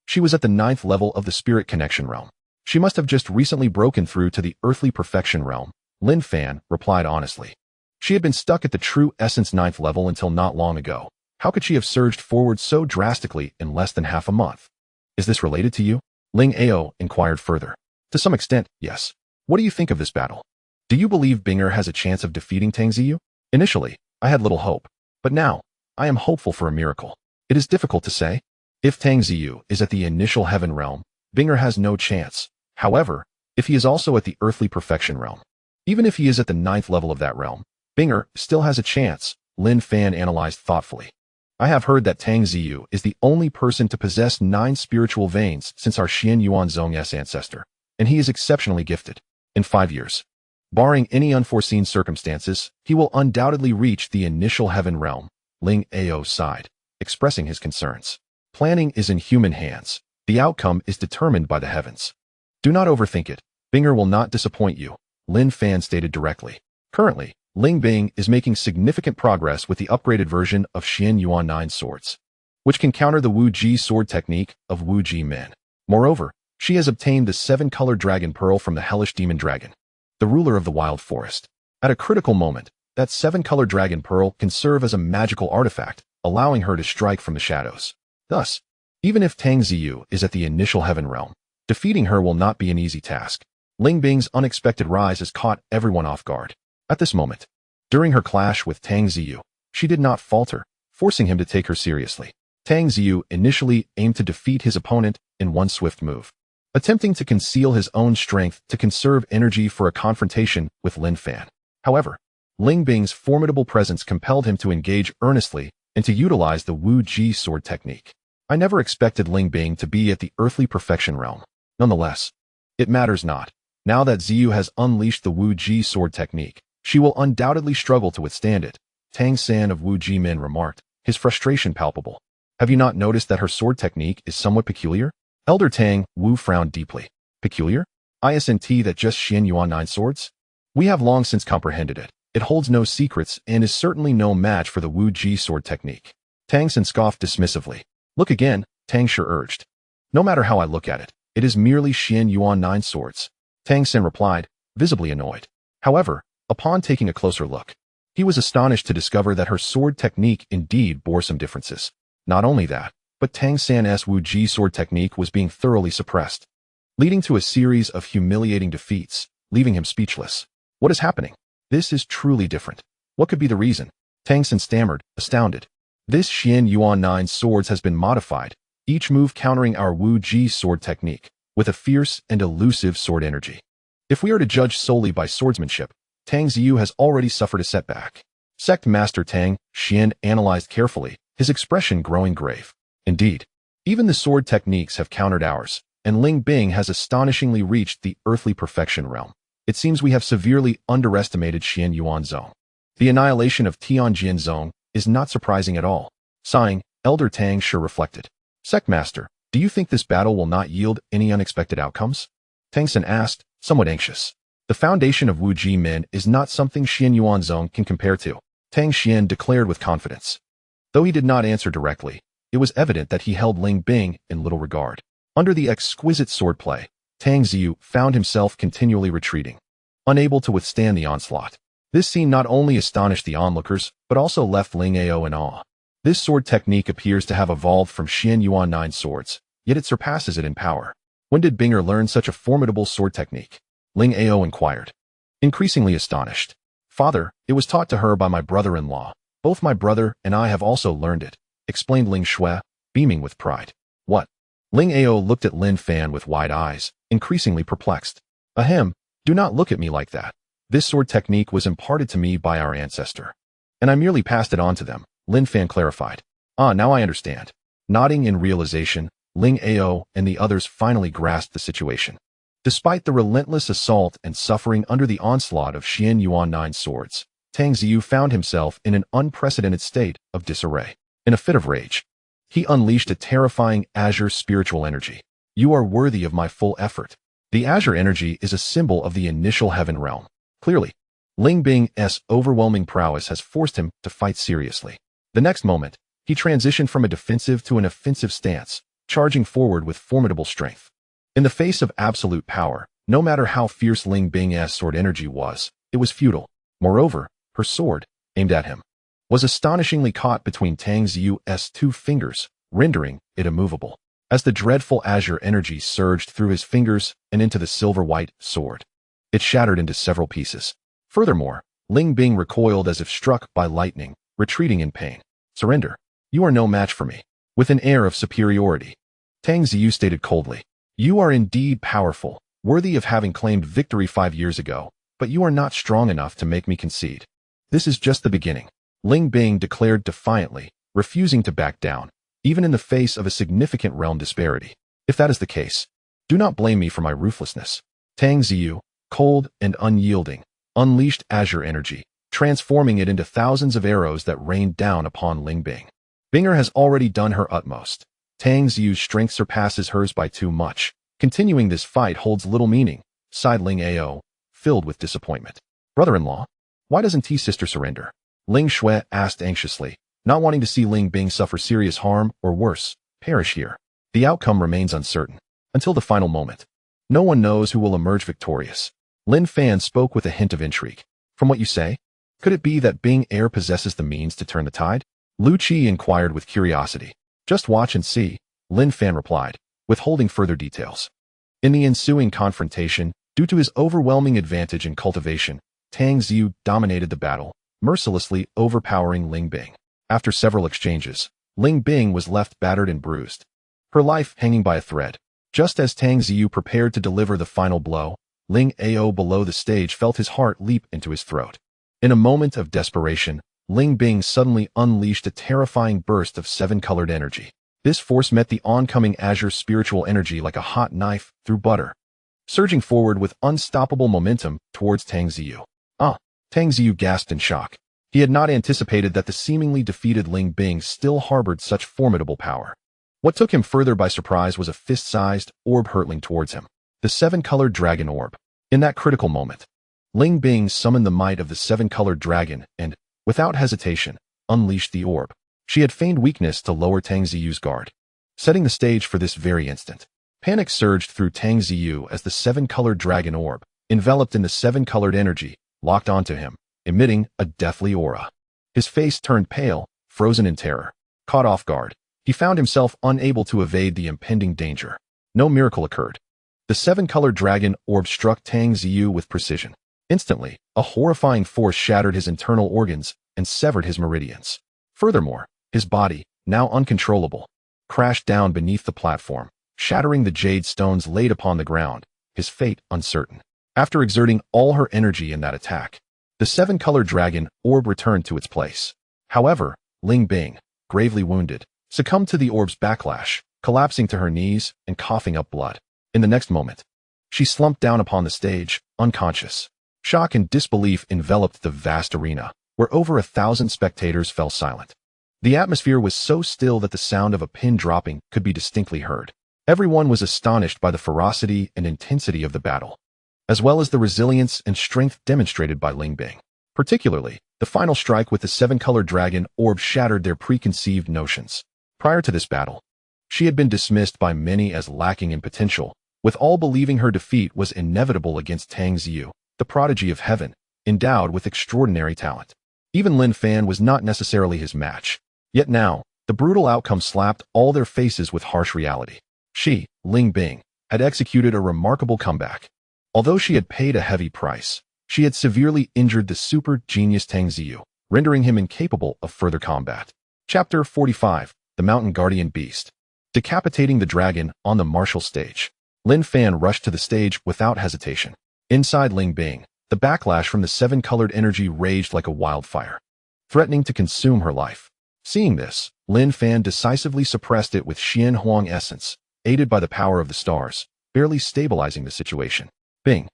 Speaker 1: she was at the 9th level of the spirit connection realm. She must have just recently broken through to the earthly perfection realm, Lin Fan replied honestly. She had been stuck at the true essence 9th level until not long ago. How could she have surged forward so drastically in less than half a month? Is this related to you? Ling Ao inquired further. To some extent, yes. What do you think of this battle? Do you believe Binger has a chance of defeating Tang Ziyu? Initially, I had little hope, but now, I am hopeful for a miracle. It is difficult to say. If Tang Ziyu is at the initial heaven realm, Binger has no chance. However, if he is also at the earthly perfection realm, even if he is at the 9th level of that realm, Binger still has a chance, Lin Fan analyzed thoughtfully. I have heard that Tang Ziyu is the only person to possess 9 spiritual veins since our Xian Yuan Zhong's ancestor, and he is exceptionally gifted. In 5 years, barring any unforeseen circumstances, he will undoubtedly reach the initial heaven realm, Ling Ao sighed, expressing his concerns. Planning is in human hands. The outcome is determined by the heavens. Do not overthink it. Binger will not disappoint you, Lin Fan stated directly. Currently, Ling Bing is making significant progress with the upgraded version of Xian Yuan 9 swords, which can counter the Wu Ji sword technique of Wu Ji Min. Moreover, she has obtained the 7-color dragon pearl from the hellish demon dragon, the ruler of the wild forest. At a critical moment, that 7-color dragon pearl can serve as a magical artifact, allowing her to strike from the shadows. Thus, even if Tang Ziyu is at the initial heaven realm, defeating her will not be an easy task. Ling Bing's unexpected rise has caught everyone off guard. At this moment, during her clash with Tang Ziyu, she did not falter, forcing him to take her seriously. Tang Ziyu initially aimed to defeat his opponent in one swift move, attempting to conceal his own strength to conserve energy for a confrontation with Lin Fan. However, Ling Bing's formidable presence compelled him to engage earnestly and to utilize the Wu Ji sword technique. I never expected Ling Bing to be at the earthly perfection realm. Nonetheless, it matters not. Now that Ziyu has unleashed the Wu Ji sword technique, she will undoubtedly struggle to withstand it, Tang San of Wu Ji Min remarked, his frustration palpable. Have you not noticed that her sword technique is somewhat peculiar? Elder Tang Wu frowned deeply. Peculiar? Isn't that just Xian Yuan 9 swords? We have long since comprehended it. It holds no secrets and is certainly no match for the Wu Ji sword technique. Tang San scoffed dismissively. Look again, Tang Shi urged. No matter how I look at it, it is merely Xian Yuan 9 swords. Tang San replied, visibly annoyed. However, upon taking a closer look, he was astonished to discover that her sword technique indeed bore some differences. Not only that, but Tang San's Wu Ji sword technique was being thoroughly suppressed, leading to a series of humiliating defeats, leaving him speechless. What is happening? This is truly different. What could be the reason? Tang San stammered, astounded. This Xian Yuan 9 swords has been modified, each move countering our Wu Ji sword technique, with a fierce and elusive sword energy. If we are to judge solely by swordsmanship, Tang Ziyu has already suffered a setback. Sect Master Tang Xian analyzed carefully, his expression growing grave. Indeed, even the sword techniques have countered ours, and Ling Bing has astonishingly reached the earthly perfection realm. It seems we have severely underestimated Xian Yuan Zong. The annihilation of Tianjin Zong is not surprising at all. Sighing, Elder Tang Shi reflected. Sect Master, do you think this battle will not yield any unexpected outcomes? Tang San asked, somewhat anxious. The foundation of Wu Ji Min is not something Xian Yuan Zong can compare to, Tang Xian declared with confidence. Though he did not answer directly, it was evident that he held Ling Bing in little regard. Under the exquisite swordplay, Tang Ziyu found himself continually retreating, unable to withstand the onslaught. This scene not only astonished the onlookers, but also left Ling Ao in awe. This sword technique appears to have evolved from Xian Yuan 9 swords, yet it surpasses it in power. When did Binger learn such a formidable sword technique? Ling Ao inquired, increasingly astonished. Father, it was taught to her by my brother-in-law. Both my brother and I have also learned it, explained Ling Shui, beaming with pride. What? Ling Ao looked at Lin Fan with wide eyes, increasingly perplexed. Ahem, do not look at me like that. This sword technique was imparted to me by our ancestor, and I merely passed it on to them, Lin Fan clarified. Ah, now I understand. Nodding in realization, Ling Ao and the others finally grasped the situation. Despite the relentless assault and suffering under the onslaught of Xian Yuan 9 swords, Tang Ziyu found himself in an unprecedented state of disarray. In a fit of rage, he unleashed a terrifying azure spiritual energy. You are worthy of my full effort. The azure energy is a symbol of the initial heaven realm. Clearly, Ling Bing's overwhelming prowess has forced him to fight seriously. The next moment, he transitioned from a defensive to an offensive stance, charging forward with formidable strength. In the face of absolute power, no matter how fierce Ling Bing's sword energy was, it was futile. Moreover, her sword, aimed at him, was astonishingly caught between Tang Ziyu's 2 fingers, rendering it immovable. As the dreadful azure energy surged through his fingers and into the silver-white sword, It shattered into several pieces. Furthermore, Ling Bing recoiled as if struck by lightning, retreating in pain. Surrender. You are no match for me. With an air of superiority, Tang Ziyu stated coldly. You are indeed powerful, worthy of having claimed victory 5 years ago, but you are not strong enough to make me concede. This is just the beginning, Ling Bing declared defiantly, refusing to back down, even in the face of a significant realm disparity. If that is the case, do not blame me for my ruthlessness. Tang Ziyu, cold and unyielding, unleashed azure energy, transforming it into thousands of arrows that rained down upon Ling Bing. Binger has already done her utmost. Tang Ziyu's strength surpasses hers by too much. Continuing this fight holds little meaning, sighed Ling Ao, filled with disappointment. Brother-in-law, why doesn't T-sister surrender? Ling Shui asked anxiously, not wanting to see Ling Bing suffer serious harm or worse, perish here. The outcome remains uncertain. Until the final moment. No one knows who will emerge victorious. Lin Fan spoke with a hint of intrigue. From what you say, could it be that Bing heir possesses the means to turn the tide? Lu Qi inquired with curiosity. Just watch and see, Lin Fan replied, withholding further details. In the ensuing confrontation, due to his overwhelming advantage in cultivation, Tang Ziyu dominated the battle, mercilessly overpowering Ling Bing. After several exchanges, Ling Bing was left battered and bruised, her life hanging by a thread. Just as Tang Ziyu prepared to deliver the final blow, Ling Ao below the stage felt his heart leap into his throat. In a moment of desperation, Ling Bing suddenly unleashed a terrifying burst of 7-colored energy. This force met the oncoming azure spiritual energy like a hot knife through butter, surging forward with unstoppable momentum towards Tang Ziyu. Tang Ziyu gasped in shock. He had not anticipated that the seemingly defeated Ling Bing still harbored such formidable power. What took him further by surprise was a fist-sized orb hurtling towards him. The 7-colored dragon orb. In that critical moment, Ling Bing summoned the might of the 7-colored dragon and, without hesitation, unleashed the orb. She had feigned weakness to lower Tang Ziyu's guard, setting the stage for this very instant. Panic surged through Tang Ziyu as the 7-colored dragon orb, enveloped in the 7-colored energy, locked onto him, emitting a deathly aura. His face turned pale, frozen in terror. Caught off guard, he found himself unable to evade the impending danger. No miracle occurred. The 7-colored dragon orb struck Tang Ziyu with precision. Instantly, a horrifying force shattered his internal organs and severed his meridians. Furthermore, his body, now uncontrollable, crashed down beneath the platform, shattering the jade stones laid upon the ground, his fate uncertain. After exerting all her energy in that attack, the 7-colored dragon orb returned to its place. However, Ling Bing, gravely wounded, succumbed to the orb's backlash, collapsing to her knees and coughing up blood. In the next moment, she slumped down upon the stage, unconscious. Shock and disbelief enveloped the vast arena, where over 1,000 spectators fell silent. The atmosphere was so still that the sound of a pin dropping could be distinctly heard. Everyone was astonished by the ferocity and intensity of the battle, as well as the resilience and strength demonstrated by Ling Bing. Particularly, the final strike with the 7-colored dragon orb shattered their preconceived notions. Prior to this battle, she had been dismissed by many as lacking in potential, with all believing her defeat was inevitable against Tang Ziyu, the prodigy of heaven, endowed with extraordinary talent. Even Lin Fan was not necessarily his match. Yet now, the brutal outcome slapped all their faces with harsh reality. She, Ling Bing, had executed a remarkable comeback. Although she had paid a heavy price, she had severely injured the super genius Tang Ziyu, rendering him incapable of further combat. Chapter 45, The Mountain Guardian Beast. Decapitating the dragon on the martial stage. Lin Fan rushed to the stage without hesitation. Inside Ling Bing, the backlash from the 7-colored energy raged like a wildfire, threatening to consume her life. Seeing this, Lin Fan decisively suppressed it with Xian Huang essence, aided by the power of the stars, barely stabilizing the situation. Bing.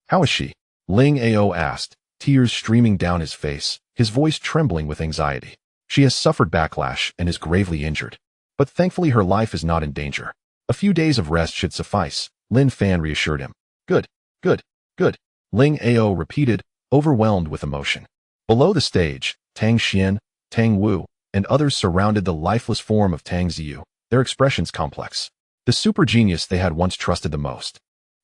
Speaker 1: How is she? Ling Ao asked, tears streaming down his face, his voice trembling with anxiety. She has suffered backlash and is gravely injured, but thankfully her life is not in danger. A few days of rest should suffice, Lin Fan reassured him. Good, good, good, Ling Ao repeated, overwhelmed with emotion. Below the stage, Tang Xian, Tang Wu, and others surrounded the lifeless form of Tang Ziyu, their expressions complex. The super genius they had once trusted the most,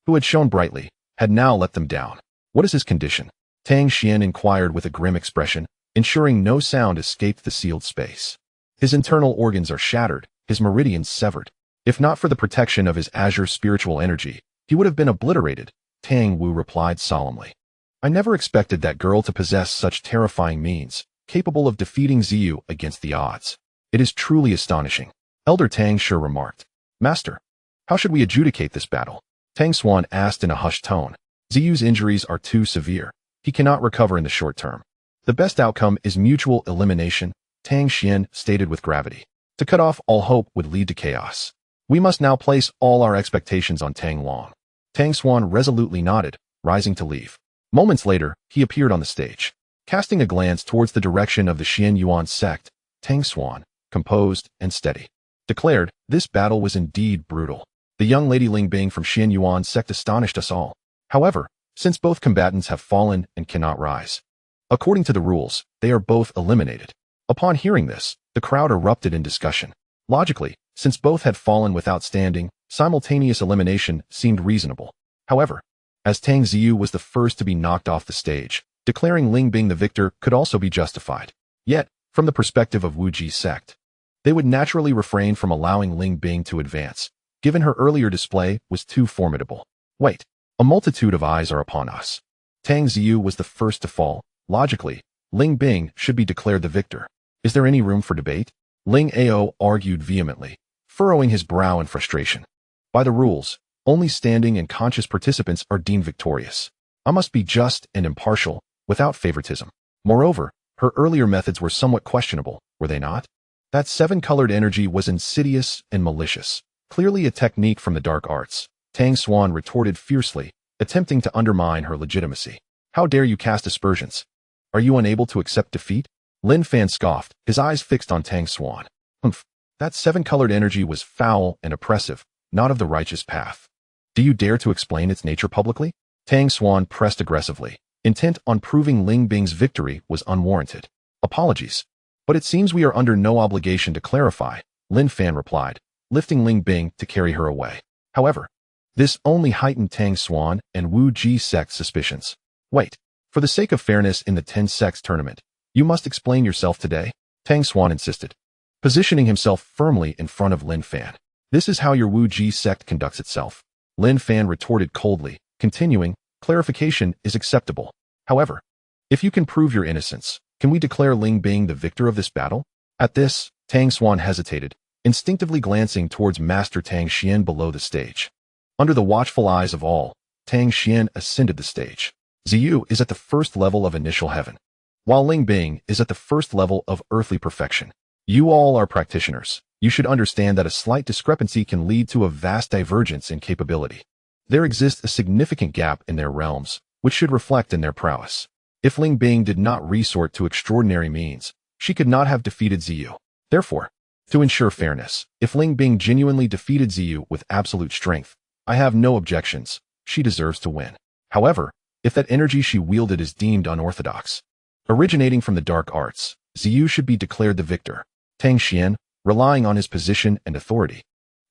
Speaker 1: who had shone brightly, had now let them down. What is his condition? Tang Xian inquired with a grim expression, ensuring no sound escaped the sealed space. His internal organs are shattered, his meridians severed. If not for the protection of his azure spiritual energy, he would have been obliterated, Tang Wu replied solemnly. I never expected that girl to possess such terrifying means, capable of defeating Ziyu against the odds. It is truly astonishing. Elder Tang Shi remarked. Master, how should we adjudicate this battle? Tang Xuan asked in a hushed tone. Ziyu's injuries are too severe. He cannot recover in the short term. The best outcome is mutual elimination, Tang Xian stated with gravity. To cut off all hope would lead to chaos. We must now place all our expectations on Tang Long. Tang Xuan resolutely nodded, rising to leave. Moments later, he appeared on the stage. Casting a glance towards the direction of the Xian Yuan sect, Tang Xuan, composed and steady, declared, this battle was indeed brutal. The young lady Ling Bing from Xian Yuan sect astonished us all. However, since both combatants have fallen and cannot rise, according to the rules, they are both eliminated. Upon hearing this, the crowd erupted in discussion. Logically, since both had fallen without standing, simultaneous elimination seemed reasonable. However, as Tang Ziyu was the first to be knocked off the stage, declaring Ling Bing the victor could also be justified. Yet, from the perspective of Wu Ji's sect, they would naturally refrain from allowing Ling Bing to advance, given her earlier display was too formidable. Wait, a multitude of eyes are upon us. Tang Ziyu was the first to fall. Logically, Ling Bing should be declared the victor. Is there any room for debate? Ling Ao argued vehemently, furrowing his brow in frustration. By the rules, only standing and conscious participants are deemed victorious. I must be just and impartial, without favoritism. Moreover, her earlier methods were somewhat questionable, were they not? That seven-colored energy was insidious and malicious, clearly a technique from the dark arts. Tang Xuan retorted fiercely, attempting to undermine her legitimacy. How dare you cast aspersions? Are you unable to accept defeat? Lin Fan scoffed, his eyes fixed on Tang Xuan. Humph, that seven-colored energy was foul and oppressive, not of the righteous path. Do you dare to explain its nature publicly? Tang Xuan pressed aggressively, intent on proving Ling Bing's victory was unwarranted. Apologies, but it seems we are under no obligation to clarify, Lin Fan replied, lifting Ling Bing to carry her away. However, this only heightened Tang Xuan and Wu Ji sect suspicions. Wait, for the sake of fairness in the 10 sects tournament, you must explain yourself today, Tang Xuan insisted, positioning himself firmly in front of Lin Fan. This is how your Wu Ji sect conducts itself. Lin Fan retorted coldly, continuing, clarification is acceptable. However, if you can prove your innocence, can we declare Ling Bing the victor of this battle? At this, Tang Xuan hesitated, instinctively glancing towards Master Tang Xian below the stage. Under the watchful eyes of all, Tang Xian ascended the stage. Ziyu is at the first level of initial heaven, while Ling Bing is at the first level of earthly perfection. You all are practitioners. You should understand that a slight discrepancy can lead to a vast divergence in capability. There exists a significant gap in their realms, which should reflect in their prowess. If Ling Bing did not resort to extraordinary means, she could not have defeated Ziyu. Therefore, to ensure fairness, if Ling Bing genuinely defeated Ziyu with absolute strength, I have no objections. She deserves to win. However, if that energy she wielded is deemed unorthodox, originating from the dark arts, Ziyu should be declared the victor. Tang Xian, relying on his position and authority,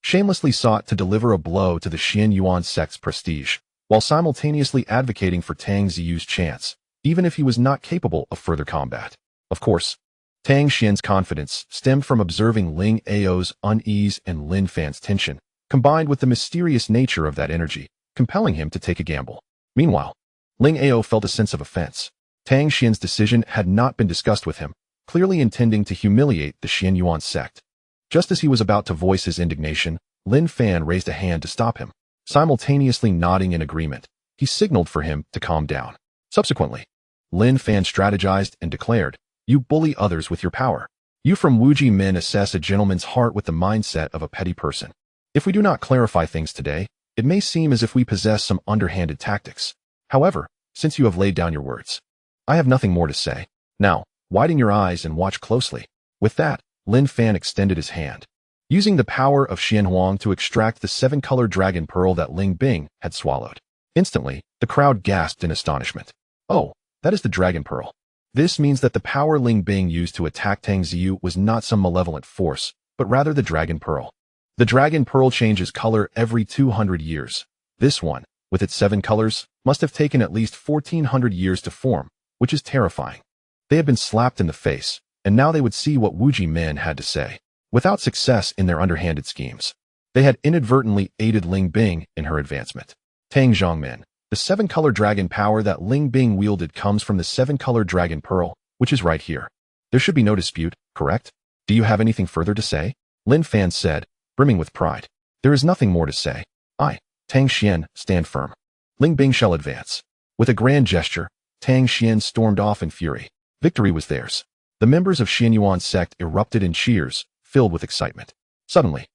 Speaker 1: shamelessly sought to deliver a blow to the Xian Yuan sect's prestige, while simultaneously advocating for Tang Ziyu's chance, even if he was not capable of further combat. Of course, Tang Xian's confidence stemmed from observing Ling Ao's unease and Lin Fan's tension, combined with the mysterious nature of that energy, compelling him to take a gamble. Meanwhile, Ling Ao felt a sense of offense. Tang Xian's decision had not been discussed with him, clearly intending to humiliate the Xian Yuan sect. Just as he was about to voice his indignation, Lin Fan raised a hand to stop him. Simultaneously nodding in agreement, he signaled for him to calm down. Subsequently, Lin Fan strategized and declared, you bully others with your power. You from Wuji men assess a gentleman's heart with the mindset of a petty person. If we do not clarify things today, it may seem as if we possess some underhanded tactics. However, since you have laid down your words, I have nothing more to say. Now, widen your eyes and watch closely. With that, Lin Fan extended his hand, using the power of Xian Huang to extract the seven-colored dragon pearl that Ling Bing had swallowed. Instantly, the crowd gasped in astonishment. Oh, that is the dragon pearl. This means that the power Ling Bing used to attack Tang Ziyu was not some malevolent force, but rather the dragon pearl. The dragon pearl changes color every 200 years. This one, with its 7 colors, must have taken at least 1400 years to form, which is terrifying. They had been slapped in the face, and now they would see what Wuji men had to say. Without success in their underhanded schemes, they had inadvertently aided Ling Bing in her advancement. Tang Zhongmen, The seven-color dragon power that Ling Bing wielded comes from the seven-color dragon pearl, which is right here. There should be no dispute, correct? Do you have anything further to say? Lin Fan said, brimming with pride. There is nothing more to say. I, Tang Xian, stand firm. Ling Bing shall advance. With a grand gesture, Tang Xian stormed off in fury. Victory was theirs. The members of Xianyuan's sect erupted in cheers, filled with excitement. Suddenly,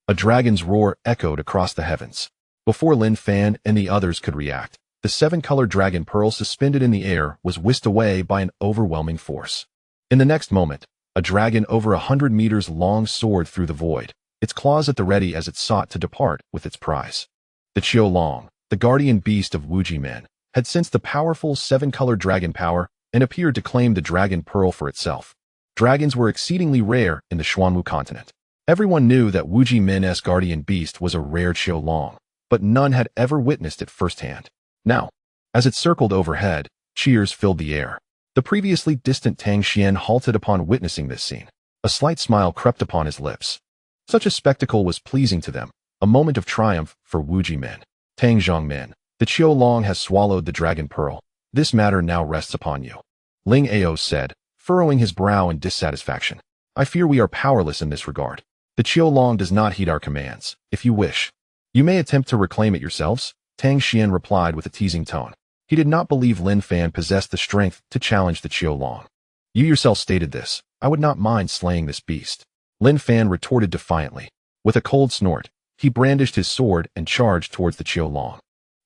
Speaker 1: a dragon's roar echoed across the heavens. Before Lin Fan and the others could react, the seven-color dragon pearl suspended in the air was whisked away by an overwhelming force. In the next moment, a dragon over 100 meters long soared through the void, its claws at the ready as it sought to depart with its prize. The Qiu Long, the guardian beast of Wuji Men, had sensed the powerful seven-color dragon power and appeared to claim the dragon pearl for itself. Dragons were exceedingly rare in the Xuanwu continent. Everyone knew that Wuji Men's guardian beast was a rare Qiu Long, but none had ever witnessed it firsthand. Now, as it circled overhead, cheers filled the air. The previously distant Tang Xian halted upon witnessing this scene. A slight smile crept upon his lips. Such a spectacle was pleasing to them, a moment of triumph for Wuji Men. Tang Zhongmen, the Qiu Long has swallowed the dragon pearl. This matter now rests upon you. Ling Ao said, furrowing his brow in dissatisfaction. I fear we are powerless in this regard. The Qiu Long does not heed our commands. If you wish, you may attempt to reclaim it yourselves, Tang Xian replied with a teasing tone. He did not believe Lin Fan possessed the strength to challenge the Qiu Long. You yourself stated this. I would not mind slaying this beast. Lin Fan retorted defiantly. With a cold snort, he brandished his sword and charged towards the Qiu Long.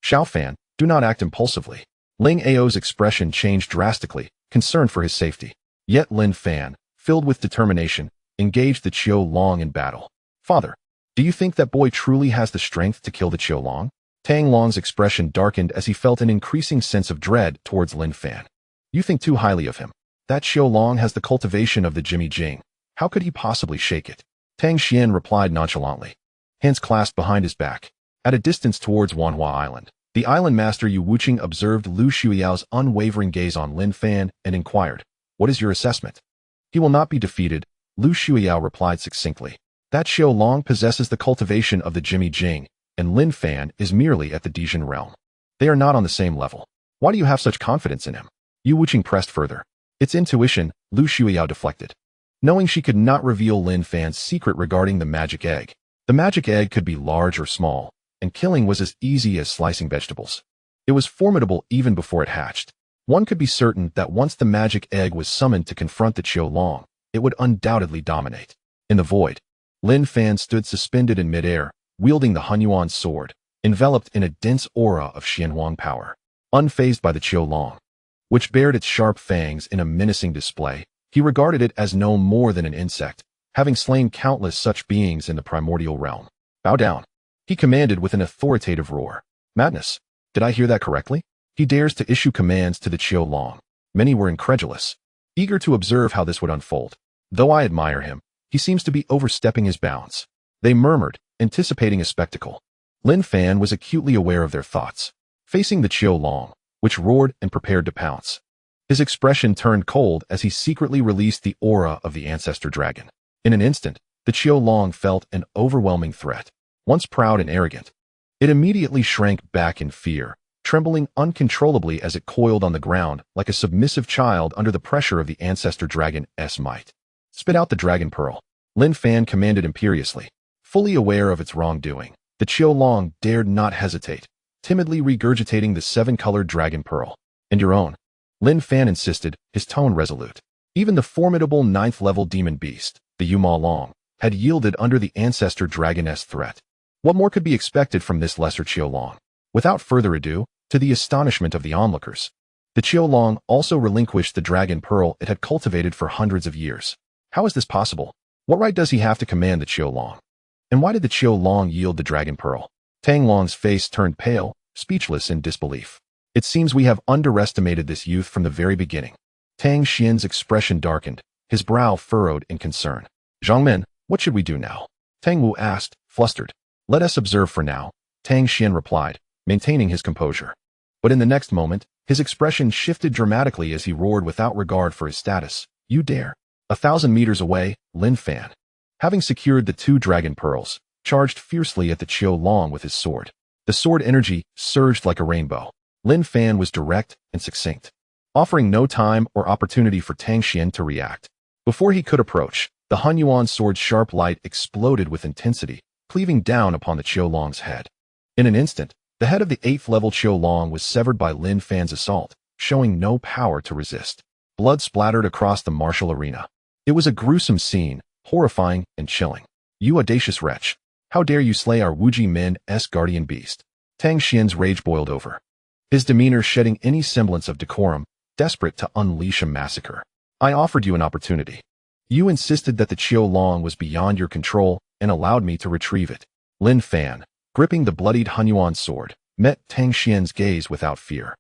Speaker 1: Xiao Fan, do not act impulsively. Ling Ao's expression changed drastically, concerned for his safety. Yet Lin Fan, filled with determination, engaged the Qiu Long in battle. Father, do you think that boy truly has the strength to kill the Qiu Long? Tang Long's expression darkened as he felt an increasing sense of dread towards Lin Fan. You think too highly of him. That Qiu Long has the cultivation of the Jimmy Jing. How could he possibly shake it? Tang Xian replied nonchalantly, hands clasped behind his back. At a distance towards Wanhua Island, the island master Yu Wuqing observed Lu Shuyao's unwavering gaze on Lin Fan and inquired, what is your assessment? He will not be defeated, Lu Shuyao replied succinctly. That Qiu Long possesses the cultivation of the Jimmy Jing, and Lin Fan is merely at the Dijin realm. They are not on the same level. Why do you have such confidence in him? Yu Wuqing pressed further. It's intuition, Lu Shuyao deflected. Knowing she could not reveal Lin Fan's secret regarding the magic egg. The magic egg could be large or small, and killing was as easy as slicing vegetables. It was formidable even before it hatched. One could be certain that once the magic egg was summoned to confront the Qiu Long, it would undoubtedly dominate. In the void, Lin Fan stood suspended in midair, wielding the Hunyuan sword, enveloped in a dense aura of Xianhuang power. Unfazed by the Qiu Long, which bared its sharp fangs in a menacing display, he regarded it as no more than an insect, having slain countless such beings in the primordial realm. Bow down, he commanded with an authoritative roar. Madness. Did I hear that correctly? He dares to issue commands to the Qiu Long. Many were incredulous, eager to observe how this would unfold. Though I admire him, he seems to be overstepping his bounds. They murmured, anticipating a spectacle. Lin Fan was acutely aware of their thoughts. Facing the Qiu Long, which roared and prepared to pounce. His expression turned cold as he secretly released the aura of the ancestor dragon. In an instant, the Qiu Long felt an overwhelming threat. Once proud and arrogant, it immediately shrank back in fear, trembling uncontrollably as it coiled on the ground like a submissive child under the pressure of the ancestor dragon's might. Spit out the dragon pearl, Lin Fan commanded imperiously. Fully aware of its wrongdoing, the Qiu Long dared not hesitate, timidly regurgitating the seven-colored dragon pearl. And your own, Lin Fan insisted, his tone resolute. Even the formidable ninth-level demon beast, the Yuma Long, had yielded under the ancestor dragoness threat. What more could be expected from this lesser Qiu Long? Without further ado, to the astonishment of the onlookers, the Qiu Long also relinquished the dragon pearl it had cultivated for hundreds of years. How is this possible? What right does he have to command the Qiu Long? And why did the Qiu Long yield the dragon pearl? Tang Long's face turned pale, speechless in disbelief. It seems we have underestimated this youth from the very beginning. Tang Xian's expression darkened, his brow furrowed in concern. Zhongmen, what should we do now? Tang Wu asked, flustered. Let us observe for now, Tang Xian replied, maintaining his composure. But in the next moment, his expression shifted dramatically as he roared without regard for his status. You dare. 1,000 meters away, Lin Fan, having secured the 2 dragon pearls, charged fiercely at the Qiu Long with his sword. The sword energy surged like a rainbow, Lin Fan was direct and succinct, offering no time or opportunity for Tang Xian to react. Before he could approach, the Hun Yuan sword's sharp light exploded with intensity, cleaving down upon the Qiulong's head. In an instant, the head of the 8th level Qiulong was severed by Lin Fan's assault, showing no power to resist. Blood splattered across the martial arena. It was a gruesome scene, horrifying and chilling. You audacious wretch! How dare you slay our Wuji Min's guardian beast? Tang Xian's rage boiled over, his demeanor shedding any semblance of decorum, desperate to unleash a massacre. I offered you an opportunity. You insisted that the Qiulong was beyond your control and allowed me to retrieve it. Lin Fan, gripping the bloodied Hunyuan sword, met Tang Xian's gaze without fear.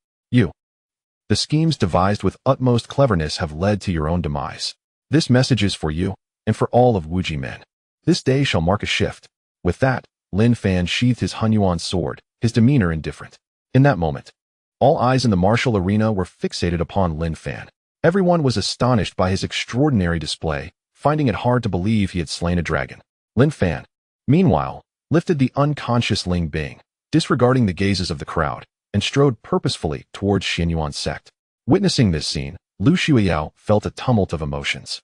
Speaker 1: The schemes devised with utmost cleverness have led to your own demise. This message is for you, and for all of Wuji Men. This day shall mark a shift. With that, Lin Fan sheathed his Hunyuan sword, his demeanor indifferent. In that moment, all eyes in the martial arena were fixated upon Lin Fan. Everyone was astonished by his extraordinary display, finding it hard to believe he had slain a dragon. Lin Fan, meanwhile, lifted the unconscious Ling Bing, disregarding the gazes of the crowd, and strode purposefully towards Xianyuan's sect. Witnessing this scene, Lu Shuiyao felt a tumult of emotions.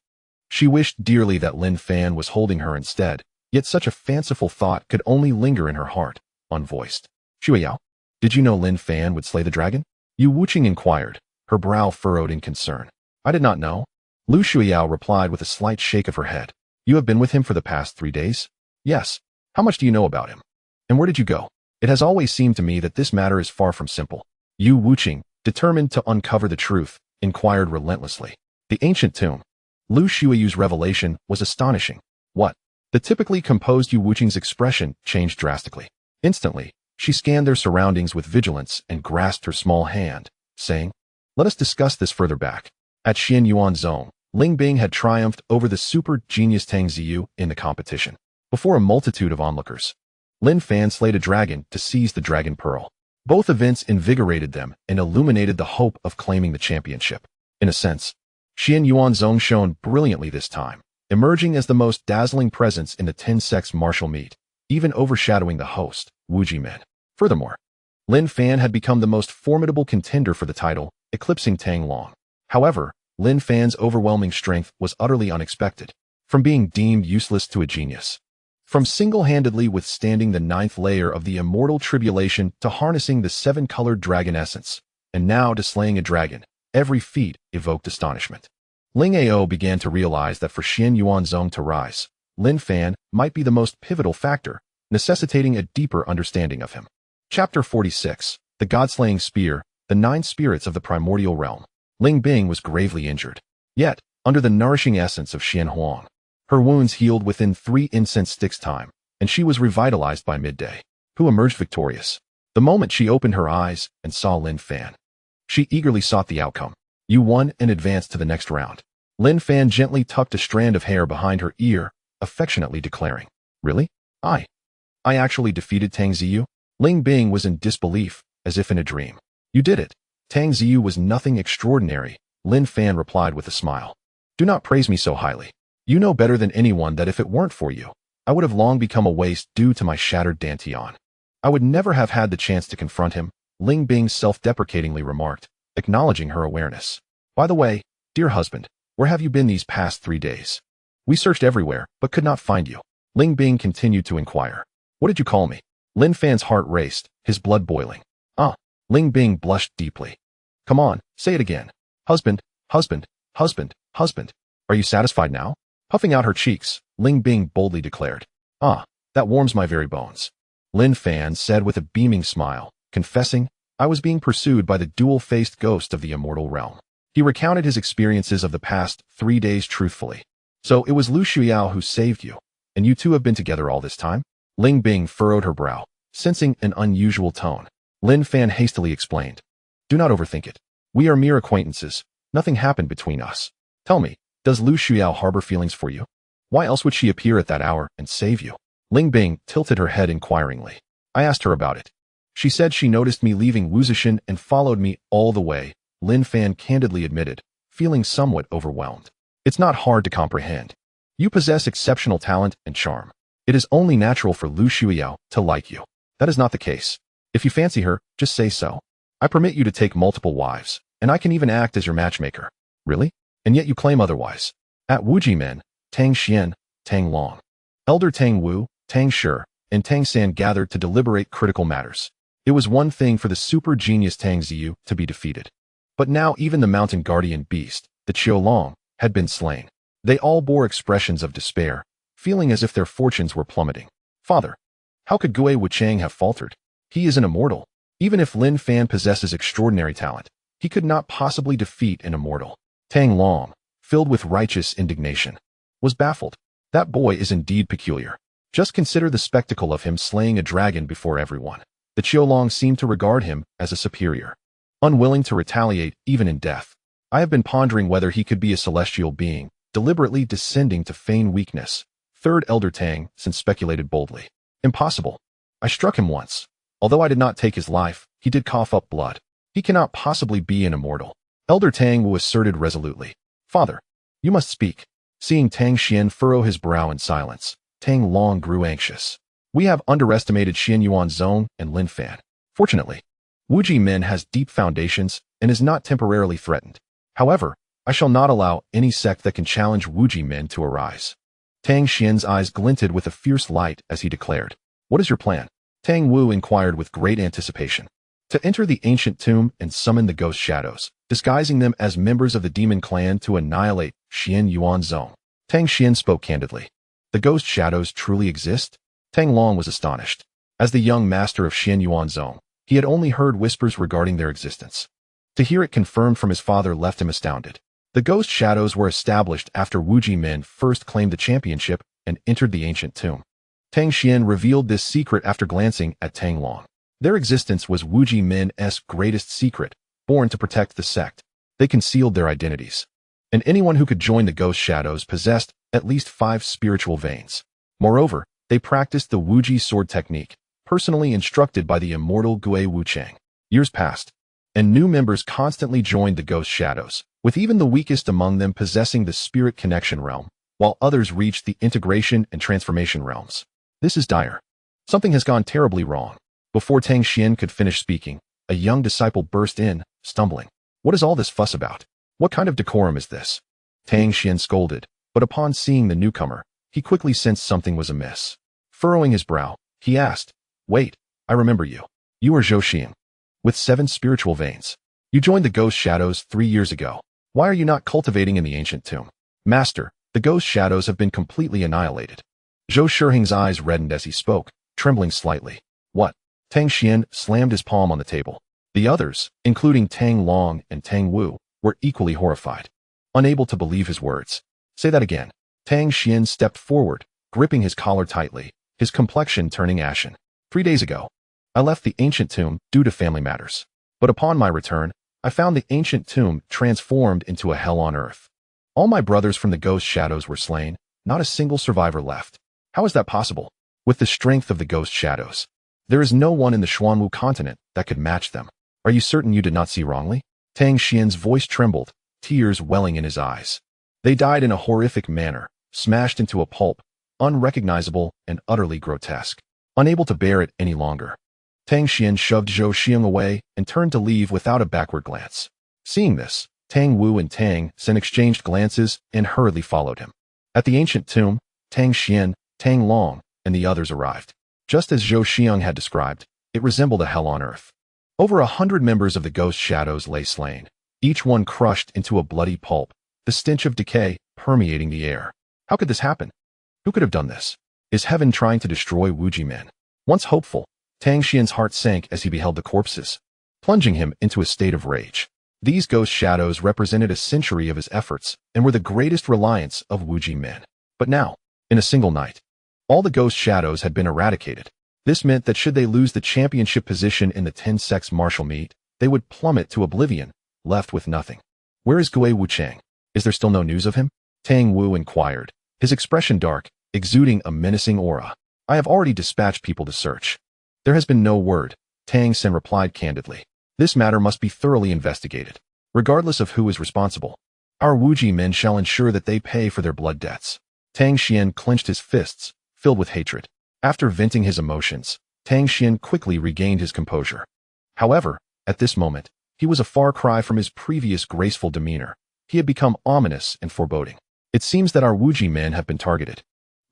Speaker 1: She wished dearly that Lin Fan was holding her instead, yet such a fanciful thought could only linger in her heart, unvoiced. Shuiyao, did you know Lin Fan would slay the dragon? Yu Wuqing inquired, her brow furrowed in concern. I did not know. Lu Shuiyao replied with a slight shake of her head. You have been with him for the past 3 days? Yes. How much do you know about him? And where did you go? It has always seemed to me that this matter is far from simple. Yu Wuqing, determined to uncover the truth, inquired relentlessly. The ancient tomb. Lu Shuiyu's revelation was astonishing. What? The typically composed Yu Wuqing's expression changed drastically. Instantly, she scanned their surroundings with vigilance and grasped her small hand, saying, let us discuss this further back. At Xianyuan Zone, Ling Bing had triumphed over the super genius Tang Ziyu in the competition. Before a multitude of onlookers, Lin Fan slayed a dragon to seize the Dragon Pearl. Both events invigorated them and illuminated the hope of claiming the championship. In a sense, Xianyuan Zone shone brilliantly this time, emerging as the most dazzling presence in the 10-sex martial meet, even overshadowing the host, Wuji Men. Furthermore, Lin Fan had become the most formidable contender for the title, eclipsing Tang Long. However, Lin Fan's overwhelming strength was utterly unexpected. From being deemed useless to a genius, from single-handedly withstanding the 9th layer of the immortal tribulation to harnessing the 7-colored dragon essence, and now to slaying a dragon, every feat evoked astonishment. Ling Ao began to realize that for Xianyuan Zong to rise, Lin Fan might be the most pivotal factor, necessitating a deeper understanding of him. Chapter 46, The God-Slaying Spear, the 9 Spirits of the Primordial Realm. Ling Bing was gravely injured. Yet, under the nourishing essence of Xian Huang, her wounds healed within 3 incense sticks' time, and she was revitalized by midday. Who emerged victorious? The moment she opened her eyes and saw Lin Fan, she eagerly sought the outcome. You won and advanced to the next round. Lin Fan gently tucked a strand of hair behind her ear, affectionately declaring, Really? I actually defeated Tang Ziyu? Ling Bing was in disbelief, as if in a dream. You did it. Tang Ziyu was nothing extraordinary, Lin Fan replied with a smile. Do not praise me so highly. You know better than anyone that if it weren't for you, I would have long become a waste due to my shattered Dantian. I would never have had the chance to confront him, Ling Bing self-deprecatingly remarked, acknowledging her awareness. By the way, dear husband, where have you been these past 3 days? We searched everywhere, but could not find you. Ling Bing continued to inquire. What did you call me? Lin Fan's heart raced, his blood boiling. Ling Bing blushed deeply. Come on, say it again. Husband, husband, husband, husband. Are you satisfied now? Puffing out her cheeks, Ling Bing boldly declared. That warms my very bones. Lin Fan said with a beaming smile, confessing, I was being pursued by the dual-faced ghost of the immortal realm. He recounted his experiences of the past 3 days truthfully. So it was Lu Shuiyao who saved you, and you two have been together all this time? Ling Bing furrowed her brow, sensing an unusual tone. Lin Fan hastily explained. Do not overthink it. We are mere acquaintances. Nothing happened between us. Tell me, does Lu Shuiyao harbor feelings for you? Why else would she appear at that hour and save you? Ling Bing tilted her head inquiringly. I asked her about it. She said she noticed me leaving Wuzishan and followed me all the way, Lin Fan candidly admitted, feeling somewhat overwhelmed. It's not hard to comprehend. You possess exceptional talent and charm. It is only natural for Lu Shuiyao to like you. That is not the case. If you fancy her, just say so. I permit you to take multiple wives, and I can even act as your matchmaker. Really? And yet you claim otherwise. At Wujimen, Tang Xian, Tang Long, Elder Tang Wu, Tang Shi, and Tang San gathered to deliberate critical matters. It was one thing for the super genius Tang Ziyu to be defeated. But now even the mountain guardian beast, the Qiulong, had been slain. They all bore expressions of despair, feeling as if their fortunes were plummeting. Father, how could Gue Wuchang have faltered? He is an immortal. Even if Lin Fan possesses extraordinary talent, he could not possibly defeat an immortal. Tang Long, filled with righteous indignation, was baffled. That boy is indeed peculiar. Just consider the spectacle of him slaying a dragon before everyone. The Qiulong seemed to regard him as a superior, unwilling to retaliate even in death. I have been pondering whether he could be a celestial being, deliberately descending to feign weakness. Third Elder Tang since speculated boldly. Impossible. I struck him once. Although I did not take his life, he did cough up blood. He cannot possibly be an immortal. Elder Tang Wu asserted resolutely. Father, you must speak. Seeing Tang Xian furrow his brow in silence, Tang Long grew anxious. We have underestimated Xian Yuanzong and Lin Fan. Fortunately, Wuji Min has deep foundations and is not temporarily threatened. However, I shall not allow any sect that can challenge Wuji Min to arise. Tang Xian's eyes glinted with a fierce light as he declared. What is your plan? Tang Wu inquired with great anticipation. To enter the ancient tomb and summon the ghost shadows, disguising them as members of the demon clan to annihilate Xian Yuanzong. Tang Xian spoke candidly. The ghost shadows truly exist? Tang Long was astonished. As the young master of Xian Yuanzong, he had only heard whispers regarding their existence. To hear it confirmed from his father left him astounded. The ghost shadows were established after Wuji Min first claimed the championship and entered the ancient tomb. Tang Xian revealed this secret after glancing at Tang Long. Their existence was Wuji Min's greatest secret, born to protect the sect. They concealed their identities. And anyone who could join the ghost shadows possessed at least 5 spiritual veins. Moreover, they practiced the Wuji sword technique, personally instructed by the immortal Gue Wuchang. Years passed, and new members constantly joined the ghost shadows, with even the weakest among them possessing the spirit connection realm, while others reached the integration and transformation realms. This is dire. Something has gone terribly wrong. Before Tang Xian could finish speaking, a young disciple burst in, stumbling. What is all this fuss about? What kind of decorum is this? Tang Xian scolded, but upon seeing the newcomer, he quickly sensed something was amiss. Furrowing his brow, he asked, Wait, I remember you. You are Zhou Xing, with 7 spiritual veins. You joined the ghost shadows 3 years ago. Why are you not cultivating in the ancient tomb? Master, the ghost shadows have been completely annihilated. Zhou Shiheng's eyes reddened as he spoke, trembling slightly. What? Tang Xian slammed his palm on the table. The others, including Tang Long and Tang Wu, were equally horrified, unable to believe his words. Say that again. Tang Xian stepped forward, gripping his collar tightly, his complexion turning ashen. 3 days ago, I left the ancient tomb due to family matters. But upon my return, I found the ancient tomb transformed into a hell on earth. All my brothers from the ghost shadows were slain, not a single survivor left. How is that possible? With the strength of the ghost shadows, there is no one in the Xuanwu continent that could match them. Are you certain you did not see wrongly? Tang Xian's voice trembled, tears welling in his eyes. They died in a horrific manner, smashed into a pulp, unrecognizable and utterly grotesque. Unable to bear it any longer, Tang Xian shoved Zhou Xing away and turned to leave without a backward glance. Seeing this, Tang Wu and Tang San exchanged glances and hurriedly followed him. At the ancient tomb, Tang Xian, Tang Long, and the others arrived. Just as Zhou Xiang had described, it resembled a hell on earth. Over 100 members of the ghost shadows lay slain, each one crushed into a bloody pulp, the stench of decay permeating the air. How could this happen? Who could have done this? Is heaven trying to destroy Wuji Min? Once hopeful, Tang Xian's heart sank as he beheld the corpses, plunging him into a state of rage. These ghost shadows represented a century of his efforts and were the greatest reliance of Wuji Min. But now, in a single night, all the ghost shadows had been eradicated. This meant that should they lose the championship position in the 10 sects martial meet, they would plummet to oblivion, left with nothing. Where is Gue Wuchang? Is there still no news of him? Tang Wu inquired, his expression dark, exuding a menacing aura. I have already dispatched people to search. There has been no word, Tang Sen replied candidly. This matter must be thoroughly investigated, regardless of who is responsible. Our Wuji men shall ensure that they pay for their blood debts. Tang Xian clenched his fists, filled with hatred. After venting his emotions, Tang Xian quickly regained his composure. However, At this moment, he was a far cry from his previous graceful demeanor. He had become ominous and foreboding. It seems that our Wuji men have been targeted.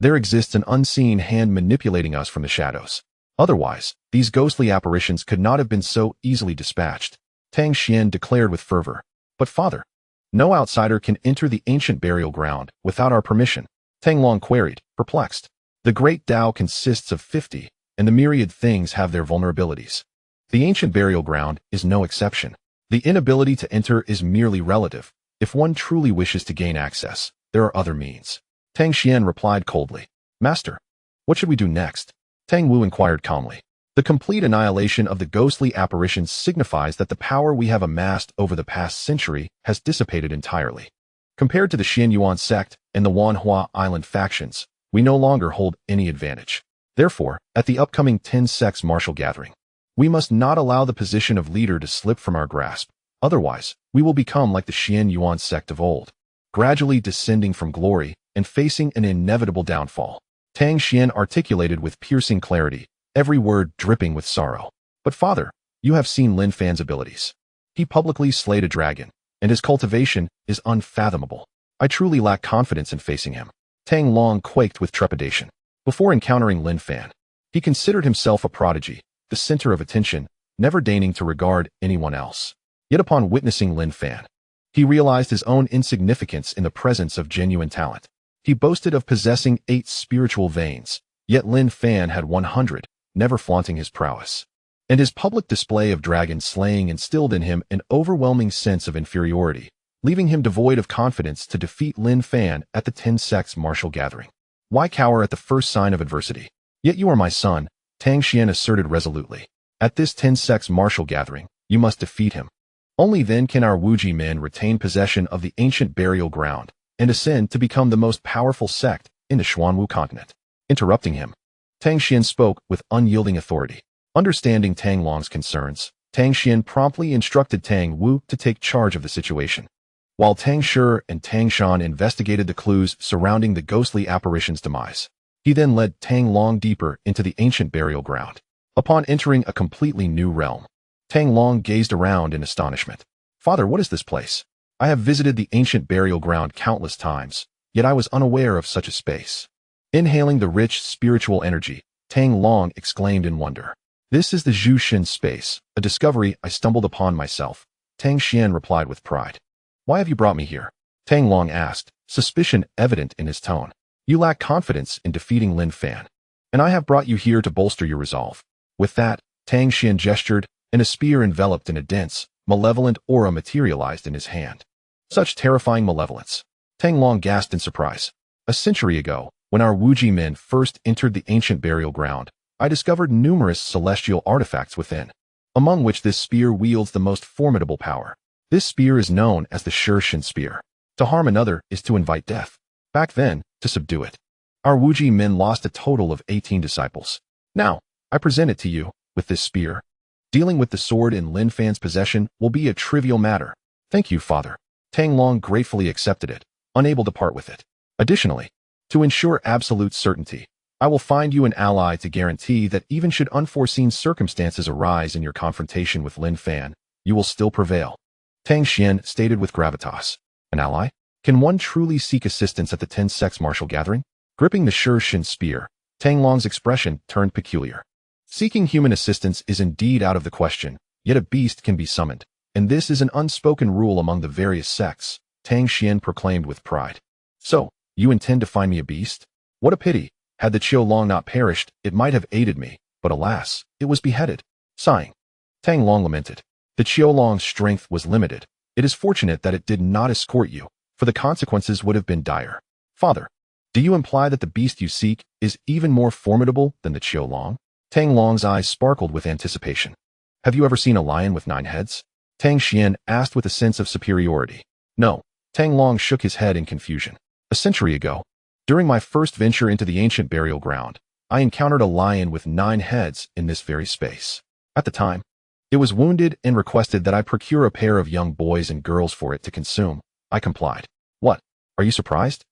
Speaker 1: There exists an unseen hand manipulating us from the shadows. Otherwise, these ghostly apparitions could not have been so easily dispatched, Tang Xian declared with fervor. But father, no outsider can enter the ancient burial ground without our permission, Tang Long queried, perplexed. The great Tao consists of 50, and the myriad things have their vulnerabilities. The ancient burial ground is no exception. The inability to enter is merely relative. If one truly wishes to gain access, there are other means. Tang Xian replied coldly. Master, what should we do next? Tang Wu inquired calmly. The complete annihilation of the ghostly apparitions signifies that the power we have amassed over the past century has dissipated entirely. Compared to the Xian Yuan sect and the Wanhua Island factions, we no longer hold any advantage. Therefore, at the upcoming 10 sects martial gathering, we must not allow the position of leader to slip from our grasp. Otherwise, we will become like the Xian Yuan sect of old, gradually descending from glory and facing an inevitable downfall. Tang Xian articulated with piercing clarity, every word dripping with sorrow. But father, you have seen Lin Fan's abilities. He publicly slayed a dragon, and his cultivation is unfathomable. I truly lack confidence in facing him. Tang Long quaked with trepidation. Before encountering Lin Fan, he considered himself a prodigy, the center of attention, never deigning to regard anyone else. Yet upon witnessing Lin Fan, he realized his own insignificance in the presence of genuine talent. He boasted of possessing 8 spiritual veins, yet Lin Fan had 100, never flaunting his prowess. And his public display of dragon slaying instilled in him an overwhelming sense of inferiority, leaving him devoid of confidence to defeat Lin Fan at the 10 sects martial gathering. Why cower at the first sign of adversity? Yet you are my son, Tang Xian asserted resolutely. At this 10 sects martial gathering, you must defeat him. Only then can our Wuji men retain possession of the ancient burial ground and ascend to become the most powerful sect in the Xuanwu continent. Interrupting him, Tang Xian spoke with unyielding authority. Understanding Tang Long's concerns, Tang Xian promptly instructed Tang Wu to take charge of the situation. While Tang Shi and Tang Shan investigated the clues surrounding the ghostly apparition's demise, he then led Tang Long deeper into the ancient burial ground. Upon entering a completely new realm, Tang Long gazed around in astonishment. Father, what is this place? I have visited the ancient burial ground countless times, yet I was unaware of such a space. Inhaling the rich spiritual energy, Tang Long exclaimed in wonder. This is the Zhu Xin space, a discovery I stumbled upon myself, Tang Xian replied with pride. Why have you brought me here? Tang Long asked, suspicion evident in his tone. You lack confidence in defeating Lin Fan, and I have brought you here to bolster your resolve. With that, Tang Xian gestured, and a spear enveloped in a dense, malevolent aura materialized in his hand. Such terrifying malevolence. Tang Long gasped in surprise. A century ago, when our Wuji men first entered the ancient burial ground, I discovered numerous celestial artifacts within, among which this spear wields the most formidable power. This spear is known as the Shi spear. To harm another is to invite death. Back then, to subdue it. Our Wuji men lost a total of 18 disciples. Now, I present it to you, with this spear. Dealing with the sword in Lin Fan's possession will be a trivial matter. Thank you, father. Tang Long gratefully accepted it, unable to part with it. Additionally, to ensure absolute certainty, I will find you an ally to guarantee that even should unforeseen circumstances arise in your confrontation with Lin Fan, you will still prevail. Tang Xian stated with gravitas. An ally? Can one truly seek assistance at the 10 sects martial gathering? Gripping the Shi spear, Tang Long's expression turned peculiar. Seeking human assistance is indeed out of the question, yet a beast can be summoned, and this is an unspoken rule among the various sects, Tang Xian proclaimed with pride. So, you intend to find me a beast? What a pity. Had the Qiu Long not perished, it might have aided me, but alas, it was beheaded. Sighing, Tang Long lamented. The Qiu Long's strength was limited. It is fortunate that it did not escort you, for the consequences would have been dire. Father, do you imply that the beast you seek is even more formidable than the Qiu Long? Tang Long's eyes sparkled with anticipation. Have you ever seen a lion with 9 heads? Tang Xian asked with a sense of superiority. No, Tang Long shook his head in confusion. A century ago, during my first venture into the ancient burial ground, I encountered a lion with 9 heads in this very space. At the time, it was wounded and requested that I procure a pair of young boys and girls for it to consume. I complied. What? Are you surprised?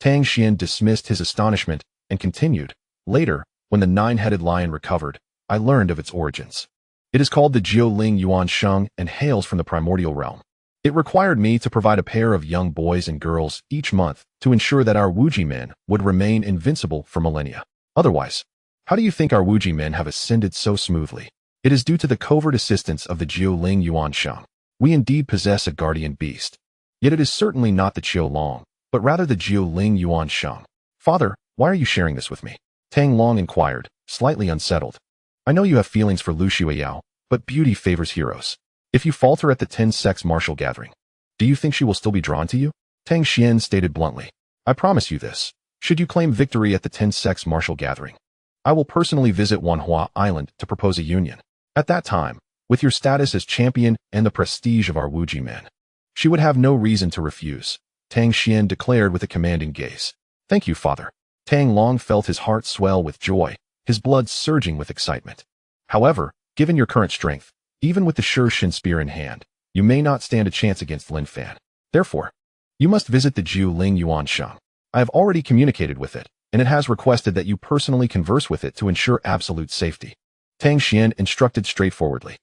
Speaker 1: Tang Xian dismissed his astonishment and continued. Later, when the 9-headed lion recovered, I learned of its origins. It is called the Jiu Ling Yuan Sheng and hails from the primordial realm. It required me to provide a pair of young boys and girls each month to ensure that our Wuji men would remain invincible for millennia. Otherwise, how do you think our Wuji men have ascended so smoothly? It is due to the covert assistance of the Jiu Ling Yuan Sheng. We indeed possess a guardian beast. Yet it is certainly not the Qiu Long, but rather the Jiu Ling Yuan Sheng. Father, why are you sharing this with me? Tang Long inquired, slightly unsettled. I know you have feelings for Lu Xueyao, but beauty favors heroes. If you falter at the 10-sex martial gathering, do you think she will still be drawn to you? Tang Xian stated bluntly. I promise you this. Should you claim victory at the 10-sex martial gathering, I will personally visit Wanhua Island to propose a union. At that time, with your status as champion and the prestige of our Wuji men, she would have no reason to refuse, Tang Xian declared with a commanding gaze. Thank you, father. Tang Long felt his heart swell with joy, his blood surging with excitement. However, given your current strength, even with the Shi Shin spear in hand, you may not stand a chance against Lin Fan. Therefore, you must visit the Jiu Ling Yuan Sheng. I have already communicated with it, and it has requested that you personally converse with it to ensure absolute safety. Tang Xian instructed straightforwardly.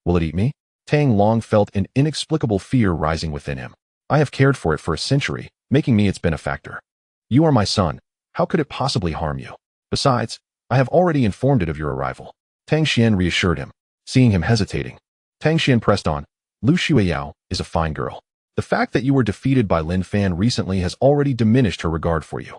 Speaker 1: Will it eat me? Tang Long felt an inexplicable fear rising within him. I have cared for it for a century, making me its benefactor. You are my son. How could it possibly harm you? Besides, I have already informed it of your arrival. Tang Xian reassured him. Seeing him hesitating, Tang Xian pressed on. Lu Xueyao is a fine girl. The fact that you were defeated by Lin Fan recently has already diminished her regard for you.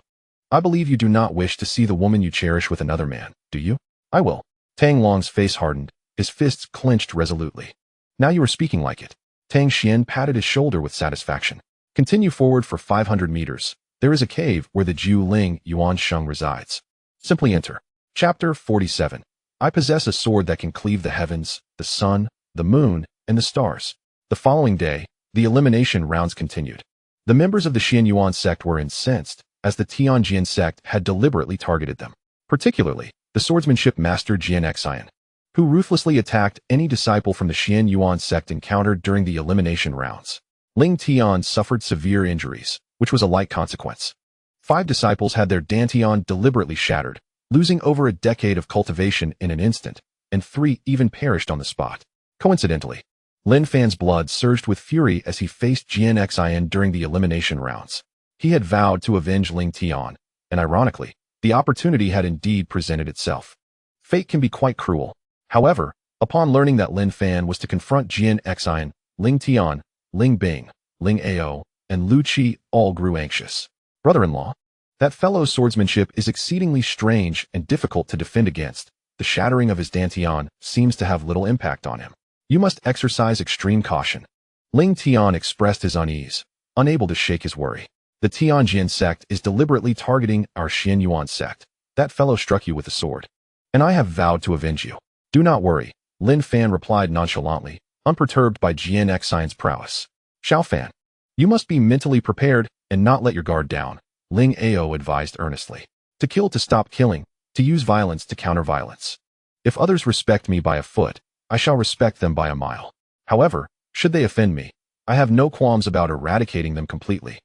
Speaker 1: I believe you do not wish to see the woman you cherish with another man, do you? I will. Tang Long's face hardened, his fists clenched resolutely. Now you are speaking like it. Tang Xian patted his shoulder with satisfaction. Continue forward for 500 meters. There is a cave where the Jiu Ling Yuan Sheng resides. Simply enter. Chapter 47. I possess a sword that can cleave the heavens, the sun, the moon, and the stars. The following day, the elimination rounds continued. The members of the Xian Yuan sect were incensed, as the Tianjin sect had deliberately targeted them. Particularly, the swordsmanship master Jian Xian, who ruthlessly attacked any disciple from the Xian Yuan sect encountered during the elimination rounds. Ling Tian suffered severe injuries, which was a light consequence. 5 disciples had their dantian deliberately shattered, losing over a decade of cultivation in an instant, and 3 even perished on the spot. Coincidentally, Lin Fan's blood surged with fury as he faced Jian Xian during the elimination rounds. He had vowed to avenge Ling Tian, and ironically, the opportunity had indeed presented itself. Fate can be quite cruel. However, upon learning that Lin Fan was to confront Jian Xian, Ling Tian, Ling Bing, Ling Ao, and Lu Qi all grew anxious. Brother-in-law, that fellow's swordsmanship is exceedingly strange and difficult to defend against. The shattering of his dantian seems to have little impact on him. You must exercise extreme caution. Ling Tian expressed his unease, unable to shake his worry. The Tianjin sect is deliberately targeting our Xian Yuan sect. That fellow struck you with a sword, and I have vowed to avenge you. Do not worry, Lin Fan replied nonchalantly, unperturbed by Jian Xian's prowess. Xiao Fan, you must be mentally prepared and not let your guard down, Ling Ao advised earnestly. To kill to stop killing, to use violence to counter violence. If others respect me by a foot, I shall respect them by a mile. However, should they offend me, I have no qualms about eradicating them completely.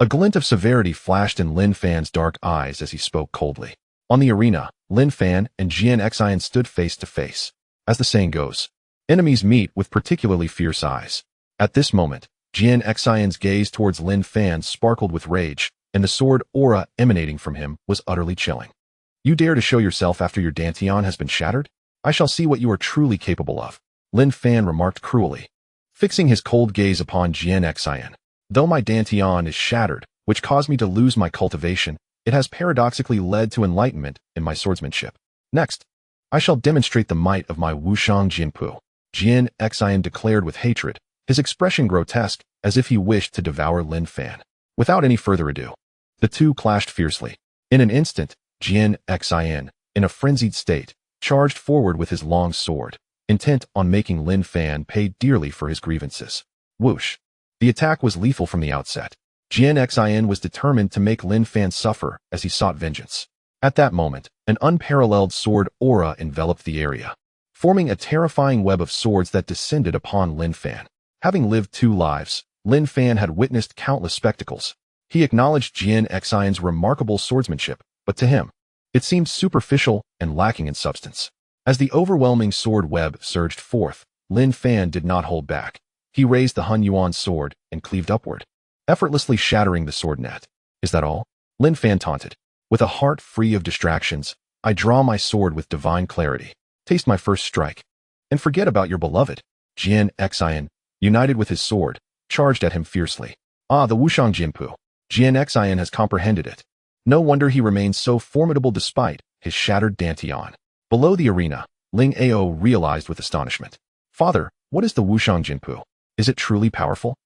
Speaker 1: A glint of severity flashed in Lin Fan's dark eyes as he spoke coldly. On the arena, Lin Fan and Jian Xian stood face to face. As the saying goes, enemies meet with particularly fierce eyes. At this moment, Jian Xian's gaze towards Lin Fan sparkled with rage, and the sword aura emanating from him was utterly chilling. You dare to show yourself after your dantian has been shattered? I shall see what you are truly capable of, Lin Fan remarked cruelly, fixing his cold gaze upon Jian Xian. Though my dantian is shattered, which caused me to lose my cultivation, it has paradoxically led to enlightenment in my swordsmanship. Next, I shall demonstrate the might of my Wushang Jinpu, Jian Xian declared with hatred, his expression grotesque, as if he wished to devour Lin Fan. Without any further ado, the two clashed fiercely. In an instant, Jian Xian, in a frenzied state, charged forward with his long sword, intent on making Lin Fan pay dearly for his grievances. Whoosh! The attack was lethal from the outset. Jian Xian was determined to make Lin Fan suffer as he sought vengeance. At that moment, an unparalleled sword aura enveloped the area, forming a terrifying web of swords that descended upon Lin Fan. Having lived 2 lives, Lin Fan had witnessed countless spectacles. He acknowledged Jian Xian's remarkable swordsmanship, but to him, it seemed superficial and lacking in substance. As the overwhelming sword web surged forth, Lin Fan did not hold back. He raised the Hun Yuan sword and cleaved upward, effortlessly shattering the sword net. Is that all? Lin Fan taunted. With a heart free of distractions, I draw my sword with divine clarity. Taste my first strike. And forget about your beloved. Jian Xian, united with his sword, charged at him fiercely. Ah, the Wushang Jinpu. Jian Xian has comprehended it. No wonder he remains so formidable despite his shattered dantian. Below the arena, Ling Ao realized with astonishment. Father, what is the Wushang Jinpu? Is it truly powerful?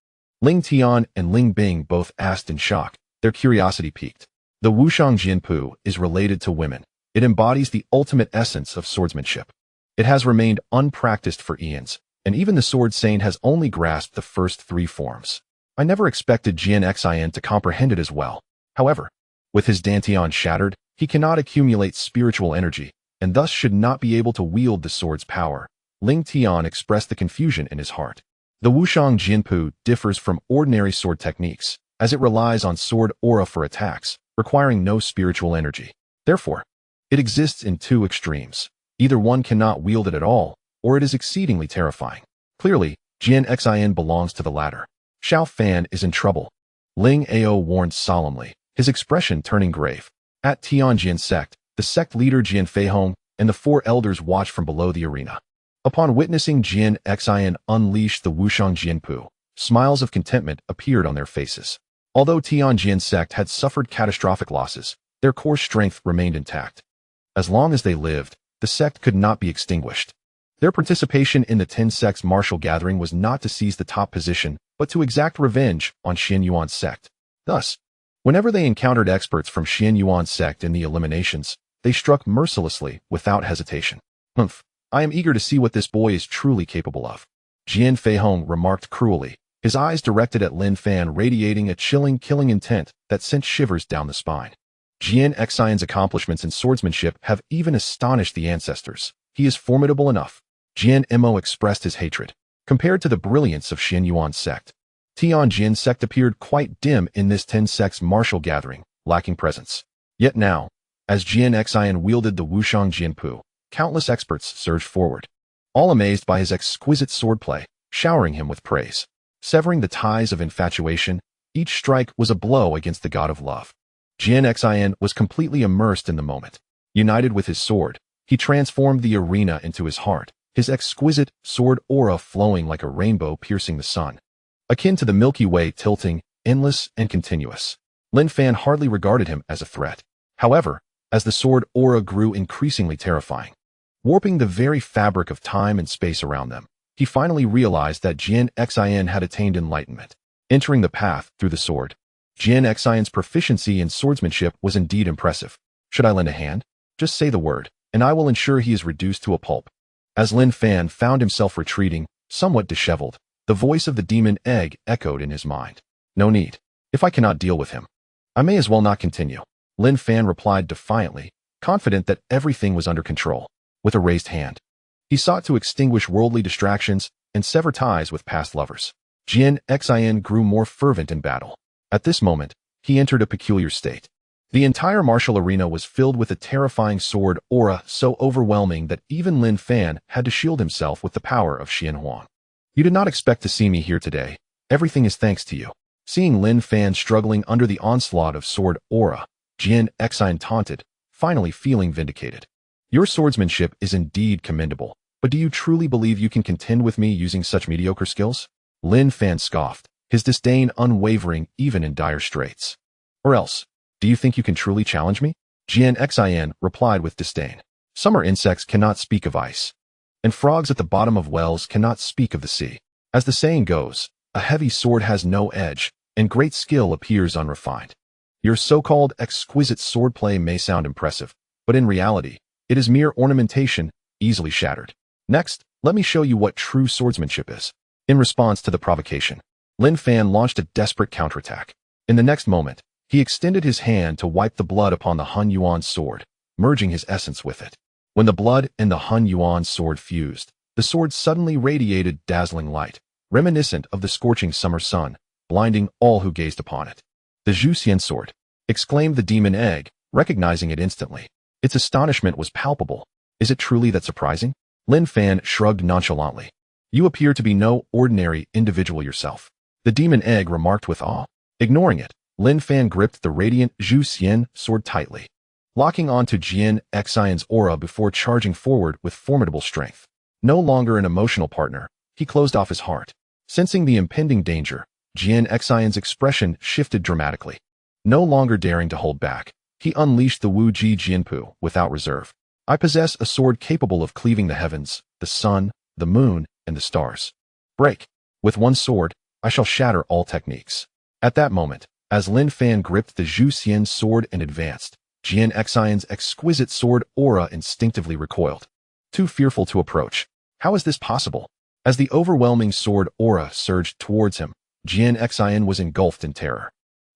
Speaker 1: Ling Tian and Ling Bing both asked in shock, their curiosity piqued. The Wushang Jinpu is related to women. It embodies the ultimate essence of swordsmanship. It has remained unpracticed for eons, and even the sword saint has only grasped the first 3 forms. I never expected Jian Xian to comprehend it as well. However, with his dantian shattered, he cannot accumulate spiritual energy, and thus should not be able to wield the sword's power. Ling Tian expressed the confusion in his heart. The Wushang Jinpu differs from ordinary sword techniques, as it relies on sword aura for attacks, requiring no spiritual energy. Therefore, it exists in 2 extremes. Either one cannot wield it at all, or it is exceedingly terrifying. Clearly, Jian Xian belongs to the latter. Xiao Fan is in trouble. Ling Ao warned solemnly, his expression turning grave. At Tianjin sect, the sect leader Jian Feihong and the 4 elders watched from below the arena. Upon witnessing Jian Xian unleash the Wushang Jinpu, smiles of contentment appeared on their faces. Although Tianjin sect had suffered catastrophic losses, their core strength remained intact. As long as they lived, the sect could not be extinguished. Their participation in the 10 sects martial gathering was not to seize the top position, but to exact revenge on Xian Yuan's sect. Thus, whenever they encountered experts from Xian Yuan's sect in the eliminations, they struck mercilessly without hesitation. Humph, I am eager to see what this boy is truly capable of. Jian Feihong remarked cruelly, his eyes directed at Lin Fan radiating a chilling, killing intent that sent shivers down the spine. Jian Xian's accomplishments in swordsmanship have even astonished the ancestors. He is formidable enough. Jian Mo expressed his hatred. Compared to the brilliance of Xian Yuan's sect, Tianjin sect appeared quite dim in this 10 sects martial gathering, lacking presence. Yet now, as Jian Xian wielded the Wushang Jinpu, countless experts surged forward, all amazed by his exquisite swordplay, showering him with praise. Severing the ties of infatuation, each strike was a blow against the god of love. Jian Xian was completely immersed in the moment. United with his sword, he transformed the arena into his heart, his exquisite sword aura flowing like a rainbow piercing the sun. Akin to the Milky Way tilting, endless and continuous. Lin Fan hardly regarded him as a threat. However, as the sword aura grew increasingly terrifying, warping the very fabric of time and space around them, he finally realized that Jian Xian had attained enlightenment. Entering the path through the sword, Jian Xian's proficiency in swordsmanship was indeed impressive. Should I lend a hand? Just say the word, and I will ensure he is reduced to a pulp. As Lin Fan found himself retreating, somewhat disheveled, the voice of the demon egg echoed in his mind. No need. If I cannot deal with him, I may as well not continue. Lin Fan replied defiantly, confident that everything was under control. With a raised hand, he sought to extinguish worldly distractions and sever ties with past lovers. Jian Xian grew more fervent in battle. At this moment, he entered a peculiar state. The entire martial arena was filled with a terrifying sword aura so overwhelming that even Lin Fan had to shield himself with the power of Xian Huang. You did not expect to see me here today. Everything is thanks to you. Seeing Lin Fan struggling under the onslaught of sword aura, Jian Xian taunted, finally feeling vindicated. Your swordsmanship is indeed commendable, but do you truly believe you can contend with me using such mediocre skills? Lin Fan scoffed, his disdain unwavering even in dire straits. Or else, do you think you can truly challenge me? Jian Xian replied with disdain. Summer insects cannot speak of ice, and frogs at the bottom of wells cannot speak of the sea. As the saying goes, a heavy sword has no edge, and great skill appears unrefined. Your so-called exquisite swordplay may sound impressive, but in reality, it is mere ornamentation, easily shattered. Next, let me show you what true swordsmanship is. In response to the provocation, Lin Fan launched a desperate counterattack. In the next moment, he extended his hand to wipe the blood upon the Hun Yuan sword, merging his essence with it. When the blood and the Hun Yuan sword fused, the sword suddenly radiated dazzling light, reminiscent of the scorching summer sun, blinding all who gazed upon it. The Zhu Xian sword, exclaimed the demon egg, recognizing it instantly. Its astonishment was palpable. Is it truly that surprising? Lin Fan shrugged nonchalantly. You appear to be no ordinary individual yourself. The demon egg remarked with awe. Ignoring it, Lin Fan gripped the radiant Zhu Xian sword tightly, locking onto Jian Xian's aura before charging forward with formidable strength. No longer an emotional partner, he closed off his heart. Sensing the impending danger, Jian Xian's expression shifted dramatically. No longer daring to hold back, he unleashed the Wu Ji Jianpu without reserve. I possess a sword capable of cleaving the heavens, the sun, the moon, and the stars. Break. With one sword, I shall shatter all techniques. At that moment, as Lin Fan gripped the Zhu Xian sword and advanced, Jian Xian's exquisite sword aura instinctively recoiled. Too fearful to approach. How is this possible? As the overwhelming sword aura surged towards him, Jian Xian was engulfed in terror.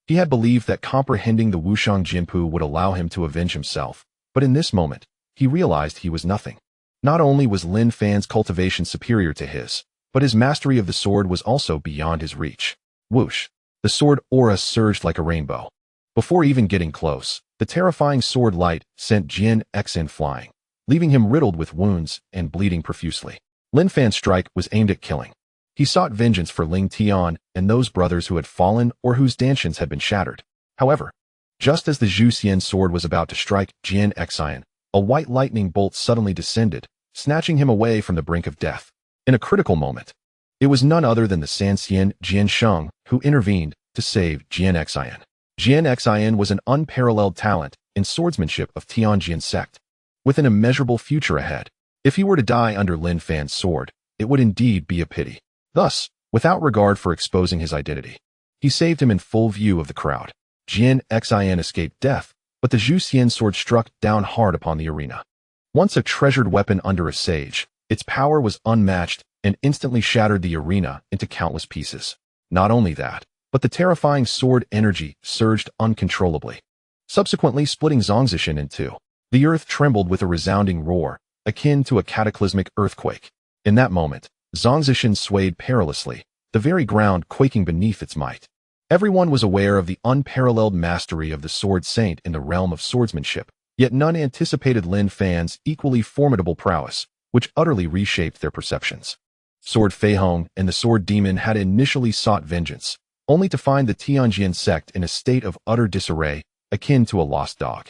Speaker 1: He had believed that comprehending the Wushang Jianpu would allow him to avenge himself, but in this moment, he realized he was nothing. Not only was Lin Fan's cultivation superior to his, but his mastery of the sword was also beyond his reach. Whoosh! The sword aura surged like a rainbow. Before even getting close, the terrifying sword light sent Jian Xian flying, leaving him riddled with wounds and bleeding profusely. Lin Fan's strike was aimed at killing. He sought vengeance for Ling Tian and those brothers who had fallen or whose stanchions had been shattered. However, just as the Zhu Xian sword was about to strike Jian Xian, a white lightning bolt suddenly descended, snatching him away from the brink of death. In a critical moment, it was none other than the Sanxian Jian Sheng who intervened to save Jian Xian. Jian Xian was an unparalleled talent in swordsmanship of Tianjian sect, with an immeasurable future ahead. If he were to die under Lin Fan's sword, it would indeed be a pity. Thus, without regard for exposing his identity, he saved him in full view of the crowd. Jian Xian escaped death, but the Zhu Xian sword struck down hard upon the arena. Once a treasured weapon under a sage, its power was unmatched and instantly shattered the arena into countless pieces. Not only that, but the terrifying sword energy surged uncontrollably, subsequently splitting Zongzishan in two. The earth trembled with a resounding roar, akin to a cataclysmic earthquake. In that moment, Zongzishan swayed perilously, the very ground quaking beneath its might. Everyone was aware of the unparalleled mastery of the sword saint in the realm of swordsmanship, yet none anticipated Lin Fan's equally formidable prowess, which utterly reshaped their perceptions. Sword Feihong and the Sword Demon had initially sought vengeance, only to find the Tianjian sect in a state of utter disarray, akin to a lost dog.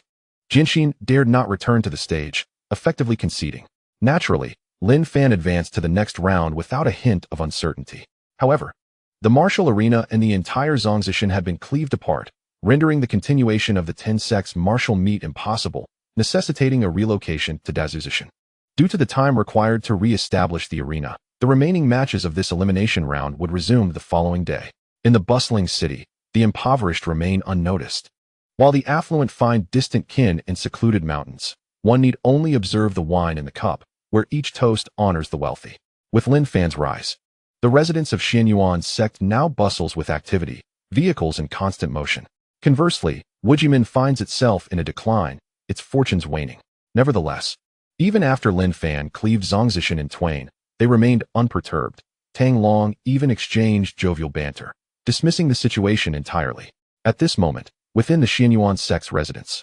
Speaker 1: Jinshin dared not return to the stage, effectively conceding. Naturally, Lin Fan advanced to the next round without a hint of uncertainty. However, the martial arena and the entire Zongzishan had been cleaved apart, rendering the continuation of the 10 sects martial meet impossible, necessitating a relocation to Dazuzishan. Due to the time required to re-establish the arena, the remaining matches of this elimination round would resume the following day. In the bustling city, the impoverished remain unnoticed, while the affluent find distant kin in secluded mountains. One need only observe the wine in the cup, where each toast honors the wealthy. With Lin Fan's rise, the residents of Xianyuan's sect now bustles with activity, vehicles in constant motion. Conversely, Wujimin finds itself in a decline, its fortunes waning. Nevertheless, even after Lin Fan cleaved Zongzishan in twain, they remained unperturbed. Tang Long even exchanged jovial banter, dismissing the situation entirely. At this moment, within the Xianyuan sect's residence,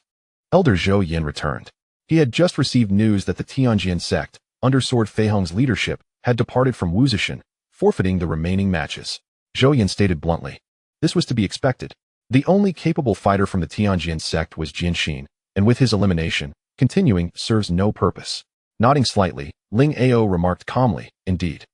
Speaker 1: Elder Zhou Yin returned. He had just received news that the Tianjian sect, under Sword Feihong's leadership, had departed from Wuzishan, forfeiting the remaining matches. Zhou Yin stated bluntly, this was to be expected. The only capable fighter from the Tianjian sect was Jinshin, and with his elimination, continuing serves no purpose. Nodding slightly, Ling Ao remarked calmly, indeed.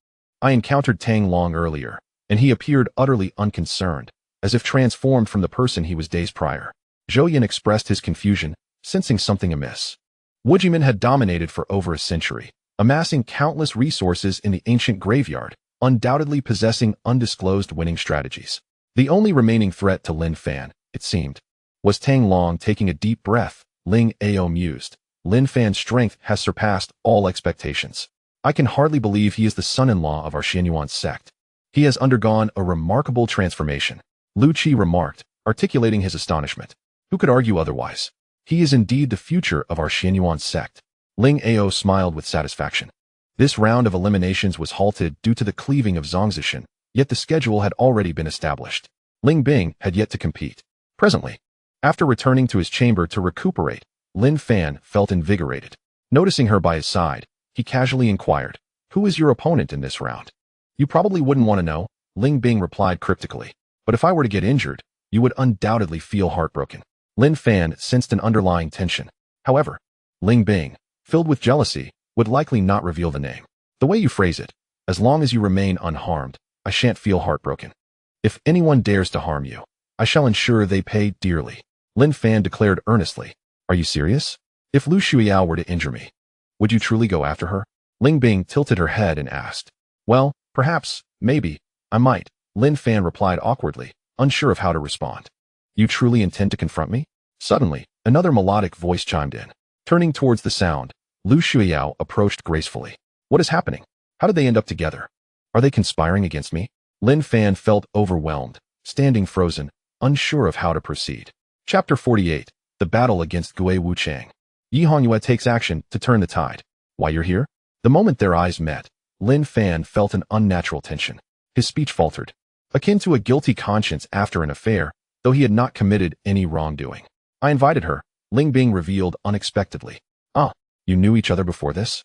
Speaker 1: I encountered Tang Long earlier, and he appeared utterly unconcerned, as if transformed from the person he was days prior. Zhou Yin expressed his confusion, sensing something amiss. Wujimin had dominated for over a century, amassing countless resources in the ancient graveyard, undoubtedly possessing undisclosed winning strategies. The only remaining threat to Lin Fan, it seemed, was Tang Long. Taking a deep breath, Ling Ao mused. Lin Fan's strength has surpassed all expectations. I can hardly believe he is the son-in-law of our Xianyuan sect. He has undergone a remarkable transformation. Lu Qi remarked, articulating his astonishment. Who could argue otherwise? He is indeed the future of our Xianyuan sect. Ling Ao smiled with satisfaction. This round of eliminations was halted due to the cleaving of Zongzishan, yet the schedule had already been established. Ling Bing had yet to compete. Presently, after returning to his chamber to recuperate, Lin Fan felt invigorated. Noticing her by his side, he casually inquired, "Who is your opponent in this round?" "You probably wouldn't want to know," Ling Bing replied cryptically. "But if I were to get injured, you would undoubtedly feel heartbroken." Lin Fan sensed an underlying tension. However, Ling Bing, filled with jealousy, would likely not reveal the name. "The way you phrase it, as long as you remain unharmed, I shan't feel heartbroken. If anyone dares to harm you, I shall ensure they pay dearly," Lin Fan declared earnestly. "Are you serious? If Lu Shuiao were to injure me, would you truly go after her?" Ling Bing tilted her head and asked. "Well, perhaps, maybe, I might," Lin Fan replied awkwardly, unsure of how to respond. "You truly intend to confront me?" Suddenly, another melodic voice chimed in. Turning towards the sound, Lu Shuiao approached gracefully. "What is happening? How did they end up together? Are they conspiring against me?" Lin Fan felt overwhelmed, standing frozen, unsure of how to proceed. Chapter 48. The Battle Against Gui Wuchang. Yi Hongyue takes action to turn the tide. "Why you're here?" The moment their eyes met, Lin Fan felt an unnatural tension. His speech faltered, akin to a guilty conscience after an affair, though he had not committed any wrongdoing. "I invited her," Ling Bing revealed unexpectedly. "Ah, you knew each other before this?"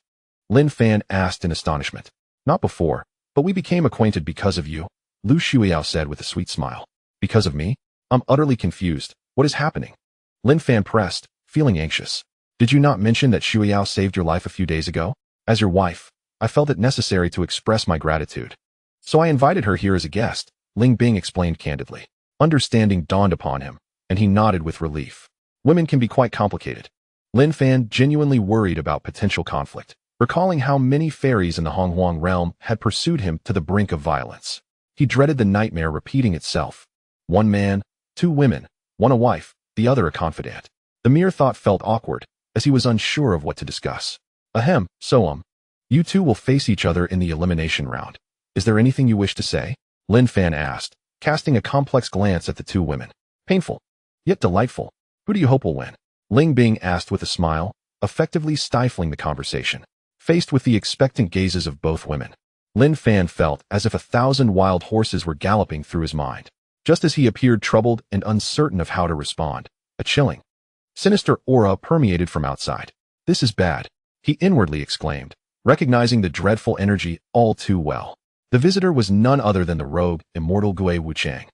Speaker 1: Lin Fan asked in astonishment. "Not before, but we became acquainted because of you," Lu Shuiao said with a sweet smile. "Because of me? I'm utterly confused. What is happening?" Lin Fan pressed, feeling anxious. "Did you not mention that Shuiao saved your life a few days ago? As your wife, I felt it necessary to express my gratitude. So I invited her here as a guest," Ling Bing explained candidly. Understanding dawned upon him, and he nodded with relief. Women can be quite complicated. Lin Fan genuinely worried about potential conflict, recalling how many fairies in the Honghuang realm had pursued him to the brink of violence. He dreaded the nightmare repeating itself. One man, two women, one a wife, the other a confidant. The mere thought felt awkward, as he was unsure of what to discuss. "Ahem, so you two will face each other in the elimination round. Is there anything you wish to say?" Lin Fan asked, casting a complex glance at the two women. "Painful, yet delightful. Who do you hope will win?" Ling Bing asked with a smile, effectively stifling the conversation. Faced with the expectant gazes of both women, Lin Fan felt as if 1,000 wild horses were galloping through his mind. Just as he appeared troubled and uncertain of how to respond, a chilling, sinister aura permeated from outside. "This is bad," he inwardly exclaimed, recognizing the dreadful energy all too well. The visitor was none other than the rogue, immortal Gui Wuchang,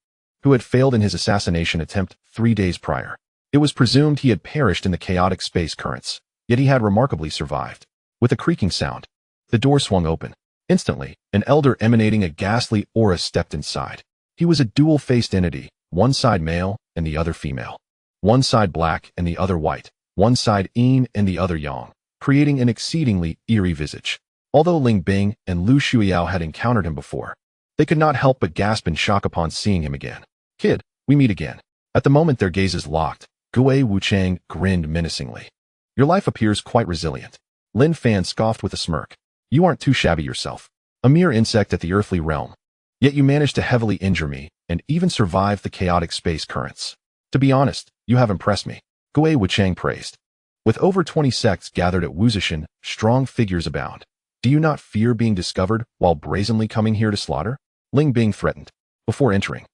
Speaker 1: who had failed in his assassination attempt 3 days prior. It was presumed he had perished in the chaotic space currents, yet he had remarkably survived. With a creaking sound, the door swung open. Instantly, an elder emanating a ghastly aura stepped inside. He was a dual-faced entity, one side male and the other female. One side black and the other white, one side yin and the other yang, creating an exceedingly eerie visage. Although Ling Bing and Lu Shuiao had encountered him before, they could not help but gasp in shock upon seeing him again. "Kid, we meet again." At the moment their gazes locked, Gui Wuchang grinned menacingly. "Your life appears quite resilient." Lin Fan scoffed with a smirk. "You aren't too shabby yourself. A mere insect at the earthly realm. Yet you managed to heavily injure me and even survive the chaotic space currents. To be honest, you have impressed me," Gui Wuchang praised. "With over 20 sects gathered at Wuzishan, strong figures abound. Do you not fear being discovered while brazenly coming here to slaughter?" Ling Bing threatened. "Before entering,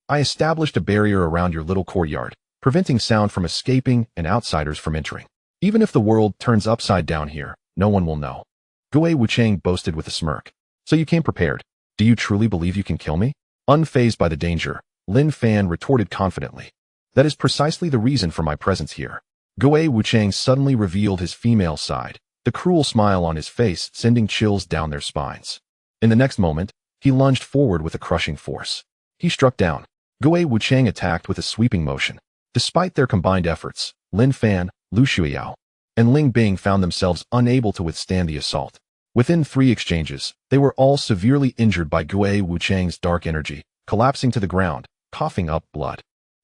Speaker 1: I established a barrier around your little courtyard, preventing sound from escaping and outsiders from entering. Even if the world turns upside down here, no one will know," Gui Wuchang boasted with a smirk. "So you came prepared. Do you truly believe you can kill me?" Unfazed by the danger, Lin Fan retorted confidently. "That is precisely the reason for my presence here." Gui Wuchang suddenly revealed his female side, the cruel smile on his face sending chills down their spines. In the next moment, he lunged forward with a crushing force. He struck down. Gui Wuchang attacked with a sweeping motion. Despite their combined efforts, Lin Fan, Lu Shuiao, and Ling Bing found themselves unable to withstand the assault. Within 3 exchanges, they were all severely injured by Gui Wuchang's dark energy, collapsing to the ground, coughing up blood.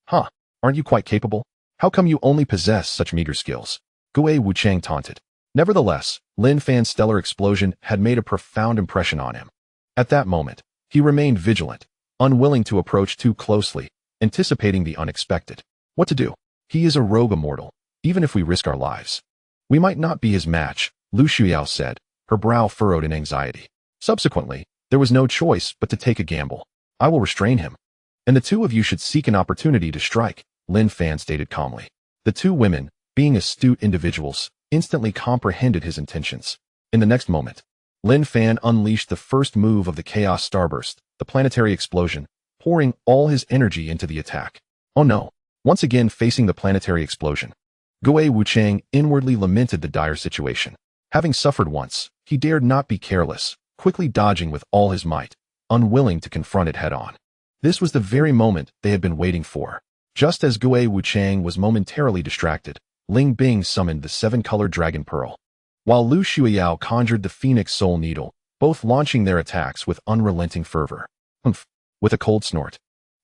Speaker 1: "Huh, aren't you quite capable? How come you only possess such meager skills?" Gui Wuchang taunted. Nevertheless, Lin Fan's stellar explosion had made a profound impression on him. At that moment, he remained vigilant, unwilling to approach too closely, anticipating the unexpected. What to do? He is a rogue immortal, even if we risk our lives. "We might not be his match," Lu Shuiao said, her brow furrowed in anxiety. Subsequently, there was no choice but to take a gamble. "I will restrain him, and the two of you should seek an opportunity to strike," Lin Fan stated calmly. The two women, being astute individuals, instantly comprehended his intentions. In the next moment, Lin Fan unleashed the first move of the Chaos Starburst, the planetary explosion, pouring all his energy into the attack. Oh no! Once again facing the planetary explosion, Gui Wuchang inwardly lamented the dire situation. Having suffered once, he dared not be careless, quickly dodging with all his might, unwilling to confront it head-on. This was the very moment they had been waiting for. Just as Gui Wuchang was momentarily distracted, Ling Bing summoned the seven-colored dragon pearl, while Lu Shuiyao conjured the phoenix soul needle, both launching their attacks with unrelenting fervor. Humph! With a cold snort,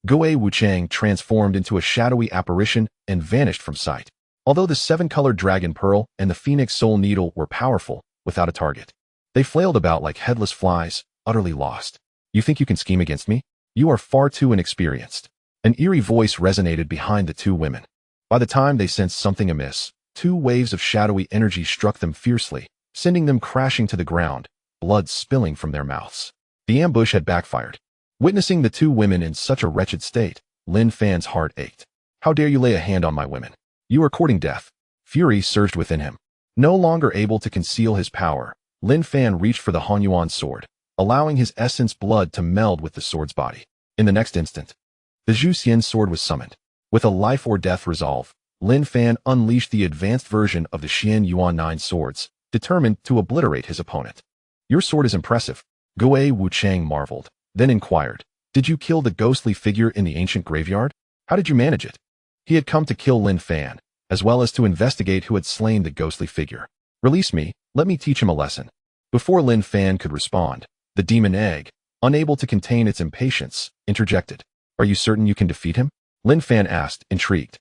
Speaker 1: Gui Wuchang transformed into a shadowy apparition and vanished from sight. Although the seven-colored dragon pearl and the phoenix soul needle were powerful, without a target, they flailed about like headless flies, utterly lost. You think you can scheme against me? You are far too inexperienced. An eerie voice resonated behind the two women. By the time they sensed something amiss, two waves of shadowy energy struck them fiercely, sending them crashing to the ground, blood spilling from their mouths. The ambush had backfired. Witnessing the two women in such a wretched state, Lin Fan's heart ached. How dare you lay a hand on my women? You are courting death. Fury surged within him. No longer able to conceal his power, Lin Fan reached for the Hanyuan sword, allowing his essence blood to meld with the sword's body. In the next instant, the Zhu Xian sword was summoned. With a life-or-death resolve, Lin Fan unleashed the advanced version of the Xian Yuan 9 swords, determined to obliterate his opponent. Your sword is impressive, Gui Wuchang marveled, then inquired, did you kill the ghostly figure in the ancient graveyard? How did you manage it? He had come to kill Lin Fan, as well as to investigate who had slain the ghostly figure. Release me, let me teach him a lesson. Before Lin Fan could respond, the demon egg, unable to contain its impatience, interjected. Are you certain you can defeat him? Lin Fan asked, intrigued.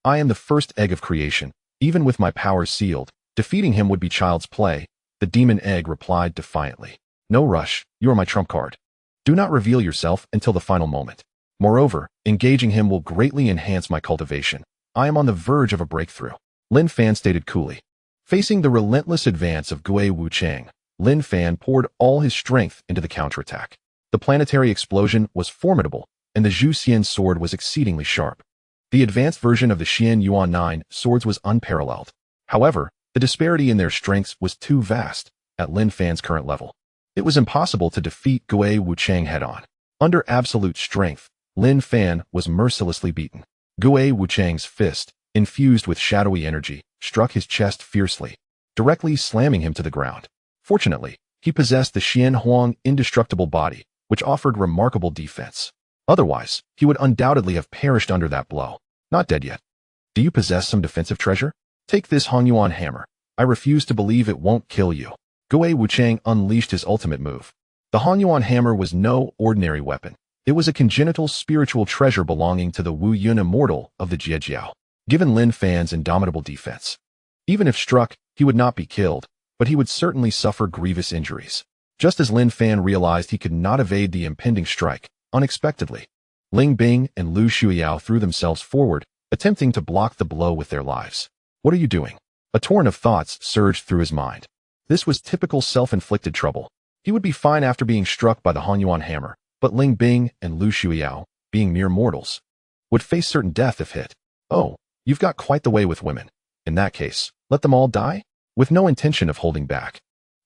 Speaker 1: I am the first egg of creation. Even with my powers sealed, defeating him would be child's play, the demon egg replied defiantly. No rush, you are my trump card. Do not reveal yourself until the final moment. Moreover, engaging him will greatly enhance my cultivation. I am on the verge of a breakthrough, Lin Fan stated coolly. Facing the relentless advance of Gui Wuchang, Lin Fan poured all his strength into the counterattack. The planetary explosion was formidable, and the Zhu Xian sword was exceedingly sharp. The advanced version of the Xian Yuan 9 swords was unparalleled. However, the disparity in their strengths was too vast at Lin Fan's current level. It was impossible to defeat Gui Wuchang head-on. Under absolute strength, Lin Fan was mercilessly beaten. Gui Wuchang's fist, infused with shadowy energy, struck his chest fiercely, directly slamming him to the ground. Fortunately, he possessed the Xian Huang indestructible body, which offered remarkable defense. Otherwise, he would undoubtedly have perished under that blow. Not dead yet. Do you possess some defensive treasure? Take this Hanyuan hammer. I refuse to believe it won't kill you. Gui Wuchang unleashed his ultimate move. The Hanyuan hammer was no ordinary weapon. It was a congenital spiritual treasure belonging to the Wu Yun immortal of the Jiejiao, given Lin Fan's indomitable defense. Even if struck, he would not be killed, but he would certainly suffer grievous injuries. Just as Lin Fan realized he could not evade the impending strike, unexpectedly, Ling Bing and Lu Shuiyao threw themselves forward, attempting to block the blow with their lives. What are you doing? A torrent of thoughts surged through his mind. This was typical self-inflicted trouble. He would be fine after being struck by the Hanyuan hammer, but Ling Bing and Lu Shuiyao, being mere mortals, would face certain death if hit. Oh, you've got quite the way with women. In that case, let them all die? With no intention of holding back,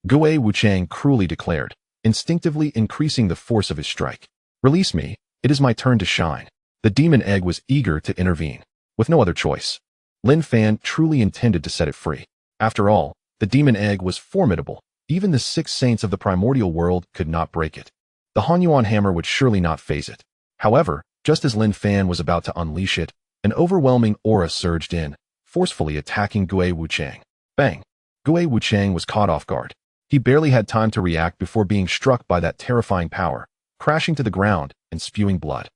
Speaker 1: Gui Wuchang cruelly declared, instinctively increasing the force of his strike. Release me, it is my turn to shine. The demon egg was eager to intervene. With no other choice, Lin Fan truly intended to set it free. After all, the demon egg was formidable. Even the 6 saints of the primordial world could not break it. The Hanyuan hammer would surely not phase it. However, just as Lin Fan was about to unleash it, an overwhelming aura surged in, forcefully attacking Gui Wuchang. Bang! Gui Wuchang was caught off guard. He barely had time to react before being struck by that terrifying power, crashing to the ground and spewing blood.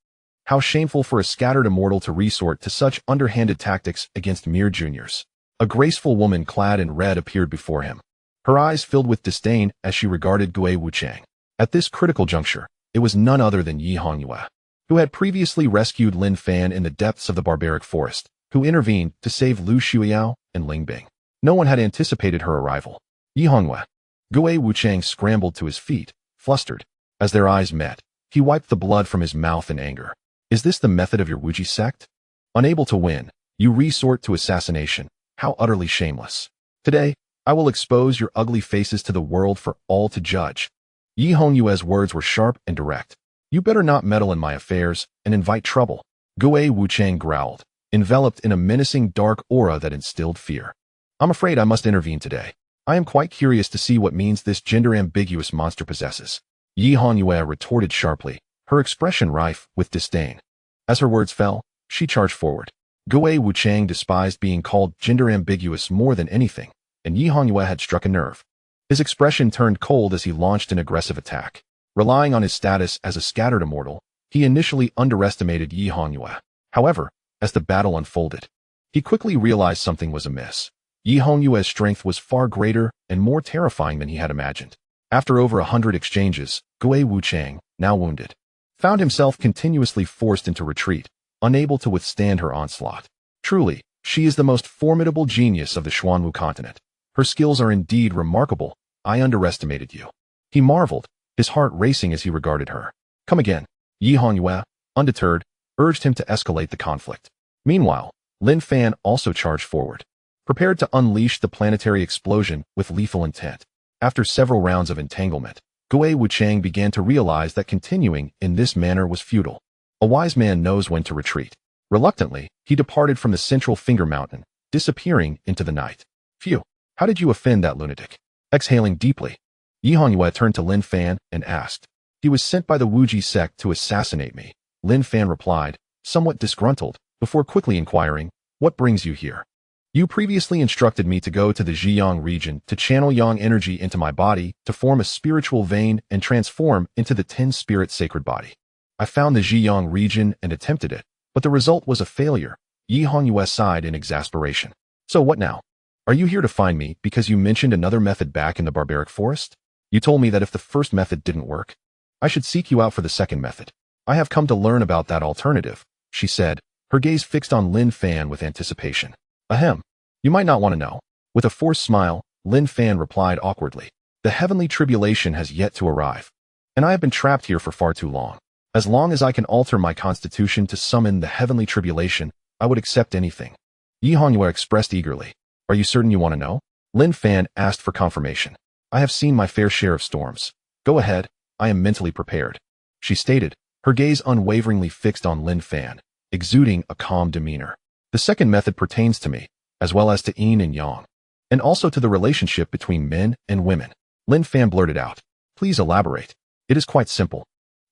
Speaker 1: How shameful for a scattered immortal to resort to such underhanded tactics against mere juniors. A graceful woman clad in red appeared before him. Her eyes filled with disdain as she regarded Gui Wuchang. At this critical juncture, it was none other than Yi Hongyue, who had previously rescued Lin Fan in the depths of the barbaric forest, who intervened to save Lu Shuiyao and Ling Bing. No one had anticipated her arrival. Yi Hongyue. Gui Wuchang scrambled to his feet, flustered. As their eyes met, he wiped the blood from his mouth in anger. Is this the method of your Wuji sect? Unable to win, you resort to assassination. How utterly shameless. Today, I will expose your ugly faces to the world for all to judge. Yi Hongyue's words were sharp and direct. You better not meddle in my affairs and invite trouble. Gui Wuchang growled, enveloped in a menacing dark aura that instilled fear. I'm afraid I must intervene today. I am quite curious to see what means this gender-ambiguous monster possesses. Yi Hongyue retorted sharply, her expression rife with disdain. As her words fell, she charged forward. Gui Wuchang despised being called gender-ambiguous more than anything, and Yi Hongyue had struck a nerve. His expression turned cold as he launched an aggressive attack. Relying on his status as a scattered immortal, he initially underestimated Yi Hongyue. However, as the battle unfolded, he quickly realized something was amiss. Yi Hongyue's strength was far greater and more terrifying than he had imagined. After over 100 exchanges, Gui Wuchang, now wounded, found himself continuously forced into retreat, unable to withstand her onslaught. Truly, she is the most formidable genius of the Xuanwu continent. Her skills are indeed remarkable. I underestimated you. He marveled, his heart racing as he regarded her. Come again. Yi Hongyue, undeterred, urged him to escalate the conflict. Meanwhile, Lin Fan also charged forward, prepared to unleash the planetary explosion with lethal intent. After several rounds of entanglement, Gui Wuchang began to realize that continuing in this manner was futile. A wise man knows when to retreat. Reluctantly, he departed from the central finger mountain, disappearing into the night. Phew, how did you offend that lunatic? Exhaling deeply, Yi Hongyue turned to Lin Fan and asked. He was sent by the Wuji sect to assassinate me. Lin Fan replied, somewhat disgruntled, before quickly inquiring, what brings you here? You previously instructed me to go to the Zhiyang region to channel yang energy into my body to form a spiritual vein and transform into the 10-spirit sacred body. I found the Zhiyang region and attempted it, but the result was a failure. Yi Hongyue sighed in exasperation. So what now? Are you here to find me because you mentioned another method back in the barbaric forest? You told me that if the first method didn't work, I should seek you out for the second method. I have come to learn about that alternative, she said, her gaze fixed on Lin Fan with anticipation. Ahem. You might not want to know. With a forced smile, Lin Fan replied awkwardly. The heavenly tribulation has yet to arrive, and I have been trapped here for far too long. As long as I can alter my constitution to summon the heavenly tribulation, I would accept anything. Yi Hongyue expressed eagerly. Are you certain you want to know? Lin Fan asked for confirmation. I have seen my fair share of storms. Go ahead, I am mentally prepared, she stated, her gaze unwaveringly fixed on Lin Fan, exuding a calm demeanor. The second method pertains to me, as well as to yin and yang, and also to the relationship between men and women. Lin Fan blurted out. Please elaborate. It is quite simple.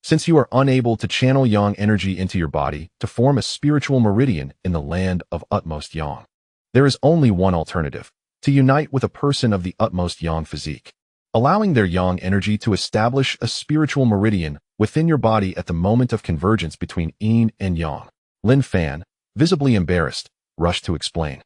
Speaker 1: Since you are unable to channel yang energy into your body to form a spiritual meridian in the land of utmost yang, there is only one alternative, to unite with a person of the utmost yang physique, allowing their yang energy to establish a spiritual meridian within your body at the moment of convergence between yin and yang. Lin Fan, visibly embarrassed, rushed to explain.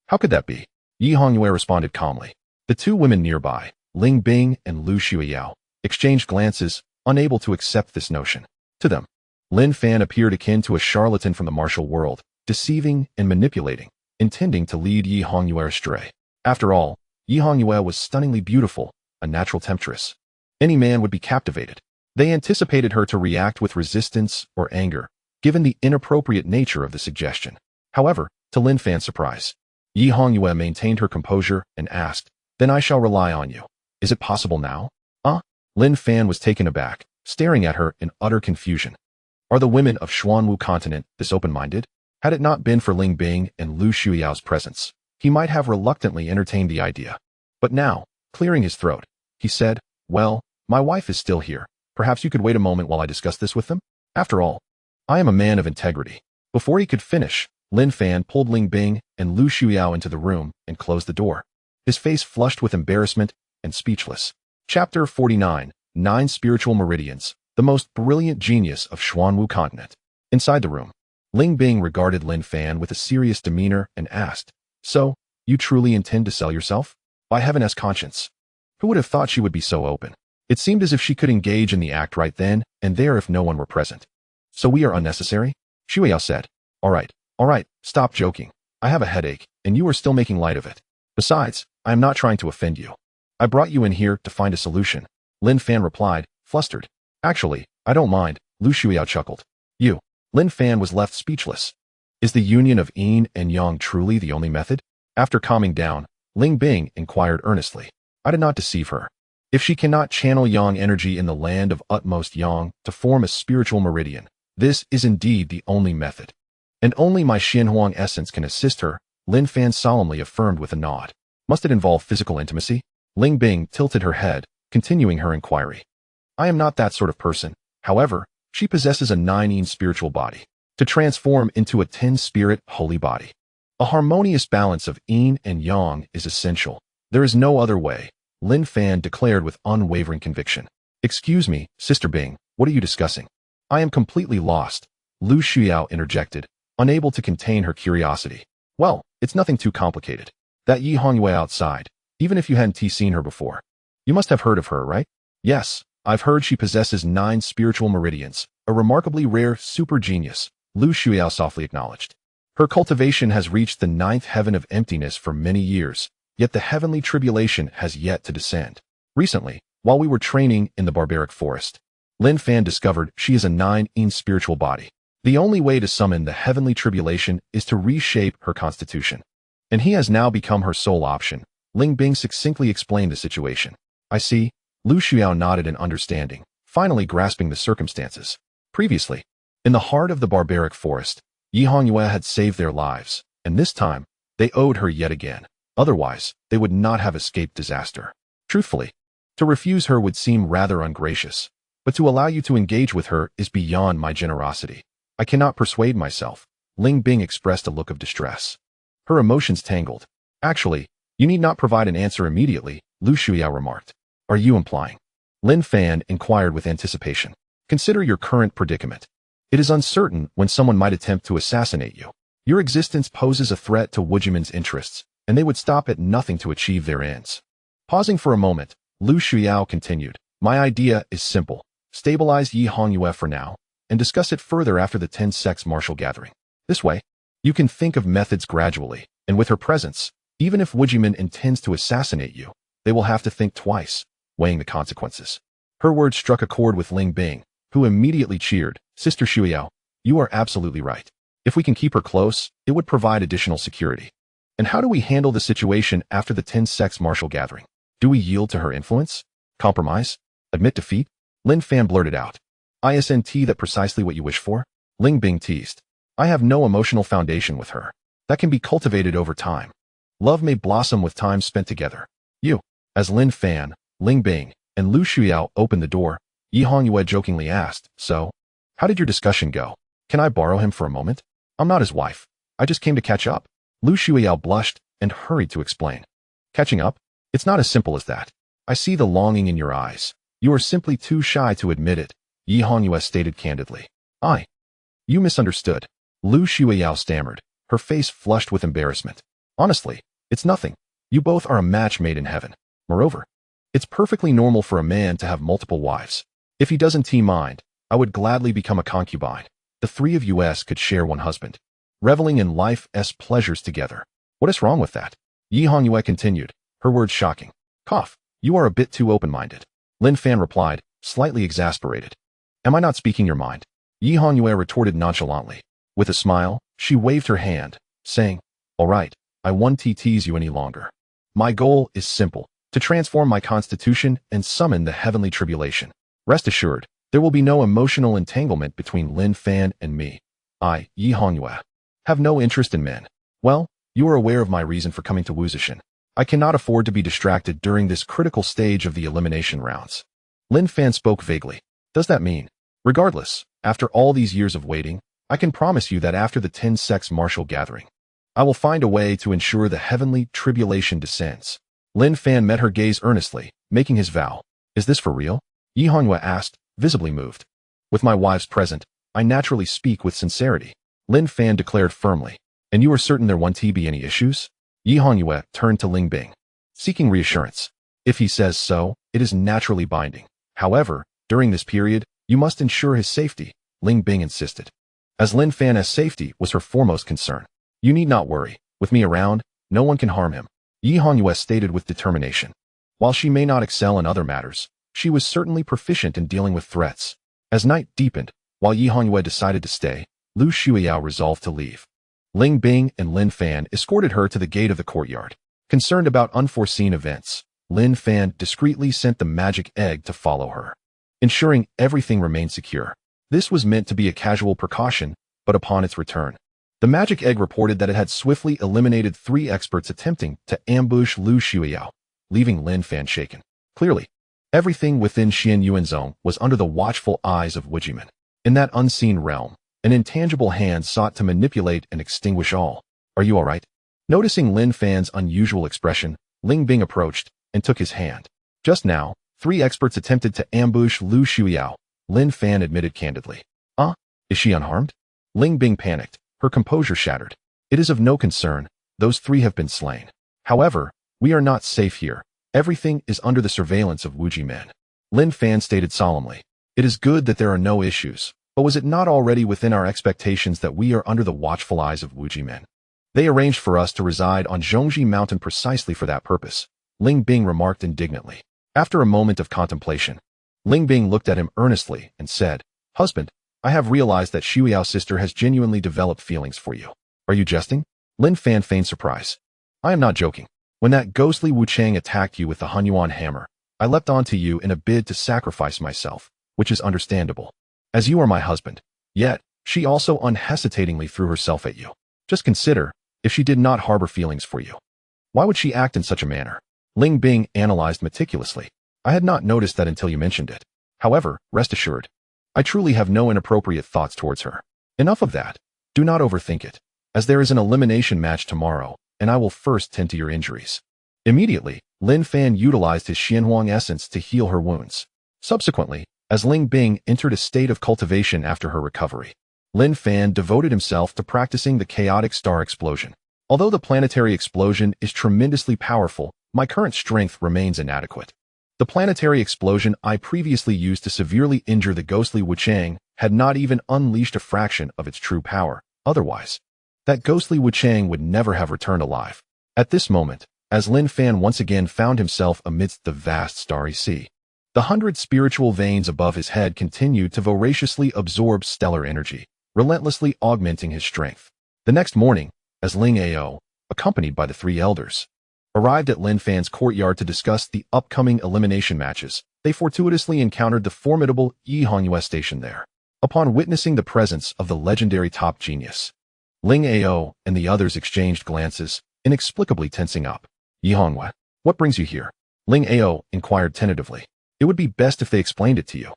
Speaker 1: How could that be? Yi Hongyue responded calmly. The two women nearby, Ling Bing and Lu Shuiyao, exchanged glances, unable to accept this notion. To them, Lin Fan appeared akin to a charlatan from the martial world, deceiving and manipulating, intending to lead Yi Hongyue astray. After all, Yi Hongyue was stunningly beautiful, a natural temptress. Any man would be captivated. They anticipated her to react with resistance or anger, given the inappropriate nature of the suggestion. However, to Lin Fan's surprise, Yi Hongyue maintained her composure and asked, Then I shall rely on you. Is it possible now? Lin Fan was taken aback, staring at her in utter confusion. Are the women of Xuanwu continent this open-minded? Had it not been for Ling Bing and Lu Shuyao's presence, he might have reluctantly entertained the idea. But now, clearing his throat, he said, Well, my wife is still here. Perhaps you could wait a moment while I discuss this with them? After all, I am a man of integrity. Before he could finish, Lin Fan pulled Ling Bing and Lu Shuyao into the room and closed the door, his face flushed with embarrassment and speechless. Chapter 49, 9 Spiritual Meridians, the most brilliant genius of Xuanwu continent. Inside the room, Ling Bing regarded Lin Fan with a serious demeanor and asked, So, you truly intend to sell yourself? By heaven's conscience. Who would have thought she would be so open? It seemed as if she could engage in the act right then and there if no one were present. So we are unnecessary? Shuiyao said. All right, stop joking. I have a headache, and you are still making light of it. Besides, I am not trying to offend you. I brought you in here to find a solution. Lin Fan replied, flustered. Actually, I don't mind, Lu Shuiyao chuckled. You. Lin Fan was left speechless. Is the union of yin and yang truly the only method? After calming down, Ling Bing inquired earnestly. I did not deceive her. If she cannot channel yang energy in the land of utmost yang to form a spiritual meridian, this is indeed the only method. And only my Xianhuang essence can assist her, Lin Fan solemnly affirmed with a nod. Must it involve physical intimacy? Ling Bing tilted her head, continuing her inquiry. I am not that sort of person. However, she possesses a 9-yin spiritual body to transform into a 10-spirit holy body. A harmonious balance of yin and yang is essential. There is no other way, Lin Fan declared with unwavering conviction. Excuse me, Sister Bing, what are you discussing? I am completely lost, Lu Xiao interjected, unable to contain her curiosity. Well, it's nothing too complicated. That Yi Hongyue outside, even if you hadn't seen her before. You must have heard of her, right? Yes, I've heard she possesses 9 spiritual meridians, a remarkably rare super genius, Lu Xiao softly acknowledged. Her cultivation has reached the 9th heaven of emptiness for many years, yet the heavenly tribulation has yet to descend. Recently, while we were training in the barbaric forest, Lin Fan discovered she is a 9-yin spiritual body. The only way to summon the heavenly tribulation is to reshape her constitution. And he has now become her sole option. Ling Bing succinctly explained the situation. I see. Lu Xiao nodded in understanding, finally grasping the circumstances. Previously, in the heart of the barbaric forest, Yi Hongyue had saved their lives, and this time, they owed her yet again. Otherwise, they would not have escaped disaster. Truthfully, to refuse her would seem rather ungracious, but to allow you to engage with her is beyond my generosity. I cannot persuade myself. Ling Bing expressed a look of distress. Her emotions tangled. Actually, you need not provide an answer immediately, Lu Xiao remarked. Are you implying? Lin Fan inquired with anticipation. Consider your current predicament. It is uncertain when someone might attempt to assassinate you. Your existence poses a threat to Wujiman's interests, and they would stop at nothing to achieve their ends. Pausing for a moment, Lu Xiao continued. My idea is simple. Stabilize Yi Hongyue for now, and discuss it further after the 10-sex martial gathering. This way, you can think of methods gradually, and with her presence, even if Wujiman intends to assassinate you, they will have to think twice, weighing the consequences. Her words struck a chord with Ling Bing, who immediately cheered. Sister Xiao, you are absolutely right. If we can keep her close, it would provide additional security. And how do we handle the situation after the 10-sex martial gathering? Do we yield to her influence? Compromise? Admit defeat? Lin Fan blurted out. Isn't that precisely what you wish for? Ling Bing teased. I have no emotional foundation with her. That can be cultivated over time. Love may blossom with time spent together. You, as Lin Fan, Ling Bing, and Lu Xiao opened the door, Yi Hongyue jokingly asked, So, how did your discussion go? Can I borrow him for a moment? I'm not his wife. I just came to catch up. Lu Xiao blushed and hurried to explain. Catching up? It's not as simple as that. I see the longing in your eyes. You are simply too shy to admit it, Yi Hongyue stated candidly. You misunderstood. Lu Xiao stammered, her face flushed with embarrassment. Honestly, it's nothing. You both are a match made in heaven. Moreover, it's perfectly normal for a man to have multiple wives. If he doesn't mind, I would gladly become a concubine. The 3 of us could share one husband, reveling in life's pleasures together. What is wrong with that? Yi Hongyue continued, her words shocking. Cough, you are a bit too open-minded. Lin Fan replied, slightly exasperated. Am I not speaking your mind? Yi Hongyue retorted nonchalantly. With a smile, she waved her hand, saying, All right, I won't tease you any longer. My goal is simple, to transform my constitution and summon the heavenly tribulation. Rest assured, there will be no emotional entanglement between Lin Fan and me. I, Yi Hongyue, have no interest in men. Well, you are aware of my reason for coming to Wuzishan. I cannot afford to be distracted during this critical stage of the elimination rounds. Lin Fan spoke vaguely. Does that mean? Regardless, after all these years of waiting, I can promise you that after the 10-sex martial gathering, I will find a way to ensure the heavenly tribulation descends. Lin Fan met her gaze earnestly, making his vow. Is this for real? Yi Hongyue asked, visibly moved. With my wives present, I naturally speak with sincerity. Lin Fan declared firmly. And you are certain there won't be any issues? Yi Hongyue turned to Ling Bing, seeking reassurance. If he says so, it is naturally binding. However, during this period, you must ensure his safety, Ling Bing insisted. As Lin Fan's safety was her foremost concern. You need not worry. With me around, no one can harm him, Yi Hongyue stated with determination. While she may not excel in other matters, she was certainly proficient in dealing with threats. As night deepened, while Yi Hongyue decided to stay, Lu Xiao resolved to leave. Ling Bing and Lin Fan escorted her to the gate of the courtyard. Concerned about unforeseen events, Lin Fan discreetly sent the magic egg to follow her, ensuring everything remained secure. This was meant to be a casual precaution, but upon its return, the magic egg reported that it had swiftly eliminated 3 experts attempting to ambush Lu Shuiyao, leaving Lin Fan shaken. Clearly, everything within Xian Yuanzong was under the watchful eyes of Wujiman. In that unseen realm, an intangible hand sought to manipulate and extinguish all. Are you all right? Noticing Lin Fan's unusual expression, Ling Bing approached and took his hand. Just now, 3 experts attempted to ambush Lu Shuiyao, Lin Fan admitted candidly. Is she unharmed? Ling Bing panicked, her composure shattered. It is of no concern, those 3 have been slain. However, we are not safe here. Everything is under the surveillance of Wuji men. Lin Fan stated solemnly. It is good that there are no issues, but was it not already within our expectations that we are under the watchful eyes of Wuji men? They arranged for us to reside on Zhongji Mountain precisely for that purpose, Ling Bing remarked indignantly. After a moment of contemplation, Ling Bing looked at him earnestly and said, Husband, I have realized that Shuiao's sister has genuinely developed feelings for you. Are you jesting? Lin Fan feigned surprise. I am not joking. When that ghostly Wu Chang attacked you with the Hunyuan hammer, I leapt onto you in a bid to sacrifice myself, which is understandable, as you are my husband. Yet, she also unhesitatingly threw herself at you. Just consider, if she did not harbor feelings for you, why would she act in such a manner? Ling Bing analyzed meticulously. I had not noticed that until you mentioned it. However, rest assured, I truly have no inappropriate thoughts towards her. Enough of that. Do not overthink it, as there is an elimination match tomorrow, and I will first tend to your injuries. Immediately, Lin Fan utilized his Xianhuang essence to heal her wounds. Subsequently, as Ling Bing entered a state of cultivation after her recovery, Lin Fan devoted himself to practicing the chaotic star explosion. Although the planetary explosion is tremendously powerful, my current strength remains inadequate. The planetary explosion I previously used to severely injure the ghostly Wuchang had not even unleashed a fraction of its true power. Otherwise, that ghostly Wuchang would never have returned alive. At this moment, as Lin Fan once again found himself amidst the vast starry sea, the 100 spiritual veins above his head continued to voraciously absorb stellar energy, relentlessly augmenting his strength. The next morning, as Ling Ao, accompanied by the 3 elders, arrived at Lin Fan's courtyard to discuss the upcoming elimination matches, they fortuitously encountered the formidable Yi Hongyue station there. Upon witnessing the presence of the legendary top genius, Ling Ao and the others exchanged glances, inexplicably tensing up. Yi Hongyue, what brings you here? Ling Ao inquired tentatively. It would be best if they explained it to you.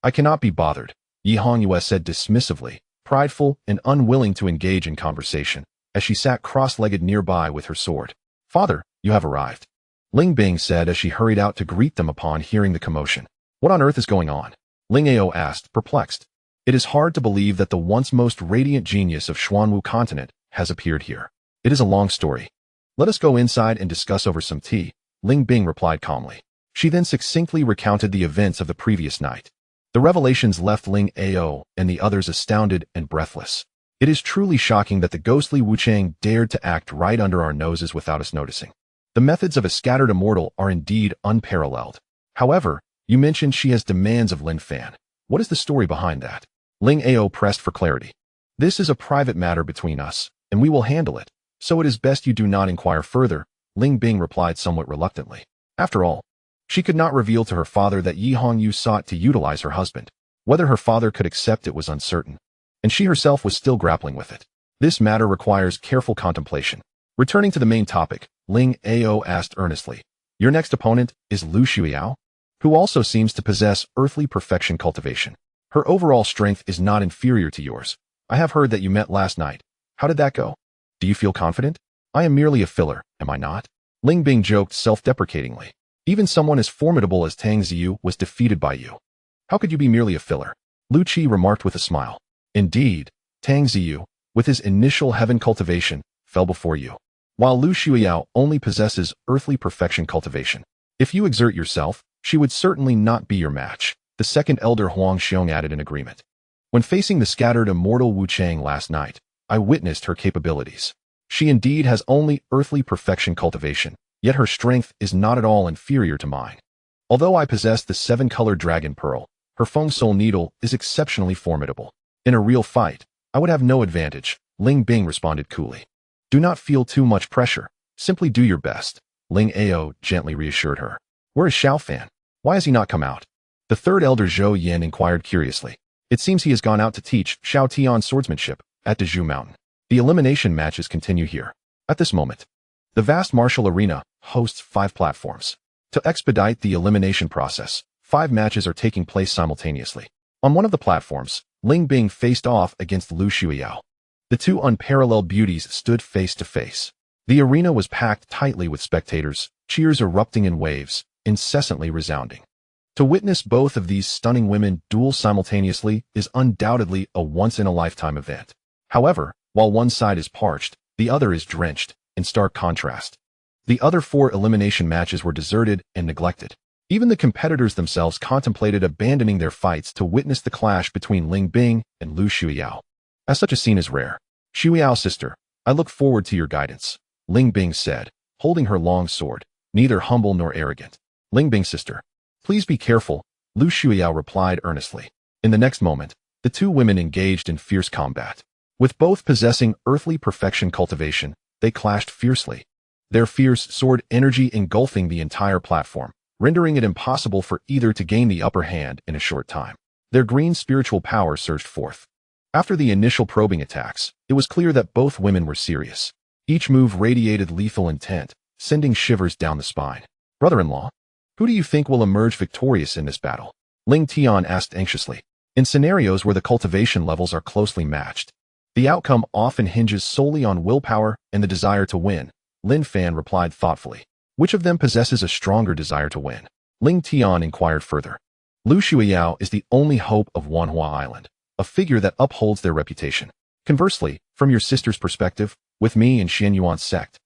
Speaker 1: I cannot be bothered, Yi Hongyue said dismissively, prideful and unwilling to engage in conversation, as she sat cross-legged nearby with her sword. Father, you have arrived, Ling Bing said as she hurried out to greet them upon hearing the commotion. What on earth is going on? Ling Ao asked, perplexed. It is hard to believe that the once most radiant genius of Xuanwu continent has appeared here. It is a long story. Let us go inside and discuss over some tea, Ling Bing replied calmly. She then succinctly recounted the events of the previous night. The revelations left Ling Ao and the others astounded and breathless. It is truly shocking that the ghostly Wuchang dared to act right under our noses without us noticing. The methods of a scattered immortal are indeed unparalleled. However, you mentioned she has demands of Lin Fan. What is the story behind that? Ling Ao pressed for clarity. This is a private matter between us, and we will handle it, so it is best you do not inquire further, Ling Bing replied somewhat reluctantly. After all, she could not reveal to her father that Yi Hongyu sought to utilize her husband. Whether her father could accept it was uncertain, and she herself was still grappling with it. This matter requires careful contemplation. Returning to the main topic, Ling Ao asked earnestly, your next opponent is Lu Shuiyao, who also seems to possess earthly perfection cultivation. Her overall strength is not inferior to yours. I have heard that you met last night. How did that go? Do you feel confident? I am merely a filler, am I not? Ling Bing joked self-deprecatingly. Even someone as formidable as Tang Ziyu was defeated by you. How could you be merely a filler? Lu Qi remarked with a smile. Indeed, Tang Ziyu, with his initial heaven cultivation, fell before you, while Lu Shuiyao only possesses earthly perfection cultivation. If you exert yourself, she would certainly not be your match, the second elder Huang Xiong added in agreement. When facing the scattered immortal Wu Chang last night, I witnessed her capabilities. She indeed has only earthly perfection cultivation, yet her strength is not at all inferior to mine. Although I possess the 7-colored dragon pearl, her Feng Soul needle is exceptionally formidable. In a real fight, I would have no advantage, Ling Bing responded coolly. Do not feel too much pressure. Simply do your best, Ling Ao gently reassured her. Where is Xiao Fan? Why has he not come out? The third elder Zhou Yin inquired curiously. It seems he has gone out to teach Xiao Tian swordsmanship at Dezhu Mountain. The elimination matches continue here. At this moment, the vast martial arena hosts 5 platforms. To expedite the elimination process, 5 matches are taking place simultaneously. On one of the platforms, Ling Bing faced off against Lu Shuiyao. The two unparalleled beauties stood face to face. The arena was packed tightly with spectators, cheers erupting in waves, incessantly resounding. To witness both of these stunning women duel simultaneously is undoubtedly a once-in-a-lifetime event. However, while one side is parched, the other is drenched, in stark contrast. The other 4 elimination matches were deserted and neglected. Even the competitors themselves contemplated abandoning their fights to witness the clash between Ling Bing and Lu Shuiyao. As such a scene is rare. Shuiyao sister, I look forward to your guidance, Ling Bing said, holding her long sword, neither humble nor arrogant. Ling Bing sister, please be careful, Lu Shuiyao replied earnestly. In the next moment, the two women engaged in fierce combat. With both possessing earthly perfection cultivation, they clashed fiercely, their fierce sword energy engulfing the entire platform, rendering it impossible for either to gain the upper hand in a short time. Their green spiritual power surged forth. After the initial probing attacks, it was clear that both women were serious. Each move radiated lethal intent, sending shivers down the spine. Brother-in-law, who do you think will emerge victorious in this battle? Ling Tian asked anxiously. In scenarios where the cultivation levels are closely matched, the outcome often hinges solely on willpower and the desire to win, Lin Fan replied thoughtfully. Which of them possesses a stronger desire to win? Ling Tian inquired further. Lu Shuiyao is the only hope of Wanhua Island, a figure that upholds their reputation. Conversely, from your sister's perspective, with me and Xianyuan's sect,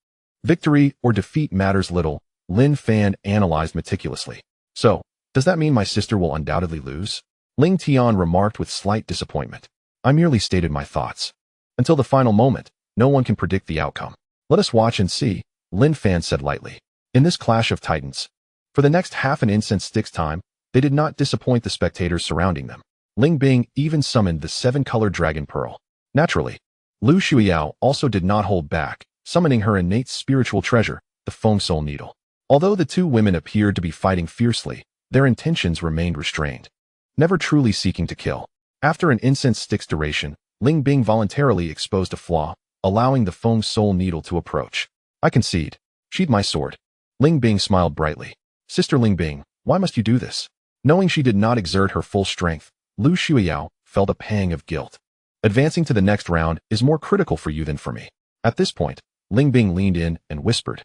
Speaker 1: victory or defeat matters little, Lin Fan analyzed meticulously. So, does that mean my sister will undoubtedly lose? Ling Tian remarked with slight disappointment. I merely stated my thoughts. Until the final moment, no one can predict the outcome. Let us watch and see, Lin Fan said lightly. In this clash of titans, for the next half an incense stick's time, they did not disappoint the spectators surrounding them. Ling Bing even summoned the 7-colored dragon pearl. Naturally, Lu Shuiyao also did not hold back, summoning her innate spiritual treasure, the Feng Soul Needle. Although the two women appeared to be fighting fiercely, their intentions remained restrained, never truly seeking to kill. After an incense stick's duration, Ling Bing voluntarily exposed a flaw, allowing the Feng Soul Needle to approach. I concede. Sheathe my sword. Ling Bing smiled brightly. Sister Ling Bing, why must you do this? Knowing she did not exert her full strength, Lu Shuiyao felt a pang of guilt. Advancing to the next round is more critical for you than for me. At this point, Ling Bing leaned in and whispered.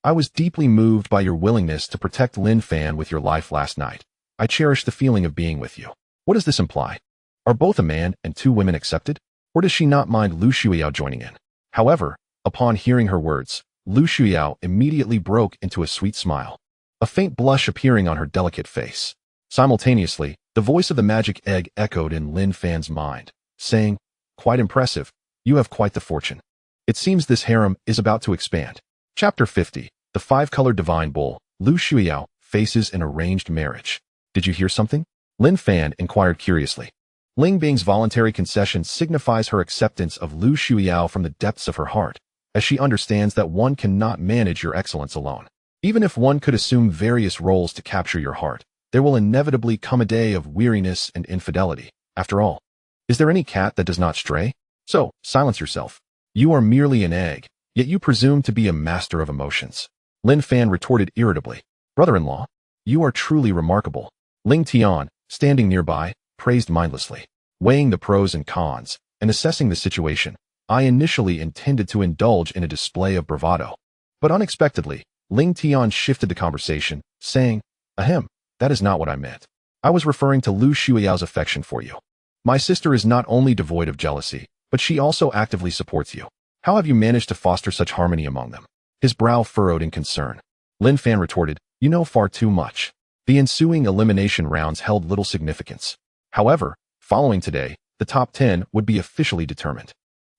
Speaker 1: I was deeply moved by your willingness to protect Lin Fan with your life last night. I cherish the feeling of being with you. What does this imply? Are both a man and 2 women accepted? Or does she not mind Lu Shuiyao joining in? However, upon hearing her words, Lu Shuiyao immediately broke into a sweet smile, a faint blush appearing on her delicate face. Simultaneously, the voice of the magic egg echoed in Lin Fan's mind, saying, quite impressive, you have quite the fortune. It seems this harem is about to expand. Chapter 50, The 5-Colored Divine Bull, Lu Shuiyao faces an arranged marriage. Did you hear something? Lin Fan inquired curiously. Ling Bing's voluntary concession signifies her acceptance of Lu Shuiyao from the depths of her heart, as she understands that one cannot manage your excellence alone. Even if one could assume various roles to capture your heart, there will inevitably come a day of weariness and infidelity. After all, is there any cat that does not stray? So, silence yourself. You are merely an egg, yet you presume to be a master of emotions. Lin Fan retorted irritably. Brother-in-law, you are truly remarkable. Ling Tian, standing nearby, praised mindlessly. Weighing the pros and cons, and assessing the situation, I initially intended to indulge in a display of bravado. But unexpectedly, Ling Tian shifted the conversation, saying, Ahem, that is not what I meant. I was referring to Lu Shuiyao's affection for you. My sister is not only devoid of jealousy, but she also actively supports you. How have you managed to foster such harmony among them? His brow furrowed in concern. Lin Fan retorted, You know far too much. The ensuing elimination rounds held little significance. However, following today, the top 10 would be officially determined.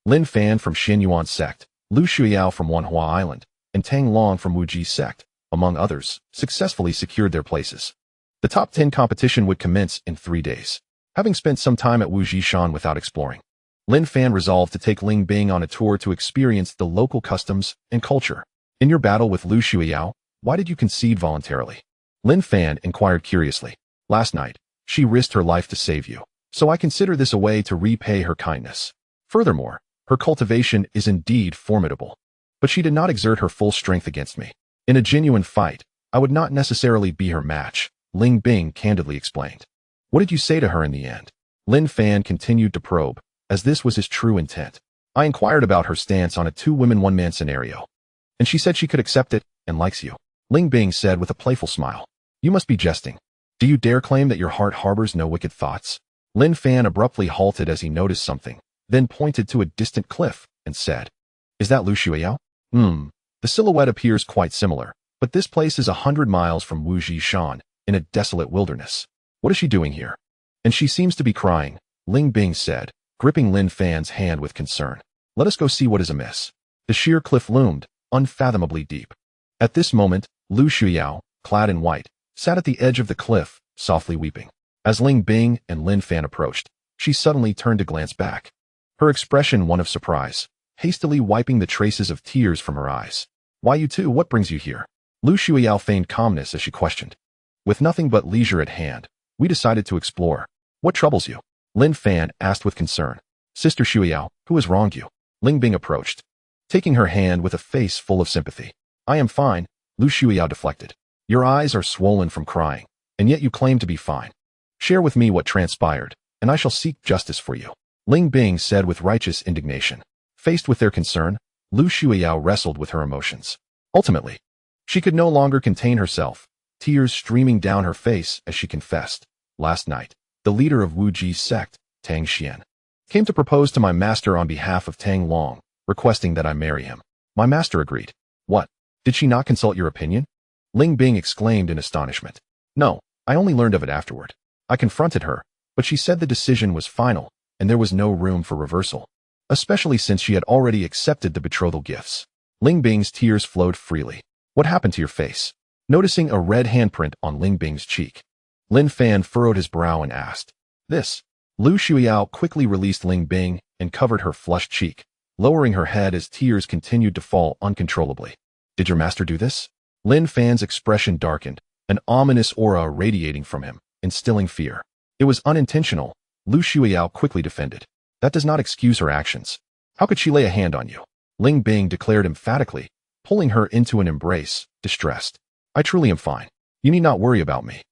Speaker 1: Lin Fan from Xianyuan's sect, Lu Shuiyao from Wanhua Island, and Tang Long from Wuji's sect, among others, successfully secured their places. The top 10 competition would commence in 3 days. Having spent some time at Wujishan without exploring, Lin Fan resolved to take Ling Bing on a tour to experience the local customs and culture. In your battle with Lu Shuiyao, why did you concede voluntarily? Lin Fan inquired curiously. Last night, she risked her life to save you, so I consider this a way to repay her kindness. Furthermore, her cultivation is indeed formidable. But she did not exert her full strength against me. In a genuine fight, I would not necessarily be her match, Ling Bing candidly explained. What did you say to her in the end? Lin Fan continued to probe, as this was his true intent. I inquired about her stance on a two-women one-man scenario. And she said she could accept it, and likes you. Ling Bing said with a playful smile. You must be jesting. Do you dare claim that your heart harbors no wicked thoughts? Lin Fan abruptly halted as he noticed something, then pointed to a distant cliff, and said, Is that Lu Shuiyao? The silhouette appears quite similar, but this place is 100 miles from Wuji Shan, in a desolate wilderness. What is she doing here? And she seems to be crying, Ling Bing said, gripping Lin Fan's hand with concern. Let us go see what is amiss. The sheer cliff loomed, unfathomably deep. At this moment, Lu Shuiyao, clad in white, sat at the edge of the cliff, softly weeping. As Ling Bing and Lin Fan approached, she suddenly turned to glance back. Her expression one of surprise, hastily wiping the traces of tears from her eyes. Why you two? What brings you here? Lu Shuiyao feigned calmness as she questioned. With nothing but leisure at hand, we decided to explore. What troubles you? Lin Fan asked with concern. Sister Shuiyao, who has wronged you? Ling Bing approached, taking her hand with a face full of sympathy. I am fine, Lu Shuiyao deflected. Your eyes are swollen from crying, and yet you claim to be fine. Share with me what transpired, and I shall seek justice for you. Ling Bing said with righteous indignation. Faced with their concern, Lu Shuiyao wrestled with her emotions. Ultimately, she could no longer contain herself, tears streaming down her face as she confessed. Last night, the leader of Wu Ji's sect, Tang Xian, came to propose to my master on behalf of Tang Long, requesting that I marry him. My master agreed. What? Did she not consult your opinion? Ling Bing exclaimed in astonishment. No, I only learned of it afterward. I confronted her, but she said the decision was final, and there was no room for reversal, especially since she had already accepted the betrothal gifts. Ling Bing's tears flowed freely. What happened to your face? Noticing a red handprint on Ling Bing's cheek, Lin Fan furrowed his brow and asked. This. Lu Shuiyao quickly released Ling Bing and covered her flushed cheek, lowering her head as tears continued to fall uncontrollably. Did your master do this? Lin Fan's expression darkened, an ominous aura radiating from him, instilling fear. It was unintentional, Lu Shuiyao quickly defended. That does not excuse her actions. How could she lay a hand on you? Ling Bing declared emphatically, pulling her into an embrace, distressed. I truly am fine. You need not worry about me.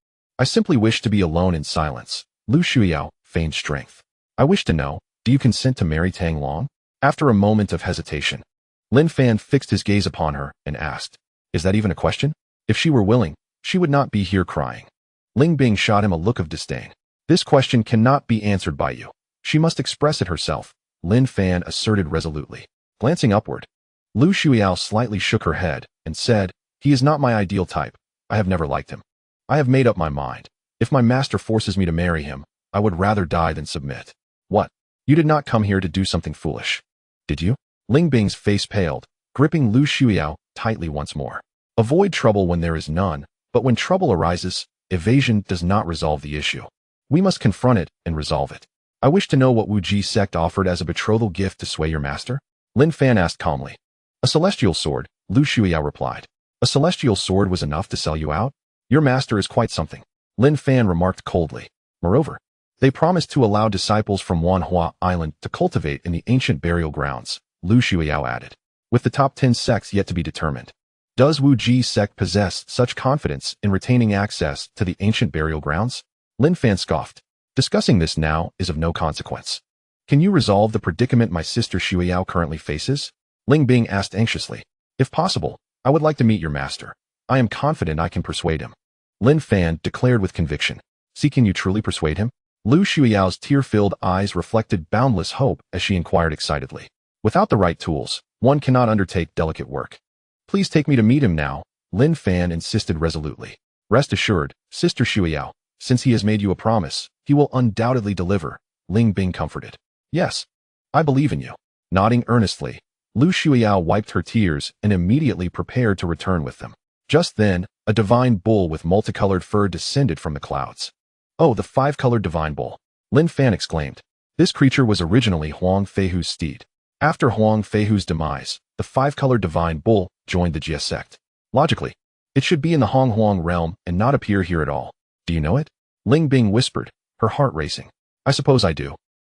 Speaker 1: I simply wish to be alone in silence. Lu Shuiyao feigned strength. I wish to know, do you consent to marry Tang Long? After a moment of hesitation, Lin Fan fixed his gaze upon her and asked, Is that even a question? If she were willing, she would not be here crying. Ling Bing shot him a look of disdain. This question cannot be answered by you. She must express it herself, Lin Fan asserted resolutely. Glancing upward, Lu Shuiyao slightly shook her head and said, He is not my ideal type. I have never liked him. I have made up my mind. If my master forces me to marry him, I would rather die than submit. What? You did not come here to do something foolish. Did you? Ling Bing's face paled, gripping Lu Shuiyao tightly once more. Avoid trouble when there is none, but when trouble arises, evasion does not resolve the issue. We must confront it and resolve it. I wish to know what Wu Ji sect offered as a betrothal gift to sway your master? Lin Fan asked calmly. A celestial sword, Lu Shuiyao replied. A celestial sword was enough to sell you out? Your master is quite something, Lin Fan remarked coldly. Moreover, they promised to allow disciples from Wanhua Island to cultivate in the ancient burial grounds, Lu Shuiyao added, with the top 10 sects yet to be determined. Does Wu Ji's sect possess such confidence in retaining access to the ancient burial grounds? Lin Fan scoffed. Discussing this now is of no consequence. Can you resolve the predicament my sister Shuiyao currently faces? Ling Bing asked anxiously. If possible, I would like to meet your master. I am confident I can persuade him. Lin Fan declared with conviction. See, can you truly persuade him? Lu Shuiyao's tear-filled eyes reflected boundless hope as she inquired excitedly. Without the right tools, one cannot undertake delicate work. Please take me to meet him now, Lin Fan insisted resolutely. Rest assured, Sister Shuiyao, since he has made you a promise, he will undoubtedly deliver, Ling Bing comforted. Yes, I believe in you. Nodding earnestly, Lu Shuiyao wiped her tears and immediately prepared to return with them. Just then, a divine bull with multicolored fur descended from the clouds. Oh, the five-colored divine bull, Lin Fan exclaimed. This creature was originally Huang Feihu's steed. After Huang Feihu's demise, the five-colored divine bull joined the Jia sect. Logically, it should be in the Honghuang realm and not appear here at all. Do you know it? Ling Bing whispered, her heart racing. I suppose I do.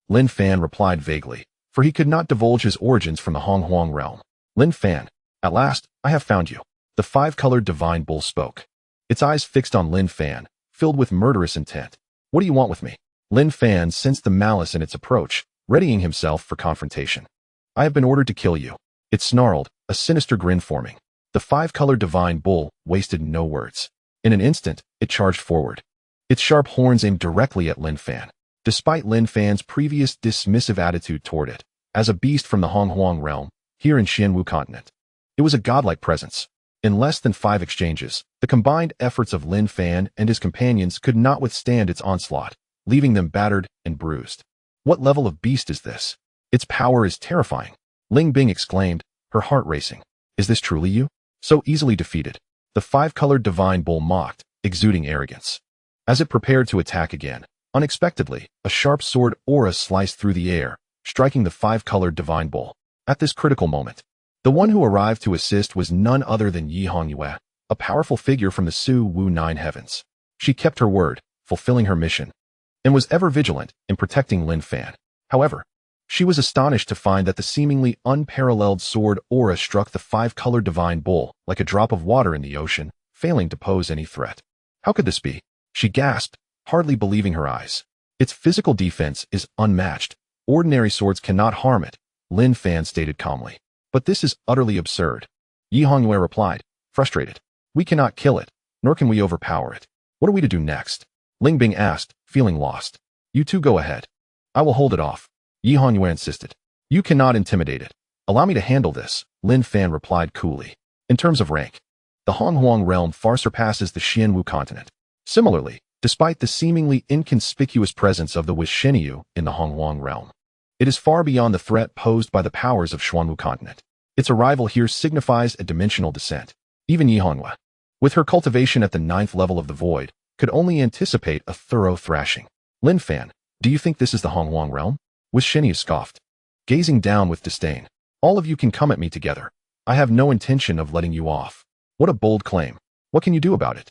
Speaker 1: Lin Fan replied vaguely, for he could not divulge his origins from the Honghuang realm. Lin Fan, at last, I have found you. The five-colored divine bull spoke. Its eyes fixed on Lin Fan, filled with murderous intent. What do you want with me? Lin Fan sensed the malice in its approach, readying himself for confrontation. I have been ordered to kill you. It snarled, a sinister grin forming. The five-colored divine bull wasted no words. In an instant, it charged forward. Its sharp horns aimed directly at Lin Fan. Despite Lin Fan's previous dismissive attitude toward it, as a beast from the Honghuang realm, here in Xianwu continent, it was a godlike presence. In less than 5 exchanges, the combined efforts of Lin Fan and his companions could not withstand its onslaught, leaving them battered and bruised. What level of beast is this? Its power is terrifying. Ling Bing exclaimed, her heart racing. Is this truly you? So easily defeated? The five-colored divine bull mocked, exuding arrogance. As it prepared to attack again, unexpectedly, a sharp sword aura sliced through the air, striking the five-colored divine bull. At this critical moment, the one who arrived to assist was none other than Yi Hongyue, a powerful figure from the Su Wu Nine Heavens. She kept her word, fulfilling her mission, and was ever vigilant in protecting Lin Fan. However, she was astonished to find that the seemingly unparalleled sword aura struck the five-colored divine bull like a drop of water in the ocean, failing to pose any threat. How could this be? She gasped, hardly believing her eyes. Its physical defense is unmatched. Ordinary swords cannot harm it, Lin Fan stated calmly. But this is utterly absurd. Yi Hongyue replied, frustrated. We cannot kill it, nor can we overpower it. What are we to do next? Ling Bing asked, feeling lost. You two go ahead. I will hold it off. Yi Hongyue insisted. You cannot intimidate it. Allow me to handle this, Lin Fan replied coolly. In terms of rank, the Honghuang realm far surpasses the Xianwu continent. Similarly, despite the seemingly inconspicuous presence of the Wishiniyu in the Honghuang realm, it is far beyond the threat posed by the powers of Xuanwu continent. Its arrival here signifies a dimensional descent. Even Yi Hongyue, with her cultivation at the 9th level of the void, could only anticipate a thorough thrashing. Lin Fan, do you think this is the Honghuang realm? Wishiniyu scoffed, gazing down with disdain. All of you can come at me together. I have no intention of letting you off. What a bold claim. What can you do about it?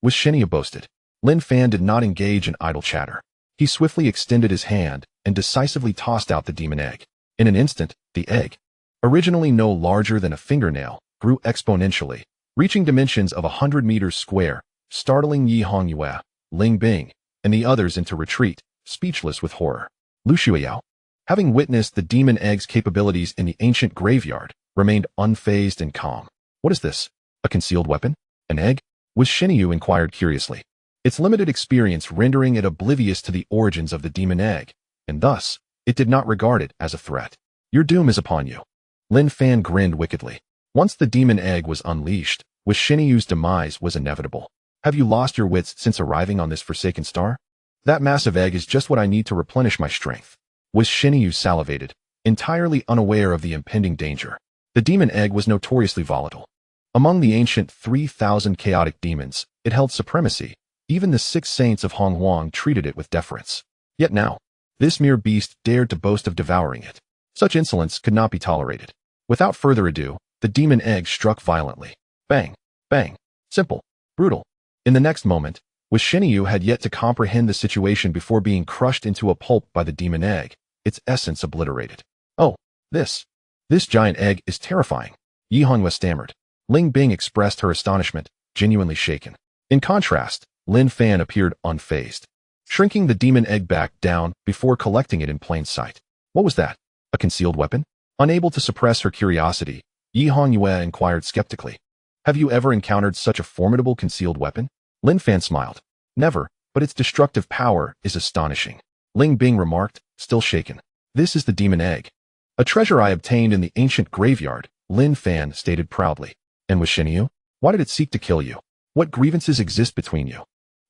Speaker 1: Wishiniyu boasted. Lin Fan did not engage in idle chatter. He swiftly extended his hand and decisively tossed out the demon egg. In an instant, the egg, originally no larger than a fingernail, grew exponentially, reaching dimensions of 100 meters square, startling Yi Hongyue, Ling Bing, and the others into retreat, speechless with horror. Lu Shuiyao, having witnessed the demon egg's capabilities in the ancient graveyard, remained unfazed and calm. What is this? A concealed weapon? An egg? Wishiniyu inquired curiously, its limited experience rendering it oblivious to the origins of the demon egg, and thus, it did not regard it as a threat. Your doom is upon you. Lin Fan grinned wickedly. Once the demon egg was unleashed, Wishiniyu's demise was inevitable. Have you lost your wits since arriving on this forsaken star? That massive egg is just what I need to replenish my strength. Wishiniyu salivated, entirely unaware of the impending danger. The demon egg was notoriously volatile. Among the ancient 3,000 chaotic demons, it held supremacy. Even the 6 saints of Honghuang treated it with deference. Yet now, this mere beast dared to boast of devouring it. Such insolence could not be tolerated. Without further ado, the demon egg struck violently. Bang! Bang! Simple. Brutal. In the next moment, Wishiniyu had yet to comprehend the situation before being crushed into a pulp by the demon egg, its essence obliterated. Oh, this giant egg is terrifying, Yi Hongyue stammered. Ling Bing expressed her astonishment, genuinely shaken. In contrast, Lin Fan appeared unfazed, shrinking the demon egg back down before collecting it in plain sight. What was that? A concealed weapon? Unable to suppress her curiosity, Yi Hongyue inquired skeptically. Have you ever encountered such a formidable concealed weapon? Lin Fan smiled. Never, but its destructive power is astonishing. Ling Bing remarked, still shaken. This is the demon egg. A treasure I obtained in the ancient graveyard, Lin Fan stated proudly. And Wishiniyu? Why did it seek to kill you? What grievances exist between you?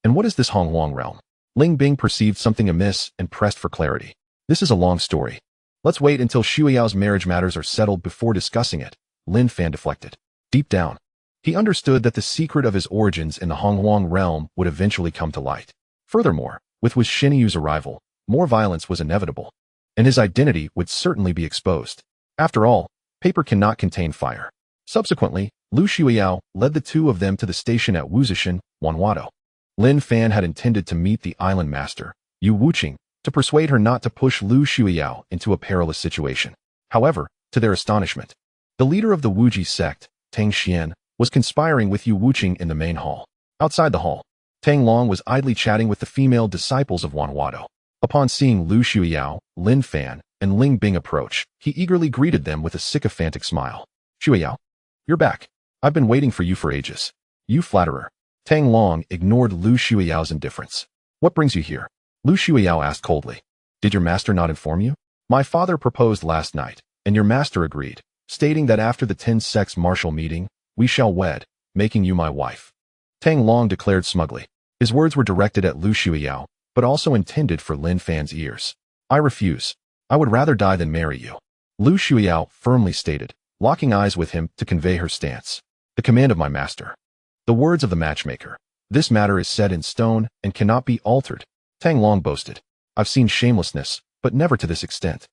Speaker 1: And what is this Honghuang realm? Ling Bing perceived something amiss and pressed for clarity. This is a long story. Let's wait until Shuiyao's marriage matters are settled before discussing it, Lin Fan deflected. Deep down, he understood that the secret of his origins in the Honghuang realm would eventually come to light. Furthermore, with Wishiniyu's arrival, more violence was inevitable, and his identity would certainly be exposed. After all, paper cannot contain fire. Subsequently, Lu Xiuyao led the two of them to the station at Wuzishan, Wanwado. Lin Fan had intended to meet the island master, Yu Wuqing, to persuade her not to push Lu Xiuyao into a perilous situation. However, to their astonishment, the leader of the Wuji sect, Tang Xian, was conspiring with Yu Wuqing in the main hall. Outside the hall, Tang Long was idly chatting with the female disciples of Wanwado. Upon seeing Lu Xiuyao, Lin Fan, and Ling Bing approach, he eagerly greeted them with a sycophantic smile. Xiuyao, you're back. I've been waiting for you for ages. You flatterer. Tang Long ignored Lu Xiuyao's indifference. What brings you here? Lu Xiuyao asked coldly. Did your master not inform you? My father proposed last night, and your master agreed, stating that after the 10 sects martial meeting, we shall wed, making you my wife. Tang Long declared smugly. His words were directed at Lu Xiuyao, but also intended for Lin Fan's ears. I refuse. I would rather die than marry you. Lu Xiuyao firmly stated, locking eyes with him to convey her stance. The command of my master. The words of the matchmaker. This matter is set in stone and cannot be altered. Tang Long boasted. I've seen shamelessness, but never to this extent.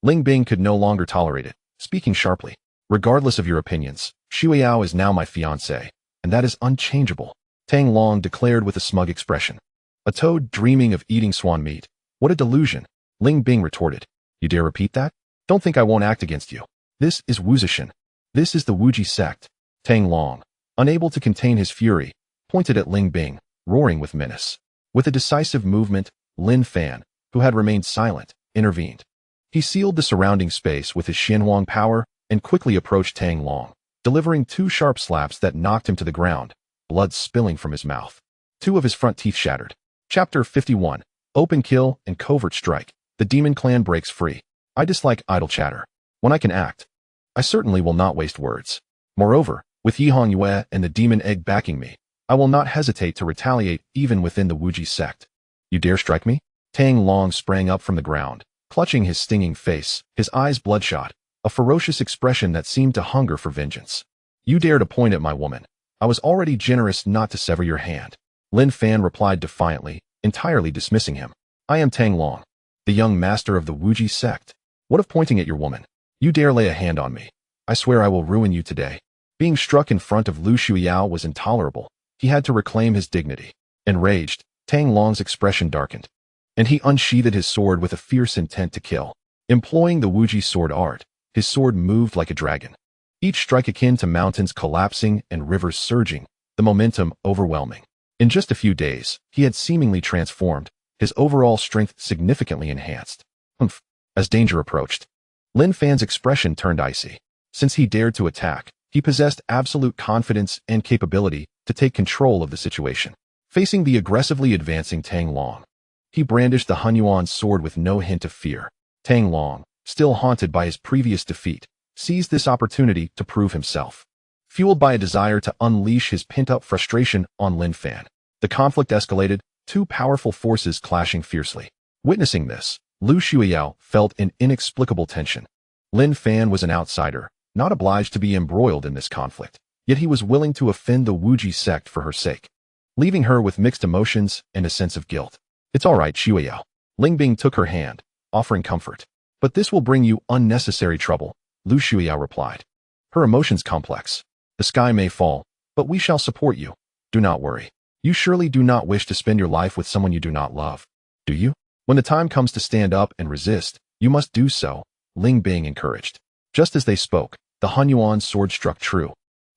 Speaker 1: Ling Bing could no longer tolerate it, speaking sharply. Regardless of your opinions, Xiuyao is now my fiancé, and that is unchangeable. Tang Long declared with a smug expression. A toad dreaming of eating swan meat. What a delusion. Ling Bing retorted. You dare repeat that? Don't think I won't act against you. This is Wuzishan. This is the Wuji sect. Tang Long, unable to contain his fury, pointed at Ling Bing, roaring with menace. With a decisive movement, Lin Fan, who had remained silent, intervened. He sealed the surrounding space with his Xinhuang power and quickly approached Tang Long, delivering 2 sharp slaps that knocked him to the ground, blood spilling from his mouth. 2 of his front teeth shattered. Chapter 51. Open Kill and Covert Strike. The Demon Clan breaks free. I dislike idle chatter. When I can act, I certainly will not waste words. Moreover, with Yihong Yue and the Demon Egg backing me, I will not hesitate to retaliate even within the Wuji sect. You dare strike me? Tang Long sprang up from the ground, clutching his stinging face, his eyes bloodshot, a ferocious expression that seemed to hunger for vengeance. You dare to point at my woman. I was already generous not to sever your hand. Lin Fan replied defiantly, entirely dismissing him. I am Tang Long, the young master of the Wuji sect. What of pointing at your woman? You dare lay a hand on me. I swear I will ruin you today. Being struck in front of Lu Xiuyao was intolerable. He had to reclaim his dignity. Enraged, Tang Long's expression darkened, and he unsheathed his sword with a fierce intent to kill. Employing the Wuji sword art, his sword moved like a dragon. Each strike akin to mountains collapsing and rivers surging, the momentum overwhelming. In just a few days, he had seemingly transformed, his overall strength significantly enhanced. Humph. As danger approached, Lin Fan's expression turned icy. Since he dared to attack, he possessed absolute confidence and capability to take control of the situation. Facing the aggressively advancing Tang Long, he brandished the Hunyuan sword with no hint of fear. Tang Long, still haunted by his previous defeat, seized this opportunity to prove himself. Fueled by a desire to unleash his pent-up frustration on Lin Fan, the conflict escalated, 2 powerful forces clashing fiercely. Witnessing this, Lu Xiuyao felt an inexplicable tension. Lin Fan was an outsider, not obliged to be embroiled in this conflict, yet he was willing to offend the Wuji sect for her sake, leaving her with mixed emotions and a sense of guilt. It's all right, Xiuyao. Ling Bing took her hand, offering comfort. But this will bring you unnecessary trouble, Lu Xiuyao replied. Her emotions complex. The sky may fall, but we shall support you. Do not worry. You surely do not wish to spend your life with someone you do not love, do you? When the time comes to stand up and resist, you must do so, Ling Bing encouraged. Just as they spoke, the Hunyuan sword struck true,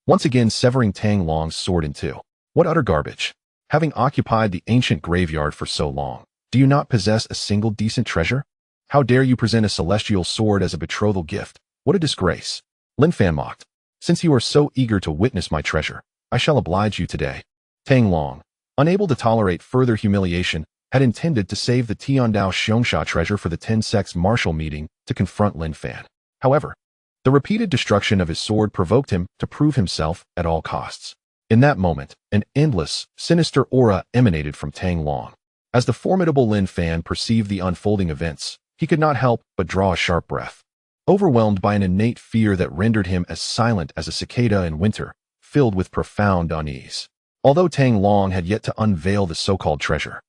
Speaker 1: once again severing Tang Long's sword in 2. What utter garbage. Having occupied the ancient graveyard for so long, do you not possess a single decent treasure? How dare you present a celestial sword as a betrothal gift? What a disgrace. Lin Fan mocked. Since you are so eager to witness my treasure, I shall oblige you today. Tang Long, unable to tolerate further humiliation, had intended to save the Tiandao Xiongxia treasure for the 10 sects martial meeting to confront Lin Fan. However, the repeated destruction of his sword provoked him to prove himself at all costs. In that moment, an endless, sinister aura emanated from Tang Long. As the formidable Lin Fan perceived the unfolding events, he could not help but draw a sharp breath. Overwhelmed by an innate fear that rendered him as silent as a cicada in winter, filled with profound unease. Although Tang Long had yet to unveil the so-called treasure,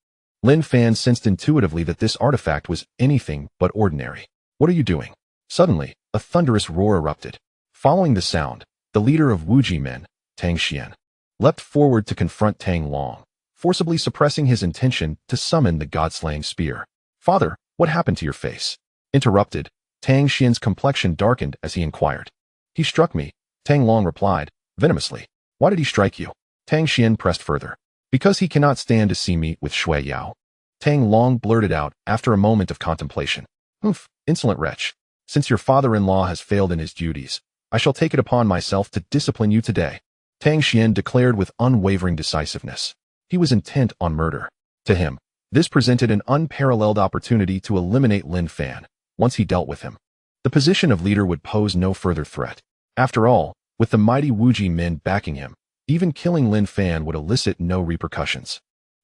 Speaker 1: Lin Fan sensed intuitively that this artifact was anything but ordinary. What are you doing? Suddenly, a thunderous roar erupted. Following the sound, the leader of Wuji men, Tang Xian, leapt forward to confront Tang Long, forcibly suppressing his intention to summon the god-slaying spear. "Father, what happened to your face?" Interrupted, Tang Xian's complexion darkened as he inquired. "He struck me," Tang Long replied, venomously. "Why did he strike you?" Tang Xian pressed further. "Because he cannot stand to see me with Shui Yao," Tang Long blurted out after a moment of contemplation. "Oof, insolent wretch. Since your father-in-law has failed in his duties, I shall take it upon myself to discipline you today," Tang Xian declared with unwavering decisiveness. He was intent on murder. To him, this presented an unparalleled opportunity to eliminate Lin Fan once he dealt with him. The position of leader would pose no further threat. After all, with the mighty Wuji men backing him, even killing Lin Fan would elicit no repercussions,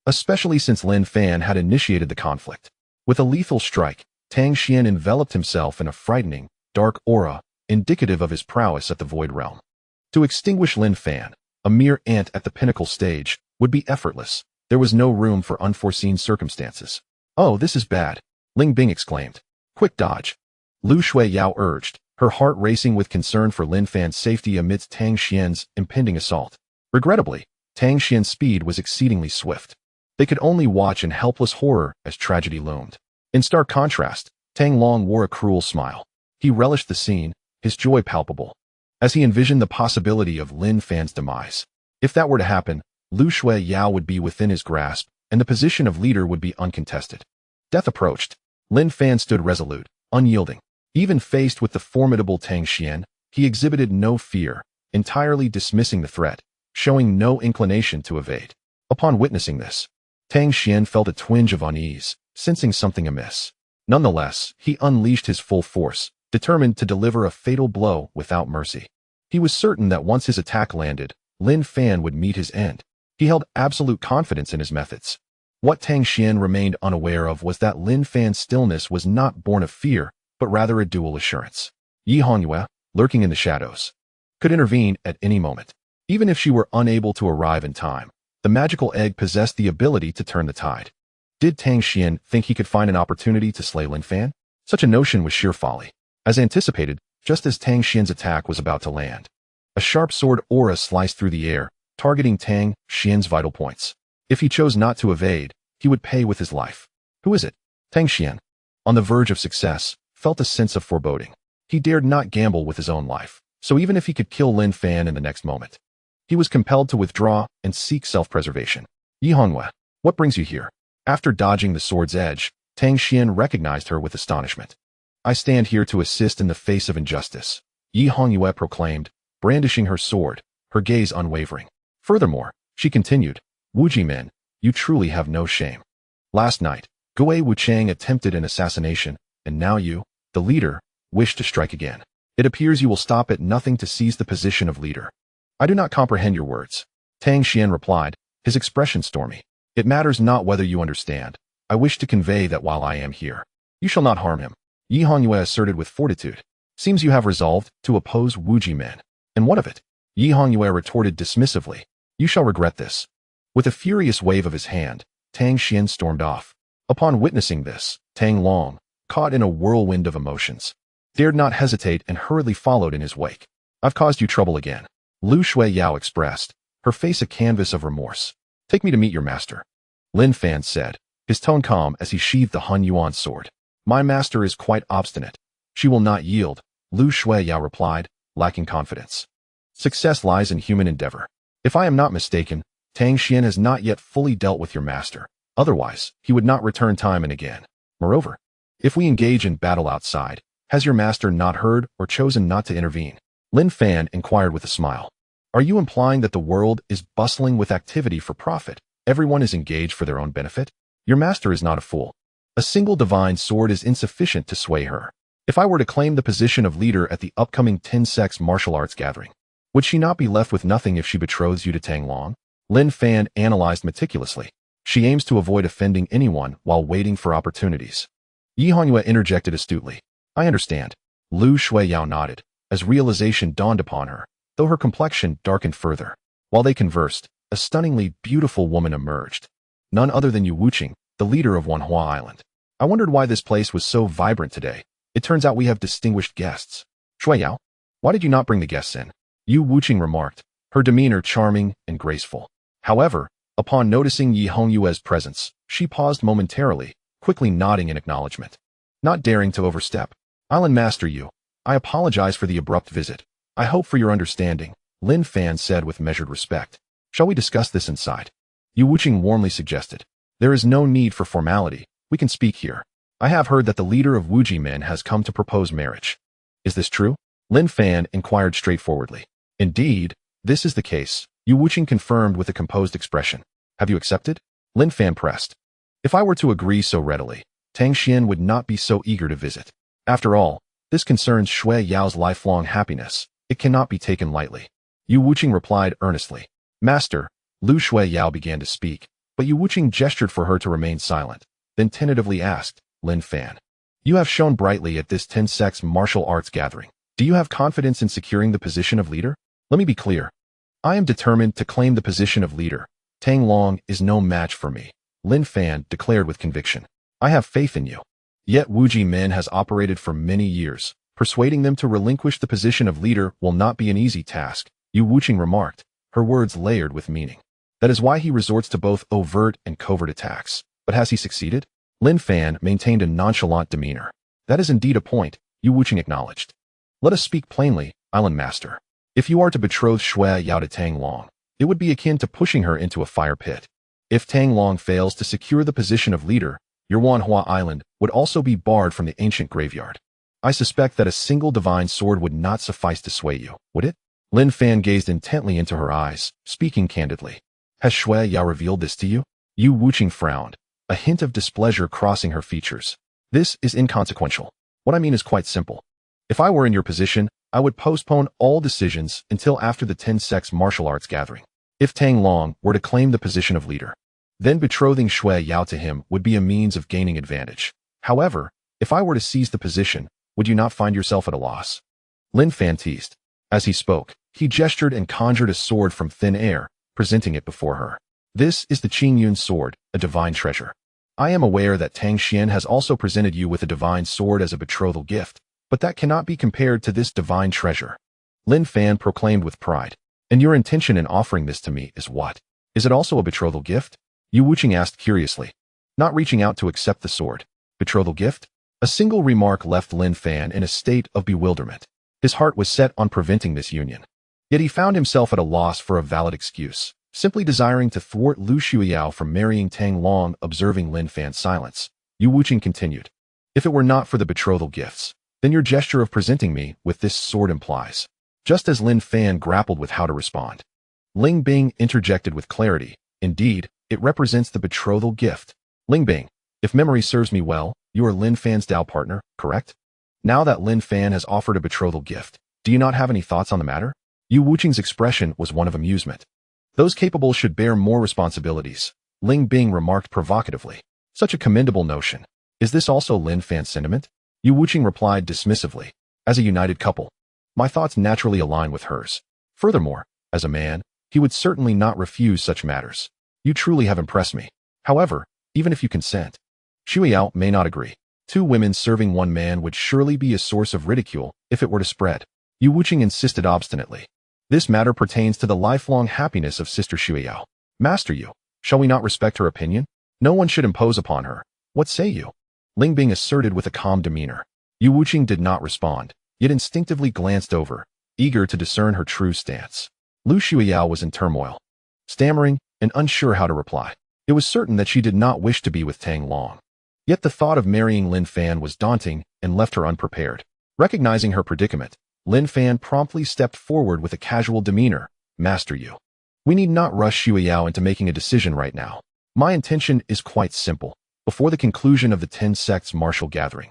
Speaker 1: especially since Lin Fan had initiated the conflict. With a lethal strike, Tang Xian enveloped himself in a frightening, dark aura, indicative of his prowess at the Void Realm. To extinguish Lin Fan, a mere ant at the pinnacle stage, would be effortless. There was no room for unforeseen circumstances. "Oh, this is bad," Ling Bing exclaimed. "Quick dodge," Lu Shui Yao urged, her heart racing with concern for Lin Fan's safety amidst Tang Xian's impending assault. Regrettably, Tang Xian's speed was exceedingly swift. They could only watch in helpless horror as tragedy loomed. In stark contrast, Tang Long wore a cruel smile. He relished the scene, his joy palpable, as he envisioned the possibility of Lin Fan's demise. If that were to happen, Lu Shui Yao would be within his grasp, and the position of leader would be uncontested. Death approached. Lin Fan stood resolute, unyielding. Even faced with the formidable Tang Xian, he exhibited no fear, entirely dismissing the threat, showing no inclination to evade. Upon witnessing this, Tang Xian felt a twinge of unease, sensing something amiss. Nonetheless, he unleashed his full force, determined to deliver a fatal blow without mercy. He was certain that once his attack landed, Lin Fan would meet his end. He held absolute confidence in his methods. What Tang Xian remained unaware of was that Lin Fan's stillness was not born of fear, but rather a dual assurance. Yi Hongyue, lurking in the shadows, could intervene at any moment. Even if she were unable to arrive in time, the magical egg possessed the ability to turn the tide. Did Tang Xian think he could find an opportunity to slay Lin Fan? Such a notion was sheer folly. As anticipated, just as Tang Xian's attack was about to land, a sharp sword aura sliced through the air, targeting Tang Xian's vital points. If he chose not to evade, he would pay with his life. Who is it? Tang Xian, on the verge of success, felt a sense of foreboding. He dared not gamble with his own life, so even if he could kill Lin Fan in the next moment, he was compelled to withdraw and seek self-preservation. Yi Hongyue, what brings you here? After dodging the sword's edge, Tang Xian recognized her with astonishment. "I stand here to assist in the face of injustice," Yi Hongyue proclaimed, brandishing her sword, her gaze unwavering. Furthermore, she continued, "Wuji men, you truly have no shame. Last night, Gue Wuchang attempted an assassination, and now you, the leader, wish to strike again. It appears you will stop at nothing to seize the position of leader." "I do not comprehend your words," Tang Xian replied, his expression stormy. "It matters not whether you understand. I wish to convey that while I am here, you shall not harm him," Yi Hongyue asserted with fortitude. "Seems you have resolved to oppose Wuji men. And what of it?" Yi Hongyue retorted dismissively. "You shall regret this." With a furious wave of his hand, Tang Xian stormed off. Upon witnessing this, Tang Long, caught in a whirlwind of emotions, dared not hesitate and hurriedly followed in his wake. "I've caused you trouble again," Lu Shui Yao expressed, her face a canvas of remorse. "Take me to meet your master," Lin Fan said, his tone calm as he sheathed the Hun Yuan sword. "My master is quite obstinate. She will not yield," Lu Shui Yao replied, lacking confidence. "Success lies in human endeavor. If I am not mistaken, Tang Xian has not yet fully dealt with your master. Otherwise, he would not return time and again. Moreover, if we engage in battle outside, has your master not heard or chosen not to intervene?" Lin Fan inquired with a smile. "Are you implying that the world is bustling with activity for profit? Everyone is engaged for their own benefit? Your master is not a fool. A single divine sword is insufficient to sway her. If I were to claim the position of leader at the upcoming 10-sex martial arts gathering, would she not be left with nothing if she betroths you to Tang Long?" Lin Fan analyzed meticulously. She aims to avoid offending anyone while waiting for opportunities. Yi Hongyue interjected astutely. "I understand." Lu Shui Yao nodded, as realization dawned upon her, though her complexion darkened further. While they conversed, a stunningly beautiful woman emerged. None other than Yu Wuching, the leader of Wanhua Island. "I wondered why this place was so vibrant today. It turns out we have distinguished guests." "Shui Yao, why did you not bring the guests in?" Yu Wuqing remarked, her demeanor charming and graceful. However, upon noticing Yi Hongyue's presence, she paused momentarily, quickly nodding in acknowledgement. Not daring to overstep. Island Master Yu, I apologize for the abrupt visit. I hope for your understanding, Lin Fan said with measured respect. Shall we discuss this inside? Yu Wuqing warmly suggested. There is no need for formality. We can speak here. I have heard that the leader of Wuji men has come to propose marriage. Is this true? Lin Fan inquired straightforwardly. Indeed, this is the case, Yu Wuqing confirmed with a composed expression. Have you accepted? Lin Fan pressed. If I were to agree so readily, Tang Xian would not be so eager to visit. After all, this concerns Shui Yao's lifelong happiness. It cannot be taken lightly. Yu Wuqing replied earnestly. Master, Lu Shui Yao began to speak, but Yu Wuqing gestured for her to remain silent, then tentatively asked, Lin Fan. You have shone brightly at this 10-sex martial arts gathering. Do you have confidence in securing the position of leader? Let me be clear. I am determined to claim the position of leader. Tang Long is no match for me, Lin Fan declared with conviction. I have faith in you. Yet Wuji men has operated for many years. Persuading them to relinquish the position of leader will not be an easy task, Yu Wuqing remarked, her words layered with meaning. That is why he resorts to both overt and covert attacks. But has he succeeded? Lin Fan maintained a nonchalant demeanor. That is indeed a point, Yu Wuqing acknowledged. Let us speak plainly, Island Master. If you are to betroth Shui Yao to Tang Long, it would be akin to pushing her into a fire pit. If Tang Long fails to secure the position of leader, your Wanhua Island would also be barred from the ancient graveyard. I suspect that a single divine sword would not suffice to sway you, would it? Lin Fan gazed intently into her eyes, speaking candidly. Has Shui Yao revealed this to you? Yu Wuqing frowned, a hint of displeasure crossing her features. This is inconsequential. What I mean is quite simple. If I were in your position, I would postpone all decisions until after the 10-sex martial arts gathering. If Tang Long were to claim the position of leader, then betrothing Shui Yao to him would be a means of gaining advantage. However, if I were to seize the position, would you not find yourself at a loss? Lin Fan teased. As he spoke, he gestured and conjured a sword from thin air, presenting it before her. This is the Qingyun sword, a divine treasure. I am aware that Tang Xian has also presented you with a divine sword as a betrothal gift, but that cannot be compared to this divine treasure. Lin Fan proclaimed with pride. And your intention in offering this to me is what? Is it also a betrothal gift? Yu Wuqing asked curiously. Not reaching out to accept the sword. Betrothal gift? A single remark left Lin Fan in a state of bewilderment. His heart was set on preventing this union. Yet he found himself at a loss for a valid excuse, simply desiring to thwart Lu Shuiyao from marrying Tang Long. Observing Lin Fan's silence, Yu Wuqing continued. If it were not for the betrothal gifts, then your gesture of presenting me with this sword implies. Just as Lin Fan grappled with how to respond, Ling Bing interjected with clarity. Indeed, it represents the betrothal gift. Ling Bing, if memory serves me well, you are Lin Fan's Dao partner, correct? Now that Lin Fan has offered a betrothal gift, do you not have any thoughts on the matter? Yu Wuqing's expression was one of amusement. Those capable should bear more responsibilities, Ling Bing remarked provocatively. Such a commendable notion. Is this also Lin Fan's sentiment? Yu Wuqing replied dismissively. As a united couple, my thoughts naturally align with hers. Furthermore, as a man, he would certainly not refuse such matters. You truly have impressed me. However, even if you consent, Shui Yao may not agree. Two women serving one man would surely be a source of ridicule if it were to spread. Yu Wuqing insisted obstinately. This matter pertains to the lifelong happiness of Sister Shui Yao. Master Yu, shall we not respect her opinion? No one should impose upon her. What say you? Ling Bing asserted with a calm demeanor. Yu Wuqing did not respond, yet instinctively glanced over, eager to discern her true stance. Lu Shuiyao was in turmoil, stammering and unsure how to reply. It was certain that she did not wish to be with Tang Long. Yet the thought of marrying Lin Fan was daunting and left her unprepared. Recognizing her predicament, Lin Fan promptly stepped forward with a casual demeanor. Master Yu, we need not rush Shuiyao into making a decision right now. My intention is quite simple. Before the conclusion of the 10 sects martial gathering,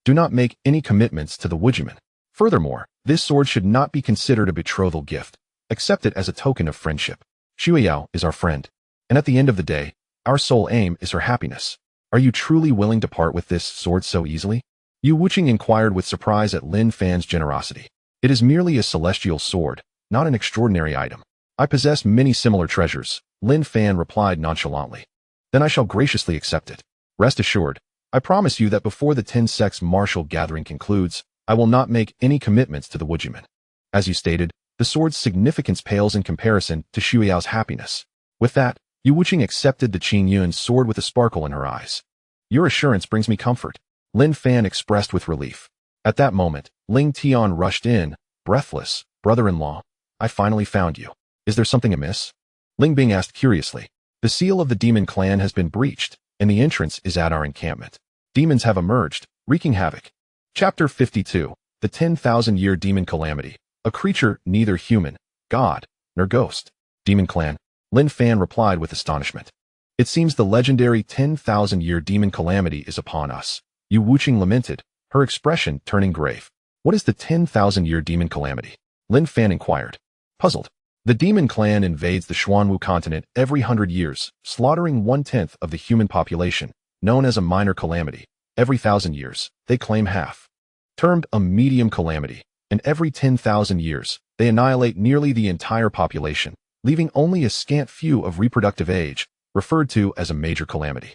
Speaker 1: do not make any commitments to the Wujimen. Furthermore, this sword should not be considered a betrothal gift. Accept it as a token of friendship. Shuiyao is our friend, and at the end of the day, our sole aim is her happiness. Are you truly willing to part with this sword so easily? Yu Wuqing inquired with surprise at Lin Fan's generosity. It is merely a celestial sword, not an extraordinary item. I possess many similar treasures, Lin Fan replied nonchalantly. Then I shall graciously accept it. Rest assured, I promise you that before the 10 sects martial gathering concludes, I will not make any commitments to the Wujimen. As you stated, The sword's significance pales in comparison to Xuyao's happiness. With that, Yu Wuqing accepted the Qing Yun's sword with a sparkle in her eyes. Your assurance brings me comfort, Lin Fan expressed with relief. At that moment, Ling Tian rushed in, breathless. Brother-in-law, I finally found you. Is there something amiss? Ling Bing asked curiously. The seal of the demon clan has been breached, and the entrance is at our encampment. Demons have emerged, wreaking havoc. Chapter 52. The 10,000-Year Demon Calamity. A creature neither human, god, nor ghost. Demon clan. Lin Fan replied with astonishment. It seems the legendary 10,000-year demon calamity is upon us. Yu Wuqing lamented, her expression turning grave. What is the 10,000-year demon calamity? Lin Fan inquired. Puzzled. The demon clan invades the Xuanwu continent every 100 years, slaughtering 1/10 of the human population, known as a minor calamity. Every 1,000 years, they claim half. Termed a medium calamity, and every 10,000 years, they annihilate nearly the entire population, leaving only a scant few of reproductive age, referred to as a major calamity.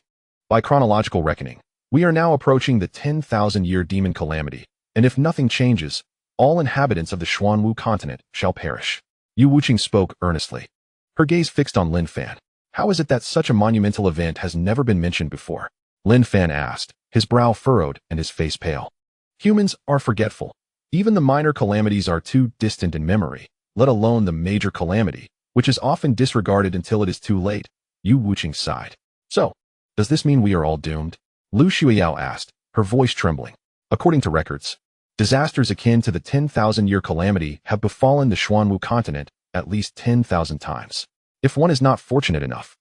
Speaker 1: By chronological reckoning, we are now approaching the 10,000-year demon calamity, and if nothing changes, all inhabitants of the Xuanwu continent shall perish. Yu Wuqing spoke earnestly. Her gaze fixed on Lin Fan. How is it that such a monumental event has never been mentioned before? Lin Fan asked, his brow furrowed and his face pale. Humans are forgetful. Even the minor calamities are too distant in memory, let alone the major calamity, which is often disregarded until it is too late. Yu Wuqing sighed. So, does this mean we are all doomed? Lu Shuiyao asked, her voice trembling. According to records, disasters akin to the 10,000-year calamity have befallen the Xuanwu continent at least 10,000 times. If one is not fortunate enough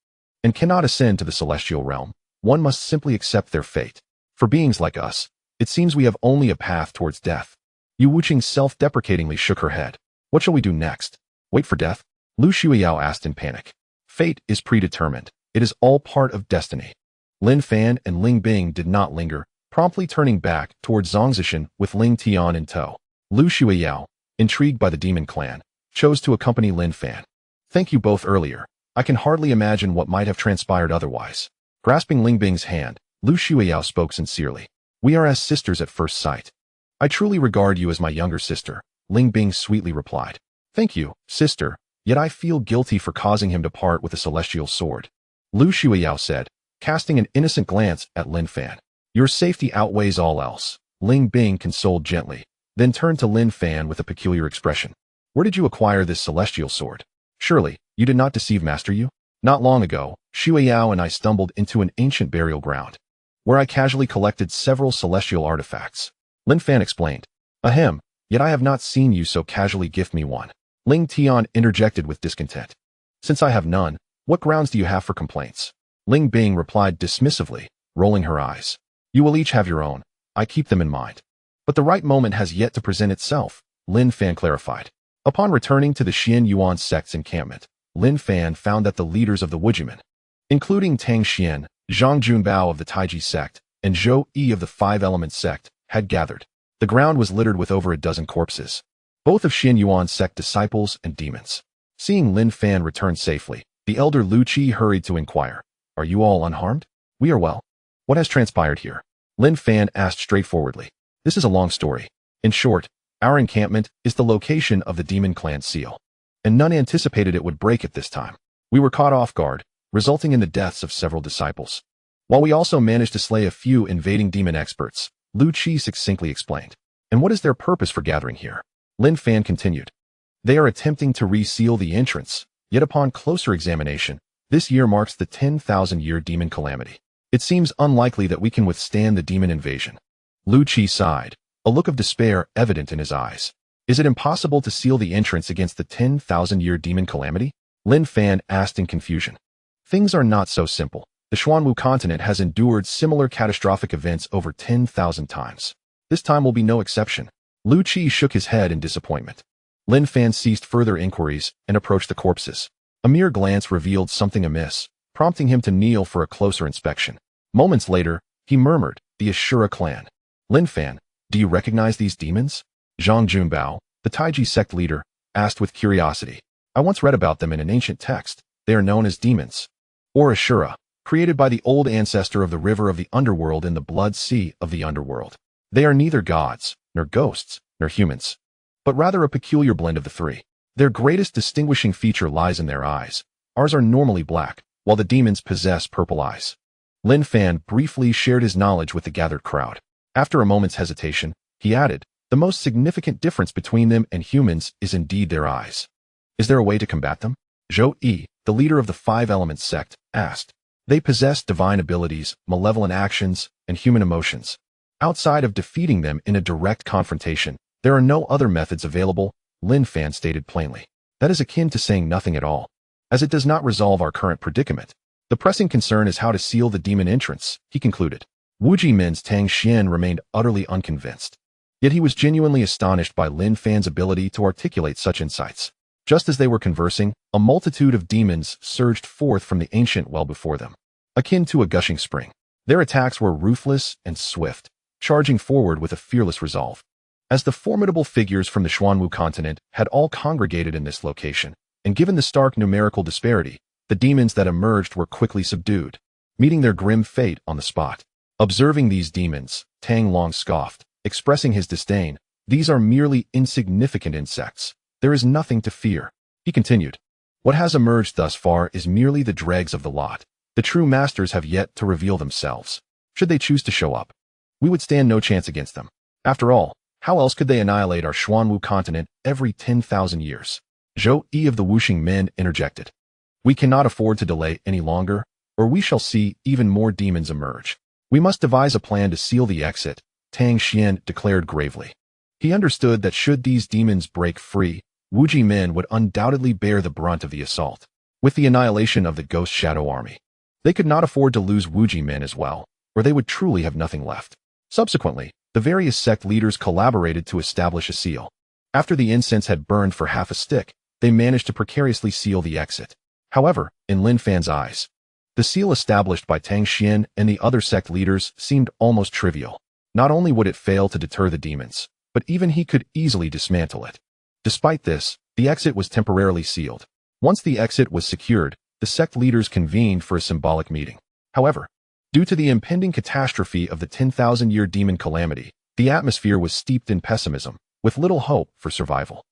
Speaker 1: and cannot ascend to the celestial realm, one must simply accept their fate. For beings like us, it seems we have only a path towards death. Yu Wuqing self-deprecatingly shook her head. What shall we do next? Wait for death? Lu Shuiyao asked in panic. Fate is predetermined. It is all part of destiny. Lin Fan and Ling Bing did not linger, promptly turning back towards Zongzishan with Ling Tian in tow. Lu Shuiyao, intrigued by the demon clan, chose to accompany Lin Fan. Thank you both earlier. I can hardly imagine what might have transpired otherwise. Grasping Ling Bing's hand, Lu Shuiyao spoke sincerely. We are as sisters at first sight. I truly regard you as my younger sister, Ling Bing sweetly replied. Thank you, sister, yet I feel guilty for causing him to part with a celestial sword. Lu Shuiyao said, casting an innocent glance at Lin Fan. Your safety outweighs all else, Ling Bing consoled gently, then turned to Lin Fan with a peculiar expression. Where did you acquire this celestial sword? Surely, you did not deceive Master Yu? Not long ago, Shuiyao and I stumbled into an ancient burial ground, where I casually collected several celestial artifacts. Lin Fan explained. Ahem, yet I have not seen you so casually gift me one. Ling Tian interjected with discontent. Since I have none, what grounds do you have for complaints? Ling Bing replied dismissively, rolling her eyes. You will each have your own. I keep them in mind. But the right moment has yet to present itself, Lin Fan clarified. Upon returning to the Xian Yuan sect's encampment, Lin Fan found that the leaders of the Wujimen, including Tang Xian, Zhang Junbao of the Taiji sect, and Zhou Yi of the Five Elements sect, had gathered. The ground was littered with over a dozen corpses, both of Xian Yuan's sect disciples and demons. Seeing Lin Fan return safely, the elder Lu Qi hurried to inquire. Are you all unharmed? We are well. What has transpired here? Lin Fan asked straightforwardly. This is a long story. In short, our encampment is the location of the demon clan seal, and none anticipated it would break at this time. We were caught off guard, resulting in the deaths of several disciples. While we also managed to slay a few invading demon experts, Lu Qi succinctly explained. And what is their purpose for gathering here? Lin Fan continued. They are attempting to reseal the entrance, yet upon closer examination, this year marks the 10,000-year demon calamity. It seems unlikely that we can withstand the demon invasion. Lu Qi sighed, a look of despair evident in his eyes. Is it impossible to seal the entrance against the 10,000-year demon calamity? Lin Fan asked in confusion. Things are not so simple. The Xuanwu continent has endured similar catastrophic events over 10,000 times. This time will be no exception. Lu Qi shook his head in disappointment. Lin Fan ceased further inquiries and approached the corpses. A mere glance revealed something amiss, prompting him to kneel for a closer inspection. Moments later, he murmured, the Ashura clan. Lin Fan, do you recognize these demons? Zhang Junbao, the Taiji sect leader, asked with curiosity. I once read about them in an ancient text. They are known as demons, or Ashura, created by the old ancestor of the river of the underworld in the blood sea of the underworld. They are neither gods, nor ghosts, nor humans, but rather a peculiar blend of the three. Their greatest distinguishing feature lies in their eyes. Ours are normally black, while the demons possess purple eyes. Lin Fan briefly shared his knowledge with the gathered crowd. After a moment's hesitation, he added, the most significant difference between them and humans is indeed their eyes. Is there a way to combat them? Zhou Yi, the leader of the Five Elements sect, asked. They possess divine abilities, malevolent actions, and human emotions. Outside of defeating them in a direct confrontation, there are no other methods available, Lin Fan stated plainly. That is akin to saying nothing at all, as it does not resolve our current predicament. The pressing concern is how to seal the demon entrance, he concluded. Wu Jimin's Tang Xian remained utterly unconvinced. Yet he was genuinely astonished by Lin Fan's ability to articulate such insights. Just as they were conversing, a multitude of demons surged forth from the ancient well before them, akin to a gushing spring. Their attacks were ruthless and swift, charging forward with a fearless resolve. As the formidable figures from the Xuanwu continent had all congregated in this location, and given the stark numerical disparity, the demons that emerged were quickly subdued, meeting their grim fate on the spot. Observing these demons, Tang Long scoffed, expressing his disdain. These are merely insignificant insects. There is nothing to fear. He continued. What has emerged thus far is merely the dregs of the lot. The true masters have yet to reveal themselves. Should they choose to show up, we would stand no chance against them. After all, how else could they annihilate our Xuanwu continent every 10,000 years? Zhou Yi of the Wuxing men interjected. We cannot afford to delay any longer, or we shall see even more demons emerge. We must devise a plan to seal the exit, Tang Xian declared gravely. He understood that should these demons break free, Wu Jimin would undoubtedly bear the brunt of the assault. With the annihilation of the Ghost Shadow Army, they could not afford to lose Wu Jimin as well, or they would truly have nothing left. Subsequently, the various sect leaders collaborated to establish a seal. After the incense had burned for half a stick, they managed to precariously seal the exit. However, in Lin Fan's eyes, the seal established by Tang Xian and the other sect leaders seemed almost trivial. Not only would it fail to deter the demons, but even he could easily dismantle it. Despite this, the exit was temporarily sealed. Once the exit was secured, the sect leaders convened for a symbolic meeting. However, due to the impending catastrophe of the 10,000-year demon calamity, the atmosphere was steeped in pessimism, with little hope for survival.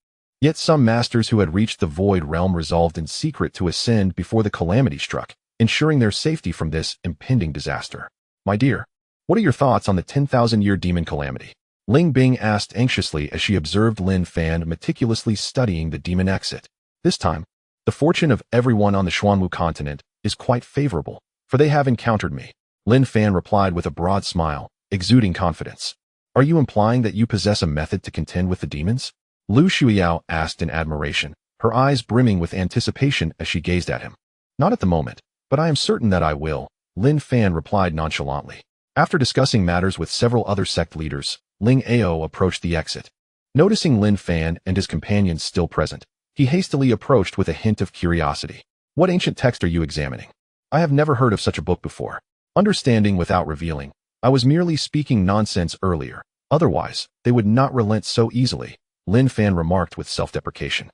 Speaker 1: Yet some masters who had reached the void realm resolved in secret to ascend before the calamity struck, ensuring their safety from this impending disaster. My dear, what are your thoughts on the 10,000-year demon calamity? Ling Bing asked anxiously as she observed Lin Fan meticulously studying the demon exit. This time, the fortune of everyone on the Xuanwu continent is quite favorable, for they have encountered me. Lin Fan replied with a broad smile, exuding confidence. Are you implying that you possess a method to contend with the demons? Lu Shuiyao asked in admiration, her eyes brimming with anticipation as she gazed at him. Not at the moment, but I am certain that I will, Lin Fan replied nonchalantly. After discussing matters with several other sect leaders, Ling Ao approached the exit. Noticing Lin Fan and his companions still present, he hastily approached with a hint of curiosity. What ancient text are you examining? I have never heard of such a book before. Understanding without revealing, I was merely speaking nonsense earlier. Otherwise, they would not relent so easily, Lin Fan remarked with self-deprecation.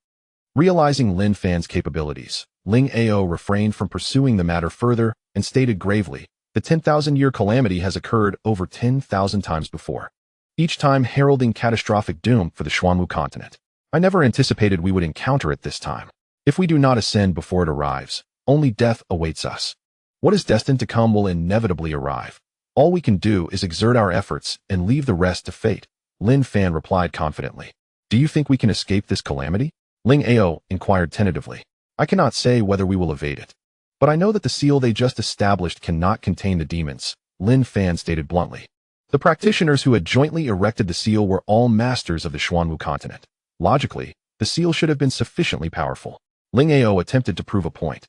Speaker 1: Realizing Lin Fan's capabilities, Ling Ao refrained from pursuing the matter further and stated gravely, the 10,000-year calamity has occurred over 10,000 times before, each time heralding catastrophic doom for the Xuanwu continent. I never anticipated we would encounter it this time. If we do not ascend before it arrives, only death awaits us. What is destined to come will inevitably arrive. All we can do is exert our efforts and leave the rest to fate, Lin Fan replied confidently. Do you think we can escape this calamity? Ling Ao inquired tentatively. I cannot say whether we will evade it, but I know that the seal they just established cannot contain the demons, Lin Fan stated bluntly. The practitioners who had jointly erected the seal were all masters of the Xuanwu continent. Logically, the seal should have been sufficiently powerful. Ling Ao attempted to prove a point.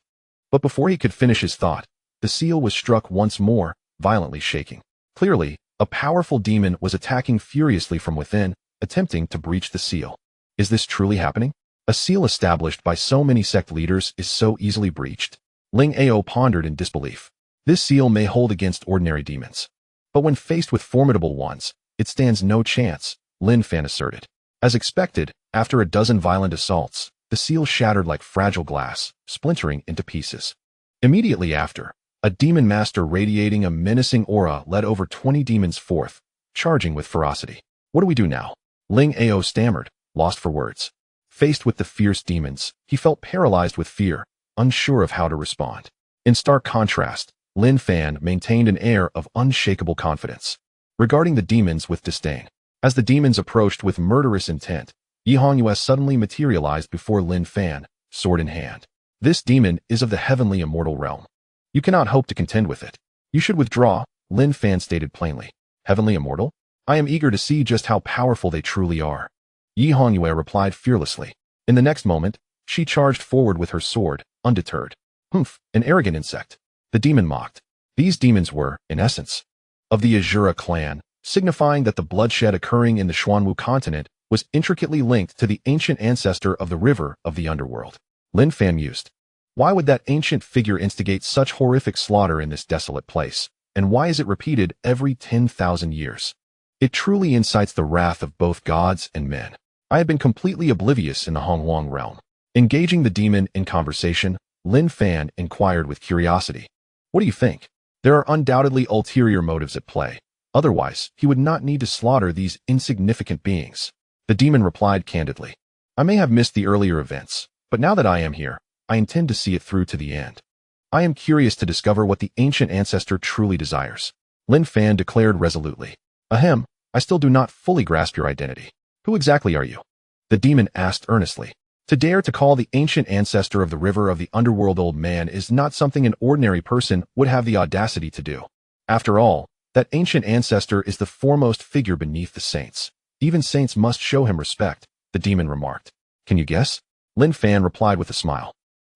Speaker 1: But before he could finish his thought, the seal was struck once more, violently shaking. Clearly, a powerful demon was attacking furiously from within, attempting to breach the seal. Is this truly happening? A seal established by so many sect leaders is so easily breached? Ling Ao pondered in disbelief. This seal may hold against ordinary demons, but when faced with formidable ones, it stands no chance, Lin Fan asserted. As expected, after a dozen violent assaults, the seal shattered like fragile glass, splintering into pieces. Immediately after, a demon master radiating a menacing aura led over 20 demons forth, charging with ferocity. What do we do now? Ling Ao stammered, lost for words. Faced with the fierce demons, he felt paralyzed with fear, unsure of how to respond. In stark contrast, Lin Fan maintained an air of unshakable confidence, regarding the demons with disdain. As the demons approached with murderous intent, Yi Hongyue suddenly materialized before Lin Fan, sword in hand. This demon is of the heavenly immortal realm. You cannot hope to contend with it. You should withdraw, Lin Fan stated plainly. Heavenly immortal? I am eager to see just how powerful they truly are. Yi Hongyue replied fearlessly. In the next moment, she charged forward with her sword, undeterred. Humph, an arrogant insect. The demon mocked. These demons were, in essence, of the Azura clan, signifying that the bloodshed occurring in the Xuanwu continent was intricately linked to the ancient ancestor of the river of the underworld. Lin Fan mused. Why would that ancient figure instigate such horrific slaughter in this desolate place, and why is it repeated every 10,000 years? It truly incites the wrath of both gods and men. I had been completely oblivious in the Hongwang realm. Engaging the demon in conversation, Lin Fan inquired with curiosity. What do you think? There are undoubtedly ulterior motives at play. Otherwise, he would not need to slaughter these insignificant beings. The demon replied candidly. I may have missed the earlier events, but now that I am here, I intend to see it through to the end. I am curious to discover what the ancient ancestor truly desires. Lin Fan declared resolutely. Ahem, I still do not fully grasp your identity. Who exactly are you? The demon asked earnestly. To dare to call the ancient ancestor of the river of the underworld old man is not something an ordinary person would have the audacity to do. After all, that ancient ancestor is the foremost figure beneath the saints. Even saints must show him respect, the demon remarked. Can you guess? Lin Fan replied with a smile.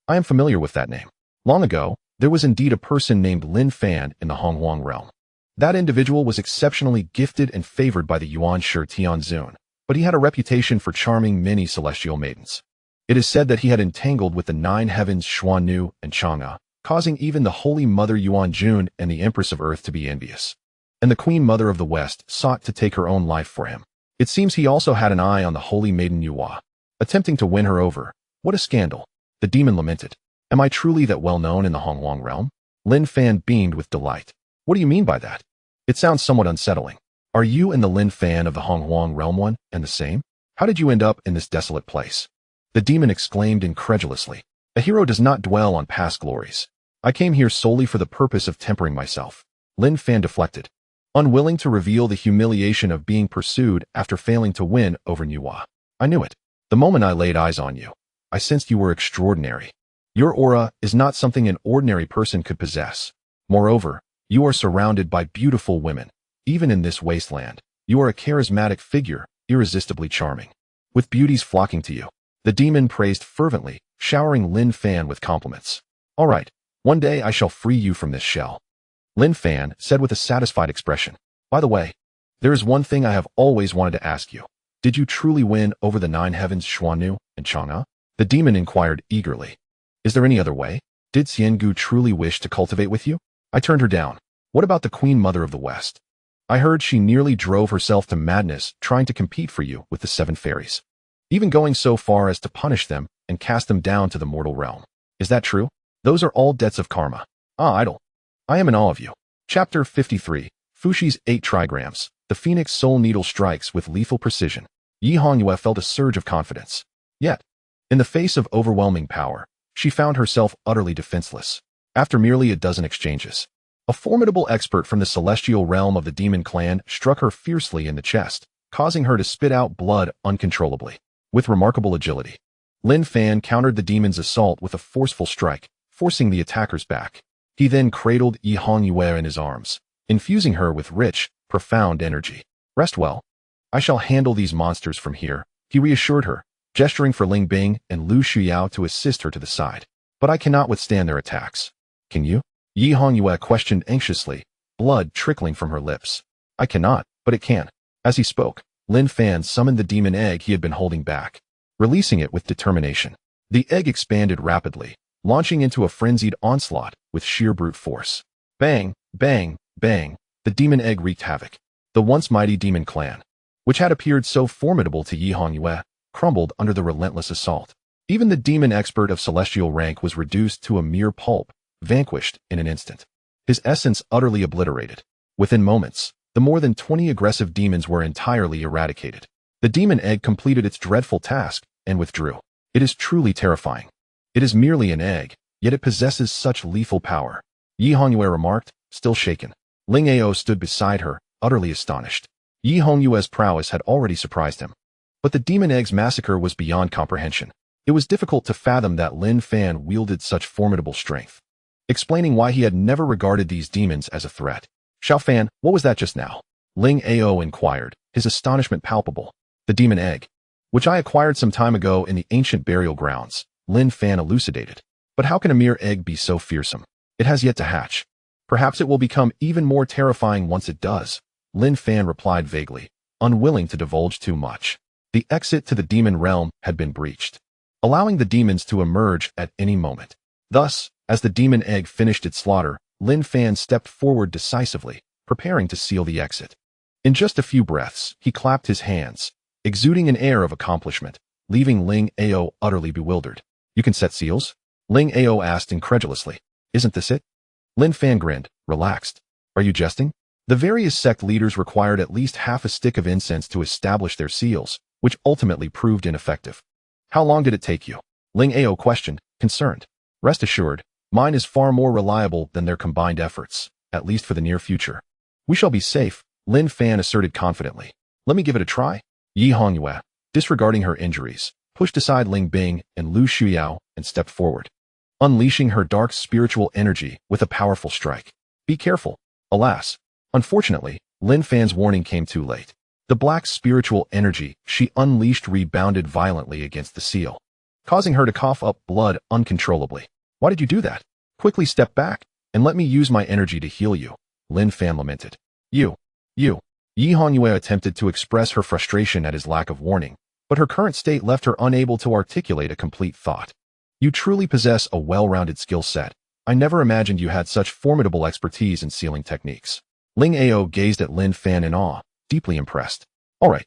Speaker 1: I am familiar with that name. Long ago, there was indeed a person named Lin Fan in the Hongwang realm. That individual was exceptionally gifted and favored by the Yuan Shi Tianzun, but he had a reputation for charming many celestial maidens. It is said that he had entangled with the nine heavens Xuannu and Chang'e, causing even the Holy Mother Yuan Jun and the Empress of Earth to be envious. And the Queen Mother of the West sought to take her own life for him. It seems he also had an eye on the Holy Maiden Yuhua, attempting to win her over. What a scandal! The demon lamented. Am I truly that well known in the Hongwang realm? Lin Fan beamed with delight. What do you mean by that? It sounds somewhat unsettling. Are you and the Lin Fan of the Hongwang realm one and the same? How did you end up in this desolate place? The demon exclaimed incredulously. A hero does not dwell on past glories. I came here solely for the purpose of tempering myself. Lin Fan deflected, unwilling to reveal the humiliation of being pursued after failing to win over Nuwa. I knew it. The moment I laid eyes on you, I sensed you were extraordinary. Your aura is not something an ordinary person could possess. Moreover, you are surrounded by beautiful women. Even in this wasteland, you are a charismatic figure, irresistibly charming. With beauties flocking to you, the demon praised fervently, showering Lin Fan with compliments. All right, one day I shall free you from this shell. Lin Fan said with a satisfied expression. By the way, there is one thing I have always wanted to ask you. Did you truly win over the nine heavens Xuannu and Chang'e? The demon inquired eagerly. Is there any other way? Did Xiangu truly wish to cultivate with you? I turned her down. What about the Queen Mother of the West? I heard she nearly drove herself to madness trying to compete for you with the seven fairies, even going so far as to punish them and cast them down to the mortal realm. Is that true? Those are all debts of karma. Ah, idol. I am in awe of you. Chapter 53. Fushi's 8 trigrams. The Phoenix Soul Needle strikes with lethal precision. Yi Hongyue felt a surge of confidence. Yet, in the face of overwhelming power, she found herself utterly defenseless. After merely a dozen exchanges, a formidable expert from the celestial realm of the demon clan struck her fiercely in the chest, causing her to spit out blood uncontrollably. With remarkable agility, Lin Fan countered the demon's assault with a forceful strike, forcing the attackers back. He then cradled Yi Hongyue in his arms, infusing her with rich, profound energy. Rest well. I shall handle these monsters from here, he reassured her, gesturing for Ling Bing and Lu Shuyao to assist her to the side. But I cannot withstand their attacks. Can you? Yi Hongyue questioned anxiously, blood trickling from her lips. I cannot, but it can. As he spoke, Lin Fan summoned the demon egg he had been holding back, releasing it with determination. The egg expanded rapidly, launching into a frenzied onslaught with sheer brute force. Bang, bang, bang, the demon egg wreaked havoc. The once mighty demon clan, which had appeared so formidable to Yi Hongyue, crumbled under the relentless assault. Even the demon expert of celestial rank was reduced to a mere pulp, vanquished in an instant. His essence utterly obliterated. Within moments, the more than 20 aggressive demons were entirely eradicated. The demon egg completed its dreadful task, and withdrew. It is truly terrifying. It is merely an egg, yet it possesses such lethal power. Yi Hongyue remarked, still shaken. Ling Ao stood beside her, utterly astonished. Yi Hongyue's prowess had already surprised him. But the demon egg's massacre was beyond comprehension. It was difficult to fathom that Lin Fan wielded such formidable strength. Explaining why he had never regarded these demons as a threat. Xiao Fan, what was that just now? Ling Ao inquired, his astonishment palpable. The demon egg, which I acquired some time ago in the ancient burial grounds, Lin Fan elucidated. But how can a mere egg be so fearsome? It has yet to hatch. Perhaps it will become even more terrifying once it does, Lin Fan replied vaguely, unwilling to divulge too much. The exit to the demon realm had been breached, allowing the demons to emerge at any moment. Thus, as the demon egg finished its slaughter, Lin Fan stepped forward decisively, preparing to seal the exit. In just a few breaths, he clapped his hands, exuding an air of accomplishment, leaving Ling Ao utterly bewildered. You can set seals? Ling Ao asked incredulously. Isn't this it? Lin Fan grinned, relaxed. Are you jesting? The various sect leaders required at least half a stick of incense to establish their seals, which ultimately proved ineffective. How long did it take you? Ling Ao questioned, concerned. Rest assured, mine is far more reliable than their combined efforts, at least for the near future. We shall be safe, Lin Fan asserted confidently. Let me give it a try. Yi Hongyue, disregarding her injuries, pushed aside Ling Bing and Lu Shuyao and stepped forward, unleashing her dark spiritual energy with a powerful strike. Be careful. Alas, unfortunately, Lin Fan's warning came too late. The black spiritual energy she unleashed rebounded violently against the seal, causing her to cough up blood uncontrollably. Why did you do that? Quickly step back, and let me use my energy to heal you, Lin Fan lamented. You. Yi Hongyue attempted to express her frustration at his lack of warning, but her current state left her unable to articulate a complete thought. You truly possess a well-rounded skill set. I never imagined you had such formidable expertise in sealing techniques. Ling Ao gazed at Lin Fan in awe, deeply impressed. All right.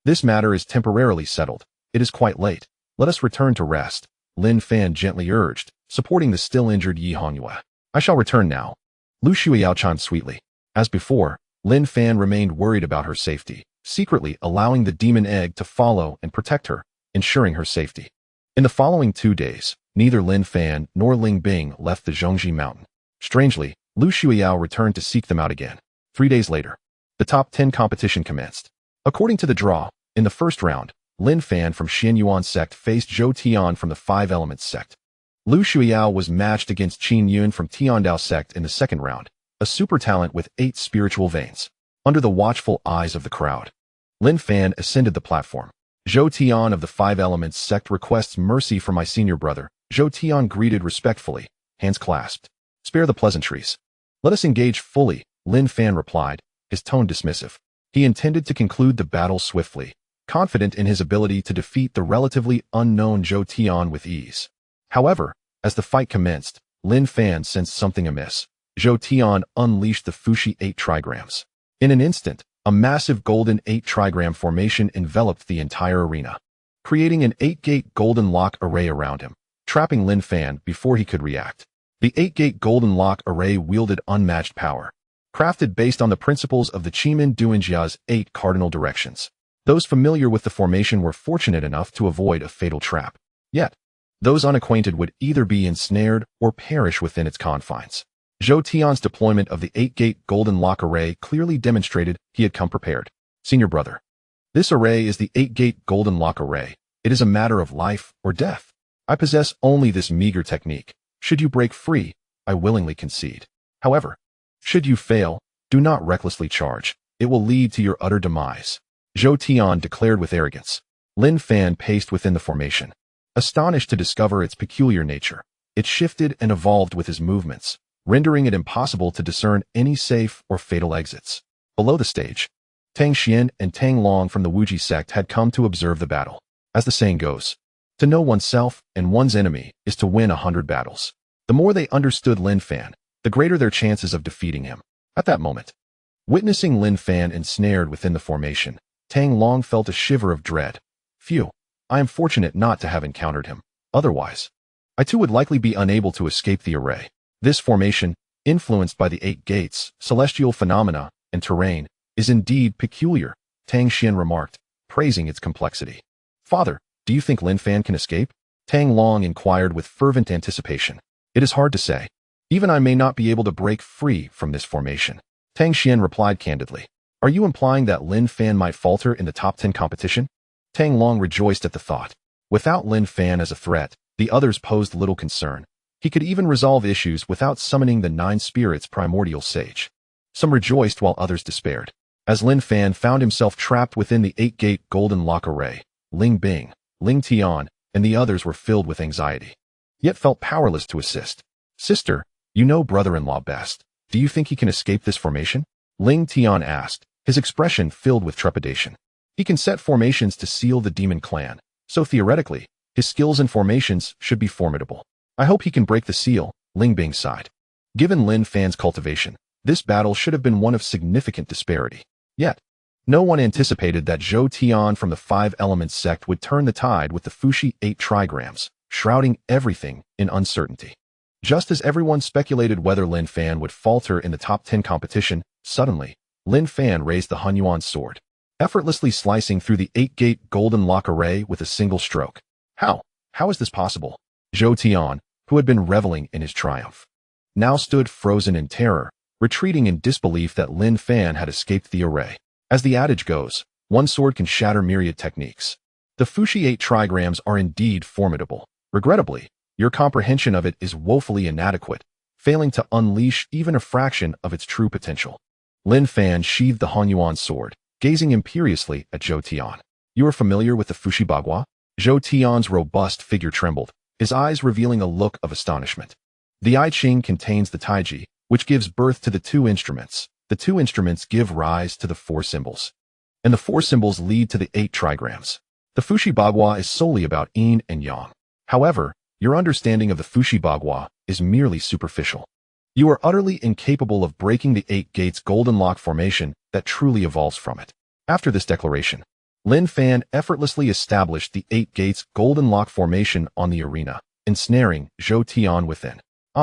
Speaker 1: This matter is temporarily settled. It is quite late. Let us return to rest, Lin Fan gently urged, supporting the still injured Yi Hongyue. I shall return now. Lu Shuyao chimed sweetly. As before, Lin Fan remained worried about her safety, secretly allowing the demon egg to follow and protect her, ensuring her safety. In the following 2 days, neither Lin Fan nor Ling Bing left the Zhongji mountain. Strangely, Lu Shuyao returned to seek them out again. 3 days later, the top 10 competition commenced. According to the draw, in the first round, Lin Fan from Xianyuan sect faced Zhou Tian from the Five Elements sect. Lu Shuyao was matched against Qin Yun from Tiandao sect in the second round, a super talent with 8 spiritual veins. Under the watchful eyes of the crowd, Lin Fan ascended the platform. Zhou Tian of the Five Elements sect requests mercy for my senior brother. Zhou Tian greeted respectfully, hands clasped. Spare the pleasantries. Let us engage fully, Lin Fan replied, his tone dismissive. He intended to conclude the battle swiftly, confident in his ability to defeat the relatively unknown Zhou Tian with ease. However, as the fight commenced, Lin Fan sensed something amiss. Zhou Tian unleashed the Fushi 8 trigrams. In an instant, a massive golden 8 trigram formation enveloped the entire arena, creating an 8-gate golden lock array around him, trapping Lin Fan before he could react. The 8-gate golden lock array wielded unmatched power, crafted based on the principles of the Qimen Duanjia's 8 cardinal directions. Those familiar with the formation were fortunate enough to avoid a fatal trap. Yet, those unacquainted would either be ensnared or perish within its confines. Zhou Tian's deployment of the 8-gate golden lock array clearly demonstrated he had come prepared. Senior brother, this array is the 8-gate golden lock array. It is a matter of life or death. I possess only this meager technique. Should you break free, I willingly concede. However, should you fail, do not recklessly charge. It will lead to your utter demise, Zhou Tian declared with arrogance. Lin Fan paced within the formation, astonished to discover its peculiar nature. It shifted and evolved with his movements, rendering it impossible to discern any safe or fatal exits. Below the stage, Tang Xian and Tang Long from the Wuji sect had come to observe the battle. As the saying goes, to know oneself and one's enemy is to win 100 battles. The more they understood Lin Fan, the greater their chances of defeating him. At that moment, witnessing Lin Fan ensnared within the formation, Tang Long felt a shiver of dread. Phew, I am fortunate not to have encountered him. Otherwise, I too would likely be unable to escape the array. This formation, influenced by the 8 gates, celestial phenomena, and terrain, is indeed peculiar, Tang Xian remarked, praising its complexity. Father, Do you think Lin Fan can escape? Tang Long inquired with fervent anticipation. It is hard to say. Even I may not be able to break free from this formation. Tang Xian replied candidly. Are you implying that Lin Fan might falter in the top 10 competition? Tang Long rejoiced at the thought. Without Lin Fan as a threat, the others posed little concern. He could even resolve issues without summoning the 9 spirits primordial sage. Some rejoiced while others despaired. As Lin Fan found himself trapped within the 8-gate golden lock array, Ling Bing, Ling Tian, and the others were filled with anxiety, yet felt powerless to assist. Sister, you know brother-in-law best. Do you think he can escape this formation? Ling Tian asked, his expression filled with trepidation. He can set formations to seal the demon clan, so theoretically, his skills and formations should be formidable. I hope he can break the seal, Ling Bing sighed. Given Lin Fan's cultivation, this battle should have been one of significant disparity. Yet, no one anticipated that Zhou Tian from the 5 Elements sect would turn the tide with the Fushi 8 trigrams, shrouding everything in uncertainty. Just as everyone speculated whether Lin Fan would falter in the top 10 competition, suddenly, Lin Fan raised the Hunyuan sword, effortlessly slicing through the 8-gate golden lock array with a single stroke. How is this possible? Zhou Tian, who had been reveling in his triumph, now stood frozen in terror, retreating in disbelief that Lin Fan had escaped the array. As the adage goes, one sword can shatter myriad techniques. The Fushi 8 trigrams are indeed formidable. Regrettably, your comprehension of it is woefully inadequate, failing to unleash even a fraction of its true potential. Lin Fan sheathed the Hunyuan sword, gazing imperiously at Zhou Tian. You are familiar with the Fushi Bagua? Zhou Tian's robust figure trembled, his eyes revealing a look of astonishment. The I Ching contains the Taiji, which gives birth to the 2 instruments. The 2 instruments give rise to the 4 symbols. And the 4 symbols lead to the 8 trigrams. The Fushi Bagua is solely about yin and yang. However, your understanding of the Fushi Bagua is merely superficial. You are utterly incapable of breaking the 8 gates golden lock formation that truly evolves from it. After this declaration, Lin Fan effortlessly established the 8 gates golden lock formation on the arena, ensnaring Zhou Tian within.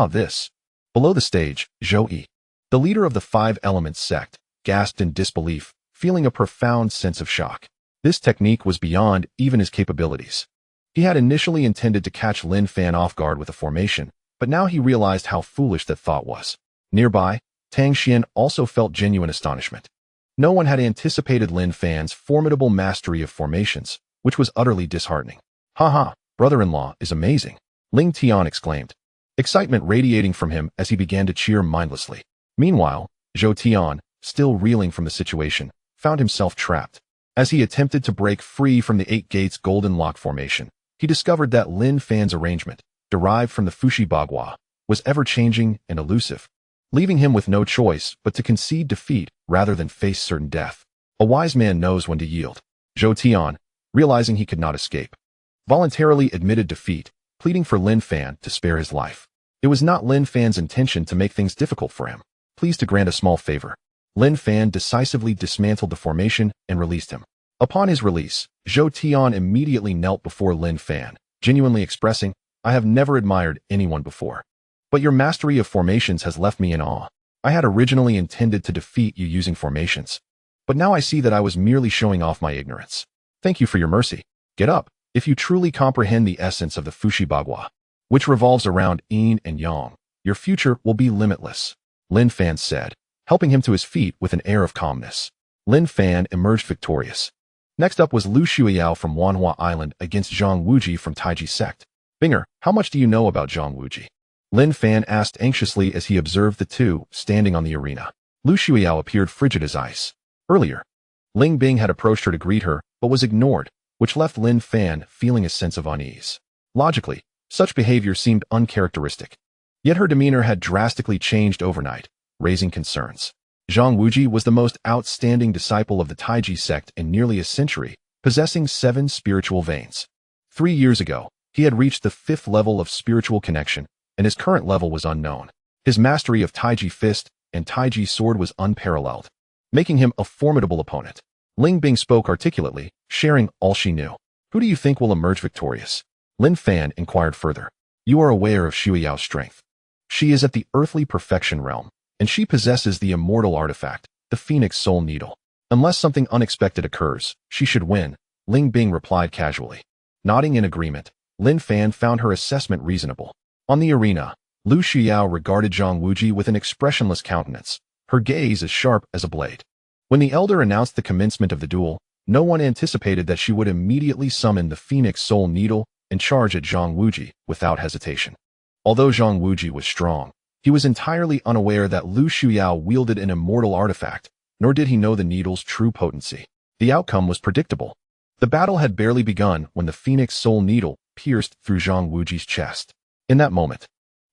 Speaker 1: This. Below the stage, Zhou Yi, the leader of the 5 Elements sect, gasped in disbelief, feeling a profound sense of shock. This technique was beyond even his capabilities. He had initially intended to catch Lin Fan off guard with a formation, but now he realized how foolish that thought was. Nearby, Tang Xian also felt genuine astonishment. No one had anticipated Lin Fan's formidable mastery of formations, which was utterly disheartening. Brother-in-law is amazing, Ling Tian exclaimed, excitement radiating from him as he began to cheer mindlessly. Meanwhile, Zhou Tian, still reeling from the situation, found himself trapped. As he attempted to break free from the 8 gates golden lock formation, he discovered that Lin Fan's arrangement, derived from the Fushi Bagua, was ever-changing and elusive, leaving him with no choice but to concede defeat rather than face certain death. A wise man knows when to yield. Zhou Tian, realizing he could not escape, voluntarily admitted defeat, pleading for Lin Fan to spare his life. It was not Lin Fan's intention to make things difficult for him. Please to grant a small favor. Lin Fan decisively dismantled the formation and released him. Upon his release, Zhou Tian immediately knelt before Lin Fan, genuinely expressing, I have never admired anyone before. But your mastery of formations has left me in awe. I had originally intended to defeat you using formations, but now I see that I was merely showing off my ignorance. Thank you for your mercy. Get up, if you truly comprehend the essence of the Fushi Bagua, which revolves around yin and yang, your future will be limitless, Lin Fan said, helping him to his feet with an air of calmness. Lin Fan emerged victorious. Next up was Lu Shuiyao from Wanhua Island against Zhang Wuji from Taiji sect. Binger, how much do you know about Zhang Wuji? Lin Fan asked anxiously as he observed the two standing on the arena. Lu Shuiyao appeared frigid as ice. Earlier, Ling Bing had approached her to greet her, but was ignored, which left Lin Fan feeling a sense of unease. Logically, such behavior seemed uncharacteristic. Yet her demeanor had drastically changed overnight, raising concerns. Zhang Wuji was the most outstanding disciple of the Taiji sect in nearly a century, possessing 7 spiritual veins. 3 years ago, he had reached the 5th level of spiritual connection, and his current level was unknown. His mastery of Taiji fist and Taiji sword was unparalleled, making him a formidable opponent. Ling Bing spoke articulately, sharing all she knew. Who do you think will emerge victorious? Lin Fan inquired further. You are aware of Shuiyao's strength. She is at the earthly perfection realm, and she possesses the immortal artifact, the Phoenix Soul Needle. Unless something unexpected occurs, she should win, Ling Bing replied casually. Nodding in agreement, Lin Fan found her assessment reasonable. On the arena, Lu Xiao regarded Zhang Wuji with an expressionless countenance, her gaze as sharp as a blade. When the elder announced the commencement of the duel, no one anticipated that she would immediately summon the Phoenix Soul Needle and charge at Zhang Wuji without hesitation. Although Zhang Wuji was strong, he was entirely unaware that Lu Xiao wielded an immortal artifact, nor did he know the needle's true potency. The outcome was predictable. The battle had barely begun when the Phoenix Soul Needle pierced through Zhang Wuji's chest. In that moment,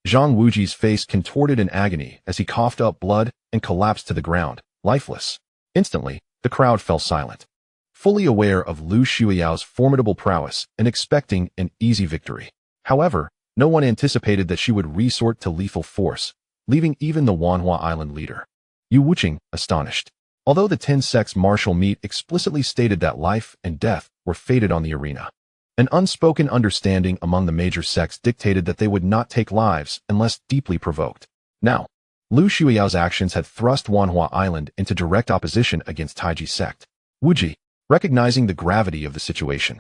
Speaker 1: Zhang Wuji's face contorted in agony as he coughed up blood and collapsed to the ground, lifeless. Instantly, the crowd fell silent, fully aware of Lu Xiao's formidable prowess and expecting an easy victory. However, no one anticipated that she would resort to lethal force, leaving even the Wanhua Island leader, Yu Wuqing, astonished. Although the 10 sects martial meet explicitly stated that life and death were fated on the arena, an unspoken understanding among the major sects dictated that they would not take lives unless deeply provoked. Now, Lu Xiao's actions had thrust Wanhua Island into direct opposition against Taiji's sect. Wuji, recognizing the gravity of the situation,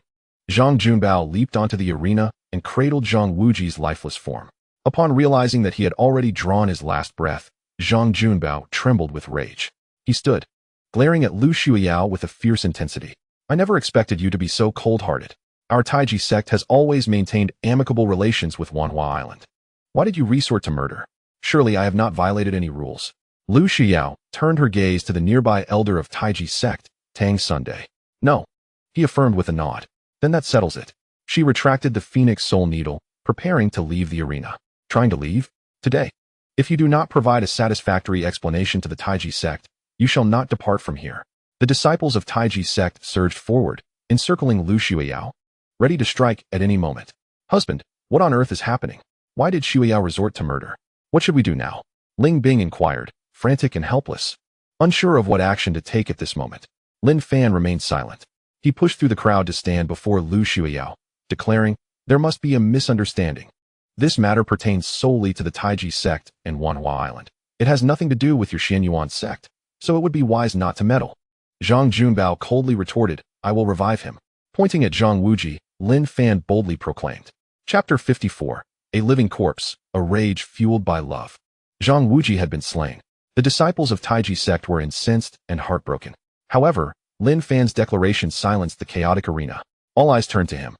Speaker 1: Zhang Junbao leaped onto the arena and cradled Zhang Wuji's lifeless form. Upon realizing that he had already drawn his last breath, Zhang Junbao trembled with rage. He stood, glaring at Lu Xiao with a fierce intensity. I never expected you to be so cold-hearted. Our Taiji sect has always maintained amicable relations with Wanhua Island. Why did you resort to murder? Surely I have not violated any rules. Lu Xiao turned her gaze to the nearby elder of Taiji's sect, Tang Sunday. No, he affirmed with a nod. Then that settles it. She retracted the Phoenix Soul Needle, preparing to leave the arena. Trying to leave? Today. If you do not provide a satisfactory explanation to the Taiji sect, you shall not depart from here. The disciples of Taiji's sect surged forward, encircling Lu Xiao, ready to strike at any moment. Husband, what on earth is happening? Why did Xiao resort to murder? What should we do now? Ling Bing inquired, frantic and helpless. Unsure of what action to take at this moment, Lin Fan remained silent. He pushed through the crowd to stand before Lu Xiao, declaring, there must be a misunderstanding. This matter pertains solely to the Taiji sect and Wanhua Island. It has nothing to do with your Xianyuan sect, so it would be wise not to meddle. Zhang Junbao coldly retorted, I will revive him. Pointing at Zhang Wuji, Lin Fan boldly proclaimed. Chapter 54. A living corpse, a rage fueled by love. Zhang Wuji had been slain. The disciples of Taiji's sect were incensed and heartbroken. However, Lin Fan's declaration silenced the chaotic arena. All eyes turned to him,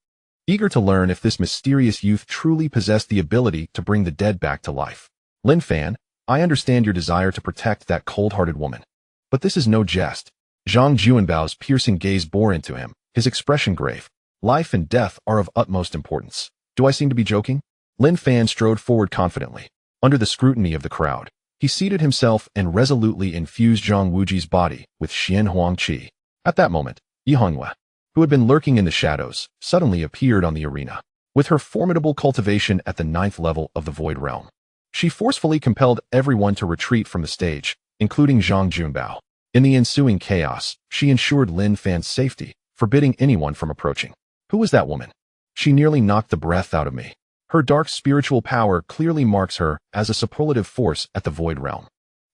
Speaker 1: eager to learn if this mysterious youth truly possessed the ability to bring the dead back to life. Lin Fan, I understand your desire to protect that cold-hearted woman. But this is no jest. Zhang Junbao's piercing gaze bore into him, his expression grave. Life and death are of utmost importance. Do I seem to be joking? Lin Fan strode forward confidently. Under the scrutiny of the crowd, he seated himself and resolutely infused Zhang Wuji's body with Xian Huang Qi. At that moment, Yi Honghua, who had been lurking in the shadows, suddenly appeared on the arena. With her formidable cultivation at the 9th level of the Void Realm, she forcefully compelled everyone to retreat from the stage, including Zhang Junbao. In the ensuing chaos, she ensured Lin Fan's safety, forbidding anyone from approaching. Who was that woman? She nearly knocked the breath out of me. Her dark spiritual power clearly marks her as a superlative force at the Void Realm.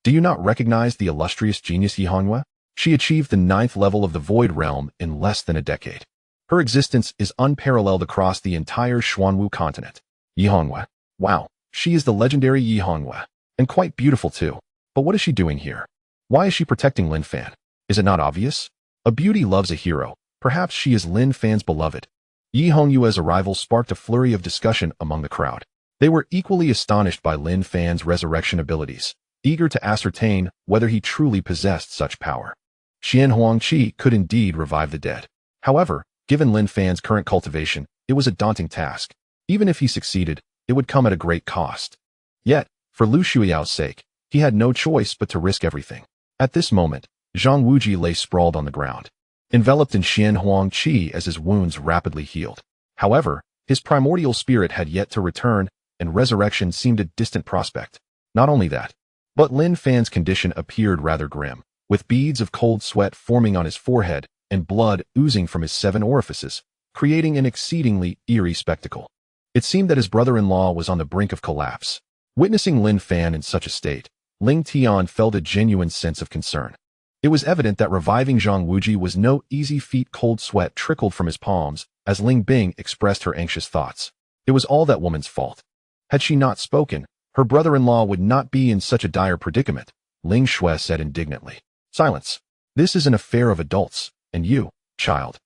Speaker 1: Do you not recognize the illustrious genius Yi Honghua? She achieved the 9th level of the Void Realm in less than a decade. Her existence is unparalleled across the entire Xuanwu continent. Yi Honghua. Wow, she is the legendary Yi Honghua. And quite beautiful too. But what is she doing here? Why is she protecting Lin Fan? Is it not obvious? A beauty loves a hero. Perhaps she is Lin Fan's beloved. Yi Honghua's arrival sparked a flurry of discussion among the crowd. They were equally astonished by Lin Fan's resurrection abilities, eager to ascertain whether he truly possessed such power. Xian Huang Qi could indeed revive the dead. However, given Lin Fan's current cultivation, it was a daunting task. Even if he succeeded, it would come at a great cost. Yet, for Lu Xiao's sake, he had no choice but to risk everything. At this moment, Zhang Wuji lay sprawled on the ground, enveloped in Xian Huang Qi as his wounds rapidly healed. However, his primordial spirit had yet to return, and resurrection seemed a distant prospect. Not only that, but Lin Fan's condition appeared rather grim, with beads of cold sweat forming on his forehead and blood oozing from his 7 orifices, creating an exceedingly eerie spectacle. It seemed that his brother-in-law was on the brink of collapse. Witnessing Lin Fan in such a state, Ling Tian felt a genuine sense of concern. It was evident that reviving Zhang Wuji was no easy feat. Cold sweat trickled from his palms, as Ling Bing expressed her anxious thoughts. It was all that woman's fault. Had she not spoken, her brother-in-law would not be in such a dire predicament, Ling Shui said indignantly. Silence. This is an affair of adults, and you, child,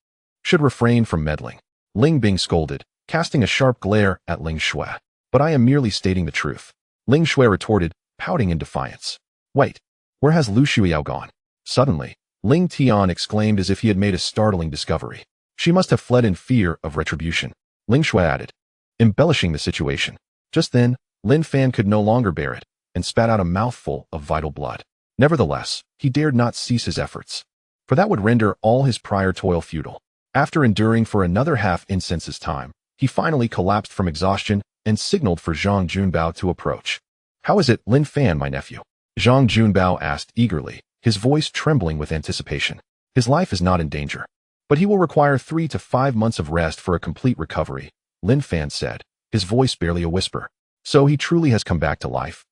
Speaker 1: should refrain from meddling. Ling Bing scolded, casting a sharp glare at Ling Shui. But I am merely stating the truth. Ling Shui retorted, pouting in defiance. Wait, where has Lu Shuiyao gone? Suddenly, Ling Tian exclaimed as if he had made a startling discovery. She must have fled in fear of retribution. Ling Shui added, embellishing the situation. Just then, Lin Fan could no longer bear it, and spat out a mouthful of vital blood. Nevertheless, he dared not cease his efforts, for that would render all his prior toil futile. After enduring for another half incense's time, he finally collapsed from exhaustion and signaled for Zhang Junbao to approach. How is it, Lin Fan, my nephew? Zhang Junbao asked eagerly, his voice trembling with anticipation. His life is not in danger, but he will require 3 to 5 months of rest for a complete recovery, Lin Fan said, his voice barely a whisper. So he truly has come back to life?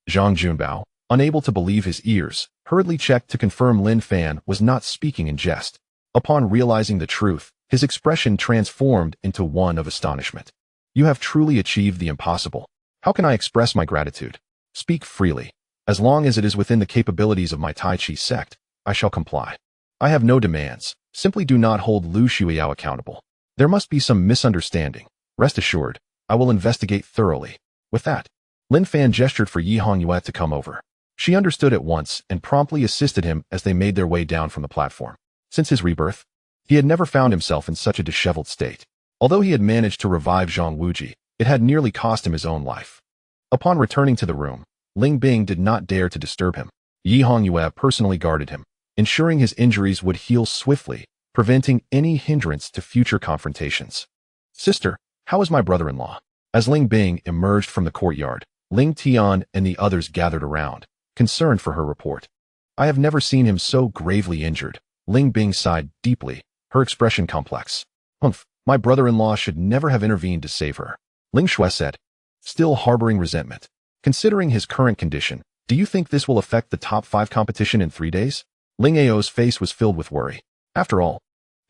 Speaker 1: Zhang Junbao, unable to believe his ears, hurriedly checked to confirm Lin Fan was not speaking in jest. Upon realizing the truth, his expression transformed into one of astonishment. You have truly achieved the impossible. How can I express my gratitude? Speak freely. As long as it is within the capabilities of my Tai Chi sect, I shall comply. I have no demands. Simply do not hold Lu Shuiyao accountable. There must be some misunderstanding. Rest assured, I will investigate thoroughly. With that, Lin Fan gestured for Yi Hongyue to come over. She understood at once and promptly assisted him as they made their way down from the platform. Since his rebirth, he had never found himself in such a disheveled state. Although he had managed to revive Zhang Wuji, it had nearly cost him his own life. Upon returning to the room, Ling Bing did not dare to disturb him. Yi Hongyue personally guarded him, ensuring his injuries would heal swiftly, preventing any hindrance to future confrontations. Sister, how is my brother-in-law? As Ling Bing emerged from the courtyard, Ling Tian and the others gathered around, concerned for her report. I have never seen him so gravely injured. Ling Bing sighed deeply, her expression complex. Humph, my brother-in-law should never have intervened to save her. Ling Shui said, still harboring resentment. Considering his current condition, do you think this will affect the top 5 competition in 3 days? Ling Ao's face was filled with worry. After all,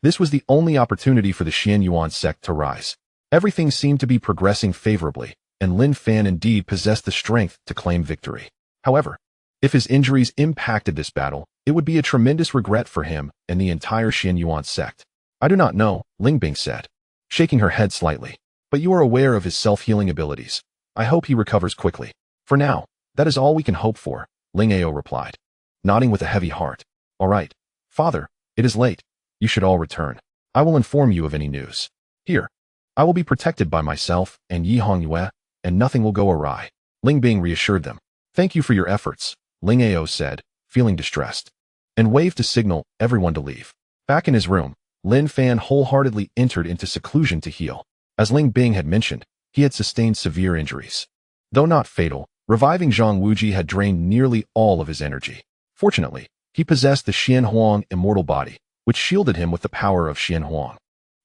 Speaker 1: this was the only opportunity for the Xian Yuan sect to rise. Everything seemed to be progressing favorably, and Lin Fan indeed possessed the strength to claim victory. However, if his injuries impacted this battle, it would be a tremendous regret for him and the entire Xian Yuan sect. I do not know, Ling Bing said, shaking her head slightly, but you are aware of his self-healing abilities. I hope he recovers quickly. For now, that is all we can hope for, Ling Ao replied, nodding with a heavy heart. All right, father, it is late. You should all return. I will inform you of any news. Here, I will be protected by myself and Yi Hongyue, and nothing will go awry. Ling Bing reassured them. Thank you for your efforts, Ling Ao said, feeling distressed, and waved to signal everyone to leave. Back in his room, Lin Fan wholeheartedly entered into seclusion to heal. As Ling Bing had mentioned, he had sustained severe injuries. Though not fatal, reviving Zhang Wuji had drained nearly all of his energy. Fortunately, he possessed the Xian Huang immortal body, which shielded him with the power of Xian Huang,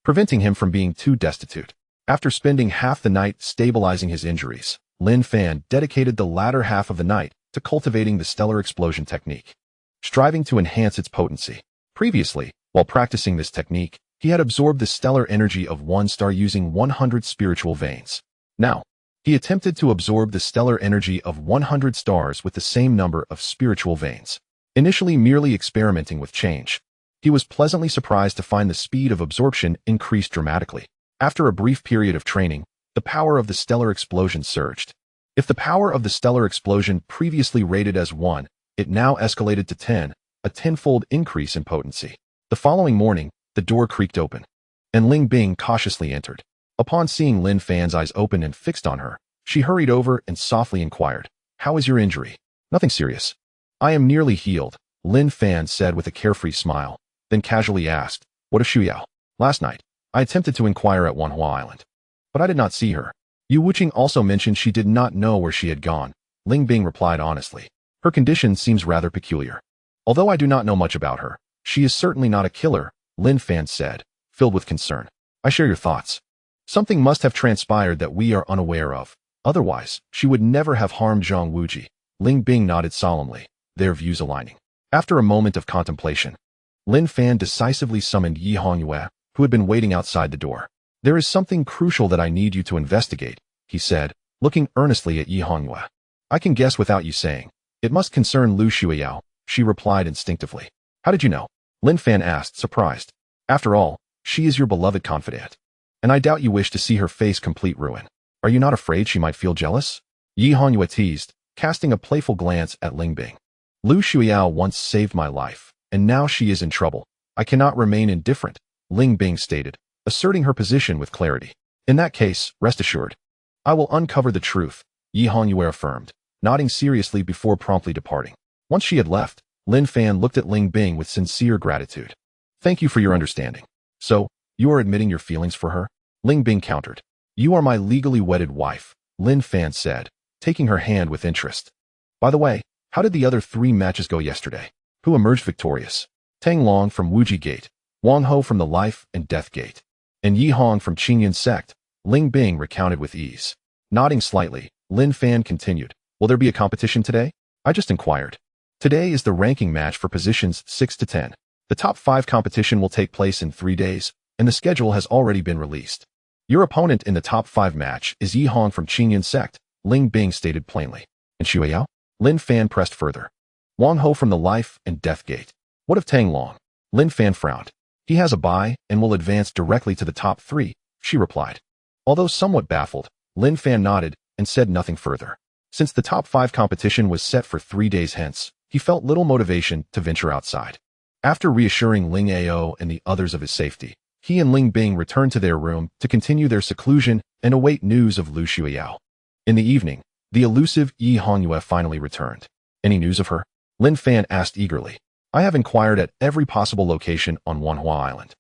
Speaker 1: preventing him from being too destitute. After spending half the night stabilizing his injuries, Lin Fan dedicated the latter half of the night to cultivating the stellar explosion technique, striving to enhance its potency. Previously, while practicing this technique, he had absorbed the stellar energy of one star using 100 spiritual veins. Now, he attempted to absorb the stellar energy of 100 stars with the same number of spiritual veins. Initially merely experimenting with change, he was pleasantly surprised to find the speed of absorption increased dramatically. After a brief period of training, the power of the stellar explosion surged. If the power of the stellar explosion previously rated as 1, it now escalated to 10, a tenfold increase in potency. The following morning, the door creaked open, and Ling Bing cautiously entered. Upon seeing Lin Fan's eyes open and fixed on her, she hurried over and softly inquired, "How is your injury?" "Nothing serious. I am nearly healed," Lin Fan said with a carefree smile, then casually asked, "What of Shuyao?" "Last night, I attempted to inquire at Wanhua Island, but I did not see her." Yu Wuqing also mentioned she did not know where she had gone. Ling Bing replied honestly, "Her condition seems rather peculiar. Although I do not know much about her, she is certainly not a killer," Lin Fan said, filled with concern. "I share your thoughts. Something must have transpired that we are unaware of. Otherwise, she would never have harmed Zhang Wuji." Ling Bing nodded solemnly, their views aligning. After a moment of contemplation, Lin Fan decisively summoned Yi Hongyue, who had been waiting outside the door. There is something crucial that I need you to investigate, he said, looking earnestly at Yi Hongyue. I can guess without you saying. It must concern Lu Shuiyao, she replied instinctively. How did you know? Lin Fan asked, surprised. After all, she is your beloved confidant. And I doubt you wish to see her face complete ruin. Are you not afraid she might feel jealous? Yi Hongyue teased, casting a playful glance at Ling Bing. Lu Shuiyao once saved my life, and now she is in trouble. I cannot remain indifferent, Ling Bing stated, asserting her position with clarity. In that case, rest assured. I will uncover the truth, Yi Hongyue affirmed, nodding seriously before promptly departing. Once she had left, Lin Fan looked at Ling Bing with sincere gratitude. Thank you for your understanding. So, you are admitting your feelings for her? Ling Bing countered. You are my legally wedded wife, Lin Fan said, taking her hand with interest. By the way, how did the other 3 matches go yesterday? Who emerged victorious? Tang Long from Wuji Gate, Wang Ho from the Life and Death Gate, and Yi Hong from Qingyan Sect, Ling Bing recounted with ease. Nodding slightly, Lin Fan continued. Will there be a competition today? I just inquired. Today is the ranking match for positions 6 to 10. The top 5 competition will take place in 3 days, and the schedule has already been released. Your opponent in the top 5 match is Yi Hong from Qingyan Sect, Ling Bing stated plainly. And Shuiyao? Lin Fan pressed further. Wang Ho from the Life and Death Gate. What of Tang Long? Lin Fan frowned. He has a bye and will advance directly to the top 3, she replied. Although somewhat baffled, Lin Fan nodded and said nothing further. Since the top 5 competition was set for 3 days hence, he felt little motivation to venture outside. After reassuring Ling Ao and the others of his safety, he and Ling Bing returned to their room to continue their seclusion and await news of Lu Shuiyao. In the evening, the elusive Yi Hongyue finally returned. Any news of her? Lin Fan asked eagerly. I have inquired at every possible location on Wanhua Island.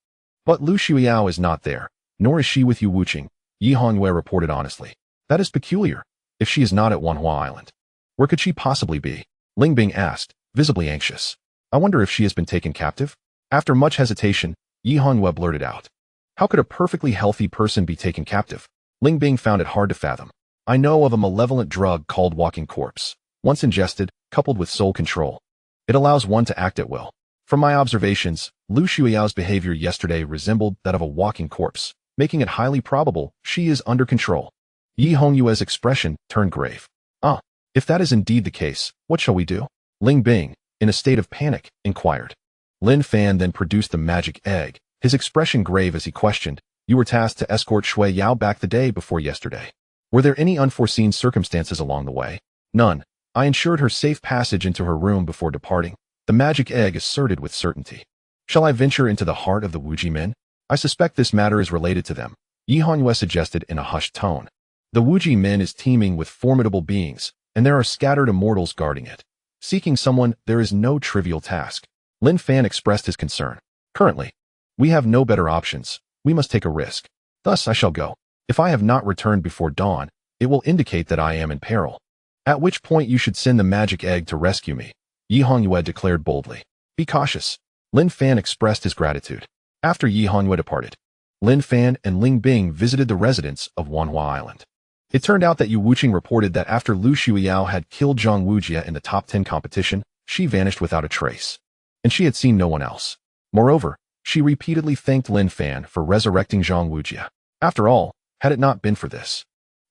Speaker 1: But Lu Shuiyao is not there, nor is she with Yu Wuqing, Yi Hongyue reported honestly. That is peculiar, if she is not at Wanhua Island. Where could she possibly be? Ling Bing asked, visibly anxious. I wonder if she has been taken captive? After much hesitation, Yi Hongyue blurted out. How could a perfectly healthy person be taken captive? Ling Bing found it hard to fathom. I know of a malevolent drug called walking corpse. Once ingested, coupled with soul control, it allows one to act at will. From my observations, Lu Shuiyao's behavior yesterday resembled that of a walking corpse, making it highly probable she is under control. Yi Hongyue's expression turned grave. If that is indeed the case, what shall we do? Ling Bing, in a state of panic, inquired. Lin Fan then produced the magic egg, his expression grave as he questioned, You were tasked to escort Shui Yao back the day before yesterday. Were there any unforeseen circumstances along the way? None. I ensured her safe passage into her room before departing, the magic egg asserted with certainty. Shall I venture into the heart of the Wuji men? I suspect this matter is related to them, Yi Hongyue suggested in a hushed tone. The Wuji men is teeming with formidable beings, and there are scattered immortals guarding it. Seeking someone, there is no trivial task. Lin Fan expressed his concern. Currently, we have no better options. We must take a risk. Thus I shall go. If I have not returned before dawn, it will indicate that I am in peril. At which point you should send the magic egg to rescue me, Yi Hongyue declared boldly. Be cautious. Lin Fan expressed his gratitude. After Yi Hongyue departed, Lin Fan and Ling Bing visited the residence of Wanhua Island. It turned out that Yu Wuqing reported that after Lu Shuiyao had killed Zhang Wujie in the top 10 competition, she vanished without a trace. And she had seen no one else. Moreover, she repeatedly thanked Lin Fan for resurrecting Zhang Wujie. After all, had it not been for this,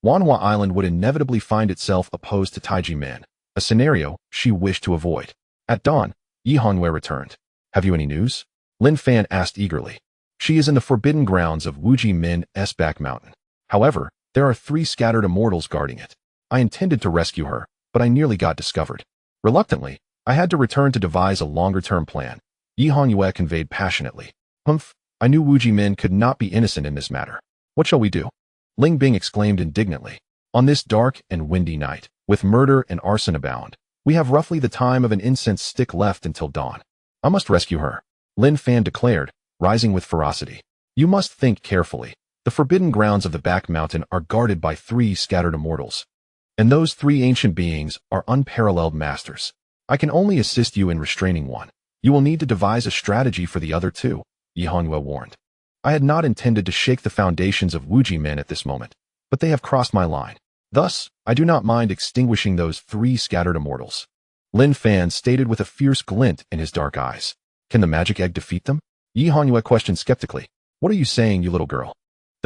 Speaker 1: Wanhua Island would inevitably find itself opposed to Taiji men, a scenario she wished to avoid. At dawn, Yi Hongyue returned. Have you any news? Lin Fan asked eagerly. She is in the forbidden grounds of Wuji Min's back mountain. However, there are 3 scattered immortals guarding it. I intended to rescue her, but I nearly got discovered. Reluctantly, I had to return to devise a longer-term plan, Yi Hongyue conveyed passionately. Humph, I knew Wuji men could not be innocent in this matter. What shall we do? Ling Bing exclaimed indignantly. On this dark and windy night, with murder and arson abound, we have roughly the time of an incense stick left until dawn. I must rescue her, Lin Fan declared, rising with ferocity. You must think carefully. The forbidden grounds of the back mountain are guarded by 3 scattered immortals. And those 3 ancient beings are unparalleled masters. I can only assist you in restraining one. You will need to devise a strategy for the other 2, Yi Hongyue warned. I had not intended to shake the foundations of Wuji men at this moment, but they have crossed my line. Thus, I do not mind extinguishing those 3 scattered immortals. Lin Fan stated with a fierce glint in his dark eyes. Can the magic egg defeat them? Yi Hongyue questioned skeptically. What are you saying, you little girl?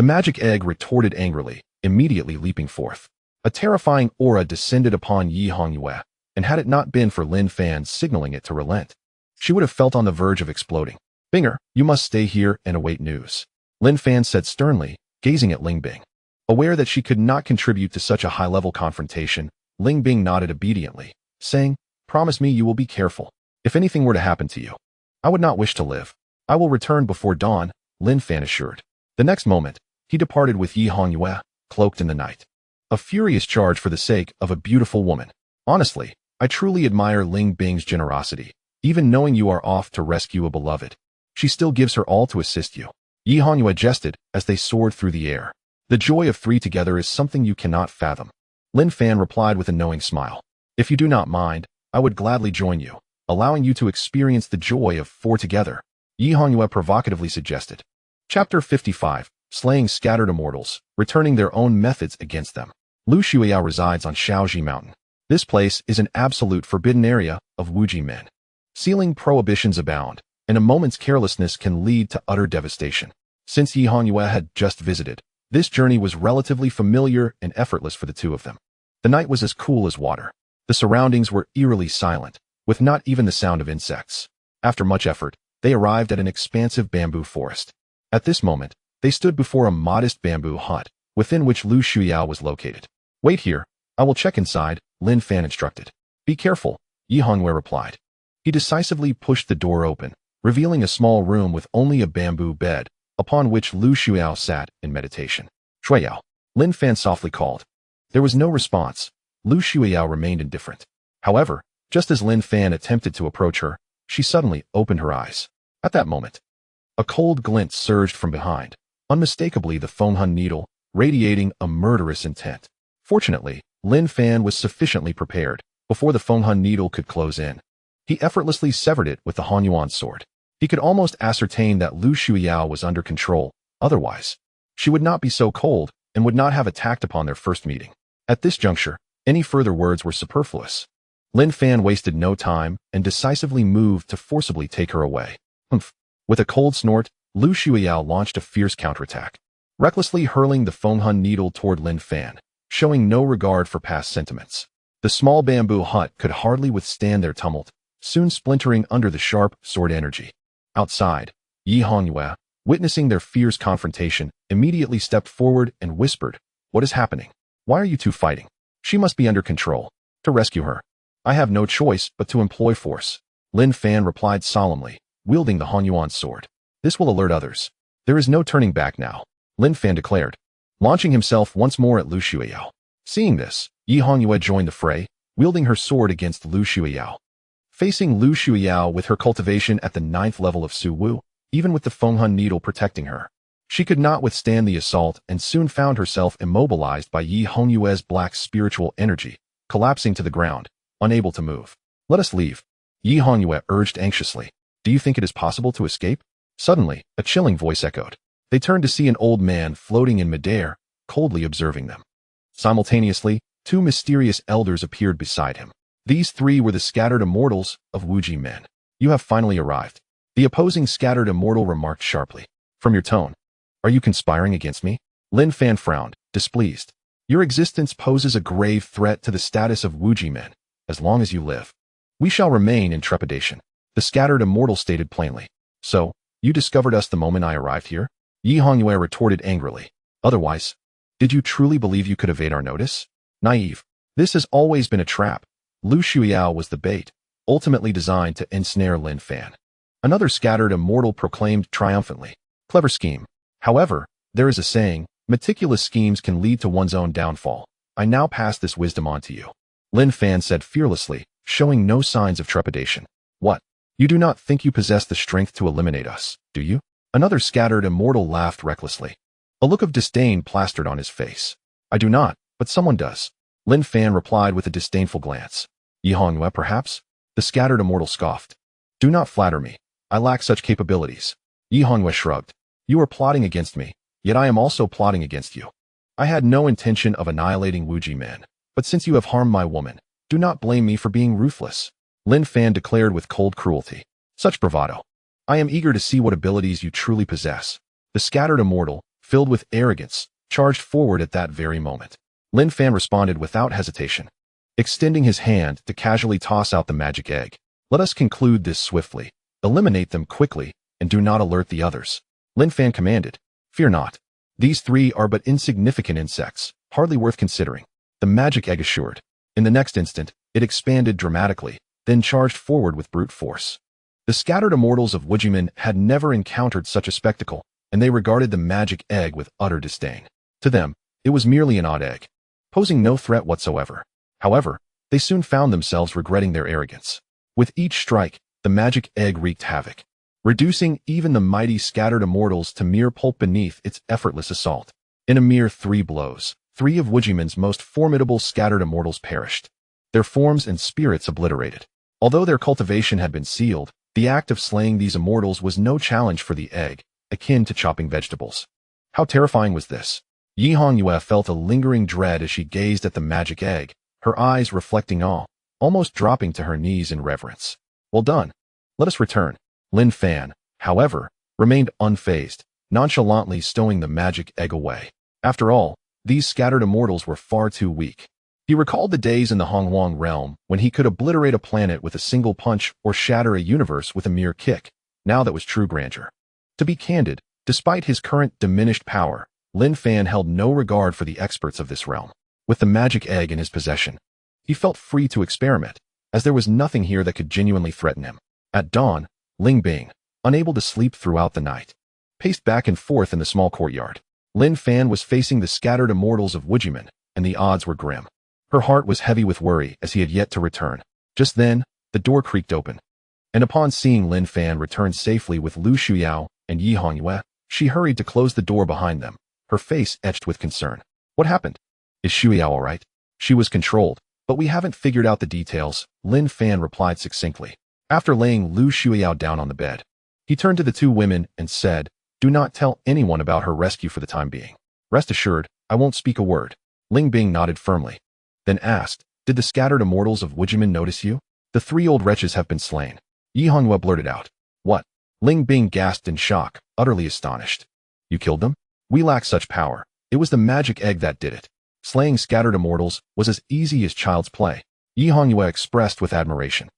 Speaker 1: The magic egg retorted angrily, immediately leaping forth. A terrifying aura descended upon Yi Hongyue, and had it not been for Lin Fan signaling it to relent, she would have felt on the verge of exploding. Binger, you must stay here and await news, Lin Fan said sternly, gazing at Ling Bing. Aware that she could not contribute to such a high-level confrontation, Ling Bing nodded obediently, saying, promise me you will be careful. If anything were to happen to you, I would not wish to live. I will return before dawn, Lin Fan assured. The next moment, he departed with Yi Hongyue, cloaked in the night. A furious charge for the sake of a beautiful woman. Honestly, I truly admire Ling Bing's generosity. Even knowing you are off to rescue a beloved, she still gives her all to assist you. Yi Hongyue jested as they soared through the air. The joy of three together is something you cannot fathom. Lin Fan replied with a knowing smile. If you do not mind, I would gladly join you, allowing you to experience the joy of four together, Yi Hongyue provocatively suggested. Chapter 55, Slaying Scattered Immortals, Returning Their Own Methods Against Them. Lu Shuiyao resides on Shaoji Mountain. This place is an absolute forbidden area of Wuji men. Sealing prohibitions abound, and a moment's carelessness can lead to utter devastation. Since Yi Hongyue had just visited, this journey was relatively familiar and effortless for the two of them. The night was as cool as water. The surroundings were eerily silent, with not even the sound of insects. After much effort, they arrived at an expansive bamboo forest. At this moment, they stood before a modest bamboo hut, within which Lu Shuiyao was located. Wait here, I will check inside, Lin Fan instructed. Be careful, Yi Hongyue replied. He decisively pushed the door open, revealing a small room with only a bamboo bed, upon which Lu Shuiyao sat in meditation. Shuiyao, Lin Fan softly called. There was no response. Lu Shuiyao remained indifferent. However, just as Lin Fan attempted to approach her, she suddenly opened her eyes. At that moment, a cold glint surged from behind, unmistakably the Fenghun needle, radiating a murderous intent. Fortunately, Lin Fan was sufficiently prepared. Before the Fenghun needle could close in, he effortlessly severed it with the Hanyuan sword. He could almost ascertain that Lu Shuiyao was under control. Otherwise, she would not be so cold and would not have attacked upon their first meeting. At this juncture, any further words were superfluous. Lin Fan wasted no time and decisively moved to forcibly take her away. Humph! With a cold snort, Lu Shuiyao launched a fierce counterattack, recklessly hurling the Fenghun needle toward Lin Fan, showing no regard for past sentiments. The small bamboo hut could hardly withstand their tumult, soon splintering under the sharp sword energy. Outside, Yi Hongyue, witnessing their fierce confrontation, immediately stepped forward and whispered, "What is happening? Why are you two fighting? She must be under control. To rescue her, I have no choice but to employ force," Lin Fan replied solemnly, wielding the Hanyuan sword. "This will alert others. There is no turning back now," Lin Fan declared, launching himself once more at Lu Shuiyao. Seeing this, Yi Hongyue joined the fray, wielding her sword against Lu Shuiyao. Facing Lu Shuiyao with her cultivation at the 9th level of Su Wu, even with the Fenghun needle protecting her, she could not withstand the assault and soon found herself immobilized by Yi Hongyue's black spiritual energy, collapsing to the ground, unable to move. "Let us leave," Yi Hongyue urged anxiously. "Do you think it is possible to escape?" Suddenly, a chilling voice echoed. They turned to see an old man floating in midair, coldly observing them. Simultaneously, two mysterious elders appeared beside him. These three were the scattered immortals of Wuji men. "You have finally arrived," the opposing scattered immortal remarked sharply. "From your tone, are you conspiring against me?" Lin Fan frowned, displeased. "Your existence poses a grave threat to the status of Wuji men. As long as you live, we shall remain in trepidation," the scattered immortal stated plainly. "So, you discovered us the moment I arrived here?" Yi Hongyue retorted angrily. "Otherwise, did you truly believe you could evade our notice? Naive. This has always been a trap. Lu Shuiyao was the bait, ultimately designed to ensnare Lin Fan." Another scattered immortal proclaimed triumphantly. "Clever scheme. However, there is a saying, meticulous schemes can lead to one's own downfall. I now pass this wisdom on to you," Lin Fan said fearlessly, showing no signs of trepidation. "What? You do not think you possess the strength to eliminate us, do you?" Another scattered immortal laughed recklessly. A look of disdain plastered on his face. "I do not, but someone does," Lin Fan replied with a disdainful glance. "Yi Hongyue, perhaps?" The scattered immortal scoffed. "Do not flatter me. I lack such capabilities." Yi Hongyue shrugged. "You are plotting against me, yet I am also plotting against you. I had no intention of annihilating Wuji men, but since you have harmed my woman, do not blame me for being ruthless," Lin Fan declared with cold cruelty. "Such bravado. I am eager to see what abilities you truly possess." The scattered immortal, filled with arrogance, charged forward at that very moment. Lin Fan responded without hesitation, extending his hand to casually toss out the magic egg. Let us conclude this swiftly. Eliminate them quickly, and do not alert the others. Lin Fan commanded. Fear not. These three are but insignificant insects, hardly worth considering. The magic egg assured. In the next instant, it expanded dramatically, then charged forward with brute force. The scattered immortals of Wujimin had never encountered such a spectacle, and they regarded the magic egg with utter disdain. To them, it was merely an odd egg, posing no threat whatsoever. However, they soon found themselves regretting their arrogance. With each strike, the magic egg wreaked havoc, reducing even the mighty scattered immortals to mere pulp beneath its effortless assault. In a mere 3 blows, 3 of Wujimin's most formidable scattered immortals perished, their forms and spirits obliterated. Although their cultivation had been sealed, the act of slaying these immortals was no challenge for the egg, akin to chopping vegetables. How terrifying was this? Yi Hongyue felt a lingering dread as she gazed at the magic egg, her eyes reflecting awe, almost dropping to her knees in reverence. Well done. Let us return. Lin Fan, however, remained unfazed, nonchalantly stowing the magic egg away. After all, these scattered immortals were far too weak. He recalled the days in the Hongwang realm when he could obliterate a planet with a single punch or shatter a universe with a mere kick. Now that was true grandeur. To be candid, despite his current diminished power, Lin Fan held no regard for the experts of this realm. With the magic egg in his possession, he felt free to experiment, as there was nothing here that could genuinely threaten him. At dawn, Ling Bing, unable to sleep throughout the night, paced back and forth in the small courtyard. Lin Fan was facing the scattered immortals of Wujimin, and the odds were grim. Her heart was heavy with worry as he had yet to return. Just then, the door creaked open, and upon seeing Lin Fan return safely with Lu Shuyao and Yi Hongyue, she hurried to close the door behind them, her face etched with concern. What happened? Is Shuyao all right? She was controlled, but we haven't figured out the details, Lin Fan replied succinctly. After laying Lu Shuyao down on the bed, he turned to the 2 women and said, do not tell anyone about her rescue for the time being. Rest assured, I won't speak a word. Ling Bing nodded firmly, then asked, did the scattered immortals of Wujimin notice you? The 3 old wretches have been slain. Yi Hongyue blurted out. What? Ling Bing gasped in shock, utterly astonished. You killed them? We lack such power. It was the magic egg that did it. Slaying scattered immortals was as easy as child's play. Yi Hongyue expressed with admiration.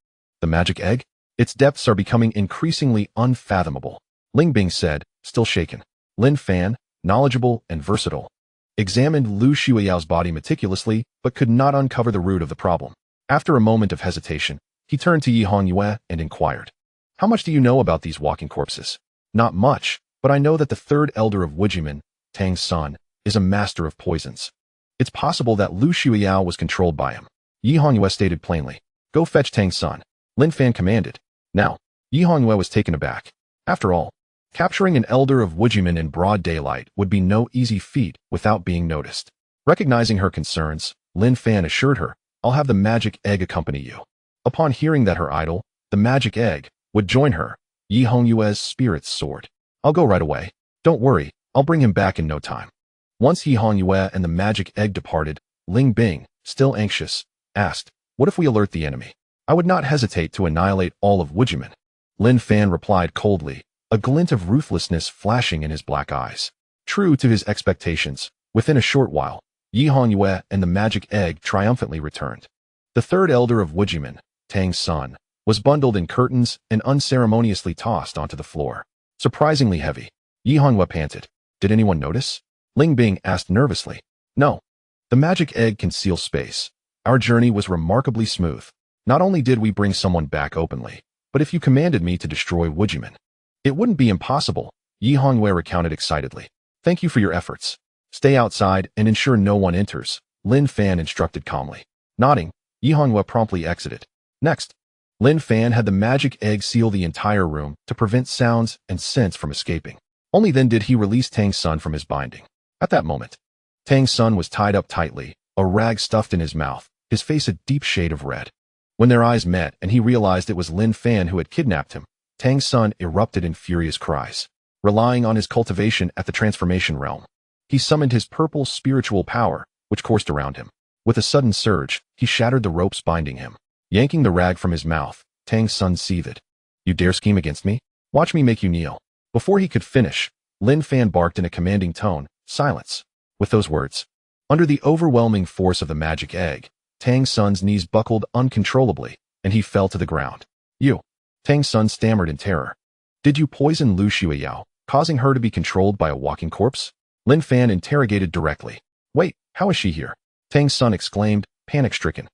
Speaker 1: The magic egg? Its depths are becoming increasingly unfathomable, Ling Bing said, still shaken. Lin Fan, knowledgeable and versatile, examined Lu Shuyao's body meticulously but could not uncover the root of the problem. After a moment of hesitation, he turned to Yi Hongyue and inquired, how much do you know about these walking corpses? Not much, but I know that the 3rd elder of Wujimin, Tang's son, is a master of poisons. It's possible that Lu Shuyao was controlled by him. Yi Hongyue stated plainly. Go fetch Tang's son. Lin Fan commanded. Now, Yi Hongyue was taken aback. After all, capturing an elder of Wujimin in broad daylight would be no easy feat without being noticed. Recognizing her concerns, Lin Fan assured her, I'll have the magic egg accompany you. Upon hearing that her idol, the magic egg, would join her, Yi Hongyue's spirits soared. I'll go right away. Don't worry, I'll bring him back in no time. Once Yi Hongyue and the magic egg departed, Ling Bing, still anxious, asked, what if we alert the enemy? I would not hesitate to annihilate all of Wujimin. Lin Fan replied coldly, a glint of ruthlessness flashing in his black eyes. True to his expectations, within a short while, Yi Hongyue and the magic egg triumphantly returned. The 3rd elder of Wujimin, Tang's son, was bundled in curtains and unceremoniously tossed onto the floor. Surprisingly heavy, Yi Hongyue panted. Did anyone notice? Ling Bing asked nervously. No. The magic egg can seal space. Our journey was remarkably smooth. Not only did we bring someone back openly, but if you commanded me to destroy Wujimin, it wouldn't be impossible, Yi Hongyue recounted excitedly. Thank you for your efforts. Stay outside and ensure no one enters, Lin Fan instructed calmly. Nodding, Yi Hongyue promptly exited. Next, Lin Fan had the magic egg seal the entire room to prevent sounds and scents from escaping. Only then did he release Tang's son from his binding. At that moment, Tang's son was tied up tightly, a rag stuffed in his mouth, his face a deep shade of red. When their eyes met and he realized it was Lin Fan who had kidnapped him, Tang's son erupted in furious cries. Relying on his cultivation at the transformation realm, he summoned his purple spiritual power, which coursed around him. With a sudden surge, he shattered the ropes binding him. Yanking the rag from his mouth, Tang's son seethed. You dare scheme against me? Watch me make you kneel. Before he could finish, Lin Fan barked in a commanding tone. Silence. With those words, under the overwhelming force of the magic egg, Tang Sun's knees buckled uncontrollably, and he fell to the ground. You. Tang Sun stammered in terror. Did you poison Lu Xueyao, causing her to be controlled by a walking corpse? Lin Fan interrogated directly. Wait, how is she here? Tang Sun exclaimed, panic-stricken.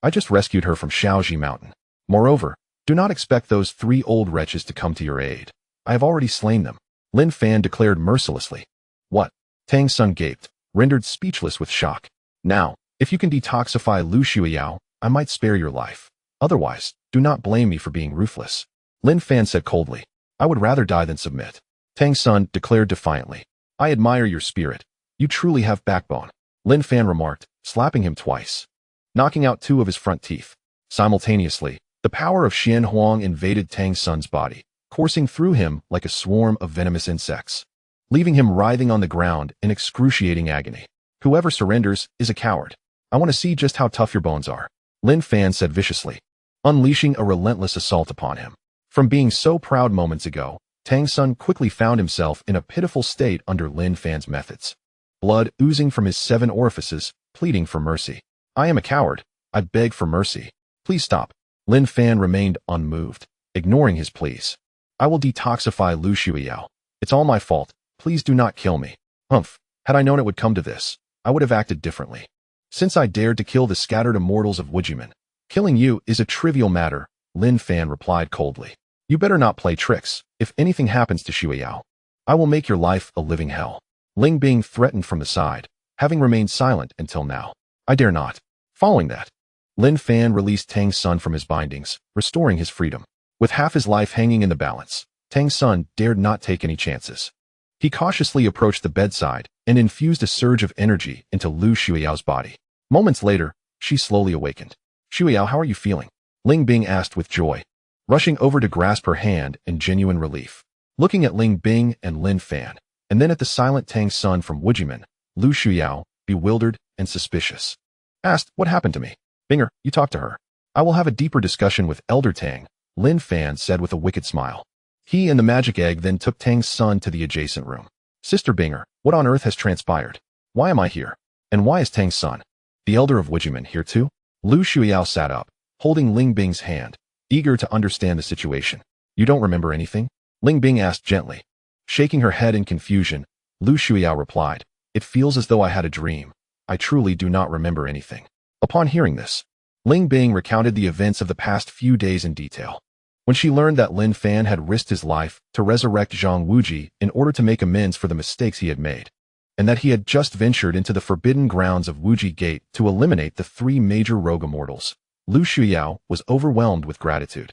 Speaker 1: I just rescued her from Shaoji Mountain. Moreover, do not expect those 3 old wretches to come to your aid. I have already slain them. Lin Fan declared mercilessly. What? Tang Sun gaped, rendered speechless with shock. Now, if you can detoxify Lu Xueyao, I might spare your life. Otherwise, do not blame me for being ruthless. Lin Fan said coldly. I would rather die than submit. Tang Sun declared defiantly. I admire your spirit. You truly have backbone. Lin Fan remarked, slapping him twice, knocking out 2 of his front teeth. Simultaneously, the power of Xian Huang invaded Tang Sun's body, coursing through him like a swarm of venomous insects, leaving him writhing on the ground in excruciating agony. Whoever surrenders is a coward. I want to see just how tough your bones are. Lin Fan said viciously, unleashing a relentless assault upon him. From being so proud moments ago, Tang Sun quickly found himself in a pitiful state under Lin Fan's methods. Blood oozing from his 7 orifices, pleading for mercy. I am a coward. I beg for mercy. Please stop. Lin Fan remained unmoved, ignoring his pleas. I will detoxify Lu Xueyao. It's all my fault. Please do not kill me. Humph. Had I known it would come to this, I would have acted differently. Since I dared to kill the scattered immortals of Wujimen, killing you is a trivial matter, Lin Fan replied coldly. You better not play tricks. If anything happens to Xueyao, I will make your life a living hell. Ling Bing threatened from the side, having remained silent until now. I dare not. Following that, Lin Fan released Tang Sun from his bindings, restoring his freedom. With half his life hanging in the balance, Tang Sun dared not take any chances. He cautiously approached the bedside and infused a surge of energy into Lu Xueyao's body. Moments later, she slowly awakened. Xueyao, how are you feeling? Ling Bing asked with joy, rushing over to grasp her hand in genuine relief. Looking at Ling Bing and Lin Fan, and then at the silent Tang Sun from Wujimen, Lu Xueyao, bewildered and suspicious, asked, what happened to me? Binger, you talk to her. I will have a deeper discussion with Elder Tang, Lin Fan said with a wicked smile. He and the magic egg then took Tang's son to the adjacent room. Sister Binger, what on earth has transpired? Why am I here? And why is Tang's son, the elder of Wujimen, here too? Lu Xueyao sat up, holding Ling Bing's hand, eager to understand the situation. You don't remember anything? Ling Bing asked gently. Shaking her head in confusion, Lu Xueyao replied, it feels as though I had a dream. I truly do not remember anything. Upon hearing this, Ling Bing recounted the events of the past few days in detail. When she learned that Lin Fan had risked his life to resurrect Zhang Wuji in order to make amends for the mistakes he had made, and that he had just ventured into the forbidden grounds of Wuji Gate to eliminate the 3 major rogue immortals, Lu Xueyao was overwhelmed with gratitude,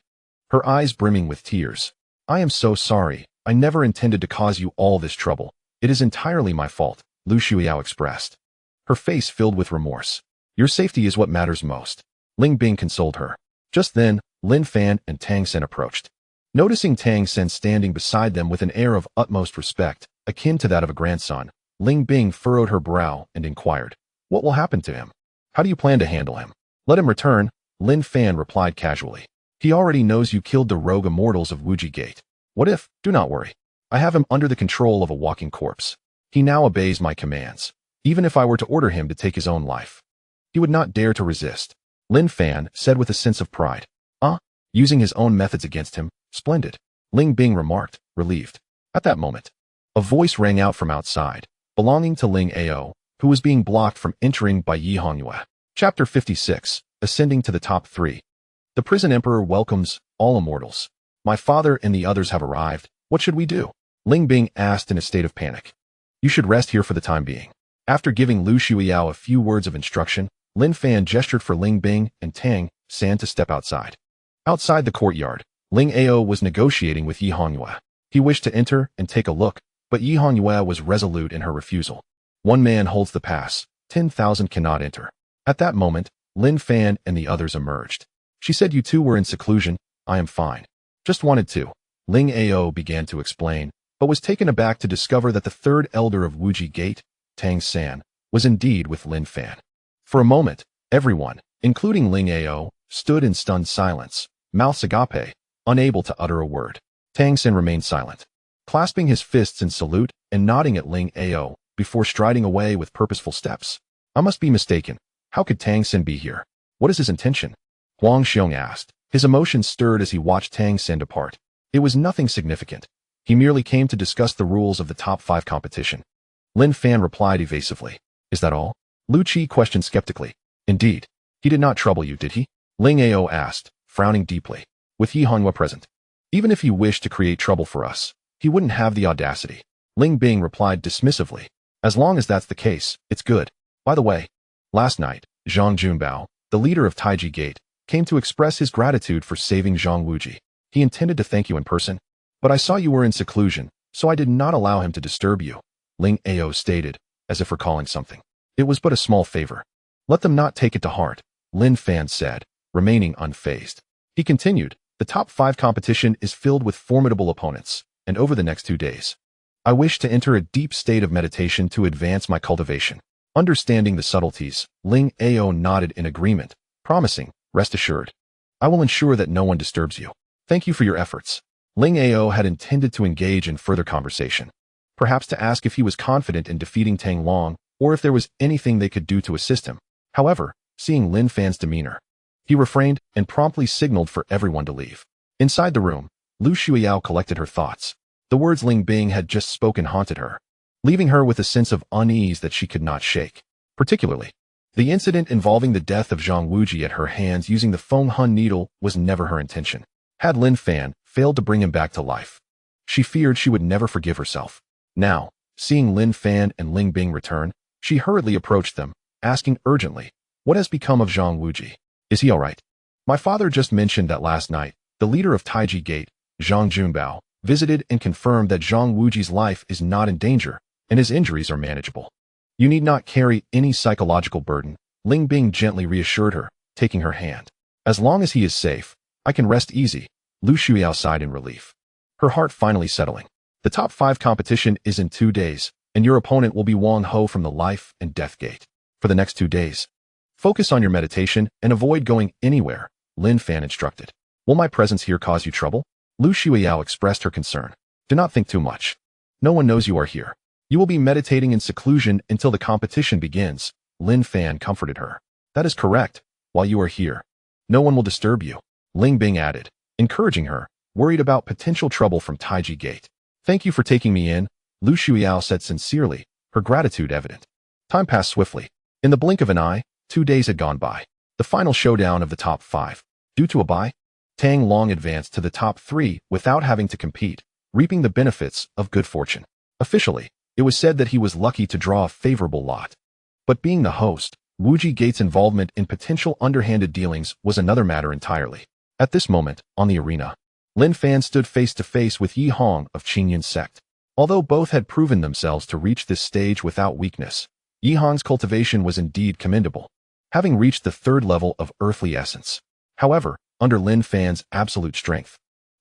Speaker 1: her eyes brimming with tears. I am so sorry. I never intended to cause you all this trouble. It is entirely my fault, Lu Xueyao expressed, her face filled with remorse. Your safety is what matters most. Ling Bing consoled her. Just then, Lin Fan and Tang Sen approached. Noticing Tang Sen standing beside them with an air of utmost respect, akin to that of a grandson, Ling Bing furrowed her brow and inquired, what will happen to him? How do you plan to handle him? Let him return, Lin Fan replied casually. He already knows you killed the rogue immortals of Wuji Gate. What if? Do not worry. I have him under the control of a walking corpse. He now obeys my commands. Even if I were to order him to take his own life, he would not dare to resist, Lin Fan said with a sense of pride. Using his own methods against him, splendid, Ling Bing remarked, relieved. At that moment, a voice rang out from outside, belonging to Ling Ao, who was being blocked from entering by Yi Hongyue. Chapter 56, Ascending to the Top 3. The prison emperor welcomes all immortals. My father and the others have arrived. What should we do? Ling Bing asked in a state of panic. You should rest here for the time being. After giving Lu Xueyao a few words of instruction, Lin Fan gestured for Ling Bing and Tang San to step outside. Outside the courtyard, Ling Ao was negotiating with Yi Hongyue. He wished to enter and take a look, but Yi Hongyue was resolute in her refusal. One man holds the pass, 10,000 cannot enter. At that moment, Lin Fan and the others emerged. She said you two were in seclusion. I am fine. Just wanted to. Ling Ao began to explain, but was taken aback to discover that the 3rd elder of Wuji Gate, Tang San, was indeed with Lin Fan. For a moment, everyone, including Ling Ao, stood in stunned silence, mouths agape, unable to utter a word. Tang Sen remained silent, clasping his fists in salute and nodding at Ling Ao before striding away with purposeful steps. I must be mistaken. How could Tang Xin be here? What is his intention? Huang Xiong asked. His emotions stirred as he watched Tang Xin depart. It was nothing significant. He merely came to discuss the rules of the top 5 competition. Lin Fan replied evasively. Is that all? Lu Qi questioned skeptically. Indeed. He did not trouble you, did he? Ling Ao asked, frowning deeply. With Yi Hongwa present. Even if he wished to create trouble for us, he wouldn't have the audacity. Ling Bing replied dismissively. As long as that's the case, it's good. By the way, last night, Zhang Junbao, the leader of Taiji Gate, came to express his gratitude for saving Zhang Wuji. He intended to thank you in person, but I saw you were in seclusion, so I did not allow him to disturb you, Ling Ao stated, as if recalling something. It was but a small favor. Let them not take it to heart, Lin Fan said, remaining unfazed. He continued, the top 5 competition is filled with formidable opponents, and over the next 2 days, I wish to enter a deep state of meditation to advance my cultivation. Understanding the subtleties, Ling Ao nodded in agreement, promising, rest assured. I will ensure that no one disturbs you. Thank you for your efforts. Ling Ao had intended to engage in further conversation, perhaps to ask if he was confident in defeating Tang Long, or if there was anything they could do to assist him. However, seeing Lin Fan's demeanor, he refrained and promptly signaled for everyone to leave. Inside the room, Lu Shuiyao collected her thoughts. The words Ling Bing had just spoken haunted her, leaving her with a sense of unease that she could not shake. Particularly, the incident involving the death of Zhang Wuji at her hands using the Feng Hun needle was never her intention. Had Lin Fan failed to bring him back to life, she feared she would never forgive herself. Now, seeing Lin Fan and Ling Bing return, she hurriedly approached them, asking urgently, what has become of Zhang Wuji? Is he all right? My father just mentioned that last night, the leader of Taiji Gate, Zhang Junbao, visited and confirmed that Zhang Wuji's life is not in danger, and his injuries are manageable. You need not carry any psychological burden, Ling Bing gently reassured her, taking her hand. As long as he is safe, I can rest easy, Lu Shuiyao sighed in relief, her heart finally settling. The top 5 competition is in 2 days, and your opponent will be Wang Ho from the Life and Death Gate. For the next 2 days, focus on your meditation and avoid going anywhere, Lin Fan instructed. Will my presence here cause you trouble? Lu Shuiyao expressed her concern. Do not think too much. No one knows you are here. You will be meditating in seclusion until the competition begins, Lin Fan comforted her. That is correct. While you are here, no one will disturb you, Ling Bing added, encouraging her, worried about potential trouble from Taiji Gate. Thank you for taking me in, Lu Shuiyao said sincerely, her gratitude evident. Time passed swiftly. In the blink of an eye, 2 days had gone by. The final showdown of the top 5. Due to a bye, Tang Long advanced to the top 3 without having to compete, reaping the benefits of good fortune. Officially, it was said that he was lucky to draw a favorable lot. But being the host, Wuji Gate's involvement in potential underhanded dealings was another matter entirely. At this moment, on the arena, Lin Fan stood face to face with Yi Hong of Qingyun's sect. Although both had proven themselves to reach this stage without weakness, Yi Hong's cultivation was indeed commendable, having reached the 3rd level of earthly essence. However, under Lin Fan's absolute strength,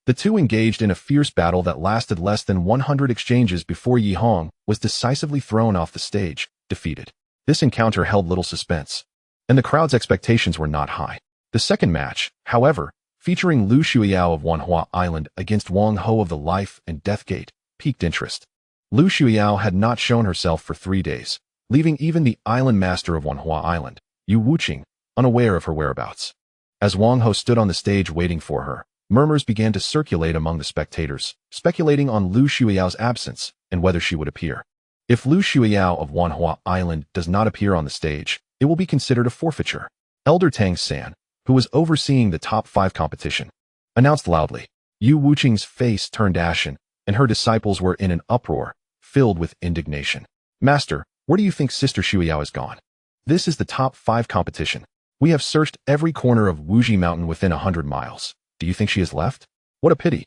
Speaker 1: the two engaged in a fierce battle that lasted less than 100 exchanges before Yi Hong was decisively thrown off the stage, defeated. This encounter held little suspense, and the crowd's expectations were not high. The second match, however, featuring Lu Shuiyao of Wanhua Island against Wang Ho of the Life and Death Gate, piqued interest. Lu Shuiyao had not shown herself for 3 days, leaving even the island master of Wanhua Island, Yu Wuqing, unaware of her whereabouts. As Wang Ho stood on the stage waiting for her, murmurs began to circulate among the spectators, speculating on Lu Shuiyao's absence and whether she would appear. If Lu Shuiyao of Wanhua Island does not appear on the stage, it will be considered a forfeiture. Elder Tang San, who was overseeing the top 5 competition, announced loudly. Yu Wuqing's face turned ashen, and her disciples were in an uproar, filled with indignation. Master, where do you think Sister Shuiyao has gone? This is the top 5 competition. We have searched every corner of Wuji Mountain within 100 miles. Do you think she has left? What a pity.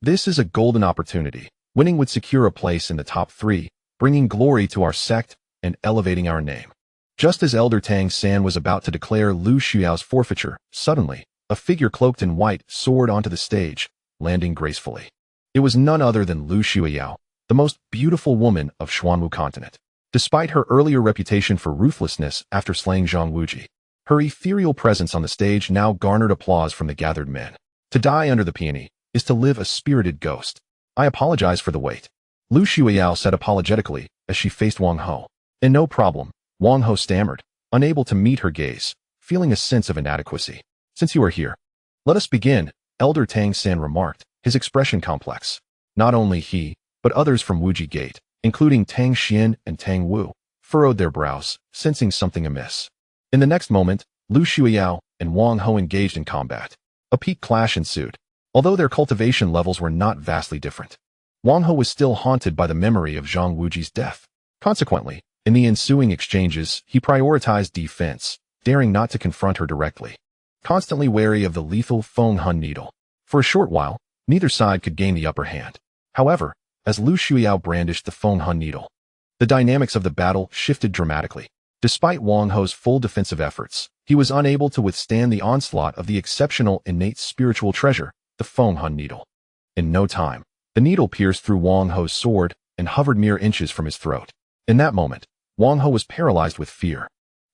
Speaker 1: This is a golden opportunity. Winning would secure a place in the top 3, bringing glory to our sect and elevating our name. Just as Elder Tang San was about to declare Lu Shuiyao's forfeiture, suddenly, a figure cloaked in white soared onto the stage, landing gracefully. It was none other than Lu Shuiyao, the most beautiful woman of Xuanwu continent. Despite her earlier reputation for ruthlessness after slaying Zhang Wuji, her ethereal presence on the stage now garnered applause from the gathered men. To die under the peony is to live a spirited ghost. I apologize for the wait. Lu Shuiyao said apologetically as she faced Wang Ho. And no problem, Wang Ho stammered, unable to meet her gaze, feeling a sense of inadequacy. Since you are here, let us begin, Elder Tang San remarked, his expression complex. Not only he, but others from Wuji Gate, including Tang Xian and Tang Wu, furrowed their brows, sensing something amiss. In the next moment, Lu Shuiyao and Wang Ho engaged in combat. A peak clash ensued. Although their cultivation levels were not vastly different, Wang Ho was still haunted by the memory of Zhang Wuji's death. Consequently, in the ensuing exchanges, he prioritized defense, daring not to confront her directly, constantly wary of the lethal Feng Hun needle. For a short while, neither side could gain the upper hand. However, as Lu Shuiyao brandished the Feng Hun needle, the dynamics of the battle shifted dramatically. Despite Wang Ho's full defensive efforts, he was unable to withstand the onslaught of the exceptional innate spiritual treasure, the Feng Hun needle. In no time, the needle pierced through Wang Ho's sword and hovered mere inches from his throat. In that moment, Wang Ho was paralyzed with fear,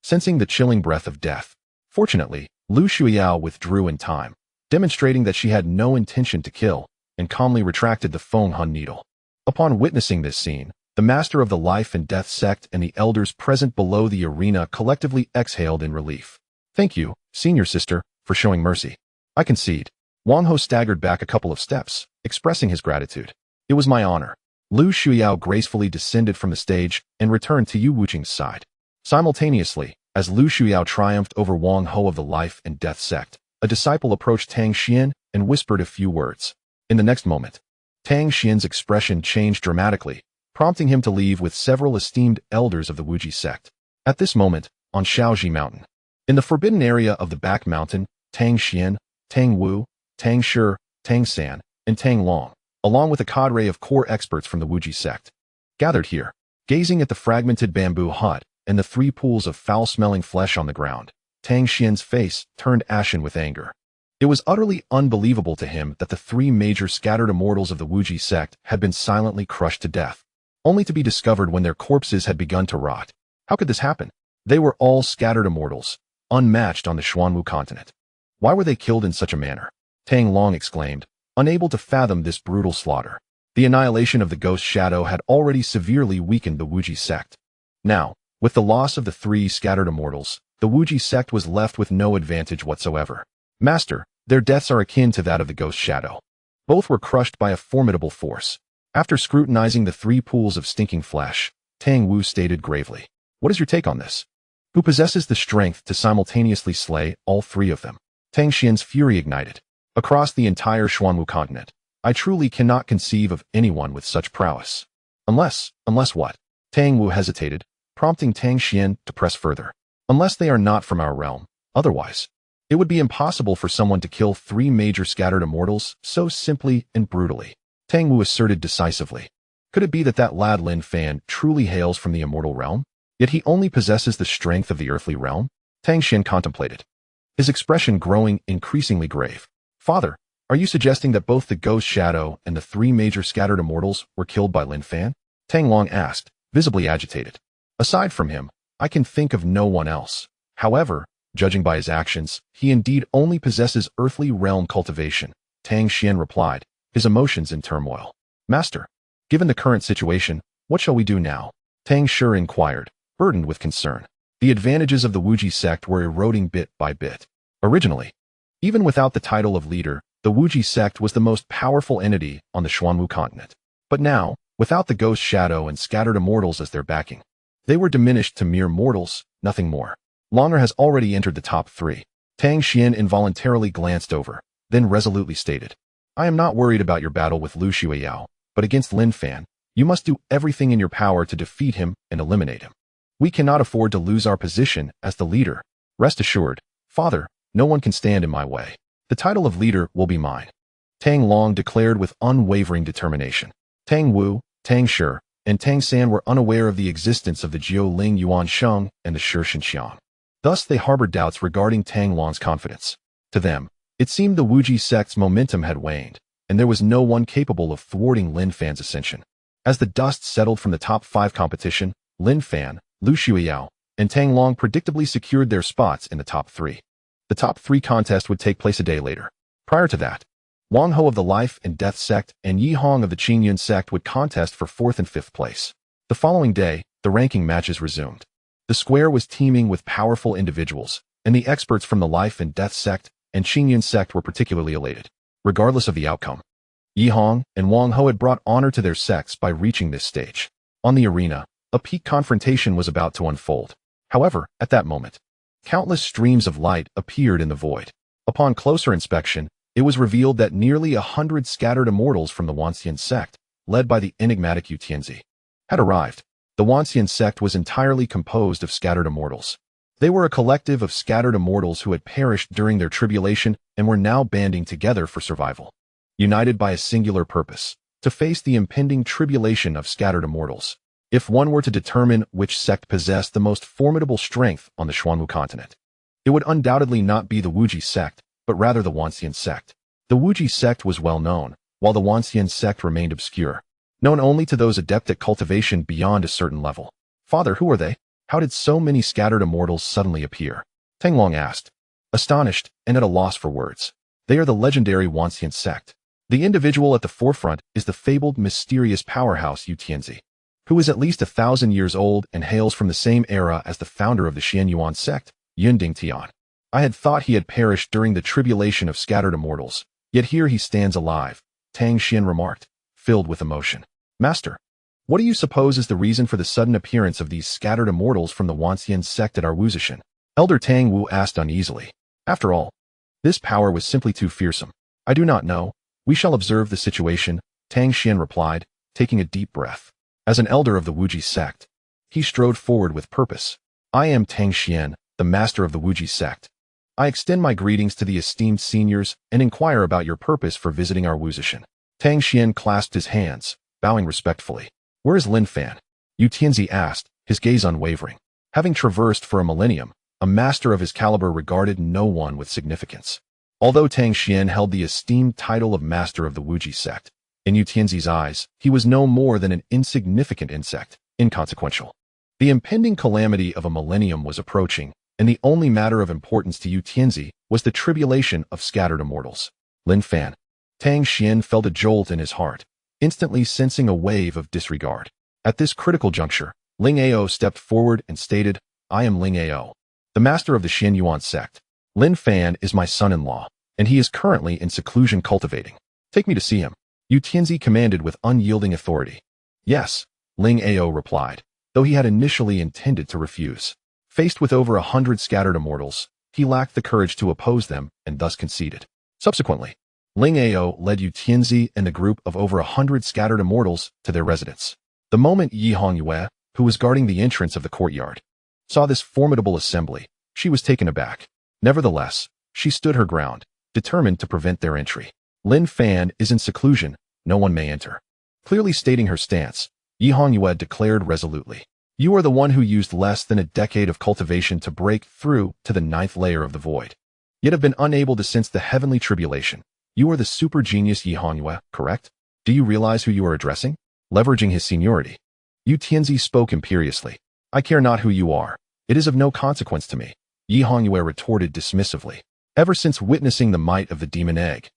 Speaker 1: sensing the chilling breath of death. Fortunately, Lu Shuiyao withdrew in time, demonstrating that she had no intention to kill, and calmly retracted the Feng Hun needle. Upon witnessing this scene, the master of the life and death sect and the elders present below the arena collectively exhaled in relief. Thank you, senior sister, for showing mercy. I concede. Wang Ho staggered back a couple of steps, expressing his gratitude. It was my honor. Lu Shuiyao gracefully descended from the stage and returned to Yu Wuqing's side. Simultaneously, as Lu Shuiyao triumphed over Wang Ho of the life and death sect, a disciple approached Tang Xian and whispered a few words. In the next moment, Tang Xian's expression changed dramatically, prompting him to leave with several esteemed elders of the Wuji sect. At this moment, on Shaoji Mountain, in the forbidden area of the back mountain, Tang Xian, Tang Wu, Tang Shi, Tang San, and Tang Long, along with a cadre of core experts from the Wuji sect, gathered here, gazing at the fragmented bamboo hut and the 3 pools of foul-smelling flesh on the ground. Tang Xian's face turned ashen with anger. It was utterly unbelievable to him that the 3 major scattered immortals of the Wuji sect had been silently crushed to death, only to be discovered when their corpses had begun to rot. How could this happen? They were all scattered immortals, unmatched on the Xuanwu continent. Why were they killed in such a manner? Tang Long exclaimed, unable to fathom this brutal slaughter. The annihilation of the ghost shadow had already severely weakened the Wuji sect. Now, with the loss of the 3 scattered immortals, the Wuji sect was left with no advantage whatsoever. Master, their deaths are akin to that of the ghost shadow. Both were crushed by a formidable force. After scrutinizing the 3 pools of stinking flesh, Tang Wu stated gravely, "What is your take on this? Who possesses the strength to simultaneously slay all 3 of them?" Tang Xian's fury ignited. Across the entire Xuanwu continent, I truly cannot conceive of anyone with such prowess. Unless what? Tang Wu hesitated, prompting Tang Xian to press further. Unless they are not from our realm, otherwise, it would be impossible for someone to kill 3 major scattered immortals so simply and brutally. Tang Wu asserted decisively. Could it be that lad Lin Fan truly hails from the immortal realm? Yet he only possesses the strength of the earthly realm? Tang Xian contemplated, his expression growing increasingly grave. Father, are you suggesting that both the ghost shadow and the 3 major scattered immortals were killed by Lin Fan? Tang Long asked, visibly agitated. Aside from him, I can think of no one else. However, judging by his actions, he indeed only possesses earthly realm cultivation. Tang Xian replied, his emotions in turmoil. Master, given the current situation, what shall we do now? Tang Shi inquired, burdened with concern. The advantages of the Wuji sect were eroding bit by bit. Originally, even without the title of leader, the Wuji sect was the most powerful entity on the Xuanwu continent. But now, without the ghost shadow and scattered immortals as their backing, they were diminished to mere mortals, nothing more. Longer has already entered the top 3. Tang Xian involuntarily glanced over, then resolutely stated, I am not worried about your battle with Lu Shuiyao, but against Lin Fan, you must do everything in your power to defeat him and eliminate him. We cannot afford to lose our position as the leader. Rest assured, Father, no one can stand in my way. The title of leader will be mine. Tang Long declared with unwavering determination. Tang Wu, Tang Shi, and Tang San were unaware of the existence of the Jiu Ling Yuan Sheng and the Shi Xinxiang. Thus they harbored doubts regarding Tang Long's confidence. To them, it seemed the Wuji sect's momentum had waned, and there was no one capable of thwarting Lin Fan's ascension. As the dust settled from the top 5 competition, Lin Fan, Lu Shuiyao, and Tang Long predictably secured their spots in the top 3. The top 3 contest would take place a day later. Prior to that, Wang Ho of the Life and Death sect and Yi Hong of the Qingyun sect would contest for 4th and 5th place. The following day, the ranking matches resumed. The square was teeming with powerful individuals, and the experts from the Life and Death sect and Qingyun sect were particularly elated. Regardless of the outcome, Yi Hong and Wang Ho had brought honor to their sects by reaching this stage. On the arena, a peak confrontation was about to unfold. However, at that moment, countless streams of light appeared in the void. Upon closer inspection, it was revealed that nearly 100 scattered immortals from the Wanxian sect, led by the enigmatic Yu Tianzi, had arrived. The Wanxian sect was entirely composed of scattered immortals. They were a collective of scattered immortals who had perished during their tribulation and were now banding together for survival. United by a singular purpose, to face the impending tribulation of scattered immortals. If one were to determine which sect possessed the most formidable strength on the Xuanwu continent, it would undoubtedly not be the Wuji sect, but rather the Wanxian sect. The Wuji sect was well known, while the Wanxian sect remained obscure, known only to those adept at cultivation beyond a certain level. Father, who are they? How did so many scattered immortals suddenly appear? Tang Long asked, astonished and at a loss for words. They are the legendary Wanxian sect. The individual at the forefront is the fabled mysterious powerhouse Yu Tianzi, who is at least 1,000 years old and hails from the same era as the founder of the Xianyuan sect, Yunding Tian. I had thought he had perished during the tribulation of scattered immortals, yet here he stands alive, Tang Xian remarked, filled with emotion. Master, what do you suppose is the reason for the sudden appearance of these scattered immortals from the Wanxian sect at our Wuzishan? Elder Tang Wu asked uneasily. After all, this power was simply too fearsome. I do not know. We shall observe the situation, Tang Xian replied, taking a deep breath. As an elder of the Wuji sect, he strode forward with purpose. I am Tang Xian, the master of the Wuji sect. I extend my greetings to the esteemed seniors and inquire about your purpose for visiting our Wuzishan. Tang Xian clasped his hands, bowing respectfully. Where is Lin Fan? Yu Tianzi asked, his gaze unwavering. Having traversed for a millennium, a master of his caliber regarded no one with significance. Although Tang Xian held the esteemed title of master of the Wuji sect, in Yu Tianzi's eyes, he was no more than an insignificant insect, inconsequential. The impending calamity of a millennium was approaching, and the only matter of importance to Yu Tianzi was the tribulation of scattered immortals. Lin Fan. Tang Xian felt a jolt in his heart, instantly sensing a wave of disregard. At this critical juncture, Ling Ao stepped forward and stated, I am Ling Ao, the master of the Xianyuan sect. Lin Fan is my son-in-law, and he is currently in seclusion cultivating. Take me to see him. Yu Tianzi commanded with unyielding authority. Yes, Ling Ao replied, though he had initially intended to refuse. Faced with over 100 scattered immortals, he lacked the courage to oppose them and thus conceded. Subsequently, Ling Ao led Yu Tianzi and the group of over 100 scattered immortals to their residence. The moment Yi Hongyue, who was guarding the entrance of the courtyard, saw this formidable assembly, she was taken aback. Nevertheless, she stood her ground, determined to prevent their entry. Lin Fan is in seclusion, no one may enter. Clearly stating her stance, Yi Hongyue declared resolutely. You are the one who used less than a decade of cultivation to break through to the 9th layer of the void, yet have been unable to sense the heavenly tribulation. You are the super genius Yi Hongyue, correct? Do you realize who you are addressing? Leveraging his seniority, Yu Tianzi spoke imperiously. I care not who you are. It is of no consequence to me, Yi Hongyue retorted dismissively. Ever since witnessing the might of the demon egg,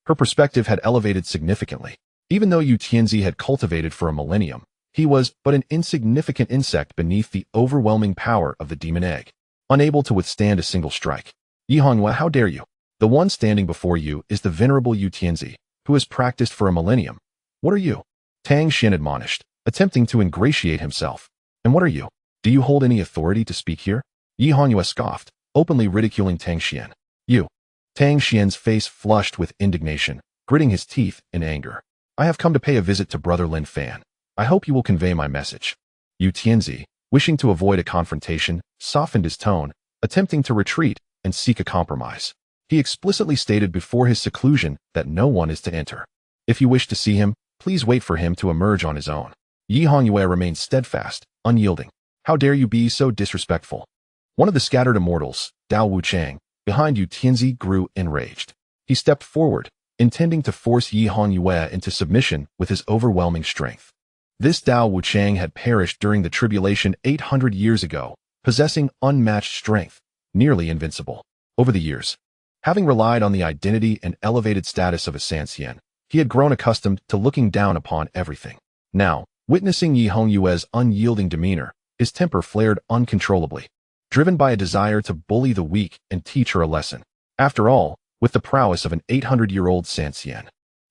Speaker 1: her perspective had elevated significantly. Even though Yu Tianzi had cultivated for a millennium, he was but an insignificant insect beneath the overwhelming power of the demon egg, unable to withstand a single strike. Yi Hongyue, how dare you? The one standing before you is the venerable Yu Tianzi, who has practiced for a millennium. What are you? Tang Xian admonished, attempting to ingratiate himself. And what are you? Do you hold any authority to speak here? Yi Hongyue scoffed, openly ridiculing Tang Xian. You. Tang Xian's face flushed with indignation, gritting his teeth in anger. I have come to pay a visit to Brother Lin Fan. I hope you will convey my message. Yu Tianzi, wishing to avoid a confrontation, softened his tone, attempting to retreat and seek a compromise. He explicitly stated before his seclusion that no one is to enter. If you wish to see him, please wait for him to emerge on his own. Yi Hongyue remained steadfast, unyielding. How dare you be so disrespectful? One of the scattered immortals, Dao Wuchang, behind Yu Tianzi grew enraged. He stepped forward, intending to force Yi Hongyue into submission with his overwhelming strength. This Dao Wuchang had perished during the tribulation 800 years ago, possessing unmatched strength, nearly invincible. Over the years, Having relied on the identity and elevated status of a Sanxian, he had grown accustomed to looking down upon everything. Now, witnessing Yi Hongyue's unyielding demeanor, his temper flared uncontrollably, driven by a desire to bully the weak and teach her a lesson. After all, with the prowess of an 800-year-old Sanxian,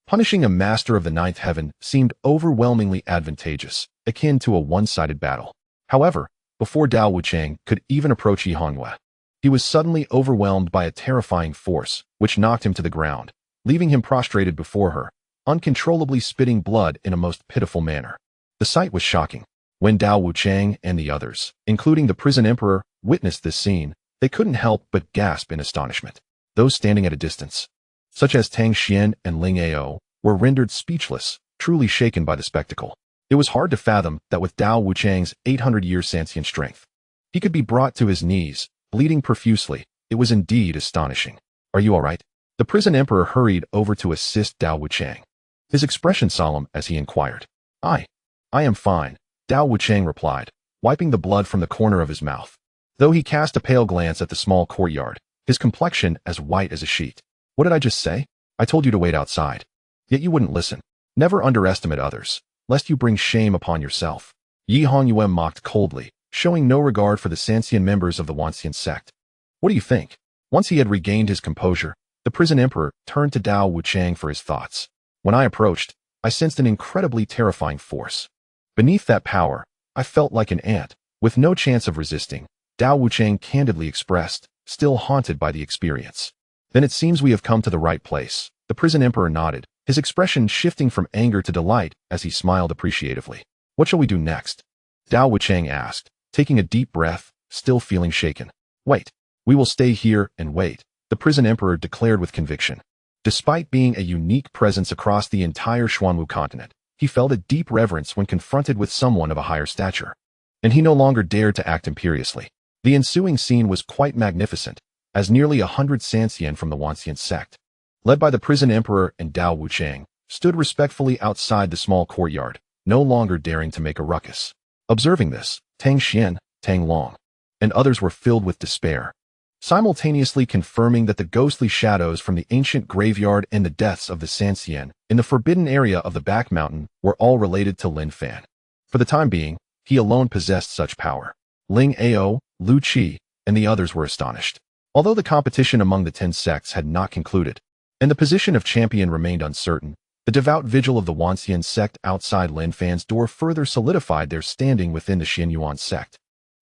Speaker 1: punishing a master of the ninth heaven seemed overwhelmingly advantageous, akin to a one-sided battle. However, before Dao Wuchang could even approach Yi Hongyue, he was suddenly overwhelmed by a terrifying force, which knocked him to the ground, leaving him prostrated before her, uncontrollably spitting blood in a most pitiful manner. The sight was shocking. When Dao Wuchang and the others, including the prison emperor, witnessed this scene, they couldn't help but gasp in astonishment. Those standing at a distance, such as Tang Xian and Ling Ao, were rendered speechless, truly shaken by the spectacle. It was hard to fathom that with Dao Wuchang's 800-year Sanxian strength, he could be brought to his knees, bleeding profusely. It was indeed astonishing. "Are you all right?" The prison emperor hurried over to assist Dao Wuchang, his expression solemn as he inquired. I am fine," Dao Wuchang replied, wiping the blood from the corner of his mouth. Though he cast a pale glance at the small courtyard, his complexion as white as a sheet. "What did I just say? I told you to wait outside. Yet you wouldn't listen. Never underestimate others, lest you bring shame upon yourself." Yi Hongyue mocked coldly, showing no regard for the Sanxian members of the Wanxian sect. "What do you think?" Once he had regained his composure, the prison emperor turned to Dao Wuchang for his thoughts. "When I approached, I sensed an incredibly terrifying force. Beneath that power, I felt like an ant, with no chance of resisting," Dao Wuchang candidly expressed, still haunted by the experience. "Then it seems we have come to the right place." The prison emperor nodded, his expression shifting from anger to delight as he smiled appreciatively. "What shall we do next?" Dao Wuchang asked, taking a deep breath, still feeling shaken. "Wait. We will stay here and wait," the prison emperor declared with conviction. Despite being a unique presence across the entire Xuanwu continent, he felt a deep reverence when confronted with someone of a higher stature, and he no longer dared to act imperiously. The ensuing scene was quite magnificent, as nearly 100 Sanxian from the Wanxian sect, led by the prison emperor and Dao Wuchang, stood respectfully outside the small courtyard, no longer daring to make a ruckus. Observing this, Tang Xian, Tang Long, and others were filled with despair, simultaneously confirming that the ghostly shadows from the ancient graveyard and the deaths of the Sanxian in the forbidden area of the back mountain were all related to Lin Fan. For the time being, he alone possessed such power. Ling Ao, Lu Qi, and the others were astonished. Although the competition among the 10 sects had not concluded, and the position of champion remained uncertain, the devout vigil of the Wanxian sect outside Lin Fan's door further solidified their standing within the Xianyuan sect,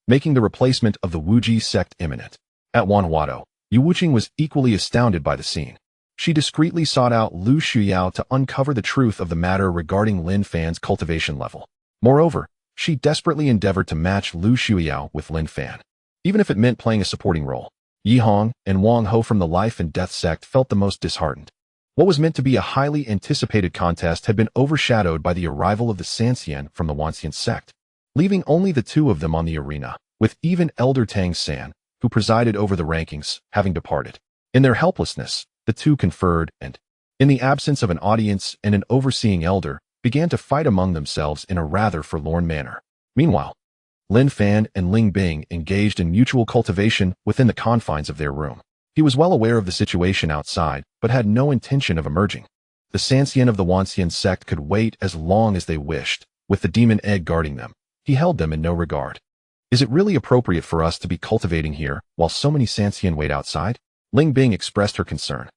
Speaker 1: making the replacement of the Wuji sect imminent. At Wanhuado, Yu Wuqing was equally astounded by the scene. She discreetly sought out Lu Shuyao to uncover the truth of the matter regarding Lin Fan's cultivation level. Moreover, she desperately endeavored to match Lu Shuyao with Lin Fan, even if it meant playing a supporting role. Yi Hong and Wang Ho from the Life and Death sect felt the most disheartened. What was meant to be a highly anticipated contest had been overshadowed by the arrival of the Sanxian from the Wanxian sect, leaving only the two of them on the arena, with even Elder Tang San, who presided over the rankings, having departed. In their helplessness, the two conferred and, in the absence of an audience and an overseeing elder, began to fight among themselves in a rather forlorn manner. Meanwhile, Lin Fan and Ling Bing engaged in mutual cultivation within the confines of their room. He was well aware of the situation outside, but had no intention of emerging. The Sanxian of the Wanxian sect could wait as long as they wished, with the demon egg guarding them. He held them in no regard. "Is it really appropriate for us to be cultivating here while so many Sanxian wait outside?" Ling Bing expressed her concern.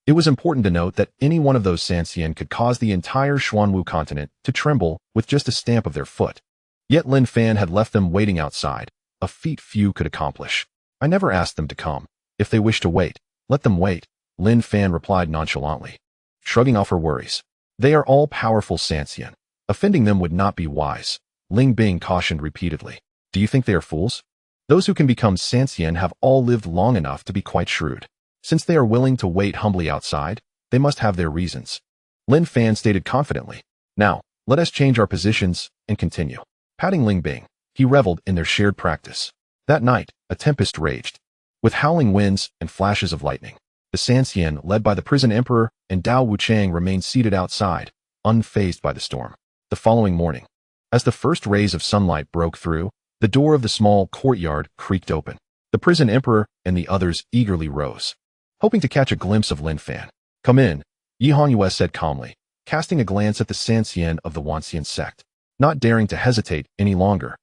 Speaker 1: It was important to note that any one of those Sanxian could cause the entire Xuanwu continent to tremble with just a stamp of their foot. Yet Lin Fan had left them waiting outside, a feat few could accomplish. "I never asked them to come. If they wish to wait, let them wait," Lin Fan replied nonchalantly, shrugging off her worries. "They are all powerful Sanxian. Offending them would not be wise," Ling Bing cautioned repeatedly. "Do you think they are fools? Those who can become Sanxian have all lived long enough to be quite shrewd. Since they are willing to wait humbly outside, they must have their reasons," Lin Fan stated confidently. "Now, let us change our positions and continue." Patting Ling Bing, he reveled in their shared practice. That night, a tempest raged, with howling winds and flashes of lightning. The Sanxian, led by the prison emperor and Dao Wuchang, remained seated outside, unfazed by the storm. The following morning, as the first rays of sunlight broke through, the door of the small courtyard creaked open. The prison emperor and the others eagerly rose, hoping to catch a glimpse of Lin Fan. "Come in," Yi Hongyue said calmly, casting a glance at the Sanxian of the Wanxian sect, not daring to hesitate any longer.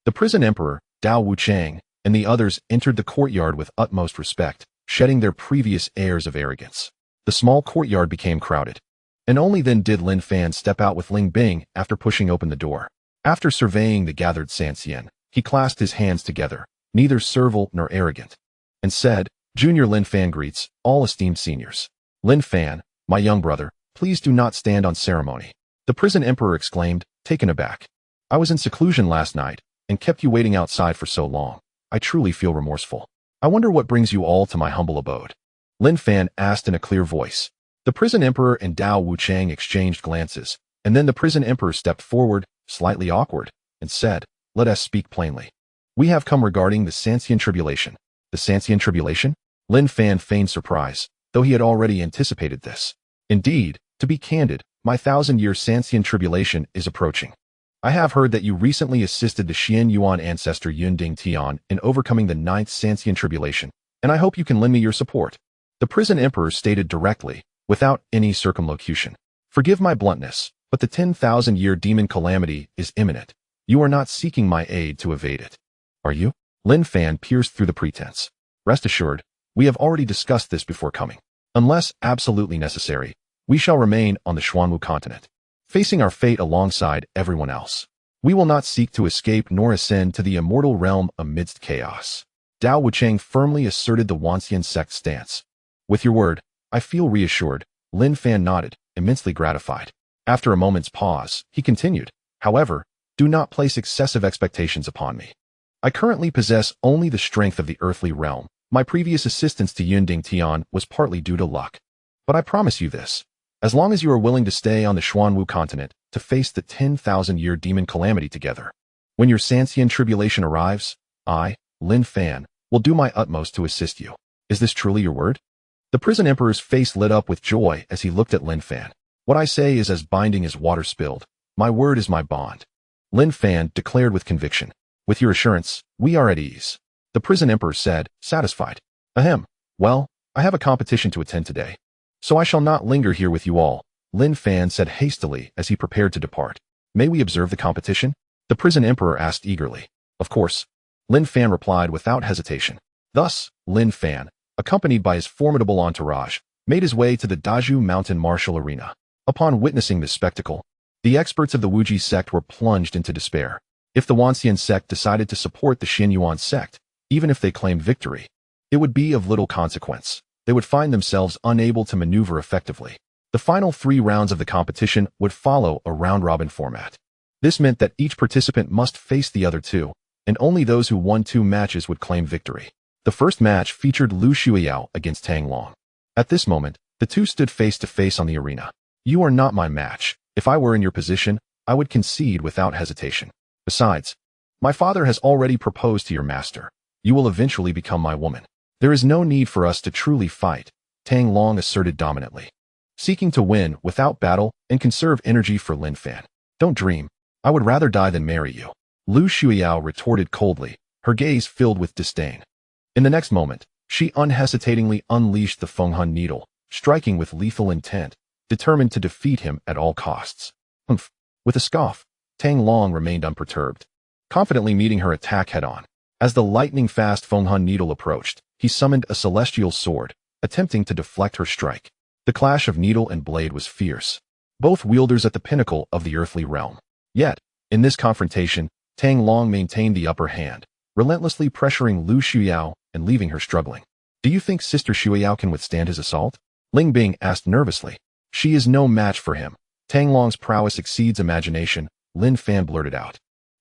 Speaker 1: The prison emperor, Dao Wuchang, and the others entered the courtyard with utmost respect, shedding their previous airs of arrogance. The small courtyard became crowded, and only then did Lin Fan step out with Ling Bing after pushing open the door. After surveying the gathered Sanxian, he clasped his hands together, neither servile nor arrogant, and said, "Junior Lin Fan greets all esteemed seniors. Lin Fan, my young brother, please do not stand on ceremony." The prison emperor exclaimed, taken aback. "I was in seclusion last night, and kept you waiting outside for so long. I truly feel remorseful. I wonder what brings you all to my humble abode." Lin Fan asked in a clear voice. The prison emperor and Dao Wuchang exchanged glances, and then the prison emperor stepped forward, slightly awkward, and said, "Let us speak plainly. We have come regarding the Sanxian tribulation." "The Sanxian tribulation?" Lin Fan feigned surprise, though he had already anticipated this. "Indeed, to be candid, my 1,000-year Sanxian tribulation is approaching. I have heard that you recently assisted the Xian Yuan ancestor Yunding Tian in overcoming the 9th Sanxian tribulation, and I hope you can lend me your support." The prison emperor stated directly, without any circumlocution. "Forgive my bluntness, but the 10,000-year demon calamity is imminent. You are not seeking my aid to evade it, are you?" Lin Fan pierced through the pretense. "Rest assured, we have already discussed this before coming. Unless absolutely necessary, we shall remain on the Xuanwu continent, facing our fate alongside everyone else. We will not seek to escape nor ascend to the immortal realm amidst chaos." Dao Wuchang firmly asserted the Wanxian sect stance. "With your word, I feel reassured." Lin Fan nodded, immensely gratified. After a moment's pause, he continued, "However, do not place excessive expectations upon me. I currently possess only the strength of the earthly realm. My previous assistance to Yunding Tian was partly due to luck. But I promise you this. As long as you are willing to stay on the Xuanwu continent to face the 10,000-year demon calamity together, when your Sanxian tribulation arrives, I, Lin Fan, will do my utmost to assist you. Is this truly your word?" The prison emperor's face lit up with joy as he looked at Lin Fan. "What I say is as binding as water spilled. My word is my bond." Lin Fan declared with conviction. "With your assurance, we are at ease." The prison emperor said, satisfied. "Ahem. Well, I have a competition to attend today, so I shall not linger here with you all," Lin Fan said hastily as he prepared to depart. "May we observe the competition?" the prison emperor asked eagerly. "Of course," Lin Fan replied without hesitation. Thus, Lin Fan, accompanied by his formidable entourage, made his way to the Daju Mountain Martial Arena. Upon witnessing this spectacle, the experts of the Wuji sect were plunged into despair. If the Wanxian sect decided to support the Xinyuan sect, even if they claimed victory, it would be of little consequence. They would find themselves unable to maneuver effectively. The final 3 rounds of the competition would follow a round-robin format. This meant that each participant must face the other 2, and only those who won 2 matches would claim victory. The first match featured Lu Shuiyao against Tang Long. At this moment, the 2 stood face to face on the arena. "You are not my match. If I were in your position, I would concede without hesitation. Besides, my father has already proposed to your master. You will eventually become my woman. There is no need for us to truly fight," Tang Long asserted dominantly, seeking to win without battle and conserve energy for Lin Fan. "Don't dream. I would rather die than marry you," Lu Shuiyao retorted coldly, her gaze filled with disdain. In the next moment, she unhesitatingly unleashed the Fenghun needle, striking with lethal intent, determined to defeat him at all costs. "Humph." With a scoff, Tang Long remained unperturbed, confidently meeting her attack head-on. As the lightning-fast Fenghun needle approached, he summoned a celestial sword, attempting to deflect her strike. The clash of needle and blade was fierce, both wielders at the pinnacle of the earthly realm. Yet, in this confrontation, Tang Long maintained the upper hand, relentlessly pressuring Lu Shuiyao and leaving her struggling. "Do you think Sister Shuiyao can withstand his assault?" Ling Bing asked nervously. "She is no match for him. Tang Long's prowess exceeds imagination," Lin Fan blurted out.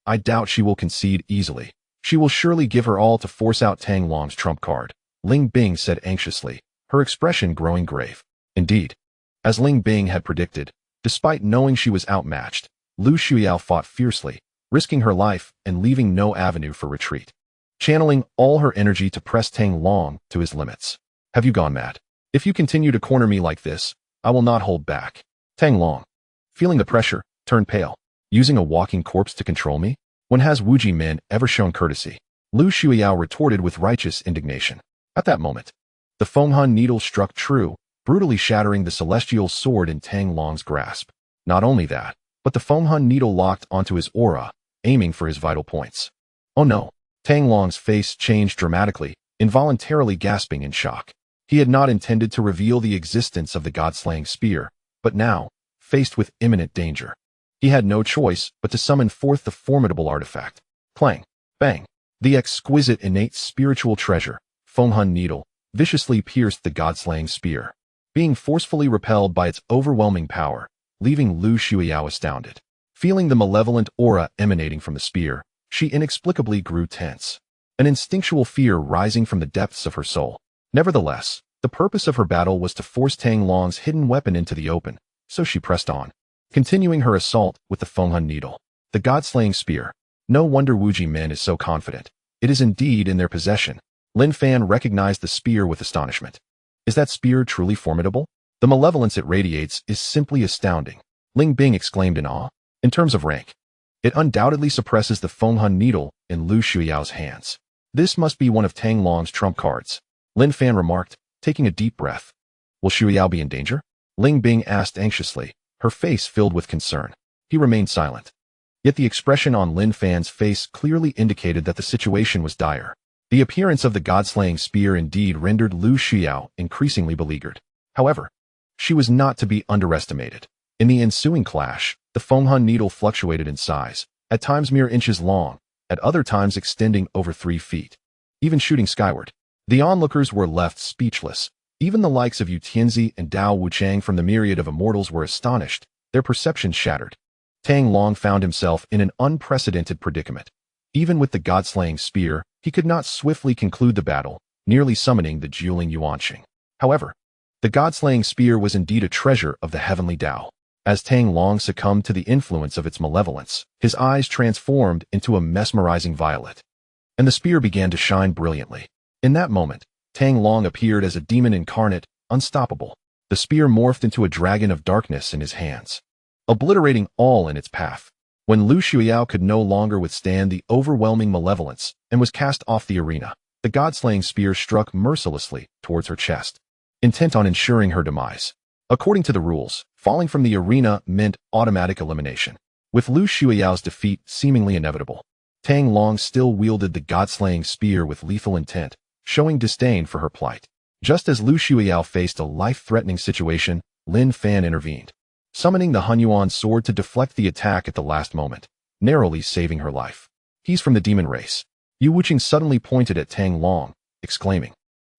Speaker 1: "I doubt she will concede easily. She will surely give her all to force out Tang Long's trump card," Ling Bing said anxiously, her expression growing grave. Indeed, as Ling Bing had predicted, despite knowing she was outmatched, Lu Shuiyao fought fiercely, risking her life and leaving no avenue for retreat, channeling all her energy to press Tang Long to his limits. "Have you gone mad? If you continue to corner me like this, I will not hold back." Tang Long, feeling the pressure, turned pale. "Using a walking corpse to control me? When has Wuji men ever shown courtesy?" Lu Shuiyao retorted with righteous indignation. At that moment, The Fenghan needle struck true, brutally shattering the celestial sword in Tang Long's grasp. Not only that, but the Fenghan needle locked onto his aura, aiming for his vital points. Oh no! Tang Long's face changed dramatically, involuntarily gasping in shock. He had not intended to reveal the existence of the god-slaying spear, but now, faced with imminent danger, he had no choice but to summon forth the formidable artifact. Clang! Bang! The exquisite innate spiritual treasure, Fenghan needle, viciously pierced the god-slaying spear, being forcefully repelled by its overwhelming power, leaving Lu Shuiyao astounded. Feeling the malevolent aura emanating from the spear, she inexplicably grew tense, an instinctual fear rising from the depths of her soul. Nevertheless, the purpose of her battle was to force Tang Long's hidden weapon into the open, so she pressed on, continuing her assault with the Fenghan needle. The god-slaying spear. No wonder Wuji men is so confident. It is indeed in their possession. Lin Fan recognized the spear with astonishment. Is that spear truly formidable? The malevolence it radiates is simply astounding, Ling Bing exclaimed in awe. In terms of rank, it undoubtedly suppresses the Fenghan needle in Lu Shuyao's hands. This must be one of Tang Long's trump cards, Lin Fan remarked, taking a deep breath. Will Shuyao be in danger? Ling Bing asked anxiously, her face filled with concern. He remained silent. Yet the expression on Lin Fan's face clearly indicated that the situation was dire. The appearance of the god-slaying spear indeed rendered Lu Shuyao increasingly beleaguered. However, she was not to be underestimated. In the ensuing clash, the Fenghan needle fluctuated in size, at times mere inches long, at other times extending over 3 feet, even shooting skyward. The onlookers were left speechless. Even the likes of Yu Tianzi and Dao Wuchang from the myriad of immortals were astonished, their perceptions shattered. Tang Long found himself in an unprecedented predicament. Even with the god-slaying spear, he could not swiftly conclude the battle, nearly summoning the dueling Yuanqing. However, the god-slaying spear was indeed a treasure of the heavenly Tao. As Tang Long succumbed to the influence of its malevolence, his eyes transformed into a mesmerizing violet, and the spear began to shine brilliantly. In that moment, Tang Long appeared as a demon incarnate, unstoppable. The spear morphed into a dragon of darkness in his hands, obliterating all in its path. When Lu Shuyao could no longer withstand the overwhelming malevolence and was cast off the arena, the god-slaying spear struck mercilessly towards her chest, intent on ensuring her demise. According to the rules, falling from the arena meant automatic elimination. With Lu Shuyao's defeat seemingly inevitable, Tang Long still wielded the god-slaying spear with lethal intent, showing disdain for her plight. Just as Lu Shuyao faced a life-threatening situation, Lin Fan intervened, summoning the Hunyuan sword to deflect the attack at the last moment, narrowly saving her life. He's from the demon race. Yu Wuqing suddenly pointed at Tang Long, exclaiming.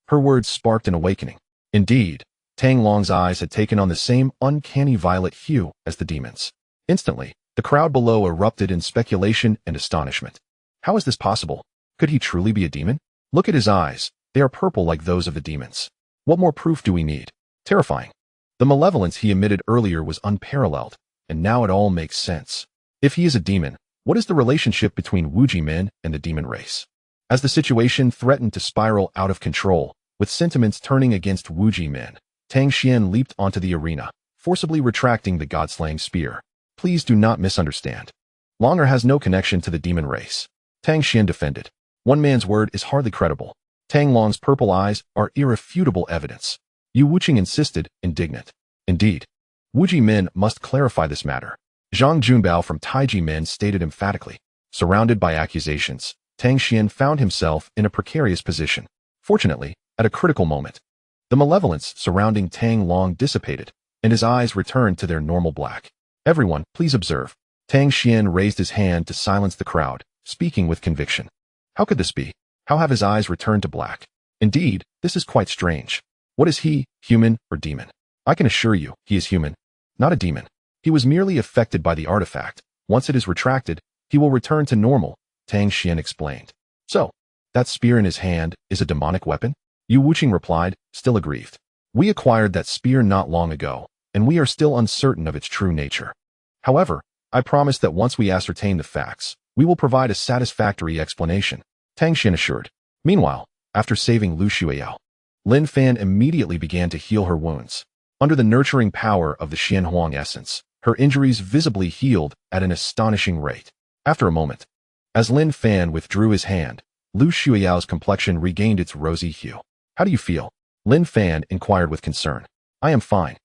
Speaker 1: Her words sparked an awakening. Indeed, Tang Long's eyes had taken on the same uncanny violet hue as the demon's. Instantly, the crowd below erupted in speculation and astonishment. How is this possible? Could he truly be a demon? Look at his eyes. They are purple like those of the demons. What more proof do we need? Terrifying. The malevolence he emitted earlier was unparalleled, and now it all makes sense. If he is a demon, what is the relationship between Wuji men and the demon race? As the situation threatened to spiral out of control, with sentiments turning against Wuji men, Tang Xian leaped onto the arena, forcibly retracting the god-slaying spear. Please do not misunderstand. Longer has no connection to the demon race. Tang Xian defended. One man's word is hardly credible. Tang Long's purple eyes are irrefutable evidence. Yu Wuqing insisted, indignant. Indeed, Wuji men must clarify this matter. Zhang Junbao from Taiji men stated emphatically. Surrounded by accusations, Tang Xian found himself in a precarious position. Fortunately, at a critical moment, the malevolence surrounding Tang Long dissipated, and his eyes returned to their normal black. Everyone, please observe. Tang Xian raised his hand to silence the crowd, speaking with conviction. How could this be? How have his eyes returned to black? Indeed, this is quite strange. What is he, human or demon? I can assure you, he is human, not a demon. He was merely affected by the artifact. Once it is retracted, he will return to normal, Tang Xian explained. So, that spear in his hand is a demonic weapon? Yu Wuqing replied, still aggrieved. We acquired that spear not long ago, and we are still uncertain of its true nature. However, I promise that once we ascertain the facts, we will provide a satisfactory explanation, Tang Xian assured. Meanwhile, after saving Lu Shuiyao, Lin Fan immediately began to heal her wounds. Under the nurturing power of the Xianhuang essence, her injuries visibly healed at an astonishing rate. After a moment, as Lin Fan withdrew his hand, Lu Shuiyao's complexion regained its rosy hue. How do you feel? Lin Fan inquired with concern. I am fine.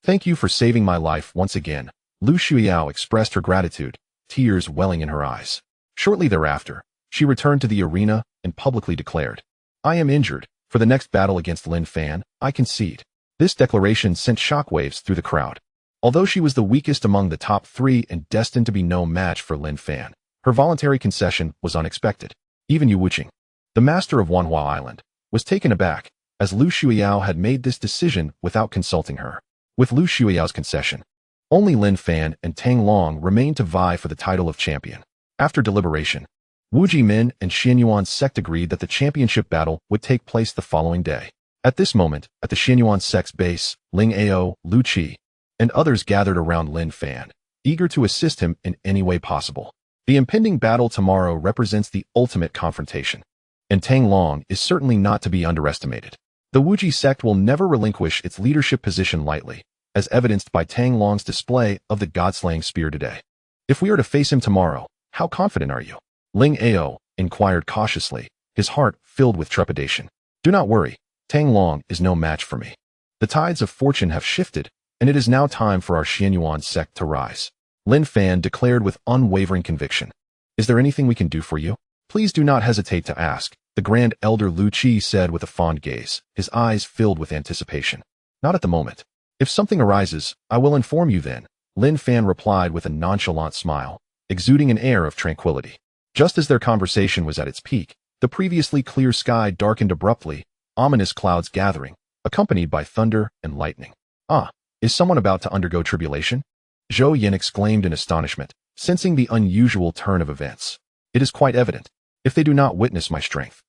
Speaker 1: Thank you for saving my life once again. Lu Shuiao expressed her gratitude, tears welling in her eyes. Shortly thereafter, she returned to the arena and publicly declared, I am injured. For the next battle against Lin Fan, I concede. This declaration sent shockwaves through the crowd. Although she was the weakest among the top 3 and destined to be no match for Lin Fan, her voluntary concession was unexpected. Even Yu Wuqing, the master of Wanhua Island, was taken aback, as Lu Shuiao had made this decision without consulting her. With Lu Shuiao's concession, only Lin Fan and Tang Long remained to vie for the title of champion. After deliberation, Wu Jimin and Xianyuan's sect agreed that the championship battle would take place the following day. At this moment, at the Xianyuan sect's base, Ling Ao, Lu Qi, and others gathered around Lin Fan, eager to assist him in any way possible. The impending battle tomorrow represents the ultimate confrontation, and Tang Long is certainly not to be underestimated. The Wuji sect will never relinquish its leadership position lightly, as evidenced by Tang Long's display of the God-slaying spear today. If we are to face him tomorrow, how confident are you? Ling Ao inquired cautiously, his heart filled with trepidation. Do not worry, Tang Long is no match for me. The tides of fortune have shifted, and it is now time for our Xianyuan sect to rise. Lin Fan declared with unwavering conviction. Is there anything we can do for you? Please do not hesitate to ask, the Grand Elder Lu Qi said with a fond gaze, his eyes filled with anticipation. Not at the moment. If something arises, I will inform you then, Lin Fan replied with a nonchalant smile, exuding an air of tranquility. Just as their conversation was at its peak, the previously clear sky darkened abruptly, ominous clouds gathering, accompanied by thunder and lightning. Ah, is someone about to undergo tribulation? Zhou Yin exclaimed in astonishment, sensing the unusual turn of events. It is quite evident. If they do not witness my strength,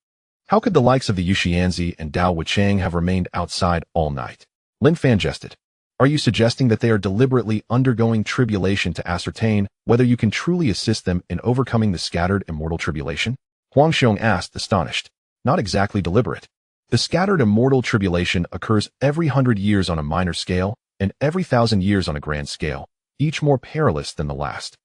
Speaker 1: how could the likes of the Yuxianzi and Dao Wuchang have remained outside all night? Lin Fan jested. Are you suggesting that they are deliberately undergoing tribulation to ascertain whether you can truly assist them in overcoming the scattered immortal tribulation? Huang Xiong asked, astonished. Not exactly deliberate. The scattered immortal tribulation occurs every 100 years on a minor scale and every 1,000 years on a grand scale, each more perilous than the last.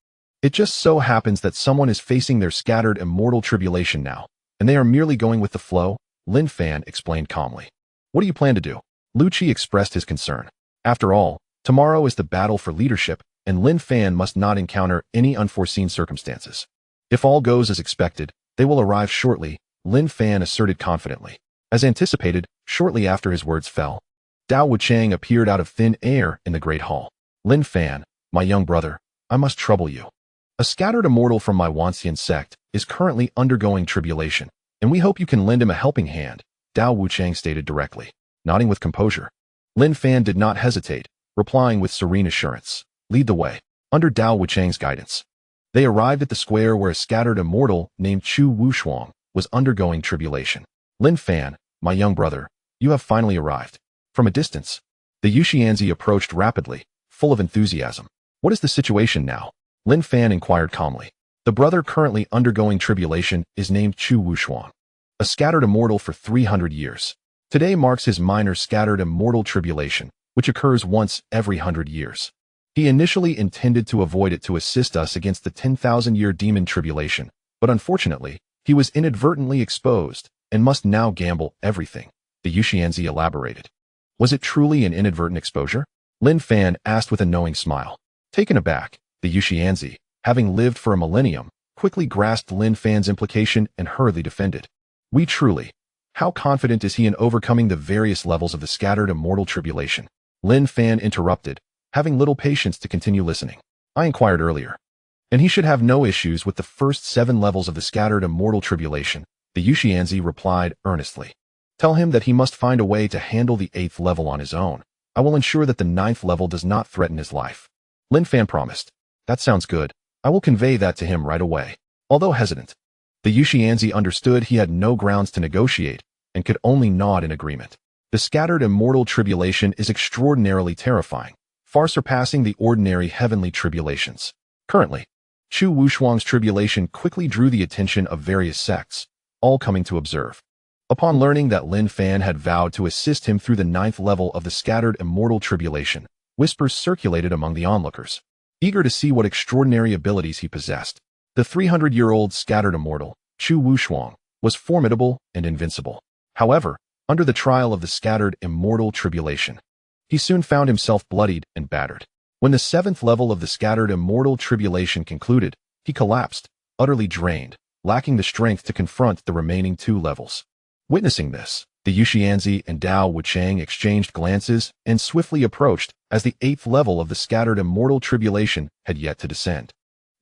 Speaker 1: It just so happens that someone is facing their scattered immortal tribulation now, and they are merely going with the flow, Lin Fan explained calmly. What do you plan to do? Lu Qi expressed his concern. After all, tomorrow is the battle for leadership, and Lin Fan must not encounter any unforeseen circumstances. If all goes as expected, they will arrive shortly, Lin Fan asserted confidently. As anticipated, shortly after his words fell, Dao Wuchang appeared out of thin air in the great hall. Lin Fan, my young brother, I must trouble you. A scattered immortal from my Wanxian sect is currently undergoing tribulation, and we hope you can lend him a helping hand, Dao Wuchang stated directly, nodding with composure. Lin Fan did not hesitate, replying with serene assurance. Lead the way. Under Dao Wuchang's guidance, they arrived at the square where a scattered immortal named Chu Wushuang was undergoing tribulation. Lin Fan, my young brother, you have finally arrived. From a distance, the Yuxianzi approached rapidly, full of enthusiasm. What is the situation now? Lin Fan inquired calmly. The brother currently undergoing tribulation is named Chu Wushuang, a scattered immortal for 300 years. Today marks his minor scattered immortal tribulation, which occurs once every 100 years. He initially intended to avoid it to assist us against the 10,000-year demon tribulation, but unfortunately, he was inadvertently exposed and must now gamble everything, the Yuxianzi elaborated. Was it truly an inadvertent exposure? Lin Fan asked with a knowing smile. Taken aback, the Yuxianzi, having lived for a millennium, quickly grasped Lin Fan's implication and hurriedly defended. We truly. How confident is he in overcoming the various levels of the scattered immortal tribulation? Lin Fan interrupted, having little patience to continue listening. I inquired earlier. And he should have no issues with the first 7 levels of the scattered immortal tribulation, the Yuxianzi replied earnestly. Tell him that he must find a way to handle the 8th level on his own. I will ensure that the 9th level does not threaten his life. Lin Fan promised. That sounds good. I will convey that to him right away. Although hesitant, the Yuxianzi understood he had no grounds to negotiate and could only nod in agreement. The scattered immortal tribulation is extraordinarily terrifying, far surpassing the ordinary heavenly tribulations. Currently, Chu Wushuang's tribulation quickly drew the attention of various sects, all coming to observe. Upon learning that Lin Fan had vowed to assist him through the 9th level of the scattered immortal tribulation, whispers circulated among the onlookers, eager to see what extraordinary abilities he possessed. The 300-year-old scattered immortal, Chu Wushuang, was formidable and invincible. However, under the trial of the scattered immortal tribulation. He soon found himself bloodied and battered. When the 7th level of the scattered immortal tribulation concluded, he collapsed, utterly drained, lacking the strength to confront the remaining 2 levels. Witnessing this, the Yuxianzi and Dao Wuchang exchanged glances and swiftly approached, as the 8th level of the scattered immortal tribulation had yet to descend.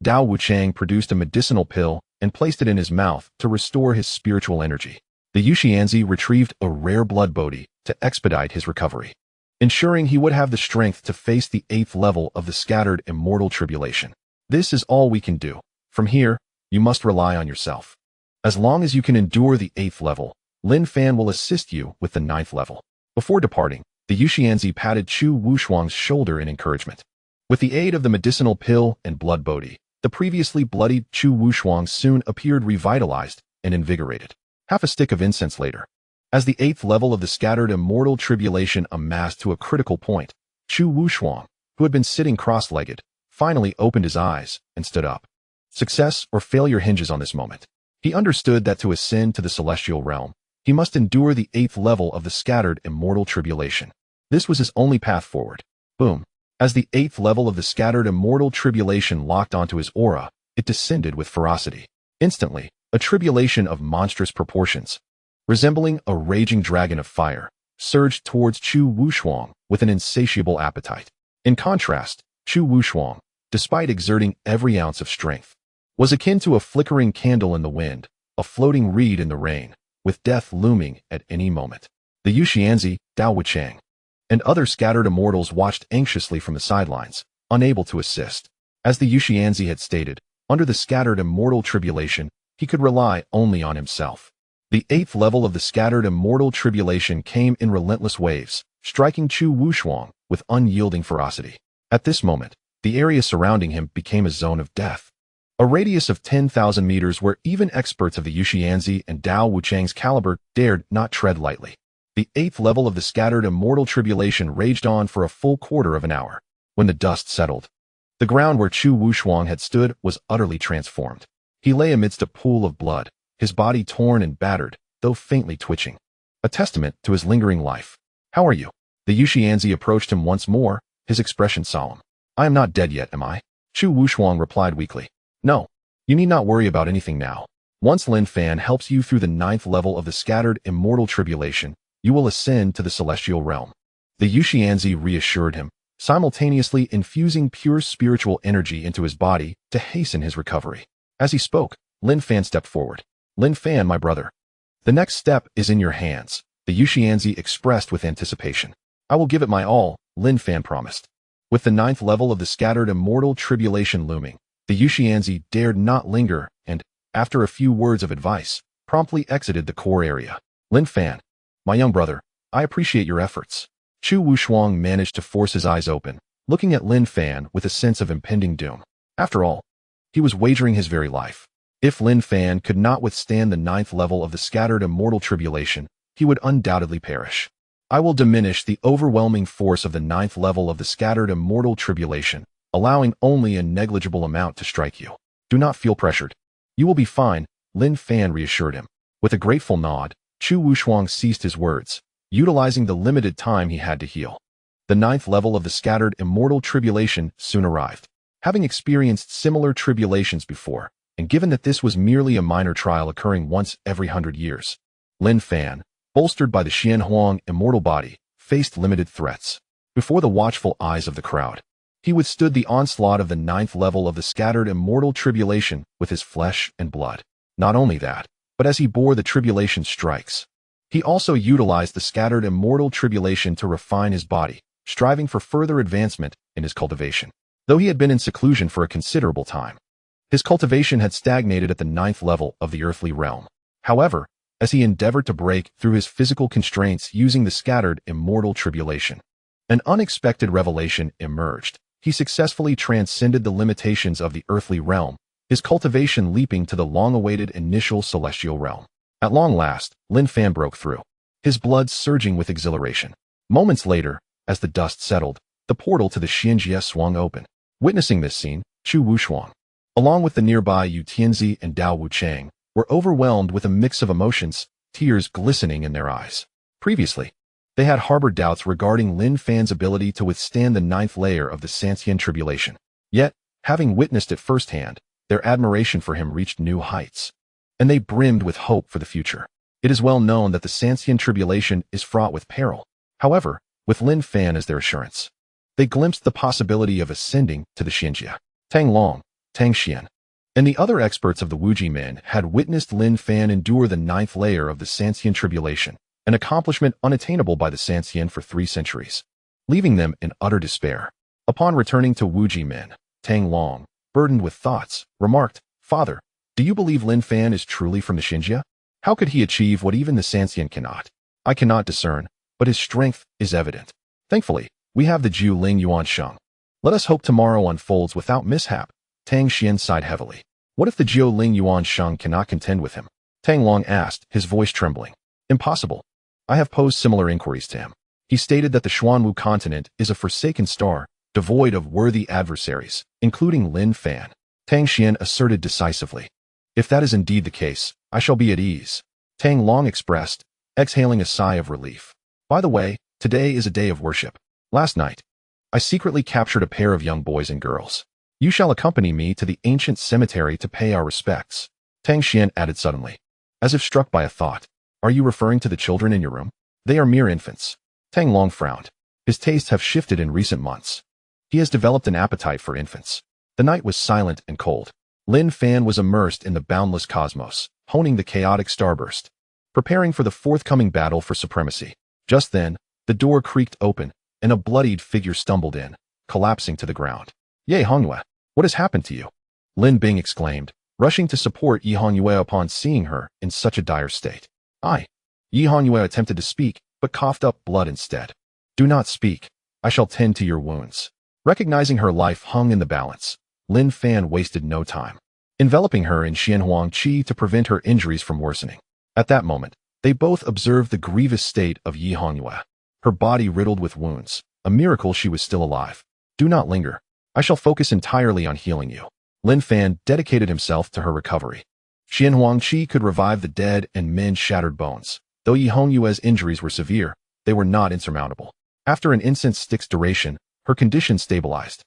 Speaker 1: Dao Wuchang produced a medicinal pill and placed it in his mouth to restore his spiritual energy. The Yuxianzi retrieved a rare blood bodhi to expedite his recovery, ensuring he would have the strength to face the 8th level of the scattered immortal tribulation. This is all we can do. From here, you must rely on yourself. As long as you can endure the 8th level, Lin Fan will assist you with the 9th level. Before departing, the Yuxianzi patted Chu Wushuang's shoulder in encouragement. With the aid of the medicinal pill and blood bodhi, the previously bloodied Chu Wushuang soon appeared revitalized and invigorated. Half a stick of incense later, as the 8th level of the scattered immortal tribulation amassed to a critical point, Chu Wushuang, who had been sitting cross-legged, finally opened his eyes and stood up. Success or failure hinges on this moment. He understood that to ascend to the celestial realm, he must endure the 8th level of the scattered immortal tribulation. This was his only path forward. Boom. As the 8th level of the scattered immortal tribulation locked onto his aura, it descended with ferocity. Instantly, a tribulation of monstrous proportions, resembling a raging dragon of fire, surged towards Chu Wushuang with an insatiable appetite. In contrast, Chu Wushuang, despite exerting every ounce of strength, was akin to a flickering candle in the wind, a floating reed in the rain, with death looming at any moment. The Yuxianzi, Dao Wuchang, and other scattered immortals watched anxiously from the sidelines, unable to assist. As the Yuxianzi had stated, under the scattered immortal tribulation, he could rely only on himself. The 8th level of the scattered immortal tribulation came in relentless waves, striking Chu Wushuang with unyielding ferocity. At this moment, the area surrounding him became a zone of death. A radius of 10,000 meters where even experts of the Yuxianzi and Dao Wuchang's caliber dared not tread lightly. The 8th level of the scattered immortal tribulation raged on for a full quarter of an hour. When the dust settled, the ground where Chu Wushuang had stood was utterly transformed. He lay amidst a pool of blood, his body torn and battered, though faintly twitching, a testament to his lingering life. How are you? The Yuxianzi approached him once more, his expression solemn. I am not dead yet, am I? Chu Wushuang replied weakly. No. You need not worry about anything now. Once Lin Fan helps you through the 9th level of the scattered immortal tribulation, you will ascend to the celestial realm. The Yuxianzi reassured him, simultaneously infusing pure spiritual energy into his body to hasten his recovery. As he spoke, Lin Fan stepped forward. Lin Fan, my brother. The next step is in your hands, the Yuxianzi expressed with anticipation. I will give it my all, Lin Fan promised. With the 9th level of the scattered immortal tribulation looming, the Yuxianzi dared not linger and, after a few words of advice, promptly exited the core area. Lin Fan, my young brother, I appreciate your efforts. Chu Wushuang managed to force his eyes open, looking at Lin Fan with a sense of impending doom. After all, he was wagering his very life. If Lin Fan could not withstand the 9th level of the scattered immortal tribulation, he would undoubtedly perish. I will diminish the overwhelming force of the 9th level of the scattered immortal tribulation, allowing only a negligible amount to strike you. Do not feel pressured. You will be fine, Lin Fan reassured him. With a grateful nod, Chu Wushuang ceased his words, utilizing the limited time he had to heal. The 9th level of the scattered immortal tribulation soon arrived. Having experienced similar tribulations before, and given that this was merely a minor trial occurring once every 100 years, Lin Fan, bolstered by the Xianhuang immortal body, faced limited threats. Before the watchful eyes of the crowd, he withstood the onslaught of the 9th level of the scattered immortal tribulation with his flesh and blood. Not only that, but as he bore the tribulation strikes, he also utilized the scattered immortal tribulation to refine his body, striving for further advancement in his cultivation. Though he had been in seclusion for a considerable time, his cultivation had stagnated at the 9th level of the earthly realm. However, as he endeavored to break through his physical constraints using the scattered immortal tribulation, an unexpected revelation emerged. He successfully transcended the limitations of the earthly realm, his cultivation leaping to the long-awaited initial celestial realm. At long last, Lin Fan broke through, his blood surging with exhilaration. Moments later, as the dust settled, the portal to the Xinjie swung open. Witnessing this scene, Chu Wushuang, along with the nearby Yu Tianzi and Dao Wuchang, were overwhelmed with a mix of emotions, tears glistening in their eyes. Previously, they had harbored doubts regarding Lin Fan's ability to withstand the ninth layer of the Santian tribulation. Yet, having witnessed it firsthand, their admiration for him reached new heights, and they brimmed with hope for the future. It is well known that the Santian tribulation is fraught with peril. However, with Lin Fan as their assurance, they glimpsed the possibility of ascending to the Xinjia. Tang Long, Tang Xian, and the other experts of the Wuji men had witnessed Lin Fan endure the ninth layer of the Santian tribulation, an accomplishment unattainable by the Santian for 3 centuries, leaving them in utter despair. Upon returning to Wuji men, Tang Long, burdened with thoughts, remarked, "Father, do you believe Lin Fan is truly from the Xinjia? How could he achieve what even the Santian cannot? I cannot discern, but his strength is evident. Thankfully, we have the Jiu Ling Yuan Sheng. Let us hope tomorrow unfolds without mishap." Tang Xian sighed heavily. What if the Jiu Ling Yuan Sheng cannot contend with him? Tang Long asked, his voice trembling. Impossible. I have posed similar inquiries to him. He stated that the Xuanwu continent is a forsaken star, devoid of worthy adversaries, including Lin Fan. Tang Xian asserted decisively. If that is indeed the case, I shall be at ease. Tang Long expressed, exhaling a sigh of relief. By the way, today is a day of worship. Last night, I secretly captured a pair of young boys and girls. You shall accompany me to the ancient cemetery to pay our respects. Tang Xian added suddenly, as if struck by a thought. Are you referring to the children in your room? They are mere infants. Tang Long frowned. His tastes have shifted in recent months. He has developed an appetite for infants. The night was silent and cold. Lin Fan was immersed in the boundless cosmos, honing the chaotic starburst, preparing for the forthcoming battle for supremacy. Just then, the door creaked open, and a bloodied figure stumbled in, collapsing to the ground. Ye Hongyue, what has happened to you? Lin Bing exclaimed, rushing to support Yi Hongyue upon seeing her in such a dire state. Yi Hongyue attempted to speak, but coughed up blood instead. Do not speak. I shall tend to your wounds. Recognizing her life hung in the balance, Lin Fan wasted no time, enveloping her in Xianhuang Qi to prevent her injuries from worsening. At that moment, they both observed the grievous state of Yi Hongyue, her body riddled with wounds, a miracle she was still alive. Do not linger. I shall focus entirely on healing you. Lin Fan dedicated himself to her recovery. Xianhuang Qi could revive the dead and mend shattered bones. Though Yi Hongyue's injuries were severe, they were not insurmountable. After an incense stick's duration, her condition stabilized.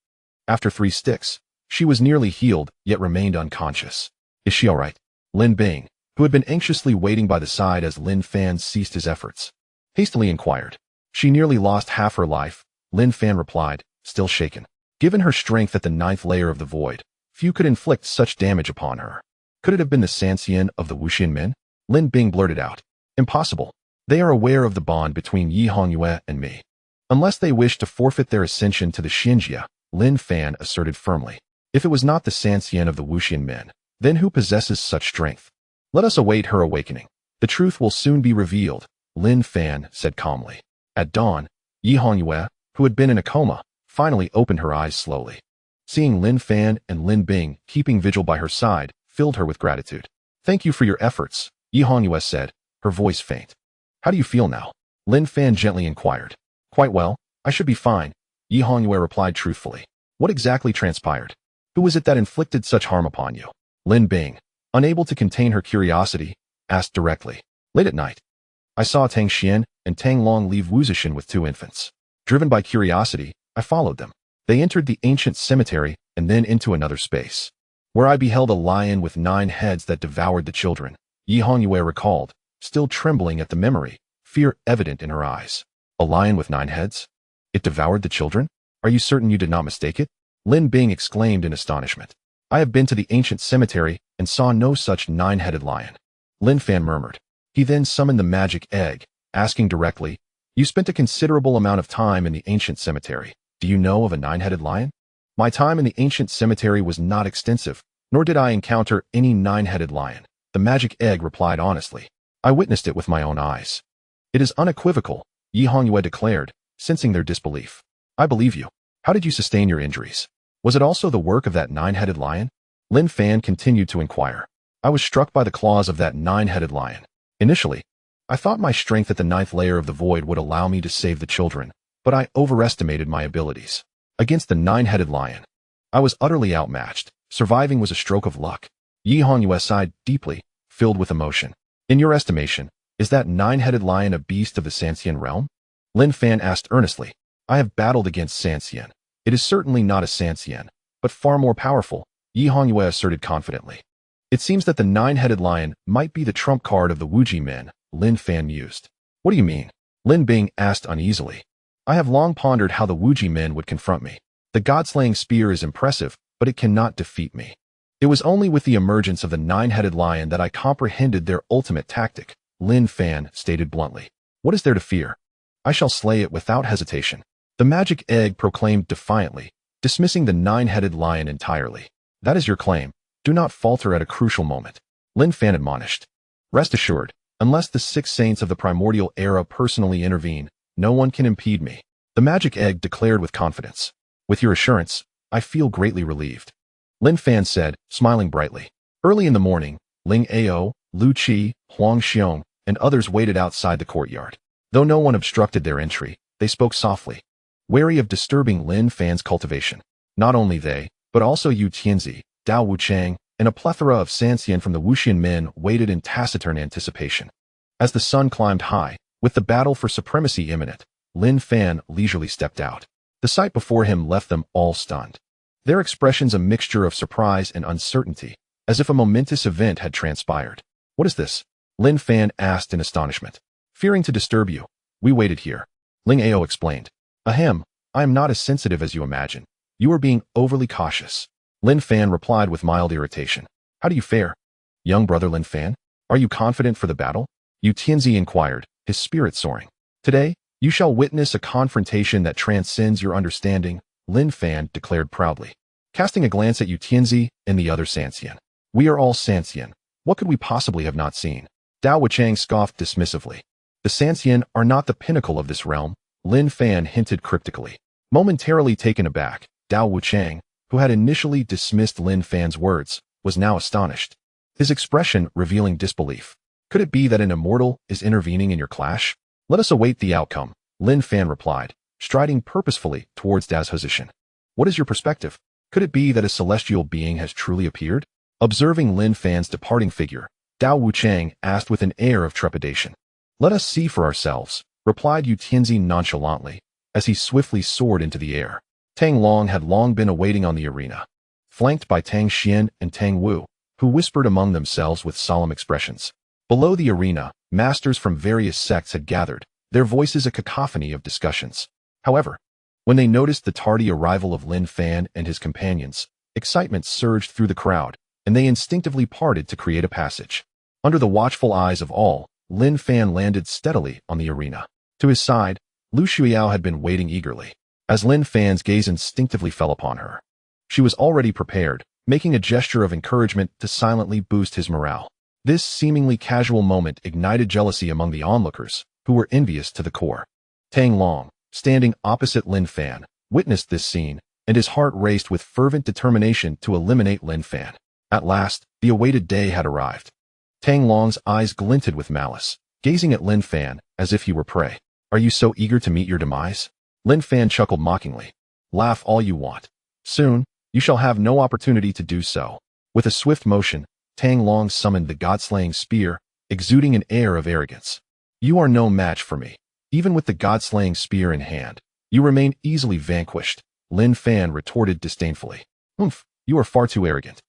Speaker 1: After 3 sticks, she was nearly healed, yet remained unconscious. Is she all right? Lin Bing, who had been anxiously waiting by the side as Lin Fan ceased his efforts, hastily inquired. She nearly lost half her life, Lin Fan replied, still shaken. Given her strength at the 9th layer of the void, few could inflict such damage upon her. Could it have been the Santian of the Wuxian men? Lin Bing blurted out. Impossible. They are aware of the bond between Yi Hongyue and me. Unless they wish to forfeit their ascension to the Xinjia, Lin Fan asserted firmly. If it was not the Santian of the Wuxian men, then who possesses such strength? Let us await her awakening. The truth will soon be revealed, Lin Fan said calmly. At dawn, Yi Hongyue, who had been in a coma, finally opened her eyes slowly. Seeing Lin Fan and Lin Bing keeping vigil by her side filled her with gratitude. Thank you for your efforts, Yi Hongyue said, her voice faint. How do you feel now? Lin Fan gently inquired. Quite well, I should be fine, Yi Hongyue replied truthfully. What exactly transpired? Who was it that inflicted such harm upon you? Lin Bing, unable to contain her curiosity, asked directly. Late at night, I saw Tang Xian and Tang Long leave Wuzishan with 2 infants. Driven by curiosity, I followed them. They entered the ancient cemetery and then into another space, where I beheld a lion with 9 heads that devoured the children. Yi Hongyue recalled, still trembling at the memory, fear evident in her eyes. A lion with 9 heads? It devoured the children? Are you certain you did not mistake it? Lin Bing exclaimed in astonishment. I have been to the ancient cemetery and saw no such 9-headed lion. Lin Fan murmured. He then summoned the magic egg, asking directly, You spent a considerable amount of time in the ancient cemetery. Do you know of a 9-headed lion? My time in the ancient cemetery was not extensive, nor did I encounter any 9-headed lion. The magic egg replied honestly. I witnessed it with my own eyes. It is unequivocal, Yi Hongyue declared, sensing their disbelief. I believe you. How did you sustain your injuries? Was it also the work of that 9-headed lion? Lin Fan continued to inquire. I was struck by the claws of that 9-headed lion. Initially, I thought my strength at the 9th layer of the void would allow me to save the children, but I overestimated my abilities. Against the 9-headed lion, I was utterly outmatched. Surviving was a stroke of luck. Yi Hongyue sighed deeply, filled with emotion. In your estimation, Is that nine-headed lion a beast of the Sanxian realm? Lin Fan asked earnestly. I have battled against Sanxian. It is certainly not a Sanxian, but far more powerful, Yi Hongyue asserted confidently. It seems that the nine-headed lion might be the trump card of the Wuji men, Lin Fan mused. What do you mean? Lin Bing asked uneasily. I have long pondered how the Wuji men would confront me. The god-slaying spear is impressive, but it cannot defeat me. It was only with the emergence of the nine-headed lion that I comprehended their ultimate tactic, Lin Fan stated bluntly. What is there to fear? I shall slay it without hesitation. The magic egg proclaimed defiantly, dismissing the nine-headed lion entirely. That is your claim. Do not falter at a crucial moment. Lin Fan admonished. Rest assured, unless the 6 saints of the primordial era personally intervene, no one can impede me. The magic egg declared with confidence. With your assurance, I feel greatly relieved. Lin Fan said, smiling brightly. Early in the morning, Ling Ao, Lu Qi, Huang Xiong, and others waited outside the courtyard. Though no one obstructed their entry, they spoke softly, wary of disturbing Lin Fan's cultivation. Not only they, but also Yu Tianzi, Dao Wuchang, and a plethora of Sanxian from the Wuxian men waited in taciturn anticipation. As the sun climbed high, with the battle for supremacy imminent, Lin Fan leisurely stepped out. The sight before him left them all stunned. Their expressions a mixture of surprise and uncertainty, as if a momentous event had transpired. What is this? Lin Fan asked in astonishment. Fearing to disturb you, we waited here. Ling Ao explained. Ahem, I am not as sensitive as you imagine. You are being overly cautious. Lin Fan replied with mild irritation. How do you fare? Young brother Lin Fan, are you confident for the battle? Yu Tianzi inquired, his spirit soaring. Today, you shall witness a confrontation that transcends your understanding, Lin Fan declared proudly, casting a glance at Yu Tianzi and the other Sanxian. We are all Sanxian. What could we possibly have not seen? Dao Wuchang scoffed dismissively. The Sanxian are not the pinnacle of this realm, Lin Fan hinted cryptically. Momentarily taken aback, Dao Wuchang, who had initially dismissed Lin Fan's words, was now astonished, his expression revealing disbelief. Could it be that an immortal is intervening in your clash? Let us await the outcome, Lin Fan replied, striding purposefully towards Dao's position. What is your perspective? Could it be that a celestial being has truly appeared? Observing Lin Fan's departing figure, Dao Wuchang asked with an air of trepidation. Let us see for ourselves, replied Yu Tianzi nonchalantly, as he swiftly soared into the air. Tang Long had long been awaiting on the arena, flanked by Tang Xian and Tang Wu, who whispered among themselves with solemn expressions. Below the arena, masters from various sects had gathered, their voices a cacophony of discussions. However, when they noticed the tardy arrival of Lin Fan and his companions, excitement surged through the crowd, and they instinctively parted to create a passage. Under the watchful eyes of all, Lin Fan landed steadily on the arena. To his side, Lu Shuiao had been waiting eagerly. As Lin Fan's gaze instinctively fell upon her, she was already prepared, making a gesture of encouragement to silently boost his morale. This seemingly casual moment ignited jealousy among the onlookers, who were envious to the core. Tang Long, standing opposite Lin Fan, witnessed this scene, and his heart raced with fervent determination to eliminate Lin Fan. At last, the awaited day had arrived. Tang Long's eyes glinted with malice, gazing at Lin Fan as if he were prey. Are you so eager to meet your demise? Lin Fan chuckled mockingly. Laugh all you want. Soon, you shall have no opportunity to do so. With a swift motion, Tang Long summoned the god-slaying spear, exuding an air of arrogance. You are no match for me. Even with the god-slaying spear in hand, you remain easily vanquished, Lin Fan retorted disdainfully. You are far too arrogant.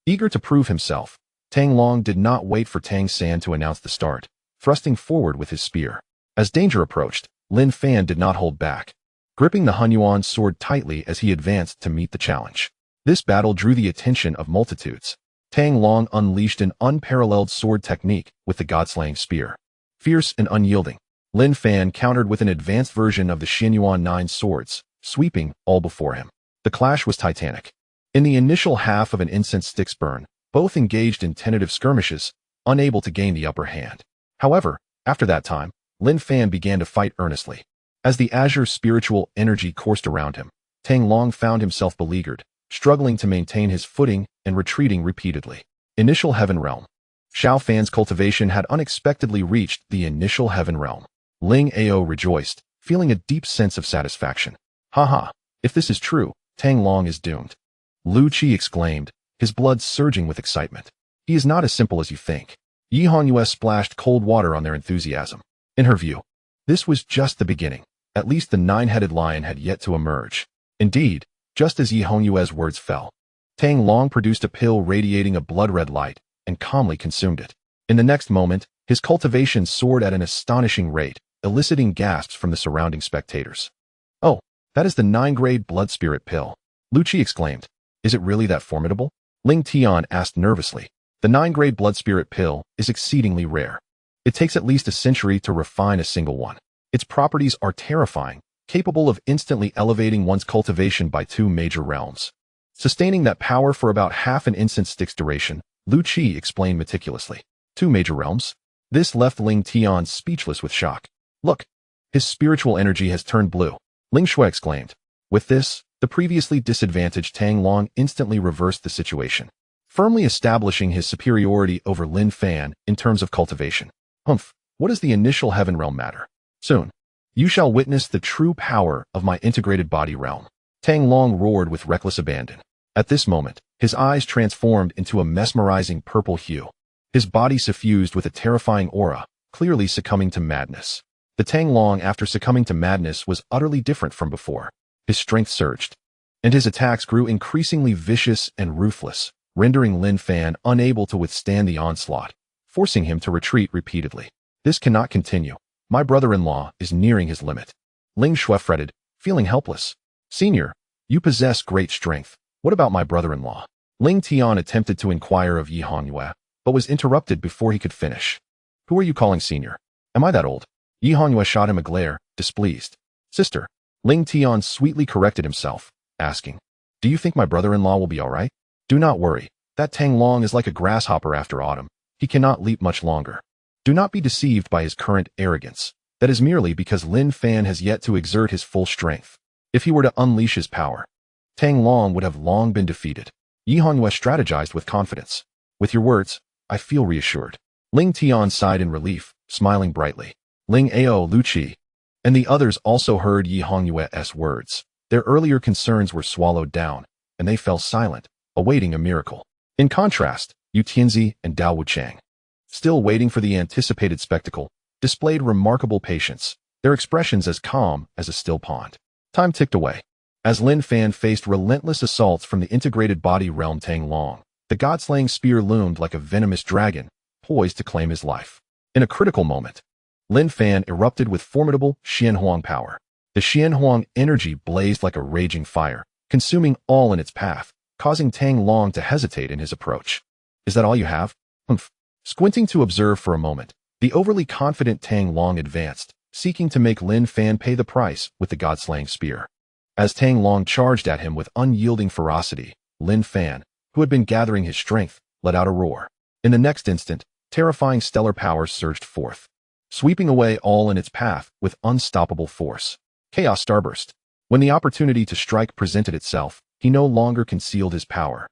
Speaker 1: Eager to prove himself, Tang Long did not wait for Tang San to announce the start, thrusting forward with his spear. As danger approached, Lin Fan did not hold back, gripping the Hunyuan sword tightly as he advanced to meet the challenge. This battle drew the attention of multitudes. Tang Long unleashed an unparalleled sword technique with the god-slaying spear. Fierce and unyielding, Lin Fan countered with an advanced version of the Xianyuan 9 swords, sweeping all before him. The clash was titanic. In the initial half of an incense stick's burn, both engaged in tentative skirmishes, unable to gain the upper hand. However, after that time, Lin Fan began to fight earnestly. As the azure spiritual energy coursed around him, Tang Long found himself beleaguered, struggling to maintain his footing and retreating repeatedly. Initial Heaven Realm. Xiao Fan's cultivation had unexpectedly reached the initial Heaven Realm. Ling Ao rejoiced, feeling a deep sense of satisfaction. Haha, if this is true, Tang Long is doomed. Lu Qi exclaimed, his blood surging with excitement. He is not as simple as you think. Yi Hongyue splashed cold water on their enthusiasm. In her view, this was just the beginning. At least the nine-headed lion had yet to emerge. Indeed, just as Yi Hongyue's words fell, Tang Long produced a pill radiating a blood-red light and calmly consumed it. In the next moment, his cultivation soared at an astonishing rate, eliciting gasps from the surrounding spectators. "Oh, that is the 9-grade blood spirit pill," Lu Qi exclaimed. "Is it really that formidable?" Ling Tian asked nervously. "The 9-grade blood spirit pill is exceedingly rare. It takes at least a century to refine a single one. Its properties are terrifying, capable of instantly elevating one's cultivation by 2 major realms. Sustaining that power for about half an instant stick's duration," Lu Qi explained meticulously. 2 major realms? This left Ling Tian speechless with shock. "Look, his spiritual energy has turned blue," Ling Shui exclaimed. With this, the previously disadvantaged Tang Long instantly reversed the situation, firmly establishing his superiority over Lin Fan in terms of cultivation. "Humph, what does the initial heaven realm matter? Soon, you shall witness the true power of my integrated body realm," Tang Long roared with reckless abandon. At this moment, his eyes transformed into a mesmerizing purple hue. His body suffused with a terrifying aura, clearly succumbing to madness. The Tang Long, after succumbing to madness, was utterly different from before. His strength surged, and his attacks grew increasingly vicious and ruthless, rendering Lin Fan unable to withstand the onslaught, forcing him to retreat repeatedly. "This cannot continue. My brother-in-law is nearing his limit," Ling Shui fretted, feeling helpless. "Senior, you possess great strength. What about my brother-in-law?" Ling Tian attempted to inquire of Yi Hongyue, but was interrupted before he could finish. "Who are you calling senior? Am I that old?" Yi Hongyue shot him a glare, displeased. "Sister," Ling Tian sweetly corrected himself, asking, "Do you think my brother-in-law will be all right?" "Do not worry. That Tang Long is like a grasshopper after autumn. He cannot leap much longer. Do not be deceived by his current arrogance. That is merely because Lin Fan has yet to exert his full strength. If he were to unleash his power, Tang Long would have long been defeated." Yi Hongyue strategized with confidence. "With your words, I feel reassured." Ling Tian sighed in relief, smiling brightly. Ling Ao, Lu Qi, and the others also heard Yi Hongyue's words. Their earlier concerns were swallowed down, and they fell silent, awaiting a miracle. In contrast, Yu Tianzi and Dao Wuchang, still waiting for the anticipated spectacle, displayed remarkable patience, their expressions as calm as a still pond. Time ticked away. As Lin Fan faced relentless assaults from the integrated body realm Tang Long, the god-slaying spear loomed like a venomous dragon, poised to claim his life. In a critical moment, Lin Fan erupted with formidable Xianhuang power. The Xianhuang energy blazed like a raging fire, consuming all in its path, causing Tang Long to hesitate in his approach. "Is that all you have?" "Humph." Squinting to observe for a moment, the overly confident Tang Long advanced, seeking to make Lin Fan pay the price with the god-slaying spear. As Tang Long charged at him with unyielding ferocity, Lin Fan, who had been gathering his strength, let out a roar. In the next instant, terrifying stellar power surged forth, sweeping away all in its path with unstoppable force. Chaos Starburst. When the opportunity to strike presented itself, he no longer concealed his power,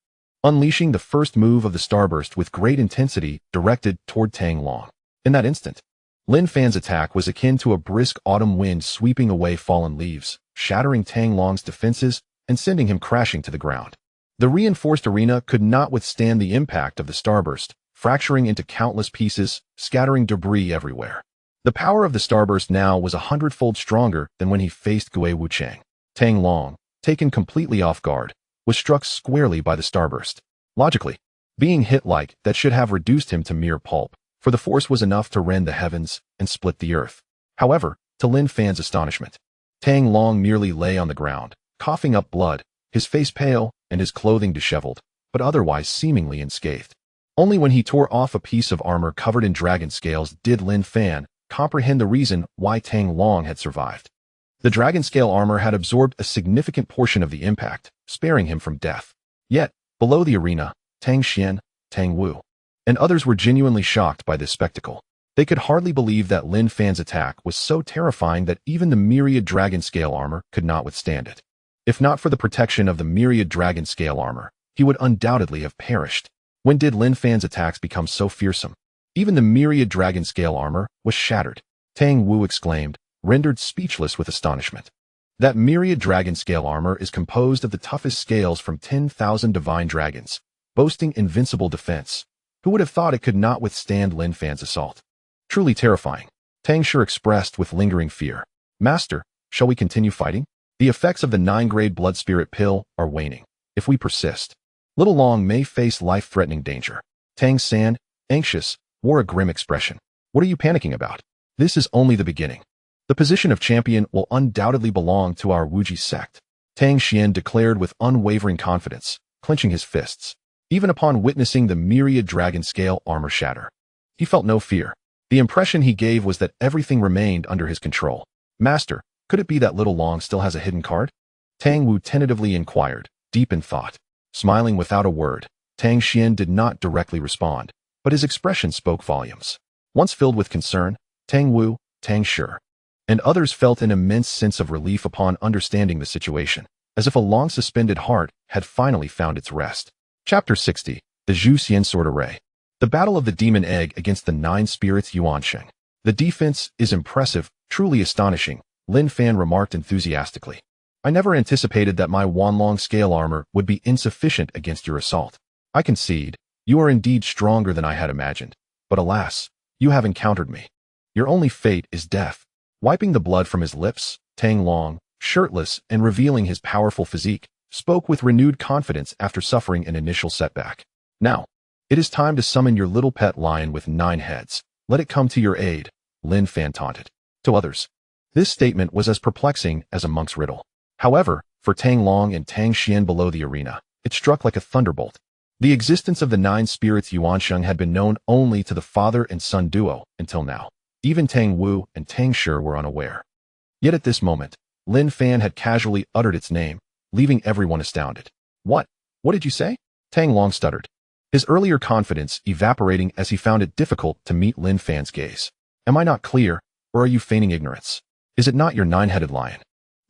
Speaker 1: unleashing the first move of the Starburst with great intensity directed toward Tang Long. In that instant, Lin Fan's attack was akin to a brisk autumn wind sweeping away fallen leaves, shattering Tang Long's defenses and sending him crashing to the ground. The reinforced arena could not withstand the impact of the Starburst, fracturing into countless pieces, scattering debris everywhere. The power of the Starburst now was 100-fold stronger than when he faced Gue Wuchang. Tang Long, taken completely off guard, was struck squarely by the Starburst. Logically, being hit like that should have reduced him to mere pulp, for the force was enough to rend the heavens and split the earth. However, to Lin Fan's astonishment, Tang Long merely lay on the ground, coughing up blood, his face pale and his clothing disheveled, but otherwise seemingly unscathed. Only when he tore off a piece of armor covered in dragon scales did Lin Fan comprehend the reason why Tang Long had survived. The dragon scale armor had absorbed a significant portion of the impact, sparing him from death. Yet, below the arena, Tang Xian, Tang Wu, and others were genuinely shocked by this spectacle. They could hardly believe that Lin Fan's attack was so terrifying that even the myriad dragon scale armor could not withstand it. If not for the protection of the myriad dragon scale armor, he would undoubtedly have perished. When did Lin Fan's attacks become so fearsome? Even the myriad dragon scale armor was shattered. Tang Wu exclaimed, rendered speechless with astonishment. That myriad dragon scale armor is composed of the toughest scales from 10,000 divine dragons, boasting invincible defense, Who would have thought it could not withstand Lin Fan's assault? Truly terrifying. Tang Shi expressed with lingering fear. Master, shall we continue fighting? The effects of the 9-grade blood spirit pill are waning. If we persist, Little Long may face life-threatening danger. Tang San, anxious, wore a grim expression. What are you panicking about? This is only the beginning. The position of champion will undoubtedly belong to our Wuji sect. Tang Xian declared with unwavering confidence, clenching his fists. Even upon witnessing the myriad dragon scale armor shatter, he felt no fear. The impression he gave was that everything remained under his control. Master, could it be that Little Long still has a hidden card? Tang Wu tentatively inquired, deep in thought. Smiling without a word, Tang Xian did not directly respond, but his expression spoke volumes. Once filled with concern, Tang Wu, Tang Shi, and others felt an immense sense of relief upon understanding the situation, as if a long-suspended heart had finally found its rest. Chapter 60, The Zhu Xian Sword Array. The Battle of the Demon Egg against the 9 Spirits Yuansheng. The defense is impressive, truly astonishing, Lin Fan remarked enthusiastically. I never anticipated that my Wanlong scale armor would be insufficient against your assault. I concede, you are indeed stronger than I had imagined, but alas, you have encountered me. Your only fate is death. Wiping the blood from his lips, Tang Long, shirtless and revealing his powerful physique, spoke with renewed confidence after suffering an initial setback. Now, it is time to summon your little pet lion with 9 heads. Let it come to your aid, Lin Fan taunted. To others, this statement was as perplexing as a monk's riddle. However, for Tang Long and Tang Xian below the arena, it struck like a thunderbolt. The existence of the 9 spirits Yuansheng had been known only to the father and son duo until now. Even Tang Wu and Tang Shi were unaware. Yet at this moment, Lin Fan had casually uttered its name, leaving everyone astounded. What? What did you say? Tang Long stuttered, his earlier confidence evaporating as he found it difficult to meet Lin Fan's gaze. Am I not clear, or are you feigning ignorance? Is it not your 9-headed lion,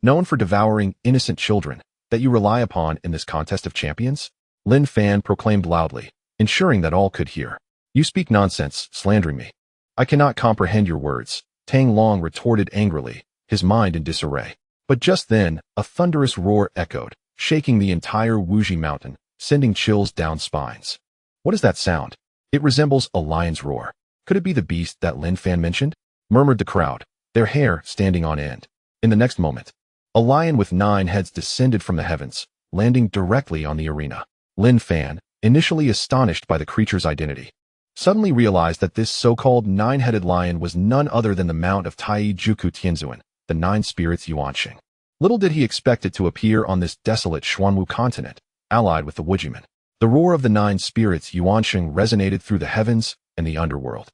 Speaker 1: known for devouring innocent children, that you rely upon in this contest of champions? Lin Fan proclaimed loudly, ensuring that all could hear. You speak nonsense, slandering me. I cannot comprehend your words, Tang Long retorted angrily, his mind in disarray. But just then, a thunderous roar echoed, shaking the entire Wuji mountain, sending chills down spines. What is that sound? It resembles a lion's roar. Could it be the beast that Lin Fan mentioned? Murmured the crowd, their hair standing on end. In the next moment, a lion with 9 heads descended from the heavens, landing directly on the arena. Lin Fan, initially astonished by the creature's identity, suddenly realized that this so-called 9-headed lion was none other than the mount of Tai Juku Tianzuan, the 9 spirits Yuansheng. Little did he expect it to appear on this desolate Xuanwu continent, allied with the Wujiman. The roar of the 9 spirits Yuansheng resonated through the heavens and the underworld.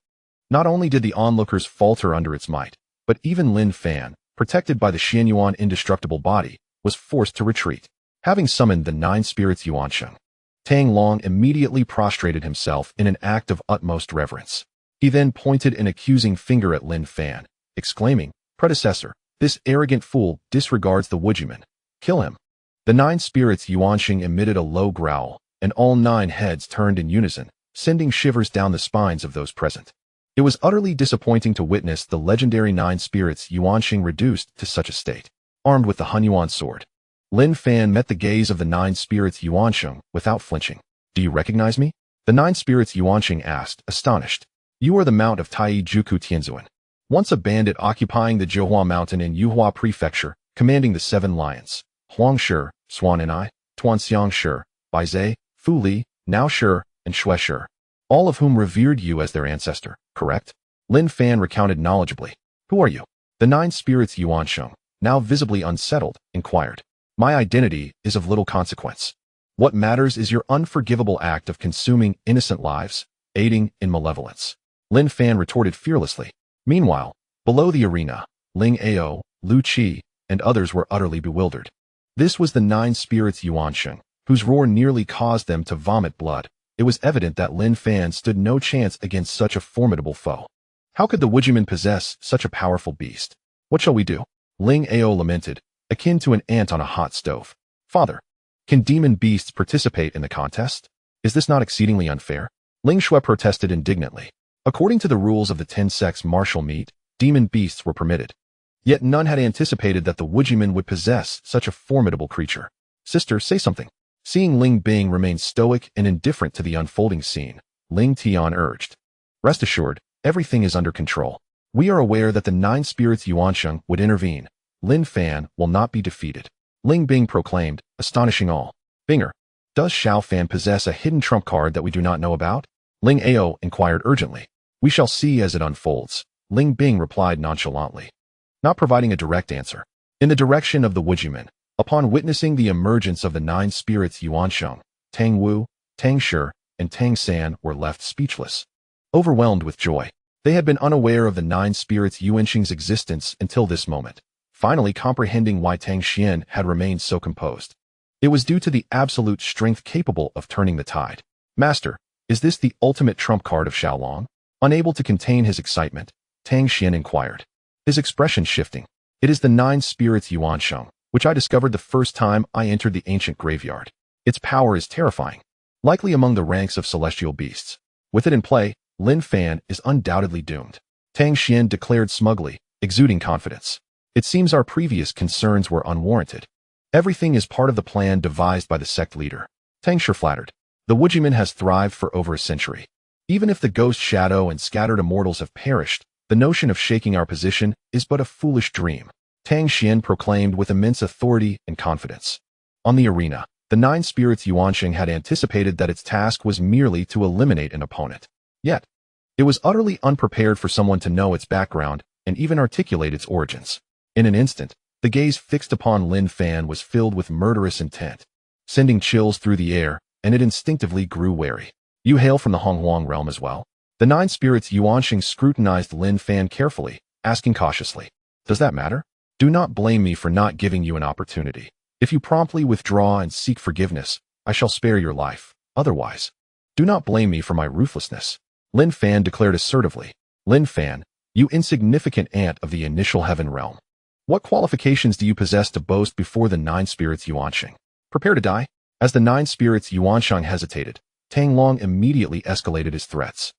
Speaker 1: Not only did the onlookers falter under its might, but even Lin Fan, protected by the Xianyuan indestructible body, was forced to retreat. Having summoned the 9 spirits Yuansheng, Tang Long immediately prostrated himself in an act of utmost reverence. He then pointed an accusing finger at Lin Fan, exclaiming, Predecessor, this arrogant fool disregards the Wujiman. Kill him. The 9 spirits Yuansheng emitted a low growl, and all 9 heads turned in unison, sending shivers down the spines of those present. It was utterly disappointing to witness the legendary 9 spirits Yuansheng reduced to such a state. Armed with the Hunyuan sword, Lin Fan met the gaze of the 9 spirits Yuansheng without flinching. Do you recognize me? The 9 spirits Yuansheng asked, astonished. You are the mount of Tai Juku Tianzuan, once a bandit occupying the Zhohua mountain in Yuhua prefecture, commanding the 7 lions. Huang Shi, Swan and I, Tuanxiang Shi, Baizhe, Fu Li, Nao Shi, and Xue Shi, all of whom revered you as their ancestor, correct? Lin Fan recounted knowledgeably. Who are you? The 9 spirits Yuansheng, now visibly unsettled, inquired. My identity is of little consequence. What matters is your unforgivable act of consuming innocent lives, aiding in malevolence. Lin Fan retorted fearlessly. Meanwhile, below the arena, Ling Ao, Lu Qi, and others were utterly bewildered. This was the 9 spirits Yuansheng, whose roar nearly caused them to vomit blood. It was evident that Lin Fan stood no chance against such a formidable foe. How could the Wujiman possess such a powerful beast? What shall we do? Ling Ao lamented, akin to an ant on a hot stove. Father, can demon beasts participate in the contest? Is this not exceedingly unfair? Ling Xue protested indignantly. According to the rules of the 10-sex martial meet, demon beasts were permitted. Yet none had anticipated that the Wujiman would possess such a formidable creature. Sister, say something. Seeing Ling Bing remain stoic and indifferent to the unfolding scene, Ling Tian urged. Rest assured, everything is under control. We are aware that the 9 spirits Yuansheng would intervene. Lin Fan will not be defeated. Ling Bing proclaimed, astonishing all. Binger, does Xiao Fan possess a hidden trump card that we do not know about? Ling Ao inquired urgently. We shall see as it unfolds. Ling Bing replied nonchalantly, not providing a direct answer. In the direction of the Wujiman, upon witnessing the emergence of the 9 spirits Yuansheng, Tang Wu, Tang Shi, and Tang San were left speechless. Overwhelmed with joy, they had been unaware of the 9 spirits Yuansheng's existence until this moment, finally comprehending why Tang Xian had remained so composed. It was due to the absolute strength capable of turning the tide. Master, is this the ultimate trump card of Xiaolong? Unable to contain his excitement, Tang Xian inquired, his expression shifting. It is the 9 spirits Yuansheng, which I discovered the first time I entered the ancient graveyard. Its power is terrifying, likely among the ranks of celestial beasts. With it in play, Lin Fan is undoubtedly doomed. Tang Xian declared smugly, exuding confidence. It seems our previous concerns were unwarranted. Everything is part of the plan devised by the sect leader. Tang Shi flattered. The Wujiman has thrived for over a century. Even if the ghost shadow and scattered immortals have perished, the notion of shaking our position is but a foolish dream. Tang Xian proclaimed with immense authority and confidence. On the arena, the 9 spirits Yuansheng had anticipated that its task was merely to eliminate an opponent. Yet, it was utterly unprepared for someone to know its background and even articulate its origins. In an instant, the gaze fixed upon Lin Fan was filled with murderous intent, sending chills through the air, and it instinctively grew wary. You hail from the Honghuang realm as well? The 9 spirits Yuansheng scrutinized Lin Fan carefully, asking cautiously, does that matter? Do not blame me for not giving you an opportunity. If you promptly withdraw and seek forgiveness, I shall spare your life. Otherwise, do not blame me for my ruthlessness. Lin Fan declared assertively. Lin Fan, you insignificant ant of the initial heaven realm. What qualifications do you possess to boast before the 9 spirits Yuansheng? Prepare to die? As the 9 spirits Yuansheng hesitated, Tang Long immediately escalated his threats.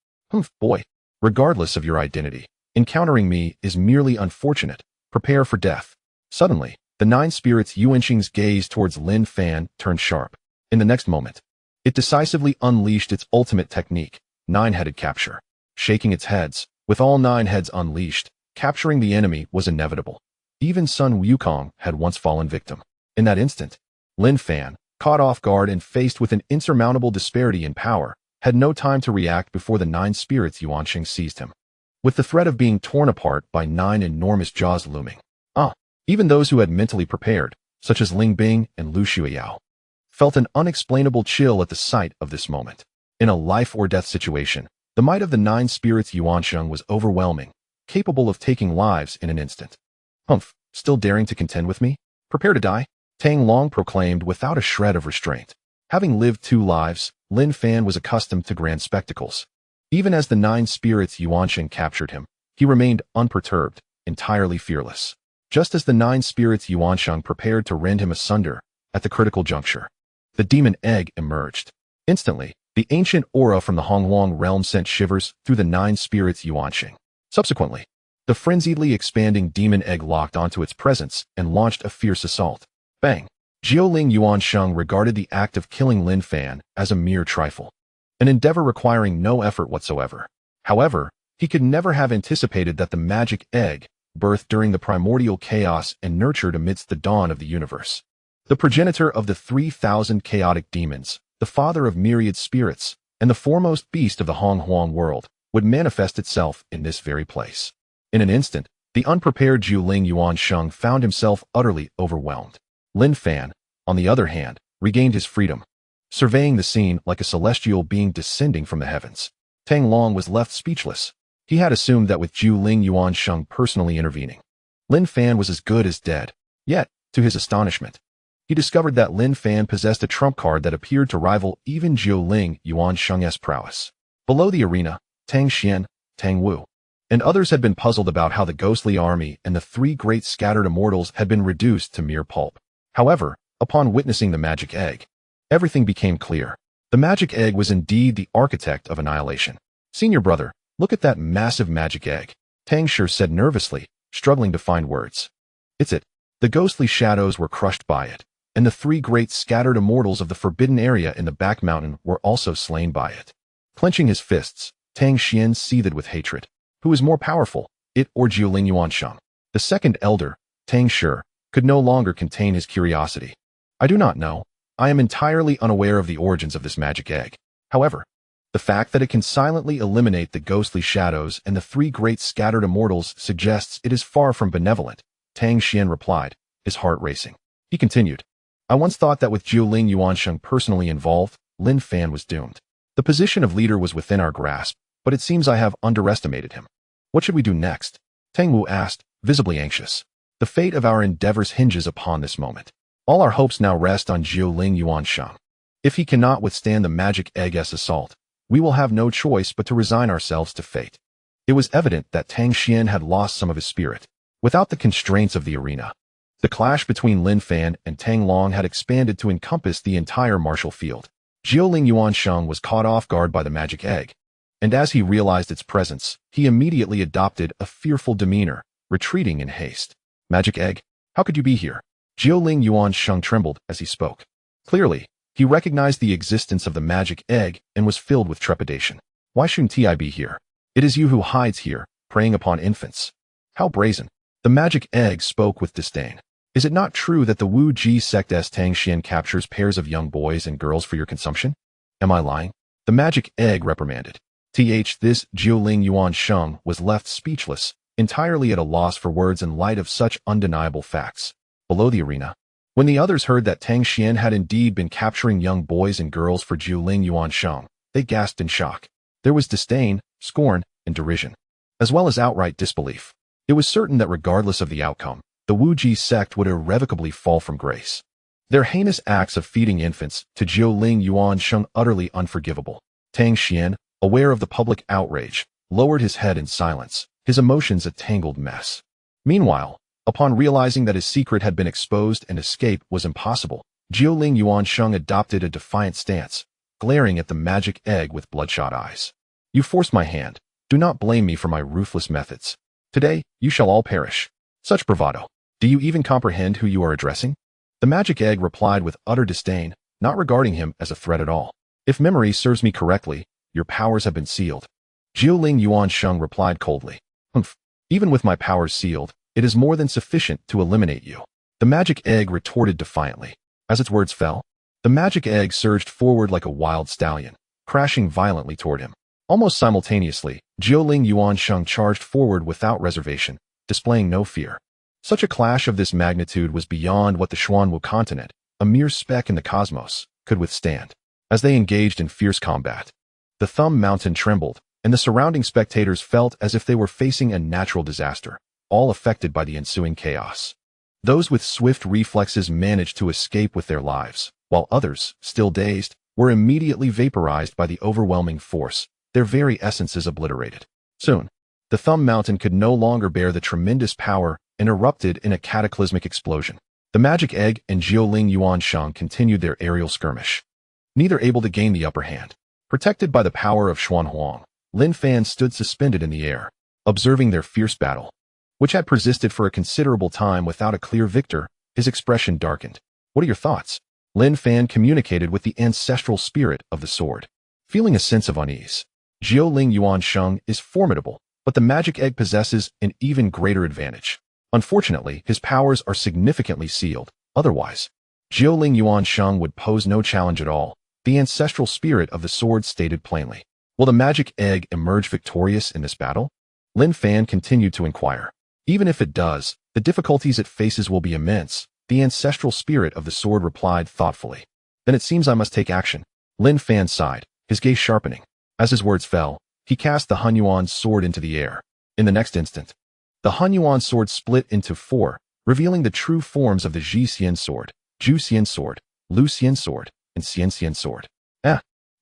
Speaker 1: Boy, regardless of your identity, encountering me is merely unfortunate. Prepare for death. Suddenly, the 9 spirits Yuansheng's gaze towards Lin Fan turned sharp. In the next moment, it decisively unleashed its ultimate technique, 9-headed capture. Shaking its heads, with all 9 heads unleashed, capturing the enemy was inevitable. Even Sun Wukong had once fallen victim. In that instant, Lin Fan, caught off guard and faced with an insurmountable disparity in power, had no time to react before the 9 spirits Yuansheng seized him, with the threat of being torn apart by 9 enormous jaws looming. Even those who had mentally prepared, such as Ling Bing and Lu Shuiyao, felt an unexplainable chill at the sight of this moment. In a life-or-death situation, the might of the 9 spirits Yuansheng was overwhelming, capable of taking lives in an instant. Still daring to contend with me? Prepare to die? Tang Long proclaimed without a shred of restraint. Having lived 2 lives, Lin Fan was accustomed to grand spectacles. Even as the 9 spirits Yuansheng captured him, he remained unperturbed, entirely fearless. Just as the 9 spirits Yuansheng prepared to rend him asunder, at the critical juncture, the demon egg emerged. Instantly, the ancient aura from the Honghuang realm sent shivers through the 9 spirits Yuansheng. Subsequently, the frenziedly expanding demon egg locked onto its presence and launched a fierce assault. Bang! Jiuling Yuansheng regarded the act of killing Lin Fan as a mere trifle, an endeavor requiring no effort whatsoever. However, he could never have anticipated that the magic egg, birthed during the primordial chaos and nurtured amidst the dawn of the universe, the progenitor of the 3,000 chaotic demons, the father of myriad spirits, and the foremost beast of the Honghuang world, would manifest itself in this very place. In an instant, the unprepared Jiuling Yuansheng found himself utterly overwhelmed. Lin Fan, on the other hand, regained his freedom, surveying the scene like a celestial being descending from the heavens. Tang Long was left speechless. He had assumed that with Jiuling Yuansheng personally intervening, Lin Fan was as good as dead. Yet, to his astonishment, he discovered that Lin Fan possessed a trump card that appeared to rival even Jiuling Yuansheng's prowess. Below the arena, Tang Xian, Tang Wu, and others had been puzzled about how the ghostly army and the 3 great scattered immortals had been reduced to mere pulp. However, upon witnessing the magic egg, everything became clear. The magic egg was indeed the architect of annihilation. Senior brother, look at that massive magic egg, Tang Shi said nervously, struggling to find words. It's it. The ghostly shadows were crushed by it, and the 3 great scattered immortals of the forbidden area in the back mountain were also slain by it. Clenching his fists, Tang Xian seethed with hatred. Who is more powerful, it or Jiuling Yuansheng? The second elder, Tang Shi, could no longer contain his curiosity. I do not know. I am entirely unaware of the origins of this magic egg. However, the fact that it can silently eliminate the ghostly shadows and the three great scattered immortals suggests it is far from benevolent, Tang Xian replied, his heart racing. He continued, I once thought that with Jiuling Yuansheng personally involved, Lin Fan was doomed. The position of leader was within our grasp, but it seems I have underestimated him. What should we do next? Tang Wu asked, visibly anxious. The fate of our endeavors hinges upon this moment. All our hopes now rest on Jiuling Yuansheng. If he cannot withstand the magic egg's assault, we will have no choice but to resign ourselves to fate. It was evident that Tang Xian had lost some of his spirit. Without the constraints of the arena, the clash between Lin Fan and Tang Long had expanded to encompass the entire martial field. Jiuling Yuansheng was caught off guard by the magic egg, and as he realized its presence, he immediately adopted a fearful demeanor, retreating in haste. Magic egg? How could you be here? Jiuling Yuansheng trembled as he spoke. Clearly, he recognized the existence of the magic egg and was filled with trepidation. Why shouldn't I be here? It is you who hides here, preying upon infants. How brazen. The magic egg spoke with disdain. Is it not true that the Wu Ji sect's Tang Xian captures pairs of young boys and girls for your consumption? Am I lying? The magic egg reprimanded. This Jiuling Yuansheng was left speechless, entirely at a loss for words in light of such undeniable facts. Below the arena, when the others heard that Tang Xian had indeed been capturing young boys and girls for Jiuling Yuansheng, they gasped in shock. There was disdain, scorn, and derision, as well as outright disbelief. It was certain that regardless of the outcome, the Wu Ji sect would irrevocably fall from grace. Their heinous acts of feeding infants to Jiuling Yuansheng utterly unforgivable. Tang Xian, aware of the public outrage, lowered his head in silence, his emotions a tangled mess. Meanwhile, upon realizing that his secret had been exposed and escape was impossible, Jiuling Yuansheng adopted a defiant stance, glaring at the magic egg with bloodshot eyes. You forced my hand. Do not blame me for my ruthless methods. Today, you shall all perish. Such bravado. Do you even comprehend who you are addressing? The magic egg replied with utter disdain, not regarding him as a threat at all. If memory serves me correctly, your powers have been sealed. Jiuling Yuansheng replied coldly. Humph. Even with my powers sealed, it is more than sufficient to eliminate you. The magic egg retorted defiantly. As its words fell, the magic egg surged forward like a wild stallion, crashing violently toward him. Almost simultaneously, Jiuling Yuansheng charged forward without reservation, displaying no fear. Such a clash of this magnitude was beyond what the Xuanwu continent, a mere speck in the cosmos, could withstand. As they engaged in fierce combat, the Thumb Mountain trembled, and the surrounding spectators felt as if they were facing a natural disaster, all affected by the ensuing chaos. Those with swift reflexes managed to escape with their lives, while others, still dazed, were immediately vaporized by the overwhelming force, their very essences obliterated. Soon, the Thumb Mountain could no longer bear the tremendous power and erupted in a cataclysmic explosion. The magic egg and Jiuling Yuansheng continued their aerial skirmish, neither able to gain the upper hand. Protected by the power of Xuanhuang, Lin Fan stood suspended in the air, observing their fierce battle, which had persisted for a considerable time without a clear victor. His expression darkened. What are your thoughts? Lin Fan communicated with the ancestral spirit of the sword, feeling a sense of unease. Jiuling Yuansheng is formidable, but the magic egg possesses an even greater advantage. Unfortunately, his powers are significantly sealed. Otherwise, Jiuling Yuansheng would pose no challenge at all, the ancestral spirit of the sword stated plainly. Will the magic egg emerge victorious in this battle? Lin Fan continued to inquire. Even if it does, the difficulties it faces will be immense, the ancestral spirit of the sword replied thoughtfully. Then it seems I must take action. Lin Fan sighed, his gaze sharpening. As his words fell, he cast the Hunyuan sword into the air. In the next instant, the Hunyuan sword split into four, revealing the true forms of the Ji Xian sword, Ju Xian sword, Lu Xian sword, and Xian Xian sword.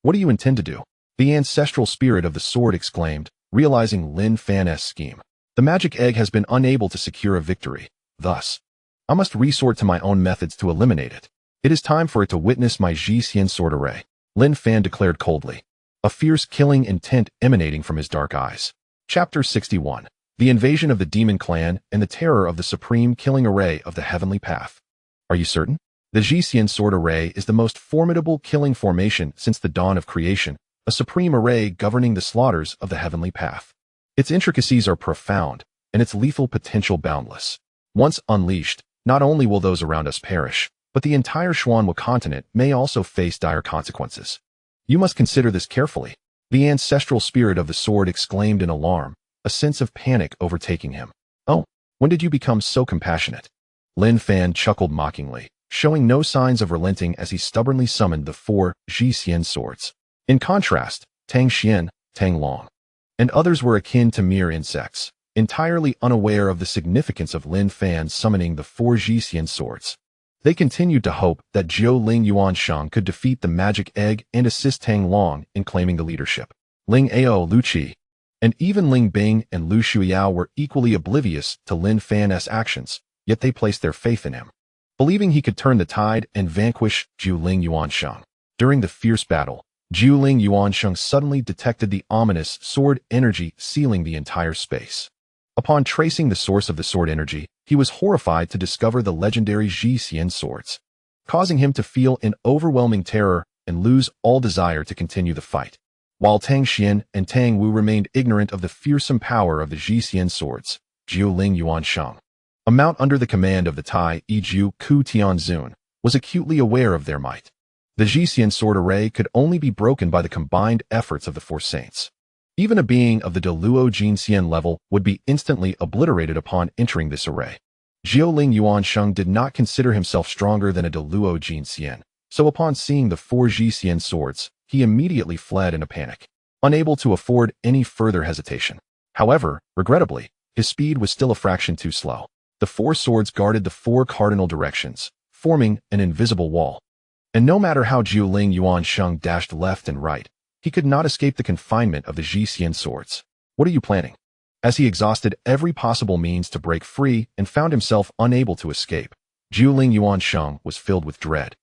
Speaker 1: What do you intend to do? The ancestral spirit of the sword exclaimed, realizing Lin Fan's scheme. The magic egg has been unable to secure a victory. Thus, I must resort to my own methods to eliminate it. It is time for it to witness my Ji Xian sword array. Lin Fan declared coldly, a fierce killing intent emanating from his dark eyes. Chapter 61. The Invasion of the Demon Clan and the Terror of the Supreme Killing Array of the Heavenly Path. Are you certain? The Ji Xian sword array is the most formidable killing formation since the dawn of creation, a supreme array governing the slaughters of the heavenly path. Its intricacies are profound, and its lethal potential boundless. Once unleashed, not only will those around us perish, but the entire Xuanwu continent may also face dire consequences. You must consider this carefully. The ancestral spirit of the sword exclaimed in alarm, a sense of panic overtaking him. Oh, when did you become so compassionate? Lin Fan chuckled mockingly, showing no signs of relenting as he stubbornly summoned the 4 Ji-Xian swords. In contrast, Tang Xian, Tang Long, and others were akin to mere insects, entirely unaware of the significance of Lin Fan summoning the 4 Ji-Xian swords. They continued to hope that Zhou Ling Yuansheng could defeat the magic egg and assist Tang Long in claiming the leadership. Ling Ao Lu Qi, and even Ling Bing and Lu Shuiyao were equally oblivious to Lin Fan's actions, yet they placed their faith in him, believing he could turn the tide and vanquish Zhou Ling Yuansheng. During the fierce battle, Zhou Ling Yuansheng suddenly detected the ominous sword energy sealing the entire space. Upon tracing the source of the sword energy, he was horrified to discover the legendary Ji-Xian swords, causing him to feel an overwhelming terror and lose all desire to continue the fight. While Tang Xian and Tang Wu remained ignorant of the fearsome power of the Ji-Xian swords, Zhou Ling Yuansheng, a mount under the command of the Tai Yiju Ku Tianzun, was acutely aware of their might. The Ji-Xian sword array could only be broken by the combined efforts of the 4 saints. Even a being of the Deluo Jinxian level would be instantly obliterated upon entering this array. Zhou Ling Yuansheng did not consider himself stronger than a Deluo Jinxian, so upon seeing the 4 Ji-Xian swords, he immediately fled in a panic, unable to afford any further hesitation. However, regrettably, his speed was still a fraction too slow. The 4 swords guarded the 4 cardinal directions, forming an invisible wall. And no matter how Zhou Ling Yuansheng dashed left and right, he could not escape the confinement of the Ji-Xian swords. What are you planning? As he exhausted every possible means to break free and found himself unable to escape, Zhou Ling Yuansheng was filled with dread,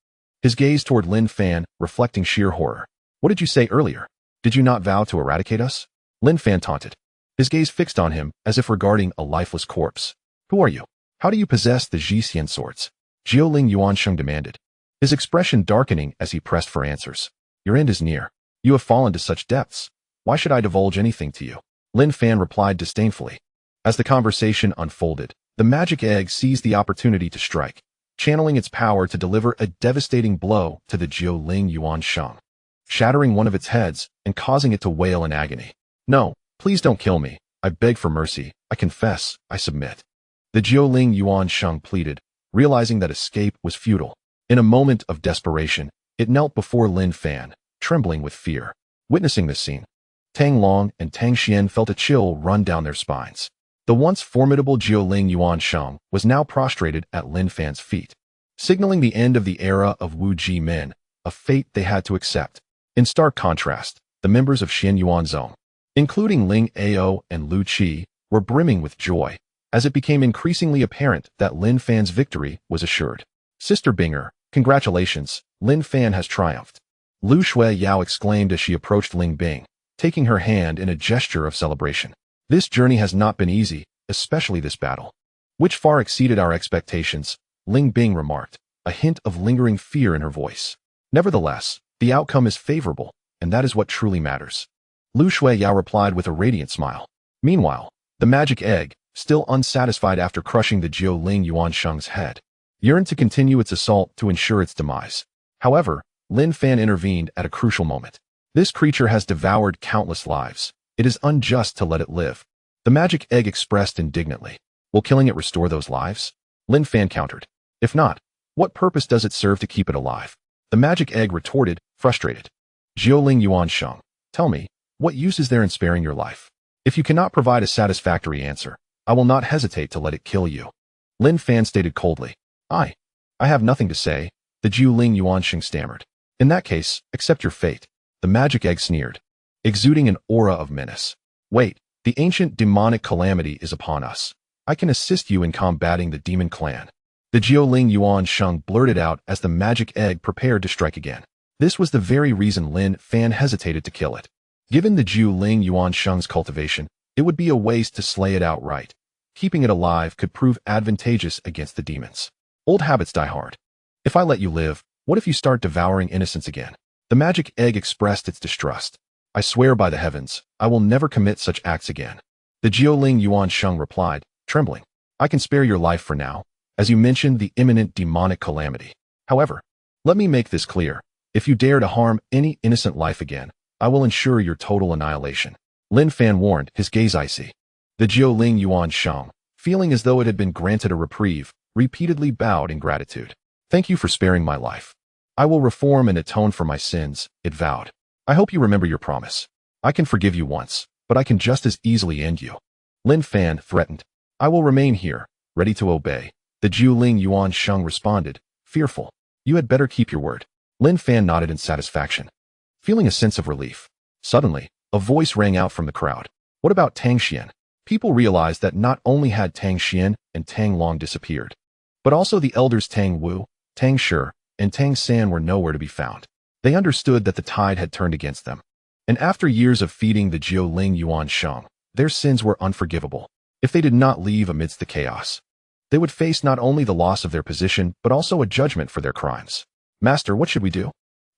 Speaker 1: his gaze toward Lin Fan reflecting sheer horror. What did you say earlier? Did you not vow to eradicate us? Lin Fan taunted, his gaze fixed on him as if regarding a lifeless corpse. Who are you? How do you possess the Ji-Xian swords? Zhou Ling Yuansheng demanded, his expression darkening as he pressed for answers. Your end is near. You have fallen to such depths. Why should I divulge anything to you? Lin Fan replied disdainfully. As the conversation unfolded, the magic egg seized the opportunity to strike, channeling its power to deliver a devastating blow to the Zhou Ling Yuansheng, shattering one of its heads and causing it to wail in agony. No, please don't kill me. I beg for mercy. I confess. I submit. The Zhou Ling Yuansheng pleaded, realizing that escape was futile. In a moment of desperation, it knelt before Lin Fan, trembling with fear. Witnessing this scene, Tang Long and Tang Xian felt a chill run down their spines. The once formidable Zhou Ling Yuansheng was now prostrated at Lin Fan's feet, signaling the end of the era of Wu Ji men, a fate they had to accept. In stark contrast, the members of Xian Yuanzong, including Ling Ao and Lu Qi, were brimming with joy, as it became increasingly apparent that Lin Fan's victory was assured. Sister Binger, congratulations, Lin Fan has triumphed. Lu Shuiyao exclaimed as she approached Ling Bing, taking her hand in a gesture of celebration. This journey has not been easy, especially this battle, which far exceeded our expectations, Ling Bing remarked, a hint of lingering fear in her voice. Nevertheless, the outcome is favorable, and that is what truly matters. Lu Shuiyao replied with a radiant smile. Meanwhile, the magic egg, still unsatisfied after crushing the Zhou Ling Yuansheng's head, yearned to continue its assault to ensure its demise. However, Lin Fan intervened at a crucial moment. This creature has devoured countless lives. It is unjust to let it live. The magic egg expressed indignantly. Will killing it restore those lives? Lin Fan countered. If not, what purpose does it serve to keep it alive? The magic egg retorted, frustrated. Zhou Ling Yuansheng, tell me, what use is there in sparing your life? If you cannot provide a satisfactory answer, I will not hesitate to let it kill you. Lin Fan stated coldly. I have nothing to say, the Zhou Ling Yuansheng stammered. In that case, accept your fate. The magic egg sneered, exuding an aura of menace. Wait, the ancient demonic calamity is upon us. I can assist you in combating the demon clan. The Zhou Ling Yuansheng blurted out as the magic egg prepared to strike again. This was the very reason Lin Fan hesitated to kill it. Given the Zhou Ling Yuansheng's cultivation, it would be a waste to slay it outright. Keeping it alive could prove advantageous against the demons. Old habits die hard. If I let you live, what if you start devouring innocents again? The magic egg expressed its distrust. I swear by the heavens, I will never commit such acts again. The Jiuling Yuan Sheng replied, trembling. I can spare your life for now, as you mentioned the imminent demonic calamity. However, let me make this clear. If you dare to harm any innocent life again, I will ensure your total annihilation. Lin Fan warned, his gaze icy. The Jiuling Yuan Sheng, feeling as though it had been granted a reprieve, repeatedly bowed in gratitude. Thank you for sparing my life. I will reform and atone for my sins, it vowed. I hope you remember your promise. I can forgive you once, but I can just as easily end you. Lin Fan threatened. I will remain here, ready to obey. The Jiuling Yuan Sheng responded, fearful. You had better keep your word. Lin Fan nodded in satisfaction, feeling a sense of relief. Suddenly, a voice rang out from the crowd. What about Tang Xian? People realized that not only had Tang Xian and Tang Long disappeared, but also the elders Tang Wu, Tang Shi, and Tang San were nowhere to be found. They understood that the tide had turned against them. And after years of feeding the Jiuling Yuan Sheng, their sins were unforgivable. If they did not leave amidst the chaos, they would face not only the loss of their position, but also a judgment for their crimes. Master, what should we do?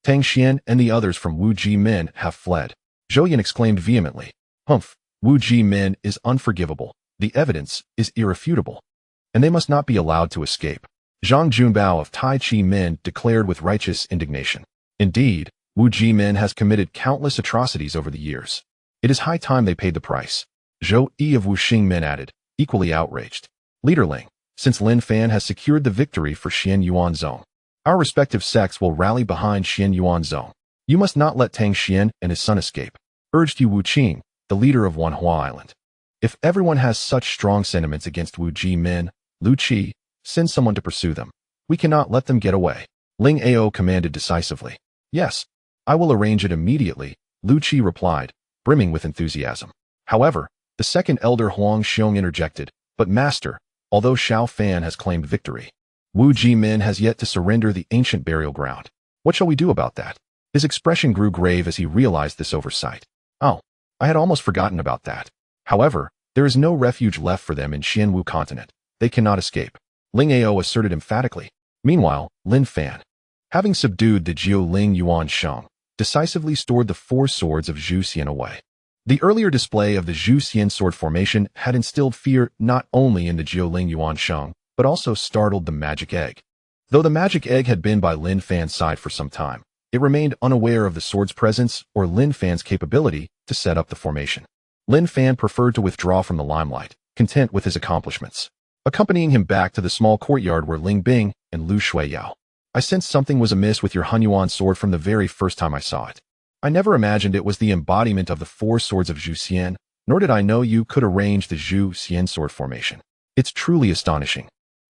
Speaker 1: Tang Xian and the others from Wu Ji Min have fled. Zhou Yan exclaimed vehemently. Humph, Wu Ji Min is unforgivable. The evidence is irrefutable. And they must not be allowed to escape. Zhang Junbao of Tai Chi Min declared with righteous indignation. Indeed, Wu Ji Min has committed countless atrocities over the years. It is high time they paid the price. Zhou Yi of Wu Xing Min added, equally outraged. Leaderling, since Lin Fan has secured the victory for Xian Yuan Zong, our respective sects will rally behind Xian Yuan Zong. You must not let Tang Xian and his son escape, urged Yu Wuqing, the leader of Wanhua Island. If everyone has such strong sentiments against Wu Ji Min, Lu Qi, send someone to pursue them. We cannot let them get away. Ling Ao commanded decisively. Yes, I will arrange it immediately, Lu Qi replied, brimming with enthusiasm. However, the second elder Huang Xiong interjected, but master, although Xiao Fan has claimed victory, Wu Ji Min has yet to surrender the ancient burial ground. What shall we do about that? His expression grew grave as he realized this oversight. Oh, I had almost forgotten about that. However, there is no refuge left for them in Xianwu continent. They cannot escape. Ling Ao asserted emphatically. Meanwhile, Lin Fan, having subdued the Jiuling Yuan Sheng, decisively stored the 4 swords of Zhu Xian away. The earlier display of the Zhu Xian sword formation had instilled fear not only in the Jiuling Yuan Sheng, but also startled the magic egg. Though the magic egg had been by Lin Fan's side for some time, it remained unaware of the sword's presence or Lin Fan's capability to set up the formation. Lin Fan preferred to withdraw from the limelight, content with his accomplishments, accompanying him back to the small courtyard where Ling Bing and Lu Shuiyao. I sensed something was amiss with your Hunyuan sword from the very first time I saw it. I never imagined it was the embodiment of the 4 swords of Zhu Xian, nor did I know you could arrange the Zhu Xian sword formation. It's truly astonishing,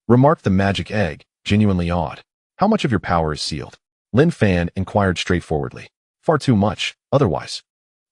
Speaker 1: remarked the magic egg, genuinely awed. How much of your power is sealed? Lin Fan inquired straightforwardly. Far too much, otherwise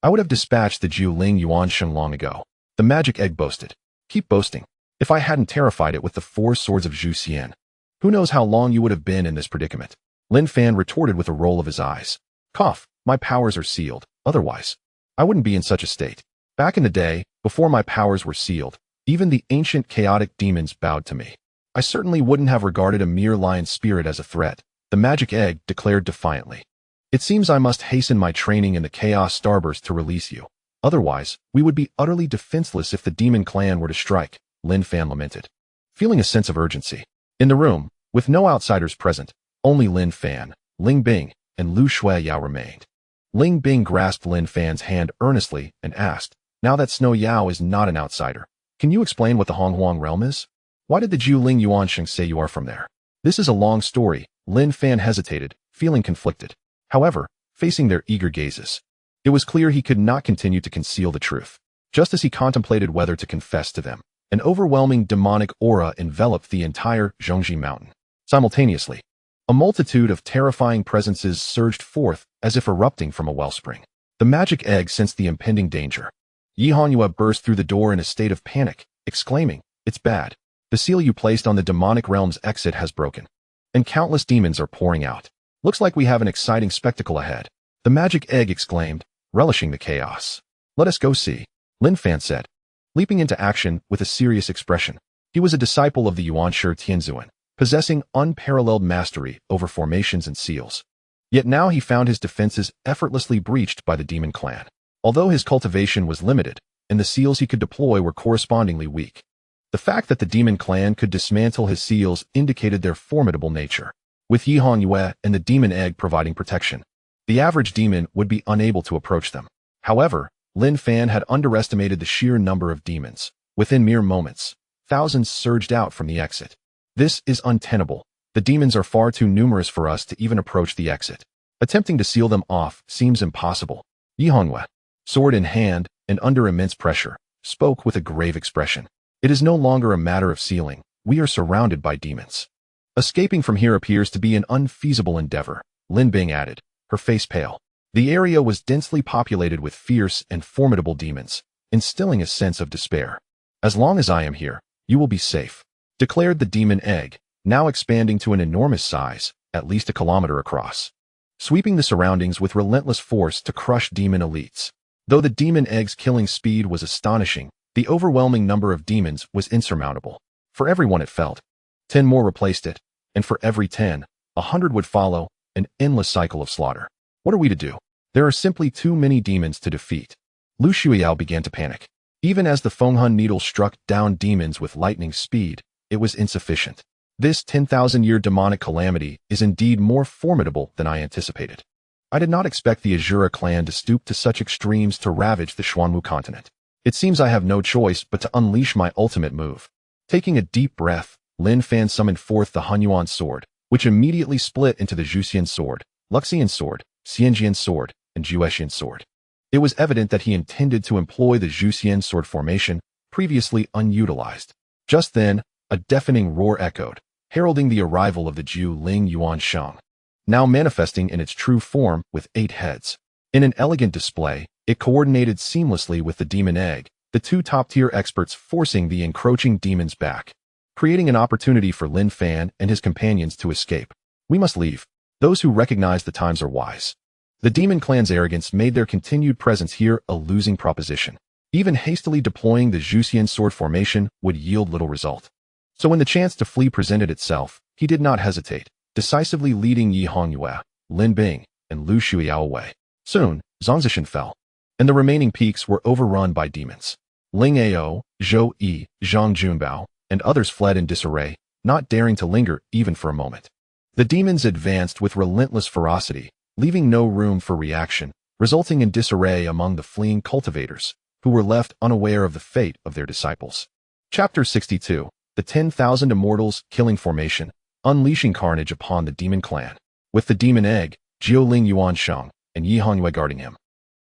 Speaker 1: I would have dispatched the Jiuling Yuan Sheng long ago. The magic egg boasted. Keep boasting. If I hadn't terrified it with the 4 swords of Zhu Xian, who knows how long you would have been in this predicament? Lin Fan retorted with a roll of his eyes. Cough, my powers are sealed, otherwise I wouldn't be in such a state. Back in the day, before my powers were sealed, even the ancient chaotic demons bowed to me. I certainly wouldn't have regarded a mere lion spirit as a threat, the magic egg declared defiantly. It seems I must hasten my training in the chaos starburst to release you. Otherwise, we would be utterly defenseless if the demon clan were to strike, Lin Fan lamented, feeling a sense of urgency. In the room, with no outsiders present, only Lin Fan, Ling Bing, and Lu Shuiyao remained. Ling Bing grasped Lin Fan's hand earnestly and asked, now that Snow Yao is not an outsider, can you explain what the Honghuang realm is? Why did the Jiuling Yuansheng say you are from there? This is a long story, Lin Fan hesitated, feeling conflicted. However, facing their eager gazes, it was clear he could not continue to conceal the truth. Just as he contemplated whether to confess to them, an overwhelming demonic aura enveloped the entire Zhongji mountain. Simultaneously, a multitude of terrifying presences surged forth as if erupting from a wellspring. The magic egg sensed the impending danger. Yi Hanyue burst through the door in a state of panic, exclaiming, it's bad. The seal you placed on the demonic realm's exit has broken, and countless demons are pouring out. Looks like we have an exciting spectacle ahead. The magic egg exclaimed, relishing the chaos. Let us go see, Lin Fan said, leaping into action with a serious expression. He was a disciple of the Yuanshi Tianzuan, possessing unparalleled mastery over formations and seals. Yet now he found his defenses effortlessly breached by the demon clan. although his cultivation was limited, and the seals he could deploy were correspondingly weak. The fact that the demon clan could dismantle his seals indicated their formidable nature, with Yi Hongyue and the demon egg providing protection. The average demon would be unable to approach them. However, Lin Fan had underestimated the sheer number of demons. Within mere moments, thousands surged out from the exit. This is untenable. The demons are far too numerous for us to even approach the exit. Attempting to seal them off seems impossible. Yi Hongyue, sword in hand and under immense pressure, spoke with a grave expression. It is no longer a matter of sealing. We are surrounded by demons. Escaping from here appears to be an unfeasible endeavor, Lin Bing added, her face pale. The area was densely populated with fierce and formidable demons, instilling a sense of despair. As long as I am here, you will be safe, declared the demon egg, now expanding to an enormous size, at least a kilometer across, sweeping the surroundings with relentless force to crush demon elites. Though the demon egg's killing speed was astonishing, the overwhelming number of demons was insurmountable. For everyone it felt, 10 more replaced it, and for every 10, 100 would follow, an endless cycle of slaughter. What are we to do? There are simply too many demons to defeat. Lu Shuiyao began to panic. Even as the Fenghun needle struck down demons with lightning speed, it was insufficient. This 10,000-year demonic calamity is indeed more formidable than I anticipated. I did not expect the Azura clan to stoop to such extremes to ravage the Xuanwu continent. It seems I have no choice but to unleash my ultimate move. Taking a deep breath, Lin Fan summoned forth the Hunyuan sword, which immediately split into the Zhuxian sword, Luxian sword, Xianjian sword, and Juexian sword. It was evident that he intended to employ the Zhuxian sword formation, previously unutilized. Just then, a deafening roar echoed, heralding the arrival of the Jiu Ling Yuan Shang, now manifesting in its true form with 8 heads. In an elegant display, it coordinated seamlessly with the demon egg, the 2 top-tier experts forcing the encroaching demons back, creating an opportunity for Lin Fan and his companions to escape. We must leave. Those who recognize the times are wise. The demon clan's arrogance made their continued presence here a losing proposition. Even hastily deploying the Zhuxian sword formation would yield little result. So when the chance to flee presented itself, he did not hesitate, decisively leading Yi Hongyue, Lin Bing, and Lu Shuiyao away. Soon, Zhongzishan fell, and the remaining peaks were overrun by demons. Ling Ao, Zhou Yi, Zhang Junbao, and others fled in disarray, not daring to linger even for a moment. The demons advanced with relentless ferocity, leaving no room for reaction, resulting in disarray among the fleeing cultivators, who were left unaware of the fate of their disciples. Chapter 62. The 10,000 Immortals Killing Formation, unleashing carnage upon the demon clan. With the demon egg, Jiuling Yuanshang, and Yi Hongyue guarding him,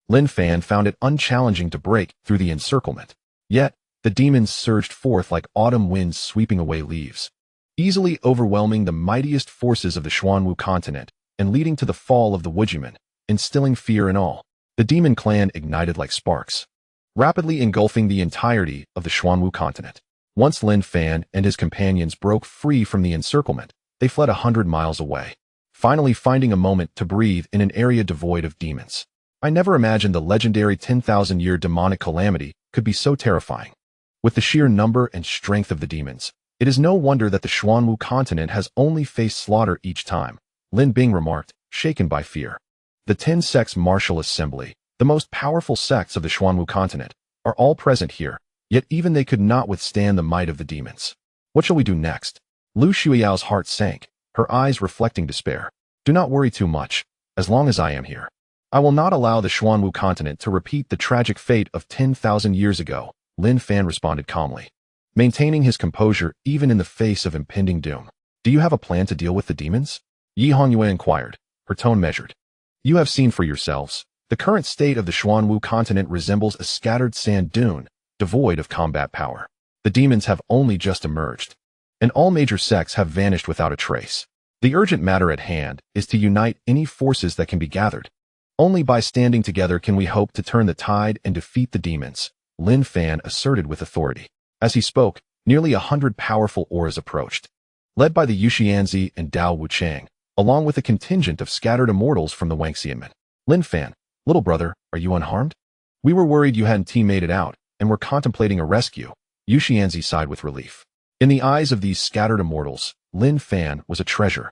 Speaker 1: Lin Fan found it unchallenging to break through the encirclement. Yet, the demons surged forth like autumn winds sweeping away leaves, easily overwhelming the mightiest forces of the Xuanwu continent and leading to the fall of the Wujiman, instilling fear in all. The demon clan ignited like sparks, rapidly engulfing the entirety of the Xuanwu continent. Once Lin Fan and his companions broke free from the encirclement, they fled 100 miles away, finally finding a moment to breathe in an area devoid of demons. I never imagined the legendary 10,000-year demonic calamity could be so terrifying. With the sheer number and strength of the demons, it is no wonder that the Xuanwu continent has only faced slaughter each time, Lin Bing remarked, shaken by fear. The 10 sects martial assembly, the most powerful sects of the Xuanwu continent, are all present here, yet even they could not withstand the might of the demons. What shall we do next? Lu Shuiyao's heart sank, her eyes reflecting despair. Do not worry too much, as long as I am here. I will not allow the Xuanwu continent to repeat the tragic fate of 10,000 years ago, Lin Fan responded calmly, maintaining his composure even in the face of impending doom. Do you have a plan to deal with the demons? Yi Hongyue inquired, her tone measured. You have seen for yourselves. The current state of the Xuanwu continent resembles a scattered sand dune, devoid of combat power. The demons have only just emerged, and all major sects have vanished without a trace. The urgent matter at hand is to unite any forces that can be gathered. Only by standing together can we hope to turn the tide and defeat the demons, Lin Fan asserted with authority. As he spoke, nearly 100 powerful auras approached, led by the Yuxianzi and Dao Wuchang, along with a contingent of scattered immortals from the Wangxianmen. Lin Fan, little brother, are you unharmed? We were worried you hadn't teammated out, and were contemplating a rescue. Yuxianzi sighed with relief. In the eyes of these scattered immortals, Lin Fan was a treasure,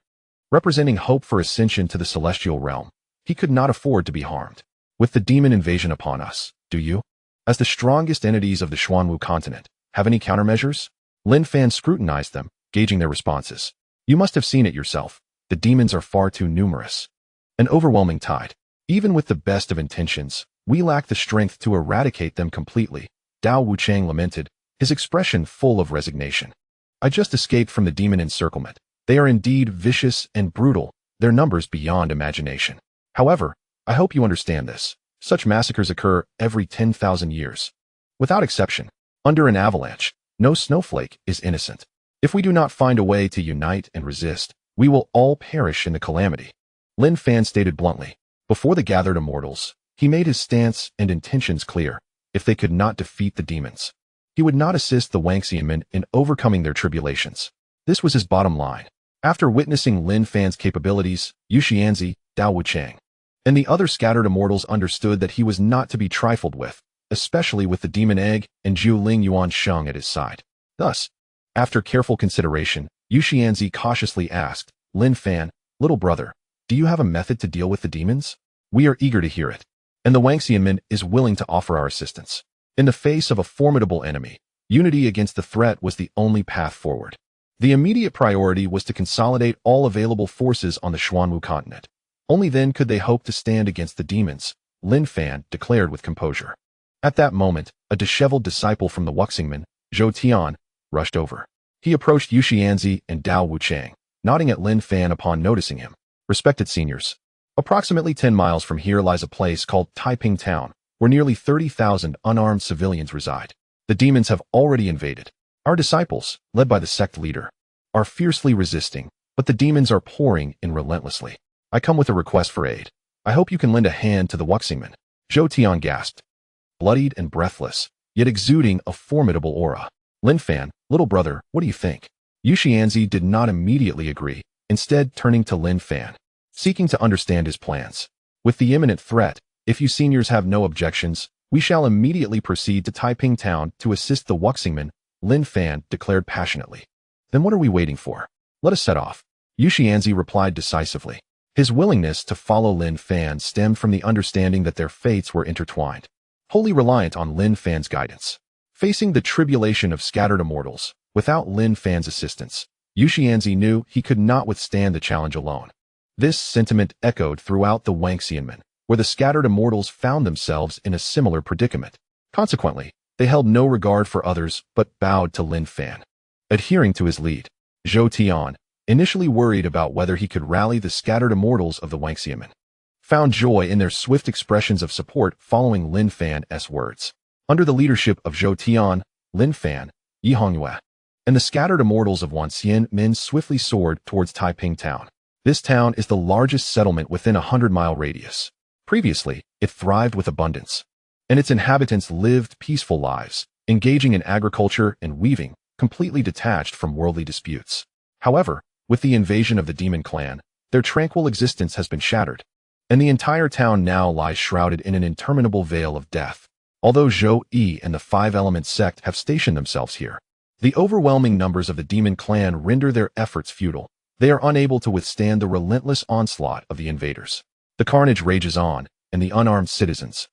Speaker 1: representing hope for ascension to the celestial realm. He could not afford to be harmed. with the demon invasion upon us, do you? As the strongest entities of the Xuanwu continent, have any countermeasures? Lin Fan scrutinized them, gauging their responses. You must have seen it yourself. The demons are far too numerous. An overwhelming tide. Even with the best of intentions, we lack the strength to eradicate them completely, Dao Wuchang lamented, his expression full of resignation. I just escaped from the demon encirclement. They are indeed vicious and brutal, their numbers beyond imagination. However, I hope you understand this. Such massacres occur every 10,000 years. Without exception, under an avalanche, no snowflake is innocent. If we do not find a way to unite and resist, we will all perish in the calamity. Lin Fan stated bluntly. Before the gathered immortals, he made his stance and intentions clear. If they could not defeat the demons, he would not assist the Wangxianmen in overcoming their tribulations. This was his bottom line. After witnessing Lin Fan's capabilities, Yu Xianzi, Dao Wuchang, and the other scattered immortals understood that he was not to be trifled with, especially with the demon egg and Zhu Ling Yuan Sheng at his side. Thus, after careful consideration, Yu Xianzi cautiously asked, Lin Fan, little brother, do you have a method to deal with the demons? We are eager to hear it. And the Wangxianmen is willing to offer our assistance. In the face of a formidable enemy, unity against the threat was the only path forward. The immediate priority was to consolidate all available forces on the Xuanwu continent. Only then could they hope to stand against the demons, Lin Fan declared with composure. At that moment, a disheveled disciple from the Wuxingmen, Zhou Tian, rushed over. He approached Yu Xianzi and Dao Wuchang, nodding at Lin Fan upon noticing him. Respected seniors, approximately 10 miles from here lies a place called Taiping Town, where nearly 30,000 unarmed civilians reside. The demons have already invaded. Our disciples, led by the sect leader, are fiercely resisting, but the demons are pouring in relentlessly. I come with a request for aid. I hope you can lend a hand to the Wuxingmen. Zhou Tian gasped, bloodied and breathless, yet exuding a formidable aura. Lin Fan, little brother, what do you think? Yu Xianzi did not immediately agree, instead turning to Lin Fan, seeking to understand his plans. With the imminent threat, if you seniors have no objections, we shall immediately proceed to Taiping Town to assist the Wuxingmen, Lin Fan declared passionately. Then what are we waiting for? Let us set off. Yu Xianzi replied decisively. His willingness to follow Lin Fan stemmed from the understanding that their fates were intertwined, wholly reliant on Lin Fan's guidance. Facing the tribulation of scattered immortals, without Lin Fan's assistance, Yu Xianzi knew he could not withstand the challenge alone. This sentiment echoed throughout the Wangxianmen, where the scattered immortals found themselves in a similar predicament. Consequently, they held no regard for others but bowed to Lin Fan. Adhering to his lead, Zhou Tian, initially worried about whether he could rally the scattered immortals of the Wangxianmen, found joy in their swift expressions of support following Lin Fan's words. Under the leadership of Zhou Tian, Lin Fan, Yi Hongyue, and the scattered immortals of Wangxianmen swiftly soared towards Taiping Town. This town is the largest settlement within a 100-mile radius. Previously, it thrived with abundance, and its inhabitants lived peaceful lives, engaging in agriculture and weaving, completely detached from worldly disputes. However, with the invasion of the demon clan, their tranquil existence has been shattered, and the entire town now lies shrouded in an interminable veil of death. Although Zhou Yi and the Five Elements sect have stationed themselves here, the overwhelming numbers of the demon clan render their efforts futile. They are unable to withstand the relentless onslaught of the invaders. The carnage rages on, and the unarmed citizens,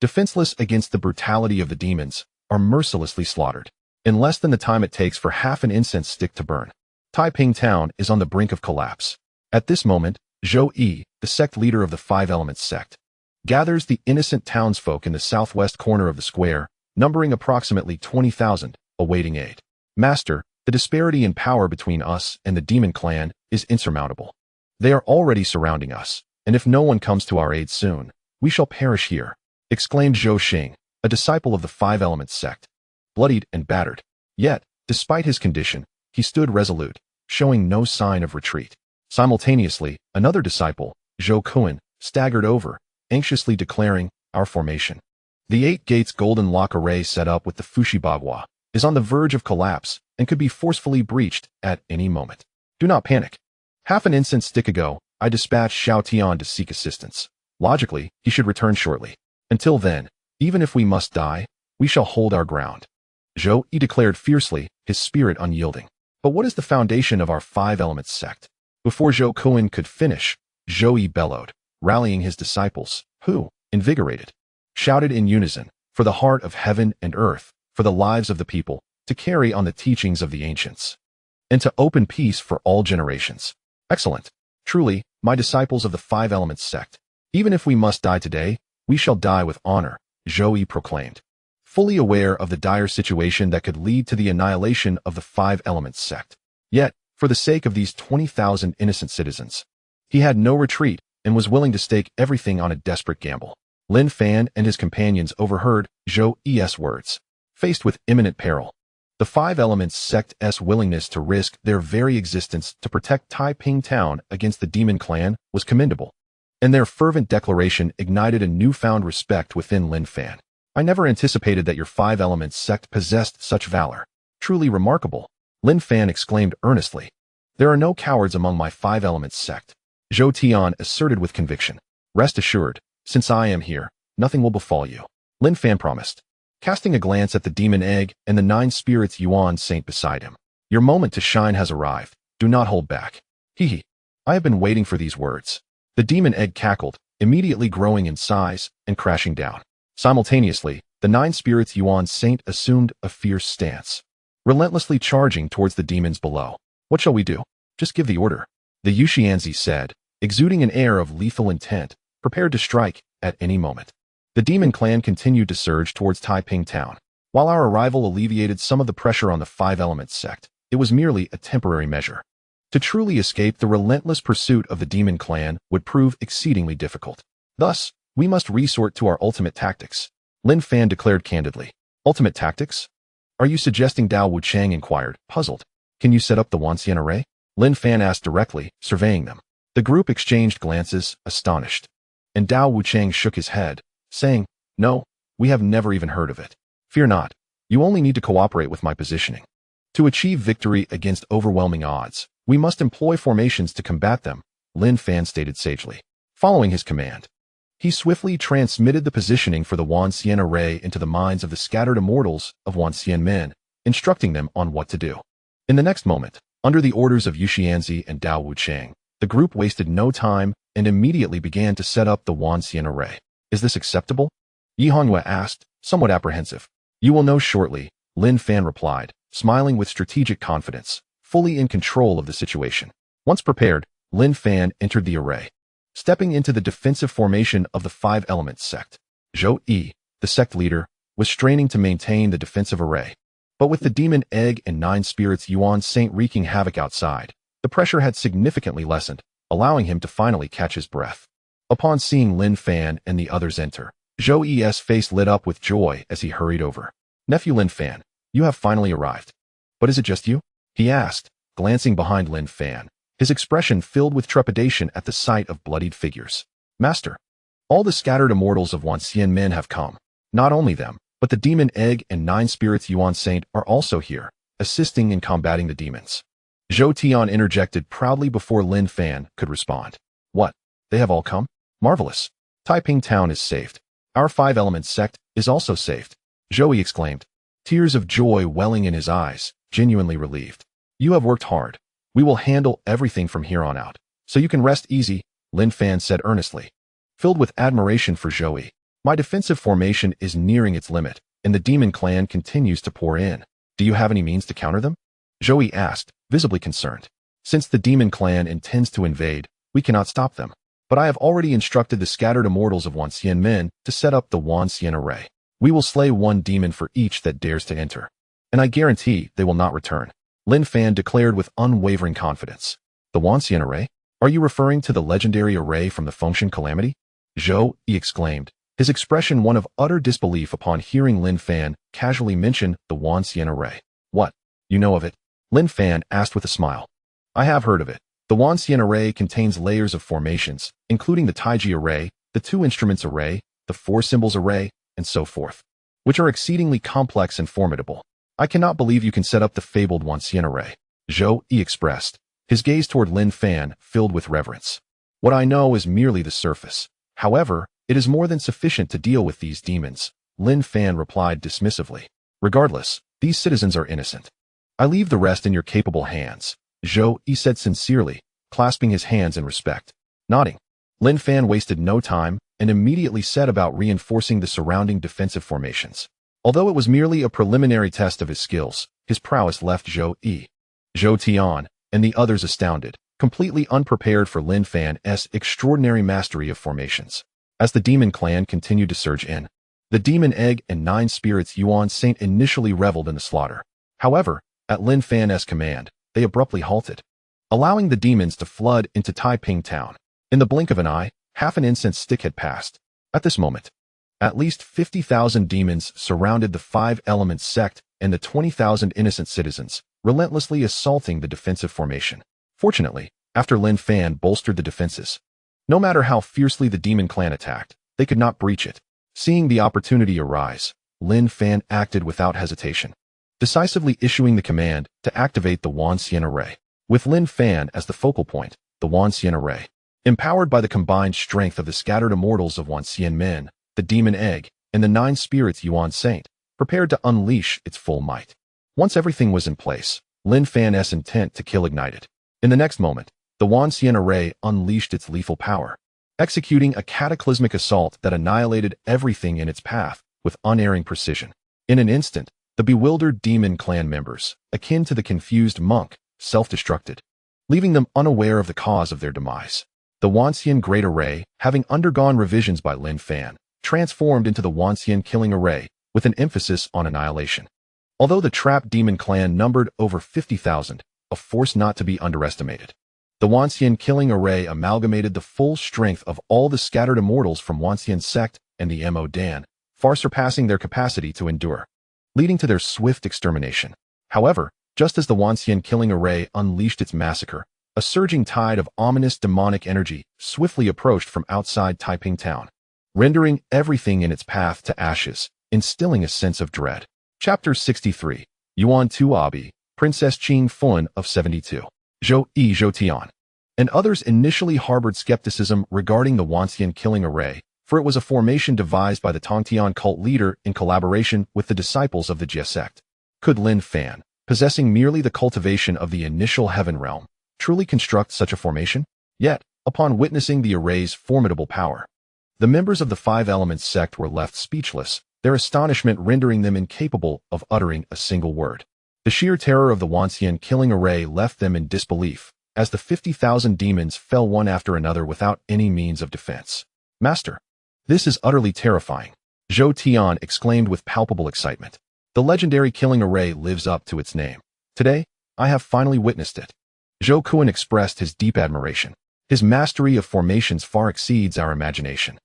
Speaker 1: defenseless against the brutality of the demons, are mercilessly slaughtered. In less than the time it takes for half an incense stick to burn, Taiping Town is on the brink of collapse. At this moment, Zhou Yi, the sect leader of the Five Elements sect, gathers the innocent townsfolk in the southwest corner of the square, numbering approximately 20,000, awaiting aid. Master, the disparity in power between us and the demon clan is insurmountable. They are already surrounding us, and if no one comes to our aid soon, we shall perish here, exclaimed Zhou Xing, a disciple of the Five Elements sect, bloodied and battered. Yet, despite his condition, he stood resolute, showing no sign of retreat. Simultaneously, another disciple, Zhou Kuan, staggered over, anxiously declaring, our formation. The 8 gates golden lock array set up with the Fushibagua is on the verge of collapse and could be forcefully breached at any moment. Do not panic. Half an incense stick ago, I dispatched Xiao Tian to seek assistance. Logically, he should return shortly. Until then, even if we must die, we shall hold our ground. Zhou Yi declared fiercely, his spirit unyielding. But what is the foundation of our Five Elements sect? Before Zhou Kuan could finish, Zhou Yi bellowed, rallying his disciples. Who? invigorated, shouted in unison, for the heart of heaven and earth, for the lives of the people, to carry on the teachings of the ancients, and to open peace for all generations. Excellent. Truly, my disciples of the Five Elements sect, even if we must die today, we shall die with honor, Zhou proclaimed, fully aware of the dire situation that could lead to the annihilation of the Five Elements sect. Yet, for the sake of these 20,000 innocent citizens, he had no retreat and was willing to stake everything on a desperate gamble. Lin Fan and his companions overheard Zhou's words. Faced with imminent peril, the Five Elements sect's willingness to risk their very existence to protect Taiping Town against the demon clan was commendable, and their fervent declaration ignited a newfound respect within Lin Fan. I never anticipated that your Five Elements sect possessed such valor. Truly remarkable, Lin Fan exclaimed earnestly. There are no cowards among my Five Elements sect, Zhou Tian asserted with conviction. Rest assured, since I am here, nothing will befall you, Lin Fan promised, casting a glance at the demon egg and the 9 spirits Yuan Saint beside him. Your moment to shine has arrived. Do not hold back. Hee. I have been waiting for these words. The demon egg cackled, immediately growing in size and crashing down. Simultaneously, the 9 spirits Yuan Saint assumed a fierce stance, relentlessly charging towards the demons below. What shall we do? Just give the order, the Yuxianzi said, exuding an air of lethal intent, prepared to strike at any moment. The demon clan continued to surge towards Taiping Town. While our arrival alleviated some of the pressure on the Five Elements sect, it was merely a temporary measure. To truly escape the relentless pursuit of the demon clan would prove exceedingly difficult. Thus, we must resort to our ultimate tactics, Lin Fan declared candidly. Ultimate tactics? Are you suggesting Dao Wuchang inquired, puzzled. Can you set up the Wanxian array? Lin Fan asked directly, surveying them. The group exchanged glances, astonished. And Dao Wuchang shook his head, saying, no, we have never even heard of it. Fear not, you only need to cooperate with my positioning. To achieve victory against overwhelming odds, we must employ formations to combat them, Lin Fan stated sagely. Following his command, he swiftly transmitted the positioning for the Wanxian array into the minds of the scattered immortals of Wanxian men, instructing them on what to do. In the next moment, under the orders of Yuxianzi and Dao Wuchang, the group wasted no time and immediately began to set up the Wanxian array. Is this acceptable? Yi Hongwei asked, somewhat apprehensive. You will know shortly, Lin Fan replied, smiling with strategic confidence, fully in control of the situation. Once prepared, Lin Fan entered the array. Stepping into the defensive formation of the Five Elements sect, Zhou, the sect leader, was straining to maintain the defensive array. But with the demon egg and 9 spirits Yuan Saint wreaking havoc outside, the pressure had significantly lessened, allowing him to finally catch his breath. Upon seeing Lin Fan and the others enter, Zhou's face lit up with joy as he hurried over. Nephew Lin Fan, you have finally arrived. But is it just you? He asked, glancing behind Lin Fan, his expression filled with trepidation at the sight of bloodied figures. Master, all the scattered immortals of Wanxian men have come. Not only them, but the demon egg and 9 spirits Yuan Saint are also here, assisting in combating the demons. Zhou Tian interjected proudly before Lin Fan could respond. What? They have all come? Marvelous. Taiping Town is saved. Our Five Elements sect is also saved, Zhou exclaimed, tears of joy welling in his eyes, genuinely relieved. You have worked hard. We will handle everything from here on out, so you can rest easy, Lin Fan said earnestly. Filled with admiration for Zhou, my defensive formation is nearing its limit, and the demon clan continues to pour in. Do you have any means to counter them? Zhou asked, visibly concerned. Since the demon clan intends to invade, we cannot stop them. But I have already instructed the scattered immortals of Wanxian men to set up the Wanxian array. We will slay 1 demon for each that dares to enter. And I guarantee they will not return, Lin Fan declared with unwavering confidence. The Wanxian array? Are you referring to the legendary array from the Fengshen calamity? Zhou exclaimed, his expression one of utter disbelief upon hearing Lin Fan casually mention the Wanxian array. What? You know of it? Lin Fan asked with a smile. I have heard of it. The Wanxian array contains layers of formations, including the Taiji array, the 2 instruments array, the 4 symbols array, and so forth, which are exceedingly complex and formidable. I cannot believe you can set up the fabled Wanxian array, Zhou expressed, his gaze toward Lin Fan filled with reverence. What I know is merely the surface. However, it is more than sufficient to deal with these demons, Lin Fan replied dismissively. Regardless, these citizens are innocent. I leave the rest in your capable hands, Zhou said sincerely, clasping his hands in respect. Nodding, Lin Fan wasted no time and immediately set about reinforcing the surrounding defensive formations. Although it was merely a preliminary test of his skills, his prowess left Zhou Tian, and the others astounded, completely unprepared for Lin Fan's extraordinary mastery of formations. As the demon clan continued to surge in, the demon egg and 9 spirits Yuan Saint initially reveled in the slaughter. However, at Lin Fan's command, they abruptly halted, allowing the demons to flood into Taiping town. In the blink of an eye, half an incense stick had passed. At this moment, at least 50,000 demons surrounded the 5 Elements sect and the 20,000 innocent citizens, relentlessly assaulting the defensive formation. Fortunately, after Lin Fan bolstered the defenses, no matter how fiercely the demon clan attacked, they could not breach it. Seeing the opportunity arise, Lin Fan acted without hesitation, decisively issuing the command to activate the Wanxian array. With Lin Fan as the focal point, the Wanxian array, empowered by the combined strength of the scattered immortals of Wanxian men, the demon egg, and the 9 spirits Yuan Saint, prepared to unleash its full might. Once everything was in place, Lin Fan's intent to kill ignited. In the next moment, the Wanxian array unleashed its lethal power, executing a cataclysmic assault that annihilated everything in its path with unerring precision. In an instant, the bewildered demon clan members, akin to the confused monk, self-destructed, leaving them unaware of the cause of their demise. The Wanxian Great Array, having undergone revisions by Lin Fan, transformed into the Wanxian Killing Array, with an emphasis on annihilation. Although the trapped demon clan numbered over 50,000, a force not to be underestimated, the Wanxian Killing Array amalgamated the full strength of all the scattered immortals from Wanxian sect and the Mo Dan, far surpassing their capacity to endure, leading to their swift extermination. However, just as the Wanxian Killing Array unleashed its massacre, a surging tide of ominous demonic energy swiftly approached from outside Taiping town, rendering everything in its path to ashes, instilling a sense of dread. Chapter 63. Yuan Tuobi, Princess Qing Fun of 72. Zhou Tian, and others initially harbored skepticism regarding the Wanxian Killing Array, for it was a formation devised by the Tongtian cult leader in collaboration with the disciples of the Jie sect. Could Lin Fan, possessing merely the cultivation of the initial heaven realm, truly construct such a formation? Yet, upon witnessing the array's formidable power, the members of the 5 Elements sect were left speechless, their astonishment rendering them incapable of uttering a single word. The sheer terror of the Wanxian Killing Array left them in disbelief, as the 50,000 demons fell one after another without any means of defense. Master, this is utterly terrifying, Zhou Tian exclaimed with palpable excitement. The legendary Killing Array lives up to its name. Today, I have finally witnessed it. Zhou Kuan expressed his deep admiration. His mastery of formations far exceeds our imagination.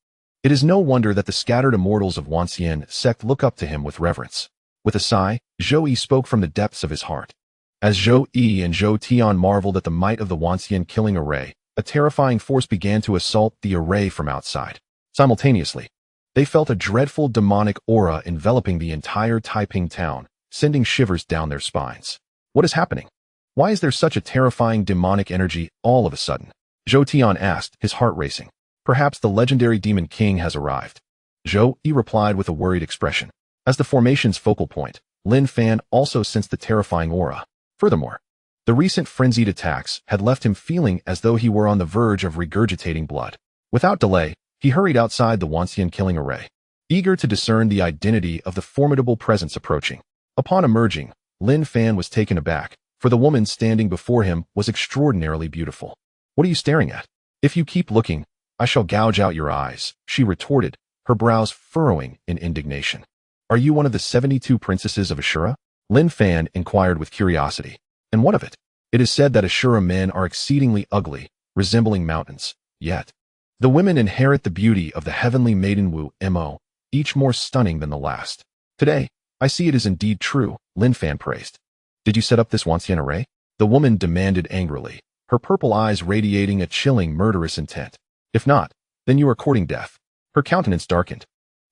Speaker 1: It is no wonder that the scattered immortals of Wanxian sect look up to him with reverence. With a sigh, Zhou Yi spoke from the depths of his heart. As Zhou Yi and Zhou Tian marveled at the might of the Wanxian Killing Array, a terrifying force began to assault the array from outside. Simultaneously, they felt a dreadful demonic aura enveloping the entire Taiping town, sending shivers down their spines. What is happening? Why is there such a terrifying demonic energy all of a sudden? Zhou Tian asked, his heart racing. Perhaps the legendary Demon King has arrived. Zhou Yi replied with a worried expression. As the formation's focal point, Lin Fan also sensed the terrifying aura. Furthermore, the recent frenzied attacks had left him feeling as though he were on the verge of regurgitating blood. Without delay, he hurried outside the Wanxian Killing Array, eager to discern the identity of the formidable presence approaching. Upon emerging, Lin Fan was taken aback, for the woman standing before him was extraordinarily beautiful. What are you staring at? If you keep looking, I shall gouge out your eyes, she retorted, her brows furrowing in indignation. Are you one of the 72 princesses of Ashura? Lin Fan inquired with curiosity. And what of it? It is said that Ashura men are exceedingly ugly, resembling mountains. Yet, the women inherit the beauty of the heavenly maiden Wu Mo, each more stunning than the last. Today, I see it is indeed true, Lin Fan praised. Did you set up this Wanxian array? The woman demanded angrily, her purple eyes radiating a chilling, murderous intent. If not, then you are courting death. Her countenance darkened,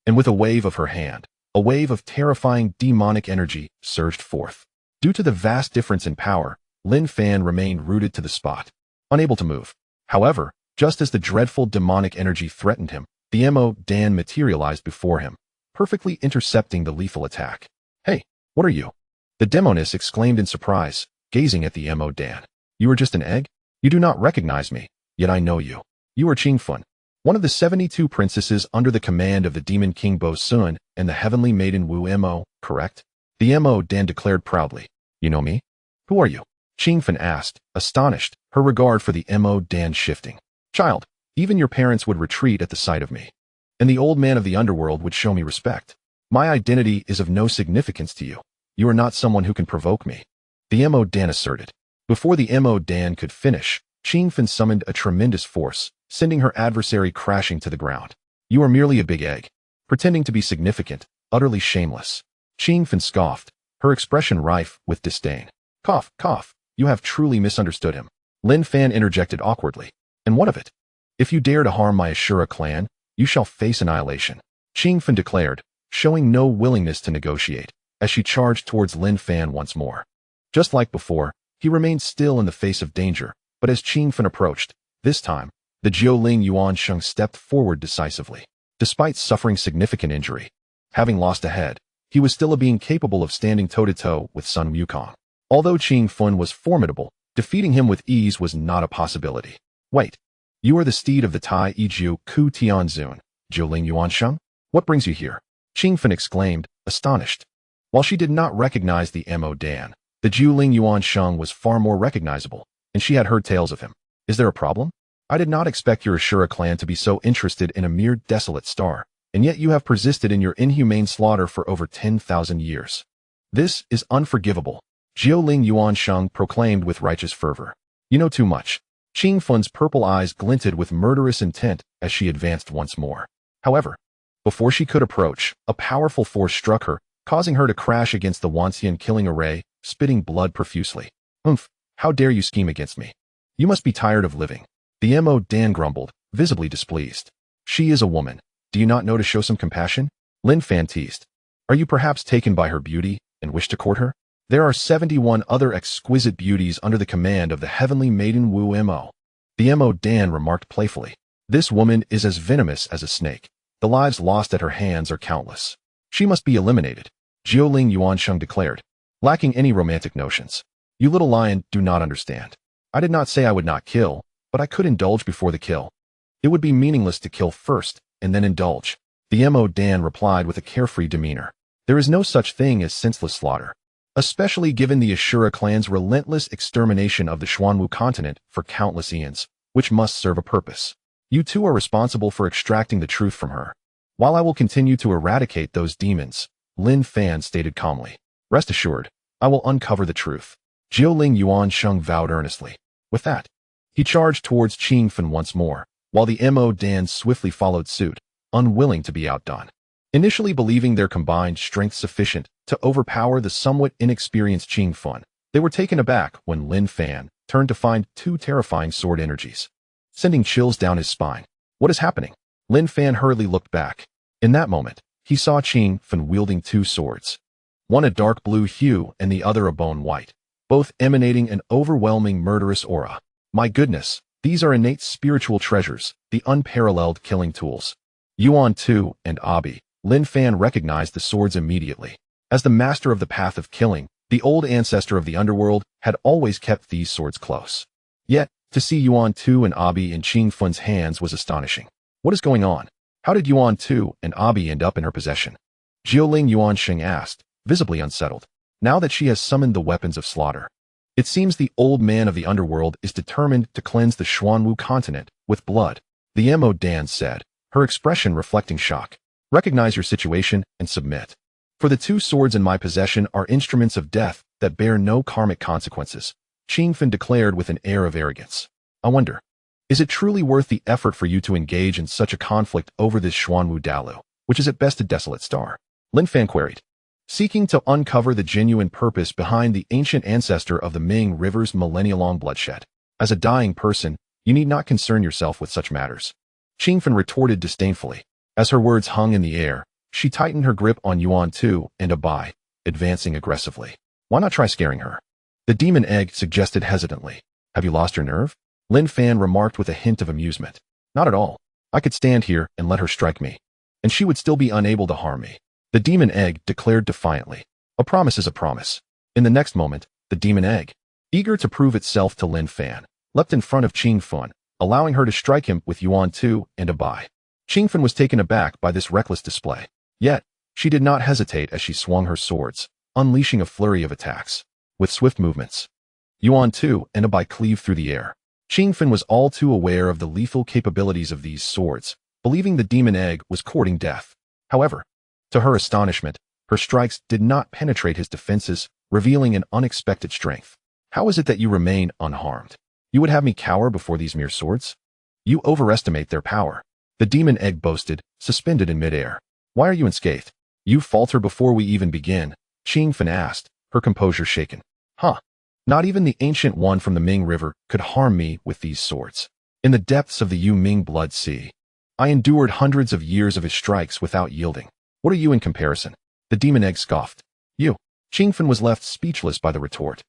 Speaker 1: and with a wave of her hand, a wave of terrifying demonic energy surged forth. Due to the vast difference in power, Lin Fan remained rooted to the spot, unable to move. However, just as the dreadful demonic energy threatened him, the Mo Dan materialized before him, perfectly intercepting the lethal attack. Hey, what are you? The demoness exclaimed in surprise, gazing at the Mo Dan. You are just an egg? You do not recognize me, yet I know you. You are Qing Fun. one of the 72 princesses under the command of the demon king Bo Sun and the heavenly maiden Wu Mo, correct? The Mo Dan declared proudly. You know me? Who are you? Qingfen asked, astonished, her regard for the Mo Dan shifting. Child, even your parents would retreat at the sight of me. And the old man of the underworld would show me respect. My identity is of no significance to you. You are not someone who can provoke me. The Mo Dan asserted. Before the Mo Dan could finish, Qingfen summoned a tremendous force, sending her adversary crashing to the ground. You are merely a big egg, pretending to be significant, utterly shameless. Qingfen scoffed, her expression rife with disdain. Cough, cough, you have truly misunderstood him. Lin Fan interjected awkwardly. And what of it? If you dare to harm my Ashura clan, you shall face annihilation. Qingfen declared, showing no willingness to negotiate, as she charged towards Lin Fan once more. Just like before, he remained still in the face of danger, but as Qingfen approached, this time, the Jiuling Yuansheng stepped forward decisively. Despite suffering significant injury, having lost a head, he was still a being capable of standing toe-to-toe with Sun Wukong. Although Qingfen was formidable, defeating him with ease was not a possibility. Wait, you are the steed of the Tai Yijiu Ku Tianzun, Jiuling Yuansheng? What brings you here? Qingfen exclaimed, astonished. While she did not recognize the Mo Dan, the Jiuling Yuansheng was far more recognizable, and she had heard tales of him. Is there a problem? I did not expect your Ashura clan to be so interested in a mere desolate star, and yet you have persisted in your inhumane slaughter for over 10,000 years. This is unforgivable, Jiuling Yuansheng proclaimed with righteous fervor. You know too much. Qingfen's purple eyes glinted with murderous intent as she advanced once more. However, before she could approach, a powerful force struck her, causing her to crash against the Wanxian killing array, spitting blood profusely. How dare you scheme against me? You must be tired of living. The Mo Dan grumbled, visibly displeased. She is a woman. Do you not know to show some compassion? Lin Fan teased. Are you perhaps taken by her beauty and wish to court her? There are 71 other exquisite beauties under the command of the heavenly maiden Wu Mo. The Mo Dan remarked playfully. This woman is as venomous as a snake. The lives lost at her hands are countless. She must be eliminated, Jiuling Yuansheng declared, lacking any romantic notions. You little lion do not understand. I did not say I would not kill, but I could indulge before the kill. It would be meaningless to kill first and then indulge. The Mo Dan replied with a carefree demeanor. There is no such thing as senseless slaughter, especially given the Ashura clan's relentless extermination of the Xuanwu continent for countless eons, which must serve a purpose. You two are responsible for extracting the truth from her. While I will continue to eradicate those demons, Lin Fan stated calmly. Rest assured, I will uncover the truth. Jiuling Yuansheng vowed earnestly. With that, he charged towards Qingfen once more, while the Mo Dan swiftly followed suit, unwilling to be outdone. Initially believing their combined strength sufficient to overpower the somewhat inexperienced Qingfen, they were taken aback when Lin Fan turned to find two terrifying sword energies, sending chills down his spine. What is happening? Lin Fan hurriedly looked back. In that moment, he saw Qingfen wielding two swords, one a dark blue hue and the other a bone white, both emanating an overwhelming murderous aura. My goodness, these are innate spiritual treasures, the unparalleled killing tools. Yuan Tu and Abi, Lin Fan recognized the swords immediately. As the master of the path of killing, the old ancestor of the underworld had always kept these swords close. Yet, to see Yuan Tu and Abi in Qingfen's hands was astonishing. What is going on? How did Yuan Tu and Abi end up in her possession? Jiuling Yuansheng asked, visibly unsettled. Now that she has summoned the weapons of slaughter, it seems the old man of the underworld is determined to cleanse the Xuanwu continent with blood, the Mo Dan said, her expression reflecting shock. Recognize your situation and submit. For the two swords in my possession are instruments of death that bear no karmic consequences, Qingfen declared with an air of arrogance. I wonder, is it truly worth the effort for you to engage in such a conflict over this Xuanwu Dalu, which is at best a desolate star? Lin Fan queried, seeking to uncover the genuine purpose behind the ancient ancestor of the Ming River's millennia-long bloodshed. As a dying person, you need not concern yourself with such matters. Qingfen retorted disdainfully. As her words hung in the air, she tightened her grip on Yuan Tu and Abai, advancing aggressively. Why not try scaring her? The demon egg suggested hesitantly. Have you lost your nerve? Lin Fan remarked with a hint of amusement. Not at all. I could stand here and let her strike me, and she would still be unable to harm me. The demon egg declared defiantly. A promise is a promise. In the next moment, the demon egg, eager to prove itself to Lin Fan, leapt in front of Qingfen, allowing her to strike him with Yuan Tu and a Bai. Qingfen was taken aback by this reckless display. Yet, she did not hesitate as she swung her swords, unleashing a flurry of attacks. With swift movements, Yuan Tu and a Bai cleaved through the air. Qingfen was all too aware of the lethal capabilities of these swords, believing the demon egg was courting death. However, to her astonishment, her strikes did not penetrate his defenses, revealing an unexpected strength. How is it that you remain unharmed? You would have me cower before these mere swords? You overestimate their power. The demon egg boasted, suspended in midair. Why are you unscathed? You falter before we even begin, Qingfen asked, her composure shaken. Huh. Not even the ancient one from the Ming River could harm me with these swords. In the depths of the Yu Ming Blood Sea, I endured hundreds of years of his strikes without yielding. What are you in comparison? The demon egg scoffed. You. Qingfen was left speechless by the retort.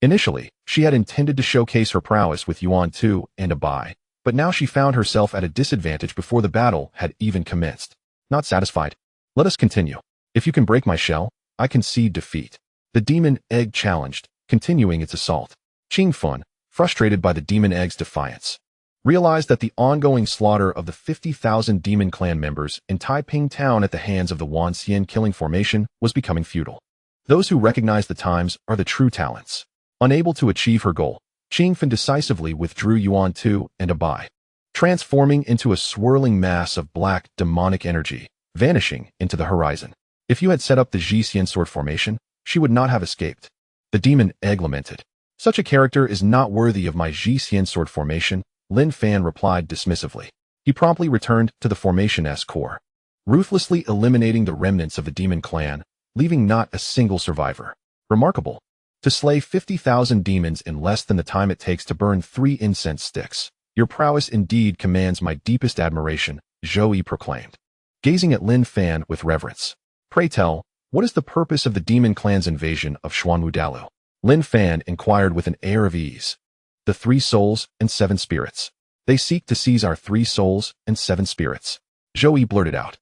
Speaker 1: Initially, she had intended to showcase her prowess with Yuan Tu and a Bai, but now she found herself at a disadvantage before the battle had even commenced. Not satisfied? Let us continue. If you can break my shell, I concede defeat. The demon egg challenged, continuing its assault. Qingfen, frustrated by the demon egg's defiance, realized that the ongoing slaughter of the 50,000 demon clan members in Taiping town at the hands of the Wanxian killing formation was becoming futile. Those who recognize the times are the true talents. Unable to achieve her goal, Qingfen decisively withdrew Yuan Tu and a Bai, transforming into a swirling mass of black, demonic energy, vanishing into the horizon. If you had set up the Jixian sword formation, she would not have escaped. The demon egg lamented. Such a character is not worthy of my Jixian sword formation, Lin Fan replied dismissively. He promptly returned to the formation's core, ruthlessly eliminating the remnants of the demon clan, leaving not a single survivor. Remarkable. To slay 50,000 demons in less than the time it takes to burn 3 incense sticks. Your prowess indeed commands my deepest admiration, Zhou Yi proclaimed, gazing at Lin Fan with reverence. Pray tell, what is the purpose of the demon clan's invasion of Xuanwu Dalu? Lin Fan inquired with an air of ease. The 3 souls and 7 spirits. They seek to seize our 3 souls and 7 spirits. Zhou Yi blurted out.